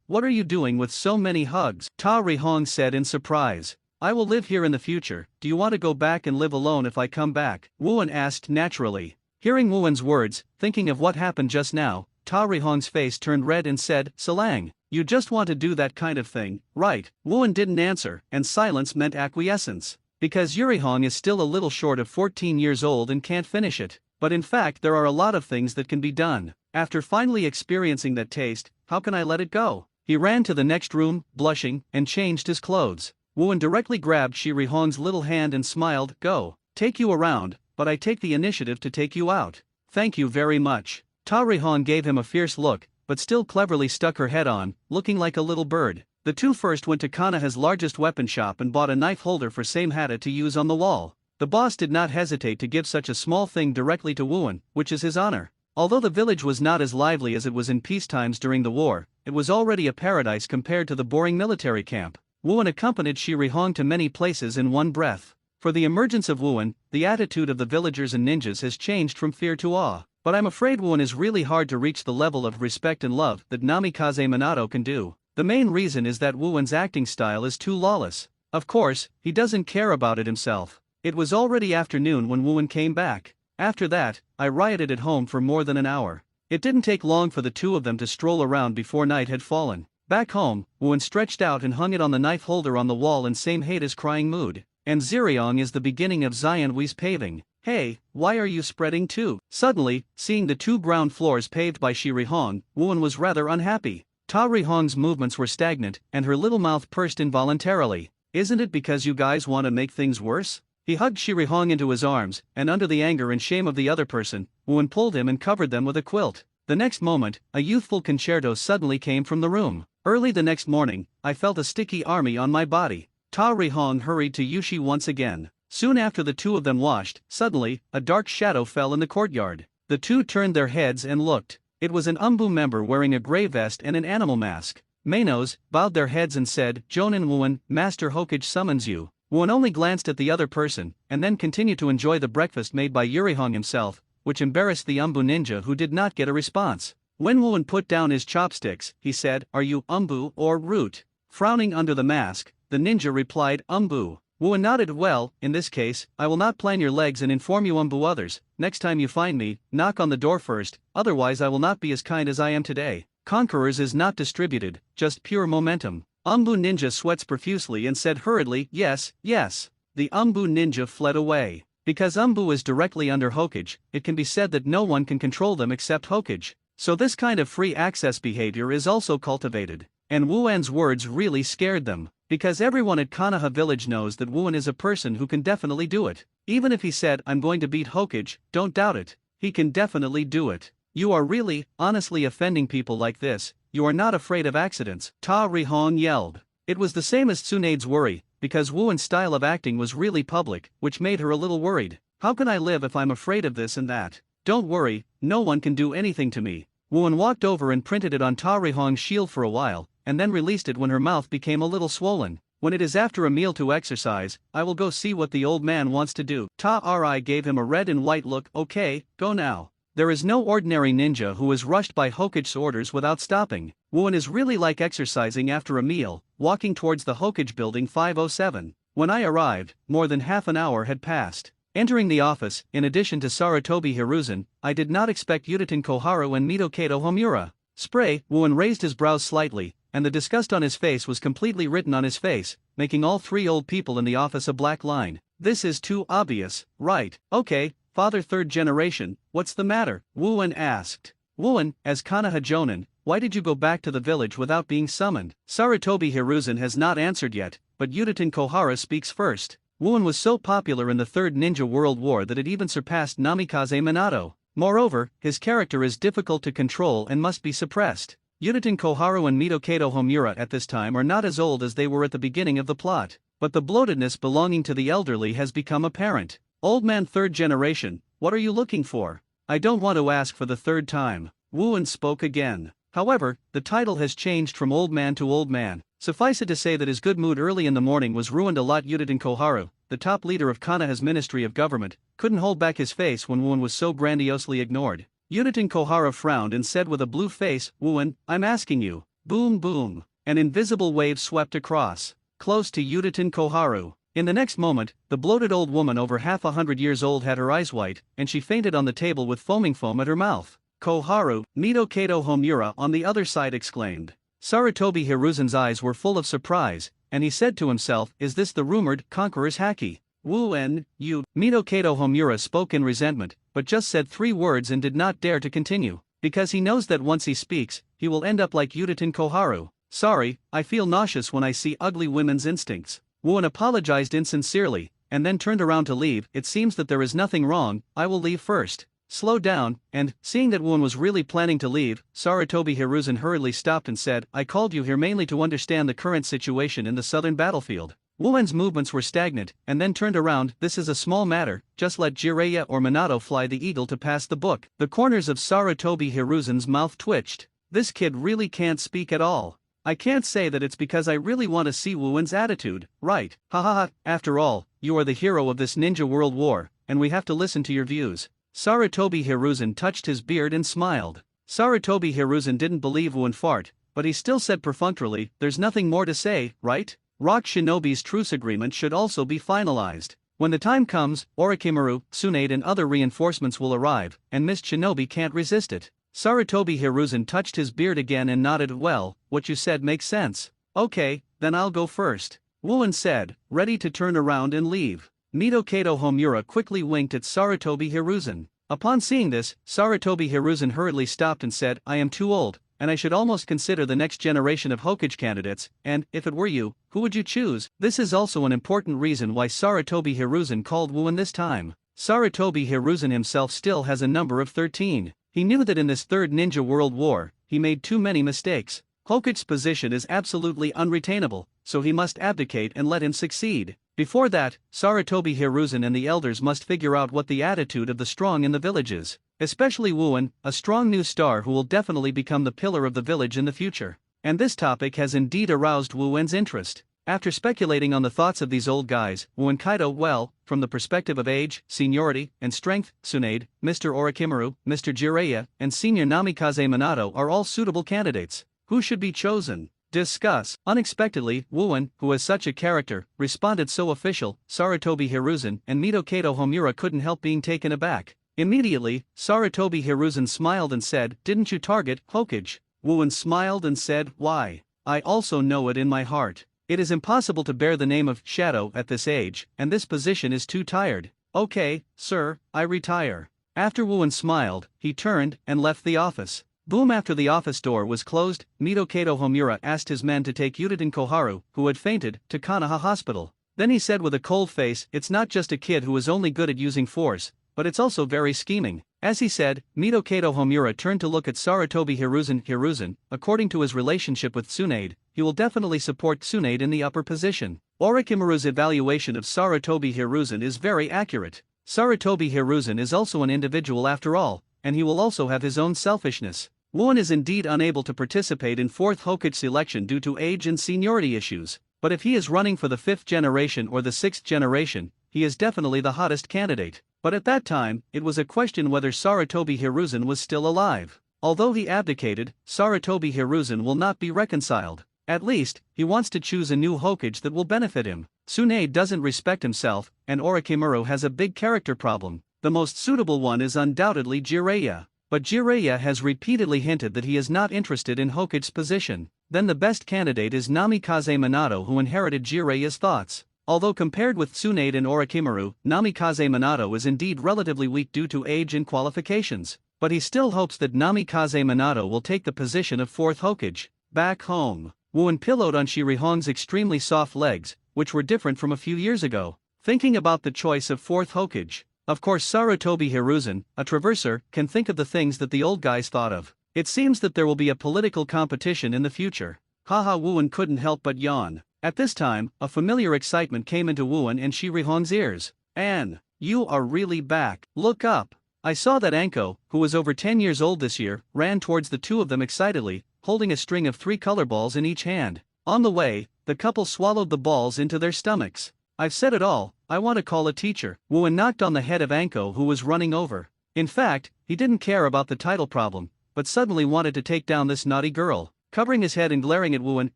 What are you doing with so many hugs? Ta Rihong said in surprise. I will live here in the future, do you want to go back and live alone if I come back? Wooin asked naturally. Hearing Wooin's words, thinking of what happened just now, Ta Rihong's face turned red and said, Salang, you just want to do that kind of thing, right? Wooin didn't answer, and silence meant acquiescence. Because Yurihong is still a little short of 14 years old and can't finish it. But in fact there are a lot of things that can be done. After finally experiencing that taste, how can I let it go? He ran to the next room, blushing, and changed his clothes. Wooin directly grabbed Shirihong's little hand and smiled, Go, take you around, but I take the initiative to take you out. Thank you very much. Ta Rihong gave him a fierce look, but still cleverly stuck her head on, looking like a little bird. The two first went to Kanaha's largest weapon shop and bought a knife holder for same hata to use on the wall. The boss did not hesitate to give such a small thing directly to Wooin, which is his honor. Although the village was not as lively as it was in peace times during the war, it was already a paradise compared to the boring military camp. Wooin accompanied Shirihong to many places in one breath. For the emergence of Wooin, the attitude of the villagers and ninjas has changed from fear to awe. But I'm afraid Wooin is really hard to reach the level of respect and love that Namikaze Minato can do. The main reason is that Wooin's acting style is too lawless. Of course, he doesn't care about it himself. It was already afternoon when Wooin came back. After that, I rioted at home for more than an hour. It didn't take long for the two of them to stroll around before night had fallen. Back home, Wooin stretched out and hung it on the knife holder on the wall in same hata's crying mood. And Ziriong is the beginning of Xianwei's paving. Hey, why are you spreading too? Suddenly, seeing the two ground floors paved by Shirihong, Wooin was rather unhappy. Ta Rihong's movements were stagnant, and her little mouth pursed involuntarily. Isn't it because you guys want to make things worse? He hugged Shirihong into his arms, and under the anger and shame of the other person, Wooin pulled him and covered them with a quilt. The next moment, a youthful concerto suddenly came from the room. Early the next morning, I felt a sticky army on my body. Ta Rihong hurried to Yushi once again. Soon after the two of them washed, suddenly, a dark shadow fell in the courtyard. The two turned their heads and looked. It was an Umbu member wearing a gray vest and an animal mask. Mainos bowed their heads and said, Jonin Wooin, Master Hokage summons you. Wooin only glanced at the other person, and then continued to enjoy the breakfast made by Yurihong himself, which embarrassed the Umbu ninja who did not get a response. When Wooin put down his chopsticks, he said, Are you Umbu or Root? Frowning under the mask, the ninja replied, Umbu. Wooin nodded. Well, in this case, I will not plan your legs and inform you Umbu others. Next time you find me, knock on the door first, otherwise I will not be as kind as I am today. Conquerors is not distributed, just pure momentum. Umbu ninja sweats profusely and said hurriedly, Yes, yes. The Umbu ninja fled away. Because Umbu is directly under Hokage, it can be said that no one can control them except Hokage. So this kind of free access behavior is also cultivated. And Wuan's words really scared them. Because everyone at Konoha village knows that Wooin is a person who can definitely do it. Even if he said, I'm going to beat Hokage, don't doubt it. He can definitely do it. You are really, honestly offending people like this. You are not afraid of accidents. Ta Rihong yelled. It was the same as Tsunade's worry, because Wooin's style of acting was really public, which made her a little worried. How can I live if I'm afraid of this and that? Don't worry, no one can do anything to me. Wooin walked over and printed it on Ta Rihong's shield for a while, and then released it when her mouth became a little swollen. When it is after a meal to exercise, I will go see what the old man wants to do. Ta Ri gave him a red and white look. Okay, go now. There is no ordinary ninja who is rushed by Hokage's orders without stopping. Wooin is really like exercising after a meal, walking towards the Hokage building 507. When I arrived, more than half an hour had passed. Entering the office, in addition to Sarutobi Hiruzen, I did not expect Yutaten Koharu and Mitokato Homura. Spray. Wooin raised his brows slightly, and the disgust on his face was completely written on his face, making all three old people in the office a black line. This is too obvious, right? Okay, father third generation, what's the matter? Wooin asked. Wooin, as Konoha Jonin, why did you go back to the village without being summoned? Sarutobi Hiruzen has not answered yet, but Yutaten Kohara speaks first. Wooin was so popular in the Third Ninja World War that it even surpassed Namikaze Minato. Moreover, his character is difficult to control and must be suppressed. Yutaten Koharu and Mitokato Homura at this time are not as old as they were at the beginning of the plot, but the bloatedness belonging to the elderly has become apparent. Old man third generation, what are you looking for? I don't want to ask for the third time. Wuan spoke again. However, the title has changed from old man to old man. Suffice it to say that his good mood early in the morning was ruined a lot. Yudin Koharu, the top leader of Konoha's Ministry of Government, couldn't hold back his face when Wuan was so grandiosely ignored. Yudin Koharu frowned and said with a blue face, Wuan, I'm asking you. Boom boom. An invisible wave swept across, close to Yudin Koharu. In the next moment, the bloated old woman over half 100 years old had her eyes white, and she fainted on the table with foaming foam at her mouth. Koharu, Mito Kato Homura on the other side exclaimed. Sarutobi Hiruzen's eyes were full of surprise, and he said to himself, is this the rumored conqueror's haki? Wu-en, you. Mito Kato Homura spoke in resentment, but just said 3 words and did not dare to continue, because he knows that once he speaks, he will end up like Yudin Koharu. Sorry, I feel nauseous when I see ugly women's instincts. Wu-en apologized insincerely, and then turned around to leave. It seems that there is nothing wrong, I will leave first. Slow down, and, seeing that Wuan was really planning to leave, Sarutobi Hiruzen hurriedly stopped and said, I called you here mainly to understand the current situation in the southern battlefield. Wuan's movements were stagnant, and then turned around, this is a small matter, just let Jiraiya or Minato fly the eagle to pass the book. The corners of Sarutobi Hiruzen's mouth twitched. This kid really can't speak at all. I can't say that it's because I really want to see Wuan's attitude, right? Ha ha ha, after all, you are the hero of this ninja world war, and we have to listen to your views. Sarutobi Hiruzen touched his beard and smiled. Sarutobi Hiruzen didn't believe Wuan fart, but he still said perfunctorily, there's nothing more to say, right? Rock Shinobi's truce agreement should also be finalized. When the time comes, Orochimaru, Tsunade and other reinforcements will arrive, and Miss Shinobi can't resist it. Sarutobi Hiruzen touched his beard again and nodded, well, what you said makes sense. Okay, then I'll go first. Wuan said, ready to turn around and leave. Mito Kato Homura quickly winked at Sarutobi Hiruzen. Upon seeing this, Sarutobi Hiruzen hurriedly stopped and said, I am too old, and I should almost consider the next generation of Hokage candidates, and, if it were you, who would you choose? This is also an important reason why Sarutobi Hiruzen called Wuan this time. Sarutobi Hiruzen himself still has a number of 13. He knew that in this third ninja world war, he made too many mistakes. Hokage's position is absolutely unretainable, so he must abdicate and let him succeed. Before that, Sarutobi Hiruzen and the elders must figure out what the attitude of the strong in the village is, especially Wuan, a strong new star who will definitely become the pillar of the village in the future. And this topic has indeed aroused Wuan's interest. After speculating on the thoughts of these old guys, Wuan Kaido, well, from the perspective of age, seniority, and strength, Tsunade, Mr. Orochimaru, Mr. Jiraiya, and Senior Namikaze Minato are all suitable candidates. Who should be chosen? Discuss. Unexpectedly, Wuan, who is such a character, responded so official. Sarutobi Hiruzen and Mito Kato Homura couldn't help being taken aback. Immediately, Sarutobi Hiruzen smiled and said, didn't you target Hokage? Wuan smiled and said, why? I also know it in my heart. It is impossible to bear the name of Shadow at this age, and this position is too tired. Okay, sir, I retire. After Wuan smiled, he turned and left the office. Boom. After the office door was closed, Mito Kato Homura asked his men to take Yudin Koharu, who had fainted, to Konoha Hospital. Then he said with a cold face, it's not just a kid who is only good at using force, but it's also very scheming. As he said, Mito Kato Homura turned to look at Sarutobi Hiruzen. Hiruzen, according to his relationship with Tsunade, he will definitely support Tsunade in the upper position. Orochimaru's evaluation of Sarutobi Hiruzen is very accurate. Sarutobi Hiruzen is also an individual after all, and he will also have his own selfishness. Wuan is indeed unable to participate in 4th Hokage selection due to age and seniority issues, but if he is running for the 5th generation or the 6th generation, he is definitely the hottest candidate. But at that time, it was a question whether Sarutobi Hiruzen was still alive. Although he abdicated, Sarutobi Hiruzen will not be reconciled. At least, he wants to choose a new Hokage that will benefit him. Tsunade doesn't respect himself, and Orochimaru has a big character problem. The most suitable one is undoubtedly Jiraiya. But Jiraiya has repeatedly hinted that he is not interested in Hokage's position. Then the best candidate is Namikaze Minato, who inherited Jiraiya's thoughts. Although compared with Tsunade and Orochimaru, Namikaze Minato is indeed relatively weak due to age and qualifications. But he still hopes that Namikaze Minato will take the position of 4th Hokage. Back home, Wuan pillowed on Shirihong's extremely soft legs, which were different from a few years ago, thinking about the choice of 4th Hokage. Of course, Sarutobi Hiruzen, a traverser, can think of the things that the old guys thought of. It seems that there will be a political competition in the future. Haha, Wuan couldn't help but yawn. At this time, a familiar excitement came into Wooan and Shirihong's ears. "Anne, you are really back. Look up." I saw that Anko, who was over 10 years old this year, ran towards the two of them excitedly, holding a string of 3 color balls in each hand. On the way, the couple swallowed the balls into their stomachs. "I've said it all, I want to call a teacher." Wooan knocked on the head of Anko, who was running over. In fact, he didn't care about the title problem, but suddenly wanted to take down this naughty girl. Covering his head and glaring at Wooan,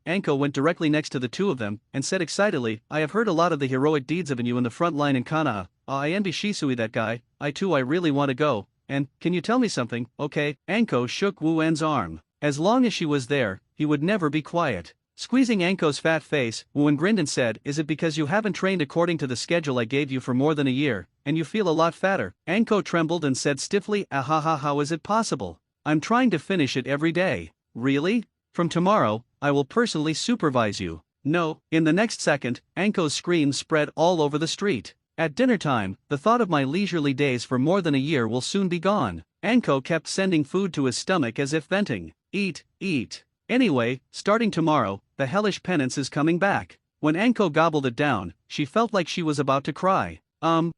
Anko went directly next to the two of them, and said excitedly, "I have heard a lot of the heroic deeds of you in the front line in Konoha. I envy Shisui, that guy. I really want to go. And, can you tell me something, okay?" Anko shook Wooan's arm. As long as she was there, he would never be quiet. Squeezing Anko's fat face, Wooan grinned and said, "Is it because you haven't trained according to the schedule I gave you for more than a year, and you feel a lot fatter?" Anko trembled and said stiffly, "Ahaha, how is it possible? I'm trying to finish it every day." "Really? From tomorrow, I will personally supervise you." "No." In the next second, Anko's screams spread all over the street. "At dinner time, the thought of my leisurely days for more than a year will soon be gone." Anko kept sending food to his stomach as if venting. "Eat, eat. Anyway, starting tomorrow, the hellish penance is coming back." When Anko gobbled it down, she felt like she was about to cry.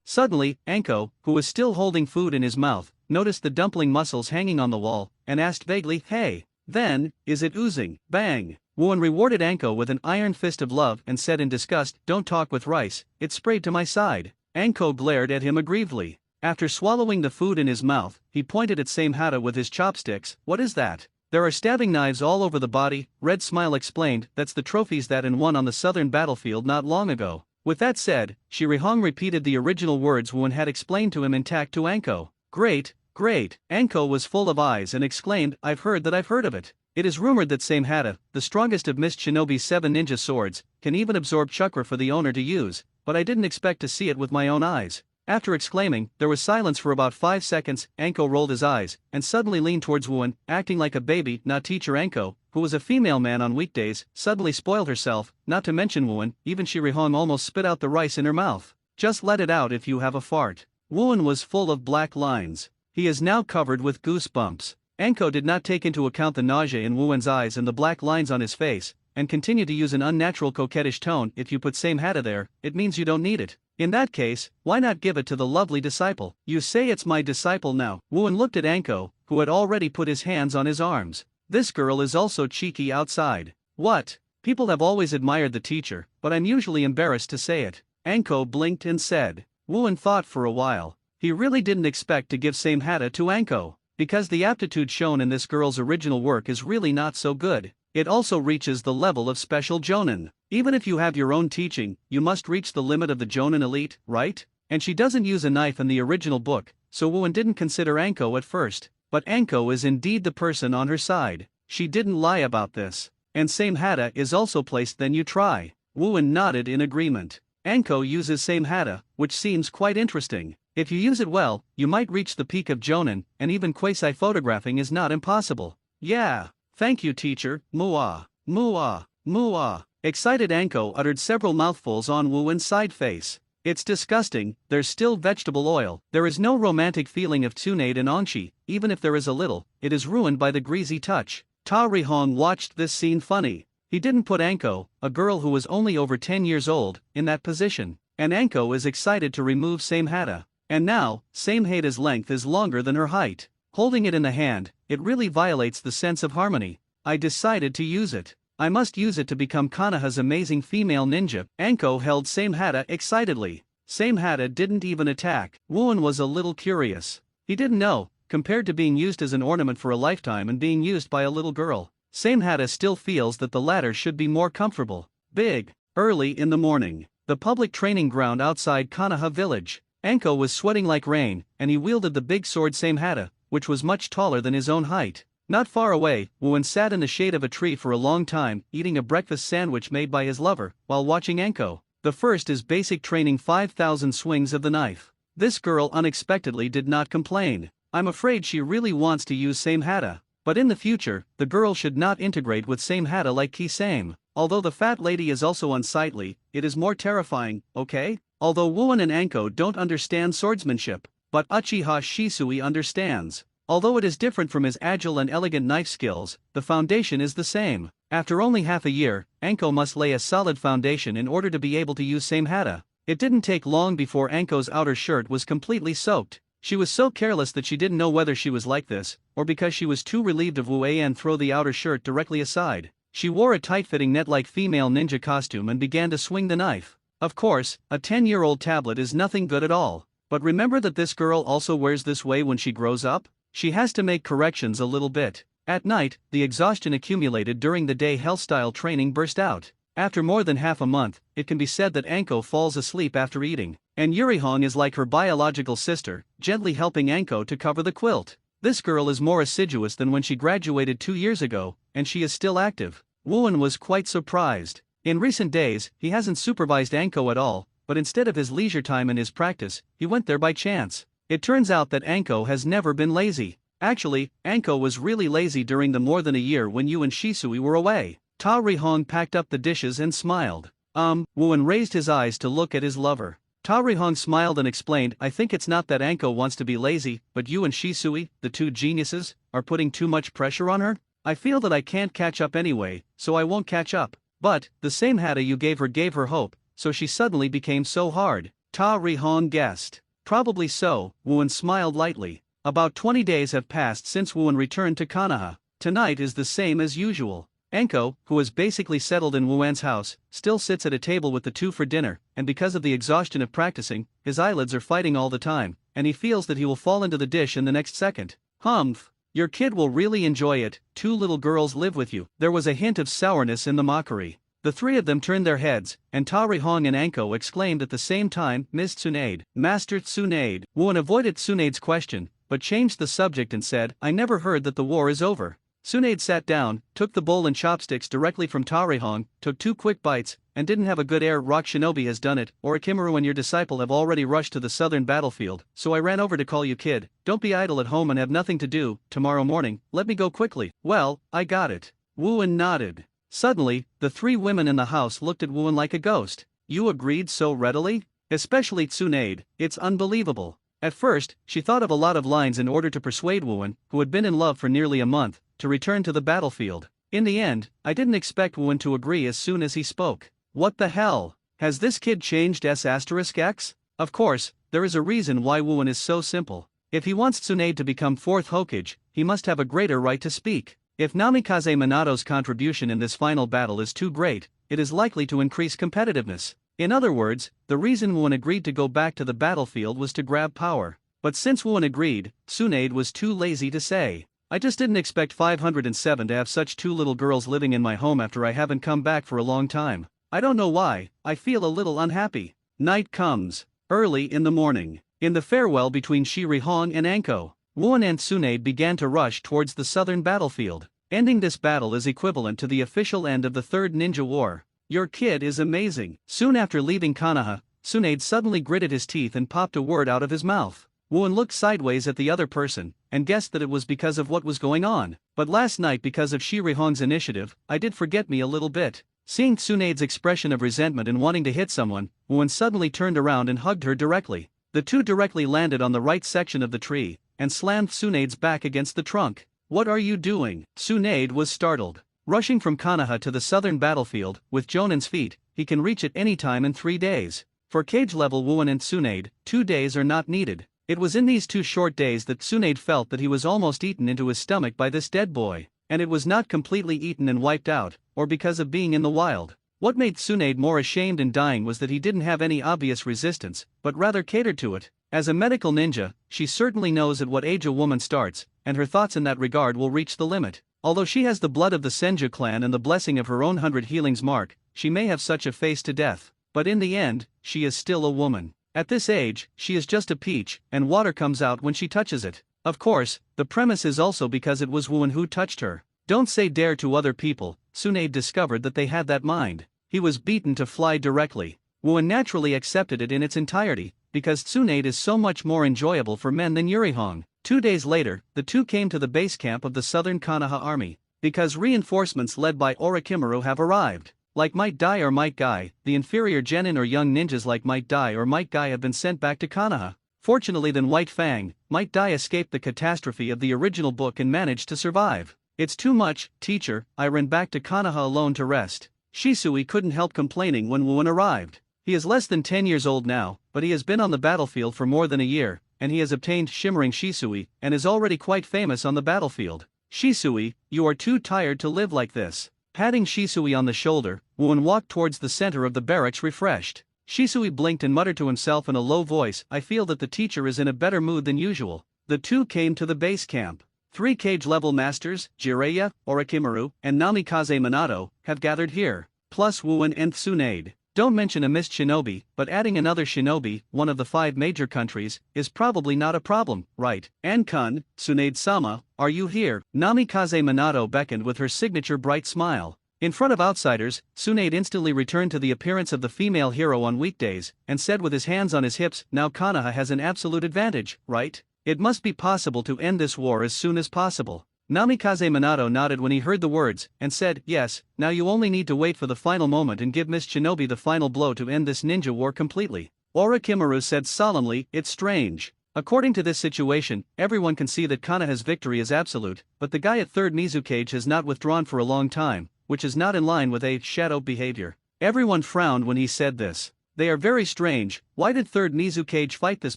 Suddenly, Anko, who was still holding food in his mouth, noticed the dumpling muscles hanging on the wall, and asked vaguely, "Hey, then, is it oozing?" Bang! Wooan rewarded Anko with an iron fist of love and said in disgust, "Don't talk with rice, it sprayed to my side." Anko glared at him aggrievedly. After swallowing the food in his mouth, he pointed at Samehada with his chopsticks. "What is that?" "There are stabbing knives all over the body," Red Smile explained. "That's the trophies that An won on the southern battlefield not long ago." With that said, Shirihong repeated the original words Wooan had explained to him intact to Anko. "Great, great." Anko was full of eyes and exclaimed, I've heard of it. It is rumored that Samehada, the strongest of Mist Shinobi's 7 ninja swords, can even absorb chakra for the owner to use, but I didn't expect to see it with my own eyes." After exclaiming, there was silence for about 5 seconds. Anko rolled his eyes, and suddenly leaned towards Wooan, acting like a baby. Not teacher Anko, who was a female man on weekdays, suddenly spoiled herself, not to mention Wooan. Even Shirihong almost spit out the rice in her mouth. "Just let it out if you have a fart." Wooan was full of black lines. He is now covered with goosebumps. Anko did not take into account the nausea in Wooan's eyes and the black lines on his face, and continued to use an unnatural coquettish tone. "If you put Samehada there, it means you don't need it. In that case, why not give it to the lovely disciple?" "You say it's my disciple now." Wooan looked at Anko, who had already put his hands on his arms. "This girl is also cheeky outside." "What? People have always admired the teacher, but I'm usually embarrassed to say it." Anko blinked and said. Wooan thought for a while. He really didn't expect to give Samehada to Anko, because the aptitude shown in this girl's original work is really not so good. It also reaches the level of special jonin. Even if you have your own teaching, you must reach the limit of the jonin elite, right? And she doesn't use a knife in the original book, so Wooan didn't consider Anko at first. But Anko is indeed the person on her side. She didn't lie about this. And Samehada is also placed. Then you try. Wooan nodded in agreement. Anko uses Samehada, which seems quite interesting. If you use it well, you might reach the peak of jonin, and even quasi-photographing is not impossible. "Yeah. Thank you, teacher." "Muah, muah, muah." Excited Anko uttered several mouthfuls on Wooan's side face. "It's disgusting, there's still vegetable oil. There is no romantic feeling of tsunade and onshi, even if there is a little, it is ruined by the greasy touch." Ta Rihong watched this scene funny. He didn't put Anko, a girl who was only over 10 years old, in that position. And Anko is excited to remove Samehada. And now, Samehada's length is longer than her height. Holding it in the hand, it really violates the sense of harmony. I decided to use it. I must use it to become Konoha's amazing female ninja. Anko held Samehada excitedly. Samehada didn't even attack. Wooan was a little curious. He didn't know, compared to being used as an ornament for a lifetime and being used by a little girl, Samehada still feels that the latter should be more comfortable. Big. Early in the morning. The public training ground outside Konoha village. Anko was sweating like rain, and he wielded the big sword Samehada, which was much taller than his own height. Not far away, Wooan sat in the shade of a tree for a long time, eating a breakfast sandwich made by his lover, while watching Anko. The first is basic training 5,000 swings of the knife. This girl unexpectedly did not complain. I'm afraid she really wants to use Samehada. But in the future, the girl should not integrate with Samehada like Kisame. Although the fat lady is also unsightly, it is more terrifying, okay? Although Wooan and Anko don't understand swordsmanship, but Uchiha Shisui understands. Although it is different from his agile and elegant knife skills, the foundation is the same. After only half a year, Anko must lay a solid foundation in order to be able to use same hata. It didn't take long before Anko's outer shirt was completely soaked. She was so careless that she didn't know whether she was like this, or because she was too relieved of Wu An throw the outer shirt directly aside. She wore a tight-fitting net-like female ninja costume and began to swing the knife. Of course, a 10-year-old tablet is nothing good at all. But remember that this girl also wears this way when she grows up? She has to make corrections a little bit. At night, the exhaustion accumulated during the day health-style training burst out. After more than half a month, it can be said that Anko falls asleep after eating, and Yurihong is like her biological sister, gently helping Anko to cover the quilt. This girl is more assiduous than when she graduated 2 years ago, and she is still active. Wooen was quite surprised. In recent days, he hasn't supervised Anko at all, but instead of his leisure time and his practice, he went there by chance. It turns out that Anko has never been lazy. Actually, Anko was really lazy during the more than a year when you and Shisui were away. Ta Rihong packed up the dishes and smiled. Wooen raised his eyes to look at his lover. Ta Rihong smiled and explained, I think it's not that Anko wants to be lazy, but you and Shisui, the two geniuses, are putting too much pressure on her? I feel that I can't catch up anyway, so I won't catch up. But, the same hata you gave her hope, so she suddenly became so hard. Ta Rihong guessed. Probably so, Wooen smiled lightly. About 20 days have passed since Wooen returned to Konoha. Tonight is the same as usual. Anko, who has basically settled in Wooen's house, still sits at a table with the two for dinner, and because of the exhaustion of practicing, his eyelids are fighting all the time, and he feels that he will fall into the dish in the next second. Humph! Your kid will really enjoy it, 2 little girls live with you. There was a hint of sourness in the mockery. The three of them turned their heads, and Ta Rihong and Anko exclaimed at the same time, Ms. Tsunade. Master Tsunade. Wooen avoided Tsunade's question, but changed the subject and said, I never heard that the war is over. Tsunade sat down, took the bowl and chopsticks directly from Ta Rihong, took 2 quick bites, and didn't have a good air. Rock Shinobi has done it, Orochimaru and your disciple have already rushed to the southern battlefield, so I ran over to call you kid. Don't be idle at home and have nothing to do. Tomorrow morning, let me go quickly. Well, I got it. Wooen nodded. Suddenly, the 3 women in the house looked at Wooen like a ghost. You agreed so readily? Especially Tsunade, it's unbelievable. At first, she thought of a lot of lines in order to persuade Wooen, who had been in love for nearly a month, to return to the battlefield. In the end, I didn't expect Wooen to agree as soon as he spoke. What the hell? Has this kid changed S**X? Of course, there is a reason why Wooen is so simple. If he wants Tsunade to become 4th Hokage, he must have a greater right to speak. If Namikaze Minato's contribution in this final battle is too great, it is likely to increase competitiveness. In other words, the reason Wooen agreed to go back to the battlefield was to grab power. But since Wooen agreed, Tsunade was too lazy to say. I just didn't expect 507 to have such 2 little girls living in my home after I haven't come back for a long time. I don't know why, I feel a little unhappy. Night comes. Early in the morning. In the farewell between Shirihong and Anko, Wooen and Tsunade began to rush towards the southern battlefield. Ending this battle is equivalent to the official end of the Third Ninja War. Your kid is amazing. Soon after leaving Konoha, Tsunade suddenly gritted his teeth and popped a word out of his mouth. Wooen looked sideways at the other person, and guessed that it was because of what was going on. But last night, because of Shirihong's initiative, I did forget me a little bit. Seeing Tsunade's expression of resentment and wanting to hit someone, Wooen suddenly turned around and hugged her directly. The two directly landed on the right section of the tree, and slammed Tsunade's back against the trunk. What are you doing? Tsunade was startled. Rushing from Konoha to the southern battlefield, with Jonen's feet, he can reach it any time in 3 days. For cage-level Wooen and Tsunade, 2 days are not needed. It was in these 2 short days that Tsunade felt that he was almost eaten into his stomach by this dead boy, and it was not completely eaten and wiped out, or because of being in the wild. What made Tsunade more ashamed and dying was that he didn't have any obvious resistance, but rather catered to it. As a medical ninja, she certainly knows at what age a woman starts, and her thoughts in that regard will reach the limit. Although she has the blood of the Senju clan and the blessing of her own 100 healings mark, she may have such a face to death, but in the end, she is still a woman. At this age, she is just a peach, and water comes out when she touches it. Of course, the premise is also because it was Wooen who touched her. Don't say dare to other people. Tsunade discovered that they had that mind. He was beaten to fly directly. Wooen naturally accepted it in its entirety, because Tsunade is so much more enjoyable for men than Yurihong. 2 days later, the two came to the base camp of the southern Konoha army, because reinforcements led by Orochimaru have arrived. Like Might Dai or Might Guy, the inferior genin or young ninjas like Might Dai or Might Guy have been sent back to Konoha. Fortunately then White Fang, Might Dai escaped the catastrophe of the original book and managed to survive. It's too much, teacher, I ran back to Konoha alone to rest. Shisui couldn't help complaining when Wooin arrived. He is less than 10 years old now, but he has been on the battlefield for more than a year, and he has obtained Shimmering Shisui, and is already quite famous on the battlefield. Shisui, you are too tired to live like this. Patting Shisui on the shoulder, Wooin walked towards the center of the barracks refreshed. Shisui blinked and muttered to himself in a low voice, I feel that the teacher is in a better mood than usual. The two came to the base camp. 3 cage-level masters, Jiraiya, Orochimaru, and Namikaze Minato, have gathered here, plus Wooin and Tsunade. Don't mention a missed shinobi, but adding another shinobi, one of the 5 major countries, is probably not a problem, right? Ankun, Tsunade-sama, are you here? Namikaze Minato beckoned with her signature bright smile. In front of outsiders, Tsunade instantly returned to the appearance of the female hero on weekdays, and said with his hands on his hips, now Konoha has an absolute advantage, right? It must be possible to end this war as soon as possible. Namikaze Minato nodded when he heard the words, and said, yes, now you only need to wait for the final moment and give Miss Shinobi the final blow to end this ninja war completely. Orochimaru said solemnly, it's strange. According to this situation, everyone can see that Konoha's victory is absolute, but the guy at 3rd Mizukage has not withdrawn for a long time, which is not in line with a shadow behavior. Everyone frowned when he said this. They are very strange, why did 3rd Mizukage fight this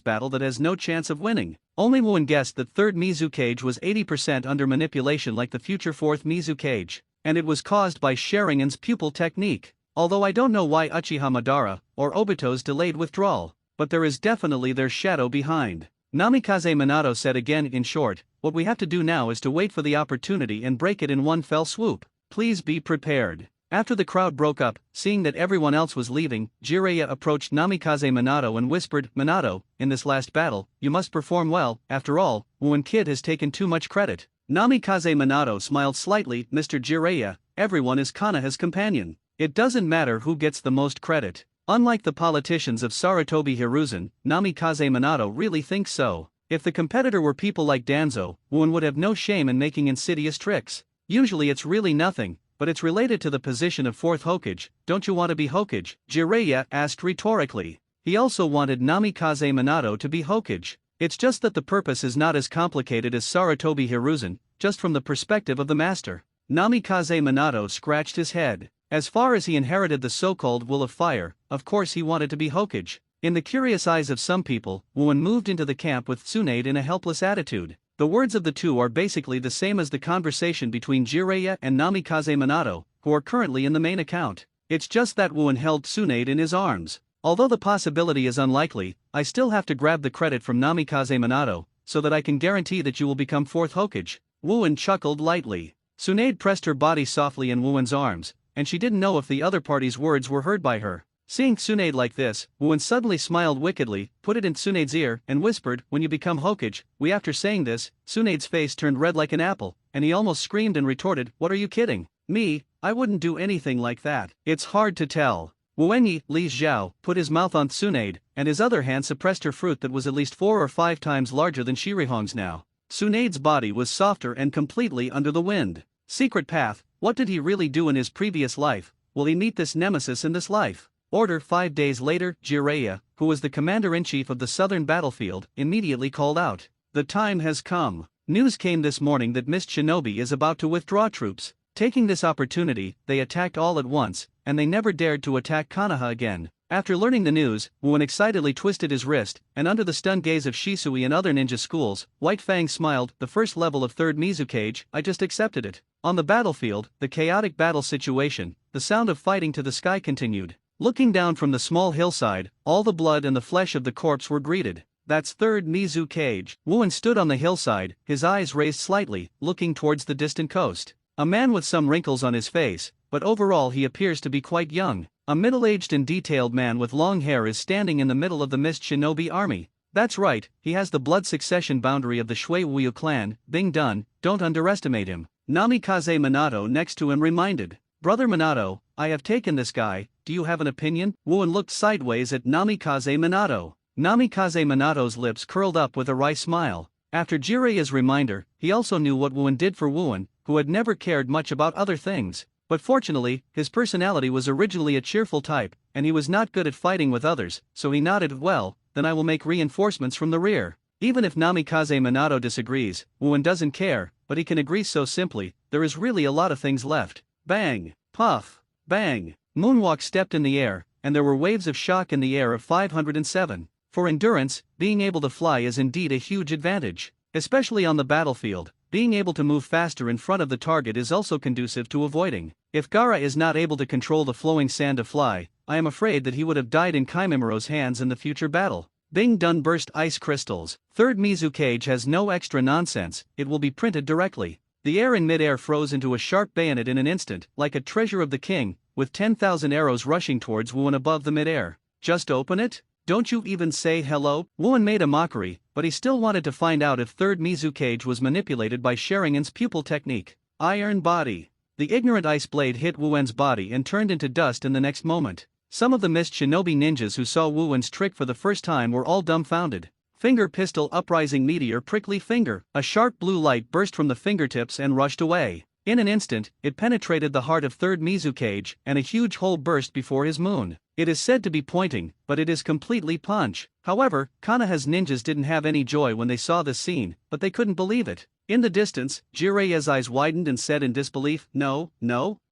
battle that has no chance of winning? Only Wooin guessed that 3rd Mizukage was 80% under manipulation like the future 4th Mizukage, and it was caused by Sharingan's pupil technique. Although I don't know why Uchiha Madara or Obito's delayed withdrawal, but there is definitely their shadow behind. Namikaze Minato said again in short, what we have to do now is to wait for the opportunity and break it in one fell swoop. Please be prepared. After the crowd broke up, seeing that everyone else was leaving, Jiraiya approached Namikaze Minato and whispered, Minato, in this last battle, you must perform well, after all, Wooin Kid has taken too much credit. Namikaze Minato smiled slightly, Mr. Jiraiya, everyone is Konoha's companion. It doesn't matter who gets the most credit. Unlike the politicians of Sarutobi Hiruzen, Namikaze Minato really thinks so. If the competitor were people like Danzo, Wooin would have no shame in making insidious tricks. Usually it's really nothing, but it's related to the position of 4th Hokage. Don't you want to be Hokage? Jiraiya asked rhetorically. He also wanted Namikaze Minato to be Hokage. It's just that the purpose is not as complicated as Sarutobi Hiruzen, just from the perspective of the master. Namikaze Minato scratched his head. As far as he inherited the so-called Will of Fire, of course he wanted to be Hokage. In the curious eyes of some people, Wooin moved into the camp with Tsunade in a helpless attitude. The words of the two are basically the same as the conversation between Jiraiya and Namikaze Minato, who are currently in the main account. It's just that Wooin held Tsunade in his arms. Although the possibility is unlikely, I still have to grab the credit from Namikaze Minato, so that I can guarantee that you will become 4th Hokage. Wooin chuckled lightly. Tsunade pressed her body softly in Wooin's arms, and she didn't know if the other party's words were heard by her. Seeing Tsunade like this, Wooin suddenly smiled wickedly, put it in Tsunade's ear, and whispered, when you become Hokage, we. After saying this, Tsunade's face turned red like an apple, and he almost screamed and retorted, what are you kidding? Me? I wouldn't do anything like that. It's hard to tell. Wuenyi, Li Xiao, put his mouth on Tsunade, and his other hand suppressed her fruit that was at least 4 or 5 times larger than Shirihong's now. Tsunade's body was softer and completely under the wind. Secret path, what did he really do in his previous life? Will he meet this nemesis in this life? Order 5 days later, Jiraiya, who was the commander-in-chief of the southern battlefield, immediately called out. The time has come. News came this morning that Miss Shinobi is about to withdraw troops. Taking this opportunity, they attacked all at once, and they never dared to attack Konoha again. After learning the news, Wooin excitedly twisted his wrist, and under the stunned gaze of Shisui and other ninja schools, White Fang smiled, the first level of 3rd Mizukage, I just accepted it. On the battlefield, the chaotic battle situation, the sound of fighting to the sky continued. Looking down from the small hillside, all the blood and the flesh of the corpse were greeted. That's 3rd Mizukage. Wooin stood on the hillside, his eyes raised slightly, looking towards the distant coast. A man with some wrinkles on his face, but overall he appears to be quite young. A middle-aged and detailed man with long hair is standing in the middle of the Mist Shinobi army. That's right, he has the blood succession boundary of the Shui Wuyu clan. Bing done, don't underestimate him. Namikaze Minato next to him reminded. Brother Minato, I have taken this guy, do you have an opinion? Wooin looked sideways at Namikaze Minato. Namikaze Minato's lips curled up with a wry smile. After Jiraiya's reminder, he also knew what Wooin did for Wooin, who had never cared much about other things. But fortunately, his personality was originally a cheerful type, and he was not good at fighting with others, so he nodded, well, then I will make reinforcements from the rear. Even if Namikaze Minato disagrees, Woowen doesn't care, but he can agree so simply, there is really a lot of things left. Bang! Puff! Bang! Moonwalk stepped in the air, and there were waves of shock in the air of 507. For endurance, being able to fly is indeed a huge advantage. Especially on the battlefield, being able to move faster in front of the target is also conducive to avoiding. If Gaara is not able to control the flowing sand to fly, I am afraid that he would have died in Kaimimiro's hands in the future battle. Bing done burst ice crystals. Third Mizukage has no extra nonsense, it will be printed directly. The air in mid-air froze into a sharp bayonet in an instant, like a treasure of the king, with 10,000 arrows rushing towards Woowen above the mid-air. Just open it? Don't you even say hello? Woowen made a mockery, but he still wanted to find out if Third Mizukage was manipulated by Sharingan's pupil technique. Iron body. The ignorant ice blade hit Woowen's body and turned into dust in the next moment. Some of the mist shinobi ninjas who saw Woowen's trick for the first time were all dumbfounded. Finger pistol uprising meteor prickly finger. A sharp blue light burst from the fingertips and rushed away. In an instant, it penetrated the heart of Third Mizukage, and a huge hole burst before his moon. It is said to be pointing, but it is completely punch. However, Konoha's ninjas didn't have any joy when they saw this scene, but they couldn't believe it. In the distance, Jireya's eyes widened and said in disbelief, no,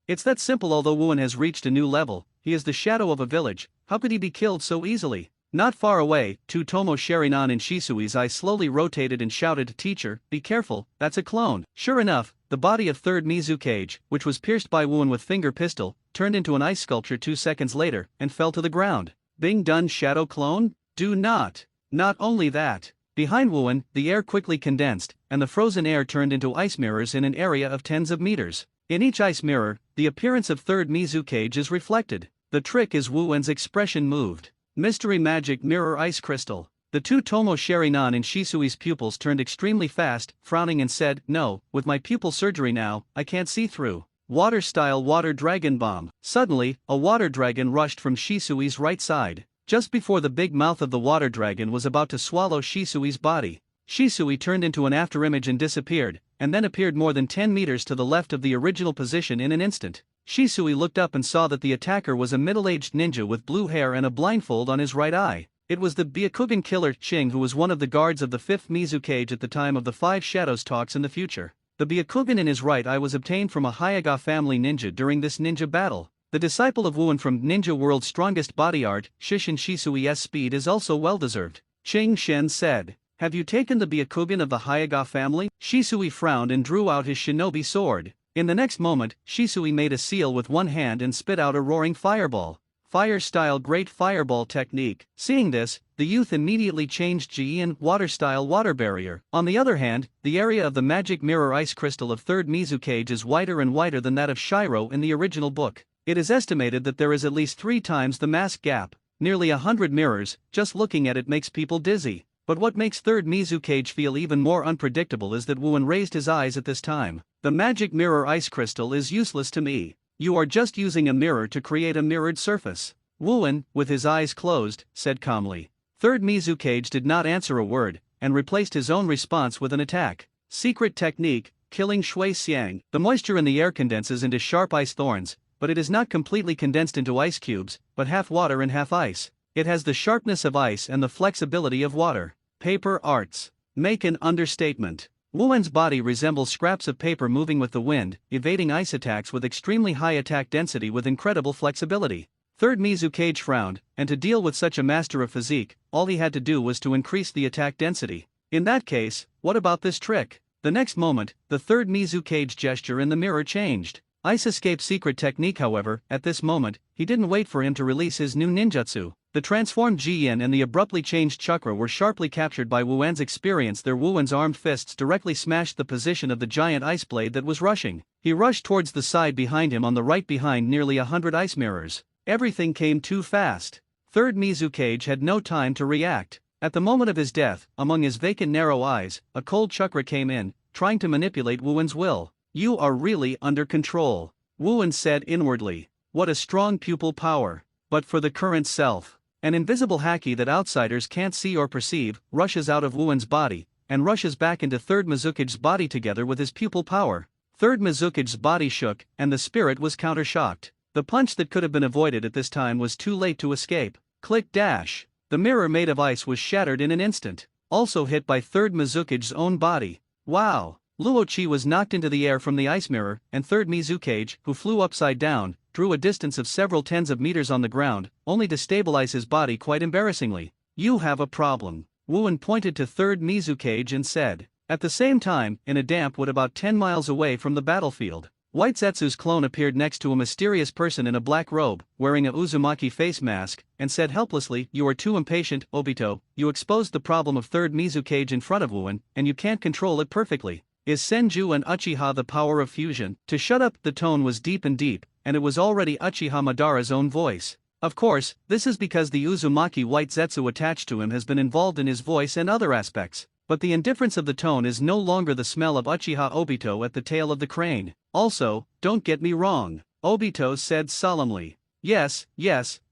it's that simple. Although Woowen has reached a new level, he is the shadow of a village, how could he be killed so easily? Not far away, Tomo Sharinan and Shisui's eyes slowly rotated and shouted, teacher, be careful, that's a clone. Sure enough, the body of Third Mizukage, which was pierced by Woowen with finger pistol, turned into an ice sculpture 2 seconds later, and fell to the ground. Bing done shadow clone? Do not. Not only that. Behind Woowen, the air quickly condensed, and the frozen air turned into ice mirrors in an area of tens of meters. In each ice mirror, the appearance of Third Mizukage is reflected. The trick is Woowen's expression moved. Mystery Magic Mirror Ice Crystal. The two Tomo Sharinan and Shisui's pupils turned extremely fast, frowning and said, no, with my pupil surgery now, I can't see through. Water-style Water Dragon Bomb. Suddenly, a water dragon rushed from Shisui's right side. Just before the big mouth of the water dragon was about to swallow Shisui's body, Shisui turned into an afterimage and disappeared, and then appeared more than 10 meters to the left of the original position in an instant. Shisui looked up and saw that the attacker was a middle-aged ninja with blue hair and a blindfold on his right eye. It was the Byakugan killer Ching, who was one of the guards of the 5th Mizukage at the time of the Five Shadows talks in the future. The Byakugan in his right eye was obtained from a Hyuga family ninja during this ninja battle. The disciple of Woowen from Ninja World's strongest body art, Shishin Shisui's speed is also well-deserved. Ching Shen said, have you taken the Byakugan of the Hyuga family? Shisui frowned and drew out his shinobi sword. In the next moment, Shisui made a seal with one hand and spit out a roaring fireball. Fire-style Great Fireball technique. Seeing this, the youth immediately changed Ji and water-style Water Barrier. On the other hand, the area of the magic mirror ice crystal of Third Mizukage is wider and wider than that of Shiro in the original book. It is estimated that there is at least 3 times the mass gap. Nearly 100 mirrors, just looking at it makes people dizzy. But what makes Third Mizukage feel even more unpredictable is that Woowen raised his eyes at this time. The magic mirror ice crystal is useless to me. You are just using a mirror to create a mirrored surface. Woowen, with his eyes closed, said calmly. Third Mizukage did not answer a word, and replaced his own response with an attack. Secret technique, killing Shui Xiang. The moisture in the air condenses into sharp ice thorns, but it is not completely condensed into ice cubes, but half water and half ice. It has the sharpness of ice and the flexibility of water. Paper arts. Make an understatement. Woowen's body resembles scraps of paper moving with the wind, evading ice attacks with extremely high attack density with incredible flexibility. Third Mizukage frowned, and to deal with such a master of physique, all he had to do was to increase the attack density. In that case, what about this trick? The next moment, the Third Mizukage gesture in the mirror changed. Ice escape secret technique. However, at this moment, he didn't wait for him to release his new ninjutsu. The transformed Ji-Yin and the abruptly changed chakra were sharply captured by Woowen's experience. Woowen's armed fists directly smashed the position of the giant ice blade that was rushing. He rushed towards the side behind him on the right behind nearly 100 ice mirrors. Everything came too fast. Third Mizukage had no time to react. At the moment of his death, among his vacant narrow eyes, a cold chakra came in, trying to manipulate Woowen's will. You are really under control, Woowen said inwardly. What a strong pupil power. But for the current self. An invisible haki that outsiders can't see or perceive rushes out of Woowen's body, and rushes back into Third Mizukage's body together with his pupil power. Third Mizukage's body shook, and the spirit was counter-shocked. The punch that could have been avoided at this time was too late to escape. Click dash. The mirror made of ice was shattered in an instant, also hit by third Mizukage's own body. Wow! Luochi was knocked into the air from the ice mirror, and third Mizukage, who flew upside down, drew a distance of several tens of meters on the ground, only to stabilize his body quite embarrassingly. You have a problem. Wuan pointed to third Mizukage and said. At the same time, in a damp wood about 10 miles away from the battlefield, White Zetsu's clone appeared next to a mysterious person in a black robe, wearing a Uzumaki face mask, and said helplessly, "You are too impatient, Obito. You exposed the problem of third Mizukage in front of Wuan, and you can't control it perfectly. Is Senju and Uchiha the power of fusion?" To shut up, the tone was deep, and it was already Uchiha Madara's own voice. Of course, this is because the Uzumaki White Zetsu attached to him has been involved in his voice and other aspects. But the indifference of the tone is no longer the smell of Uchiha Obito at the tail of the crane. Also, don't get me wrong, Obito said solemnly. Yes,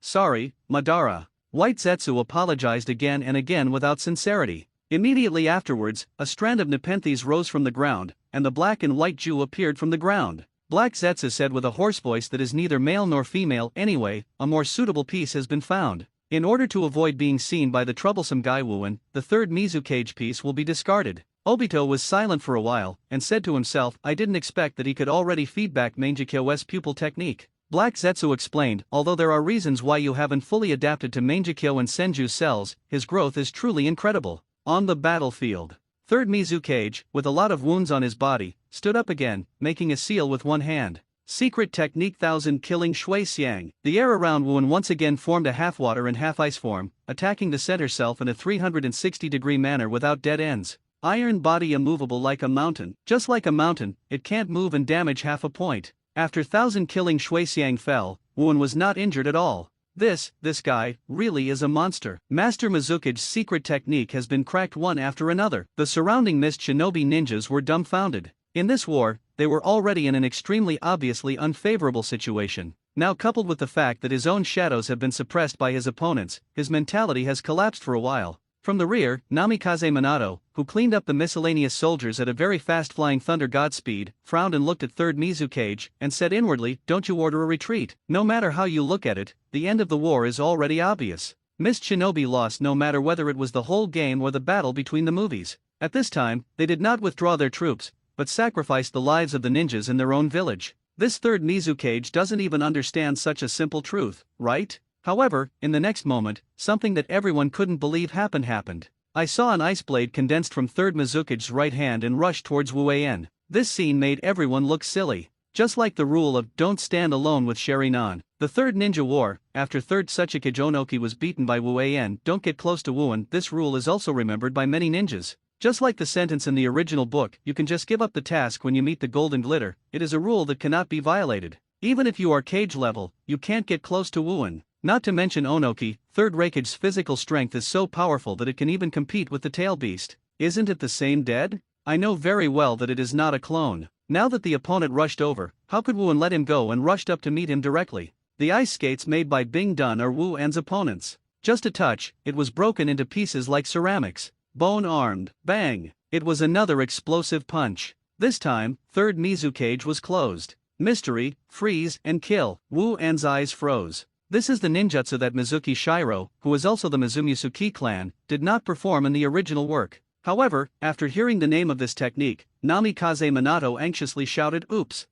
sorry, Madara. White Zetsu apologized again and again without sincerity. Immediately afterwards, a strand of nepenthes rose from the ground, and the black and white Jew appeared from the ground. Black Zetsu said with a hoarse voice that is neither male nor female anyway, a more suitable piece has been found. In order to avoid being seen by the troublesome guy Wuan, the third Mizukage piece will be discarded. Obito was silent for a while, and said to himself, I didn't expect that he could already feedback Mangekyo's pupil technique. Black Zetsu explained, although there are reasons why you haven't fully adapted to Mangekyo and Senju's cells, his growth is truly incredible. On the battlefield, third Mizukage, with a lot of wounds on his body, stood up again, making a seal with one hand. Secret technique 1000 killing Shui Xiang. The air around Wuan once again formed a half water and half ice form, attacking the center self in a 360-degree manner without dead ends. Iron body immovable like a mountain. Just like a mountain, it can't move and damage half a point. After 1000 killing Shui Xiang fell, Wuan was not injured at all. This guy, really is a monster. Master Mizukage's secret technique has been cracked one after another. The surrounding mist shinobi ninjas were dumbfounded. In this war, they were already in an extremely obviously unfavorable situation. Now coupled with the fact that his own shadows have been suppressed by his opponents, his mentality has collapsed for a while. From the rear, Namikaze Minato, who cleaned up the miscellaneous soldiers at a very fast-flying thunder god speed, frowned and looked at third Mizukage, and said inwardly, don't you order a retreat? No matter how you look at it, the end of the war is already obvious. Mist Shinobi lost no matter whether it was the whole game or the battle between the movies. At this time, they did not withdraw their troops, but sacrificed the lives of the ninjas in their own village. This third Mizukage doesn't even understand such a simple truth, right? However, in the next moment, something that everyone couldn't believe happened. I saw an ice blade condensed from third Mizukage's right hand and rushed towards Wu An. This scene made everyone look silly. Just like the rule of don't stand alone with Sharinan. The third ninja war, after third Tsuchikage Onoki was beaten by Wu An, don't get close to Wuan. This rule is also remembered by many ninjas. Just like the sentence in the original book, you can just give up the task when you meet the golden glitter, it is a rule that cannot be violated. Even if you are cage level, you can't get close to Wuan. Not to mention Onoki, third Raikage's physical strength is so powerful that it can even compete with the tail beast. Isn't it the same dead? I know very well that it is not a clone. Now that the opponent rushed over, how could Wuan let him go and rushed up to meet him directly? The ice skates made by Bing Dun are Wu An's opponents. Just a touch, it was broken into pieces like ceramics. Bone-armed, bang! It was another explosive punch. This time, third Mizukage was closed. Mystery, freeze, and kill. Wu An's eyes froze. This is the ninjutsu that Mizuki Shiro, who is also the Mizumizuki clan, did not perform in the original work. However, after hearing the name of this technique, Namikaze Minato anxiously shouted, oops!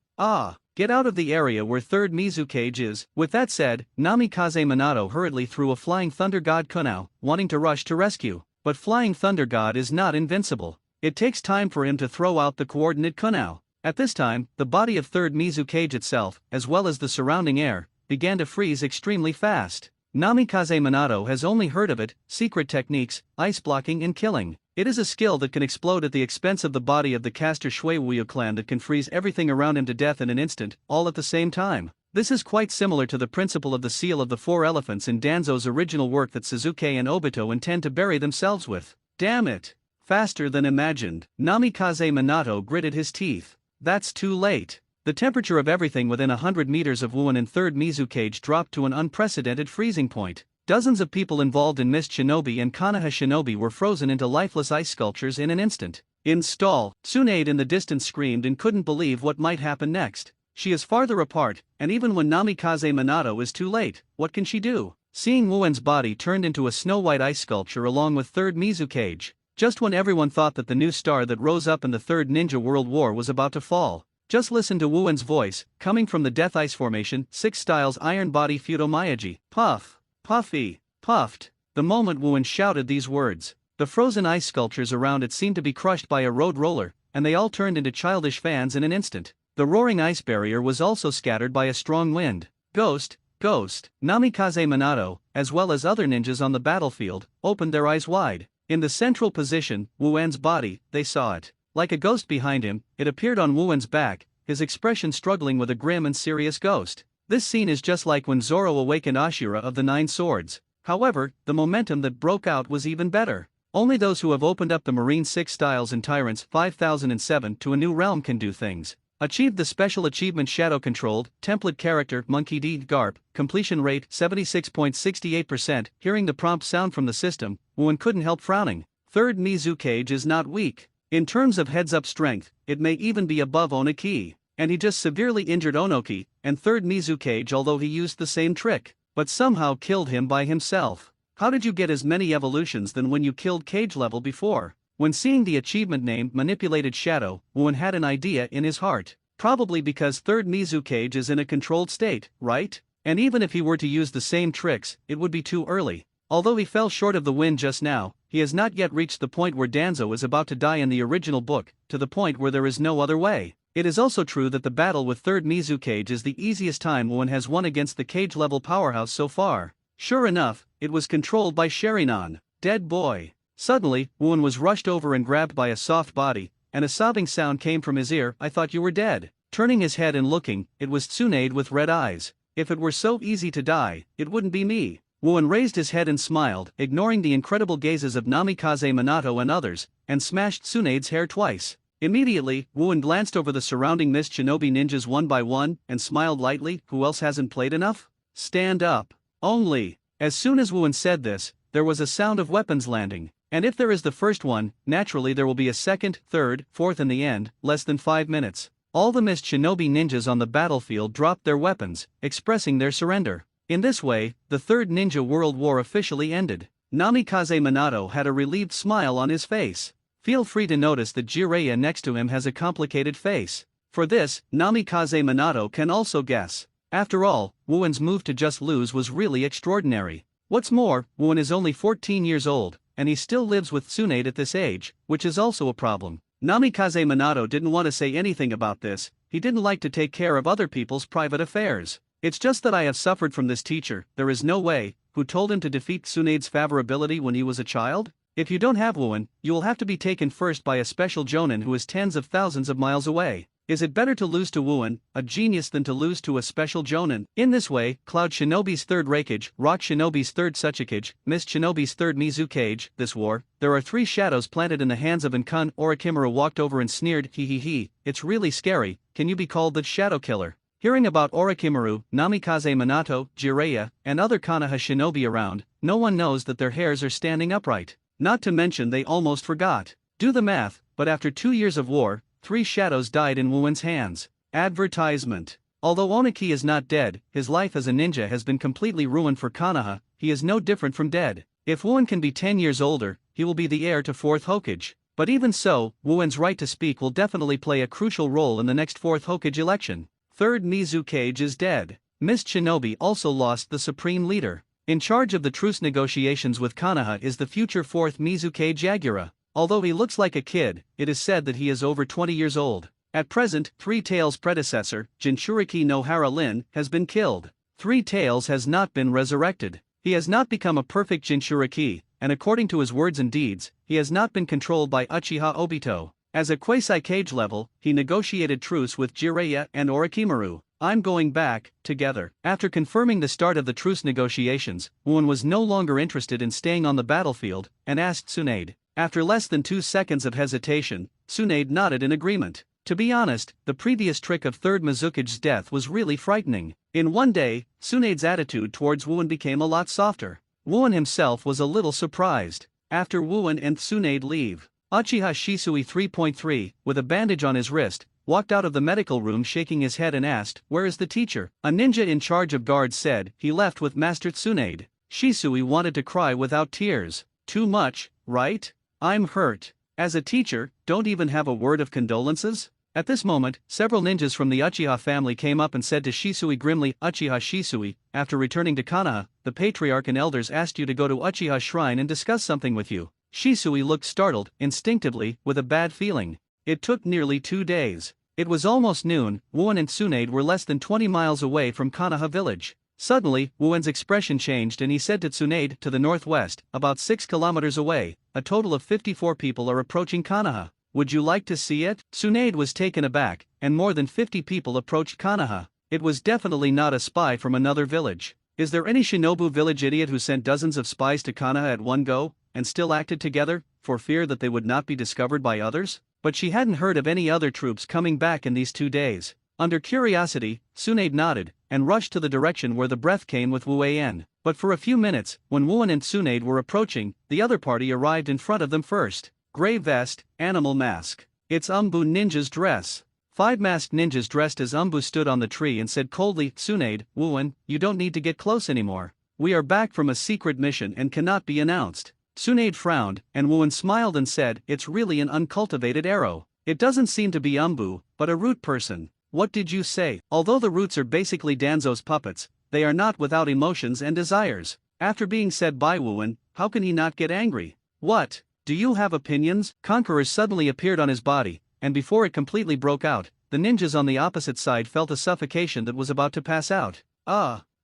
Get out of the area where third Mizukage is. With that said, Namikaze Minato hurriedly threw a Flying Thunder God Kunao, wanting to rush to rescue. But Flying Thunder God is not invincible. It takes time for him to throw out the coordinate Kunao. At this time, the body of third Mizukage itself, as well as the surrounding air, began to freeze extremely fast. Namikaze Minato has only heard of it, secret techniques, ice blocking and killing. It is a skill that can explode at the expense of the body of the caster Shuiwuyu clan that can freeze everything around him to death in an instant, all at the same time. This is quite similar to the principle of the seal of the four elephants in Danzo's original work that Suzuki and Obito intend to bury themselves with. Damn it! Faster than imagined. Namikaze Minato gritted his teeth. That's too late. The temperature of everything within 100 meters of Wuan and third Mizukage dropped to an unprecedented freezing point. Dozens of people involved in Mist Shinobi and Konoha Shinobi were frozen into lifeless ice sculptures in an instant. Install. Tsunade in the distance screamed and couldn't believe what might happen next. She is farther apart, and even when Namikaze Minato is too late, what can she do? seeing Wuen's body turned into a snow-white ice sculpture along with third Mizukage. Just when everyone thought that the new star that rose up in the Third Ninja World War was about to fall, just listen to Wuen's voice, coming from the Death Ice Formation, 6 styles Iron Body Futomyagi. Puff, puffy, puffed. The moment Wuen shouted these words, the frozen ice sculptures around it seemed to be crushed by a road roller, and they all turned into childish fans in an instant. The roaring ice barrier was also scattered by a strong wind. Ghost, Namikaze Minato, as well as other ninjas on the battlefield, opened their eyes wide. In the central position, Wuen's body, they saw it. Like a ghost behind him, it appeared on Wuen's back, his expression struggling with a grim and serious ghost. This scene is just like when Zoro awakened Ashura of the 9 swords. However, the momentum that broke out was even better. Only those who have opened up the Marine 6 styles in Tyrants 5007 to a new realm can do things. Achieved the special achievement Shadow Controlled, Template Character Monkey D. Garp, completion rate 76.68%. Hearing the prompt sound from the system, Wuen couldn't help frowning. Third Mizukage is not weak. In terms of heads-up strength, it may even be above Onoki. And he just severely injured Onoki, and third Mizukage although he used the same trick, but somehow killed him by himself. How did you get as many evolutions than when you killed Cage level before? When seeing the achievement name Manipulated Shadow, Wuen had an idea in his heart. Probably because third Mizukage is in a controlled state, right? And even if he were to use the same tricks, it would be too early. Although he fell short of the win just now, he has not yet reached the point where Danzo is about to die in the original book, to the point where there is no other way. It is also true that the battle with third Mizukage is the easiest time Wuen has won against the Cage-level powerhouse so far. Sure enough, it was controlled by Sherinon. Dead boy. Suddenly, Wuen was rushed over and grabbed by a soft body, and a sobbing sound came from his ear. I thought you were dead. Turning his head and looking, it was Tsunade with red eyes. If it were so easy to die, it wouldn't be me. Wuen raised his head and smiled, ignoring the incredible gazes of Namikaze Minato and others, and smashed Tsunade's hair twice. Immediately, Wuen glanced over the surrounding mist shinobi ninjas one by one, and smiled lightly. Who else hasn't played enough? Stand up. Only. As soon as Wuen said this, there was a sound of weapons landing. And if there is the first one, naturally there will be a second, third, fourth and the end, less than 5 minutes. All the mist shinobi ninjas on the battlefield dropped their weapons, expressing their surrender. In this way, the Third Ninja World War officially ended. Namikaze Minato had a relieved smile on his face. Feel free to notice that Jiraiya next to him has a complicated face. For this, Namikaze Minato can also guess. After all, Wuen's move to just lose was really extraordinary. What's more, Wuen is only 14 years old, and he still lives with Tsunade at this age, which is also a problem. Namikaze Minato didn't want to say anything about this. He didn't like to take care of other people's private affairs. It's just that I have suffered from this teacher. There is no way. Who told him to defeat Tsunade's favorability when he was a child? If you don't have Wuen, you will have to be taken first by a special jonin who is tens of thousands of miles away. Is it better to lose to Wuen, a genius, than to lose to a special jonin? In this way, Cloud Shinobi's third Raikage, Rock Shinobi's third Tsuchikage, Mist Shinobi's third Mizukage, this war, there are 3 shadows planted in the hands of Nkun. Orochimaru walked over and sneered, he, it's really scary. Can you be called the Shadow Killer? Hearing about Orochimaru, Namikaze Minato, Jiraiya, and other Konoha shinobi around, no one knows that their hairs are standing upright. Not to mention they almost forgot. Do the math, but after 2 years of war, 3 shadows died in Wuen's hands. Advertisement. Although Onoki is not dead, his life as a ninja has been completely ruined for Konoha. He is no different from dead. If Wuen can be 10 years older, he will be the heir to 4th Hokage. But even so, Wuen's right to speak will definitely play a crucial role in the next 4th Hokage election. Third Mizukage is dead. Mist Shinobi also lost the supreme leader. In charge of the truce negotiations with Konoha is the future 4th Mizukage Yagura. Although he looks like a kid, it is said that he is over 20 years old. At present, Three Tails' predecessor, Jinchuriki no Hara Lin, has been killed. Three Tails has not been resurrected. He has not become a perfect Jinchuriki, and according to his words and deeds, he has not been controlled by Uchiha Obito. As a quasi-cage level, he negotiated truce with Jiraiya and Orochimaru. I'm going back, together. After confirming the start of the truce negotiations, Wuen was no longer interested in staying on the battlefield, and asked Tsunade. After less than 2 seconds of hesitation, Tsunade nodded in agreement. To be honest, the previous trick of third Mizukage's death was really frightening. In one day, Tsunade's attitude towards Wuen became a lot softer. Wuen himself was a little surprised. After Wuen and Tsunade leave, Uchiha Shisui 3.3, with a bandage on his wrist, walked out of the medical room shaking his head and asked, "Where is the teacher?" A ninja in charge of guards said, "He left with Master Tsunade." Shisui wanted to cry without tears. Too much, right? I'm hurt. As a teacher, don't even have a word of condolences? At this moment, several ninjas from the Uchiha family came up and said to Shisui grimly, Uchiha Shisui, after returning to Konoha, the patriarch and elders asked you to go to Uchiha's shrine and discuss something with you. Shisui looked startled, instinctively, with a bad feeling. It took nearly 2 days. It was almost noon. Wuan and Tsunade were less than 20 miles away from Konoha village. Suddenly, Wuan's expression changed and he said to Tsunade, to the northwest, about 6 kilometers away, a total of 54 people are approaching Konoha. Would you like to see it? Tsunade was taken aback, and more than 50 people approached Konoha. It was definitely not a spy from another village. Is there any Shinobu village idiot who sent dozens of spies to Konoha at one go, and still acted together, for fear that they would not be discovered by others? But she hadn't heard of any other troops coming back in these 2 days. Under curiosity, Tsunade nodded, and rushed to the direction where the breath came with Wu En. But for a few minutes, when Wuan and Tsunade were approaching, the other party arrived in front of them first. Gray vest, animal mask. It's Umbu Ninja's dress. 5 masked ninjas dressed as Umbu stood on the tree and said coldly, Tsunade, Wuan, you don't need to get close anymore. We are back from a secret mission and cannot be announced. Tsunade frowned, and Wuan smiled and said, it's really an uncultivated arrow. It doesn't seem to be Umbu, but a root person. What did you say? Although the roots are basically Danzo's puppets, they are not without emotions and desires. After being said by Wuan, how can he not get angry? What? Do you have opinions? Conquerors suddenly appeared on his body, and before it completely broke out, the ninjas on the opposite side felt a suffocation that was about to pass out.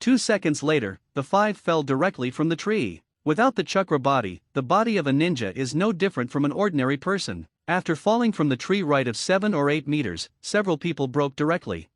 2 seconds later, the 5 fell directly from the tree. Without the chakra body, the body of a ninja is no different from an ordinary person. After falling from the tree height of 7 or 8 meters, several people broke directly.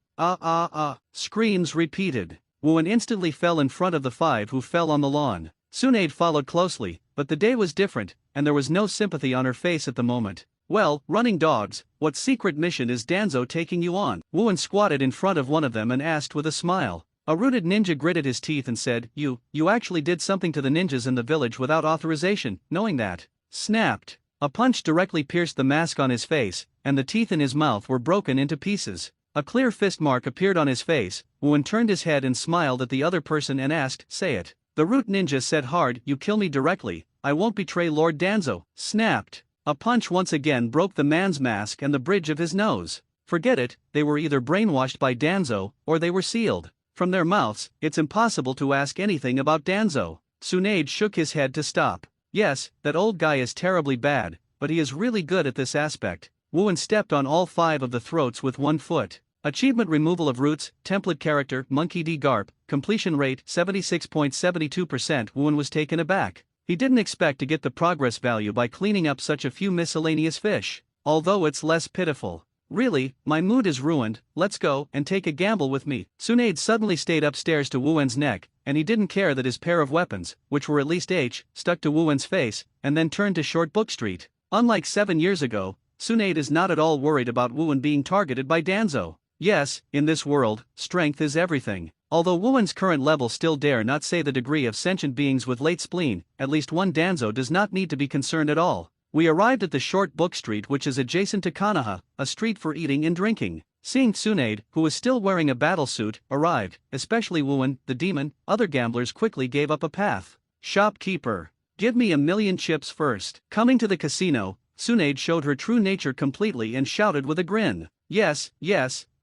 Screams repeated. Wuan instantly fell in front of the 5 who fell on the lawn. Tsunade followed closely, but the day was different, and there was no sympathy on her face at the moment. Well, running dogs, what secret mission is Danzo taking you on? Wuan squatted in front of one of them and asked with a smile. A rooted ninja gritted his teeth and said, You actually did something to the ninjas in the village without authorization, knowing that. Snapped. A punch directly pierced the mask on his face, and the teeth in his mouth were broken into pieces. A clear fist mark appeared on his face. Wuan turned his head and smiled at the other person and asked, Say it. The root ninja said hard, You kill me directly, I won't betray Lord Danzo. Snapped. A punch once again broke the man's mask and the bridge of his nose. Forget it, they were either brainwashed by Danzo, or they were sealed. From their mouths, it's impossible to ask anything about Danzo. Tsunade shook his head to stop. Yes, that old guy is terribly bad, but he is really good at this aspect. Wuan stepped on all 5 of the throats with 1 foot. Achievement removal of roots, template character, Monkey D. Garp, completion rate 76.72%. Wuan was taken aback. He didn't expect to get the progress value by cleaning up such a few miscellaneous fish, although it's less pitiful. Really, my mood is ruined, let's go and take a gamble with me. Tsunade suddenly stayed upstairs to Wuan's neck, and he didn't care that his pair of weapons, which were at least H, stuck to Wuan's face, and then turned to Short Book Street. Unlike 7 years ago, Tsunade is not at all worried about Wuan being targeted by Danzo. Yes, in this world, strength is everything. Although Wuan's current level still dare not say the degree of sentient beings with late spleen, at least one Danzo does not need to be concerned at all. We arrived at the Short Book Street, which is adjacent to Konoha, a street for eating and drinking. Seeing Tsunade, who was still wearing a battle suit, arrived, especially Wuan, the demon, other gamblers quickly gave up a path. Shopkeeper. Give me 1,000,000 chips first. Coming to the casino, Tsunade showed her true nature completely and shouted with a grin. Yes,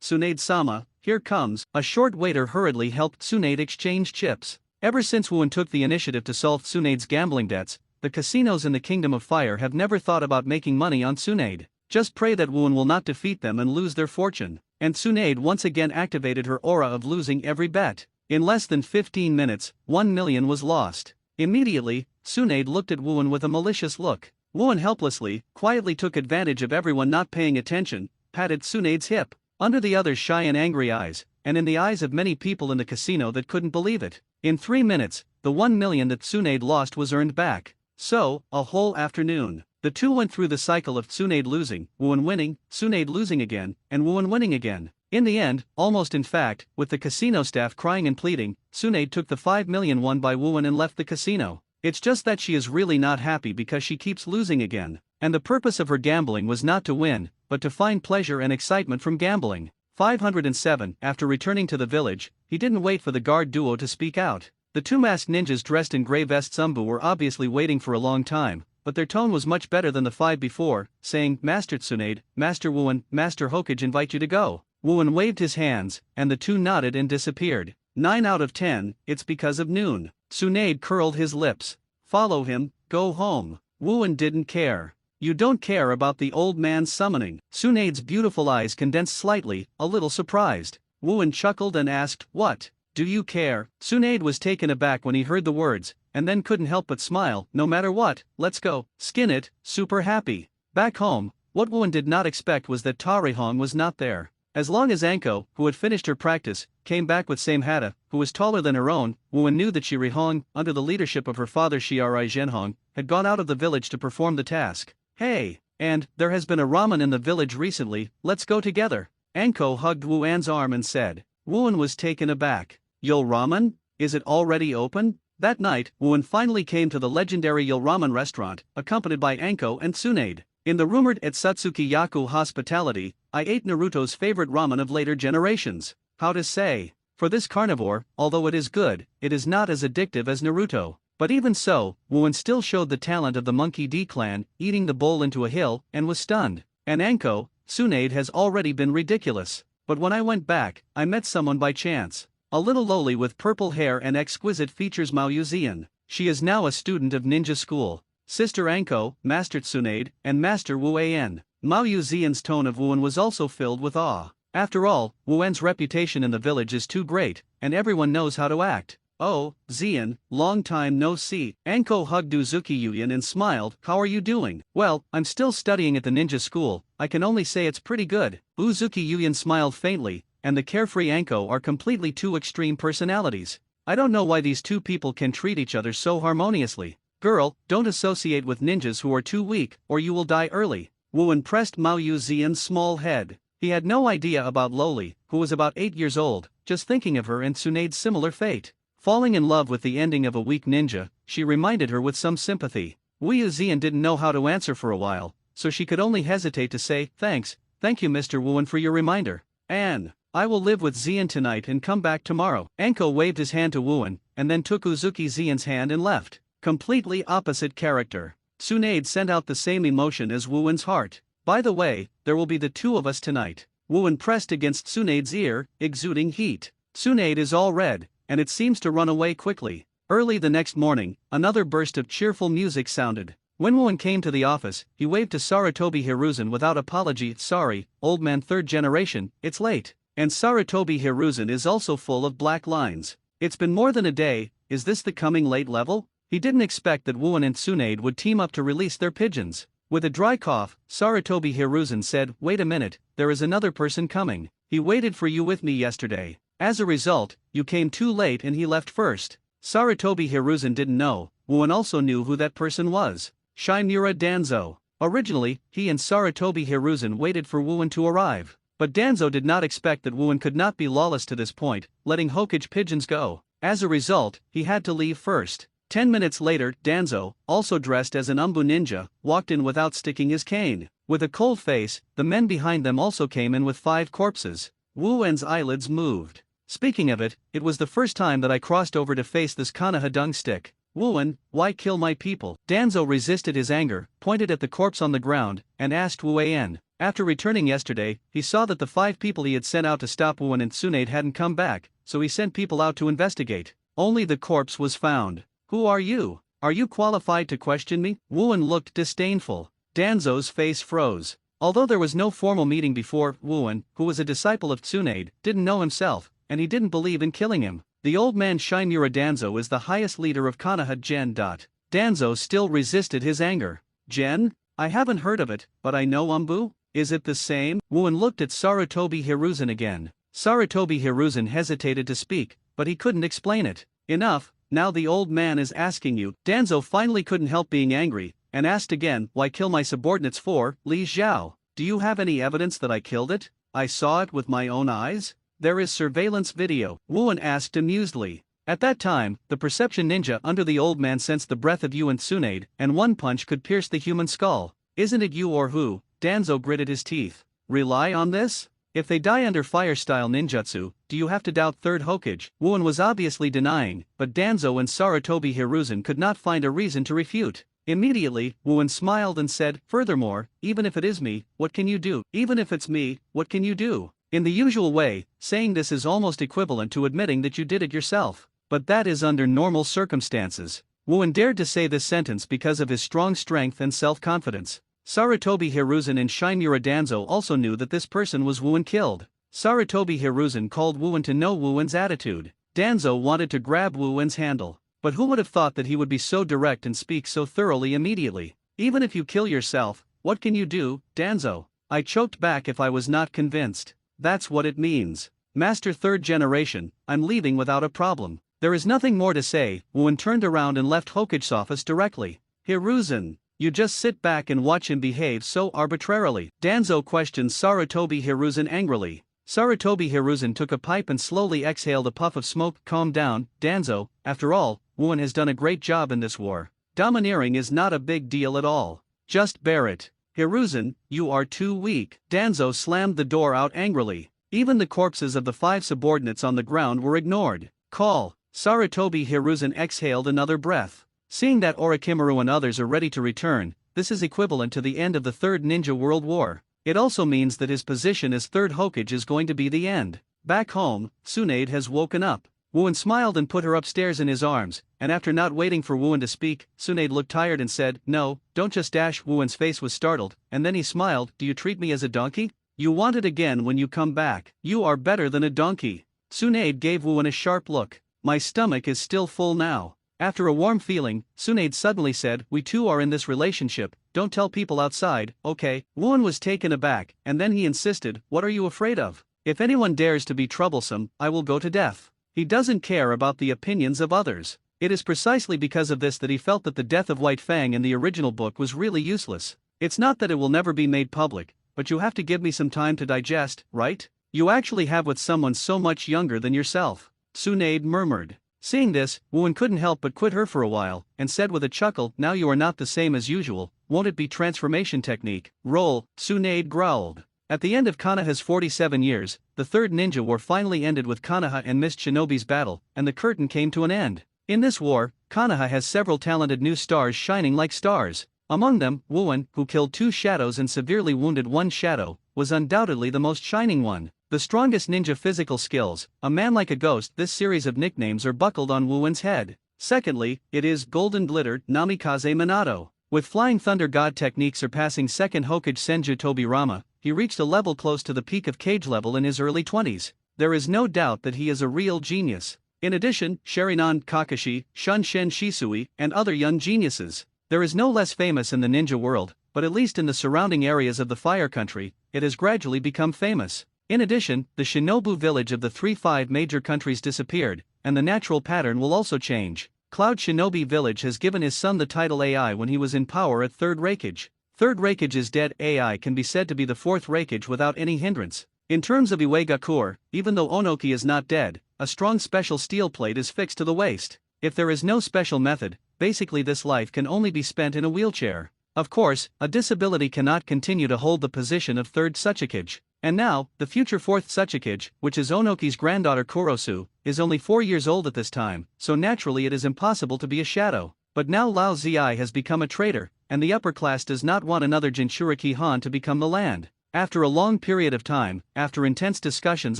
Tsunade-sama, here comes. A short waiter hurriedly helped Tsunade exchange chips. Ever since Wuan took the initiative to solve Tsunade's gambling debts, the casinos in the Kingdom of Fire have never thought about making money on Tsunade. Just pray that Wuan will not defeat them and lose their fortune. And Tsunade once again activated her aura of losing every bet. In less than 15 minutes, 1 million was lost. Immediately, Tsunade looked at Wuan with a malicious look. Wuan helplessly, quietly took advantage of everyone not paying attention, patted Tsunade's hip. Under the other's shy and angry eyes, and in the eyes of many people in the casino that couldn't believe it, in 3 minutes, the 1 million that Tsunade lost was earned back. So, a whole afternoon, the two went through the cycle of Tsunade losing, Wuan winning, Tsunade losing again, and Wuan winning again. In the end, almost in fact, with the casino staff crying and pleading, Tsunade took the 5 million won by Wuan and left the casino. It's just that she is really not happy because she keeps losing again, and the purpose of her gambling was not to win, but to find pleasure and excitement from gambling. 507. After returning to the village, he didn't wait for the guard duo to speak out. The two masked ninjas dressed in gray vests were obviously waiting for a long time, but their tone was much better than the 5 before, saying, Master Tsunade, Master Wuan, Master Hokage invite you to go. Wuan waved his hands, and the two nodded and disappeared. 9 out of 10, it's because of noon. Tsunade curled his lips. Follow him, go home. Wuan didn't care. You don't care about the old man's summoning. Tsunade's beautiful eyes condensed slightly, a little surprised. Wuan chuckled and asked, what? Do you care? Tsunade was taken aback when he heard the words, and then couldn't help but smile. No matter what, let's go. Skin it, super happy. Back home, what Wuan did not expect was that Tarihong was not there. As long as Anko, who had finished her practice, came back with Samehada, who was taller than her own, Wuan knew that Shirihong, under the leadership of her father Shirai Zhenhong, had gone out of the village to perform the task. Hey, and, there has been a ramen in the village recently, let's go together. Anko hugged Wuan's arm and said. Wuan was taken aback. Yo Ramen? Is it already open? That night, Wuan finally came to the legendary Yo Ramen restaurant, accompanied by Anko and Tsunade. In the rumored Etsutsuki Yaku hospitality, I ate Naruto's favorite ramen of later generations. How to say? For this carnivore, although it is good, it is not as addictive as Naruto. But even so, Wuan still showed the talent of the Monkey D clan, eating the bowl into a hill, and was stunned. And Anko, Tsunade has already been ridiculous. But when I went back, I met someone by chance. A little lowly with purple hair and exquisite features, Mao Yuzian. She is now a student of ninja school. Sister Anko, Master Tsunade, and Master Wu An. Mao Yuzian's tone of Wuan was also filled with awe. After all, Wuan's reputation in the village is too great, and everyone knows how to act. Oh, Zian, long time no see. Anko hugged Uzuki Yuyan and smiled. How are you doing? Well, I'm still studying at the ninja school, I can only say it's pretty good. Uzuki Yuyan smiled faintly, and the carefree Anko are completely two extreme personalities. I don't know why these two people can treat each other so harmoniously. Girl, don't associate with ninjas who are too weak, or you will die early. Wuan pressed Mao Yuzian's small head. He had no idea about Loli, who was about 8 years old, just thinking of her and Tsunade's similar fate. Falling in love with the ending of a weak ninja, she reminded her with some sympathy. Wu Yuzian didn't know how to answer for a while, so she could only hesitate to say, thanks, thank you Mr. Wuan for your reminder. And I will live with Zian tonight and come back tomorrow. Anko waved his hand to Wuan, and then took Uzuki Zian's hand and left. Completely opposite character. Tsunade sent out the same emotion as Wuan's heart. By the way, there will be the two of us tonight. Wuan pressed against Tsunade's ear, exuding heat. Tsunade is all red, and it seems to run away quickly. Early the next morning, another burst of cheerful music sounded. When Wuan came to the office, he waved to Sarutobi Hiruzen without apology. Sorry, old man, 3rd generation, it's late. And Sarutobi Hiruzen is also full of black lines. It's been more than a day, is this the coming late level? He didn't expect that Wuan and Tsunade would team up to release their pigeons. With a dry cough, Sarutobi Hiruzen said, wait a minute, there is another person coming. He waited for you with me yesterday. As a result, you came too late and he left first. Sarutobi Hiruzen didn't know, Wuan also knew who that person was. Shimura Danzo. Originally, he and Sarutobi Hiruzen waited for Wuan to arrive. But Danzo did not expect that Wuan could not be lawless to this point, letting Hokage pigeons go. As a result, he had to leave first. 10 minutes later, Danzo, also dressed as an Umbu ninja, walked in without sticking his cane. With a cold face, the men behind them also came in with 5 corpses. Wuan's eyelids moved. Speaking of it, it was the first time that I crossed over to face this Konoha dung stick. Wuan, why kill my people? Danzo resisted his anger, pointed at the corpse on the ground, and asked Wuan. After returning yesterday, he saw that the 5 people he had sent out to stop Wuan and Tsunade hadn't come back, so he sent people out to investigate. Only the corpse was found. Who are you? Are you qualified to question me? Wuan looked disdainful. Danzo's face froze. Although there was no formal meeting before, Wuan, who was a disciple of Tsunade, didn't know himself, and he didn't believe in killing him. The old man Shimura Danzo is the highest leader of Konoha Gen. Danzo still resisted his anger. Gen? I haven't heard of it, but I know Umbu? Is it the same? Wuan looked at Sarutobi Hiruzen again. Sarutobi Hiruzen hesitated to speak, but he couldn't explain it. Enough. Now the old man is asking you. Danzo finally couldn't help being angry, and asked again, why kill my subordinates for, Li Xiao? Do you have any evidence that I killed it? I saw it with my own eyes? There is surveillance video, Wuan asked amusedly. At that time, the perception ninja under the old man sensed the breath of you and Tsunade, and one punch could pierce the human skull. Isn't it you or who? Danzo gritted his teeth. Rely on this? If they die under fire-style ninjutsu, do you have to doubt third Hokage? Wooin was obviously denying, but Danzo and Sarutobi Hiruzen could not find a reason to refute. Immediately, Wooin smiled and said, furthermore, even if it is me, what can you do? Even if it's me, what can you do? In the usual way, saying this is almost equivalent to admitting that you did it yourself. But that is under normal circumstances. Wooin dared to say this sentence because of his strong strength and self-confidence. Sarutobi Hiruzen and Shinmura Danzo also knew that this person was Wooin killed. Sarutobi Hiruzen called Wooin to know Wooin's attitude. Danzo wanted to grab Wooin's handle. But who would have thought that he would be so direct and speak so thoroughly immediately? Even if you kill yourself, what can you do, Danzo? I choked back if I was not convinced. That's what it means. Master third generation, I'm leaving without a problem. There is nothing more to say. Wooin turned around and left Hokage's office directly. Hiruzen, you just sit back and watch him behave so arbitrarily. Danzo questioned Sarutobi Hiruzen angrily. Sarutobi Hiruzen took a pipe and slowly exhaled a puff of smoke. Calm down, Danzo, after all, Wooin has done a great job in this war. Domineering is not a big deal at all. Just bear it. Hiruzen, you are too weak. Danzo slammed the door out angrily. Even the corpses of the 5 subordinates on the ground were ignored. Call. Sarutobi Hiruzen exhaled another breath. Seeing that Orochimaru and others are ready to return, this is equivalent to the end of the Third Ninja World War. It also means that his position as third Hokage is going to be the end. Back home, Tsunade has woken up. Wooin smiled and put her upstairs in his arms, and after not waiting for Wooin to speak, Tsunade looked tired and said, no, don't just dash. Wooin's face was startled, and then he smiled, do you treat me as a donkey? You want it again when you come back. You are better than a donkey. Tsunade gave Wooin a sharp look. My stomach is still full now. After a warm feeling, Tsunade suddenly said, we two are in this relationship, don't tell people outside, okay? Wooin was taken aback, and then he insisted, what are you afraid of? If anyone dares to be troublesome, I will go to death. He doesn't care about the opinions of others. It is precisely because of this that he felt that the death of White Fang in the original book was really useless. It's not that it will never be made public, but you have to give me some time to digest, right? You actually have with someone so much younger than yourself. Tsunade murmured. Seeing this, Wooin couldn't help but quit her for a while, and said with a chuckle, now you are not the same as usual, won't it be transformation technique? Roll, Tsunade growled. At the end of Konoha's 47 years, the Third Ninja War finally ended with Konoha and Mist Shinobi's battle, and the curtain came to an end. In this war, Konoha has several talented new stars shining like stars. Among them, Wooin, who killed 2 shadows and severely wounded 1 shadow, was undoubtedly the most shining one. The strongest ninja physical skills, a man like a ghost. This series of nicknames are buckled on Wooin's head. Secondly, it is Golden Glitter Namikaze Minato. With Flying Thunder God technique surpassing second Hokage Senju Tobirama, he reached a level close to the peak of Cage level in his early 20s. There is no doubt that he is a real genius. In addition, Sharinan Kakashi, Shunshen Shisui, and other young geniuses. There is no less famous in the ninja world, but at least in the surrounding areas of the Fire Country, it has gradually become famous. In addition, the Shinobu village of the 3-5 major countries disappeared, and the natural pattern will also change. Cloud Shinobi Village has given his son the title AI when he was in power at 3rd Raikage. 3rd Raikage is dead. AI can be said to be the 4th Raikage without any hindrance. In terms of Iwagakur, even though Onoki is not dead, a strong special steel plate is fixed to the waist. If there is no special method, basically this life can only be spent in a wheelchair. Of course, a disability cannot continue to hold the position of 3rd Tsuchikage. And now, the future 4th Tsuchikage, which is Onoki's granddaughter Kurosu, is only 4 years old at this time, so naturally it is impossible to be a shadow. But now Lao Zi has become a traitor, and the upper class does not want another Jinchuriki Han to become the land. After a long period of time, after intense discussions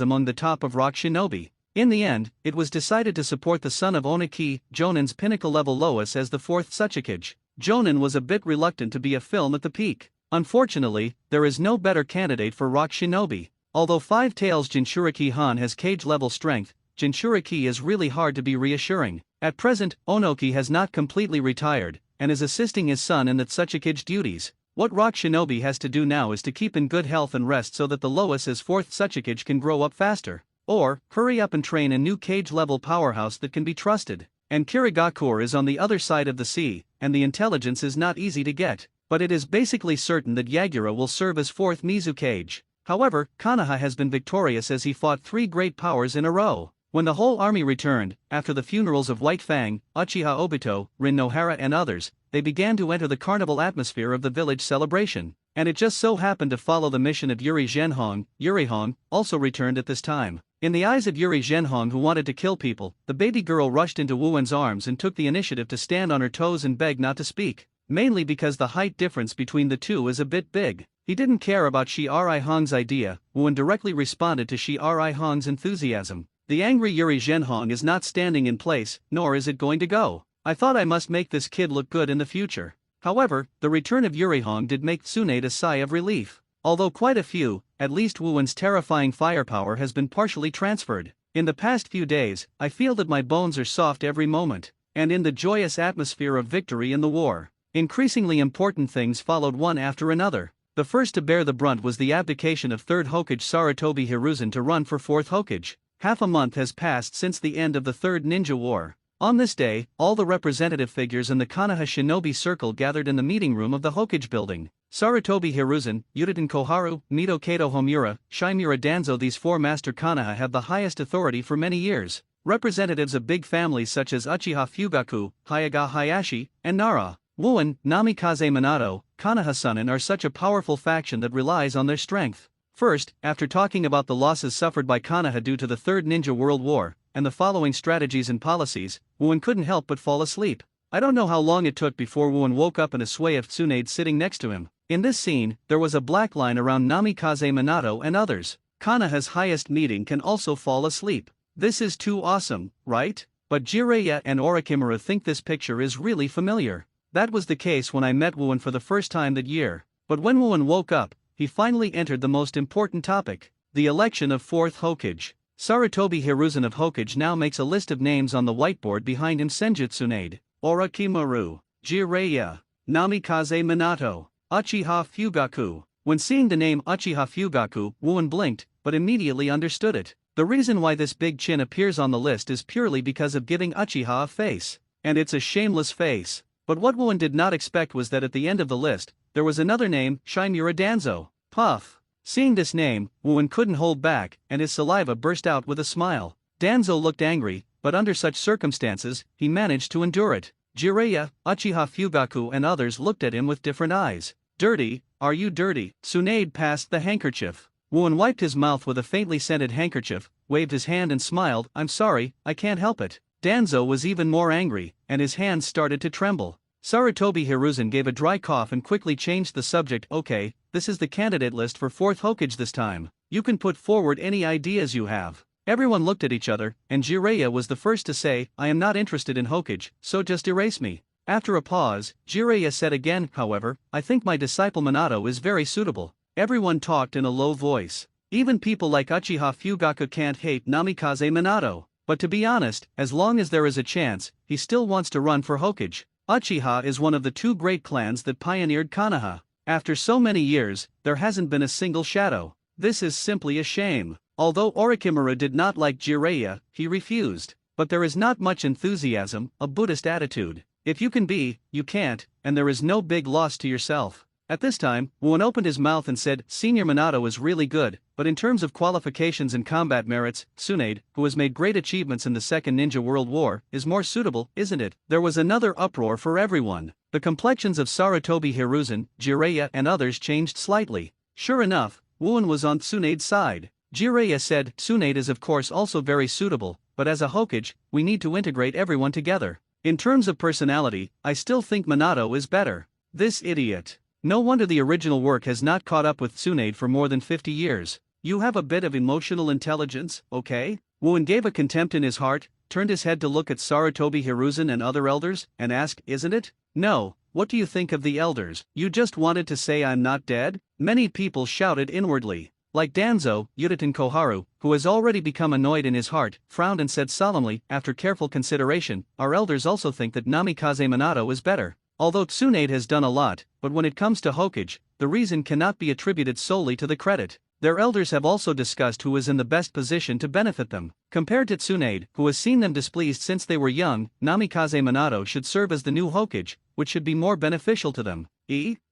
among the top of Rock Shinobi, in the end, it was decided to support the son of Oniki, Jonen's pinnacle-level Lois as the 4th Tsuchikage. Jonen was a bit reluctant to be a film at the peak. Unfortunately, there is no better candidate for Rock Shinobi. Although 5 Tails Jinchuriki Han has cage-level strength, Jinchuriki is really hard to be reassuring. At present, Onoki has not completely retired, and is assisting his son in the Tsuchikage duties. What Rock Shinobi has to do now is to keep in good health and rest so that the Lois as 4th Tsuchikage can grow up faster. Or, hurry up and train a new cage-level powerhouse that can be trusted. And Kirigakur is on the other side of the sea, and the intelligence is not easy to get. But it is basically certain that Yagura will serve as 4th Mizukage. However, Konoha has been victorious as he fought 3 great powers in a row. When the whole army returned, after the funerals of White Fang, Uchiha Obito, Rin Nohara and others, they began to enter the carnival atmosphere of the village celebration. and it just so happened to follow the mission of Yuri Zhenhong. Yuri Hong also returned at this time. In the eyes of Yuri Zhenhong, who wanted to kill people, the baby girl rushed into Wu Wen's arms and took the initiative to stand on her toes and beg not to speak, mainly because the height difference between the two is a bit big. He didn't care about Shi Ri Hong's idea. Wu Wen directly responded to Shi Ri Hong's enthusiasm. The angry Yuri Zhenhong is not standing in place, nor is it going to go. I thought I must make this kid look good in the future. However, the return of Yuri Hong did make Tsunade a sigh of relief. Although quite a few, at least Wu Wen's terrifying firepower has been partially transferred. In the past few days, I feel that my bones are soft every moment, and in the joyous atmosphere of victory in the war, increasingly important things followed one after another. The first to bear the brunt was the abdication of 3rd Hokage Sarutobi Hiruzen to run for 4th Hokage. Half a month has passed since the end of the 3rd Ninja War. On this day, all the representative figures in the Konoha Shinobi Circle gathered in the meeting room of the Hokage building. Sarutobi Hiruzen, Yuditen Koharu, Mito Kato Homura, Shimura Danzo. These 4 master Konoha have the highest authority for many years. Representatives of big families such as Uchiha Fugaku, Hayaga Hayashi, and Nara, Wu Wen, Namikaze Minato, Konoha Sunin are such a powerful faction that relies on their strength. First, after talking about the losses suffered by Konoha due to the 3rd Ninja World War, and the following strategies and policies, Wu Wen couldn't help but fall asleep. I don't know how long it took before Wu Wen woke up in a sway of Tsunade sitting next to him. In this scene, there was a black line around Namikaze Minato and others. Konoha's highest meeting can also fall asleep. This is too awesome, right? But Jiraiya and Orochimaru think this picture is really familiar. That was the case when I met Wu Wen for the first time that year. But when Wu Wen woke up, he finally entered the most important topic, the election of 4th Hokage. Sarutobi Hiruzen of Hokage now makes a list of names on the whiteboard behind him: Senju Tsunade, Orochimaru, Jiraiya, Namikaze Minato, Uchiha Fugaku. When seeing the name Uchiha Fugaku, Wu Wen blinked, but immediately understood it. The reason why this big chin appears on the list is purely because of giving Uchiha a face. And it's a shameless face. But what Wu Wen did not expect was that at the end of the list, there was another name, Shimura Danzo. Puff. Seeing this name, Wu Wen couldn't hold back, and his saliva burst out with a smile. Danzo looked angry, but under such circumstances, he managed to endure it. Jiraiya, Uchiha Fugaku and others looked at him with different eyes. Dirty, are you dirty? Tsunade passed the handkerchief. Wu Wen wiped his mouth with a faintly scented handkerchief, waved his hand and smiled. I'm sorry, I can't help it. Danzo was even more angry, and his hands started to tremble. Sarutobi Hiruzen gave a dry cough and quickly changed the subject. Okay, this is the candidate list for 4th Hokage this time. You can put forward any ideas you have. Everyone looked at each other, and Jiraiya was the first to say, I am not interested in Hokage, so just erase me. After a pause, Jiraiya said again, however, I think my disciple Minato is very suitable. Everyone talked in a low voice. Even people like Uchiha Fugaku can't hate Namikaze Minato. But to be honest, as long as there is a chance, he still wants to run for Hokage. Uchiha is one of the 2 great clans that pioneered Konoha. After so many years, there hasn't been a single shadow. This is simply a shame. Although Orochimaru did not like Jiraiya, he refused. But there is not much enthusiasm, a Buddhist attitude. If you can be, you can't, and there is no big loss to yourself. At this time, Wu Wen opened his mouth and said, Senior Minato is really good, but in terms of qualifications and combat merits, Tsunade, who has made great achievements in the 2nd Ninja World War, is more suitable, isn't it? There was another uproar for everyone. The complexions of Sarutobi Hiruzen, Jiraiya and others changed slightly. Sure enough, Wu Wen was on Tsunade's side. Jiraiya said, Tsunade is of course also very suitable, but as a Hokage, we need to integrate everyone together. In terms of personality, I still think Minato is better. This idiot. No wonder the original work has not caught up with Tsunade for more than 50 years. You have a bit of emotional intelligence, okay? Wu Wen gave a contempt in his heart, turned his head to look at Sarutobi Hiruzen and other elders, and asked, Isn't it? No, what do you think of the elders? You just wanted to say I'm not dead? Many people shouted inwardly. Like Danzo, Yuditen Koharu, who has already become annoyed in his heart, frowned and said solemnly, after careful consideration, our elders also think that Namikaze Minato is better. Although Tsunade has done a lot, but when it comes to Hokage, the reason cannot be attributed solely to the credit. Their elders have also discussed who is in the best position to benefit them. Compared to Tsunade, who has seen them displeased since they were young, Namikaze Minato should serve as the new Hokage, which should be more beneficial to them.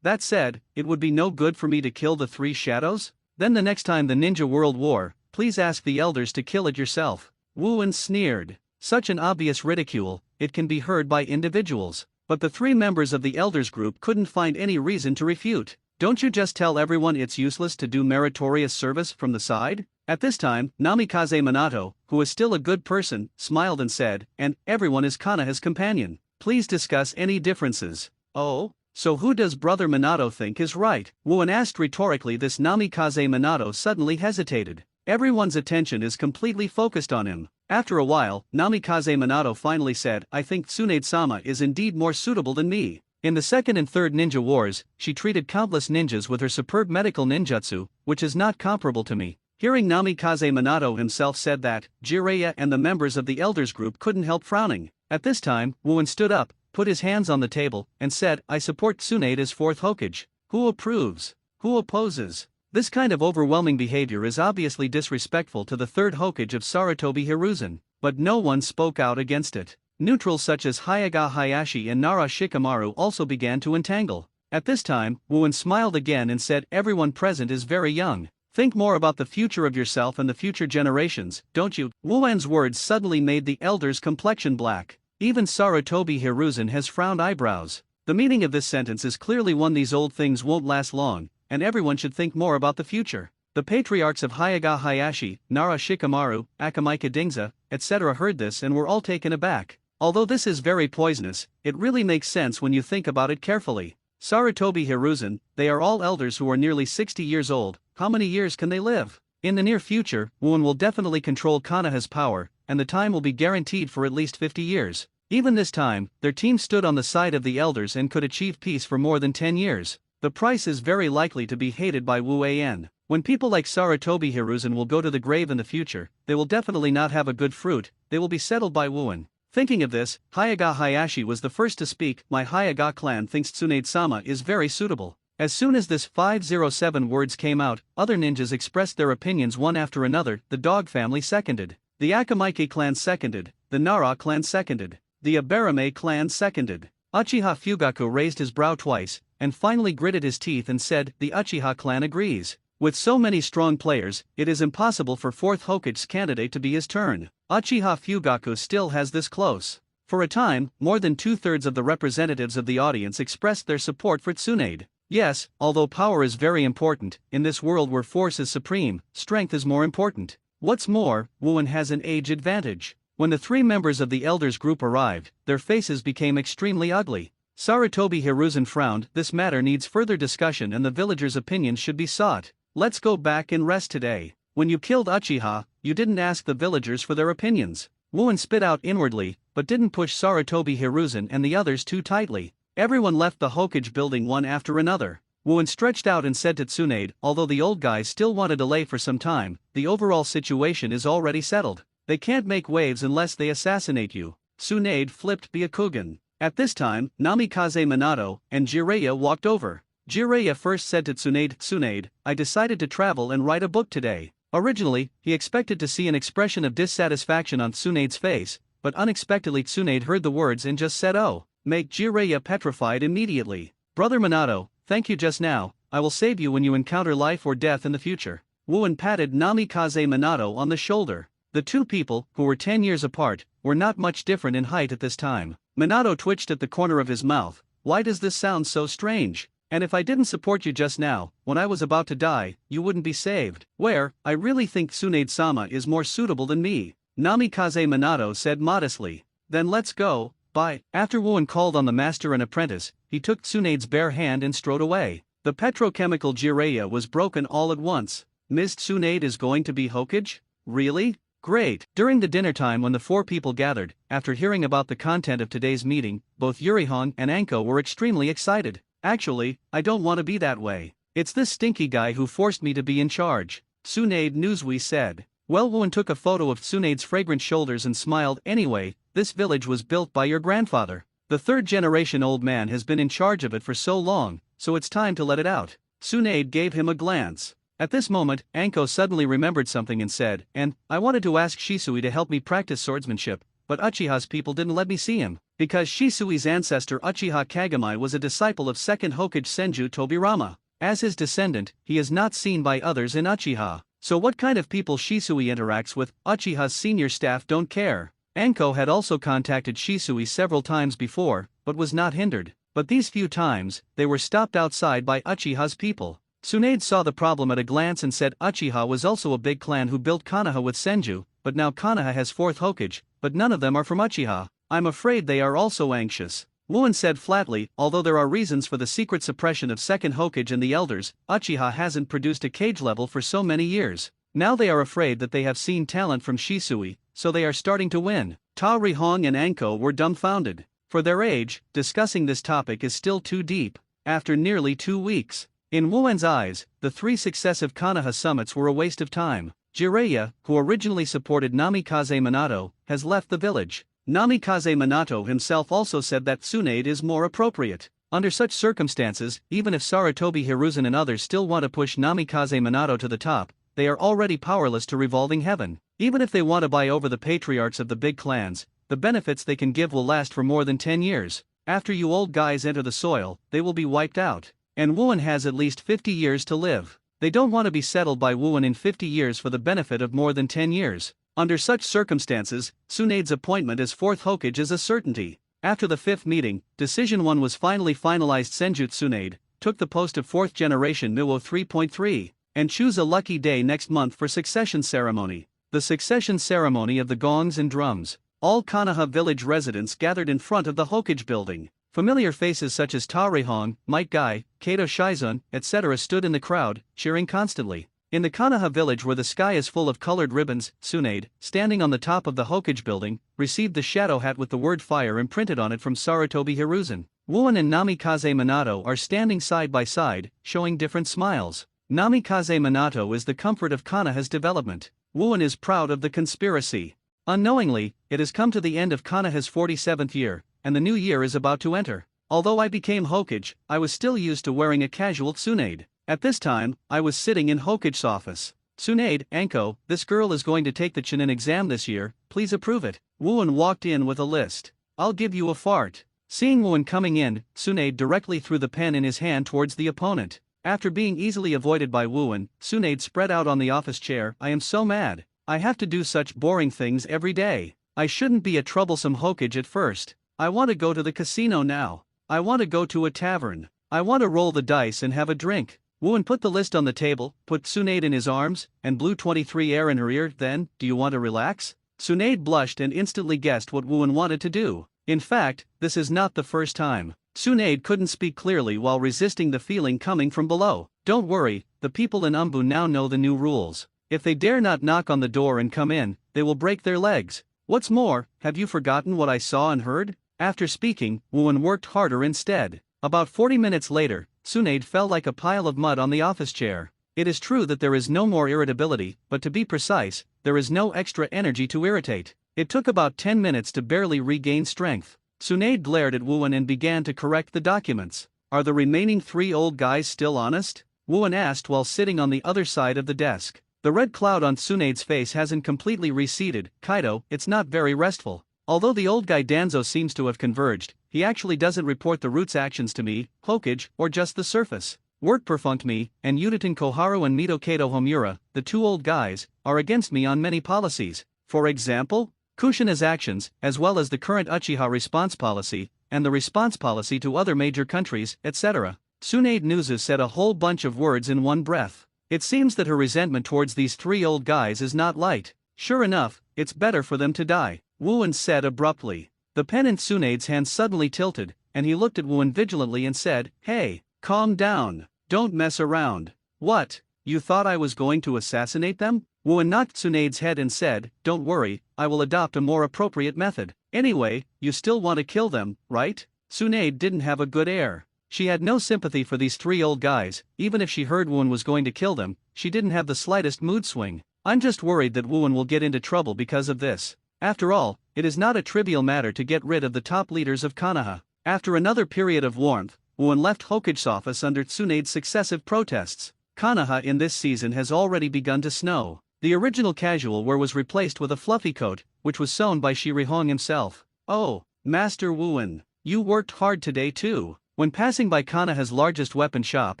That said, it would be no good for me to kill the 3 shadows? Then the next time the Ninja World War, please ask the elders to kill it yourself. Wu Wen sneered. Such an obvious ridicule, it can be heard by individuals. But the 3 members of the elders group couldn't find any reason to refute. Don't you just tell everyone it's useless to do meritorious service from the side? At this time, Namikaze Minato, who is still a good person, smiled and said, and everyone is Konoha's companion. Please discuss any differences. Oh? So who does Brother Minato think is right? When asked rhetorically this, Namikaze Minato suddenly hesitated. Everyone's attention is completely focused on him. After a while, Namikaze Minato finally said, I think Tsunade-sama is indeed more suitable than me. In the second and third ninja wars, she treated countless ninjas with her superb medical ninjutsu, which is not comparable to me. Hearing Namikaze Minato himself said that, Jiraiya and the members of the elders group couldn't help frowning. At this time, Wuen stood up, put his hands on the table, and said, I support Tsunade as fourth Hokage. Who approves? Who opposes? This kind of overwhelming behavior is obviously disrespectful to the third Hokage of Sarutobi Hiruzen, but no one spoke out against it. Neutrals such as Hayaga Hayashi and Nara Shikamaru also began to entangle. At this time, Wuen smiled again and said, everyone present is very young. Think more about the future of yourself and the future generations, don't you? Wuen's words suddenly made the elder's complexion black. Even Sarutobi Hiruzen has frowned eyebrows. The meaning of this sentence is clearly one: these old things won't last long, and everyone should think more about the future. The patriarchs of Hayaga Hayashi, Nara Shikamaru, Akamaika Dingza, etc. heard this and were all taken aback. Although this is very poisonous, it really makes sense when you think about it carefully. Sarutobi Hiruzen, they are all elders who are nearly 60 years old. How many years can they live? In the near future, Wuen will definitely control Konoha's power, and the time will be guaranteed for at least 50 years. Even this time, their team stood on the side of the elders and could achieve peace for more than 10 years. The price is very likely to be hated by Wu An. When people like Sarutobi Hiruzen will go to the grave in the future, they will definitely not have a good fruit, they will be settled by Wuen. Thinking of this, Hayaga Hayashi was the first to speak. My Hayaga clan thinks Tsunade-sama is very suitable. As soon as this 507 words came out, other ninjas expressed their opinions one after another. The Dog family seconded. The Akamaike clan seconded. The Nara clan seconded. The Abarame clan seconded. Uchiha Fugaku raised his brow twice, and finally gritted his teeth and said, the Uchiha clan agrees. With so many strong players, it is impossible for fourth Hokage's candidate to be his turn. Uchiha Fugaku still has this close. For a time, more than 2/3 of the representatives of the audience expressed their support for Tsunade. Yes, although power is very important, in this world where force is supreme, strength is more important. What's more, Wuen has an age advantage. When the three members of the elders group arrived, their faces became extremely ugly. Sarutobi Hiruzen frowned. This matter needs further discussion and the villagers' opinions should be sought. Let's go back and rest today. When you killed Uchiha, you didn't ask the villagers for their opinions. Wuen spit out inwardly, but didn't push Sarutobi Hiruzen and the others too tightly. Everyone left the Hokage building one after another. Wuen stretched out and said to Tsunade, although the old guys still want to delay for some time, the overall situation is already settled. They can't make waves unless they assassinate you. Tsunade flipped Byakugan. At this time, Namikaze Minato and Jiraiya walked over. Jiraiya first said to Tsunade, Tsunade, I decided to travel and write a book today. Originally, he expected to see an expression of dissatisfaction on Tsunade's face, but unexpectedly Tsunade heard the words and just said, oh, make Jiraiya petrified immediately. Brother Minato, thank you just now, I will save you when you encounter life or death in the future. Wuen patted Namikaze Minato on the shoulder. The two people, who were 10 years apart, were not much different in height at this time. Minato twitched at the corner of his mouth. Why does this sound so strange? And if I didn't support you just now, when I was about to die, you wouldn't be saved. Where, I really think Tsunade-sama is more suitable than me. Namikaze Minato said modestly. Then let's go, bye. After Wuen called on the master and apprentice, he took Tsunade's bare hand and strode away. The petrochemical Jiraiya was broken all at once. Ms. Tsunade is going to be Hokage? Really? Great. During the dinner time when the four people gathered, after hearing about the content of today's meeting, both Yurihong and Anko were extremely excited. Actually, I don't want to be that way. It's this stinky guy who forced me to be in charge. Tsunade Nuzui said. Well, Wuen took a photo of Tsunade's fragrant shoulders and smiled. Anyway, this village was built by your grandfather. The third-generation old man has been in charge of it for so long, so it's time to let it out. Tsunade gave him a glance. At this moment, Anko suddenly remembered something and said, and, I wanted to ask Shisui to help me practice swordsmanship, but Uchiha's people didn't let me see him. Because Shisui's ancestor Uchiha Kagami was a disciple of second Hokage Senju Tobirama. As his descendant, he is not seen by others in Uchiha. So what kind of people Shisui interacts with, Uchiha's senior staff don't care. Anko had also contacted Shisui several times before, but was not hindered. but these few times, they were stopped outside by Uchiha's people. Tsunade saw the problem at a glance and said Uchiha was also a big clan who built Konoha with Senju, but now Konoha has 4th Hokage, but none of them are from Uchiha. I'm afraid they are also anxious. Wooen said flatly, although there are reasons for the secret suppression of 2nd Hokage and the elders, Uchiha hasn't produced a Kage level for so many years. Now they are afraid that they have seen talent from Shisui, so they are starting to win. Ta Rihong and Anko were dumbfounded. For their age, discussing this topic is still too deep. After nearly 2 weeks. In Wooen's eyes, the 3 successive Konoha summits were a waste of time. Jiraiya, who originally supported Namikaze Minato, has left the village. Namikaze Minato himself also said that Tsunade is more appropriate. Under such circumstances, even if Sarutobi Hiruzen and others still want to push Namikaze Minato to the top, they are already powerless to Revolving Heaven. Even if they want to buy over the patriarchs of the big clans, the benefits they can give will last for more than 10 years. After you old guys enter the soil, they will be wiped out. And Wooen has at least 50 years to live. They don't want to be settled by Wooen in 50 years for the benefit of more than 10 years. Under such circumstances, Tsunade's appointment as 4th Hokage is a certainty. After the 5th meeting, Decision 1 was finally finalized. Senju Tsunade took the post of 4th generation Nuo 3.3, and choose a lucky day next month for succession ceremony. The succession ceremony of the gongs and drums. All Konoha village residents gathered in front of the Hokage building. Familiar faces such as Ta Rihong, Might Guy, Kato Shizun, etc. stood in the crowd, cheering constantly. In the Konoha village where the sky is full of colored ribbons, Tsunade, standing on the top of the Hokage building, received the shadow hat with the word fire imprinted on it from Sarutobi Hiruzen. Wooen and Namikaze Minato are standing side by side, showing different smiles. Namikaze Minato is the comfort of Konoha's development. Wooen is proud of the conspiracy. Unknowingly, it has come to the end of Konoha's 47th year, and the new year is about to enter. Although I became Hokage, I was still used to wearing a casual Tsunade. At this time, I was sitting in Hokage's office. Tsunade, Anko, this girl is going to take the Chunin exam this year, please approve it. Wooen walked in with a list. I'll give you a fart. Seeing Wooen coming in, Tsunade directly threw the pen in his hand towards the opponent. After being easily avoided by Wooen, Tsunade spread out on the office chair. I am so mad. I have to do such boring things every day. I shouldn't be a troublesome Hokage at first. I want to go to the casino now. I want to go to a tavern. I want to roll the dice and have a drink. Wooen put the list on the table, put Tsunade in his arms, and blew 23 air in her ear. Then, do you want to relax? Tsunade blushed and instantly guessed what Wooen wanted to do. In fact, this is not the first time. Tsunade couldn't speak clearly while resisting the feeling coming from below. Don't worry, the people in Umbu now know the new rules. If they dare not knock on the door and come in, they will break their legs. What's more, have you forgotten what I saw and heard? After speaking, Wooen worked harder instead. About 40 minutes later, Tsunade fell like a pile of mud on the office chair. It is true that there is no more irritability, but to be precise, there is no extra energy to irritate. It took about 10 minutes to barely regain strength. Tsunade glared at Wooen and began to correct the documents. Are the remaining 3 old guys still honest? Wooen asked while sitting on the other side of the desk. The red cloud on Tsunade's face hasn't completely receded. Kaido, it's not very restful. Although the old guy Danzo seems to have converged, he actually doesn't report the root's actions to me, Hokage, or just the surface. Work perfunced me, and Udaten Koharu and Mito Kato Homura, the 2 old guys, are against me on many policies. For example, Kushina's actions, as well as the current Uchiha response policy, and the response policy to other major countries, etc. Tsunade Nuzu said a whole bunch of words in one breath. It seems that her resentment towards these 3 old guys is not light. Sure enough, it's better for them to die, Wooen said abruptly. The pen in Tsunade's hand suddenly tilted, and he looked at Wooen vigilantly and said, "Hey, calm down, don't mess around. What, you thought I was going to assassinate them?" Wooen knocked Tsunade's head and said, "Don't worry, I will adopt a more appropriate method. Anyway, you still want to kill them, right?" Tsunade didn't have a good air. She had no sympathy for these 3 old guys. Even if she heard Wooen was going to kill them, she didn't have the slightest mood swing. I'm just worried that Wooen will get into trouble because of this. After all, it is not a trivial matter to get rid of the top leaders of Konoha. After another period of warmth, Wooen left Hokage's office under Tsunade's successive protests. Konoha in this season has already begun to snow. The original casual wear was replaced with a fluffy coat, which was sewn by Shirihong himself. Oh, Master Wooen, you worked hard today too. When passing by Konoha's largest weapon shop,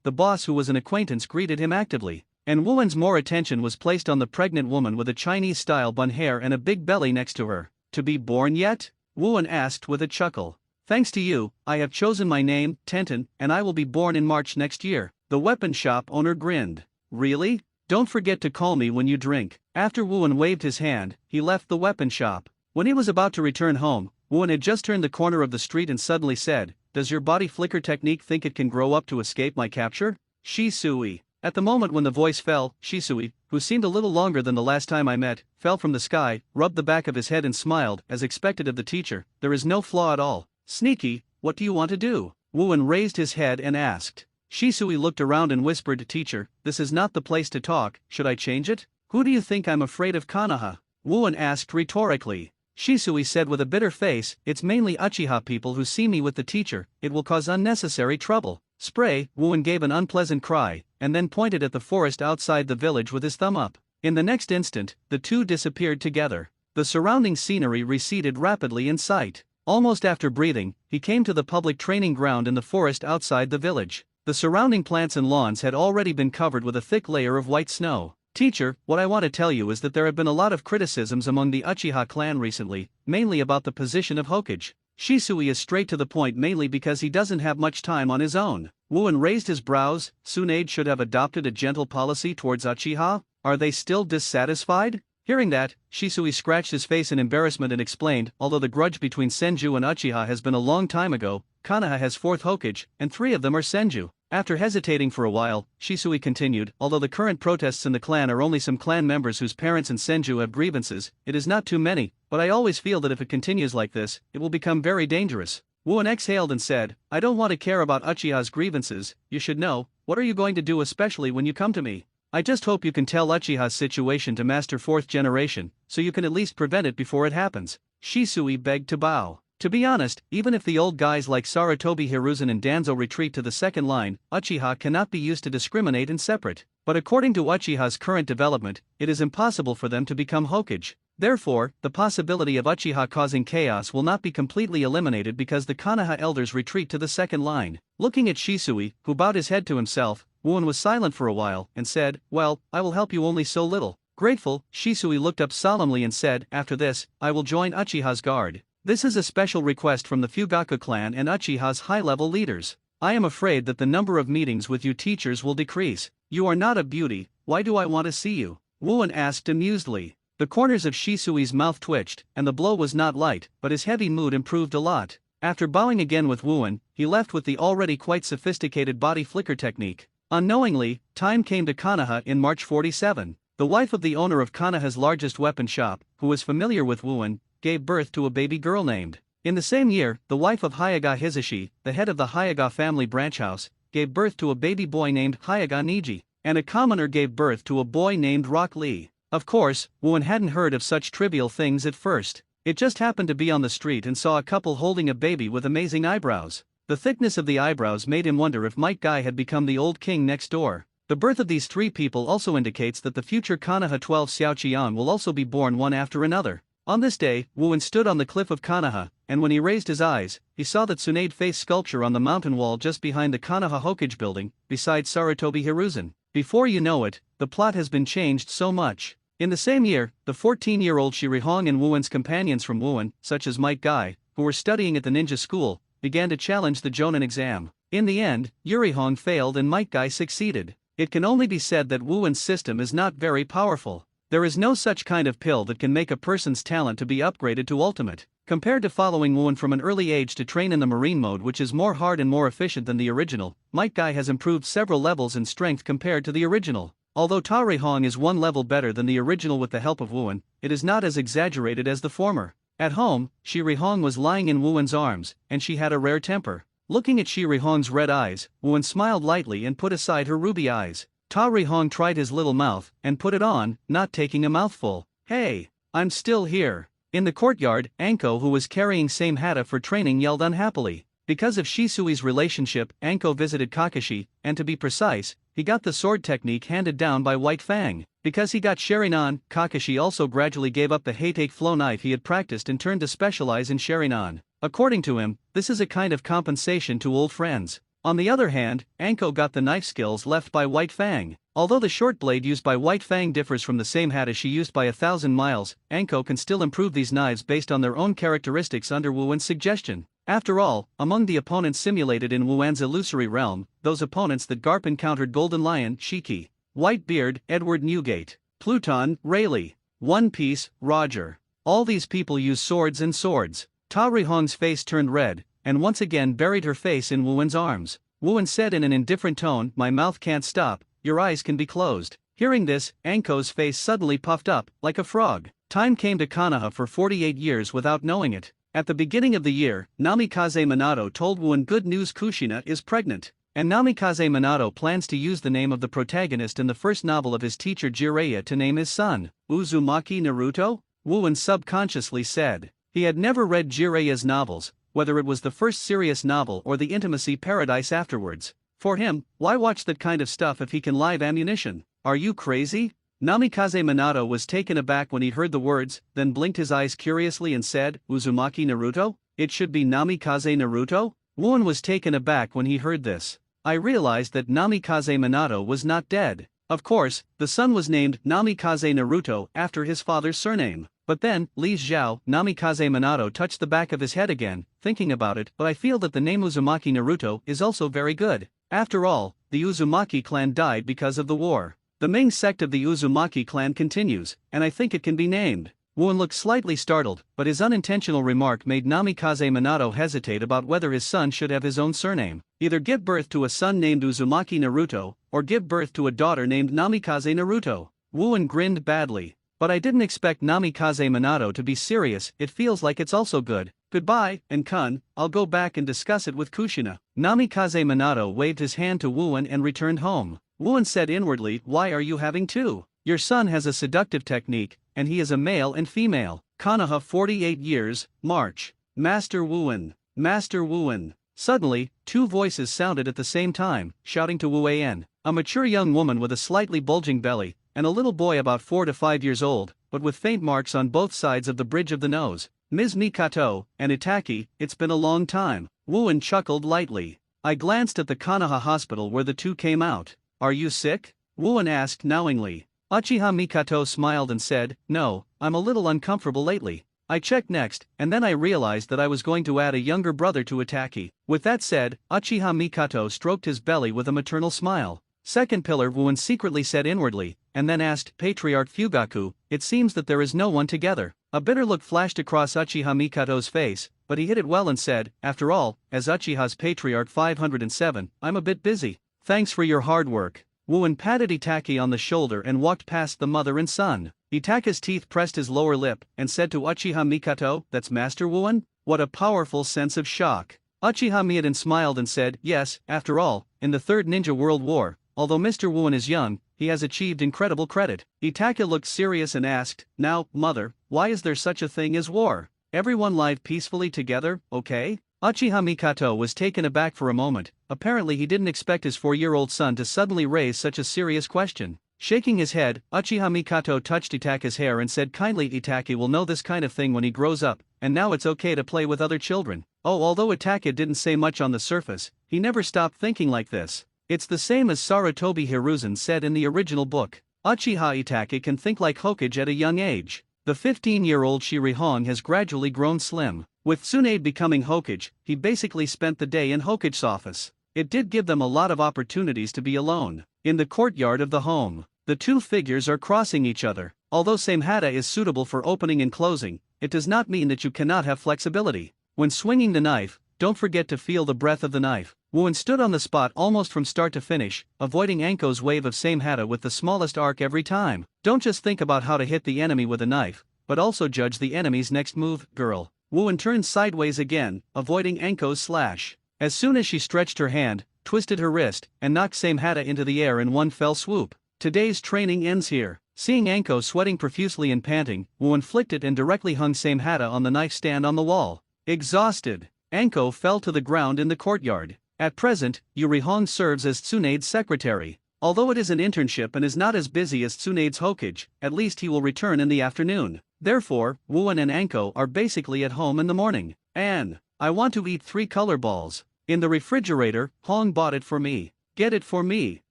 the boss who was an acquaintance greeted him actively. And Wooen's more attention was placed on the pregnant woman with a Chinese-style bun hair and a big belly next to her. To be born yet? Wooen asked with a chuckle. Thanks to you, I have chosen my name, Tenten, and I will be born in March next year. The weapon shop owner grinned. Really? Don't forget to call me when you drink. After Wuan waved his hand, he left the weapon shop. When he was about to return home, Wuan had just turned the corner of the street and suddenly said, "Does your body flicker technique think it can grow up to escape my capture?" Shisui. At the moment when the voice fell, Shisui, who seemed a little longer than the last time I met, fell from the sky, rubbed the back of his head and smiled, as expected of the teacher. There is no flaw at all. Sneaky, what do you want to do? Wuan raised his head and asked. Shisui looked around and whispered, "Teacher, this is not the place to talk, should I change it?" "Who do you think I'm afraid of, Konoha?" Wuan asked rhetorically. Shisui said with a bitter face, "It's mainly Uchiha people who see me with the teacher, it will cause unnecessary trouble." Spray, Wuan gave an unpleasant cry, and then pointed at the forest outside the village with his thumb up. In the next instant, the two disappeared together. The surrounding scenery receded rapidly in sight. Almost after breathing, he came to the public training ground in the forest outside the village. The surrounding plants and lawns had already been covered with a thick layer of white snow. "Teacher, what I want to tell you is that there have been a lot of criticisms among the Uchiha clan recently, mainly about the position of Hokage. Shisui is straight to the point mainly because he doesn't have much time on his own." Wuan raised his brows. Tsunade should have adopted a gentle policy towards Uchiha? Are they still dissatisfied? Hearing that, Shisui scratched his face in embarrassment and explained, "Although the grudge between Senju and Uchiha has been a long time ago, Konoha has 4th Hokage, and 3 of them are Senju." After hesitating for a while, Shisui continued, "Although the current protests in the clan are only some clan members whose parents and Senju have grievances, it is not too many, but I always feel that if it continues like this, it will become very dangerous." Wuan exhaled and said, "I don't want to care about Uchiha's grievances, you should know. What are you going to do especially when you come to me? I just hope you can tell Uchiha's situation to Master 4th generation, so you can at least prevent it before it happens." Shisui begged to bow. To be honest, even if the old guys like Sarutobi Hiruzen and Danzo retreat to the second line, Uchiha cannot be used to discriminate and separate. But according to Uchiha's current development, it is impossible for them to become Hokage. Therefore, the possibility of Uchiha causing chaos will not be completely eliminated because the Konoha elders retreat to the second line. Looking at Shisui, who bowed his head to himself, Wuan was silent for a while and said, "Well, I will help you only so little." Grateful, Shisui looked up solemnly and said, "After this, I will join Uchiha's guard. This is a special request from the Fugaku clan and Uchiha's high-level leaders. I am afraid that the number of meetings with you teachers will decrease. You are not a beauty, why do I want to see you?" Wuan asked amusedly. The corners of Shisui's mouth twitched, and the blow was not light, but his heavy mood improved a lot. After bowing again with Wuan, he left with the already quite sophisticated body flicker technique. Unknowingly, time came to Konoha in March 47. The wife of the owner of Konoha's largest weapon shop, who was familiar with Wuan, gave birth to a baby girl named. In the same year, the wife of Hyaga Hizashi, the head of the Hyaga family branch house, gave birth to a baby boy named Hyaga Niji, and a commoner gave birth to a boy named Rock Lee. Of course, Wuan hadn't heard of such trivial things at first. It just happened to be on the street and saw a couple holding a baby with amazing eyebrows. The thickness of the eyebrows made him wonder if Might Guy had become the old king next door. The birth of these 3 people also indicates that the future Konoha 12 Xiao Qian will also be born one after another. On this day, Wuan stood on the cliff of Konoha, and when he raised his eyes, he saw that Tsunade face sculpture on the mountain wall just behind the Konoha Hokage building, beside Sarutobi Hiruzen. Before you know it, the plot has been changed so much. In the same year, the 14-year-old Shirihong and Wuan's companions from Wuan, such as Might Guy, who were studying at the ninja school, began to challenge the Jonin exam. In the end, Yurihong failed and Might Guy succeeded. It can only be said that Wuan's system is not very powerful. There is no such kind of pill that can make a person's talent to be upgraded to ultimate. Compared to following Wuan from an early age to train in the marine mode, which is more hard and more efficient than the original, Might Guy has improved several levels in strength compared to the original. Although Taurihong is 1 level better than the original with the help of Wuan, it is not as exaggerated as the former. At home, Shirihong was lying in Wuan's arms, and she had a rare temper. Looking at Shirihong's red eyes, Wuan smiled lightly and put aside her ruby eyes. Taurihong tried his little mouth, and put it on, not taking a mouthful. "Hey, I'm still here." In the courtyard, Anko, who was carrying same Hata for training, yelled unhappily. Because of Shisui's relationship, Anko visited Kakashi, and to be precise, he got the sword technique handed down by White Fang. Because he got Sharingan, Kakashi also gradually gave up the Heitake flow knife he had practiced and turned to specialize in Sharingan. According to him, this is a kind of compensation to old friends. On the other hand, Anko got the knife skills left by White Fang. Although the short blade used by White Fang differs from the same Hata she used by 1,000 miles, Anko can still improve these knives based on their own characteristics under Wuan's suggestion. After all, among the opponents simulated in Wuan's illusory realm, those opponents that Garp encountered: Golden Lion, Shiki; Whitebeard, Edward Newgate; Pluton, Rayleigh; One Piece, Roger. All these people use swords and swords. Ta Rihong's face turned red, and once again buried her face in Wuan's arms. Wuan said in an indifferent tone, "My mouth can't stop, your eyes can be closed." Hearing this, Anko's face suddenly puffed up, like a frog. Time came to Konoha for 48 years without knowing it. At the beginning of the year, Namikaze Minato told Wuan good news: Kushina is pregnant. And Namikaze Minato plans to use the name of the protagonist in the first novel of his teacher Jiraiya to name his son. Uzumaki Naruto? Wuan subconsciously said. He had never read Jiraiya's novels, whether it was the first serious novel or the Intimacy Paradise afterwards. For him, why watch that kind of stuff if he can live ammunition? Are you crazy? Namikaze Minato was taken aback when he heard the words, then blinked his eyes curiously and said, "Uzumaki Naruto? It should be Namikaze Naruto?" Wuan was taken aback when he heard this. I realized that Namikaze Minato was not dead. Of course, the son was named Namikaze Naruto after his father's surname. But then, Li Zhao, Namikaze Minato touched the back of his head again, thinking about it, but I feel that the name Uzumaki Naruto is also very good. After all, the Uzumaki clan died because of the war. The main sect of the Uzumaki clan continues, and I think it can be named. Wuan looked slightly startled, but his unintentional remark made Namikaze Minato hesitate about whether his son should have his own surname. Either give birth to a son named Uzumaki Naruto, or give birth to a daughter named Namikaze Naruto. Wuan grinned badly. But I didn't expect Namikaze Minato to be serious. It feels like it's also good. Goodbye, and Kun, I'll go back and discuss it with Kushina. Namikaze Minato waved his hand to Wuan and returned home. Wuan said inwardly, "Why are you having two? Your son has a seductive technique, and he is a male and female." Konoha 48 years, March. Master Wuan. Master Wuan. Suddenly, two voices sounded at the same time, shouting to Wu An, a mature young woman with a slightly bulging belly, and a little boy about 4 to 5 years old, but with faint marks on both sides of the bridge of the nose. "Ms. Mikato and Itaki, it's been a long time." Wuan chuckled lightly. I glanced at the Konoha hospital where the two came out. "Are you sick?" Wuan asked knowingly. Uchiha Mikato smiled and said, "No, I'm a little uncomfortable lately." I checked next, and then I realized that I was going to add a younger brother to Itaki. With that said, Uchiha Mikato stroked his belly with a maternal smile. "Second pillar," Wuan secretly said inwardly, and then asked, "Patriarch Fugaku, it seems that there is no one together." A bitter look flashed across Uchiha Mikato's face, but he hid it well and said, "After all, as Uchiha's Patriarch 507, I'm a bit busy." "Thanks for your hard work." Wuan patted Itaki on the shoulder and walked past the mother and son. Itaki's teeth pressed his lower lip and said to Uchiha Mikato, "That's Master Wuan?" What a powerful sense of shock. Uchiha Miyadin smiled and said, "Yes, after all, in the Third Ninja World War, although Mr. Wuan is young, he has achieved incredible credit." Itaki looked serious and asked, "Now, mother, why is there such a thing as war? Everyone live peacefully together, okay?" Uchiha Mikato was taken aback for a moment. Apparently he didn't expect his 4-year-old son to suddenly raise such a serious question. Shaking his head, Uchiha Mikato touched Itaki's hair and said kindly, "Itaki will know this kind of thing when he grows up, and now it's okay to play with other children." Oh, although Itaki didn't say much on the surface, he never stopped thinking like this. It's the same as Sarutobi Hiruzen said in the original book. Uchiha Itaki can think like Hokage at a young age. The 15-year-old Shirihong has gradually grown slim. With Tsunade becoming Hokage, he basically spent the day in Hokage's office. It did give them a lot of opportunities to be alone. In the courtyard of the home, the two figures are crossing each other. Although Samehada is suitable for opening and closing, it does not mean that you cannot have flexibility. When swinging the knife, don't forget to feel the breath of the knife. Wuan stood on the spot almost from start to finish, avoiding Anko's wave of Samehada with the smallest arc every time. Don't just think about how to hit the enemy with a knife, but also judge the enemy's next move, girl. Wuan turned sideways again, avoiding Anko's slash. As soon as she stretched her hand, twisted her wrist, and knocked Samehada into the air in one fell swoop. Today's training ends here. Seeing Anko sweating profusely and panting, Wuan flicked it and directly hung Samehada on the knife stand on the wall. Exhausted, Anko fell to the ground in the courtyard. At present, Yurihong serves as Tsunade's secretary. Although it is an internship and is not as busy as Tsunade's Hokage, at least he will return in the afternoon. Therefore, Wuan and Anko are basically at home in the morning. "Anne, I want to eat 3 color balls. In the refrigerator, Hong bought it for me." "Get it for me,"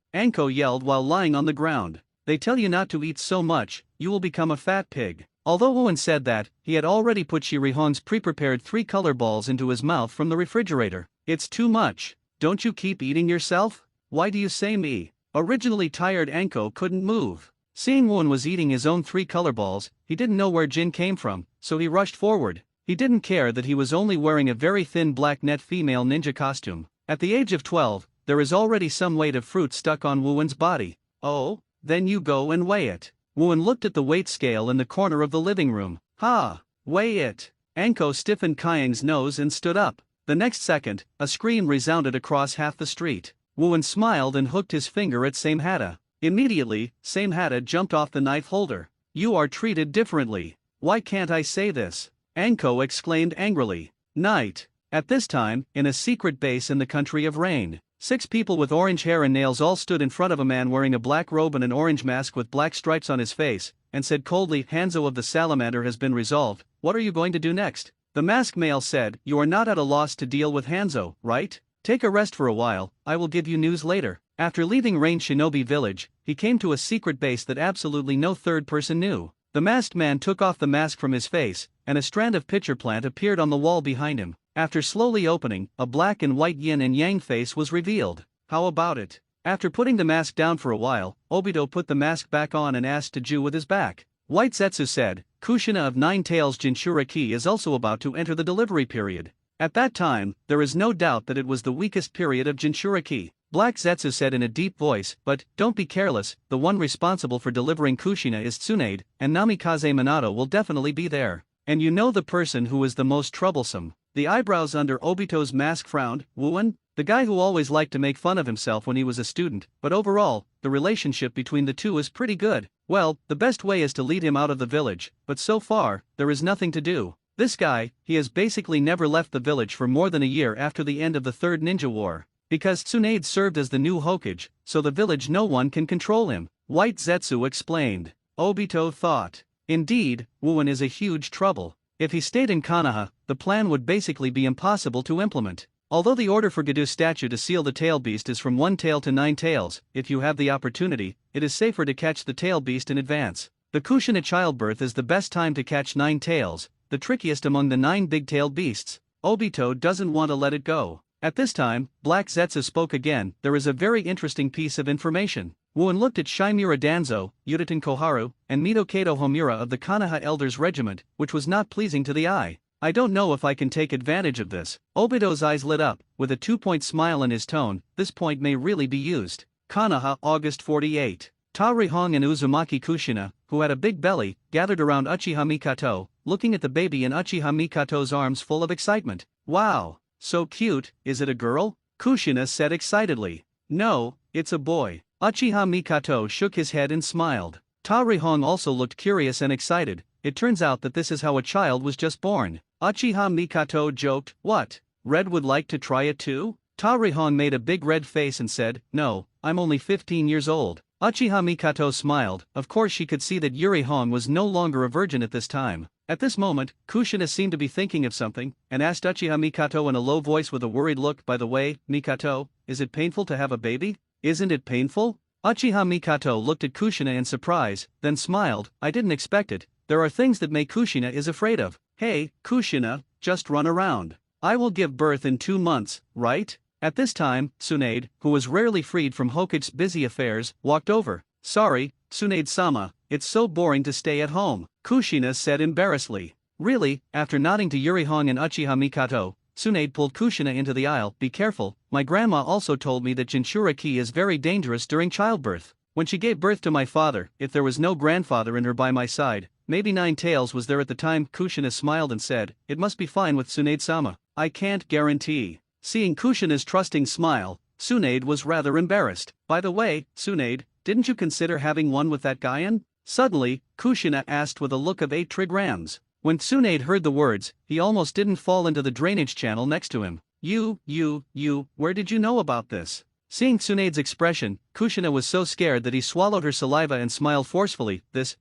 Anko yelled while lying on the ground. "They tell you not to eat so much, you will become a fat pig." Although Owen said that, he had already put Shirihong's pre-prepared 3-color balls into his mouth from the refrigerator. It's too much. Don't you keep eating yourself? Why do you say me? Originally tired Anko couldn't move. Seeing Owen was eating his own 3-color balls, he didn't know where Jin came from, so he rushed forward. He didn't care that he was only wearing a very thin black net female ninja costume. At the age of 12, there is already some weight of fruit stuck on Wuwen's body. Oh? Then you go and weigh it. Wuwen looked at the weight scale in the corner of the living room. Ha! Weigh it! Anko stiffened Kayang's nose and stood up. The next second, a scream resounded across half the street. Wuwen smiled and hooked his finger at Samehada. Immediately, Samehada jumped off the knife holder. You are treated differently. Why can't I say this? Anko exclaimed angrily. Night. At this time, in a secret base in the country of Rain, 6 people with orange hair and nails all stood in front of a man wearing a black robe and an orange mask with black stripes on his face, and said coldly, Hanzo of the Salamander has been resolved, what are you going to do next? The masked male said, you are not at a loss to deal with Hanzo, right? Take a rest for a while, I will give you news later. After leaving Rain Shinobi Village, he came to a secret base that absolutely no third person knew. The masked man took off the mask from his face, and a strand of pitcher plant appeared on the wall behind him. After slowly opening, a black and white yin and yang face was revealed. How about it? After putting the mask down for a while, Obito put the mask back on and asked Taju with his back. White Zetsu said, Kushina of 9 Tails Jinchuriki is also about to enter the delivery period. At that time, there is no doubt that it was the weakest period of Jinchuriki. Black Zetsu said in a deep voice, but, don't be careless, the one responsible for delivering Kushina is Tsunade, and Namikaze Minato will definitely be there. And you know the person who is the most troublesome. The eyebrows under Obito's mask frowned. Wuwen? The guy who always liked to make fun of himself when he was a student, but overall, the relationship between the two is pretty good. Well, the best way is to lead him out of the village, but so far, there is nothing to do. This guy, he has basically never left the village for more than a year after the end of the Third Ninja War. Because Tsunade served as the new Hokage, so the village no one can control him. White Zetsu explained. Obito thought. Indeed, Wuwen is a huge trouble. If he stayed in Konoha, the plan would basically be impossible to implement. Although the order for Gedo statue to seal the tail beast is from 1 tail to 9 tails, if you have the opportunity, it is safer to catch the tail beast in advance. The Kushina childbirth is the best time to catch 9 tails, the trickiest among the 9 big-tailed beasts. Obito doesn't want to let it go. At this time, Black Zetsu spoke again. There is a very interesting piece of information. Wuwen looked at Shimura Danzo, Yuditen Koharu, and Mito Kato Homura of the Konoha Elders Regiment, which was not pleasing to the eye. I don't know if I can take advantage of this. Obito's eyes lit up, with a 2-point smile in his tone. This point may really be used. Konoha, August 48. Ta Rihong and Uzumaki Kushina, who had a big belly, gathered around Uchiha Mikato, looking at the baby in Uchiha Mikato's arms full of excitement. Wow! So cute, is it a girl? Kushina said excitedly. No, it's a boy. Uchiha Mikato shook his head and smiled. Ta Rihong also looked curious and excited. It turns out that this is how a child was just born. Uchiha Mikato joked, what? Red would like to try it too? Ta Rihong made a big red face and said, no, I'm only 15 years old. Uchiha Mikato smiled. Of course she could see that Yuri Hong was no longer a virgin at this time. At this moment, Kushina seemed to be thinking of something, and asked Uchiha Mikato in a low voice with a worried look, by the way, Mikato, is it painful to have a baby? Isn't it painful? Uchiha Mikato looked at Kushina in surprise, then smiled. I didn't expect it. There are things that make Kushina is afraid of. Hey, Kushina, just run around. I will give birth in 2 months, right? At this time, Tsunade, who was rarely freed from Hokage's busy affairs, walked over. Sorry, Tsunade-sama, it's so boring to stay at home, Kushina said embarrassedly. Really? After nodding to Yuri Hong and Uchiha Mikato, Tsunade pulled Kushina into the aisle. Be careful, my grandma also told me that Jinchuriki is very dangerous during childbirth. When she gave birth to my father, if there was no grandfather in her by my side, maybe 9 tails was there at the time. Kushina smiled and said, it must be fine with Tsunade-sama. I can't guarantee. Seeing Kushina's trusting smile, Tsunade was rather embarrassed. By the way, Tsunade, didn't you consider having one with that guy in? Suddenly, Kushina asked with a look of 8 trigrams. When Tsunade heard the words, he almost didn't fall into the drainage channel next to him. Where did you know about this? Seeing Tsunade's expression, Kushina was so scared that he swallowed her saliva and smiled forcefully. This,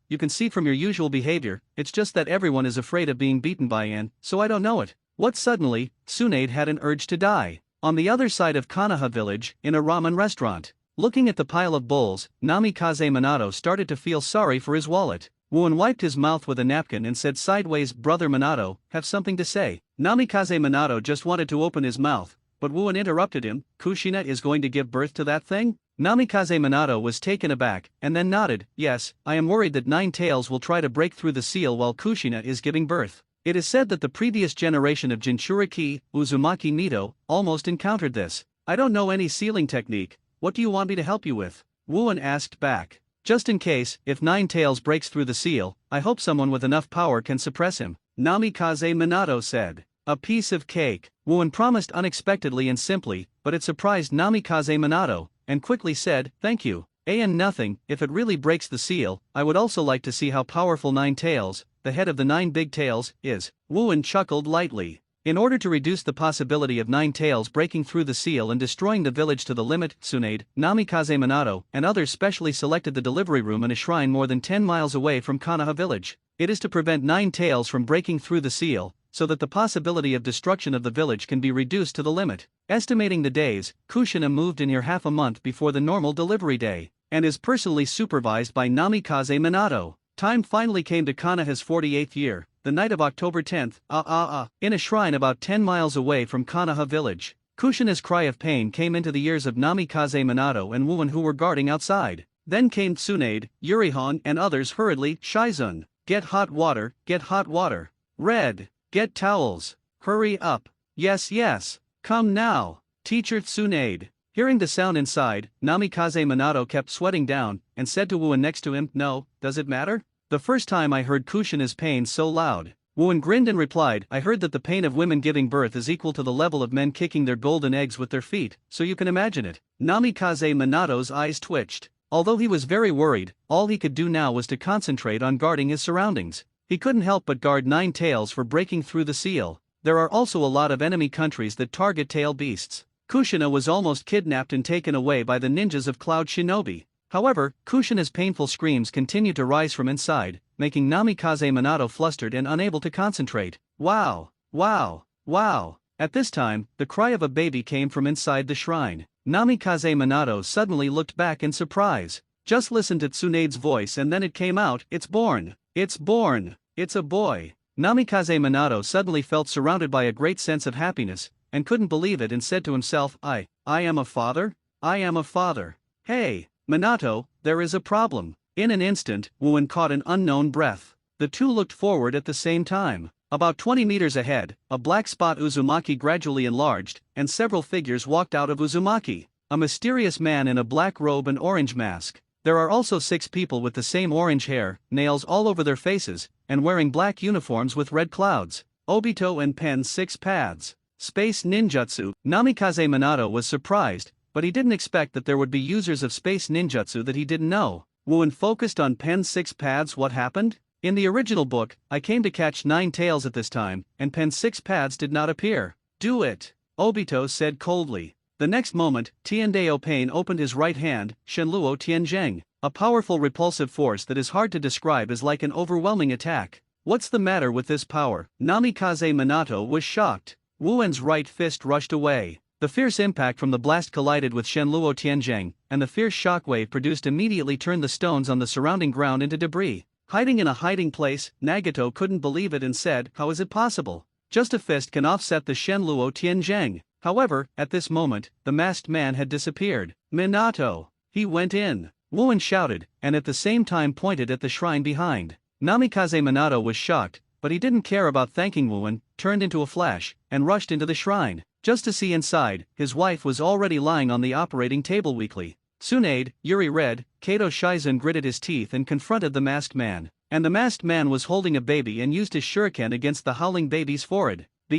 you can see from your usual behavior, it's just that everyone is afraid of being beaten by Anne, so I don't know it. What suddenly, Tsunade had an urge to die. On the other side of Konoha village, in a ramen restaurant. Looking at the pile of bowls, Namikaze Minato started to feel sorry for his wallet. Wooen wiped his mouth with a napkin and said sideways, "Brother Minato, have something to say." Namikaze Minato just wanted to open his mouth, but Wooen interrupted him. "Kushina is going to give birth to that thing?" Namikaze Minato was taken aback, and then nodded. "Yes, I am worried that Nine Tails will try to break through the seal while Kushina is giving birth. It is said that the previous generation of Jinchuriki, Uzumaki Mito, almost encountered this. I don't know any sealing technique, what do you want me to help you with?" Wooen asked back. "Just in case, if Nine Tails breaks through the seal, I hope someone with enough power can suppress him," Namikaze Minato said. "A piece of cake," Wooen promised unexpectedly and simply, but it surprised Namikaze Minato, and quickly said, "Thank you. And nothing, if it really breaks the seal, I would also like to see how powerful Nine Tails, the head of the 9 big tails, is." Wooen chuckled lightly. In order to reduce the possibility of Nine Tails breaking through the seal and destroying the village to the limit, Tsunade, Namikaze Minato, and others specially selected the delivery room in a shrine more than 10 miles away from Konoha village. It is to prevent Nine Tails from breaking through the seal, so that the possibility of destruction of the village can be reduced to the limit. Estimating the days, Kushina moved in here half a month before the normal delivery day, and is personally supervised by Namikaze Minato. Time finally came to Konoha's 48th year, the night of October 10th, in a shrine about 10 miles away from Konoha village. Kushina's cry of pain came into the ears of Namikaze Minato and Wooen, who were guarding outside. Then came Tsunade, Yurihon and others hurriedly. "Shizun, get hot water, get hot water. Red, get towels. Hurry up. Yes, come now. Teacher Tsunade." Hearing the sound inside, Namikaze Minato kept sweating down, and said to Wooen next to him, "No, does it matter? The first time I heard Kushina's pain so loud." Wooen grinned and replied, "I heard that the pain of women giving birth is equal to the level of men kicking their golden eggs with their feet, so you can imagine it." Namikaze Minato's eyes twitched. Although he was very worried, all he could do now was to concentrate on guarding his surroundings. He couldn't help but guard Nine Tails for breaking through the seal. There are also a lot of enemy countries that target tail beasts. Kushina was almost kidnapped and taken away by the ninjas of Cloud Shinobi. However, Kushina's painful screams continued to rise from inside, making Namikaze Minato flustered and unable to concentrate. Wow! At this time, the cry of a baby came from inside the shrine. Namikaze Minato suddenly looked back in surprise. Just listened to Tsunade's voice and then it came out, "It's born! It's born! It's a boy!" Namikaze Minato suddenly felt surrounded by a great sense of happiness, and couldn't believe it and said to himself, I am a father? I am a father. Hey, Minato, there is a problem." In an instant, Wooen caught an unknown breath. The two looked forward at the same time. About 20 meters ahead, a black spot Uzumaki gradually enlarged, and several figures walked out of Uzumaki. A mysterious man in a black robe and orange mask. There are also 6 people with the same orange hair, nails all over their faces, and wearing black uniforms with red clouds. Obito and Pen 6 paths. Space ninjutsu. Namikaze Minato was surprised, but he didn't expect that there would be users of space ninjutsu that he didn't know. Wooen focused on Pen 6 paths. What happened? In the original book, I came to catch 9 tails at this time, and Pen 6 paths did not appear. Do it, Obito said coldly. The next moment, Tiandeo Pain opened his right hand, Shenluo Tianzheng, a powerful repulsive force that is hard to describe as like an overwhelming attack. What's the matter with this power? Namikaze Minato was shocked. Wooen's right fist rushed away. The fierce impact from the blast collided with Shenluo Tianzheng, and the fierce shockwave produced immediately turned the stones on the surrounding ground into debris. Hiding in a hiding place, Nagato couldn't believe it and said, "How is it possible? Just a fist can offset the Shenluo Tianzheng." However, at this moment, the masked man had disappeared. "Minato!" He went in. Wooen shouted, and at the same time pointed at the shrine behind. Namikaze Minato was shocked, but he didn't care about thanking Wooen, turned into a flash, and rushed into the shrine. Just to see inside, his wife was already lying on the operating table weakly. Tsunade, Yuri Red, Kato Shizun gritted his teeth and confronted the masked man. And the masked man was holding a baby and used his shuriken against the howling baby's forehead. The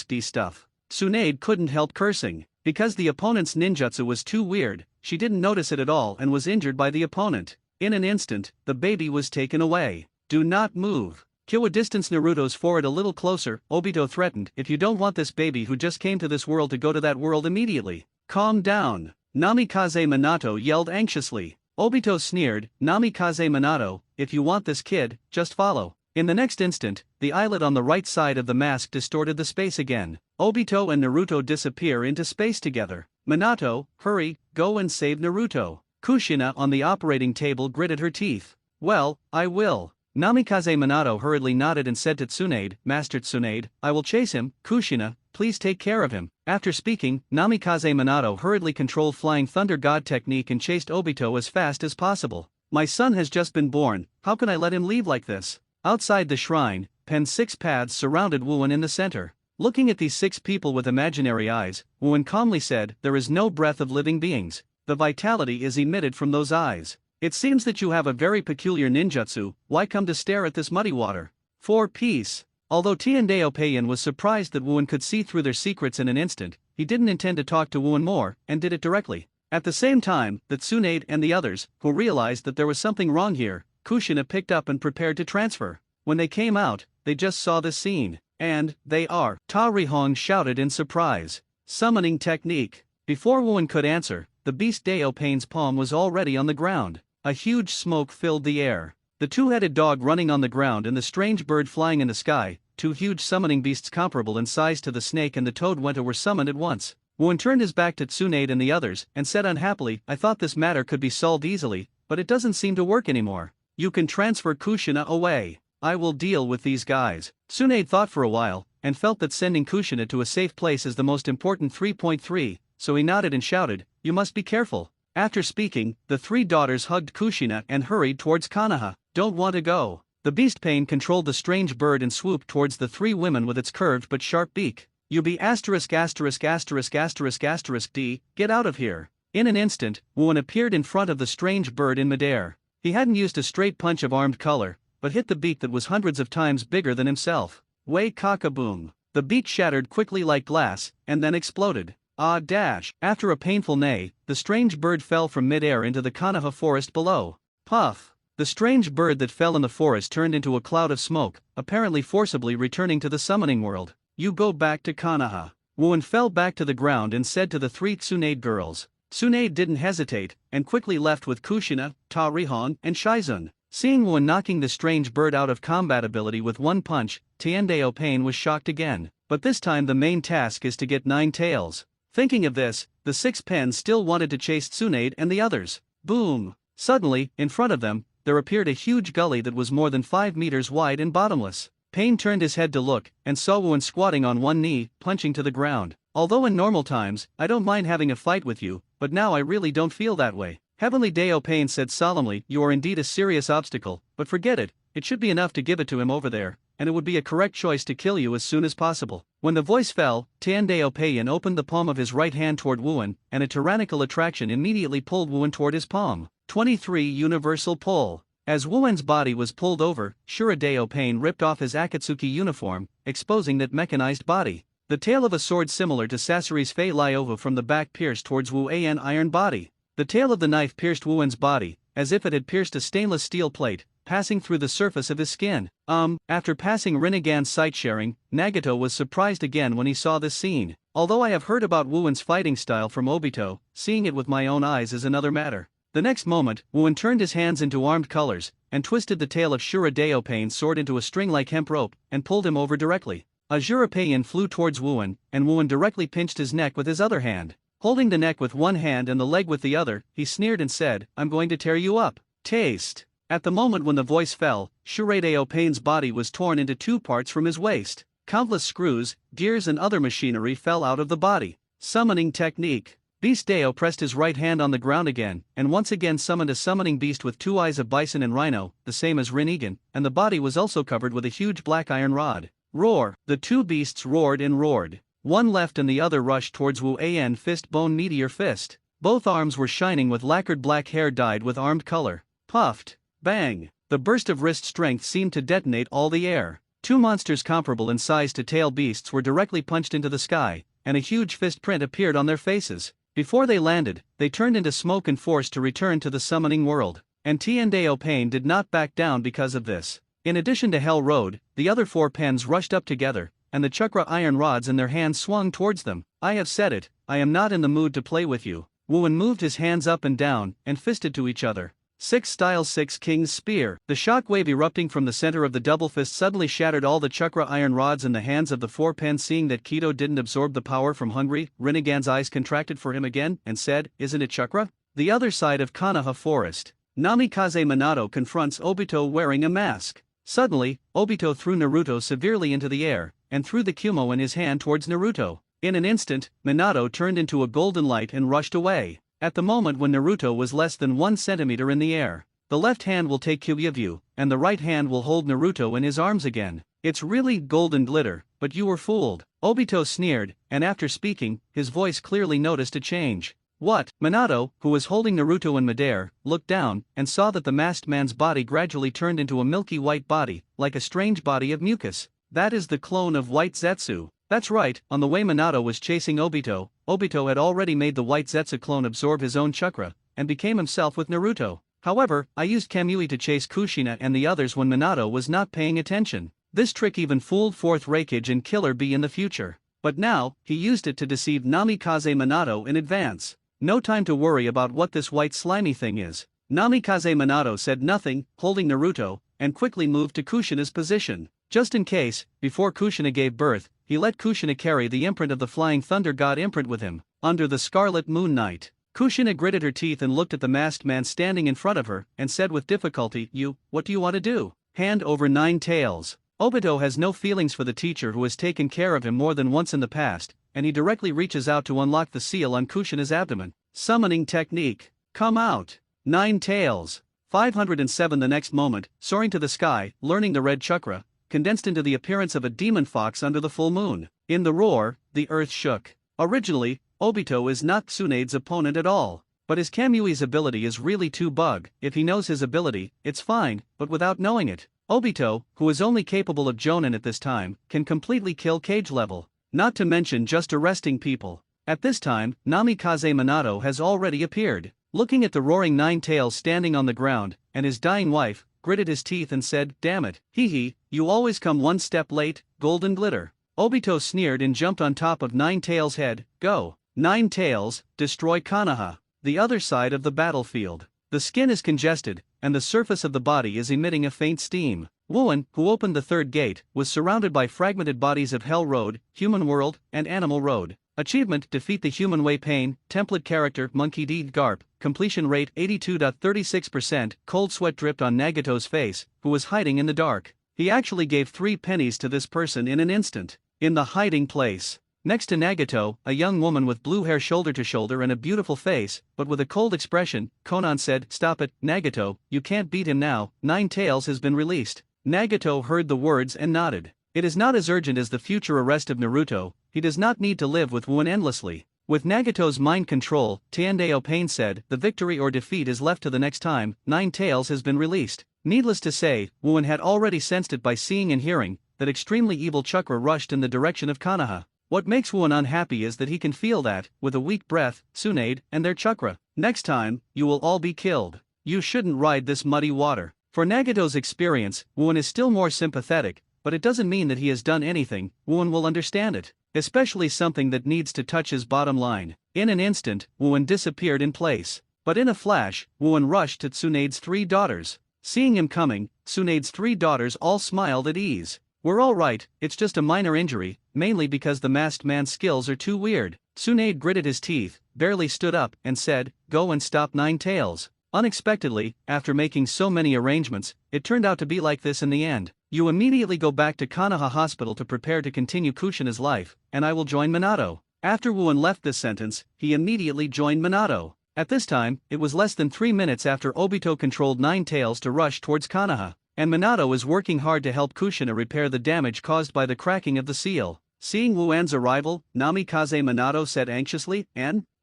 D stuff. Tsunade couldn't help cursing. Because the opponent's ninjutsu was too weird, she didn't notice it at all and was injured by the opponent. In an instant, the baby was taken away. "Do not move. Kyowa distance Naruto's forehead a little closer," Obito threatened. "If you don't want this baby who just came to this world to go to that world immediately." "Calm down," Namikaze Minato yelled anxiously. Obito sneered, "Namikaze Minato, if you want this kid, just follow." In the next instant, the eyelet on the right side of the mask distorted the space again. Obito and Naruto disappear into space together. "Minato, hurry, go and save Naruto." Kushina on the operating table gritted her teeth. Well, I will. Namikaze Minato hurriedly nodded and said to Tsunade, Master Tsunade, I will chase him. Kushina, please take care of him. After speaking, Namikaze Minato hurriedly controlled Flying Thunder God technique and chased Obito as fast as possible. My son has just been born, how can I let him leave like this? Outside the shrine, Pen's 6 paths surrounded Wuan in the center. Looking at these 6 people with imaginary eyes, Wuan calmly said, there is no breath of living beings. The vitality is emitted from those eyes. It seems that you have a very peculiar ninjutsu, why come to stare at this muddy water? For peace. Although Tiandeo Peiyan was surprised that Wuan could see through their secrets in an instant, he didn't intend to talk to Wuan more, and did it directly. At the same time, that Tsunade and the others, who realized that there was something wrong here, Kushina picked up and prepared to transfer. When they came out, they just saw this scene. And, they are, Ta Rihong shouted in surprise. Summoning technique. Before Wuan could answer, the beast Deo Payne's palm was already on the ground. A huge smoke filled the air. The two-headed dog running on the ground and the strange bird flying in the sky, 2 huge summoning beasts comparable in size to the snake and the toad wenta were summoned at once. Wuan turned his back to Tsunade and the others, and said unhappily, I thought this matter could be solved easily, but it doesn't seem to work anymore. You can transfer Kushina away. I will deal with these guys. Tsunade thought for a while, and felt that sending Kushina to a safe place is the most important 3.3, so he nodded and shouted, you must be careful. After speaking, the 3 daughters hugged Kushina and hurried towards Konoha. Don't want to go. The beast pain controlled the strange bird and swooped towards the 3 women with its curved but sharp beak. You be asterisk asterisk asterisk asterisk asterisk D, get out of here. In an instant, Wuan appeared in front of the strange bird in midair. He hadn't used a straight punch of armed color, but hit the beak that was hundreds of times bigger than himself. Way cock-a-boom. The beak shattered quickly like glass, and then exploded. Ah dash. After a painful neigh, the strange bird fell from mid-air into the Konoha forest below. Puff. The strange bird that fell in the forest turned into a cloud of smoke, apparently forcibly returning to the summoning world. You go back to Konoha. Wuan fell back to the ground and said to the 3 Tsunade girls. Tsunade didn't hesitate, and quickly left with Kushina, Ta Rihong, and Shizun. Seeing Wuan knocking the strange bird out of combat ability with 1 punch, Tiandeo Pain was shocked again. But this time the main task is to get 9 tails. Thinking of this, the 6 Pens still wanted to chase Tsunade and the others. Boom! Suddenly, in front of them, there appeared a huge gully that was more than 5 meters wide and bottomless. Pain turned his head to look, and saw Wuan squatting on one knee, punching to the ground. Although in normal times, I don't mind having a fight with you, but now I really don't feel that way. Heavenly Deo Pain said solemnly, you are indeed a serious obstacle, but forget it, it should be enough to give it to him over there, and it would be a correct choice to kill you as soon as possible. When the voice fell, Tiandeo Peiyan opened the palm of his right hand toward Wuan, and a tyrannical attraction immediately pulled Wuan toward his palm. 23 Universal Pull. As Wuan's body was pulled over, Shuradeo Pain ripped off his Akatsuki uniform, exposing that mechanized body. The tail of a sword similar to Sasori's Fei Liovu from the back pierced towards Wu An iron body. The tail of the knife pierced Wuan's body, as if it had pierced a stainless steel plate, passing through the surface of his skin. After passing Rinnegan's sight sharing, Nagato was surprised again when he saw this scene. Although I have heard about Wuan's fighting style from Obito, seeing it with my own eyes is another matter. The next moment, Wuan turned his hands into armed colors, and twisted the tail of Shuradeo Pain's sword into a string-like hemp rope, and pulled him over directly. Azura Pain flew towards Wuan, and Wuan directly pinched his neck with his other hand. Holding the neck with one hand and the leg with the other, he sneered and said, I'm going to tear you up. Taste. At the moment when the voice fell, Shuradeo Pain's body was torn into 2 parts from his waist. Countless screws, gears and other machinery fell out of the body. Summoning technique. Beast Deo pressed his right hand on the ground again, and once again summoned a summoning beast with 2 eyes of bison and rhino, the same as Rinnegan, and the body was also covered with a huge black iron rod. Roar. The 2 beasts roared and roared. One left and the other rushed towards Wu An Fist Bone Meteor Fist. Both arms were shining with lacquered black hair dyed with armed color. Puffed. Bang. The burst of wrist strength seemed to detonate all the air. 2 monsters comparable in size to tail beasts were directly punched into the sky, and a huge fist print appeared on their faces. Before they landed, they turned into smoke and forced to return to the summoning world. And Tiandeo Pain did not back down because of this. In addition to Hell Road, the other 4 Pens rushed up together, and the chakra iron rods in their hands swung towards them. I have said it, I am not in the mood to play with you. Wuan moved his hands up and down, and fisted to each other. 6 Style 6 King's Spear. The shockwave erupting from the center of the double fist suddenly shattered all the chakra iron rods in the hands of the 4 Pens. Seeing that Kido didn't absorb the power from Hungry, Rinnegan's eyes contracted for him again, and said, isn't it chakra? The other side of Konoha Forest. Namikaze Minato confronts Obito wearing a mask. Suddenly, Obito threw Naruto severely into the air, and threw the Kumo in his hand towards Naruto. In an instant, Minato turned into a golden light and rushed away. At the moment when Naruto was less than 1 centimeter in the air, the left hand will take Kyuhyuvu, and the right hand will hold Naruto in his arms again. It's really golden glitter, but you were fooled. Obito sneered, and after speaking, his voice clearly noticed a change. What? Minato, who was holding Naruto in midair, looked down, and saw that the masked man's body gradually turned into a milky white body, like a strange body of mucus. That is the clone of White Zetsu. That's right, on the way Minato was chasing Obito, Obito had already made the White Zetsu clone absorb his own chakra, and became himself with Naruto. However, I used Kamui to chase Kushina and the others when Minato was not paying attention. This trick even fooled 4th Raikage and Killer Bee in the future. But now, he used it to deceive Namikaze Minato in advance. No time to worry about what this white slimy thing is. Namikaze Minato said nothing, holding Naruto, and quickly moved to Kushina's position. Just in case, before Kushina gave birth, he let Kushina carry the imprint of the Flying Thunder God imprint with him. Under the Scarlet Moon Night, Kushina gritted her teeth and looked at the masked man standing in front of her, and said with difficulty, what do you want to do? Hand over 9 tails. Obito has no feelings for the teacher who has taken care of him more than once in the past, and he directly reaches out to unlock the seal on Kushina's abdomen. Summoning technique. Come out. 9 tails. 507. The next moment, soaring to the sky, learning the red chakra, condensed into the appearance of a demon fox under the full moon. In the roar, the earth shook. Originally, Obito is not Tsunade's opponent at all, but his Kamui's ability is really too bug. If he knows his ability, it's fine, but without knowing it, Obito, who is only capable of Jonin at this time, can completely kill cage level, not to mention just arresting people. At this time, Namikaze Minato has already appeared. Looking at the roaring 9 tails standing on the ground, and his dying wife, gritted his teeth and said, damn it, you always come 1 step late, golden glitter. Obito sneered and jumped on top of 9 tails' head. Go. 9 tails, destroy Konoha. The other side of the battlefield. The skin is congested, and the surface of the body is emitting a faint steam. Wuan, who opened the 3rd gate, was surrounded by fragmented bodies of Hell Road, Human World, and Animal Road. Achievement: defeat the human way pain, template character Monkey D. Garp, completion rate 82.36%. Cold sweat dripped on Nagato's face, who was hiding in the dark. He actually gave 3 pennies to this person in an instant. In the hiding place, next to Nagato, a young woman with blue hair shoulder to shoulder and a beautiful face, but with a cold expression, Konan said, stop it, Nagato, you can't beat him now, 9 tails has been released. Nagato heard the words and nodded. It is not as urgent as the future arrest of Naruto, he does not need to live with Wuan endlessly. With Nagato's mind control, Tiandeo Pain said, the victory or defeat is left to the next time, 9 tails has been released. Needless to say, Wuan had already sensed it by seeing and hearing, that extremely evil chakra rushed in the direction of Konoha. What makes Wuan unhappy is that he can feel that, with a weak breath, Tsunade, and their chakra. Next time, you will all be killed. You shouldn't ride this muddy water. For Nagato's experience, Wuan is still more sympathetic, but it doesn't mean that he has done anything. Wuan will understand it, especially something that needs to touch his bottom line. In an instant, Wuan disappeared in place. But in a flash, Wuan rushed to Tsunade's 3 daughters. Seeing him coming, Tsunade's 3 daughters all smiled at ease. We're all right, it's just a minor injury, mainly because the masked man's skills are too weird. Tsunade gritted his teeth, barely stood up, and said, go and stop 9 tails. Unexpectedly, after making so many arrangements, it turned out to be like this in the end. You immediately go back to Konoha Hospital to prepare to continue Kushina's life, and I will join Minato. After Wuan left this sentence, he immediately joined Minato. At this time, it was less than 3 minutes after Obito controlled 9 tails to rush towards Konoha, and Minato is working hard to help Kushina repair the damage caused by the cracking of the seal. Seeing Wuan's arrival, Namikaze Minato said anxiously,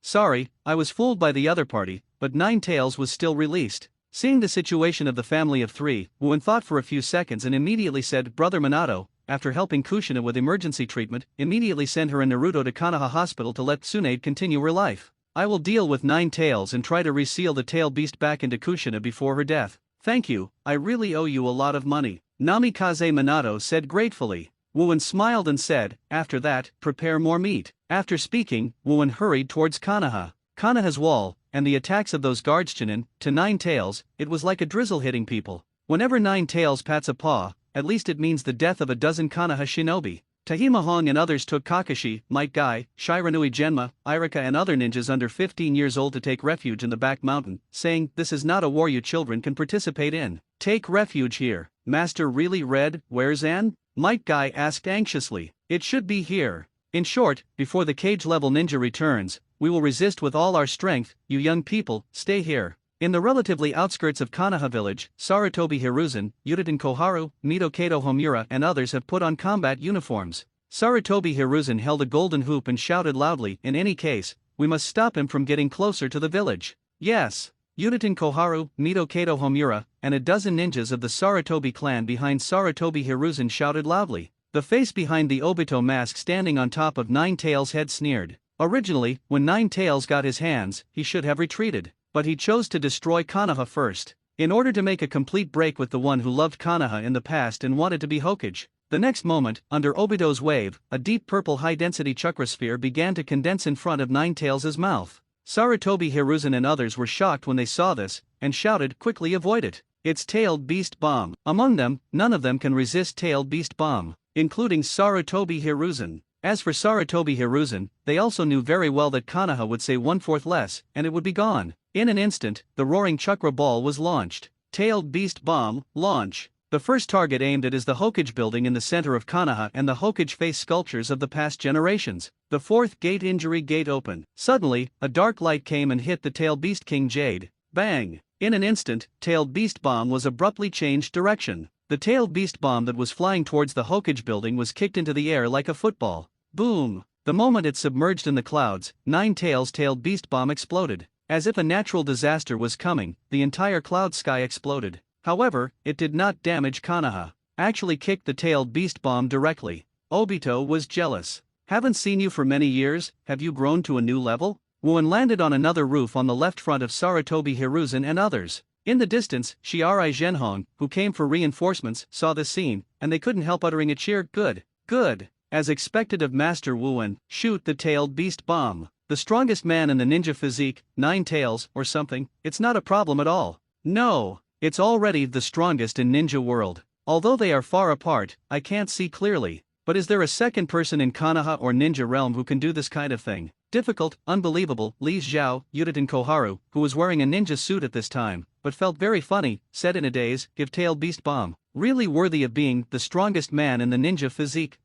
sorry, I was fooled by the other party, but 9 tails was still released. Seeing the situation of the family of 3, Wuan thought for a few seconds and immediately said, Brother Minato, after helping Kushina with emergency treatment, immediately send her and Naruto to Konoha Hospital to let Tsunade continue her life. I will deal with 9 tails and try to reseal the tail beast back into Kushina before her death. Thank you, I really owe you a lot of money. Namikaze Minato said gratefully. Wuan smiled and said, after that, prepare more meat. After speaking, Wuan hurried towards Konoha. Konoha's wall, and the attacks of those guards Chunin, to 9 tails, it was like a drizzle hitting people. Whenever 9 tails pats a paw, at least it means the death of a dozen Konoha shinobi. Tahimahong and others took Kakashi, Might Guy, Shiranui Genma, Irika and other ninjas under 15 years old to take refuge in the back mountain, saying, "This is not a war you children can participate in. Take refuge here." "Master really read, where's An?" Might Guy asked anxiously. "It should be here." In short, before the cage-level ninja returns, we will resist with all our strength. You young people, stay here. In the relatively outskirts of Konoha village, Sarutobi Hiruzen, Yuditen Koharu, Mito Kato Homura and others have put on combat uniforms. Sarutobi Hiruzen held a golden hoop and shouted loudly, "In any case, we must stop him from getting closer to the village." "Yes." Yuditen Koharu, Mito Kato Homura, and a dozen ninjas of the Sarutobi clan behind Sarutobi Hiruzen shouted loudly. The face behind the Obito mask standing on top of Nine Tails' head sneered. Originally, when Nine Tails got his hands, he should have retreated. But he chose to destroy Konoha first, in order to make a complete break with the one who loved Konoha in the past and wanted to be Hokage. The next moment, under Obito's wave, a deep purple high-density chakra sphere began to condense in front of Nine Tails' mouth. Sarutobi Hiruzen and others were shocked when they saw this, and shouted, "Quickly avoid it! It's Tailed Beast Bomb!" Among them, none of them can resist Tailed Beast Bomb, including Sarutobi Hiruzen. As for Sarutobi Hiruzen, they also knew very well that Konoha would say 1/4 less, and it would be gone. In an instant, the roaring chakra ball was launched. Tailed Beast Bomb, launch. The first target aimed at is the Hokage building in the center of Konoha and the Hokage face sculptures of the past generations. The fourth gate injury gate open. Suddenly, a dark light came and hit the Tailed Beast King Jade. Bang! In an instant, Tailed Beast Bomb was abruptly changed direction. The Tailed Beast Bomb that was flying towards the Hokage building was kicked into the air like a football. Boom! The moment it submerged in the clouds, Nine Tails' Tailed Beast Bomb exploded. As if a natural disaster was coming, the entire cloud sky exploded. However, it did not damage Konoha. Actually kicked the Tailed Beast Bomb directly. Obito was jealous. "Haven't seen you for many years, have you grown to a new level?" Wuan landed on another roof on the left front of Sarutobi Hiruzen and others. In the distance, Shirai Zhenhong, who came for reinforcements, saw this scene, and they couldn't help uttering a cheer. "Good, good." As expected of Master Wuan, shoot the Tailed Beast Bomb. The strongest man in the ninja physique, Nine Tails, or something, it's not a problem at all. No, it's already the strongest in ninja world. Although they are far apart, I can't see clearly. But is there a second person in Konoha or ninja realm who can do this kind of thing? Difficult, unbelievable. Li Xiao, Yuditen Koharu, who was wearing a ninja suit at this time, but felt very funny, said in a daze, "Give Tailed Beast Bomb. Really worthy of being the strongest man in the ninja physique."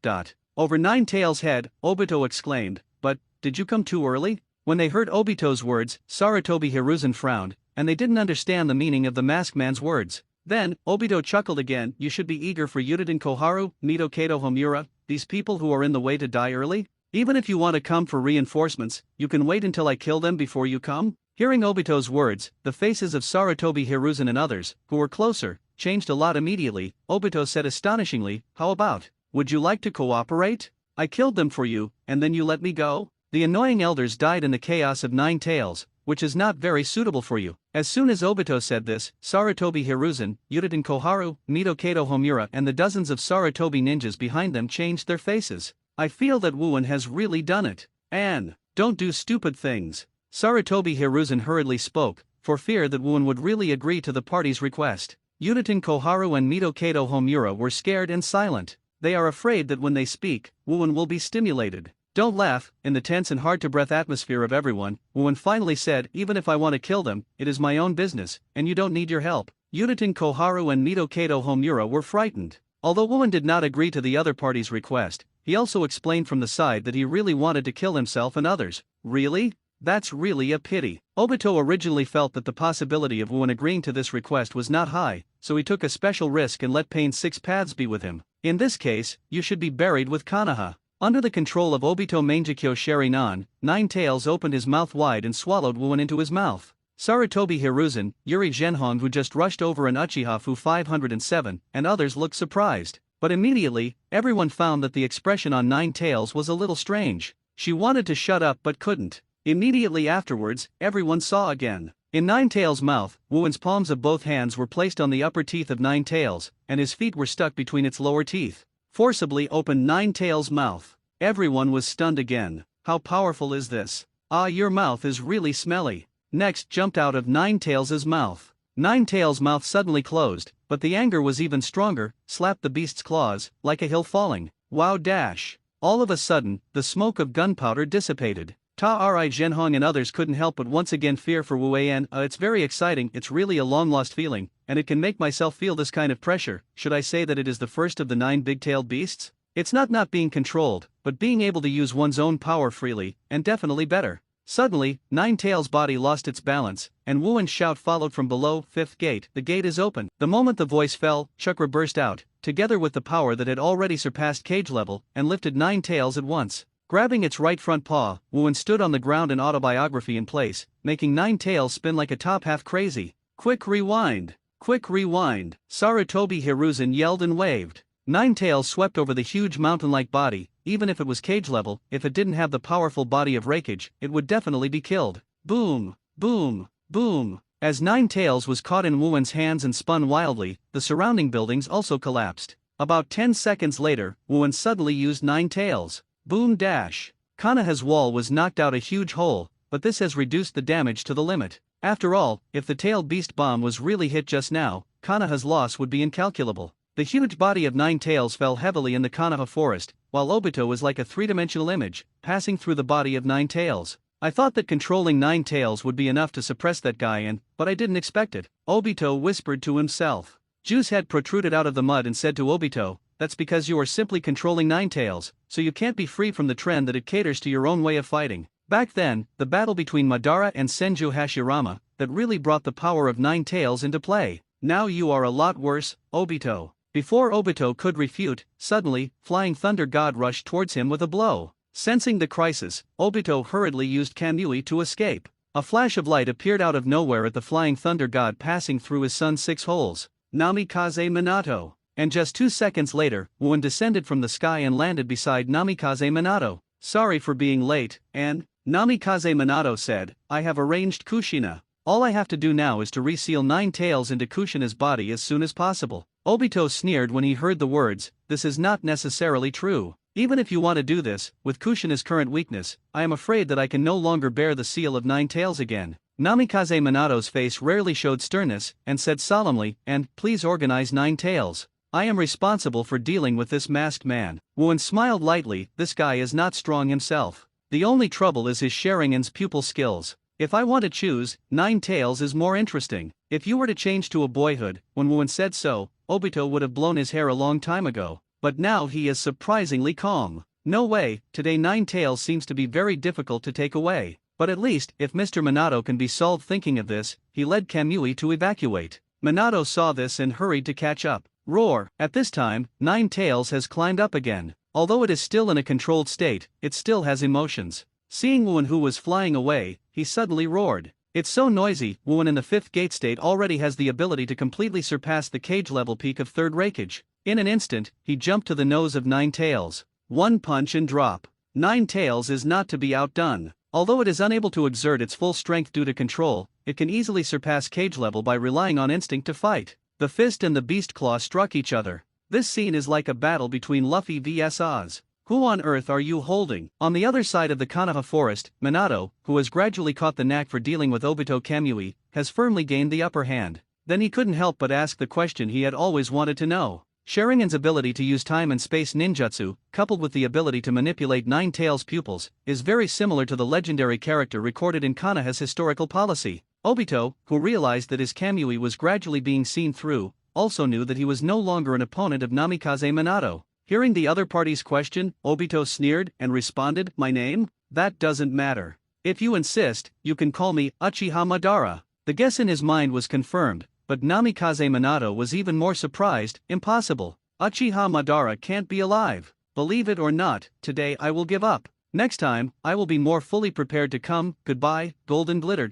Over Nine Tails' head, Obito exclaimed, "But, did you come too early?" When they heard Obito's words, Sarutobi Hiruzen frowned, and they didn't understand the meaning of the masked man's words. Then, Obito chuckled again. "You should be eager for Yuditen Koharu, Mito Kato Homura, these people who are in the way to die early? Even if you want to come for reinforcements, you can wait until I kill them before you come?" Hearing Obito's words, the faces of Sarutobi Hiruzen and others, who were closer, changed a lot immediately. Obito said astonishingly, "How about? Would you like to cooperate? I killed them for you, and then you let me go?" The annoying elders died in the chaos of Nine Tails, which is not very suitable for you. As soon as Obito said this, Sarutobi Hiruzen, Yuditen Koharu, Mito Kato Homura and the dozens of Sarutobi ninjas behind them changed their faces. "I feel that Wuan has really done it. And, don't do stupid things." Sarutobi Hiruzen hurriedly spoke, for fear that Wuan would really agree to the party's request. Yuditen Koharu and Mito Kato Homura were scared and silent. They are afraid that when they speak, Wuan will be stimulated. "Don't laugh." In the tense and hard-to-breath atmosphere of everyone, Wuan finally said, "Even if I want to kill them, it is my own business, and you don't need your help." Yuditen Koharu and Mito Kato Homura were frightened. Although Wuan did not agree to the other party's request, he also explained from the side that he really wanted to kill himself and others. "Really? That's really a pity." Obito originally felt that the possibility of Wuan agreeing to this request was not high, so he took a special risk and let Pain's 6 paths be with him. "In this case, you should be buried with Konoha." Under the control of Obito Mangekyo Sharinan, Nine Tails opened his mouth wide and swallowed Wuan into his mouth. Sarutobi Hiruzen, Yuri Zhenhong who just rushed over an Uchiha Fu 507, and others looked surprised. But immediately, everyone found that the expression on Nine Tails was a little strange. She wanted to shut up but couldn't. Immediately afterwards, everyone saw again. In Nine Tails' mouth, Wuan's palms of both hands were placed on the upper teeth of Nine Tails, and his feet were stuck between its lower teeth. Forcibly opened Nine Tails' mouth. Everyone was stunned again. "How powerful is this? Ah, your mouth is really smelly." Next jumped out of Nine Tails' mouth. Nine Tails' mouth suddenly closed, but the anger was even stronger, slapped the beast's claws, like a hill falling. Wow dash. All of a sudden, the smoke of gunpowder dissipated. Ta-Ri Zhenhong and others couldn't help but once again fear for Wu Weian. It's very exciting, it's really a long-lost feeling, and it can make myself feel this kind of pressure. Should I say that it is the first of the 9 big-tailed beasts? It's not being controlled, but being able to use one's own power freely, and definitely better. Suddenly, Nine Tails' body lost its balance, and Wuan's shout followed from below. 5th gate, the gate is open. The moment the voice fell, chakra burst out, together with the power that had already surpassed cage level, and lifted Nine Tails at once. Grabbing its right front paw, Wuan stood on the ground in autobiography in place, making Nine Tails spin like a top half crazy. Quick rewind! Quick rewind! Sarutobi Hiruzen yelled and waved. Nine Tails swept over the huge mountain-like body. Even if it was cage level, if it didn't have the powerful body of Raikage, it would definitely be killed. Boom! Boom! Boom! As Nine Tails was caught in Wuan's hands and spun wildly, the surrounding buildings also collapsed. About 10 seconds later, Wuan suddenly used Nine Tails. Boom dash. Konoha's wall was knocked out a huge hole, but this has reduced the damage to the limit. After all, if the tailed beast bomb was really hit just now, Konoha's loss would be incalculable. The huge body of Nine Tails fell heavily in the Konoha forest, while Obito was like a three-dimensional image, passing through the body of Nine Tails. I thought that controlling Nine Tails would be enough to suppress that guy but I didn't expect it. Obito whispered to himself. Juice head protruded out of the mud and said to Obito, "That's because you are simply controlling Nine Tails, so you can't be free from the trend that it caters to your own way of fighting." Back then, the battle between Madara and Senju Hashirama, that really brought the power of Nine Tails into play. Now you are a lot worse, Obito. Before Obito could refute, suddenly, Flying Thunder God rushed towards him with a blow. Sensing the crisis, Obito hurriedly used Kamui to escape. A flash of light appeared out of nowhere at the Flying Thunder God, passing through his son's 6 holes. Namikaze Minato. And just 2 seconds later, Wuan descended from the sky and landed beside Namikaze Minato. "Sorry for being late," and Namikaze Minato said, "I have arranged Kushina. All I have to do now is to reseal Nine Tails into Kushina's body as soon as possible." Obito sneered when he heard the words, "This is not necessarily true. Even if you want to do this, with Kushina's current weakness, I am afraid that I can no longer bear the seal of Nine Tails again." Namikaze Minato's face rarely showed sternness, and said solemnly, "And, please organize Nine Tails. I am responsible for dealing with this masked man." Wuan smiled lightly. This guy is not strong himself. The only trouble is his Sharingan's pupil skills. If I want to choose, Nine Tails is more interesting. If you were to change to a boyhood, when Wuan said so, Obito would have blown his hair a long time ago. But now he is surprisingly calm. No way, today Nine Tails seems to be very difficult to take away. But at least, if Mr. Minato can be solved. Thinking of this, he led Kamui to evacuate. Minato saw this and hurried to catch up. Roar! At this time, Nine Tails has climbed up again. Although it is still in a controlled state, it still has emotions. Seeing Wuan, who was flying away, he suddenly roared. "It's so noisy." Wuan in the 5th gate state already has the ability to completely surpass the cage level peak of 3rd Raikage. In an instant, he jumped to the nose of Nine Tails. One punch and drop. Nine Tails is not to be outdone. Although it is unable to exert its full strength due to control, it can easily surpass cage level by relying on instinct to fight. The fist and the beast claw struck each other. This scene is like a battle between Luffy vs Oz. Who on earth are you holding? On the other side of the Konoha forest, Minato, who has gradually caught the knack for dealing with Obito Kamui, has firmly gained the upper hand. Then he couldn't help but ask the question he had always wanted to know. Sharingan's ability to use time and space ninjutsu, coupled with the ability to manipulate Nine Tails' pupils, is very similar to the legendary character recorded in Konoha's historical policy. Obito, who realized that his Kamui was gradually being seen through, also knew that he was no longer an opponent of Namikaze Minato. Hearing the other party's question, Obito sneered and responded, "My name? That doesn't matter. If you insist, you can call me Uchiha Madara." The guess in his mind was confirmed, but Namikaze Minato was even more surprised. "Impossible. Uchiha Madara can't be alive. Believe it or not, today I will give up. Next time, I will be more fully prepared to come. Goodbye, Golden Glitter."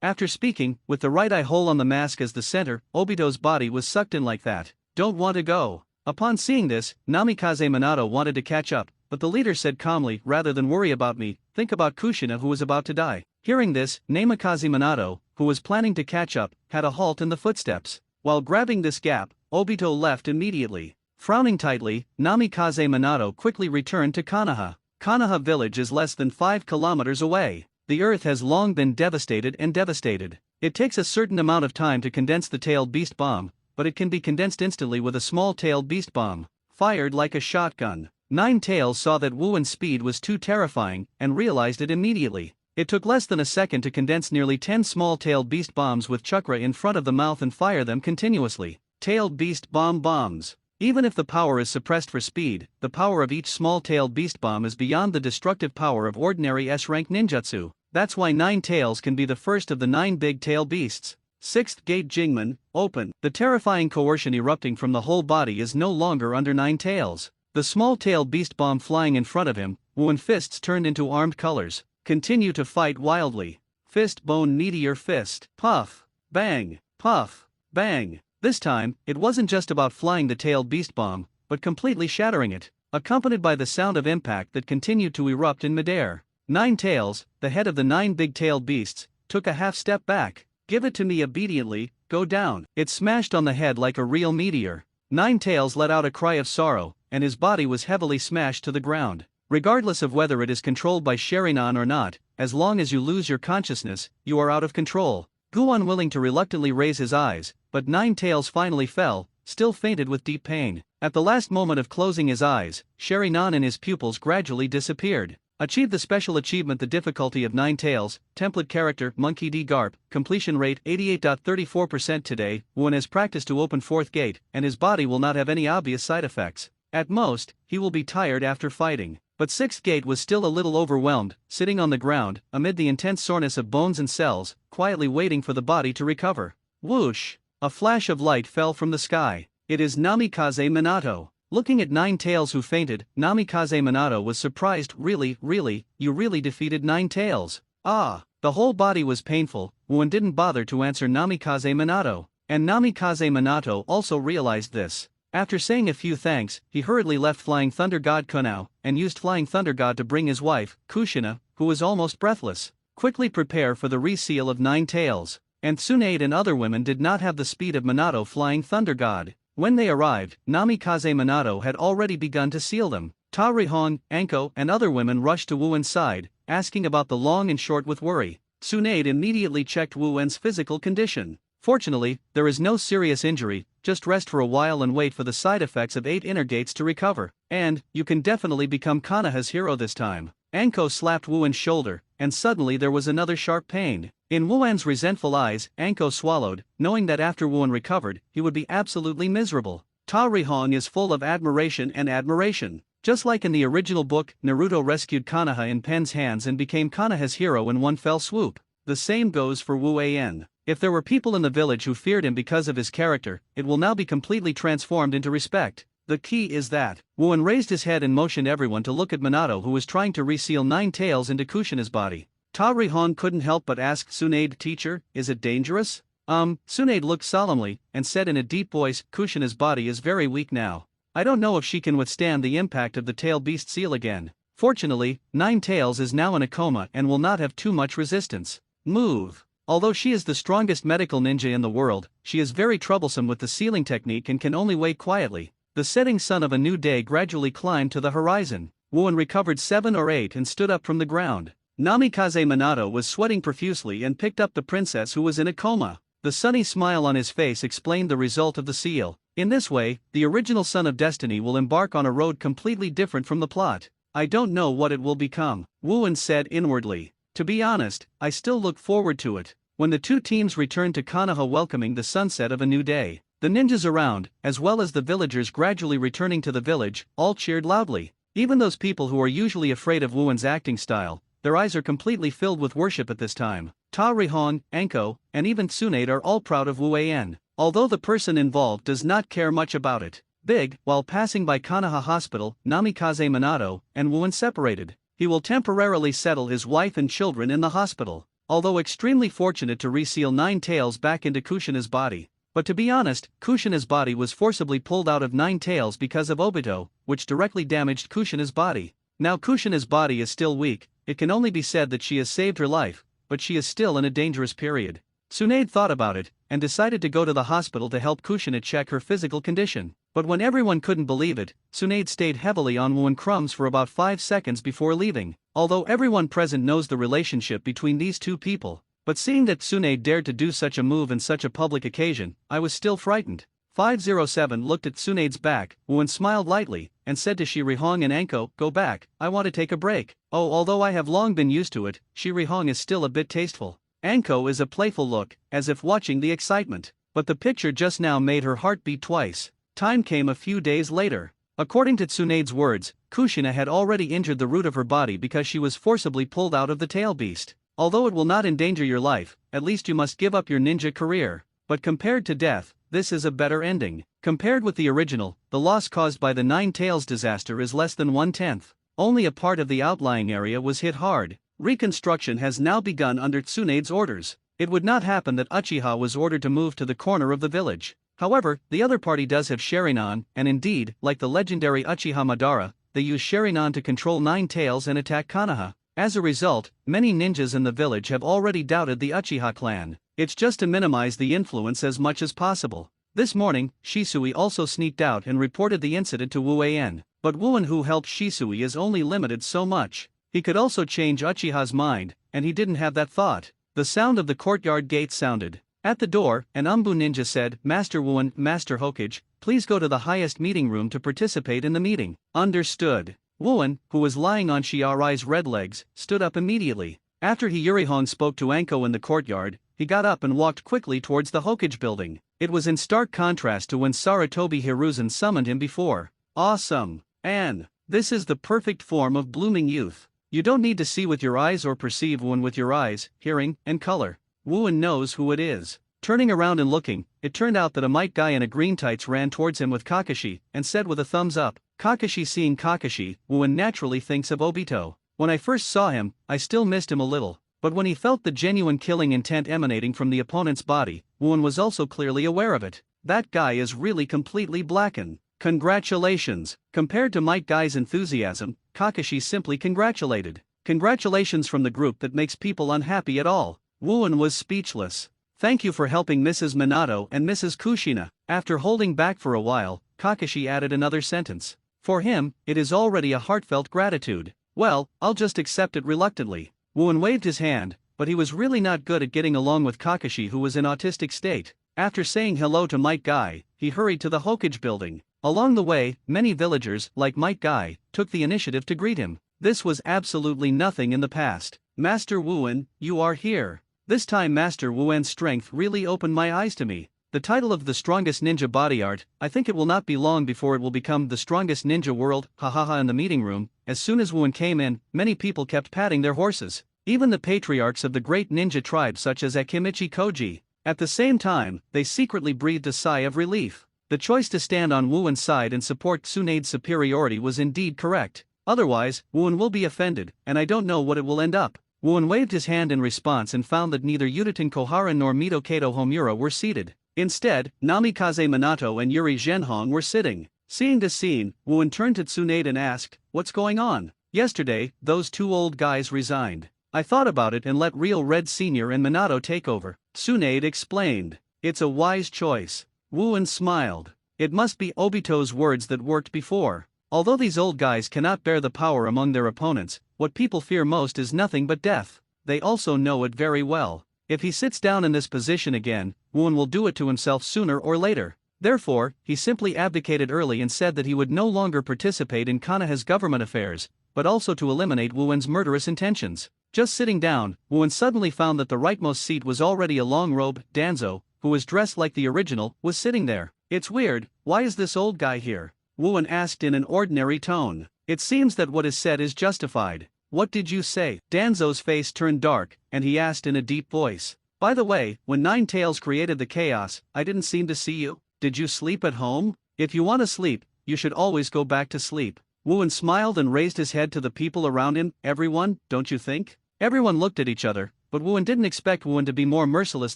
After speaking, with the right eye hole on the mask as the center, Obito's body was sucked in like that. "Don't want to go." Upon seeing this, Namikaze Minato wanted to catch up, but the leader said calmly, "Rather than worry about me, think about Kushina, who was about to die." Hearing this, Namikaze Minato, who was planning to catch up, had a halt in the footsteps. While grabbing this gap, Obito left immediately. Frowning tightly, Namikaze Minato quickly returned to Konoha. Konoha village is less than 5 kilometers away. The earth has long been devastated. It takes a certain amount of time to condense the tailed beast bomb, but it can be condensed instantly with a small tailed beast bomb, fired like a shotgun. Nine Tails saw that Wuen's speed was too terrifying and realized it immediately. It took less than a second to condense nearly 10 small-tailed beast bombs with chakra in front of the mouth and fire them continuously. Tailed beast bomb bombs. Even if the power is suppressed for speed, the power of each small-tailed beast bomb is beyond the destructive power of ordinary S-rank ninjutsu. That's why Nine Tails can be the first of the 9 big tail beasts. Sixth Gate Jingmen, open. The terrifying coercion erupting from the whole body is no longer under Nine Tails. The small-tailed beast bomb flying in front of him, Wuen's fists turned into armed colors. Continue to fight wildly. Fist bone meteor fist. Puff. Bang. Puff. Bang. This time, it wasn't just about flying the tailed beast bomb, but completely shattering it, accompanied by the sound of impact that continued to erupt in midair. Nine Tails, the head of the 9 big-tailed beasts, took a half step back. Give it to me obediently, go down. It smashed on the head like a real meteor. Nine Tails let out a cry of sorrow, and his body was heavily smashed to the ground. Regardless of whether it is controlled by Sharingan or not, as long as you lose your consciousness, you are out of control. Gu, unwilling to reluctantly raise his eyes, but Nine Tails finally fell, still fainted with deep pain. At the last moment of closing his eyes, Sharingan in his pupils gradually disappeared. Achieved the special achievement. The difficulty of Nine Tails, template character, Monkey D. Garp, completion rate 88.34% today. Wuen has practiced to open 4th gate, and his body will not have any obvious side effects. At most, he will be tired after fighting. But 6th gate was still a little overwhelmed, sitting on the ground, amid the intense soreness of bones and cells, quietly waiting for the body to recover. Whoosh! A flash of light fell from the sky. It is Namikaze Minato. Looking at Nine Tails who fainted, Namikaze Minato was surprised. Really, you really defeated Nine Tails? Ah! The whole body was painful. Wuen didn't bother to answer Namikaze Minato. And Namikaze Minato also realized this. After saying a few thanks, he hurriedly left Flying Thunder God Kunao, and used Flying Thunder God to bring his wife, Kushina, who was almost breathless. Quickly prepare for the reseal of Nine Tails. And Tsunade and other women did not have the speed of Minato Flying Thunder God. When they arrived, Namikaze Minato had already begun to seal them. Ta Rihon, Anko, and other women rushed to Wuen's side, asking about the long and short with worry. Tsunade immediately checked Wuen's physical condition. Fortunately, there is no serious injury, just rest for a while and wait for the side effects of 8 inner gates to recover. And, you can definitely become Konoha's hero this time. Anko slapped Wuen's shoulder, and suddenly there was another sharp pain. In Wuen's resentful eyes, Anko swallowed, knowing that after Wuen recovered, he would be absolutely miserable. Ta Rihon is full of admiration and admiration. Just like in the original book, Naruto rescued Konoha in Pen's hands and became Konoha's hero in one fell swoop. The same goes for Wu An. If there were people in the village who feared him because of his character, it will now be completely transformed into respect. The key is that Wuen raised his head and motioned everyone to look at Minato, who was trying to reseal Nine Tails into Kushina's body. Ta Rihon couldn't help but ask Tsunade, teacher, is it dangerous? Tsunade looked solemnly, and said in a deep voice, Kushina's body is very weak now. I don't know if she can withstand the impact of the tail beast seal again. Fortunately, Nine Tails is now in a coma and will not have too much resistance. Move. Although she is the strongest medical ninja in the world, she is very troublesome with the sealing technique and can only wait quietly. The setting sun of a new day gradually climbed to the horizon. Wuen recovered 7 or 8 and stood up from the ground. Namikaze Minato was sweating profusely and picked up the princess who was in a coma. The sunny smile on his face explained the result of the seal. In this way, the original Son of Destiny will embark on a road completely different from the plot. I don't know what it will become, Wuen said inwardly. To be honest, I still look forward to it. When the two teams returned to Konoha welcoming the sunset of a new day, the ninjas around, as well as the villagers gradually returning to the village, all cheered loudly. Even those people who are usually afraid of Wuen's acting style, their eyes are completely filled with worship at this time. Ta Rihon, Anko, and even Tsunade are all proud of Wu An, although the person involved does not care much about it. Big, while passing by Konoha Hospital, Namikaze Minato and Wuen separated. He will temporarily settle his wife and children in the hospital. Although extremely fortunate to reseal Nine Tails back into Kushina's body. But to be honest, Kushina's body was forcibly pulled out of Nine Tails because of Obito, which directly damaged Kushina's body. Now Kushina's body is still weak, it can only be said that she has saved her life, but she is still in a dangerous period. Tsunade thought about it, and decided to go to the hospital to help Kushina check her physical condition. But when everyone couldn't believe it, Tsunade stayed heavily on Wuen crumbs for about 5 seconds before leaving. Although everyone present knows the relationship between these two people, but seeing that Tsunade dared to do such a move in such a public occasion, I was still frightened. 507 looked at Tsunade's back, Wooin smiled lightly, and said to Shirihong and Anko, "Go back, I want to take a break." Oh, although I have long been used to it, Shirihong is still a bit tasteful. Anko is a playful look, as if watching the excitement. But the picture just now made her heart beat twice. Time came a few days later. According to Tsunade's words, Kushina had already injured the root of her body because she was forcibly pulled out of the tail beast. Although it will not endanger your life, at least you must give up your ninja career. But compared to death, this is a better ending. Compared with the original, the loss caused by the Nine Tails disaster is less than 1/10. Only a part of the outlying area was hit hard. Reconstruction has now begun under Tsunade's orders. It would not happen that Uchiha was ordered to move to the corner of the village. However, the other party does have Sharingan, and indeed, like the legendary Uchiha Madara, they use Sharingan to control Nine Tails and attack Konoha. As a result, many ninjas in the village have already doubted the Uchiha clan. It's just to minimize the influence as much as possible. This morning, Shisui also sneaked out and reported the incident to Wu An. But Wooin, who helped Shisui, is only limited so much. He could also change Uchiha's mind, and he didn't have that thought. The sound of the courtyard gate sounded. At the door, an Umbu ninja said, "Master Wooin, Master Hokage, please go to the highest meeting room to participate in the meeting." Understood. Wooin, who was lying on Shiarai's red legs, stood up immediately. After Yurihong spoke to Anko in the courtyard, he got up and walked quickly towards the Hokage building. It was in stark contrast to when Saratobi Hiruzen summoned him before. Awesome! And this is the perfect form of blooming youth. You don't need to see with your eyes or perceive one with your eyes, hearing, and color. Wooin knows who it is. Turning around and looking, it turned out that a might guy in a green tights ran towards him with Kakashi, and said with a thumbs up. Kakashi seeing Kakashi, Wooin naturally thinks of Obito. When I first saw him, I still missed him a little. But when he felt the genuine killing intent emanating from the opponent's body, Wooin was also clearly aware of it. That guy is really completely blackened. Congratulations! Compared to Might Guy's enthusiasm, Kakashi simply congratulated. Congratulations from the group that makes people unhappy at all. Wooin was speechless. Thank you for helping Mrs. Minato and Mrs. Kushina. After holding back for a while, Kakashi added another sentence. For him, it is already a heartfelt gratitude. Well, I'll just accept it reluctantly. Wooin waved his hand, but he was really not good at getting along with Kakashi, who was in autistic state. After saying hello to Might Guy, he hurried to the Hokage building. Along the way, many villagers, like Might Guy, took the initiative to greet him. This was absolutely nothing in the past. Master Wooin, you are here. This time Master Wuin's strength really opened my eyes to me. The title of the strongest ninja body art, I think it will not be long before it will become the strongest ninja world, hahaha. In the meeting room, as soon as Wooin came in, many people kept patting their horses. Even the patriarchs of the great ninja tribes such as Akimichi Koji. At the same time, they secretly breathed a sigh of relief. The choice to stand on Wooin's side and support Tsunade's superiority was indeed correct. Otherwise, Wooin will be offended, and I don't know what it will end up. Wooin waved his hand in response and found that neither Yuditen Kohara nor Mito Kato Homura were seated. Instead, Namikaze Minato and Yuri Zhenhong were sitting. Seeing this scene, Wooin turned to Tsunade and asked, "What's going on?" "Yesterday, those two old guys resigned. I thought about it and let Real Red Sr. and Minato take over," Tsunade explained. "It's a wise choice." Wooin smiled. It must be Obito's words that worked before. Although these old guys cannot bear the power among their opponents, what people fear most is nothing but death. They also know it very well. If he sits down in this position again, Wooin will do it to himself sooner or later. Therefore, he simply abdicated early and said that he would no longer participate in Konoha's government affairs, but also to eliminate Wooin's murderous intentions. Just sitting down, Wooin suddenly found that the rightmost seat was already a long-robed Danzo, who was dressed like the original, was sitting there. "It's weird, why is this old guy here?" Wooin asked in an ordinary tone. It seems that what is said is justified. "What did you say?" Danzo's face turned dark, and he asked in a deep voice. "By the way, when Nine Tails created the chaos, I didn't seem to see you. Did you sleep at home? If you want to sleep, you should always go back to sleep." Wooin smiled and raised his head to the people around him. "Everyone, don't you think?" Everyone looked at each other, but Wooin didn't expect Wooin to be more merciless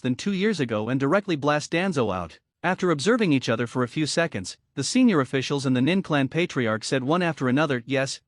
than 2 years ago and directly blast Danzo out. After observing each other for a few seconds, the senior officials and the Nin clan patriarch said one after another, yes,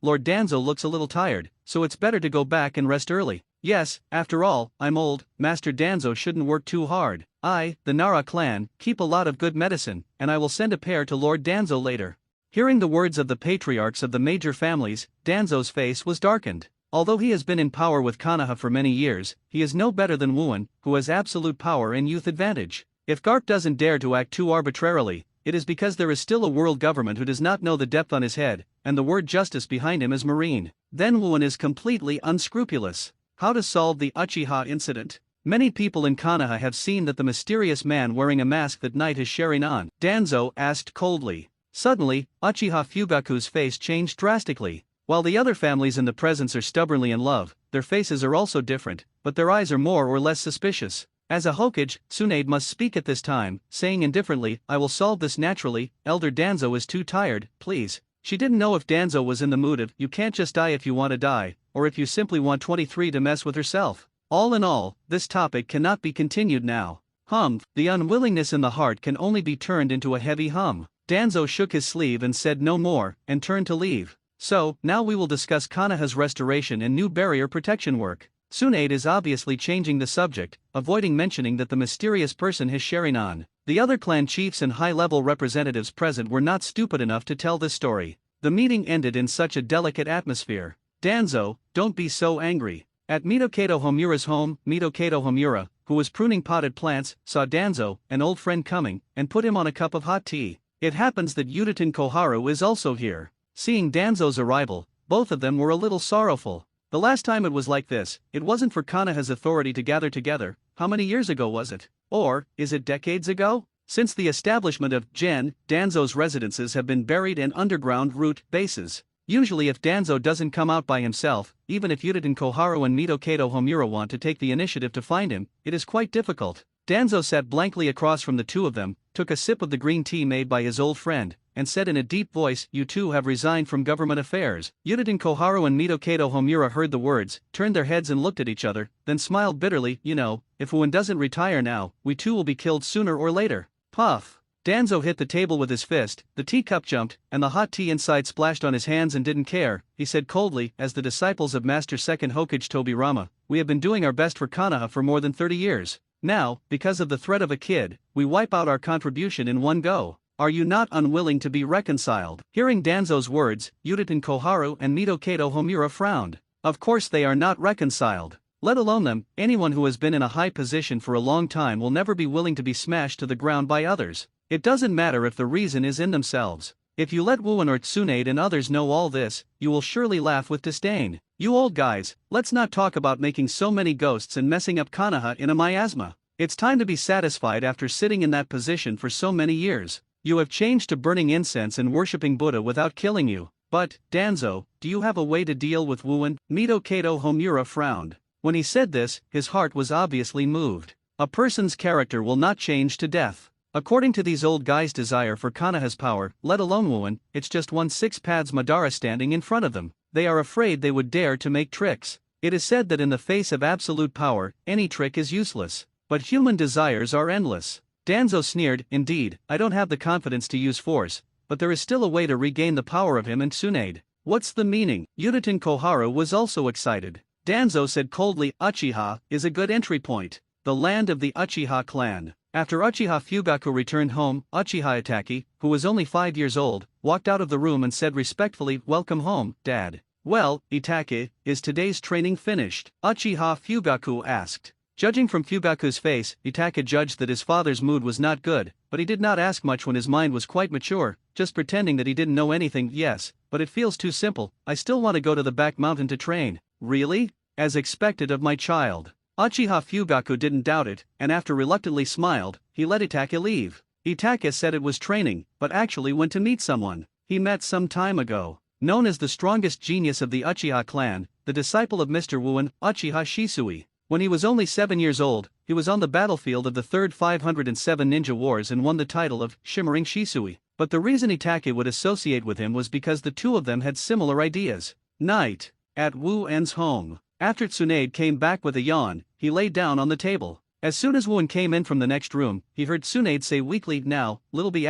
Lord Danzo looks a little tired, so it's better to go back and rest early. Yes, after all, I'm old, Master Danzo shouldn't work too hard. I, the Nara clan, keep a lot of good medicine, and I will send a pair to Lord Danzo later." Hearing the words of the patriarchs of the major families, Danzo's face was darkened. Although he has been in power with Konoha for many years, he is no better than Wooin, who has absolute power and youth advantage. If Garp doesn't dare to act too arbitrarily, it is because there is still a world government who does not know the depth on his head, and the word justice behind him is marine. Then Wooin is completely unscrupulous. How to solve the Uchiha incident? Many people in Konoha have seen that the mysterious man wearing a mask that night is Sharingan. Danzo asked coldly. Suddenly, Uchiha Fugaku's face changed drastically. While the other families in the presence are stubbornly in love, their faces are also different, but their eyes are more or less suspicious. As a Hokage, Tsunade must speak at this time, saying indifferently, I will solve this naturally, Elder Danzo is too tired, please. She didn't know if Danzo was in the mood of, you can't just die if you want to die, or if you simply want 23 to mess with herself. All in all, this topic cannot be continued now. The unwillingness in the heart can only be turned into a heavy hum. Danzo shook his sleeve and said no more, and turned to leave. So, now we will discuss Konoha's restoration and new barrier protection work. Tsunade is obviously changing the subject, avoiding mentioning that the mysterious person is Sharingan. The other clan chiefs and high-level representatives present were not stupid enough to tell this story. The meeting ended in such a delicate atmosphere. Danzo, don't be so angry. At Mitokato Homura's home, Mitokato Homura, who was pruning potted plants, saw Danzo, an old friend coming, and put him on a cup of hot tea. It happens that Yutaten Koharu is also here. Seeing Danzo's arrival, both of them were a little sorrowful. The last time it was like this, it wasn't for Konoha's authority to gather together. How many years ago was it? Or, is it decades ago? Since the establishment of Danzo's residences have been buried in underground root bases. Usually if Danzo doesn't come out by himself, even if Yutaten Koharu and Mitokato Homura want to take the initiative to find him, it is quite difficult. Danzo sat blankly across from the two of them, took a sip of the green tea made by his old friend, and said in a deep voice, you two have resigned from government affairs. Yutaten Koharu and Mitokato Homura heard the words, turned their heads and looked at each other, then smiled bitterly, you know, if Wooin doesn't retire now, we too will be killed sooner or later. Puff. Danzo hit the table with his fist, the teacup jumped, and the hot tea inside splashed on his hands and didn't care. He said coldly, as the disciples of Master Second Hokage Tobirama, we have been doing our best for Konoha for more than 30 years. Now, because of the threat of a kid, we wipe out our contribution in one go. Are you not unwilling to be reconciled? Hearing Danzo's words, Yutaten Koharu and Mitokato Homura frowned. Of course they are not reconciled. Let alone them, anyone who has been in a high position for a long time will never be willing to be smashed to the ground by others. It doesn't matter if the reason is in themselves. If you let Wooin or Tsunade and others know all this, you will surely laugh with disdain. You old guys, let's not talk about making so many ghosts and messing up Konoha in a miasma. It's time to be satisfied after sitting in that position for so many years. You have changed to burning incense and worshipping Buddha without killing you. But, Danzo, do you have a way to deal with Wooin? Mitokato Homura frowned. When he said this, his heart was obviously moved. A person's character will not change to death. According to these old guys' desire for Konoha's power, let alone Wooin, it's just 1/6 pads Madara standing in front of them. They are afraid they would dare to make tricks. It is said that in the face of absolute power, any trick is useless. But human desires are endless. Danzo sneered, indeed, I don't have the confidence to use force, but there is still a way to regain the power of him and Tsunade. What's the meaning? Yutaten Koharu was also excited. Danzo said coldly, Uchiha is a good entry point. The land of the Uchiha clan. After Uchiha Fugaku returned home, Uchiha Itachi, who was only 5 years old, walked out of the room and said respectfully, welcome home, Dad. Well, Itachi, is today's training finished? Uchiha Fugaku asked. Judging from Fugaku's face, Itachi judged that his father's mood was not good, but he did not ask much when his mind was quite mature, just pretending that he didn't know anything. Yes, but it feels too simple, I still want to go to the back mountain to train. Really? As expected of my child. Uchiha Fugaku didn't doubt it, and after reluctantly smiled, he let Itachi leave. Itachi said it was training, but actually went to meet someone he met some time ago. Known as the strongest genius of the Uchiha clan, the disciple of Mr. Wooin, Uchiha Shisui. When he was only 7 years old, he was on the battlefield of the 3rd 507 Ninja Wars and won the title of Shimmering Shisui. But the reason Itachi would associate with him was because the two of them had similar ideas. Night. At Wooin's home. After Tsunade came back with a yawn, he lay down on the table. As soon as Wooin came in from the next room, he heard Tsunade say weakly, now, little b****************,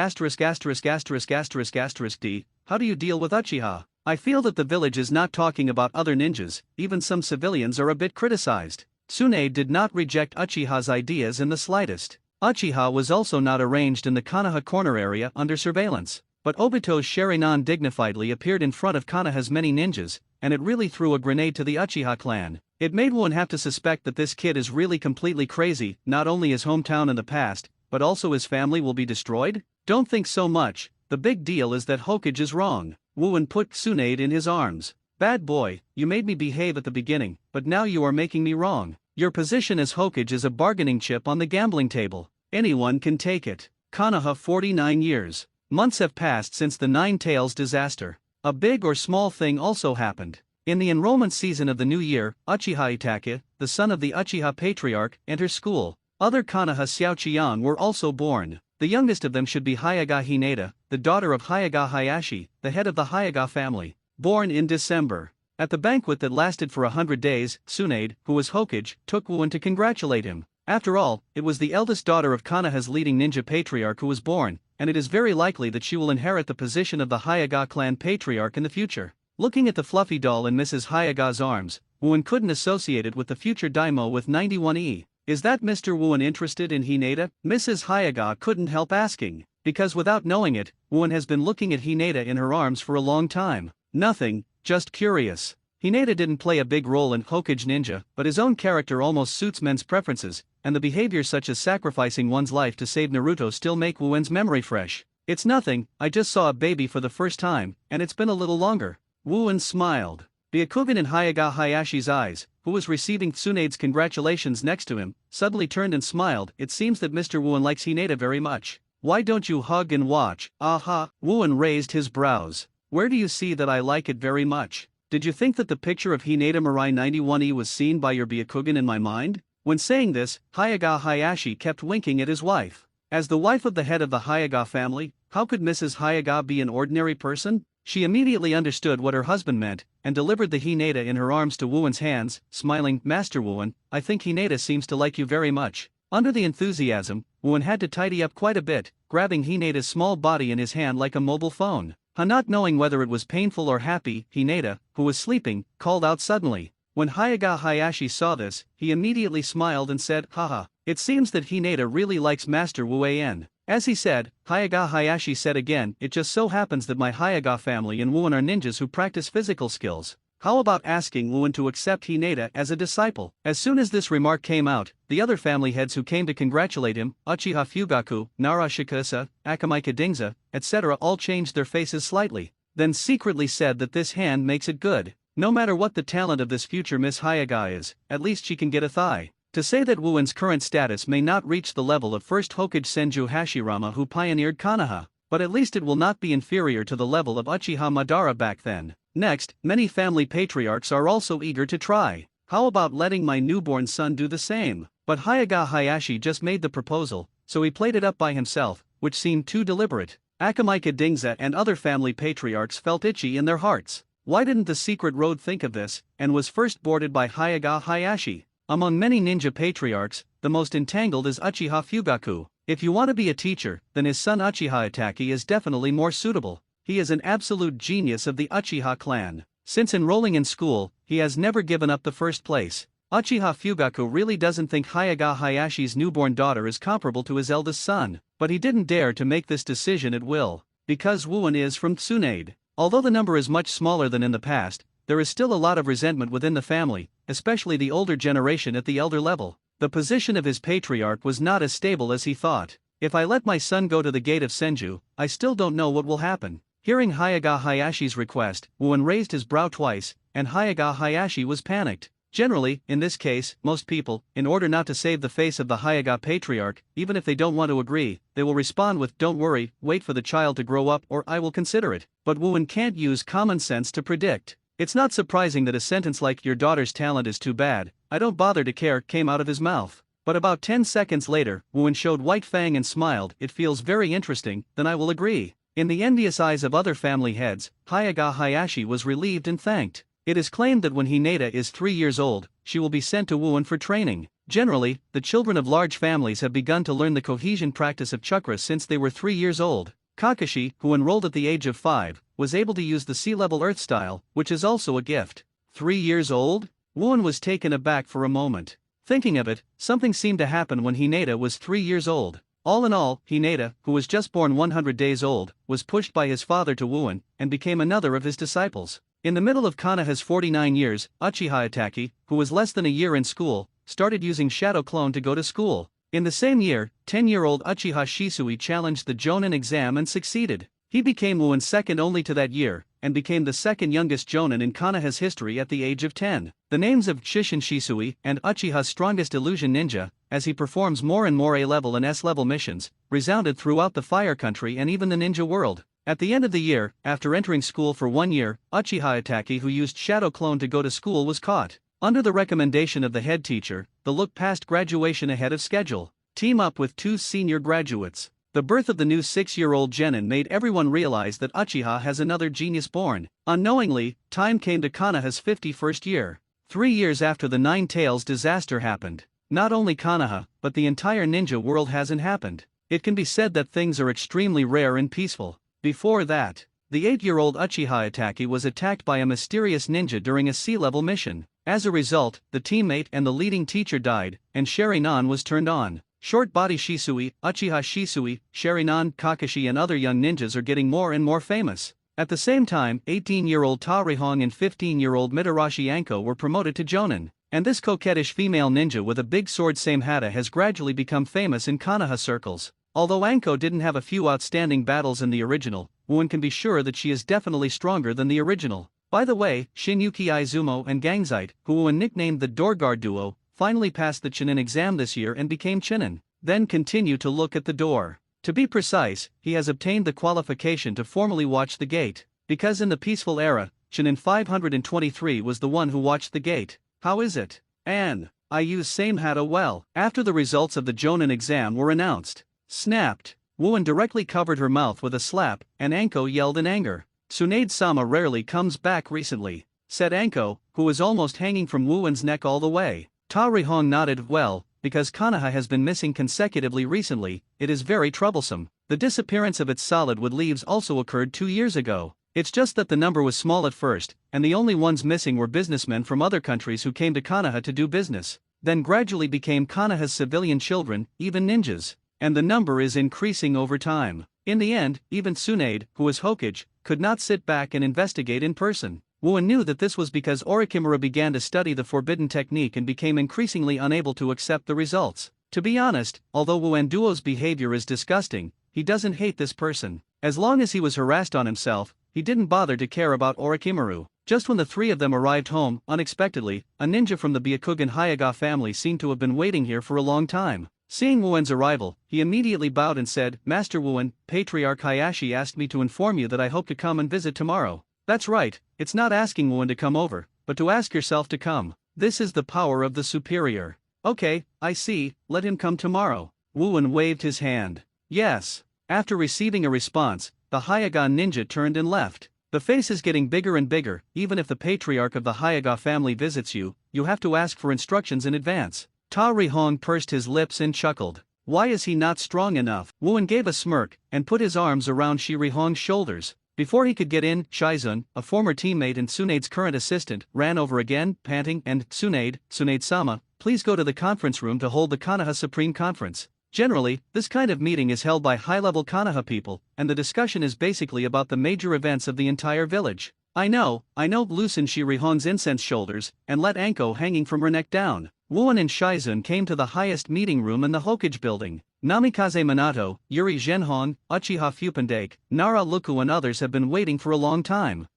d, how do you deal with Uchiha? I feel that the village is not talking about other ninjas, even some civilians are a bit criticized. Tsunade did not reject Uchiha's ideas in the slightest. Uchiha was also not arranged in the Konoha corner area under surveillance. But Obito's Sharingan dignifiedly appeared in front of Konoha's many ninjas, and it really threw a grenade to the Uchiha clan. It made one have to suspect that this kid is really completely crazy, not only his hometown in the past, but also his family will be destroyed? Don't think so much, the big deal is that Hokage is wrong. Wooen put Tsunade in his arms. Bad boy, you made me behave at the beginning, but now you are making me wrong. Your position as Hokage is a bargaining chip on the gambling table. Anyone can take it. Konoha 49 years. Months have passed since the Nine Tails disaster. A big or small thing also happened. In the enrollment season of the new year, Uchiha Itachi, the son of the Uchiha Patriarch, enters school. Other Konoha Xiaoqiang were also born. The youngest of them should be Hyaga Hinata, the daughter of Hyaga Hayashi, the head of the Hyaga family. Born in December. At the banquet that lasted for 100 days, Tsunade, who was Hokage, took Wooen to congratulate him. After all, it was the eldest daughter of Konoha's leading ninja patriarch who was born, and it is very likely that she will inherit the position of the Hyaga clan patriarch in the future. Looking at the fluffy doll in Mrs. Hyaga's arms, Wooen couldn't associate it with the future daimyo with 91E. Is that Mr. Wooen interested in Hinata? Mrs. Hyaga couldn't help asking, because without knowing it, Wooen has been looking at Hinata in her arms for a long time. Nothing, just curious. Hinata didn't play a big role in Hokage Ninja, but his own character almost suits men's preferences, and the behaviors such as sacrificing one's life to save Naruto still make Wooen's memory fresh. It's nothing, I just saw a baby for the first time, and it's been a little longer. Wooen smiled. Byakugan in Hyaga Hayashi's eyes, who was receiving Tsunade's congratulations next to him, suddenly turned and smiled. It seems that Mr. Wooen likes Hinata very much. Why don't you hug and watch? Aha! Wooen raised his brows. Where do you see that I like it very much? Did you think that the picture of Hinata Mirai 91E was seen by your Byakugan in my mind? When saying this, Hyaga Hayashi kept winking at his wife. As the wife of the head of the Hyaga family, how could Mrs. Hyaga be an ordinary person? She immediately understood what her husband meant, and delivered the Hinata in her arms to Wooen's hands, smiling. Master Wooen, I think Hinata seems to like you very much. Under the enthusiasm, Wooen had to tidy up quite a bit, grabbing Hinata's small body in his hand like a mobile phone. Not knowing whether it was painful or happy, Hinata, who was sleeping, called out suddenly. When Hyaga Hayashi saw this, he immediately smiled and said, haha, it seems that Hinata really likes Master Wooen. As he said, Hyaga Hayashi said again, it just so happens that my Hyaga family and Wooen are ninjas who practice physical skills. How about asking Wooen to accept Hinata as a disciple? As soon as this remark came out, the other family heads who came to congratulate him, Uchiha Fugaku, Nara Shikasa, Akamai Dingza, etc. all changed their faces slightly, then secretly said that this hand makes it good. No matter what the talent of this future Miss Hyaga is, at least she can get a thigh. To say that Wooen's current status may not reach the level of first Hokage Senju Hashirama who pioneered Konoha, but at least it will not be inferior to the level of Uchiha Madara back then. Next, many family patriarchs are also eager to try. How about letting my newborn son do the same? But Hyaga Hayashi just made the proposal, so he played it up by himself, which seemed too deliberate. Akamai Dingza and other family patriarchs felt itchy in their hearts. Why didn't the secret road think of this, and was first boarded by Hyaga Hayashi? Among many ninja patriarchs, the most entangled is Uchiha Fugaku. If you want to be a teacher, then his son Uchiha Itachi is definitely more suitable. He is an absolute genius of the Uchiha clan. Since enrolling in school, he has never given up the first place. Uchiha Fugaku really doesn't think Hyaga Hayashi's newborn daughter is comparable to his eldest son, but he didn't dare to make this decision at will, because Wooen is from Tsunade. Although the number is much smaller than in the past, there is still a lot of resentment within the family, especially the older generation at the elder level. The position of his patriarch was not as stable as he thought. If I let my son go to the gate of Senju, I still don't know what will happen. Hearing Hyaga Hayashi's request, Wooen raised his brow twice, and Hyaga Hayashi was panicked. Generally, in this case, most people, in order not to save the face of the Hyaga patriarch, even if they don't want to agree, they will respond with, don't worry, wait for the child to grow up or I will consider it. But Wooen can't use common sense to predict. It's not surprising that a sentence like, your daughter's talent is too bad, I don't bother to care, came out of his mouth. But about 10 seconds later, Wooen showed white fang and smiled, it feels very interesting, then I will agree. In the envious eyes of other family heads, Hyaga Hayashi was relieved and thanked. It is claimed that when Hinata is 3 years old, she will be sent to Wooen for training. Generally, the children of large families have begun to learn the cohesion practice of chakra since they were 3 years old. Kakashi, who enrolled at the age of 5, was able to use the sea-level earth style, which is also a gift. 3 years old? Wooen was taken aback for a moment. Thinking of it, something seemed to happen when Hinata was 3 years old. All in all, Hinata, who was just born 100 days old, was pushed by his father to Wooen, and became another of his disciples. In the middle of Konoha's 49 years, Uchiha Itachi, who was less than a year in school, started using Shadow Clone to go to school. In the same year, 10-year-old Uchiha Shisui challenged the Jonin exam and succeeded. He became Wuin second only to that year, and became the second youngest Jonin in Konoha's history at the age of 10. The names of Shishin Shisui and Uchiha's strongest illusion ninja, as he performs more and more A-level and S-level missions, resounded throughout the Fire Country and even the ninja world. At the end of the year, after entering school for 1 year, Uchiha Itachi, who used Shadow Clone to go to school, was caught. Under the recommendation of the head teacher, the look passed graduation ahead of schedule. Team up with 2 senior graduates. The birth of the new 6-year-old Genin made everyone realize that Uchiha has another genius born. Unknowingly, time came to Konoha's 51st year. 3 years after the Nine Tails disaster happened. Not only Konoha, but the entire ninja world hasn't happened. It can be said that things are extremely rare and peaceful. Before that, the 8-year-old Uchiha Itachi was attacked by a mysterious ninja during a sea-level mission. As a result, the teammate and the leading teacher died, and Sharinan was turned on. Short-body Shisui, Uchiha Shisui, Sharinan, Kakashi and other young ninjas are getting more and more famous. At the same time, 18-year-old Ta Rihong and 15-year-old Mitarashi Anko were promoted to Jonin. And this coquettish female ninja with a big sword Samehada has gradually become famous in Konoha circles. Although Anko didn't have a few outstanding battles in the original, one can be sure that she is definitely stronger than the original. By the way, Shinyuki Izumo and Gangzite, who one nicknamed the Doorguard duo, finally passed the Chunin exam this year and became Chunin. Then continue to look at the door. To be precise, he has obtained the qualification to formally watch the gate. Because in the peaceful era, Chunin 523 was the one who watched the gate. How is it? And I use Samehada well. After the results of the Jonin exam were announced, snapped. Wuin directly covered her mouth with a slap, and Anko yelled in anger. Tsunade-sama rarely comes back recently, said Anko, who was almost hanging from Wuin's neck all the way. Ta Rihong nodded. Well, because Konoha has been missing consecutively recently, it is very troublesome. The disappearance of its solid wood leaves also occurred 2 years ago. It's just that the number was small at first, and the only ones missing were businessmen from other countries who came to Konoha to do business, then gradually became Konoha's civilian children, even ninjas. And the number is increasing over time. In the end, even Tsunade, who was Hokage, could not sit back and investigate in person. Wuin knew that this was because Orochimaru began to study the forbidden technique and became increasingly unable to accept the results. To be honest, although Wuin Duo's behavior is disgusting, he doesn't hate this person. As long as he was harassed on himself, he didn't bother to care about Orochimaru. Just when the 3 of them arrived home, unexpectedly, a ninja from the Byakugan Hyaga family seemed to have been waiting here for a long time. Seeing Wuin's arrival, he immediately bowed and said, Master Wuin, Patriarch Hayashi asked me to inform you that I hope to come and visit tomorrow. That's right, it's not asking Wuin to come over, but to ask yourself to come. This is the power of the superior. Okay, I see, let him come tomorrow. Wuin waved his hand. Yes. After receiving a response, the Hyaga ninja turned and left. The face is getting bigger and bigger. Even if the patriarch of the Hyaga family visits you, you have to ask for instructions in advance. Ta Rihong pursed his lips and chuckled. Why is he not strong enough? Wuin gave a smirk, and put his arms around Shi Rihong's shoulders. Before he could get in, Shizun, a former teammate and Tsunade's current assistant, ran over again, panting, and, Tsunade-sama, please go to the conference room to hold the Konoha Supreme Conference. Generally, this kind of meeting is held by high-level Konoha people, and the discussion is basically about the major events of the entire village. I know, loosen Shi Rihong's incense shoulders, and let Anko hanging from her neck down. Wuin and Shizun came to the highest meeting room in the Hokage building. Namikaze Minato, Yuri Zhenhong, Uchiha Fupendake, Nara Luku and others have been waiting for a long time.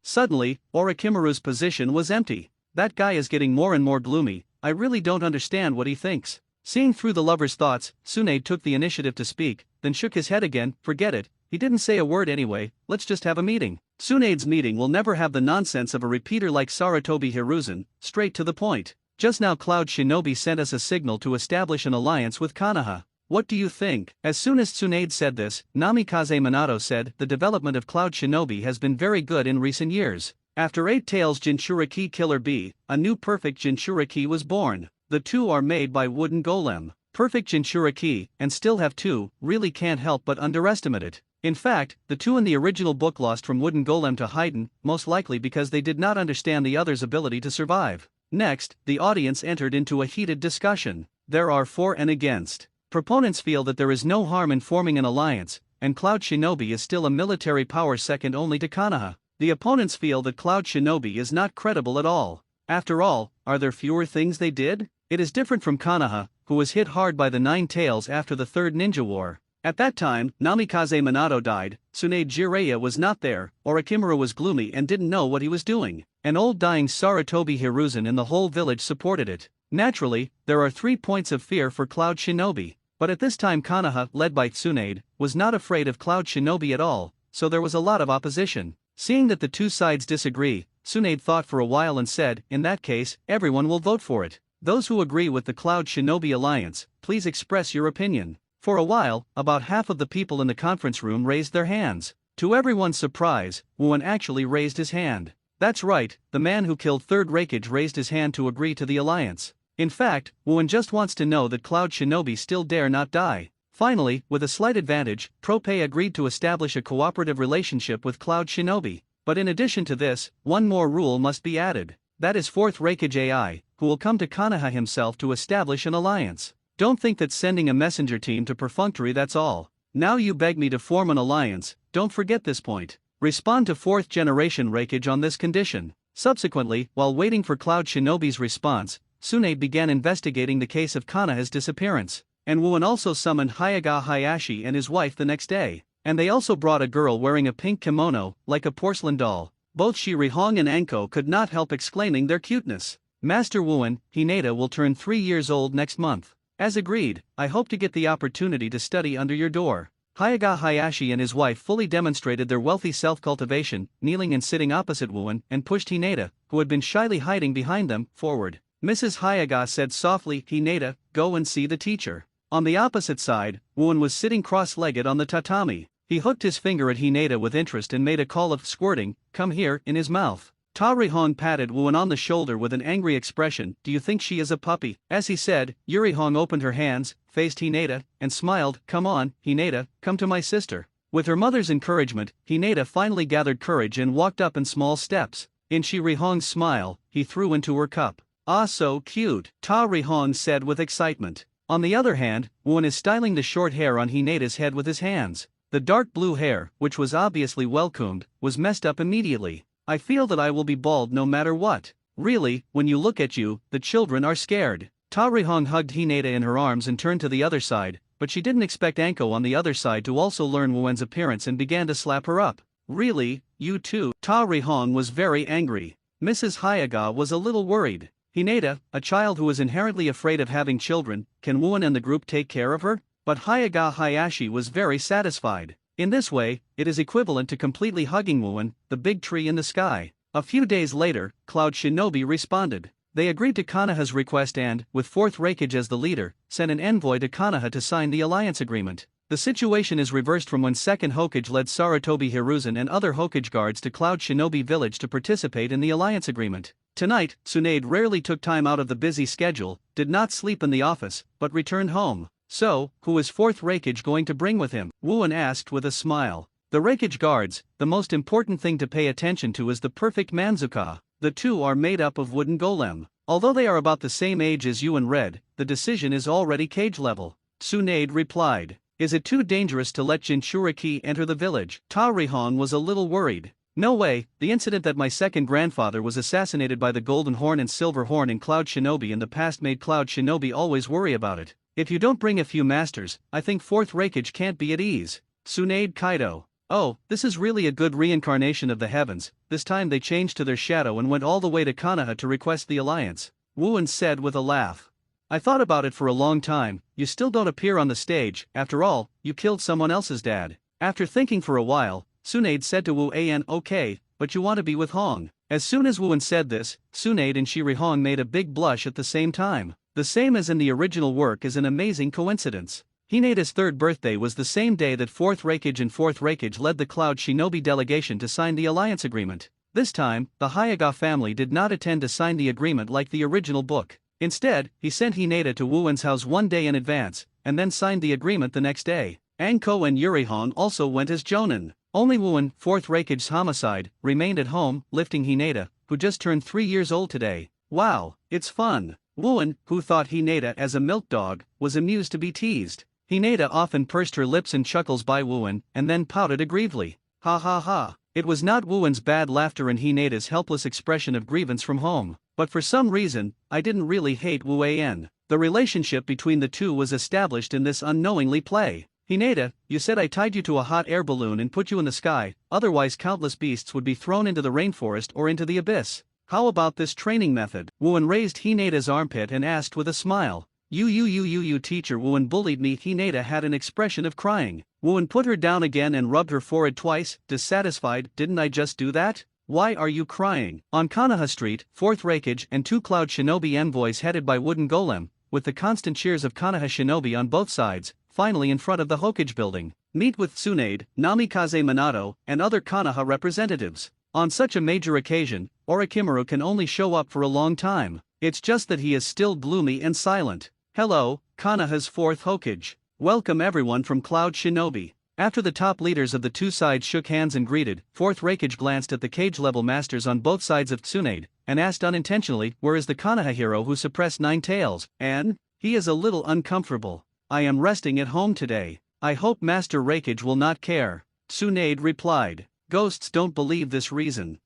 Suddenly, Orochimaru's position was empty. That guy is getting more and more gloomy, I really don't understand what he thinks. Seeing through the lover's thoughts, Tsunade took the initiative to speak, then shook his head again. Forget it, he didn't say a word anyway, let's just have a meeting. Tsunade's meeting will never have the nonsense of a repeater like Sarutobi Hiruzen, straight to the point. Just now Cloud Shinobi sent us a signal to establish an alliance with Konoha. What do you think? As soon as Tsunade said this, Namikaze Minato said, the development of Cloud Shinobi has been very good in recent years. After 8 Tails Jinchuriki Killer Bee, a new perfect Jinchuriki was born. The 2 are made by Wooden Golem. Perfect Jinchuriki, and still have 2, really can't help but underestimate it. In fact, the 2 in the original book lost from Wooden Golem to Haydn, most likely because they did not understand the other's ability to survive. Next, the audience entered into a heated discussion. There are for and against. Proponents feel that there is no harm in forming an alliance, and Cloud Shinobi is still a military power second only to Konoha. The opponents feel that Cloud Shinobi is not credible at all. After all, are there fewer things they did? It is different from Konoha, who was hit hard by the Nine Tails after the Third Ninja War. At that time, Namikaze Minato died, Tsunade Jiraiya was not there, Orochimaru was gloomy and didn't know what he was doing. An old dying Sarutobi Hiruzen in the whole village supported it. Naturally, there are 3 points of fear for Cloud Shinobi. But at this time Konoha, led by Tsunade, was not afraid of Cloud Shinobi at all, so there was a lot of opposition. Seeing that the two sides disagree, Tsunade thought for a while and said, in that case, everyone will vote for it. Those who agree with the Cloud Shinobi alliance, please express your opinion. For a while, about half of the people in the conference room raised their hands. To everyone's surprise, Wuan actually raised his hand. That's right, the man who killed Third Raikage raised his hand to agree to the alliance. In fact, Wuan just wants to know that Cloud Shinobi still dare not die. Finally, with a slight advantage, Tropei agreed to establish a cooperative relationship with Cloud Shinobi. But in addition to this, one more rule must be added. That is Fourth Raikage AI, who will come to Konoha himself to establish an alliance. Don't think that sending a messenger team to perfunctory that's all. Now you beg me to form an alliance, don't forget this point. Respond to 4th generation Raikage on this condition. Subsequently, while waiting for Cloud Shinobi's response, Tsunade began investigating the case of Konoha's disappearance. And Wuan also summoned Hyaga Hayashi and his wife the next day. And they also brought a girl wearing a pink kimono, like a porcelain doll. Both Shirihong and Anko could not help exclaiming their cuteness. Master Wuan, Hinata will turn 3 years old next month. As agreed, I hope to get the opportunity to study under your door. Hyaga Hayashi and his wife fully demonstrated their wealthy self-cultivation, kneeling and sitting opposite Wuan, and pushed Hinata, who had been shyly hiding behind them, forward. Mrs. Hyaga said softly, Hinata, go and see the teacher. On the opposite side, Wuan was sitting cross-legged on the tatami. He hooked his finger at Hinata with interest and made a call of squirting, come here, in his mouth. Ta Rihong patted Wuan on the shoulder with an angry expression, do you think she is a puppy? As he said, Yurihong opened her hands, faced Hinata, and smiled, come on, Hinata, come to my sister. With her mother's encouragement, Hinata finally gathered courage and walked up in small steps. In Shirihong's smile, he threw into her cup. Ah, so cute, Ta Rihong said with excitement. On the other hand, Wuan is styling the short hair on Hinata's head with his hands. The dark blue hair, which was obviously well-combed, was messed up immediately. I feel that I will be bald no matter what. Really, when you look at you, the children are scared. Ta Rihong hugged Hinata in her arms and turned to the other side, but she didn't expect Anko on the other side to also learn Wuan's appearance and began to slap her up. Really, you too? Ta Rihong was very angry. Mrs. Hyaga was a little worried. Hinata, a child who is inherently afraid of having children, can Wuan and the group take care of her? But Hyaga Hayashi was very satisfied. In this way, it is equivalent to completely hugging Wuan, the big tree in the sky. A few days later, Cloud Shinobi responded. They agreed to Konoha's request and, with 4th Raikage as the leader, sent an envoy to Konoha to sign the alliance agreement. The situation is reversed from when 2nd Hokage led Sarutobi Hiruzen and other Hokage guards to Cloud Shinobi village to participate in the alliance agreement. Tonight, Tsunade rarely took time out of the busy schedule, did not sleep in the office, but returned home. So, who is 4th Raikage going to bring with him? Wuan asked with a smile. The Raikage guards, the most important thing to pay attention to is the perfect Manzuka. The two are made up of wooden golem. Although they are about the same age as you and Red, the decision is already cage level. Tsunade replied. Is it too dangerous to let Jinchuriki enter the village? Ta Rihong was a little worried. No way, the incident that my second grandfather was assassinated by the Golden Horn and Silver Horn in Cloud Shinobi in the past made Cloud Shinobi always worry about it. If you don't bring a few masters, I think 4th Raikage can't be at ease. Tsunade Kaido. Oh, this is really a good reincarnation of the heavens. This time they changed to their shadow and went all the way to Konoha to request the alliance. Wuan said with a laugh. I thought about it for a long time, you still don't appear on the stage, after all, you killed someone else's dad. After thinking for a while, Tsunade said to Wu An, okay, but you want to be with Hong. As soon as Wuan said this, Tsunade and Shirihong made a big blush at the same time. The same as in the original work is an amazing coincidence. Hinata's 3rd birthday was the same day that 4th Raikage and 4th Raikage led the Cloud Shinobi delegation to sign the alliance agreement. This time, the Hyaga family did not attend to sign the agreement like the original book. Instead, he sent Hinata to Wuan's house one day in advance, and then signed the agreement the next day. Anko and Yurihong also went as Jonin. Only Wuan, 4th Raikage's homicide, remained at home, lifting Hinata, who just turned 3 years old today. Wow, it's fun. Wuan, who thought Hinata as a milk dog, was amused to be teased. Hinata often pursed her lips in chuckles by Wuan, and then pouted aggrievedly. Ha ha ha. It was not Wuan's bad laughter and Hinata's helpless expression of grievance from home, but for some reason, I didn't really hate Wu An. The relationship between the two was established in this unknowingly play. Hinata, you said I tied you to a hot air balloon and put you in the sky, otherwise countless beasts would be thrown into the rainforest or into the abyss. How about this training method? Wuan raised Hinata's armpit and asked with a smile. You teacher Wuan bullied me. Hinata had an expression of crying. Wuan put her down again and rubbed her forehead twice, dissatisfied. Didn't I just do that? Why are you crying? On Konoha Street, 4th Raikage and 2 Cloud Shinobi envoys headed by Wooden Golem, with the constant cheers of Konoha Shinobi on both sides, finally in front of the Hokage building, meet with Tsunade, Namikaze Minato, and other Konoha representatives. On such a major occasion, Orochimaru can only show up for a long time. It's just that he is still gloomy and silent. Hello, Konoha's 4th Hokage. Welcome everyone from Cloud Shinobi. After the top leaders of the two sides shook hands and greeted, 4th Raikage glanced at the cage-level masters on both sides of Tsunade, and asked unintentionally, where is the Konoha hero who suppressed 9 tails? And he is a little uncomfortable. I am resting at home today. I hope Master Raikage will not care. Tsunade replied. Ghosts don't believe this reason.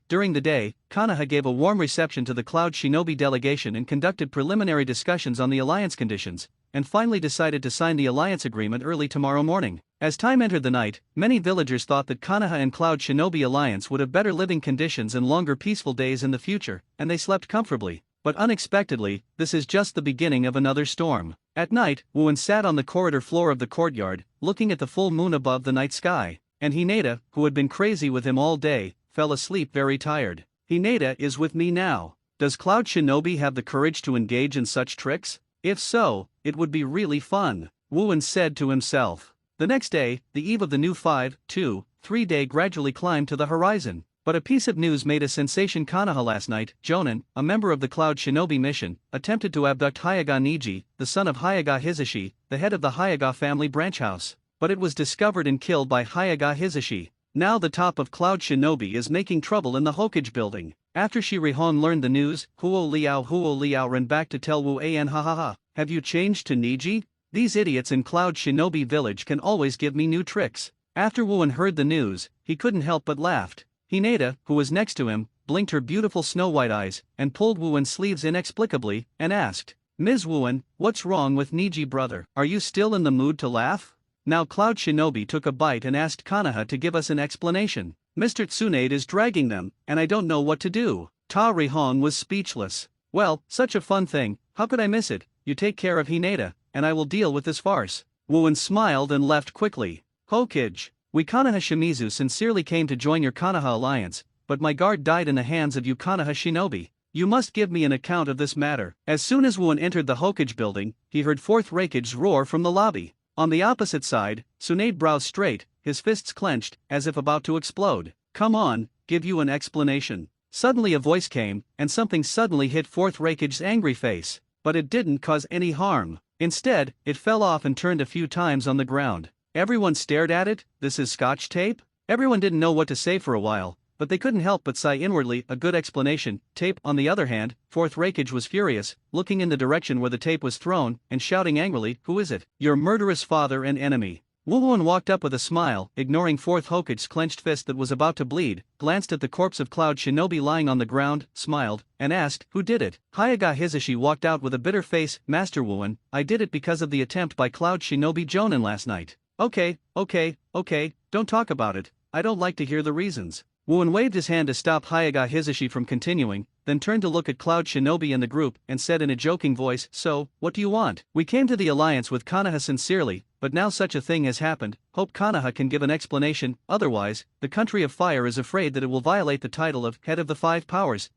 During the day, Konoha gave a warm reception to the Cloud Shinobi delegation and conducted preliminary discussions on the alliance conditions, and finally decided to sign the alliance agreement early tomorrow morning. As time entered the night, many villagers thought that Konoha and Cloud Shinobi alliance would have better living conditions and longer peaceful days in the future, and they slept comfortably. But unexpectedly, this is just the beginning of another storm. At night, Wuan sat on the corridor floor of the courtyard, looking at the full moon above the night sky, and Hinata, who had been crazy with him all day, fell asleep very tired. Hinata is with me now. Does Cloud Shinobi have the courage to engage in such tricks? If so, it would be really fun, Wuan said to himself. The next day, the eve of the new 5-2-3 day gradually climbed to the horizon. But a piece of news made a sensation. Konoha last night. Jonin, a member of the Cloud Shinobi mission, attempted to abduct Hyaga Niji, the son of Hyaga Hisashi, the head of the Hyaga family branch house. But it was discovered and killed by Hyaga Hisashi. Now the top of Cloud Shinobi is making trouble in the Hokage building. After Shirihon learned the news, Huo Liao ran back to tell Wu An have you changed to Niji? These idiots in Cloud Shinobi village can always give me new tricks. After Wuan heard the news, he couldn't help but laughed. Hinata, who was next to him, blinked her beautiful snow-white eyes, and pulled Wuan's sleeves inexplicably, and asked, Ms. Wuan, what's wrong with Niji brother? Are you still in the mood to laugh? Now Cloud Shinobi took a bite and asked Konoha to give us an explanation. Mr. Tsunade is dragging them, and I don't know what to do. Ta Rihong was speechless. Well, such a fun thing, how could I miss it? You take care of Hinata, and I will deal with this farce. Wuan smiled and left quickly. Hokage, we Konoha Shimizu sincerely came to join your Konoha alliance, but my guard died in the hands of you Konoha Shinobi. You must give me an account of this matter. As soon as Wuan entered the Hokage building, he heard 4th Raikage's roar from the lobby. On the opposite side, Tsunade brows straight, his fists clenched, as if about to explode. Come on, give you an explanation. Suddenly a voice came, and something suddenly hit 4th Raikage's angry face. But it didn't cause any harm. Instead, it fell off and turned a few times on the ground. Everyone stared at it. This is Scotch tape? Everyone didn't know what to say for a while, but they couldn't help but sigh inwardly. A good explanation. Tape. On the other hand, 4th Raikage was furious, looking in the direction where the tape was thrown, and shouting angrily, who is it? Your murderous father and enemy. Wuan walked up with a smile, ignoring 4th Hokage's clenched fist that was about to bleed, glanced at the corpse of Cloud Shinobi lying on the ground, smiled, and asked, who did it? Hyaga Hisashi walked out with a bitter face. Master Wuan, I did it because of the attempt by Cloud Shinobi Jonin last night. Okay, don't talk about it, I don't like to hear the reasons. Wuan waved his hand to stop Hyaga Hisashi from continuing, then turned to look at Cloud Shinobi and the group, and said in a joking voice, so, what do you want? We came to the alliance with Konoha sincerely, but now such a thing has happened, hope Konoha can give an explanation, otherwise, the country of fire is afraid that it will violate the title of Head of the Five Powers.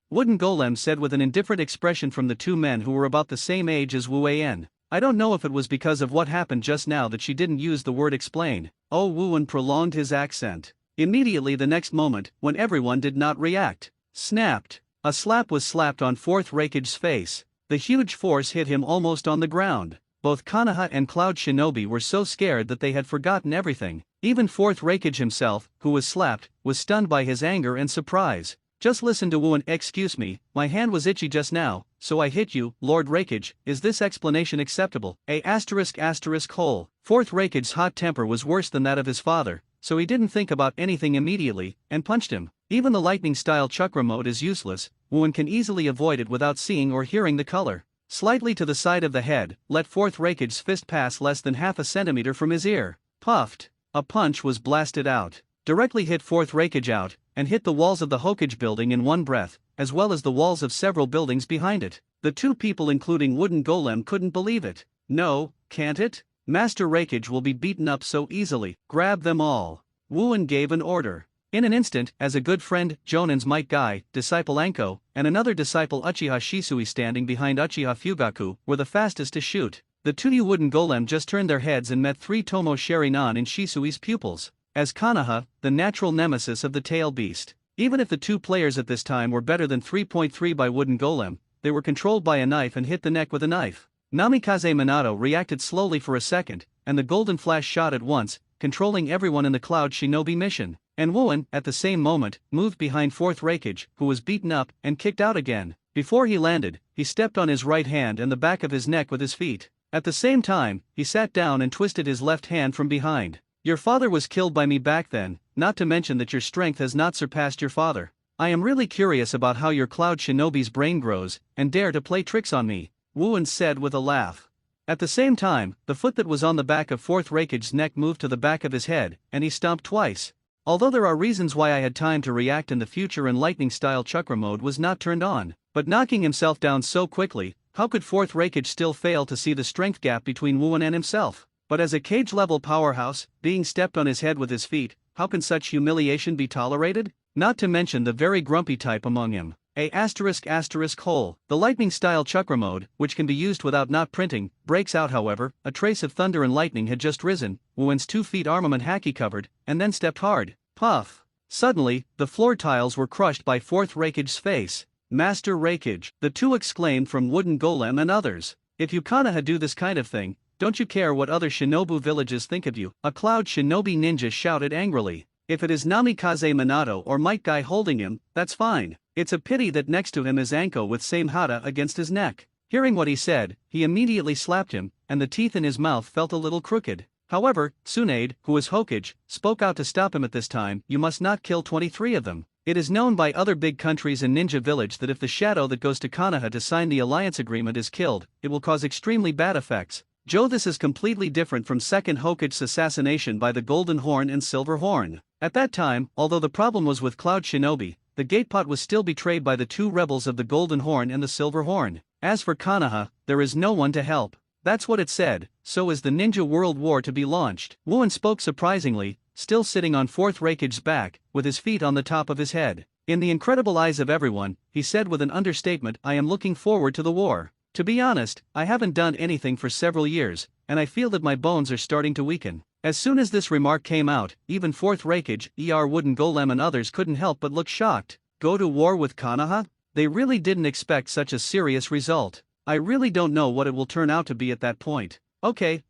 Wooden Golem said with an indifferent expression from the two men who were about the same age as Wu An. I don't know if it was because of what happened just now that she didn't use the word explain. Oh, Wuan prolonged his accent. Immediately the next moment, when everyone did not react, snapped. A slap was slapped on 4th Raikage's face. The huge force hit him almost on the ground. Both Konoha and Cloud Shinobi were so scared that they had forgotten everything. Even 4th Raikage himself, who was slapped, was stunned by his anger and surprise. Just listen to Wuan. Excuse me, my hand was itchy just now, so I hit you, Lord Raikage. Is this explanation acceptable? ******. 4th Raikage's hot temper was worse than that of his father, so he didn't think about anything immediately, and punched him. Even the lightning-style chakra mode is useless, Wuan can easily avoid it without seeing or hearing the color. slightly to the side of the head, let 4th Raikage's fist pass less than half a centimeter from his ear. Puffed. A punch was blasted out. Directly hit 4th Raikage out, and hit the walls of the Hokage building in one breath, as well as the walls of several buildings behind it. The two people including Wooden Golem couldn't believe it. No, can't it? Master Raikage will be beaten up so easily, grab them all. Wooden gave an order. In an instant, as a good friend, Jonan's Might Guy, disciple Anko, and another disciple Uchiha Shisui standing behind Uchiha Fugaku, were the fastest to shoot. The two Wooden Golem just turned their heads and met 3 Tomo Sharinan in Shisui's pupils. As Konoha, the natural nemesis of the tail beast. Even if the two players at this time were better than 3.3 by Wooden Golem, they were controlled by a knife and hit the neck with a knife. Namikaze Minato reacted slowly for a second, and the golden flash shot at once, controlling everyone in the Cloud Shinobi mission. And Wooden, at the same moment, moved behind 4th Raikage, who was beaten up and kicked out again. Before he landed, he stepped on his right hand and the back of his neck with his feet. At the same time, he sat down and twisted his left hand from behind. Your father was killed by me back then, not to mention that your strength has not surpassed your father. I am really curious about how your Cloud Shinobi's brain grows, and dare to play tricks on me, Wooden said with a laugh. At the same time, the foot that was on the back of 4th Raikage's neck moved to the back of his head, and he stomped twice. Although there are reasons why I had time to react in the future and lightning-style chakra mode was not turned on, but knocking himself down so quickly, how could 4th Raikage still fail to see the strength gap between Wooden and himself? But as a cage-level powerhouse, being stepped on his head with his feet, how can such humiliation be tolerated? Not to mention the very grumpy type among him. The lightning-style chakra mode, which can be used without not printing, breaks out however, a trace of thunder and lightning had just risen, Wooden's 2 feet armament haki covered, and then stepped hard. Puff! Suddenly, the floor tiles were crushed by 4th Raikage's face. Master Raikage, the two exclaimed from Wooden Golem and others. If you Konoha do this kind of thing, don't you care what other shinobu villages think of you? A Cloud Shinobi ninja shouted angrily. If it is Namikaze Minato or Might Guy holding him, that's fine. It's a pity that next to him is Anko with same hata against his neck. Hearing what he said, he immediately slapped him, and the teeth in his mouth felt a little crooked. However, Tsunade, who was Hokage, spoke out to stop him at this time. You must not kill 23 of them. It is known by other big countries and Ninja Village that if the shadow that goes to Konoha to sign the alliance agreement is killed, it will cause extremely bad effects. Joe, this is completely different from second Hokage's assassination by the Golden Horn and Silver Horn. At that time, although the problem was with Cloud Shinobi, the Gatepot was still betrayed by the two rebels of the Golden Horn and the Silver Horn. As for Konoha, there is no one to help. That's what it said. So is the Ninja World War to be launched? Wooden spoke surprisingly, still sitting on 4th Raikage's back, with his feet on the top of his head. In the incredible eyes of everyone, he said with an understatement, I am looking forward to the war. To be honest, I haven't done anything for several years, and I feel that my bones are starting to weaken. As soon as this remark came out, even 4th Raikage, Wooden Golem and others couldn't help but look shocked. Go to war with Konoha? They really didn't expect such a serious result. I really don't know what it will turn out to be at that point. Okay,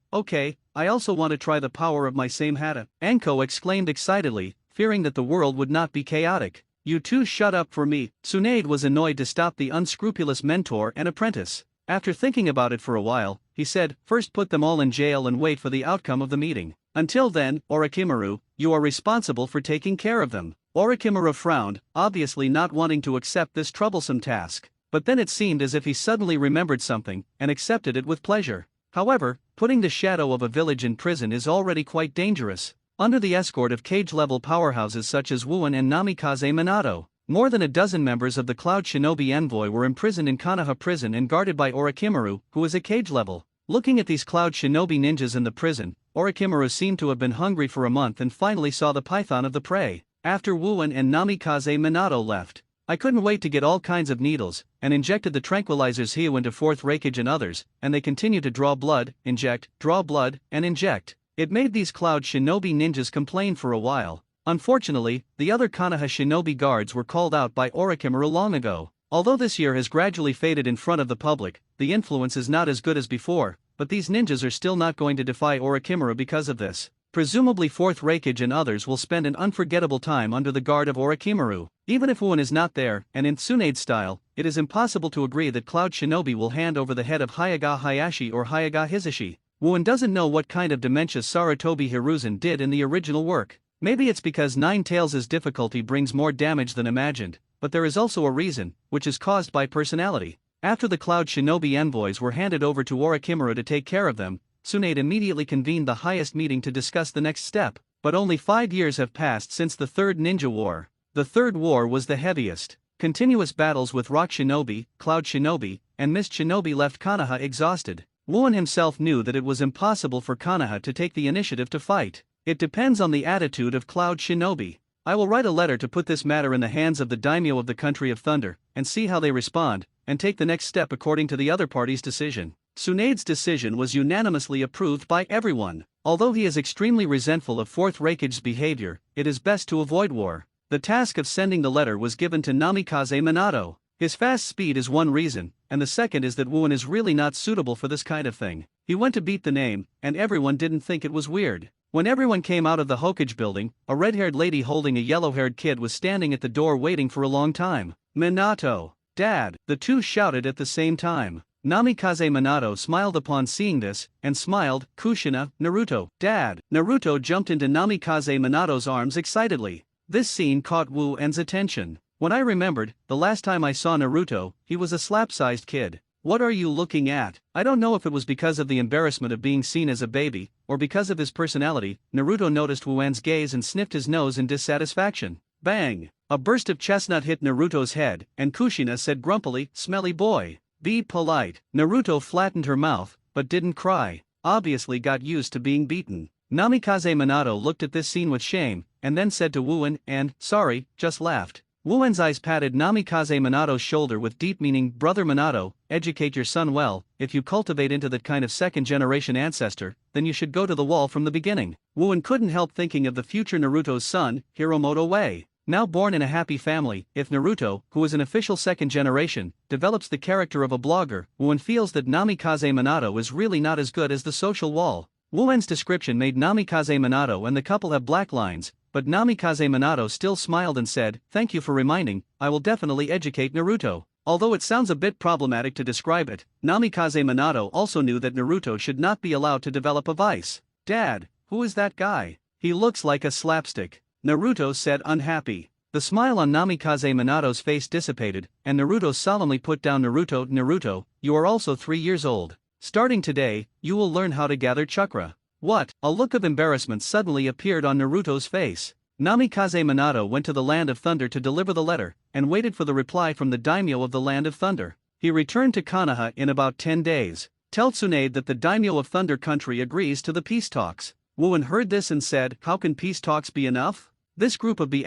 I also want to try the power of my same hata, Anko exclaimed excitedly, fearing that the world would not be chaotic. You two shut up for me. Tsunade was annoyed to stop the unscrupulous mentor and apprentice. After thinking about it for a while, he said, first put them all in jail and wait for the outcome of the meeting. Until then, Orochimaru, you are responsible for taking care of them. Orochimaru frowned, obviously not wanting to accept this troublesome task. But then it seemed as if he suddenly remembered something, and accepted it with pleasure. However, putting the shadow of a village in prison is already quite dangerous. Under the escort of cage-level powerhouses such as Wooden and Namikaze Minato, more than a dozen members of the Cloud Shinobi Envoy were imprisoned in Konoha prison and guarded by Orochimaru, who is a cage level. Looking at these Cloud Shinobi ninjas in the prison, Orochimaru seemed to have been hungry for a month and finally saw the python of the prey. After Wooden and Namikaze Minato left, I couldn't wait to get all kinds of needles, and injected the tranquilizers Hio into 4th Raikage and others, and they continued to draw blood, inject, draw blood, and inject. It made these Cloud Shinobi ninjas complain for a while. Unfortunately, the other Konoha Shinobi guards were called out by Orochimaru long ago. Although this year has gradually faded in front of the public, the influence is not as good as before, but these ninjas are still not going to defy Orochimaru because of this. Presumably 4th Raikage and others will spend an unforgettable time under the guard of Orochimaru. Even if Wooden is not there, and in Tsunade's style, it is impossible to agree that Cloud Shinobi will hand over the head of Hyaga Hayashi or Hyaga Hisashi. Wooden doesn't know what kind of dementia Sarutobi Hiruzen did in the original work. Maybe it's because Nine Tails' difficulty brings more damage than imagined, but there is also a reason, which is caused by personality. After the Cloud Shinobi envoys were handed over to Orochimaru to take care of them, Tsunade immediately convened the highest meeting to discuss the next step. But only 5 years have passed since the Third Ninja War. The Third War was the heaviest. Continuous battles with Rock Shinobi, Cloud Shinobi, and Mist Shinobi left Konoha exhausted. Wooin himself knew that it was impossible for Konoha to take the initiative to fight. It depends on the attitude of Cloud Shinobi. I will write a letter to put this matter in the hands of the daimyo of the Country of Thunder, and see how they respond, and take the next step according to the other party's decision. Tsunade's decision was unanimously approved by everyone. Although he is extremely resentful of Fourth Raikage's behavior, it is best to avoid war. The task of sending the letter was given to Namikaze Minato. His fast speed is one reason, and the second is that Wooin is really not suitable for this kind of thing. He went to beat the name, and everyone didn't think it was weird. When everyone came out of the Hokage building, a red-haired lady holding a yellow-haired kid was standing at the door waiting for a long time. "Minato! Dad!" the two shouted at the same time. Namikaze Minato smiled upon seeing this, and smiled, "Kushina, Naruto, Dad!" Naruto jumped into Namikaze Minato's arms excitedly. This scene caught Wooin's attention. When I remembered, the last time I saw Naruto, he was a slap-sized kid. "What are you looking at?" I don't know if it was because of the embarrassment of being seen as a baby, or because of his personality. Naruto noticed Wooin's gaze and sniffed his nose in dissatisfaction. Bang! A burst of chestnut hit Naruto's head, and Kushina said grumpily, "Smelly boy. Be polite." Naruto flattened her mouth, but didn't cry. Obviously got used to being beaten. Namikaze Minato looked at this scene with shame, and then said to Wooin, and, "Sorry, just laughed." Wooin's eyes patted Namikaze Minato's shoulder with deep meaning. "Brother Minato, educate your son well. If you cultivate into that kind of second-generation ancestor, then you should go to the wall from the beginning." Wooin couldn't help thinking of the future Naruto's son, Hiromoto Wei. Now born in a happy family, if Naruto, who is an official second generation, develops the character of a blogger, Wooin feels that Namikaze Minato is really not as good as the social wall. Wooin's description made Namikaze Minato and the couple have black lines, but Namikaze Minato still smiled and said, "Thank you for reminding, I will definitely educate Naruto." Although it sounds a bit problematic to describe it, Namikaze Minato also knew that Naruto should not be allowed to develop a vice. "Dad, who is that guy? He looks like a slapstick," Naruto said unhappy. The smile on Namikaze Minato's face dissipated, and Naruto solemnly put down Naruto. "Naruto, you are also 3 years old. Starting today, you will learn how to gather chakra." "What?" A look of embarrassment suddenly appeared on Naruto's face. Namikaze Minato went to the Land of Thunder to deliver the letter, and waited for the reply from the daimyo of the Land of Thunder. He returned to Konoha in about 10 days. "Tell Tsunade that the daimyo of Thunder Country agrees to the peace talks." Wooin heard this and said, "How can peace talks be enough? This group of B*****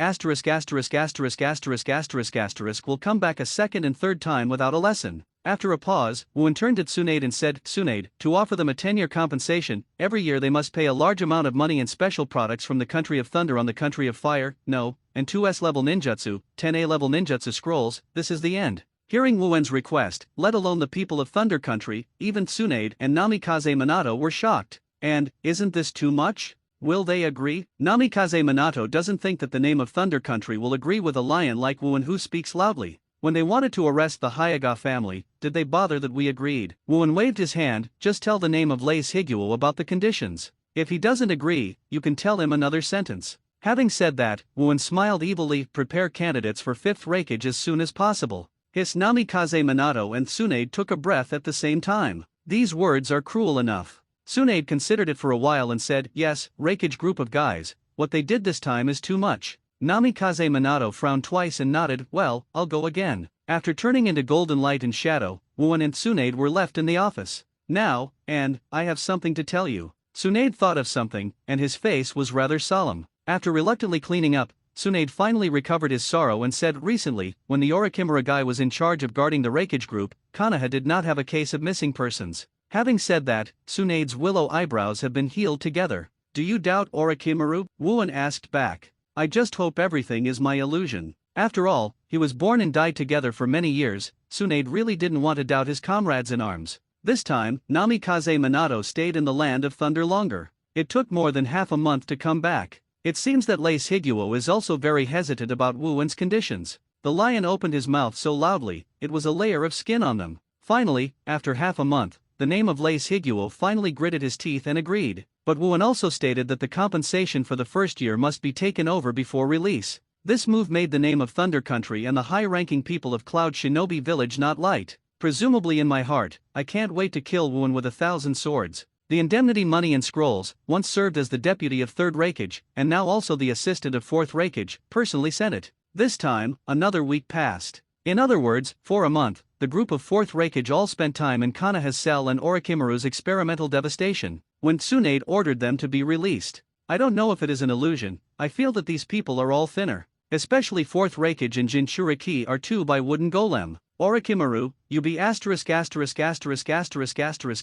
will come back a second and third time without a lesson." After a pause, Wooin turned to Tsunade and said, "Tsunade, to offer them a 10-year compensation, every year they must pay a large amount of money and special products from the Country of Thunder on the Country of Fire, no, and 2S level ninjutsu, 10A level ninjutsu scrolls. This is the end." Hearing Wooin's request, let alone the people of Thunder Country, even Tsunade and Namikaze Minato were shocked. And, isn't this too much? Will they agree? Namikaze Minato doesn't think that the name of Thunder Country will agree with a lion like Wooin who speaks loudly. When they wanted to arrest the Hyuga family, did they bother that we agreed? Wooin waved his hand, "Just tell the name of Lace Higuo about the conditions. If he doesn't agree, you can tell him another sentence." Having said that, Wooin smiled evilly. "Prepare candidates for 5th Raikage as soon as possible." His Namikaze Minato and Tsunade took a breath at the same time. These words are cruel enough. Tsunade considered it for a while and said, "Yes, Raikage group of guys, what they did this time is too much." Namikaze Minato frowned twice and nodded, "Well, I'll go again." After turning into golden light and shadow, Wooin and Tsunade were left in the office. "Now, and I have something to tell you." Tsunade thought of something, and his face was rather solemn. After reluctantly cleaning up, Tsunade finally recovered his sorrow and said, "Recently, when the Orochimaru guy was in charge of guarding the Raikage group, Konoha did not have a case of missing persons." Having said that, Tsunade's willow eyebrows have been healed together. "Do you doubt Orochimaru?" Wooin asked back. "I just hope everything is my illusion." After all, he was born and died together for many years. Tsunade really didn't want to doubt his comrades in arms. This time, Namikaze Minato stayed in the Land of Thunder longer. It took more than half a month to come back. It seems that Lace Higuo is also very hesitant about Wooin's conditions. The lion opened his mouth so loudly, it was a layer of skin on them. Finally, after half a month, the name of Lace Higuo finally gritted his teeth and agreed. But Wooin also stated that the compensation for the first year must be taken over before release. This move made the name of Thunder Country and the high-ranking people of Cloud Shinobi Village not light. Presumably in my heart, I can't wait to kill Wuan with 1,000 swords. The indemnity money and scrolls, once served as the deputy of 3rd Reikage, and now also the assistant of 4th Reikage, personally sent it. This time, another week passed. In other words, for a month, the group of 4th Reikage all spent time in Konoha's cell and Orochimaru's experimental devastation, when Tsunade ordered them to be released. I don't know if it is an illusion, I feel that these people are all thinner. Especially 4th Reikage and Jinchuriki are 2 by wooden golem. Orochimaru, you be ********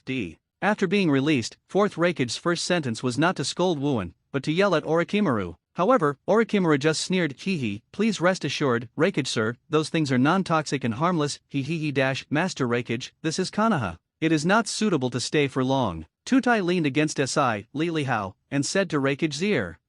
D. After being released, 4th Reikage's first sentence was not to scold Wuan, but to yell at Orochimaru. However, Orochimaru just sneered, "Hee, please rest assured, Reikage sir, those things are non-toxic and harmless, Master Reikage, this is Konoha. It is not suitable to stay for long." Tutai leaned against Si, Li Hao, and said to Reikage's ear,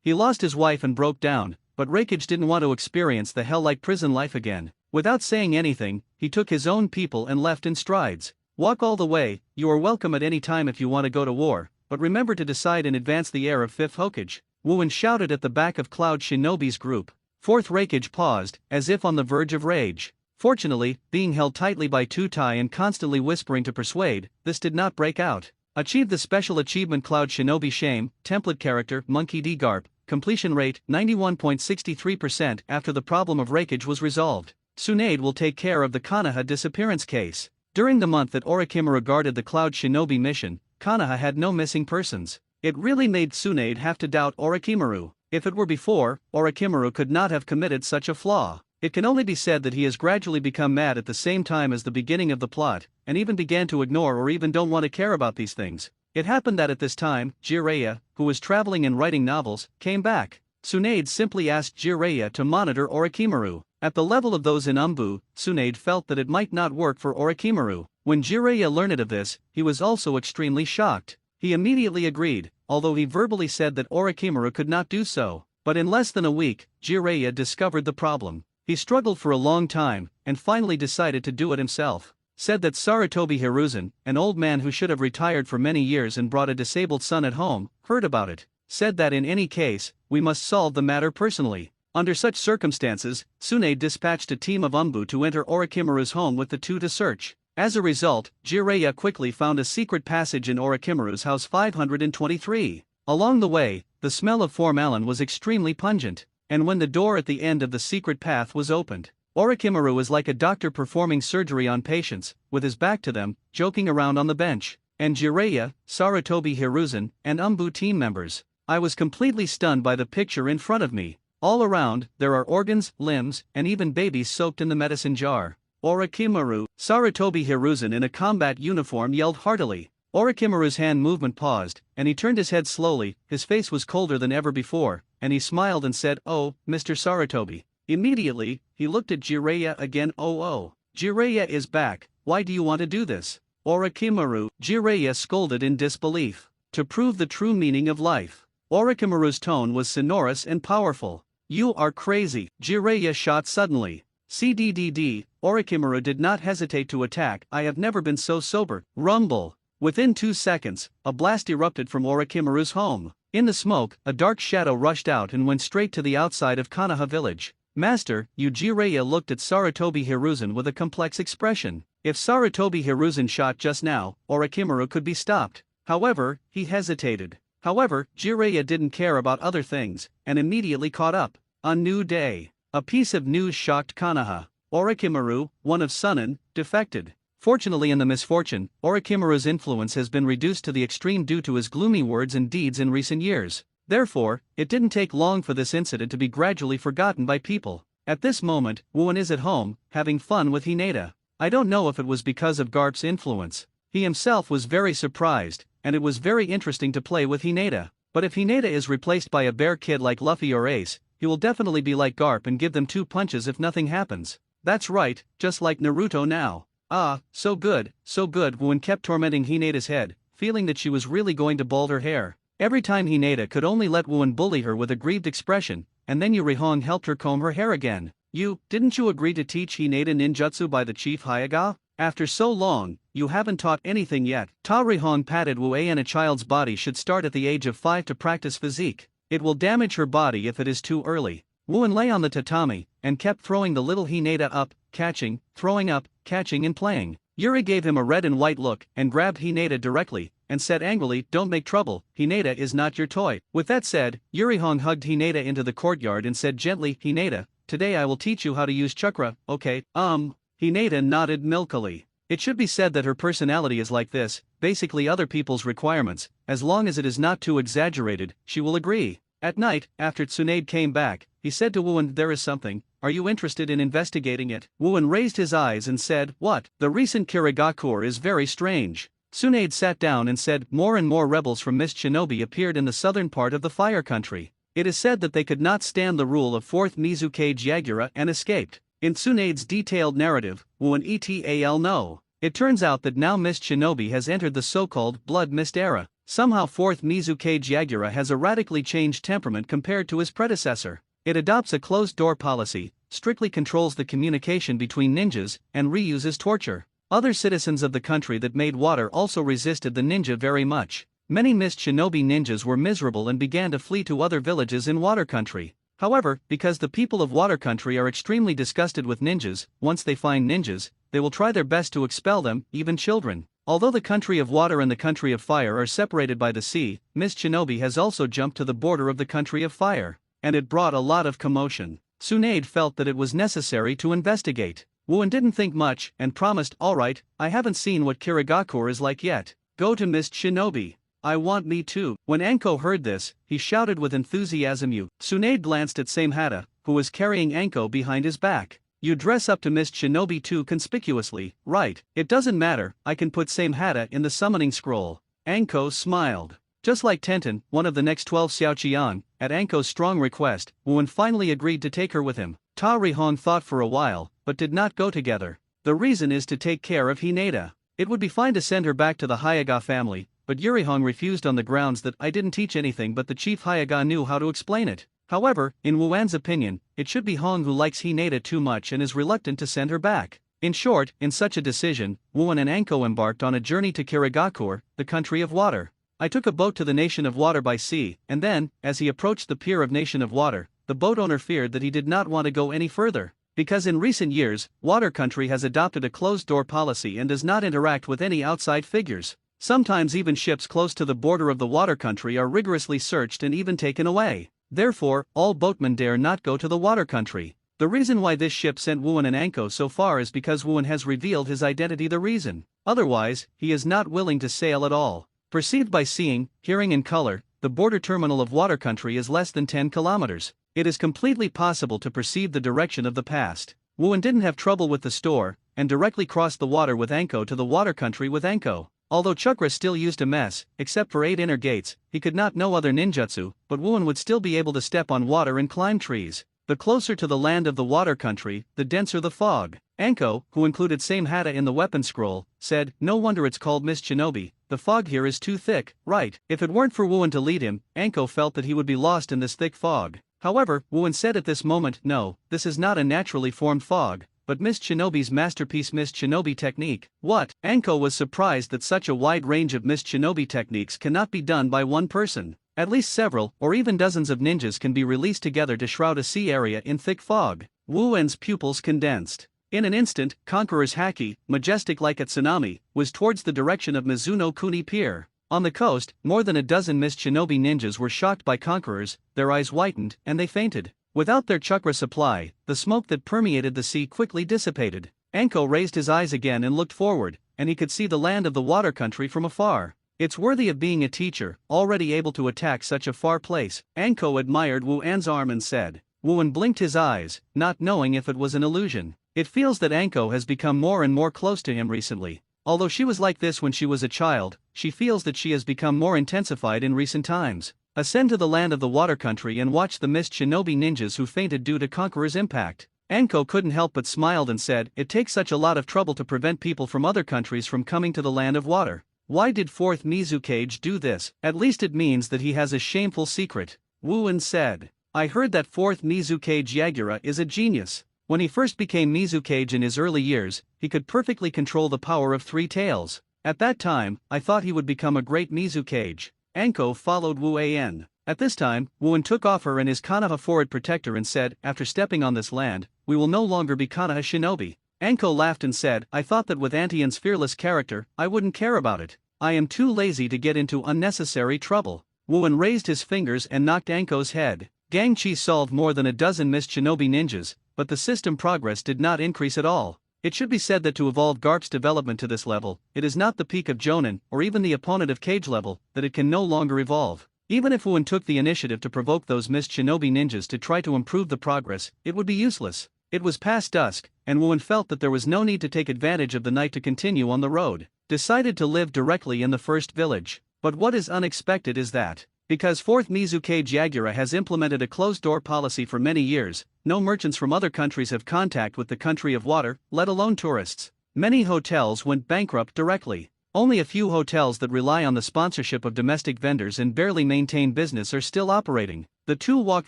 he lost his wife and broke down, but Reikage didn't want to experience the hell-like prison life again. Without saying anything, he took his own people and left in strides. "Walk all the way, you are welcome at any time if you want to go to war, but remember to decide in advance the heir of 5th Hokage." Wuan shouted at the back of Cloud Shinobi's group. 4th Reikage paused, as if on the verge of rage. Fortunately, being held tightly by Tutai and constantly whispering to persuade, this did not break out. Achieved the special achievement Cloud Shinobi Shame, template character, Monkey D. Garp, completion rate, 91.63% after the problem of Reikage was resolved. Tsunade will take care of the Konoha disappearance case. During the month that Orochimaru guarded the Cloud Shinobi mission, Konoha had no missing persons. It really made Tsunade have to doubt Orochimaru. If it were before, Orochimaru could not have committed such a flaw. It can only be said that he has gradually become mad at the same time as the beginning of the plot, and even began to ignore or even don't want to care about these things. It happened that at this time, Jiraiya, who was traveling and writing novels, came back. Tsunade simply asked Jiraiya to monitor Orochimaru. At the level of those in Umbu, Tsunade felt that it might not work for Orochimaru. When Jiraiya learned of this, he was also extremely shocked. He immediately agreed, although he verbally said that Orochimaru could not do so. But in less than a week, Jiraiya discovered the problem. He struggled for a long time, and finally decided to do it himself. Said that Sarutobi Hiruzen, an old man who should have retired for many years and brought a disabled son at home, heard about it. Said that in any case, we must solve the matter personally. Under such circumstances, Tsunade dispatched a team of Umbu to enter Orochimaru's home with the two to search. As a result, Jiraiya quickly found a secret passage in Orochimaru's house 523. Along the way, the smell of formalin was extremely pungent, and when the door at the end of the secret path was opened, Orochimaru was like a doctor performing surgery on patients, with his back to them, joking around on the bench. And Jiraiya, Sarutobi Hiruzen, and Umbu team members. I was completely stunned by the picture in front of me. All around, there are organs, limbs, and even babies soaked in the medicine jar. Orochimaru, Sarutobi Hiruzen in a combat uniform yelled heartily. Orochimaru's hand movement paused, and he turned his head slowly. His face was colder than ever before, and he smiled and said, "Oh, Mr. Sarutobi." Immediately, he looked at Jiraiya again. "Oh, Jiraiya is back, why do you want to do this?" Orochimaru, Jiraiya scolded in disbelief. To prove the true meaning of life. Orochimaru's tone was sonorous and powerful. "You are crazy," Jiraiya shot suddenly. CDDD, Orochimaru did not hesitate to attack. "I have never been so sober." Rumble. Within 2 seconds, a blast erupted from Orochimaru's home. In the smoke, a dark shadow rushed out and went straight to the outside of Konoha village. "Master, you." Jiraiya looked at Sarutobi Hiruzen with a complex expression. If Sarutobi Hiruzen shot just now, Orochimaru could be stopped. However, he hesitated. However, Jiraiya didn't care about other things, and immediately caught up. A new day. A piece of news shocked Konoha. Orochimaru, one of Sunan, defected. Fortunately in the misfortune, Orochimaru's influence has been reduced to the extreme due to his gloomy words and deeds in recent years. Therefore, it didn't take long for this incident to be gradually forgotten by people. At this moment, Wuan is at home, having fun with Hinata. I don't know if it was because of Garp's influence. He himself was very surprised, and it was very interesting to play with Hinata. But if Hinata is replaced by a bear kid like Luffy or Ace, he will definitely be like Garp and give them 2 punches if nothing happens. That's right, just like Naruto now. Ah, so good, so good. Wuan kept tormenting Hinata's head, feeling that she was really going to bald her hair. Every time Hinata could only let Wuan bully her with a grieved expression, and then Yurihong helped her comb her hair again. Didn't you agree to teach Hinata ninjutsu by the chief Hyaga? After so long, you haven't taught anything yet. Ta Rihong patted Wu and a child's body should start at the age of 5 to practice physique. It will damage her body if it is too early. Wooen lay on the tatami, and kept throwing the little Hinata up, catching, throwing up, catching and playing. Yuri gave him a red and white look, and grabbed Hinata directly, and said angrily, "Don't make trouble, Hinata is not your toy." With that said, Yurihong hugged Hinata into the courtyard and said gently, "Hinata, today I will teach you how to use chakra, okay?" Hinata nodded milkily. It should be said that her personality is like this, basically other people's requirements, as long as it is not too exaggerated, she will agree. At night, after Tsunade came back, he said to Wooen, "There is something, are you interested in investigating it?" Wooen raised his eyes and said, "What? The recent Kirigakur is very strange." Tsunade sat down and said, "More and more rebels from Mist Shinobi appeared in the southern part of the Fire Country. It is said that they could not stand the rule of 4th Mizukage Yagura and escaped." In Tsunade's detailed narrative, Wooen etal no. It turns out that now Mist Shinobi has entered the so-called Blood Mist era. Somehow 4th Mizukage Yagura has a radically changed temperament compared to his predecessor. It adopts a closed-door policy, strictly controls the communication between ninjas, and reuses torture. Other citizens of the country that made water also resisted the ninja very much. Many Mist Shinobi ninjas were miserable and began to flee to other villages in Water Country. However, because the people of Water Country are extremely disgusted with ninjas, once they find ninjas, they will try their best to expel them, even children. Although the country of water and the country of fire are separated by the sea, Mist Shinobi has also jumped to the border of the country of fire, and it brought a lot of commotion. Tsunade felt that it was necessary to investigate. Wooen didn't think much and promised, "Alright, I haven't seen what Kirigakur is like yet. Go to Mist Shinobi. I want me too." When Anko heard this, he shouted with enthusiasm. Tsunade glanced at Samehada, who was carrying Anko behind his back. "You dress up to Mist Shinobi too conspicuously, right?" "It doesn't matter, I can put Samehada in the summoning scroll." Anko smiled. Just like Tenten, one of the next 12 Xiaoqiang, at Anko's strong request, Wooen finally agreed to take her with him. Ta Rihong thought for a while, but did not go together. The reason is to take care of Hinata. It would be fine to send her back to the Hyaga family, but Yurihong refused on the grounds that "I didn't teach anything but the chief Hyaga knew how to explain it." However, in Wuan's opinion, it should be Hong who likes Hinata too much and is reluctant to send her back. In short, in such a decision, Wooen and Anko embarked on a journey to Kirigakur, the country of water. "I took a boat to the nation of water by sea, and then, as he approached the pier of nation of water, the boat owner feared that he did not want to go any further. Because in recent years, Water Country has adopted a closed-door policy and does not interact with any outside figures. Sometimes even ships close to the border of the Water Country are rigorously searched and even taken away. Therefore, all boatmen dare not go to the Water Country. The reason why this ship sent Wooen and Anko so far is because Wooen has revealed his identity. The reason. Otherwise, he is not willing to sail at all. Perceived by seeing, hearing and color, the border terminal of Water Country is less than 10 kilometers. It is completely possible to perceive the direction of the past. Wooen didn't have trouble with the store, and directly crossed the water with Anko to the Water Country with Anko. Although Chakra still used a mess, except for 8 inner gates, he could not know other ninjutsu, but Wooen would still be able to step on water and climb trees. The closer to the land of the Water Country, the denser the fog. Anko, who included Samehada in the weapon scroll, said, "No wonder it's called Mist Shinobi, the fog here is too thick, right?" If it weren't for Wooen to lead him, Anko felt that he would be lost in this thick fog. However, Wooen said at this moment, "No, this is not a naturally formed fog, but Mist Shinobi's masterpiece Mist Shinobi technique." "What?" Anko was surprised that such a wide range of Mist Shinobi techniques cannot be done by one person. At least several, or even dozens of ninjas can be released together to shroud a sea area in thick fog. Wooen's pupils condensed. In an instant, Conqueror's haki, majestic like a tsunami, was towards the direction of Mizuno Kuni Pier. On the coast, more than a dozen Mist Shinobi ninjas were shocked by Conquerors, their eyes whitened, and they fainted. Without their chakra supply, the smoke that permeated the sea quickly dissipated. Anko raised his eyes again and looked forward, and he could see the land of the Water Country from afar. It's worthy of being a teacher, already able to attack such a far place. Anko admired Wuan's arm and said. Wooen blinked his eyes, not knowing if it was an illusion. It feels that Anko has become more and more close to him recently. Although she was like this when she was a child, she feels that she has become more intensified in recent times. Ascend to the land of the Water Country and watch the Mist Shinobi ninjas who fainted due to Conqueror's impact. Anko couldn't help but smiled and said, "It takes such a lot of trouble to prevent people from other countries from coming to the land of water. Why did 4th Mizukage do this? At least it means that he has a shameful secret." Wooen said. "I heard that 4th Mizukage Yagura is a genius. When he first became Mizukage in his early years, he could perfectly control the power of 3 tails. At that time, I thought he would become a great Mizukage." Anko followed Wuan. At this time, Wooin took off her and his Konoha forward protector and said, after stepping on this land, we will no longer be Konoha shinobi. Anko laughed and said, I thought that with Antian's fearless character, I wouldn't care about it. I am too lazy to get into unnecessary trouble. Wooin raised his fingers and knocked Anko's head. Gangchi solved more than a dozen missed shinobi ninjas, but the system progress did not increase at all. It should be said that to evolve Garp's development to this level, it is not the peak of Jonin, or even the opponent of Cage level, that it can no longer evolve. Even if Wooin took the initiative to provoke those missed shinobi ninjas to try to improve the progress, it would be useless. It was past dusk, and Wooin felt that there was no need to take advantage of the night to continue on the road. Decided to live directly in the first village. But what is unexpected is that, because 4th Mizukage Yagura has implemented a closed-door policy for many years, no merchants from other countries have contact with the country of water, let alone tourists. Many hotels went bankrupt directly. Only a few hotels that rely on the sponsorship of domestic vendors and barely maintain business are still operating. The two walked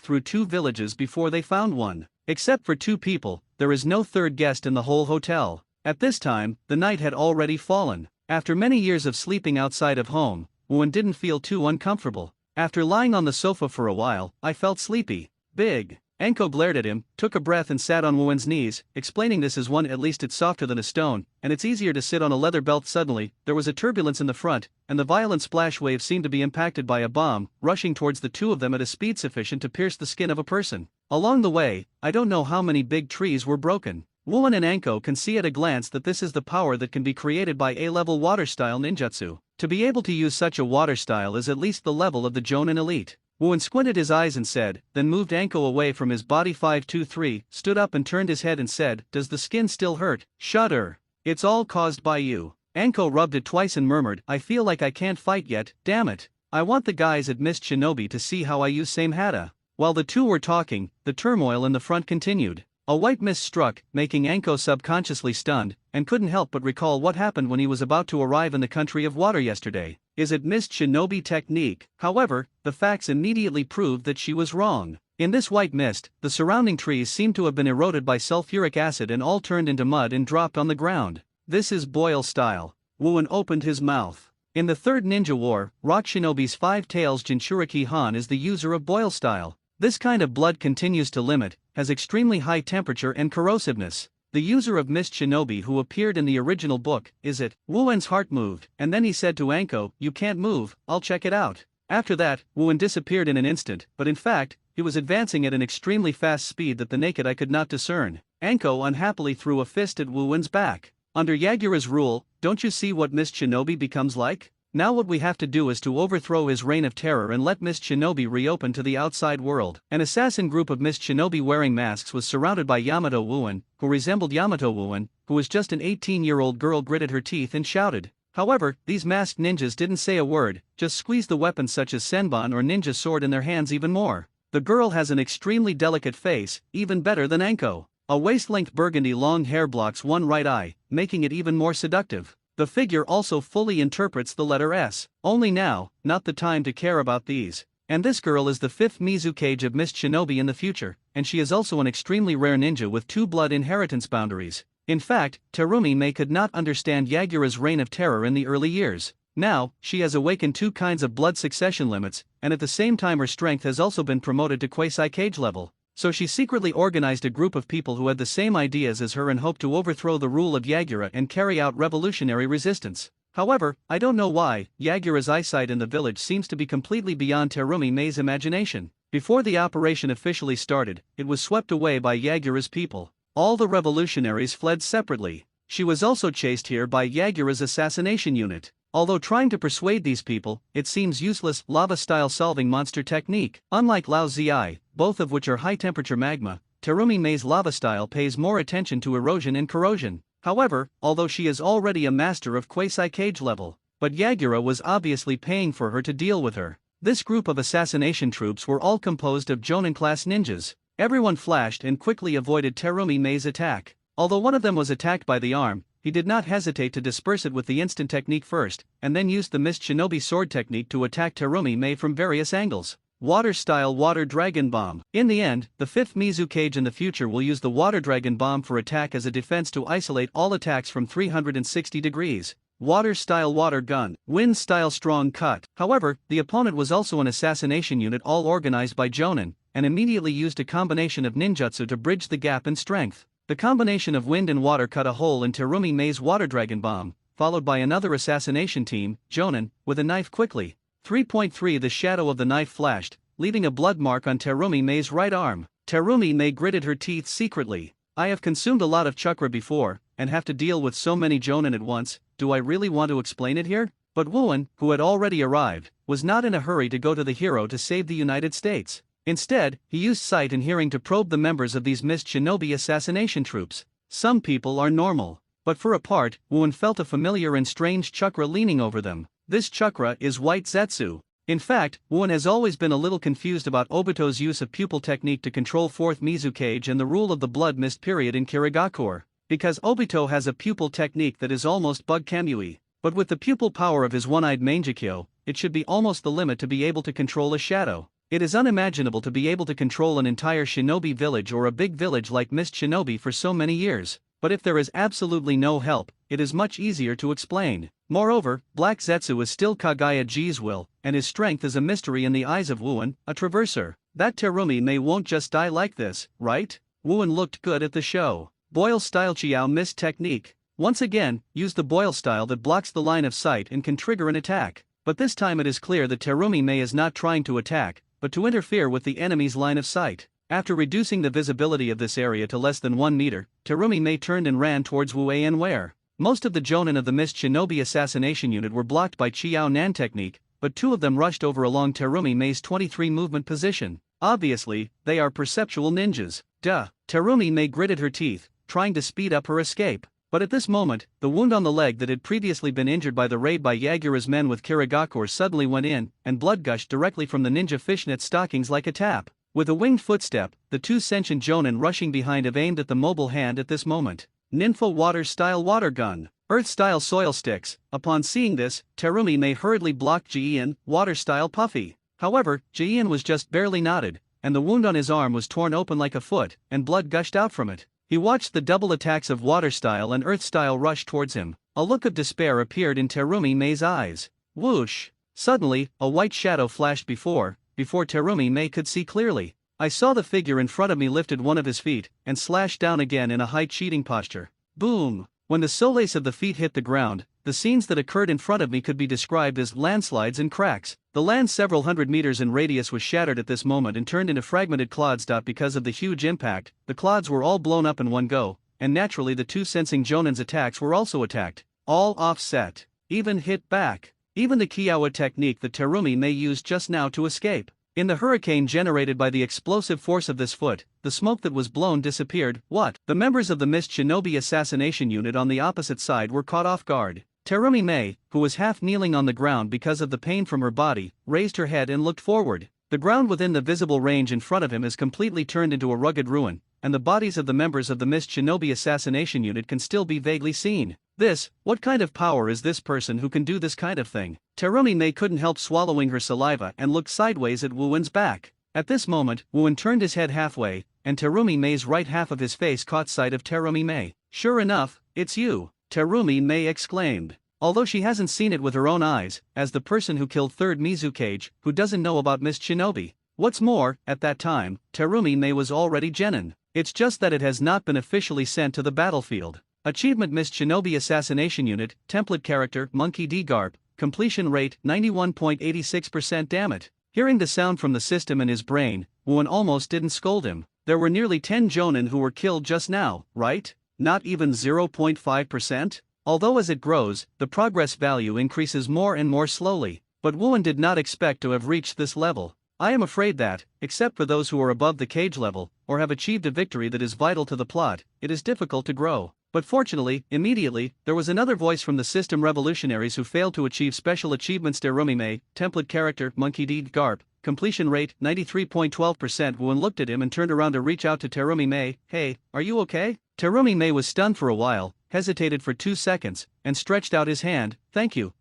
through 2 villages before they found one. Except for 2 people, there is no third guest in the whole hotel. At this time, the night had already fallen. After many years of sleeping outside of home, Wooin didn't feel too uncomfortable. After lying on the sofa for a while, I felt sleepy. Big. Anko glared at him, took a breath and sat on Wooin's knees, explaining this as one at least it's softer than a stone, and it's easier to sit on a leather belt. Suddenly, there was a turbulence in the front, and the violent splash wave seemed to be impacted by a bomb, rushing towards the 2 of them at a speed sufficient to pierce the skin of a person. Along the way, I don't know how many big trees were broken. Wooin and Anko can see at a glance that this is the power that can be created by A-level water-style ninjutsu. To be able to use such a water style is at least the level of the Jonin elite. Wooin squinted his eyes and said, then moved Anko away from his body. 523, stood up and turned his head and said, does the skin still hurt? Shudder. It's all caused by you. Anko rubbed it twice and murmured, I feel like I can't fight yet, damn it. I want the guys at Mist Shinobi to see how I use same hata. While the 2 were talking, the turmoil in the front continued. A white mist struck, making Anko subconsciously stunned, and couldn't help but recall what happened when he was about to arrive in the country of water yesterday. Is it Mist Shinobi technique? However, the facts immediately proved that she was wrong. In this white mist, the surrounding trees seemed to have been eroded by sulfuric acid and all turned into mud and dropped on the ground. This is boil style. Wooin opened his mouth. In the 3rd Ninja War, Rock Shinobi's 5 Tails Jinchuriki Han is the user of boil style. This kind of blood continues to limit, has extremely high temperature and corrosiveness. The user of Mist Shinobi who appeared in the original book, is it? Wooin's heart moved, and then he said to Anko, you can't move, I'll check it out. After that, Wooin disappeared in an instant, but in fact, he was advancing at an extremely fast speed that the naked eye could not discern. Anko unhappily threw a fist at Wooin's back. Under Yagura's rule, don't you see what Mist Shinobi becomes like? Now what we have to do is to overthrow his reign of terror and let Mist Shinobi reopen to the outside world. An assassin group of Mist Shinobi wearing masks was surrounded by Yamato Wooin, who resembled Yamato Wooin, who was just an 18-year-old girl. Gritted her teeth and shouted. However, these masked ninjas didn't say a word, just squeezed the weapons such as senbon or ninja sword in their hands even more. The girl has an extremely delicate face, even better than Anko. A waist-length burgundy long hair blocks one right eye, making it even more seductive. The figure also fully interprets the letter S. Only now, not the time to care about these. And this girl is the 5th Mizukage of Mist Shinobi in the future, and she is also an extremely rare ninja with 2 blood inheritance boundaries. In fact, Terumi Mei could not understand Yagura's reign of terror in the early years. Now, she has awakened 2 kinds of blood succession limits, and at the same time her strength has also been promoted to Quasi-Cage level. So she secretly organized a group of people who had the same ideas as her and hoped to overthrow the rule of Yagura and carry out revolutionary resistance. However, I don't know why, Yagura's eyesight in the village seems to be completely beyond Terumi Mei's imagination. Before the operation officially started, it was swept away by Yagura's people. All the revolutionaries fled separately. She was also chased here by Yagura's assassination unit. Although trying to persuade these people, it seems useless. Lava-style solving monster technique. Unlike Lao Zi, both of which are high-temperature magma, Terumi Mei's lava style pays more attention to erosion and corrosion. However, although she is already a master of Quasi-Cage level, but Yagura was obviously paying for her to deal with her. This group of assassination troops were all composed of Jonin-class ninjas. Everyone flashed and quickly avoided Terumi Mei's attack. Although one of them was attacked by the arm, he did not hesitate to disperse it with the instant technique first, and then used the Mist Shinobi sword technique to attack Terumi Mei from various angles. Water-style Water Dragon Bomb. In the end, the 5th Mizukage in the future will use the Water Dragon Bomb for attack as a defense to isolate all attacks from 360 degrees. water-style water gun, wind-style strong cut. However, the opponent was also an assassination unit all organized by Jonin, and immediately used a combination of ninjutsu to bridge the gap in strength. The combination of wind and water cut a hole in Terumi Mei's water dragon bomb, followed by another assassination team, Jonin, with a knife quickly. 3.3 The shadow of the knife flashed, leaving a blood mark on Terumi Mei's right arm. Terumi Mei gritted her teeth secretly. I have consumed a lot of chakra before, and have to deal with so many Jonin at once. Do I really want to explain it here? But Wooin, who had already arrived, was not in a hurry to go to the hero to save the United States. Instead, he used sight and hearing to probe the members of these mist shinobi assassination troops. Some people are normal. But for a part, Wooin felt a familiar and strange chakra leaning over them. This chakra is white zetsu. In fact, Wooin has always been a little confused about Obito's use of pupil technique to control 4th Mizukage and the rule of the blood mist period in Kirigakure. Because Obito has a pupil technique that is almost bug kamui. But with the pupil power of his one-eyed Mangekyo, it should be almost the limit to be able to control a shadow. It is unimaginable to be able to control an entire shinobi village or a big village like Mist Shinobi for so many years. But if there is absolutely no help, it is much easier to explain. Moreover, Black Zetsu is still Kagaya G's will, and his strength is a mystery in the eyes of Wooin, a traverser. That Terumi Mei won't just die like this, right? Wooin looked good at the show. Boil style Chiao mist technique. Once again, use the boil style that blocks the line of sight and can trigger an attack. But this time it is clear that Terumi Mei is not trying to attack, but to interfere with the enemy's line of sight. After reducing the visibility of this area to less than 1 meter, Terumi Mei turned and ran towards Wu An where most of the Jonin of the Mist Shinobi assassination unit were blocked by Chiao Nan technique, but 2 of them rushed over along Terumi Mei's 23 movement position. Obviously, they are perceptual ninjas. Duh. Terumi Mei gritted her teeth, trying to speed up her escape. But at this moment, the wound on the leg that had previously been injured by the raid by Yagura's men with Kirigakure suddenly went in, and blood gushed directly from the ninja fishnet stockings like a tap. With a winged footstep, the 2 sentient Jonin rushing behind have aimed at the mobile hand at this moment. Ninfa water-style water gun. Earth-style soil sticks. Upon seeing this, Terumi Mei hurriedly blocked Jiin, water-style puffy. However, Jiin was just barely knotted, and the wound on his arm was torn open like a foot, and blood gushed out from it. He watched the double attacks of water-style and earth-style rush towards him. A look of despair appeared in Terumi Mei's eyes. Whoosh! Suddenly, a white shadow flashed before Terumi Mei could see clearly. I saw the figure in front of me lifted one of his feet, and slashed down again in a high cheating posture. Boom! When the soles of the feet hit the ground, the scenes that occurred in front of me could be described as landslides and cracks. The land several hundred meters in radius was shattered at this moment and turned into fragmented clods. Because of the huge impact, the clods were all blown up in one go, and naturally the 2 sensing Jonin's attacks were also attacked. All offset. Even hit back. Even the Kiowa technique that Terumi Mei used just now to escape. In the hurricane generated by the explosive force of this foot, the smoke that was blown disappeared. What? The members of the Mist Shinobi assassination unit on the opposite side were caught off guard. Terumi Mei, who was half kneeling on the ground because of the pain from her body, raised her head and looked forward. The ground within the visible range in front of him is completely turned into a rugged ruin, and the bodies of the members of the Mist Shinobi assassination unit can still be vaguely seen. What kind of power is this person who can do this kind of thing? Terumi Mei couldn't help swallowing her saliva and looked sideways at Wooin's back. At this moment, Wooin turned his head halfway, and Terumi Mei's right half of his face caught sight of Terumi Mei. Sure enough, it's you, Terumi Mei exclaimed. Although she hasn't seen it with her own eyes, as the person who killed 3rd Mizukage, who doesn't know about Mist Shinobi. What's more, at that time, Terumi Mei was already Genin. It's just that it has not been officially sent to the battlefield. Achievement Mist Shinobi Assassination Unit, Template Character, Monkey D. Garp, Completion Rate, 91.86%. Damn it. Hearing the sound from the system in his brain, Wooin almost didn't scold him. There were nearly 10 Jonin who were killed just now, right? Not even 0.5%? Although as it grows, the progress value increases more and more slowly, but Wooin did not expect to have reached this level. I am afraid that, except for those who are above the cage level, or have achieved a victory that is vital to the plot, it is difficult to grow. But fortunately, immediately, there was another voice from the system revolutionaries who failed to achieve special achievements. Terumi Mei, Template Character, Monkey D. Garp, Completion Rate, 93.12%. Wooin looked at him and turned around to reach out to Terumi Mei. Hey, are you okay? Terumi Mei was stunned for a while, hesitated for 2 seconds, and stretched out his hand. Thank you.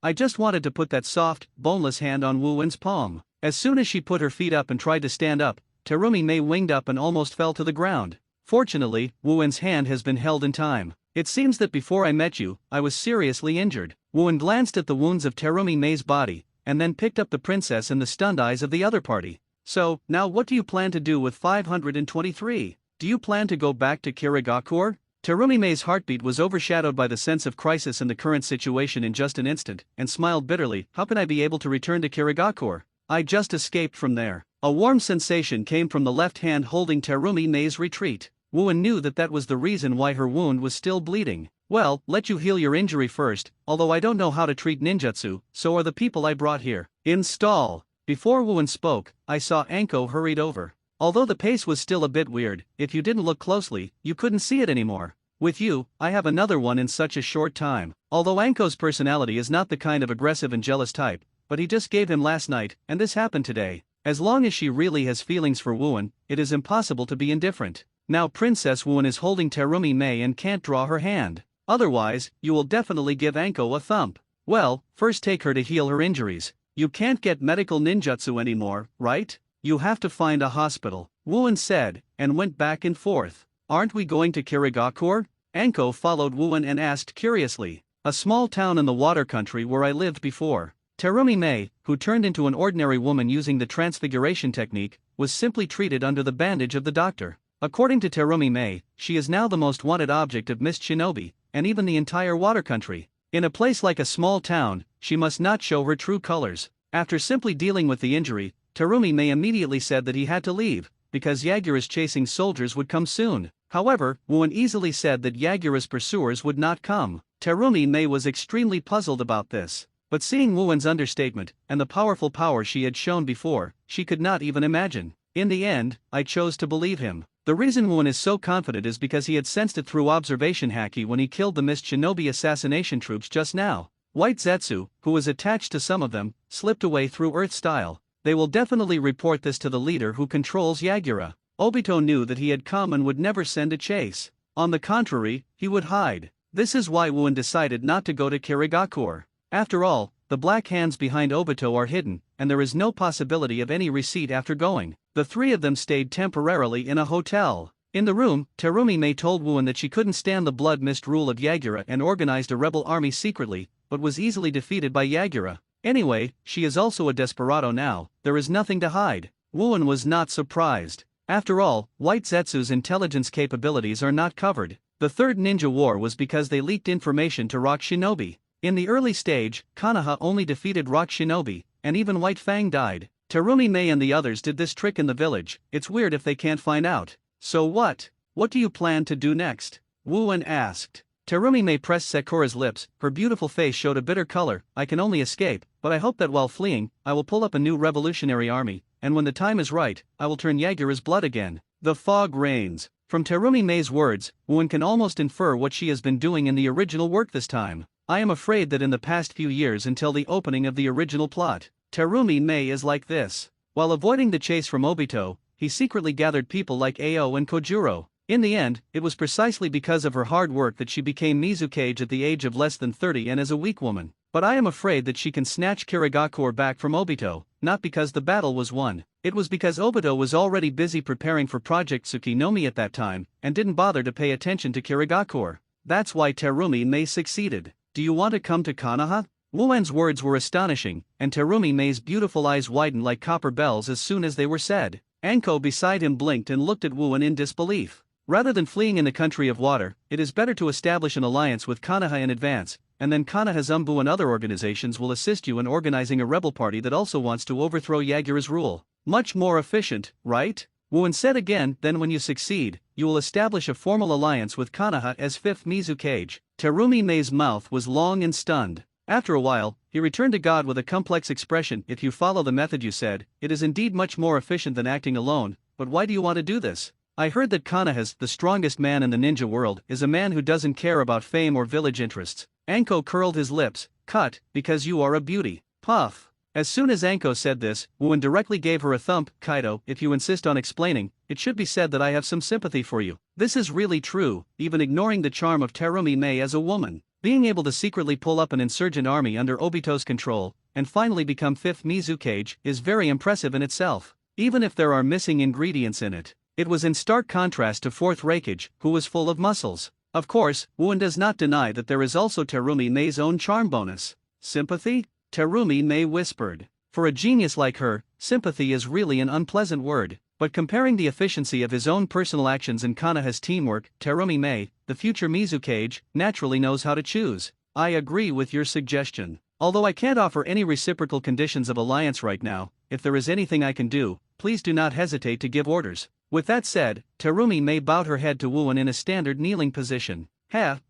I just wanted to put that soft, boneless hand on Wooin's palm. As soon as she put her feet up and tried to stand up, Terumi Mei winged up and almost fell to the ground. Fortunately, Wooin's hand has been held in time. It seems that before I met you, I was seriously injured. Wooen glanced at the wounds of Terumi Mei's body, and then picked up the princess and the stunned eyes of the other party. So, now what do you plan to do with 523? Do you plan to go back to Kirigakure? Terumi Mei's heartbeat was overshadowed by the sense of crisis and the current situation in just an instant, and smiled bitterly. How can I be able to return to Kirigakure? I just escaped from there. A warm sensation came from the left hand holding Terumi Mei's retreat. Wooen knew that was the reason why her wound was still bleeding. Well, let you heal your injury first, although I don't know how to treat ninjutsu, so are the people I brought here. Install. Before Wooen spoke, I saw Anko hurried over. Although the pace was still a bit weird, if you didn't look closely, you couldn't see it anymore. With you, I have another one in such a short time. Although Anko's personality is not the kind of aggressive and jealous type, but he just gave him last night, and this happened today. As long as she really has feelings for Wooen, it is impossible to be indifferent. Now Princess Wooen is holding Terumi Mei and can't draw her hand. Otherwise, you will definitely give Anko a thump. Well, first take her to heal her injuries. You can't get medical ninjutsu anymore, right? You have to find a hospital, Wooen said, and went back and forth. Aren't we going to Kirigakure? Anko followed Wooen and asked curiously. A small town in the water country where I lived before. Terumi Mei, who turned into an ordinary woman using the transfiguration technique, was simply treated under the bandage of the doctor. According to Terumi Mei, she is now the most wanted object of Mist Shinobi, and even the entire water country. In a place like a small town, she must not show her true colors. After simply dealing with the injury, Terumi Mei immediately said that he had to leave, because Yagura's chasing soldiers would come soon. However, Wooen easily said that Yagura's pursuers would not come. Terumi Mei was extremely puzzled about this. But seeing Wooen's understatement, and the powerful power she had shown before, she could not even imagine. In the end, I chose to believe him. The reason Wooen is so confident is because he had sensed it through observation haki when he killed the Mist Shinobi assassination troops just now. White Zetsu, who was attached to some of them, slipped away through Earth style. They will definitely report this to the leader who controls Yagura. Obito knew that he had come and would never send a chase. On the contrary, he would hide. This is why Wooen decided not to go to Kirigakure. After all, the black hands behind Obito are hidden, and there is no possibility of any receipt after going. The three of them stayed temporarily in a hotel. In the room, Terumi Mei told Wooen that she couldn't stand the blood mist rule of Yagura and organized a rebel army secretly, but was easily defeated by Yagura. Anyway, she is also a desperado now, there is nothing to hide. Wooen was not surprised. After all, White Zetsu's intelligence capabilities are not covered. The third ninja war was because they leaked information to Rock Shinobi. In the early stage, Konoha only defeated Rock Shinobi, and even White Fang died. Terumi Mei and the others did this trick in the village. It's weird if they can't find out. So what? What do you plan to do next? Wooen asked. Terumi Mei pressed Sakura's lips, her beautiful face showed a bitter color. I can only escape, but I hope that while fleeing, I will pull up a new revolutionary army, and when the time is right, I will turn Yagura's blood again. The fog rains. From Terumi Mei's words, Wooen can almost infer what she has been doing in the original work this time. I am afraid that in the past few years until the opening of the original plot, Terumi Mei is like this. While avoiding the chase from Obito, he secretly gathered people like Ao and Kojuro. In the end, it was precisely because of her hard work that she became Mizukage at the age of less than 30 and as a weak woman. But I am afraid that she can snatch Kirigakure back from Obito, not because the battle was won. It was because Obito was already busy preparing for Project Tsukinomi at that time, and didn't bother to pay attention to Kirigakure. That's why Terumi Mei succeeded. Do you want to come to Konoha? Wooen's words were astonishing, and Terumi Mei's beautiful eyes widened like copper bells as soon as they were said. Anko beside him blinked and looked at Wooen in disbelief. Rather than fleeing in the country of water, it is better to establish an alliance with Konoha in advance, and then Konoha Zumbu and other organizations will assist you in organizing a rebel party that also wants to overthrow Yagura's rule. Much more efficient, right? Wooen said again. Then when you succeed, you will establish a formal alliance with Konoha as 5th Mizukage. Terumi Mei's mouth was long and stunned. After a while, he returned to God with a complex expression. If you follow the method you said, it is indeed much more efficient than acting alone, but why do you want to do this? I heard that Konoha's, the strongest man in the ninja world, is a man who doesn't care about fame or village interests. Anko curled his lips. Cut, because you are a beauty. Puff. As soon as Anko said this, Wooen directly gave her a thump. Kaido, if you insist on explaining, it should be said that I have some sympathy for you. This is really true, even ignoring the charm of Terumi Mei as a woman. Being able to secretly pull up an insurgent army under Obito's control, and finally become 5th Mizukage, is very impressive in itself, even if there are missing ingredients in it. It was in stark contrast to 4th Raikage, who was full of muscles. Of course, Wooin does not deny that there is also Terumi Mei's own charm bonus. Sympathy? Terumi Mei whispered. For a genius like her, sympathy is really an unpleasant word, but comparing the efficiency of his own personal actions and Kanaha's teamwork, Terumi Mei, the future Mizukage, naturally knows how to choose. I agree with your suggestion. Although I can't offer any reciprocal conditions of alliance right now, if there is anything I can do, please do not hesitate to give orders. With that said, Terumi Mei bowed her head to Wooin in a standard kneeling position.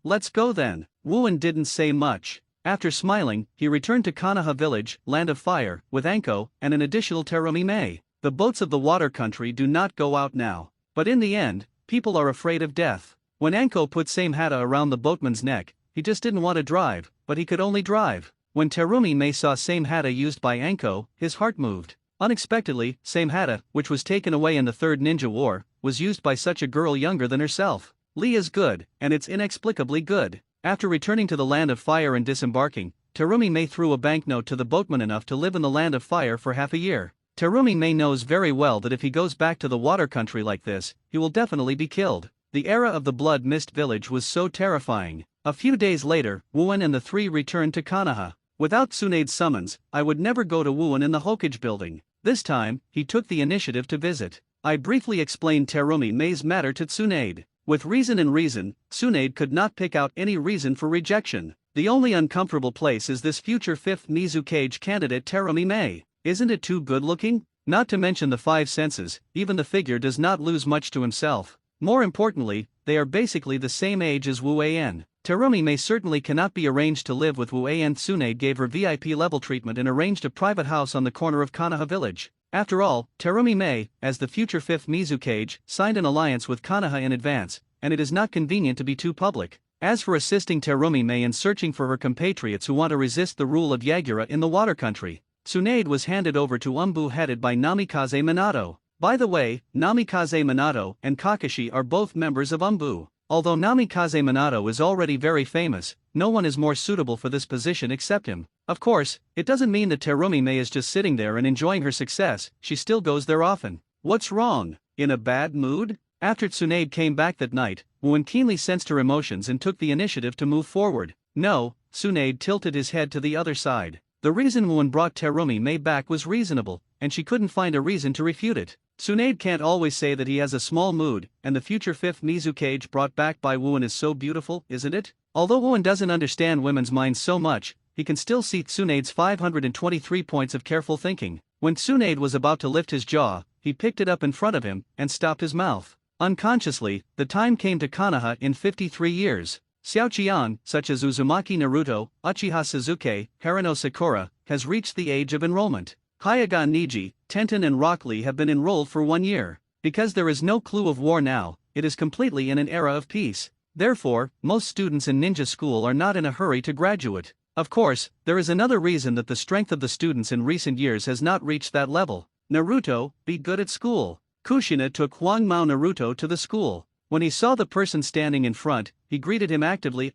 Let's go then. Wooin didn't say much. After smiling, he returned to Konoha village, Land of Fire, with Anko, and an additional Terumi Mei. The boats of the water country do not go out now. But in the end, people are afraid of death. When Anko put same hata around the boatman's neck, he just didn't want to drive, but he could only drive. When Terumi Mei saw same hata used by Anko, his heart moved. Unexpectedly, same hata, which was taken away in the Third Ninja War, was used by such a girl younger than herself. Lee is good, and it's inexplicably good. After returning to the Land of Fire and disembarking, Terumi Mei threw a banknote to the boatman enough to live in the Land of Fire for half a year. Terumi Mei knows very well that if he goes back to the water country like this, he will definitely be killed. The era of the Blood Mist village was so terrifying. A few days later, Wooin and the three returned to Konoha. Without Tsunade's summons, I would never go to Wooin in the Hokage building. This time, he took the initiative to visit. I briefly explained Terumi Mei's matter to Tsunade. With reason, Tsunade could not pick out any reason for rejection. The only uncomfortable place is this future 5th Mizukage candidate Terumi Mei. Isn't it too good looking? Not to mention the 5 senses, even the figure does not lose much to himself. More importantly, they are basically the same age as Wu An. Terumi Mei certainly cannot be arranged to live with Wu An. Tsunade gave her VIP level treatment and arranged a private house on the corner of Konoha village. After all, Terumi Mei, as the future 5th Mizukage, signed an alliance with Konoha in advance, and it is not convenient to be too public. As for assisting Terumi Mei in searching for her compatriots who want to resist the rule of Yagura in the water country, Tsunade was handed over to Umbu headed by Namikaze Minato. By the way, Namikaze Minato and Kakashi are both members of Umbu. Although Namikaze Minato is already very famous, no one is more suitable for this position except him. Of course, it doesn't mean that Terumi Mei is just sitting there and enjoying her success, she still goes there often. What's wrong? In a bad mood? After Tsunade came back that night, Wooin keenly sensed her emotions and took the initiative to move forward. No, Tsunade tilted his head to the other side. The reason Wooin brought Terumi Mei back was reasonable, and she couldn't find a reason to refute it. Tsunade can't always say that he has a small mood, and the future 5th Mizukage brought back by Wooin is so beautiful, isn't it? Although Wooin doesn't understand women's minds so much, he can still see Tsunade's 523 points of careful thinking. When Tsunade was about to lift his jaw, he picked it up in front of him and stopped his mouth. Unconsciously, the time came to Konoha in 53 years. Xiaoqian, such as Uzumaki Naruto, Uchiha Sasuke, Harano Sakura, has reached the age of enrollment. Hyuga Niji, Tenten and Rock Lee have been enrolled for 1 year. Because there is no clue of war now, it is completely in an era of peace. Therefore, most students in ninja school are not in a hurry to graduate. Of course, there is another reason that the strength of the students in recent years has not reached that level. Naruto, be good at school. Kushina took Huang Mao Naruto to the school. When he saw the person standing in front, he greeted him actively.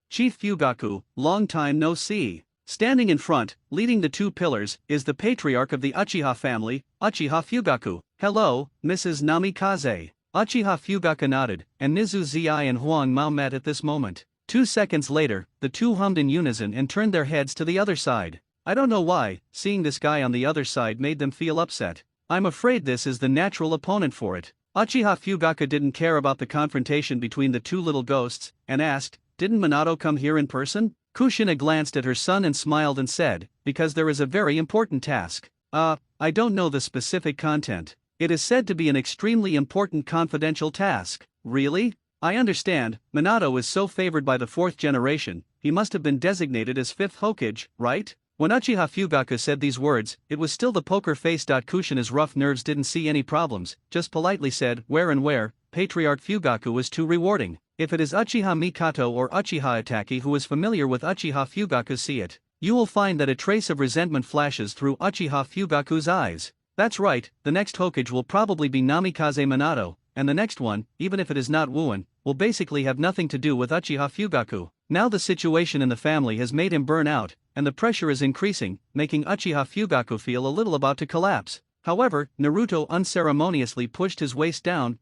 Chief Fugaku, long time no see. Standing in front, leading the 2 pillars, is the patriarch of the Uchiha family, Uchiha Fugaku. Hello, Mrs. Namikaze. Uchiha Fugaku nodded, and Nizu Zi and Huang Mao met at this moment. 2 seconds later, the 2 hummed in unison and turned their heads to the other side. I don't know why, seeing this guy on the other side made them feel upset. I'm afraid this is the natural opponent for it. Uchiha Fugaku didn't care about the confrontation between the 2 little ghosts, and asked, didn't Minato come here in person? Kushina glanced at her son and smiled and said, because there is a very important task. I don't know the specific content. It is said to be an extremely important confidential task. Really? I understand, Minato is so favored by the 4th generation, he must have been designated as 5th Hokage, right? When Uchiha Fugaku said these words, it was still the poker face. Kushina's rough nerves didn't see any problems, just politely said, where, Patriarch Fugaku was too rewarding. If it is Uchiha Mikato or Uchiha Itachi who is familiar with Uchiha Fugaku see it, you will find that a trace of resentment flashes through Uchiha Fugaku's eyes. That's right, the next Hokage will probably be Namikaze Minato, and the next one, even if it is not Wooin, will basically have nothing to do with Uchiha Fugaku. Now the situation in the family has made him burn out, and the pressure is increasing, making Uchiha Fugaku feel a little about to collapse. However, Naruto unceremoniously pushed his waist down.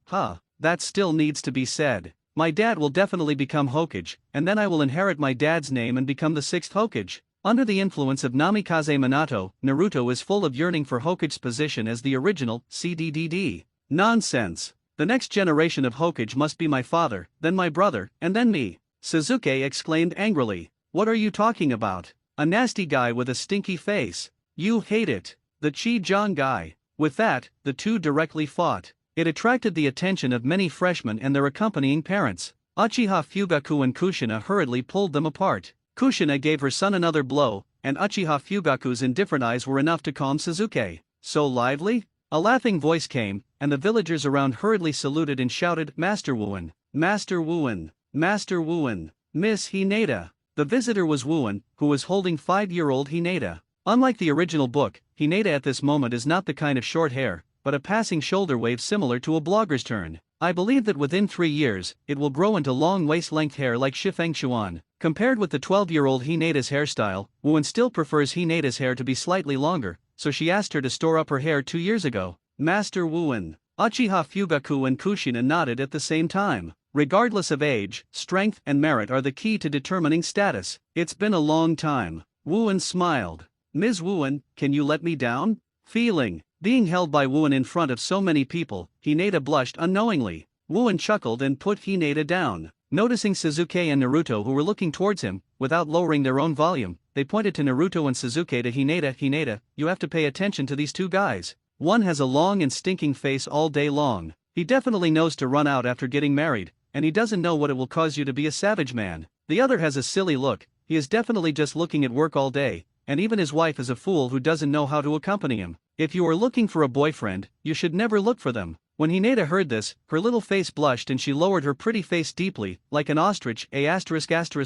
That still needs to be said. My dad will definitely become Hokage, and then I will inherit my dad's name and become the 6th Hokage. Under the influence of Namikaze Minato, Naruto is full of yearning for Hokage's position as the original CDDD. Nonsense. The next generation of Hokage must be my father, then my brother, and then me. Sasuke exclaimed angrily. What are you talking about? A nasty guy with a stinky face. You hate it. The Chi-Jong guy. With that, the two directly fought. It attracted the attention of many freshmen and their accompanying parents. Uchiha Fugaku and Kushina hurriedly pulled them apart. Kushina gave her son another blow, and Uchiha Fugaku's indifferent eyes were enough to calm Sasuke. So lively? A laughing voice came, and the villagers around hurriedly saluted and shouted, Master Wuin! Master Wuin! Master Wuin! Miss Hinata! The visitor was Wuin, who was holding 5-year-old Hinata. Unlike the original book, Hinata at this moment is not the kind of short hair, but a passing shoulder wave similar to a blogger's turn. I believe that within 3 years, it will grow into long waist-length hair like Shifeng Xuan. Compared with the 12-year-old Hinata's hairstyle, Wuin still prefers Hinata's hair to be slightly longer, so she asked her to store up her hair 2 years ago. Master Wuin. Uchiha Fugaku and Kushina nodded at the same time. Regardless of age, strength and merit are the key to determining status. It's been a long time. Wuin smiled. Ms. Wuin, can you let me down? Feeling being held by Wuin in front of so many people, Hinata blushed unknowingly. Wuin chuckled and put Hinata down. Noticing Sasuke and Naruto who were looking towards him, without lowering their own volume, they pointed to Naruto and Sasuke to Hinata. Hinata, you have to pay attention to these two guys. One has a long and stinking face all day long. He definitely knows to run out after getting married, and he doesn't know what it will cause you to be a savage man. The other has a silly look, he is definitely just looking at work all day, and even his wife is a fool who doesn't know how to accompany him. If you are looking for a boyfriend, you should never look for them. When Hinata heard this, her little face blushed and she lowered her pretty face deeply, like an ostrich.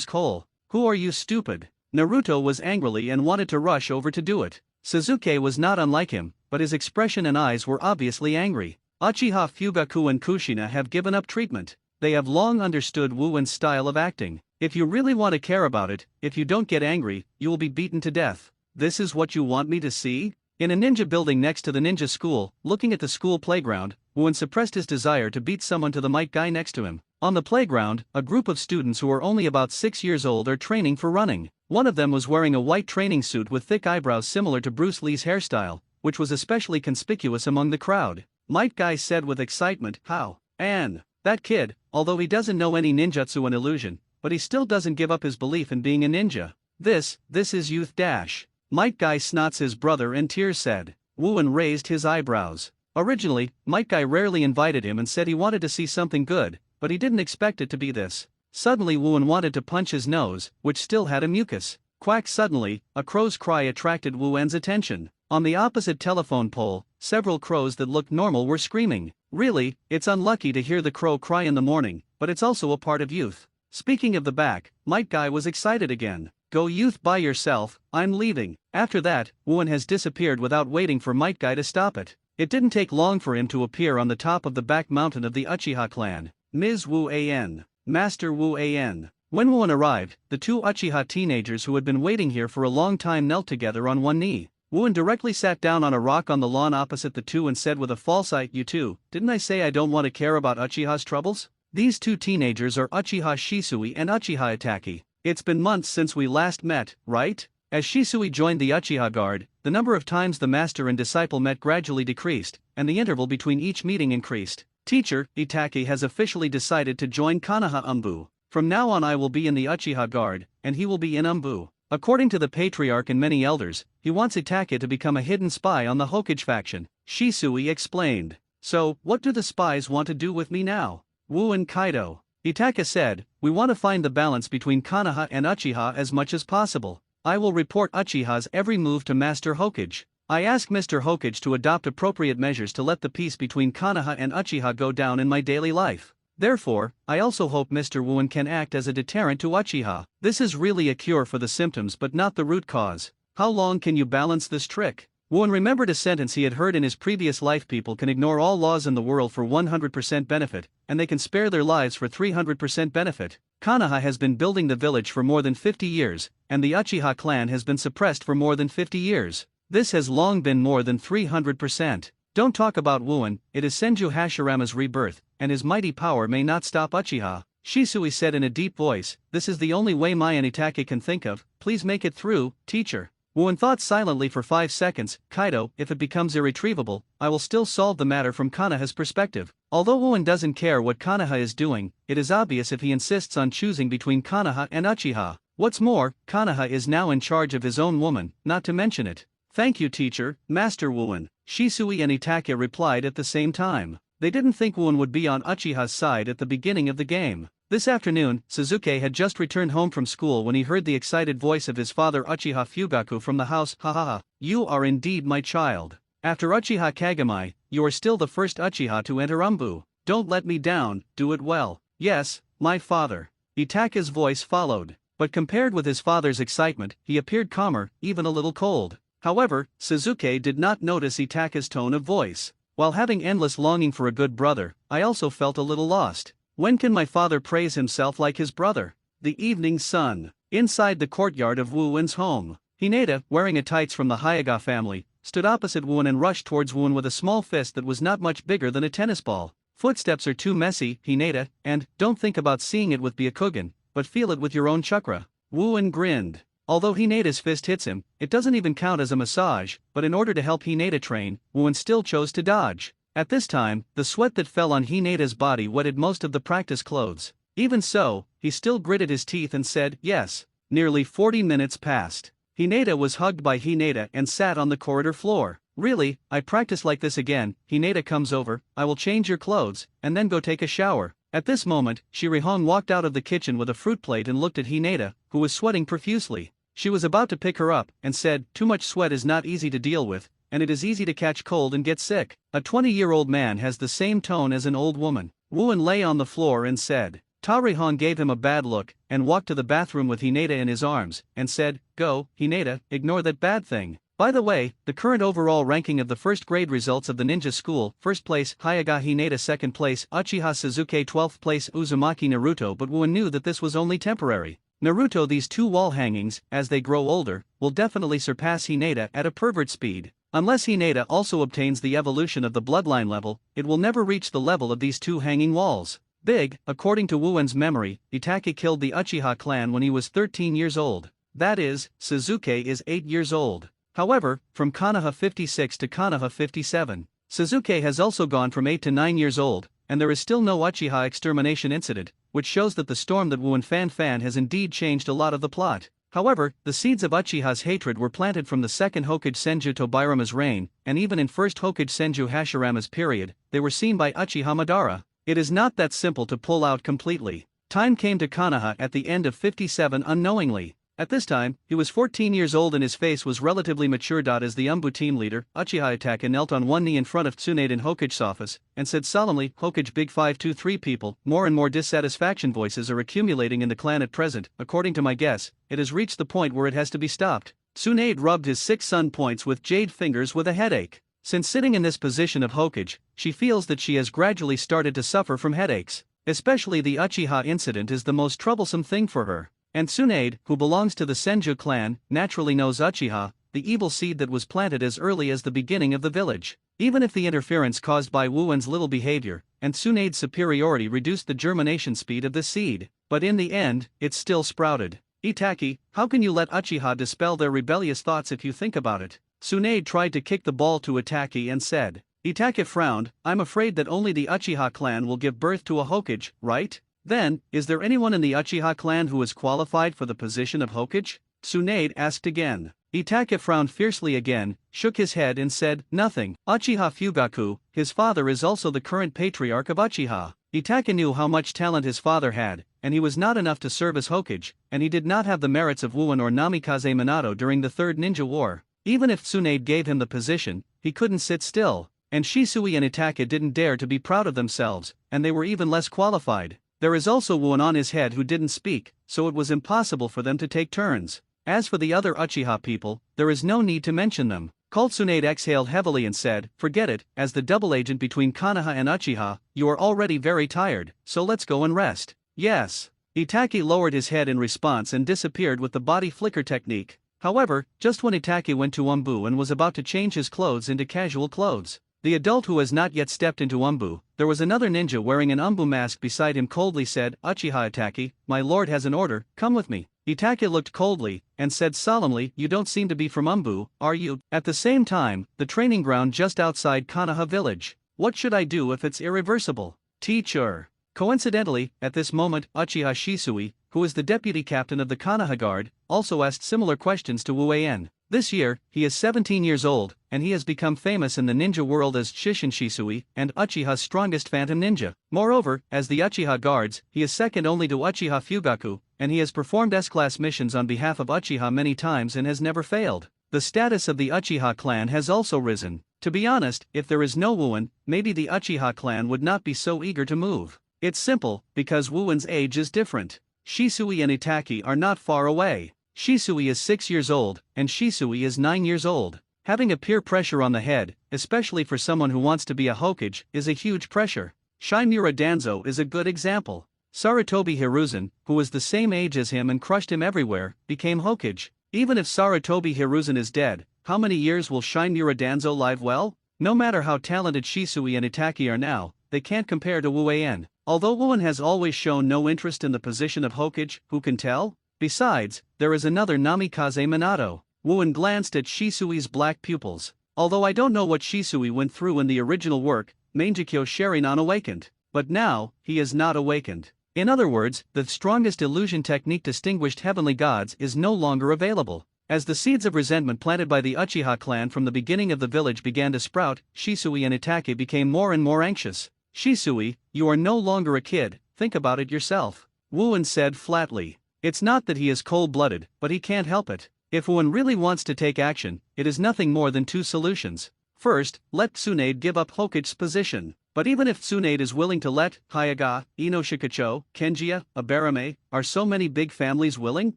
Hole. Who are you, stupid? Naruto was angrily and wanted to rush over to do it. Sasuke was not unlike him, but his expression and eyes were obviously angry. Uchiha Fugaku and Kushina have given up treatment. They have long understood Wuin's style of acting. If you really want to care about it, if you don't get angry, you will be beaten to death. This is what you want me to see? In a ninja building next to the ninja school, looking at the school playground, Wuin suppressed his desire to beat someone to the might guy next to him. On the playground, a group of students who are only about 6 years old are training for running. One of them was wearing a white training suit with thick eyebrows similar to Bruce Lee's hairstyle, which was especially conspicuous among the crowd. Might guy said with excitement, how? And that kid, although he doesn't know any ninjutsu and illusion, but he still doesn't give up his belief in being a ninja. This is youth dash. Might guy snots his brother and tears said. Wuin raised his eyebrows. Originally, Might guy rarely invited him and said he wanted to see something good, but he didn't expect it to be this. Suddenly Wuin wanted to punch his nose, which still had a mucus. Quack! Suddenly, a crow's cry attracted Wuin's attention. On the opposite telephone pole, several crows that looked normal were screaming. Really, it's unlucky to hear the crow cry in the morning, but it's also a part of youth. Speaking of the back, Might guy was excited again. Go youth by yourself, I'm leaving. After that, Wuin has disappeared without waiting for Might guy to stop it. It didn't take long for him to appear on the top of the back mountain of the Uchiha clan. Ms. Wu-An. Master Wu-An. When Wuin arrived, the two Uchiha teenagers who had been waiting here for a long time knelt together on one knee. Wuin directly sat down on a rock on the lawn opposite the two and said with a false eye, you two, didn't I say I don't want to care about Uchiha's troubles? These two teenagers are Uchiha Shisui and Uchiha Itachi. It's been months since we last met, right? As Shisui joined the Uchiha Guard, the number of times the master and disciple met gradually decreased, and the interval between each meeting increased. Teacher, Itachi has officially decided to join Konoha Umbu. From now on I will be in the Uchiha Guard, and he will be in Umbu. According to the patriarch and many elders, he wants Itachi to become a hidden spy on the Hokage faction. Shisui explained. So, what do the spies want to do with me now? Wuin Kaido. Itachi said, we want to find the balance between Konoha and Uchiha as much as possible. I will report Uchiha's every move to Master Hokage. I ask Mr. Hokage to adopt appropriate measures to let the peace between Konoha and Uchiha go down in my daily life. Therefore, I also hope Mr. Wuin can act as a deterrent to Uchiha. This is really a cure for the symptoms but not the root cause. How long can you balance this trick? Wuin remembered a sentence he had heard in his previous life: people can ignore all laws in the world for 100% benefit, and they can spare their lives for 300% benefit. Konoha has been building the village for more than 50 years, and the Uchiha clan has been suppressed for more than 50 years. This has long been more than 300%. Don't talk about Wuin, it is Senju Hashirama's rebirth, and his mighty power may not stop Uchiha. Shisui said in a deep voice, "This is the only way Mai and Itake can think of, please make it through, teacher." Wooen thought silently for 5 seconds. "Kaido, if it becomes irretrievable, I will still solve the matter from Konoha's perspective." Although Wooen doesn't care what Konoha is doing, it is obvious if he insists on choosing between Konoha and Uchiha. What's more, Konoha is now in charge of his own woman, not to mention it. "Thank you, teacher, Master Wooen," Shisui and Itake replied at the same time. They didn't think Wooen would be on Uchiha's side at the beginning of the game. This afternoon, Suzuki had just returned home from school when he heard the excited voice of his father Uchiha Fugaku from the house. "Ha ha ha, you are indeed my child. After Uchiha Kagami, you are still the first Uchiha to enter Umbu. Don't let me down, do it well." "Yes, my father." Itake's voice followed, but compared with his father's excitement, he appeared calmer, even a little cold. However, Suzuki did not notice Itake's tone of voice. "While having endless longing for a good brother, I also felt a little lost. When can my father praise himself like his brother?" The evening sun. Inside the courtyard of Wooen's home, Hinata, wearing a tights from the Hyaga family, stood opposite Wooen and rushed towards Wooen with a small fist that was not much bigger than a tennis ball. "Footsteps are too messy, Hinata, and don't think about seeing it with Byakugan, but feel it with your own chakra." Wooen grinned. Although Hinata's fist hits him, it doesn't even count as a massage, but in order to help Hinata train, Wooen still chose to dodge. At this time, the sweat that fell on Hinata's body wetted most of the practice clothes. Even so, he still gritted his teeth and said, "Yes." Nearly 40 minutes passed. Hinata was hugged by Hinata and sat on the corridor floor. "Really, I practice like this again." Hinata comes over, "I will change your clothes, and then go take a shower." At this moment, Shirihong walked out of the kitchen with a fruit plate and looked at Hinata, who was sweating profusely. She was about to pick her up, and said, "Too much sweat is not easy to deal with, and it is easy to catch cold and get sick." A 20-year-old man has the same tone as an old woman. Wooen lay on the floor and said. Tarihon gave him a bad look, and walked to the bathroom with Hinata in his arms, and said, "Go, Hinata, ignore that bad thing." By the way, the current overall ranking of the first grade results of the ninja school: first place Hyaga Hinata, second place Uchiha Suzuki, 12th place Uzumaki Naruto. But Wooen knew that this was only temporary. Naruto, these two wall hangings, as they grow older, will definitely surpass Hinata at a pervert speed. Unless Hinata also obtains the evolution of the bloodline level, it will never reach the level of these two hanging walls. Big, according to Wooen's memory, Itake killed the Uchiha clan when he was 13 years old. That is, Suzuki is 8 years old. However, from Konoha 56 to Konoha 57, Suzuki has also gone from 8 to 9 years old, and there is still no Uchiha extermination incident, which shows that the storm that Wooen fan has indeed changed a lot of the plot. However, the seeds of Uchiha's hatred were planted from the second Hokage Senju Tobirama's reign, and even in first Hokage Senju Hashirama's period, they were seen by Uchiha Madara. It is not that simple to pull out completely. Time came to Konoha at the end of 57 unknowingly. At this time, he was 14 years old and his face was relatively mature. As the Umbu team leader, Uchiha Itake knelt on one knee in front of Tsunade in Hokage's office, and said solemnly, "Hokage Big 523 people, more and more dissatisfaction voices are accumulating in the clan at present. According to my guess, it has reached the point where it has to be stopped." Tsunade rubbed his 6 sun points with jade fingers with a headache. Since sitting in this position of Hokage, she feels that she has gradually started to suffer from headaches. Especially the Uchiha incident is the most troublesome thing for her. And Tsunade, who belongs to the Senju clan, naturally knows Uchiha, the evil seed that was planted as early as the beginning of the village. Even if the interference caused by Wooen's little behavior, and Tsunade's superiority reduced the germination speed of the seed, but in the end, it still sprouted. "Itake, how can you let Uchiha dispel their rebellious thoughts if you think about it?" Tsunade tried to kick the ball to Itake and said. Itake frowned, "I'm afraid that only the Uchiha clan will give birth to a Hokage, right? Then, is there anyone in the Uchiha clan who is qualified for the position of Hokage?" Tsunade asked again. Itake frowned fiercely again, shook his head and said, "Nothing." Uchiha Fugaku, his father, is also the current patriarch of Uchiha. Itake knew how much talent his father had, and he was not enough to serve as Hokage, and he did not have the merits of Wooen or Namikaze Minato during the Third Ninja War. Even if Tsunade gave him the position, he couldn't sit still, and Shisui and Itake didn't dare to be proud of themselves, and they were even less qualified. There is also Wooen on his head who didn't speak, so it was impossible for them to take turns. As for the other Uchiha people, there is no need to mention them. Tsunade exhaled heavily and said, "Forget it, as the double agent between Konoha and Uchiha, you are already very tired, so let's go and rest." "Yes." Itake lowered his head in response and disappeared with the body flicker technique. However, just when Itake went to Umbu and was about to change his clothes into casual clothes, The adult who has not yet stepped into Umbu, there was another ninja wearing an Umbu mask beside him coldly said, Uchiha Itaki, my lord has an order, come with me. Itaki looked coldly, and said solemnly, you don't seem to be from Umbu, are you? At the same time, the training ground just outside Konoha village. What should I do if it's irreversible? Teacher. Coincidentally, at this moment, Uchiha Shisui, who is the deputy captain of the Konoha Guard, also asked similar questions to Wu En. This year, he is 17 years old, and he has become famous in the ninja world as Shishin Shisui and Uchiha's strongest phantom ninja. Moreover, as the Uchiha Guards, he is second only to Uchiha Fugaku, and he has performed S-class missions on behalf of Uchiha many times and has never failed. The status of the Uchiha clan has also risen. To be honest, if there is no Wuan, maybe the Uchiha clan would not be so eager to move. It's simple, because Wuan's age is different. Shisui and Itaki are not far away. Shisui is 6 years old, and Shisui is 9 years old. Having a peer pressure on the head, especially for someone who wants to be a Hokage, is a huge pressure. Shimura Danzo is a good example. Sarutobi Hiruzen, who was the same age as him and crushed him everywhere, became Hokage. Even if Sarutobi Hiruzen is dead, how many years will Shimura Danzo live well? No matter how talented Shisui and Itaki are now, they can't compare to Wu En. Although Wuan has always shown no interest in the position of Hokage, who can tell? Besides, there is another Namikaze Minato. Wuan glanced at Shisui's black pupils. Although I don't know what Shisui went through in the original work, Mangekyo Sharinon awakened. But now, he is not awakened. In other words, the strongest illusion technique distinguished heavenly gods is no longer available. As the seeds of resentment planted by the Uchiha clan from the beginning of the village began to sprout, Shisui and Itaki became more and more anxious. Shisui, you are no longer a kid, think about it yourself. Wuan said flatly. It's not that he is cold-blooded, but he can't help it. If Wuan really wants to take action, it is nothing more than two solutions. First, let Tsunade give up Hokage's position. But even if Tsunade is willing to let Hyaga, Inoshikacho, Kenjia, Abarame, are so many big families willing?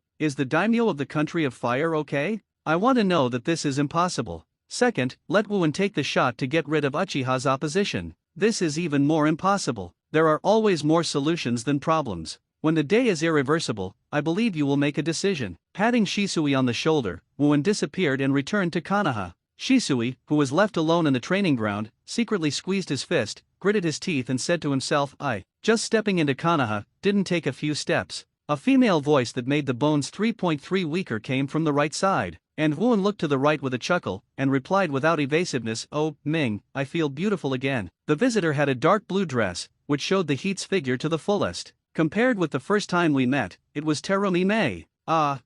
Is the daimyo of the country of fire okay? I want to know that this is impossible. Second, let Wuan take the shot to get rid of Uchiha's opposition. This is even more impossible. There are always more solutions than problems. When the day is irreversible, I believe you will make a decision. Patting Shisui on the shoulder, Wuan disappeared and returned to Konoha. Shisui, who was left alone in the training ground, secretly squeezed his fist, gritted his teeth and said to himself, just stepping into Konoha, didn't take a few steps. A female voice that made the bones 3.3 weaker came from the right side, and Wuan looked to the right with a chuckle, and replied without evasiveness, oh, Ming, I feel beautiful again. The visitor had a dark blue dress, which showed the heat's figure to the fullest. Compared with the first time we met, it was Terumi Mei.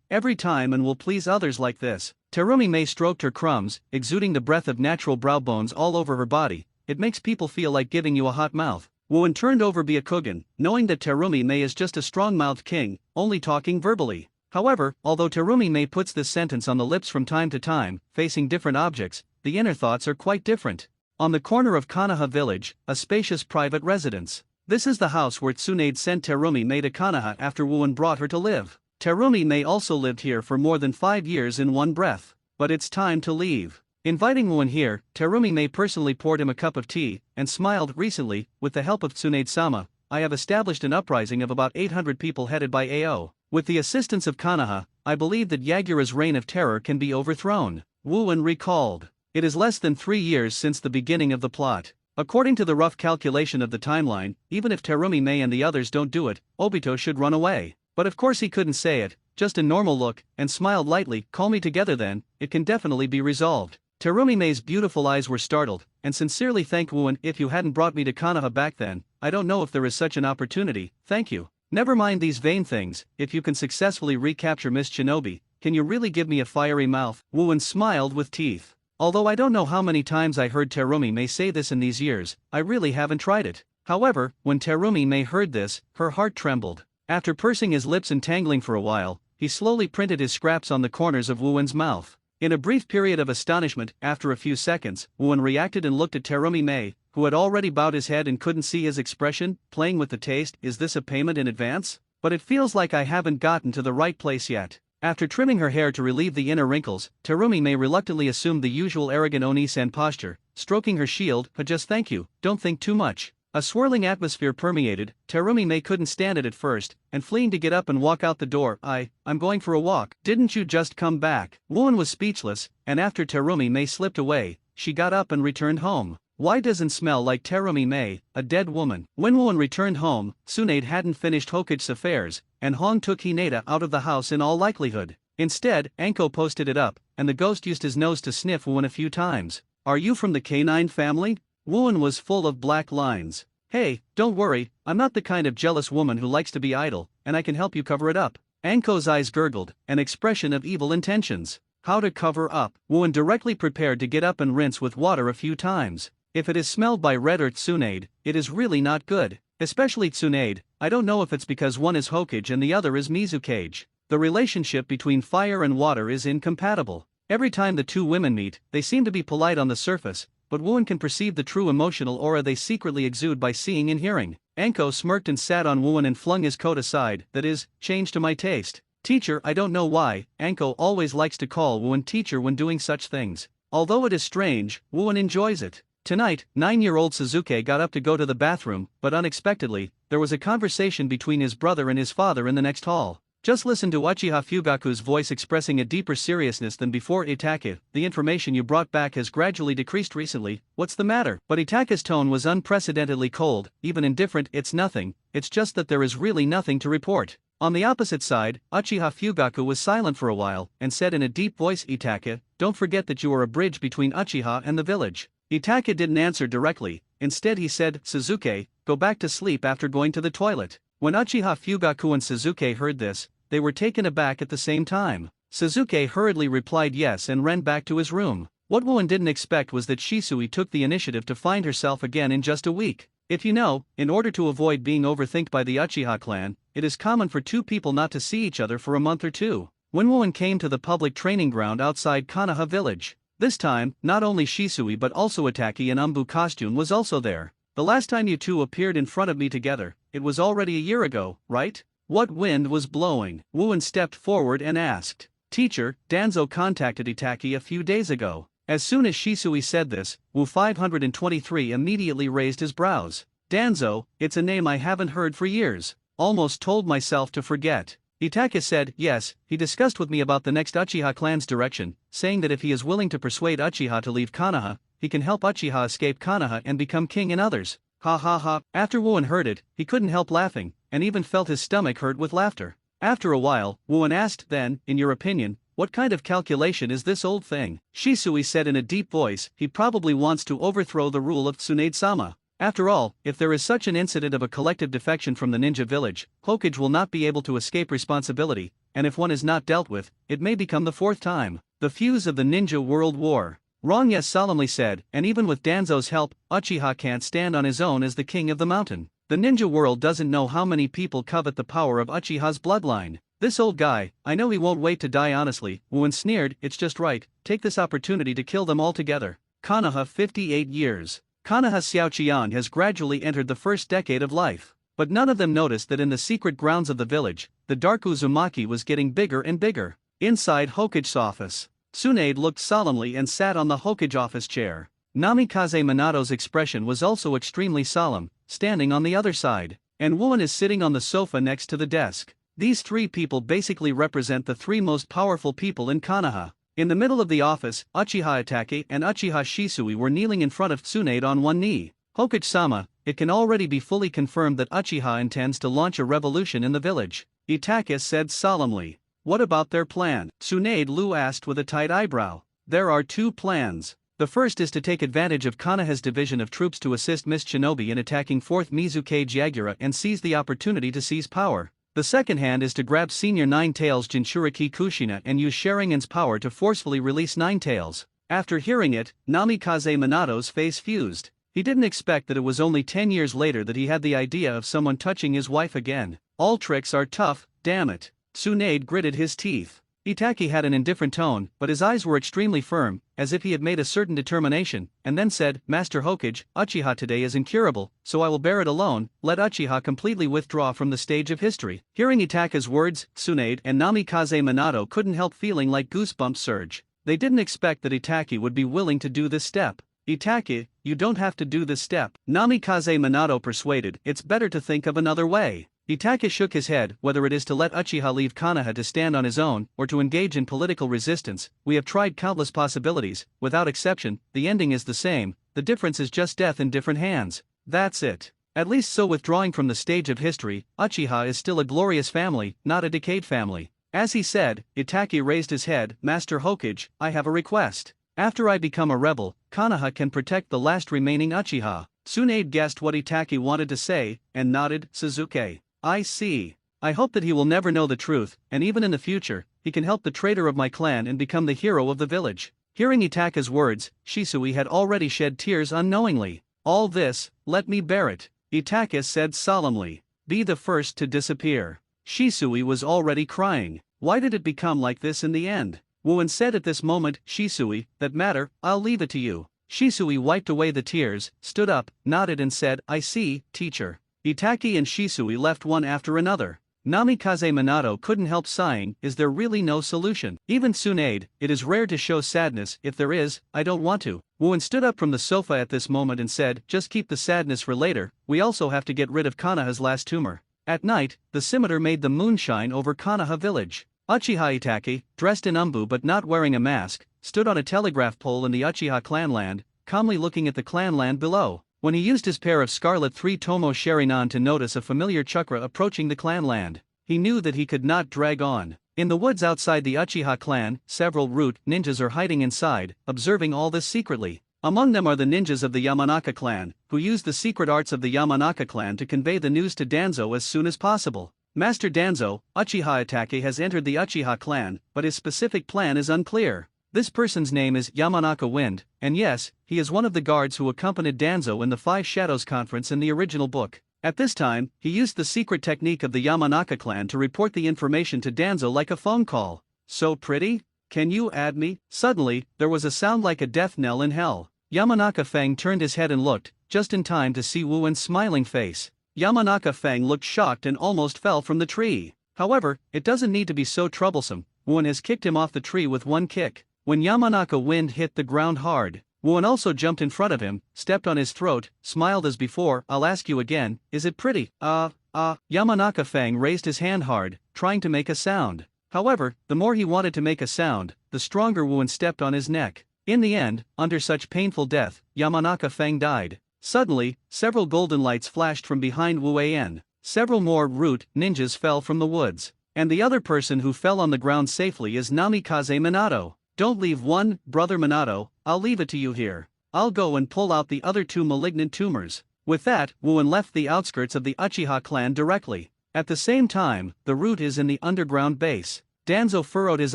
Every time and will please others like this. Terumi Mei stroked her crumbs, exuding the breath of natural brow bones all over her body. It makes people feel like giving you a hot mouth. Wuan turned over Byakugan, knowing that Terumi Mei is just a strong-mouthed king, only talking verbally. However, although Terumi Mei puts this sentence on the lips from time to time, facing different objects, the inner thoughts are quite different. On the corner of Konoha village, a spacious private residence. This is the house where Tsunade sent Terumi Mei to Konoha after Wuan brought her to live. Terumi Mei also lived here for more than 5 years in one breath. But it's time to leave. Inviting Wuan here, Terumi Mei personally poured him a cup of tea, and smiled. Recently, with the help of Tsunade-sama, I have established an uprising of about 800 people headed by AO. With the assistance of Konoha, I believe that Yagura's reign of terror can be overthrown. Wuan recalled. It is less than 3 years since the beginning of the plot. According to the rough calculation of the timeline, even if Terumi Mei and the others don't do it, Obito should run away. But of course he couldn't say it, just a normal look, and smiled lightly. Call me together then, it can definitely be resolved. Terumi Mei's beautiful eyes were startled, and sincerely thanked Wuan. If you hadn't brought me to Konoha back then, I don't know if there is such an opportunity, thank you. Never mind these vain things, if you can successfully recapture Miss Shinobi, can you really give me a fiery mouth? Wuan smiled with teeth. Although I don't know how many times I heard Terumi Mei say this in these years, I really haven't tried it. However, when Terumi Mei heard this, her heart trembled. After pursing his lips and tangling for a while, he slowly printed his scraps on the corners of Wuan's mouth. In a brief period of astonishment, after a few seconds, Wuan reacted and looked at Terumi Mei, who had already bowed his head and couldn't see his expression, playing with the taste. Is this a payment in advance? But it feels like I haven't gotten to the right place yet. After trimming her hair to relieve the inner wrinkles, Terumi Mei reluctantly assumed the usual arrogant Oni-san posture, stroking her shield. Just thank you, don't think too much. A swirling atmosphere permeated. Terumi Mei couldn't stand it at first, and fleeing to get up and walk out the door. I'm going for a walk. Didn't you just come back? Wuan was speechless, and after Terumi Mei slipped away, she got up and returned home. Why doesn't smell like Terumi Mei, a dead woman? When Won returned home, Tsunade hadn't finished Hokage's affairs, and Hong took Hinata out of the house in all likelihood. Instead, Anko posted it up, and the ghost used his nose to sniff Won a few times. Are you from the canine family? Won was full of black lines. Hey, don't worry, I'm not the kind of jealous woman who likes to be idle, and I can help you cover it up. Anko's eyes gurgled, an expression of evil intentions. How to cover up? Won directly prepared to get up and rinse with water a few times. If it is smelled by Red or Tsunade, it is really not good. Especially Tsunade. I don't know if it's because one is Hokage and the other is Mizukage. The relationship between fire and water is incompatible. Every time the two women meet, they seem to be polite on the surface, but Won can perceive the true emotional aura they secretly exude by seeing and hearing. Anko smirked and sat on Won and flung his coat aside, that is, changed to my taste. Teacher, I don't know why, Anko always likes to call Won teacher when doing such things. Although it is strange, Won enjoys it. Tonight, 9-year-old Suzuki got up to go to the bathroom, but unexpectedly, there was a conversation between his brother and his father in the next hall. Just listen to Uchiha Fugaku's voice expressing a deeper seriousness than before. Itake, the information you brought back has gradually decreased recently, what's the matter? But Itake's tone was unprecedentedly cold, even indifferent. It's nothing, it's just that there is really nothing to report. On the opposite side, Uchiha Fugaku was silent for a while, and said in a deep voice, Itake, don't forget that you are a bridge between Uchiha and the village. Itake didn't answer directly, instead he said, Suzuki, go back to sleep after going to the toilet. When Uchiha Fugaku and Suzuki heard this, they were taken aback at the same time. Suzuki hurriedly replied yes and ran back to his room. What Won didn't expect was that Shisui took the initiative to find herself again in just a week. If you know, in order to avoid being overthinked by the Uchiha clan, it is common for two people not to see each other for a month or two. When Won came to the public training ground outside Konoha village, this time, not only Shisui but also Itake in Umbu costume was also there. The last time you two appeared in front of me together, it was already a year ago, right? What wind was blowing? Won stepped forward and asked. Teacher, Danzo contacted Itake a few days ago. As soon as Shisui said this, Wu 523 immediately raised his brows. Danzo, it's a name I haven't heard for years. Almost told myself to forget. Itake said, yes, he discussed with me about the next Uchiha clan's direction, saying that if he is willing to persuade Uchiha to leave Konoha, he can help Uchiha escape Konoha and become king in others. Ha ha ha. After Won heard it, he couldn't help laughing, and even felt his stomach hurt with laughter. After a while, Won asked, then, in your opinion, what kind of calculation is this old thing? Shisui said in a deep voice, he probably wants to overthrow the rule of Tsunade-sama. After all, if there is such an incident of a collective defection from the ninja village, Hokage will not be able to escape responsibility, and if one is not dealt with, it may become the fourth time. The fuse of the ninja world war. Rongya solemnly said, and even with Danzo's help, Uchiha can't stand on his own as the king of the mountain. The ninja world doesn't know how many people covet the power of Uchiha's bloodline. This old guy, I know he won't wait to die honestly. Won sneered, it's just right, take this opportunity to kill them all together. Konoha 58 years. Konoha Xiaoqian has gradually entered the first decade of life. But none of them noticed that in the secret grounds of the village, the dark Uzumaki was getting bigger and bigger. Inside Hokage's office, Tsunade looked solemnly and sat on the Hokage office chair. Namikaze Minato's expression was also extremely solemn, standing on the other side. And Won is sitting on the sofa next to the desk. These three people basically represent the three most powerful people in Konoha. In the middle of the office, Uchiha Itake and Uchiha Shisui were kneeling in front of Tsunade on one knee. Hokage-sama, it can already be fully confirmed that Uchiha intends to launch a revolution in the village. Itake said solemnly. What about their plan? Tsunade Lu asked with a tight eyebrow. There are two plans. The first is to take advantage of Konoha's division of troops to assist Miss Shinobi in attacking 4th Mizukage Yagura and seize the opportunity to seize power. The second hand is to grab Senior Nine-Tails Jinchuriki Kushina and use Sharingan's power to forcefully release Nine-Tails. After hearing it, Namikaze Minato's face fused. He didn't expect that it was only 10 years later that he had the idea of someone touching his wife again. All tricks are tough, damn it. Tsunade gritted his teeth. Itake had an indifferent tone, but his eyes were extremely firm, as if he had made a certain determination, and then said, Master Hokage, Uchiha today is incurable, so I will bear it alone, let Uchiha completely withdraw from the stage of history. Hearing Itake's words, Tsunade and Namikaze Minato couldn't help feeling like goosebumps surge. They didn't expect that Itake would be willing to do this step. Itake, you don't have to do this step. Namikaze Minato persuaded, it's better to think of another way. Itake shook his head, whether it is to let Uchiha leave Konoha to stand on his own, or to engage in political resistance, we have tried countless possibilities, without exception, the ending is the same, the difference is just death in different hands. That's it. At least so withdrawing from the stage of history, Uchiha is still a glorious family, not a decayed family. As he said, Itachi raised his head. Master Hokage, I have a request. After I become a rebel, Konoha can protect the last remaining Uchiha. Tsunade guessed what Itachi wanted to say, and nodded. Sasuke. I see. I hope that he will never know the truth, and even in the future, he can help the traitor of my clan and become the hero of the village. Hearing Itachi's words, Shisui had already shed tears unknowingly. All this, let me bear it, Itachi said solemnly. Be the first to disappear. Shisui was already crying. Why did it become like this in the end? Wuen said at this moment. Shisui, that matter, I'll leave it to you. Shisui wiped away the tears, stood up, nodded and said, I see, teacher. Itachi and Shisui left one after another. Namikaze Minato couldn't help sighing. Is there really no solution? Even Tsunade, it is rare to show sadness. If there is, I don't want to. Wuen stood up from the sofa at this moment and said, just keep the sadness for later, we also have to get rid of Konoha's last tumor. At night, the scimitar made the moon shine over Konoha village. Uchiha Itachi, dressed in umbu but not wearing a mask, stood on a telegraph pole in the Uchiha clanland, calmly looking at the clanland below. When he used his pair of scarlet 3-tomo Sharingan to notice a familiar chakra approaching the clanland, he knew that he could not drag on. In the woods outside the Uchiha clan, several root ninjas are hiding inside, observing all this secretly. Among them are the ninjas of the Yamanaka clan, who use the secret arts of the Yamanaka clan to convey the news to Danzo as soon as possible. Master Danzo, Uchiha Itachi has entered the Uchiha clan, but his specific plan is unclear. This person's name is Yamanaka Wind, and yes, he is one of the guards who accompanied Danzo in the Five Shadows conference in the original book. At this time, he used the secret technique of the Yamanaka clan to report the information to Danzo like a phone call. So pretty? Can you add me? Suddenly, there was a sound like a death knell in hell. Yamanaka Fang turned his head and looked, just in time to see Wuen's smiling face. Yamanaka Fang looked shocked and almost fell from the tree. However, it doesn't need to be so troublesome. Wuen has kicked him off the tree with one kick. When Yamanaka Wind hit the ground hard, Wuen also jumped in front of him, stepped on his throat, smiled as before. I'll ask you again, is it pretty? Yamanaka Fang raised his hand hard, trying to make a sound. However, the more he wanted to make a sound, the stronger Wuen stepped on his neck. In the end, under such painful death, Yamanaka Fang died. Suddenly, several golden lights flashed from behind Wuen. Several more root ninjas fell from the woods. And the other person who fell on the ground safely is Namikaze Minato. Don't leave one, brother Minato, I'll leave it to you here. I'll go and pull out the other two malignant tumors. With that, Wuen left the outskirts of the Uchiha clan directly. At the same time, the root is in the underground base. Danzo furrowed his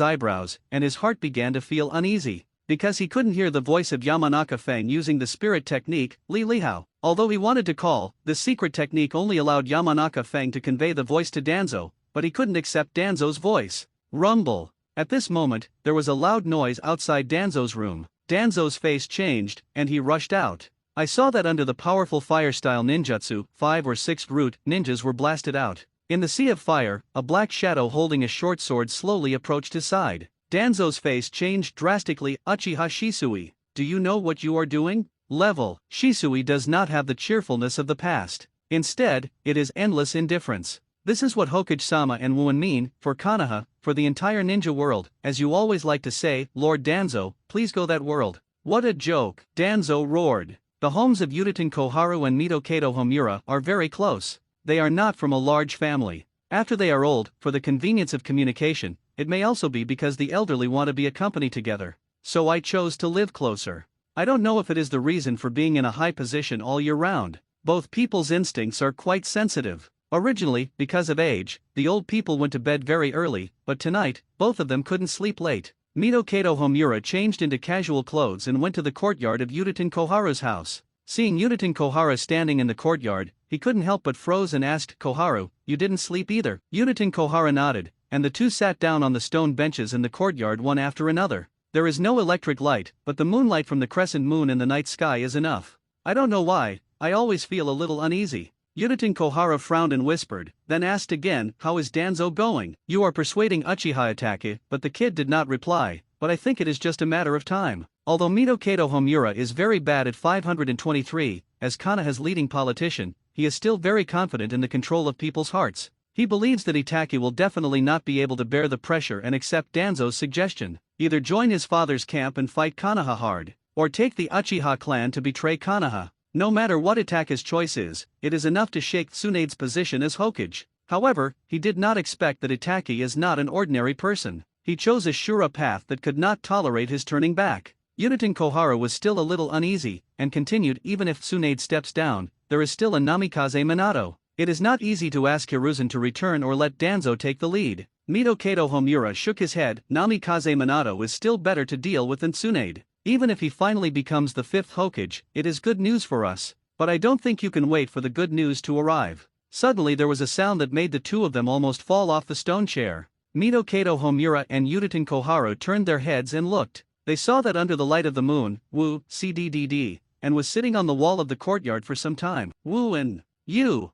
eyebrows, and his heart began to feel uneasy. Because he couldn't hear the voice of Yamanaka Fang using the spirit technique, Li Lihao. Although he wanted to call, the secret technique only allowed Yamanaka Fang to convey the voice to Danzo, but he couldn't accept Danzo's voice. Rumble. At this moment, there was a loud noise outside Danzo's room. Danzo's face changed, and he rushed out. I saw that under the powerful fire-style ninjutsu, 5 or 6 root ninjas were blasted out. In the sea of fire, a black shadow holding a short sword slowly approached his side. Danzo's face changed drastically. Uchiha Shisui, do you know what you are doing? Level. Shisui does not have the cheerfulness of the past. Instead, it is endless indifference. This is what Hokage-sama and Wuen mean, for Konoha, for the entire ninja world, as you always like to say. Lord Danzo, please go that world. What a joke, Danzo roared. The homes of Yutaten Koharu and Mitokato Homura are very close. They are not from a large family. After they are old, for the convenience of communication, it may also be because the elderly want to be a company together. So I chose to live closer. I don't know if it is the reason for being in a high position all year round. Both people's instincts are quite sensitive. Originally, because of age, the old people went to bed very early, but tonight, both of them couldn't sleep late. Mitokato Homura changed into casual clothes and went to the courtyard of Yutaten Koharu's house. Seeing Yutaten Koharu standing in the courtyard, he couldn't help but froze and asked, Koharu, you didn't sleep either? Yutaten Koharu nodded, and the two sat down on the stone benches in the courtyard one after another. There is no electric light, but the moonlight from the crescent moon in the night sky is enough. I don't know why, I always feel a little uneasy. Yutaten Koharu frowned and whispered, then asked again, how is Danzo going? You are persuading Uchiha Itachi, but the kid did not reply, but I think it is just a matter of time. Although Mitokato Homura is very bad at 523, as Konoha's leading politician, he is still very confident in the control of people's hearts. He believes that Itachi will definitely not be able to bear the pressure and accept Danzo's suggestion. Either join his father's camp and fight Konoha hard. or take the Uchiha clan to betray Konoha. No matter what Itachi's choice is, it is enough to shake Tsunade's position as Hokage. However, he did not expect that Itachi is not an ordinary person. He chose a Shura path that could not tolerate his turning back. Udaten Koharu was still a little uneasy, and continued, even if Tsunade steps down, there is still a Namikaze Minato. It is not easy to ask Hiruzen to return or let Danzo take the lead. Mito Kato Homura shook his head. Namikaze Minato is still better to deal with than Tsunade. Even if he finally becomes the 5th Hokage, it is good news for us, but I don't think you can wait for the good news to arrive. Suddenly there was a sound that made the two of them almost fall off the stone chair. Mito Kato Homura and Udaten Koharu turned their heads and looked. They saw that under the light of the moon, Wu, CDDD, and was sitting on the wall of the courtyard for some time. Wu and you.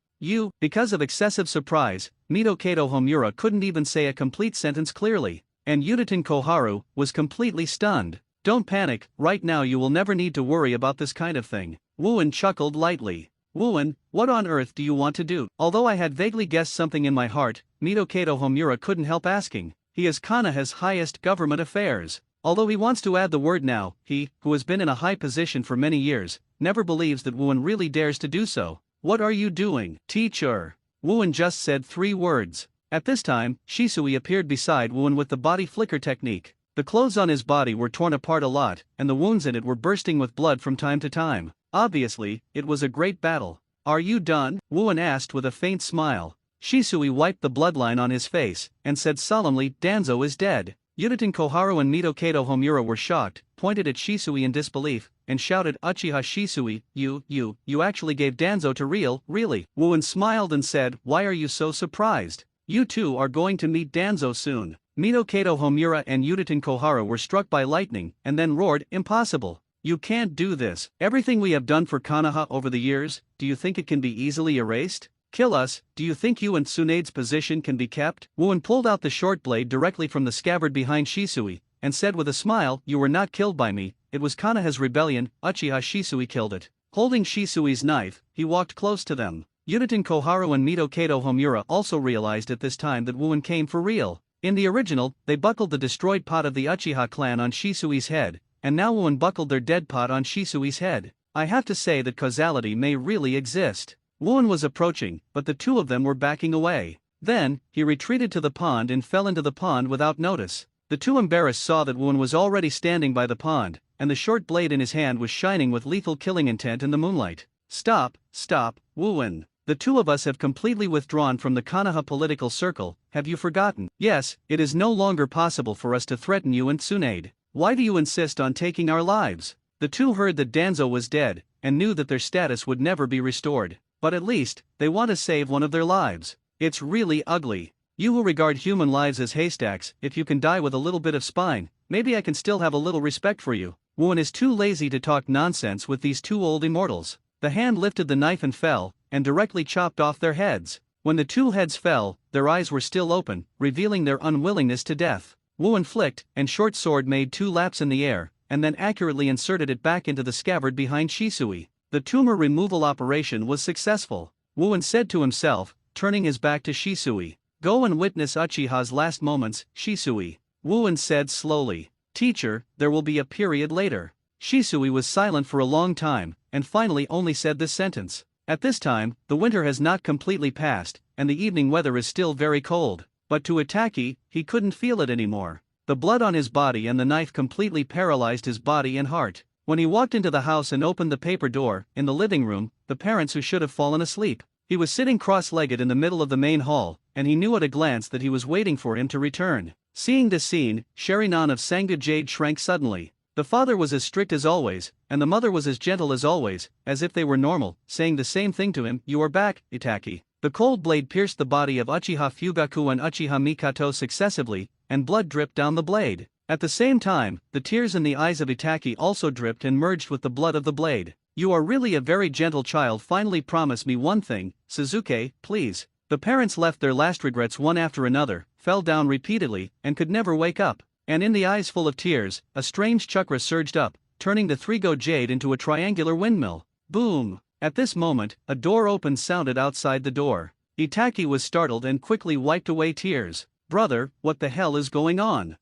Because of excessive surprise, Mito Kato Homura couldn't even say a complete sentence clearly, and Udaten Koharu was completely stunned. Don't panic, right now you will never need to worry about this kind of thing. Wuan chuckled lightly. Wuan, what on earth do you want to do? Although I had vaguely guessed something in my heart, Mito Kato Homura couldn't help asking. He is Konoha's highest government affairs. Although he wants to add the word now, he, who has been in a high position for many years, never believes that Wuan really dares to do so. What are you doing, teacher? Wuan just said 3 words. At this time, Shisui appeared beside Wuan with the body flicker technique. The clothes on his body were torn apart a lot, and the wounds in it were bursting with blood from time to time. Obviously, it was a great battle. Are you done? Wuan asked with a faint smile. Shisui wiped the bloodline on his face, and said solemnly, Danzo is dead. Udaten Koharu and Mito Kato Homura were shocked, pointed at Shisui in disbelief, and shouted, Uchiha Shisui, you actually gave Danzo to really? Wuan smiled and said, why are you so surprised? You two are going to meet Danzo soon. Mito Kato Homura and Udaten Koharu were struck by lightning, and then roared, impossible. You can't do this. Everything we have done for Konoha over the years, do you think it can be easily erased? Kill us, do you think you and Tsunade's position can be kept? Wuan pulled out the short blade directly from the scabbard behind Shisui, and said with a smile, you were not killed by me, it was Konoha's rebellion, Uchiha Shisui killed it. Holding Shisui's knife, he walked close to them. Udaten Koharu and Mito Kato Homura also realized at this time that Wuan came for real. In the original, they buckled the destroyed pot of the Uchiha clan on Shisui's head, and now Wuan buckled their dead pot on Shisui's head. I have to say that causality may really exist. Wuan was approaching, but the two of them were backing away. Then, he retreated to the pond and fell into the pond without notice. The two embarrassed saw that Wuan was already standing by the pond, and the short blade in his hand was shining with lethal killing intent in the moonlight. Stop, Wuan. The two of us have completely withdrawn from the Konoha political circle, have you forgotten? Yes, it is no longer possible for us to threaten you and Tsunade. Why do you insist on taking our lives? The two heard that Danzo was dead, and knew that their status would never be restored. But at least, they want to save one of their lives. It's really ugly. You who regard human lives as haystacks, if you can die with a little bit of spine, maybe I can still have a little respect for you. Wuan is too lazy to talk nonsense with these two old immortals. The hand lifted the knife and fell, and directly chopped off their heads. When the two heads fell, their eyes were still open, revealing their unwillingness to death. Wuan flicked, and short sword made 2 laps in the air, and then accurately inserted it back into the scabbard behind Shisui. The tumor removal operation was successful. Wuan said to himself, turning his back to Shisui. Go and witness Uchiha's last moments, Shisui. Wuan said slowly. Teacher, there will be a period later. Shisui was silent for a long time, and finally only said this sentence. At this time, the winter has not completely passed, and the evening weather is still very cold. But to Itachi, he couldn't feel it anymore. The blood on his body and the knife completely paralyzed his body and heart. When he walked into the house and opened the paper door, in the living room, the parents who should have fallen asleep. He was sitting cross-legged in the middle of the main hall, and he knew at a glance that he was waiting for him to return. Seeing this scene, Sherinan of Sangha Jade shrank suddenly. The father was as strict as always, and the mother was as gentle as always, as if they were normal, saying the same thing to him, you are back, Itachi. The cold blade pierced the body of Uchiha Fugaku and Uchiha Mikato successively, and blood dripped down the blade. At the same time, the tears in the eyes of Itachi also dripped and merged with the blood of the blade. You are really a very gentle child. Finally promise me one thing, Suzuki, please. The parents left their last regrets one after another, fell down repeatedly, and could never wake up. And in the eyes full of tears, a strange chakra surged up, turning the three-go jade into a triangular windmill. Boom! At this moment, a door opened sounded outside the door. Itachi was startled and quickly wiped away tears. Brother, what the hell is going on?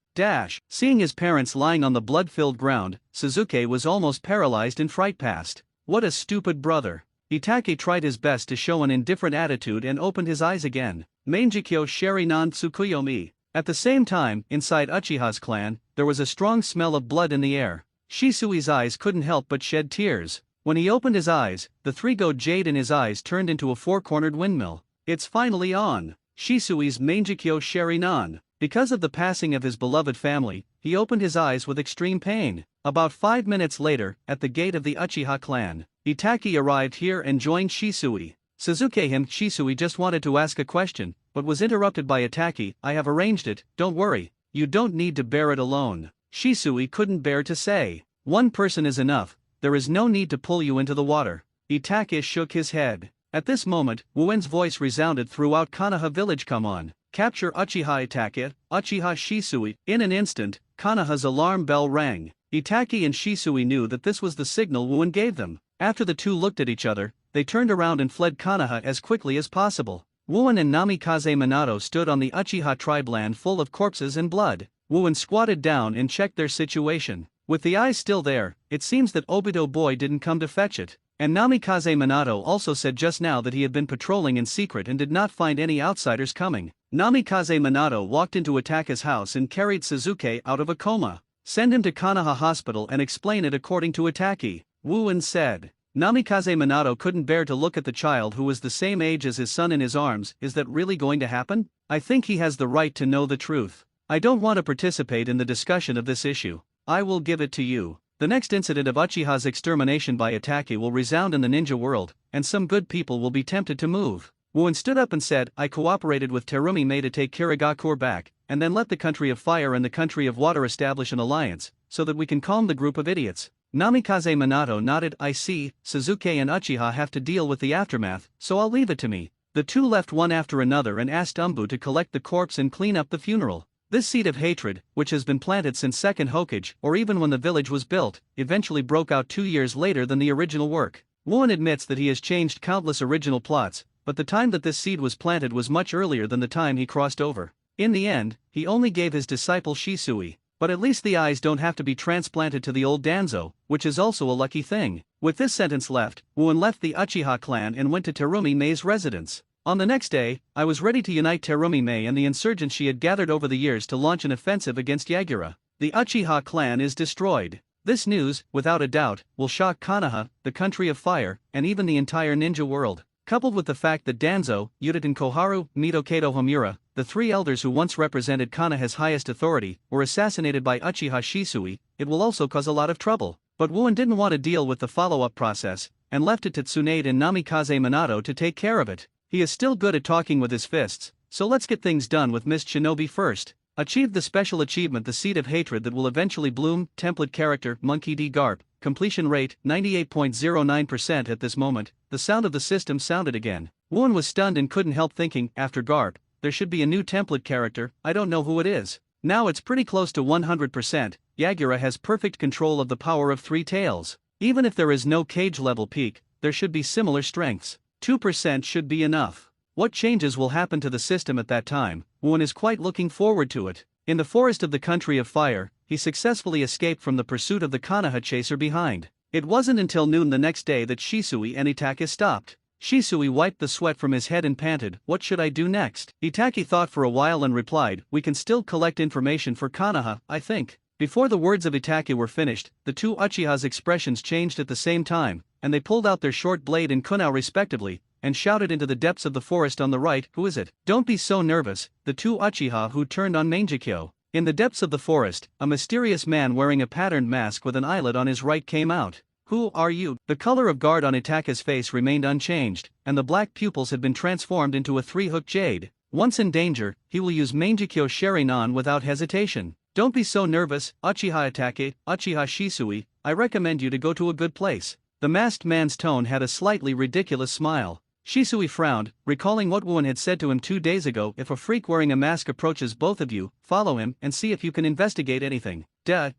Seeing his parents lying on the blood-filled ground, Suzuki was almost paralyzed in fright past. What a stupid brother. Itake tried his best to show an indifferent attitude and opened his eyes again. Mangekyo sheri nan tsukuyomi. At the same time, inside Uchiha's clan, there was a strong smell of blood in the air. Shisui's eyes couldn't help but shed tears. When he opened his eyes, the three-gold jade in his eyes turned into a four-cornered windmill. It's finally on. Shisui's Mangekyo sheri nan. Because of the passing of his beloved family, he opened his eyes with extreme pain. About 5 minutes later, at the gate of the Uchiha clan, Itake arrived here and joined Shisui. Suzuki and Shisui just wanted to ask a question, but was interrupted by Itake. I have arranged it, don't worry. You don't need to bear it alone. Shisui couldn't bear to say. One person is enough, there is no need to pull you into the water. Itake shook his head. At this moment, Wuen's voice resounded throughout Konoha village. Come on. Capture Uchiha Itake, Uchiha Shisui. In an instant, Konoha's alarm bell rang. Itake and Shisui knew that this was the signal Wuen gave them. After the two looked at each other, they turned around and fled Konoha as quickly as possible. Wuen and Namikaze Minato stood on the Uchiha tribe land full of corpses and blood. Wuen squatted down and checked their situation. With the eyes still there, it seems that Obito boy didn't come to fetch it. And Namikaze Minato also said just now that he had been patrolling in secret and did not find any outsiders coming. Namikaze Minato walked into Itake's house and carried Suzuki out of a coma. Send him to Konoha Hospital and explain it according to Itake, Wuen said. Namikaze Minato couldn't bear to look at the child who was the same age as his son in his arms. Is that really going to happen? I think he has the right to know the truth. I don't want to participate in the discussion of this issue. I will give it to you. The next incident of Uchiha's extermination by Itake will resound in the ninja world, and some good people will be tempted to move. Wuen stood up and said, I cooperated with Terumi Mei to take Kirigakure back, and then let the country of fire and the country of water establish an alliance, so that we can calm the group of idiots. Namikaze Minato nodded. I see, Suzuki and Uchiha have to deal with the aftermath, so I'll leave it to me. The two left one after another and asked Umbu to collect the corpse and clean up the funeral. This seed of hatred, which has been planted since Second Hokage, or even when the village was built, eventually broke out 2 years later than the original work. Wuen admits that he has changed countless original plots, but the time that this seed was planted was much earlier than the time he crossed over. In the end, he only gave his disciple Shisui. But at least the eyes don't have to be transplanted to the old Danzo, which is also a lucky thing. With this sentence left, Wuen left the Uchiha clan and went to Terumi Mei's residence. On the next day, I was ready to unite Terumi Mei and the insurgents she had gathered over the years to launch an offensive against Yagura. The Uchiha clan is destroyed. This news, without a doubt, will shock Konoha, the country of fire, and even the entire ninja world. Coupled with the fact that Danzo, Yuditen Koharu, Mito Kato Homura, the three elders who once represented Konoha's highest authority, were assassinated by Uchiha Shisui, it will also cause a lot of trouble. But Wuen didn't want to deal with the follow-up process, and left it to Tsunade and Namikaze Minato to take care of it. He is still good at talking with his fists, so let's get things done with Mist Shinobi first. Achieved the special achievement The Seed of Hatred that will eventually bloom, template character, Monkey D. Garp, completion rate, 98.09% at this moment. The sound of the system sounded again. Wuen was stunned and couldn't help thinking, after Garp, there should be a new template character, I don't know who it is. Now it's pretty close to 100%, Yagura has perfect control of the power of three tails. Even if there is no cage level peak, there should be similar strengths. 2% should be enough. What changes will happen to the system at that time? Wuen is quite looking forward to it. In the forest of the country of fire, he successfully escaped from the pursuit of the Konoha chaser behind. It wasn't until noon the next day that Shisui and Itake stopped. Shisui wiped the sweat from his head and panted, what should I do next? Itake thought for a while and replied, we can still collect information for Konoha, I think. Before the words of Itake were finished, the two Uchiha's expressions changed at the same time, and they pulled out their short blade and kunao respectively, and shouted into the depths of the forest on the right, who is it? Don't be so nervous, the two Uchiha who turned on Mangekyo. In the depths of the forest, a mysterious man wearing a patterned mask with an eyelid on his right came out. Who are you? The color of guard on Itake's face remained unchanged, and the black pupils had been transformed into a three-hooked jade. Once in danger, he will use Mangekyo Sherinan without hesitation. Don't be so nervous, Uchiha Itake, Uchiha Shisui, I recommend you to go to a good place. The masked man's tone had a slightly ridiculous smile. Shisui frowned, recalling what Wuen had said to him 2 days ago. If a freak wearing a mask approaches both of you, follow him and see if you can investigate anything.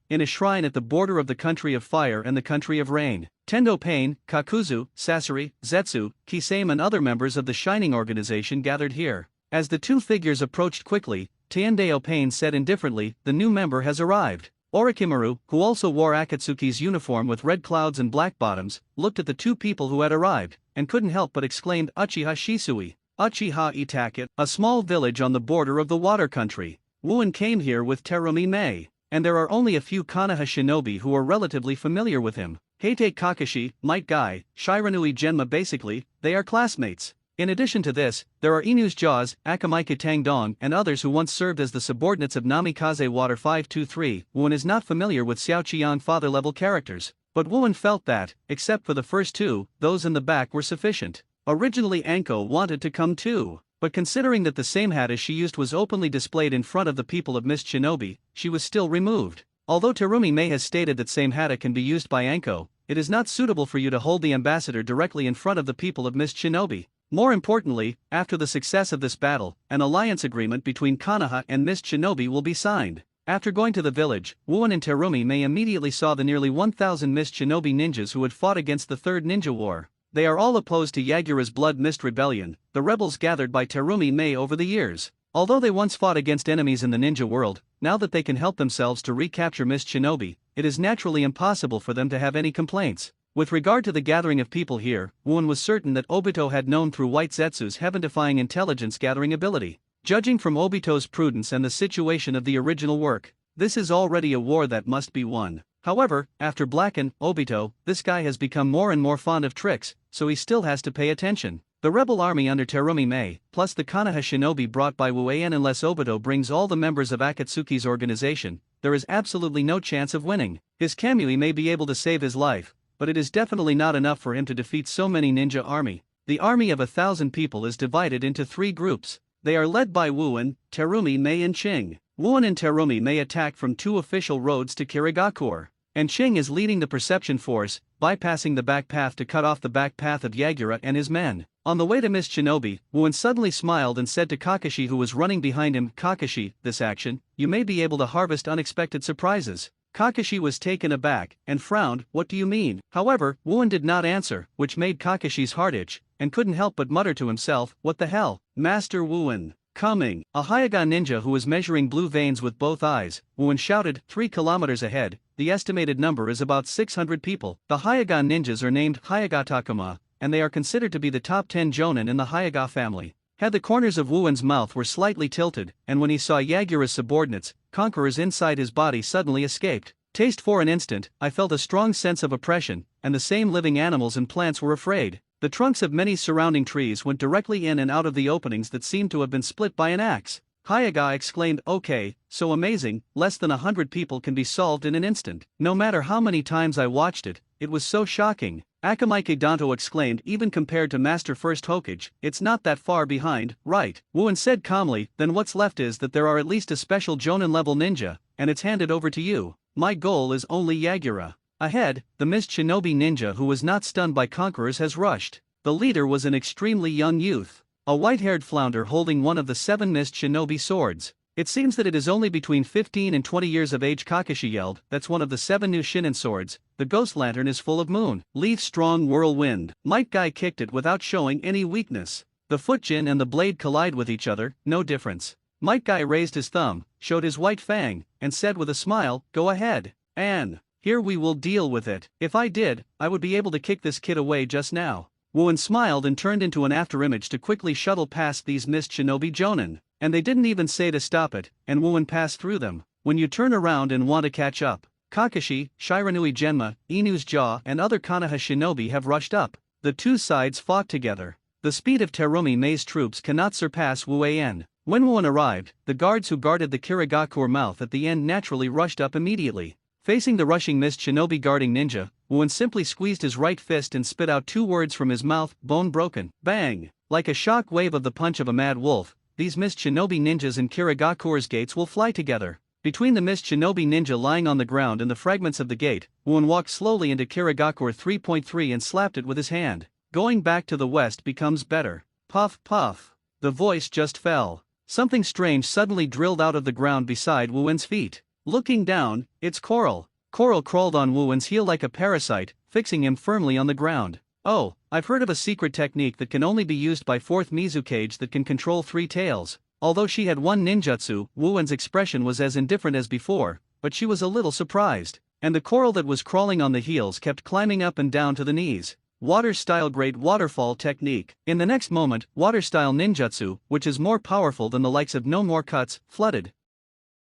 In a shrine at the border of the country of fire and the country of rain, Tendo Pain, Kakuzu, Sasori, Zetsu, Kisame and other members of the Shining organization gathered here. As the two figures approached quickly, Tiendeo Pain said indifferently, the new member has arrived. Orochimaru, who also wore Akatsuki's uniform with red clouds and black bottoms, looked at the two people who had arrived, and couldn't help but exclaimed Uchiha Shisui. Uchiha Itake, a small village on the border of the water country. Wuan came here with Terumi Mei, and there are only a few Konoha shinobi who are relatively familiar with him. Heite Kakashi, Might Guy, Shiranui Genma basically, they are classmates. In addition to this, there are Inu's Jaws, Akamaika Tangdong and others who once served as the subordinates of Namikaze Water 523. Wuan is not familiar with Xiao Qian father-level characters, but Wuan felt that, except for the first two, those in the back were sufficient. Originally Anko wanted to come too, but considering that the same hat as she used was openly displayed in front of the people of Mist Shinobi, she was still removed. Although Terumi Mei has stated that same hata can be used by Anko, it is not suitable for you to hold the ambassador directly in front of the people of Mist Shinobi. More importantly, after the success of this battle, an alliance agreement between Konoha and Mist Shinobi will be signed. After going to the village, Wuan and Terumi Mei immediately saw the nearly 1,000 Mist Shinobi ninjas who had fought against the Third Ninja War. They are all opposed to Yagura's Blood Mist Rebellion, the rebels gathered by Terumi Mei over the years. Although they once fought against enemies in the ninja world, now that they can help themselves to recapture Mist Shinobi, it is naturally impossible for them to have any complaints. With regard to the gathering of people here, Wuan was certain that Obito had known through White Zetsu's heaven-defying intelligence-gathering ability. Judging from Obito's prudence and the situation of the original work, this is already a war that must be won. However, after Blacken, Obito, this guy has become more and more fond of tricks, so he still has to pay attention. The rebel army under Terumi Mei, plus the Konoha shinobi brought by Wuan, unless Obito brings all the members of Akatsuki's organization, there is absolutely no chance of winning. His Kamui may be able to save his life, but it is definitely not enough for him to defeat so many ninja army. The army of 1,000 people is divided into 3 groups. They are led by Wuan, Terumi Mei and Ching. Wuan and Terumi Mei attack from 2 official roads to Kirigakure, and Ching is leading the perception force, bypassing the back path to cut off the back path of Yagura and his men. On the way to Mist Shinobi, Wuan suddenly smiled and said to Kakashi, who was running behind him, Kakashi, this action, you may be able to harvest unexpected surprises. Kakashi was taken aback and frowned, what do you mean? However, Wuan did not answer, which made Kakashi's heart itch, and couldn't help but mutter to himself, what the hell? Master Wuan. Coming. A Hyuga ninja who was measuring blue veins with both eyes, Wuan shouted, 3 kilometers ahead, the estimated number is about 600 people. The Hyuga ninjas are named Hyuga Takuma, and they are considered to be the top 10 jonin in the Hyuga family. Had the corners of Wuan's mouth were slightly tilted, and when he saw Yagura's subordinates, conquerors inside his body suddenly escaped. Taste for an instant, I felt a strong sense of oppression, and the same living animals and plants were afraid. The trunks of many surrounding trees went directly in and out of the openings that seemed to have been split by an axe. Hyuga exclaimed, okay, so amazing, less than 100 people can be solved in an instant. No matter how many times I watched it, it was so shocking. Akamaike Danto exclaimed, even compared to Master First Hokage, it's not that far behind, right? Wuan said calmly, then what's left is that there are at least a special Jonin level ninja, and it's handed over to you. My goal is only Yagura. Ahead, the Mist Shinobi ninja who was not stunned by conquerors has rushed. The leader was an extremely young youth, a white-haired flounder holding one of the 7 Mist Shinobi swords. It seems that it is only between 15 and 20 years of age. Kakashi yelled, that's one of the 7 new Shinin swords. The ghost lantern is full of moon. Leaf strong whirlwind. Might Guy kicked it without showing any weakness. The footjin and the blade collide with each other, no difference. Might Guy raised his thumb, showed his white fang, and said with a smile, go ahead. And here we will deal with it. If I did, I would be able to kick this kid away just now. Wuan smiled and turned into an afterimage to quickly shuttle past these Mist Shinobi Jonin. And they didn't even say to stop it, and Wuan passed through them. When you turn around and want to catch up, Kakashi, Shiranui Genma, Inu's Jaw and other Konoha shinobi have rushed up. The two sides fought together. The speed of Terumi Mei's troops cannot surpass Wuan. When Wuan arrived, the guards who guarded the Kirigakure mouth at the end naturally rushed up immediately. Facing the rushing Mist Shinobi guarding ninja, Wuan simply squeezed his right fist and spit out 2 words from his mouth, bone broken. Bang! Like a shock wave of the punch of a mad wolf, these Mist Shinobi ninjas and Kirigakure's gates will fly together. Between the Mist Shinobi ninja lying on the ground and the fragments of the gate, Wuan walked slowly into Kirigakure 3.3 and slapped it with his hand. Going back to the west becomes better. Puff puff. The voice just fell. Something strange suddenly drilled out of the ground beside Wuan's feet. Looking down, it's Coral. Coral crawled on Wuan's heel like a parasite, fixing him firmly on the ground. Oh, I've heard of a secret technique that can only be used by 4th Mizukage that can control 3 tails. Although she had one ninjutsu, Wuwen's expression was as indifferent as before, but she was a little surprised. And the coral that was crawling on the heels kept climbing up and down to the knees. Water-style great waterfall technique. In the next moment, water-style ninjutsu, which is more powerful than the likes of no more cuts, flooded.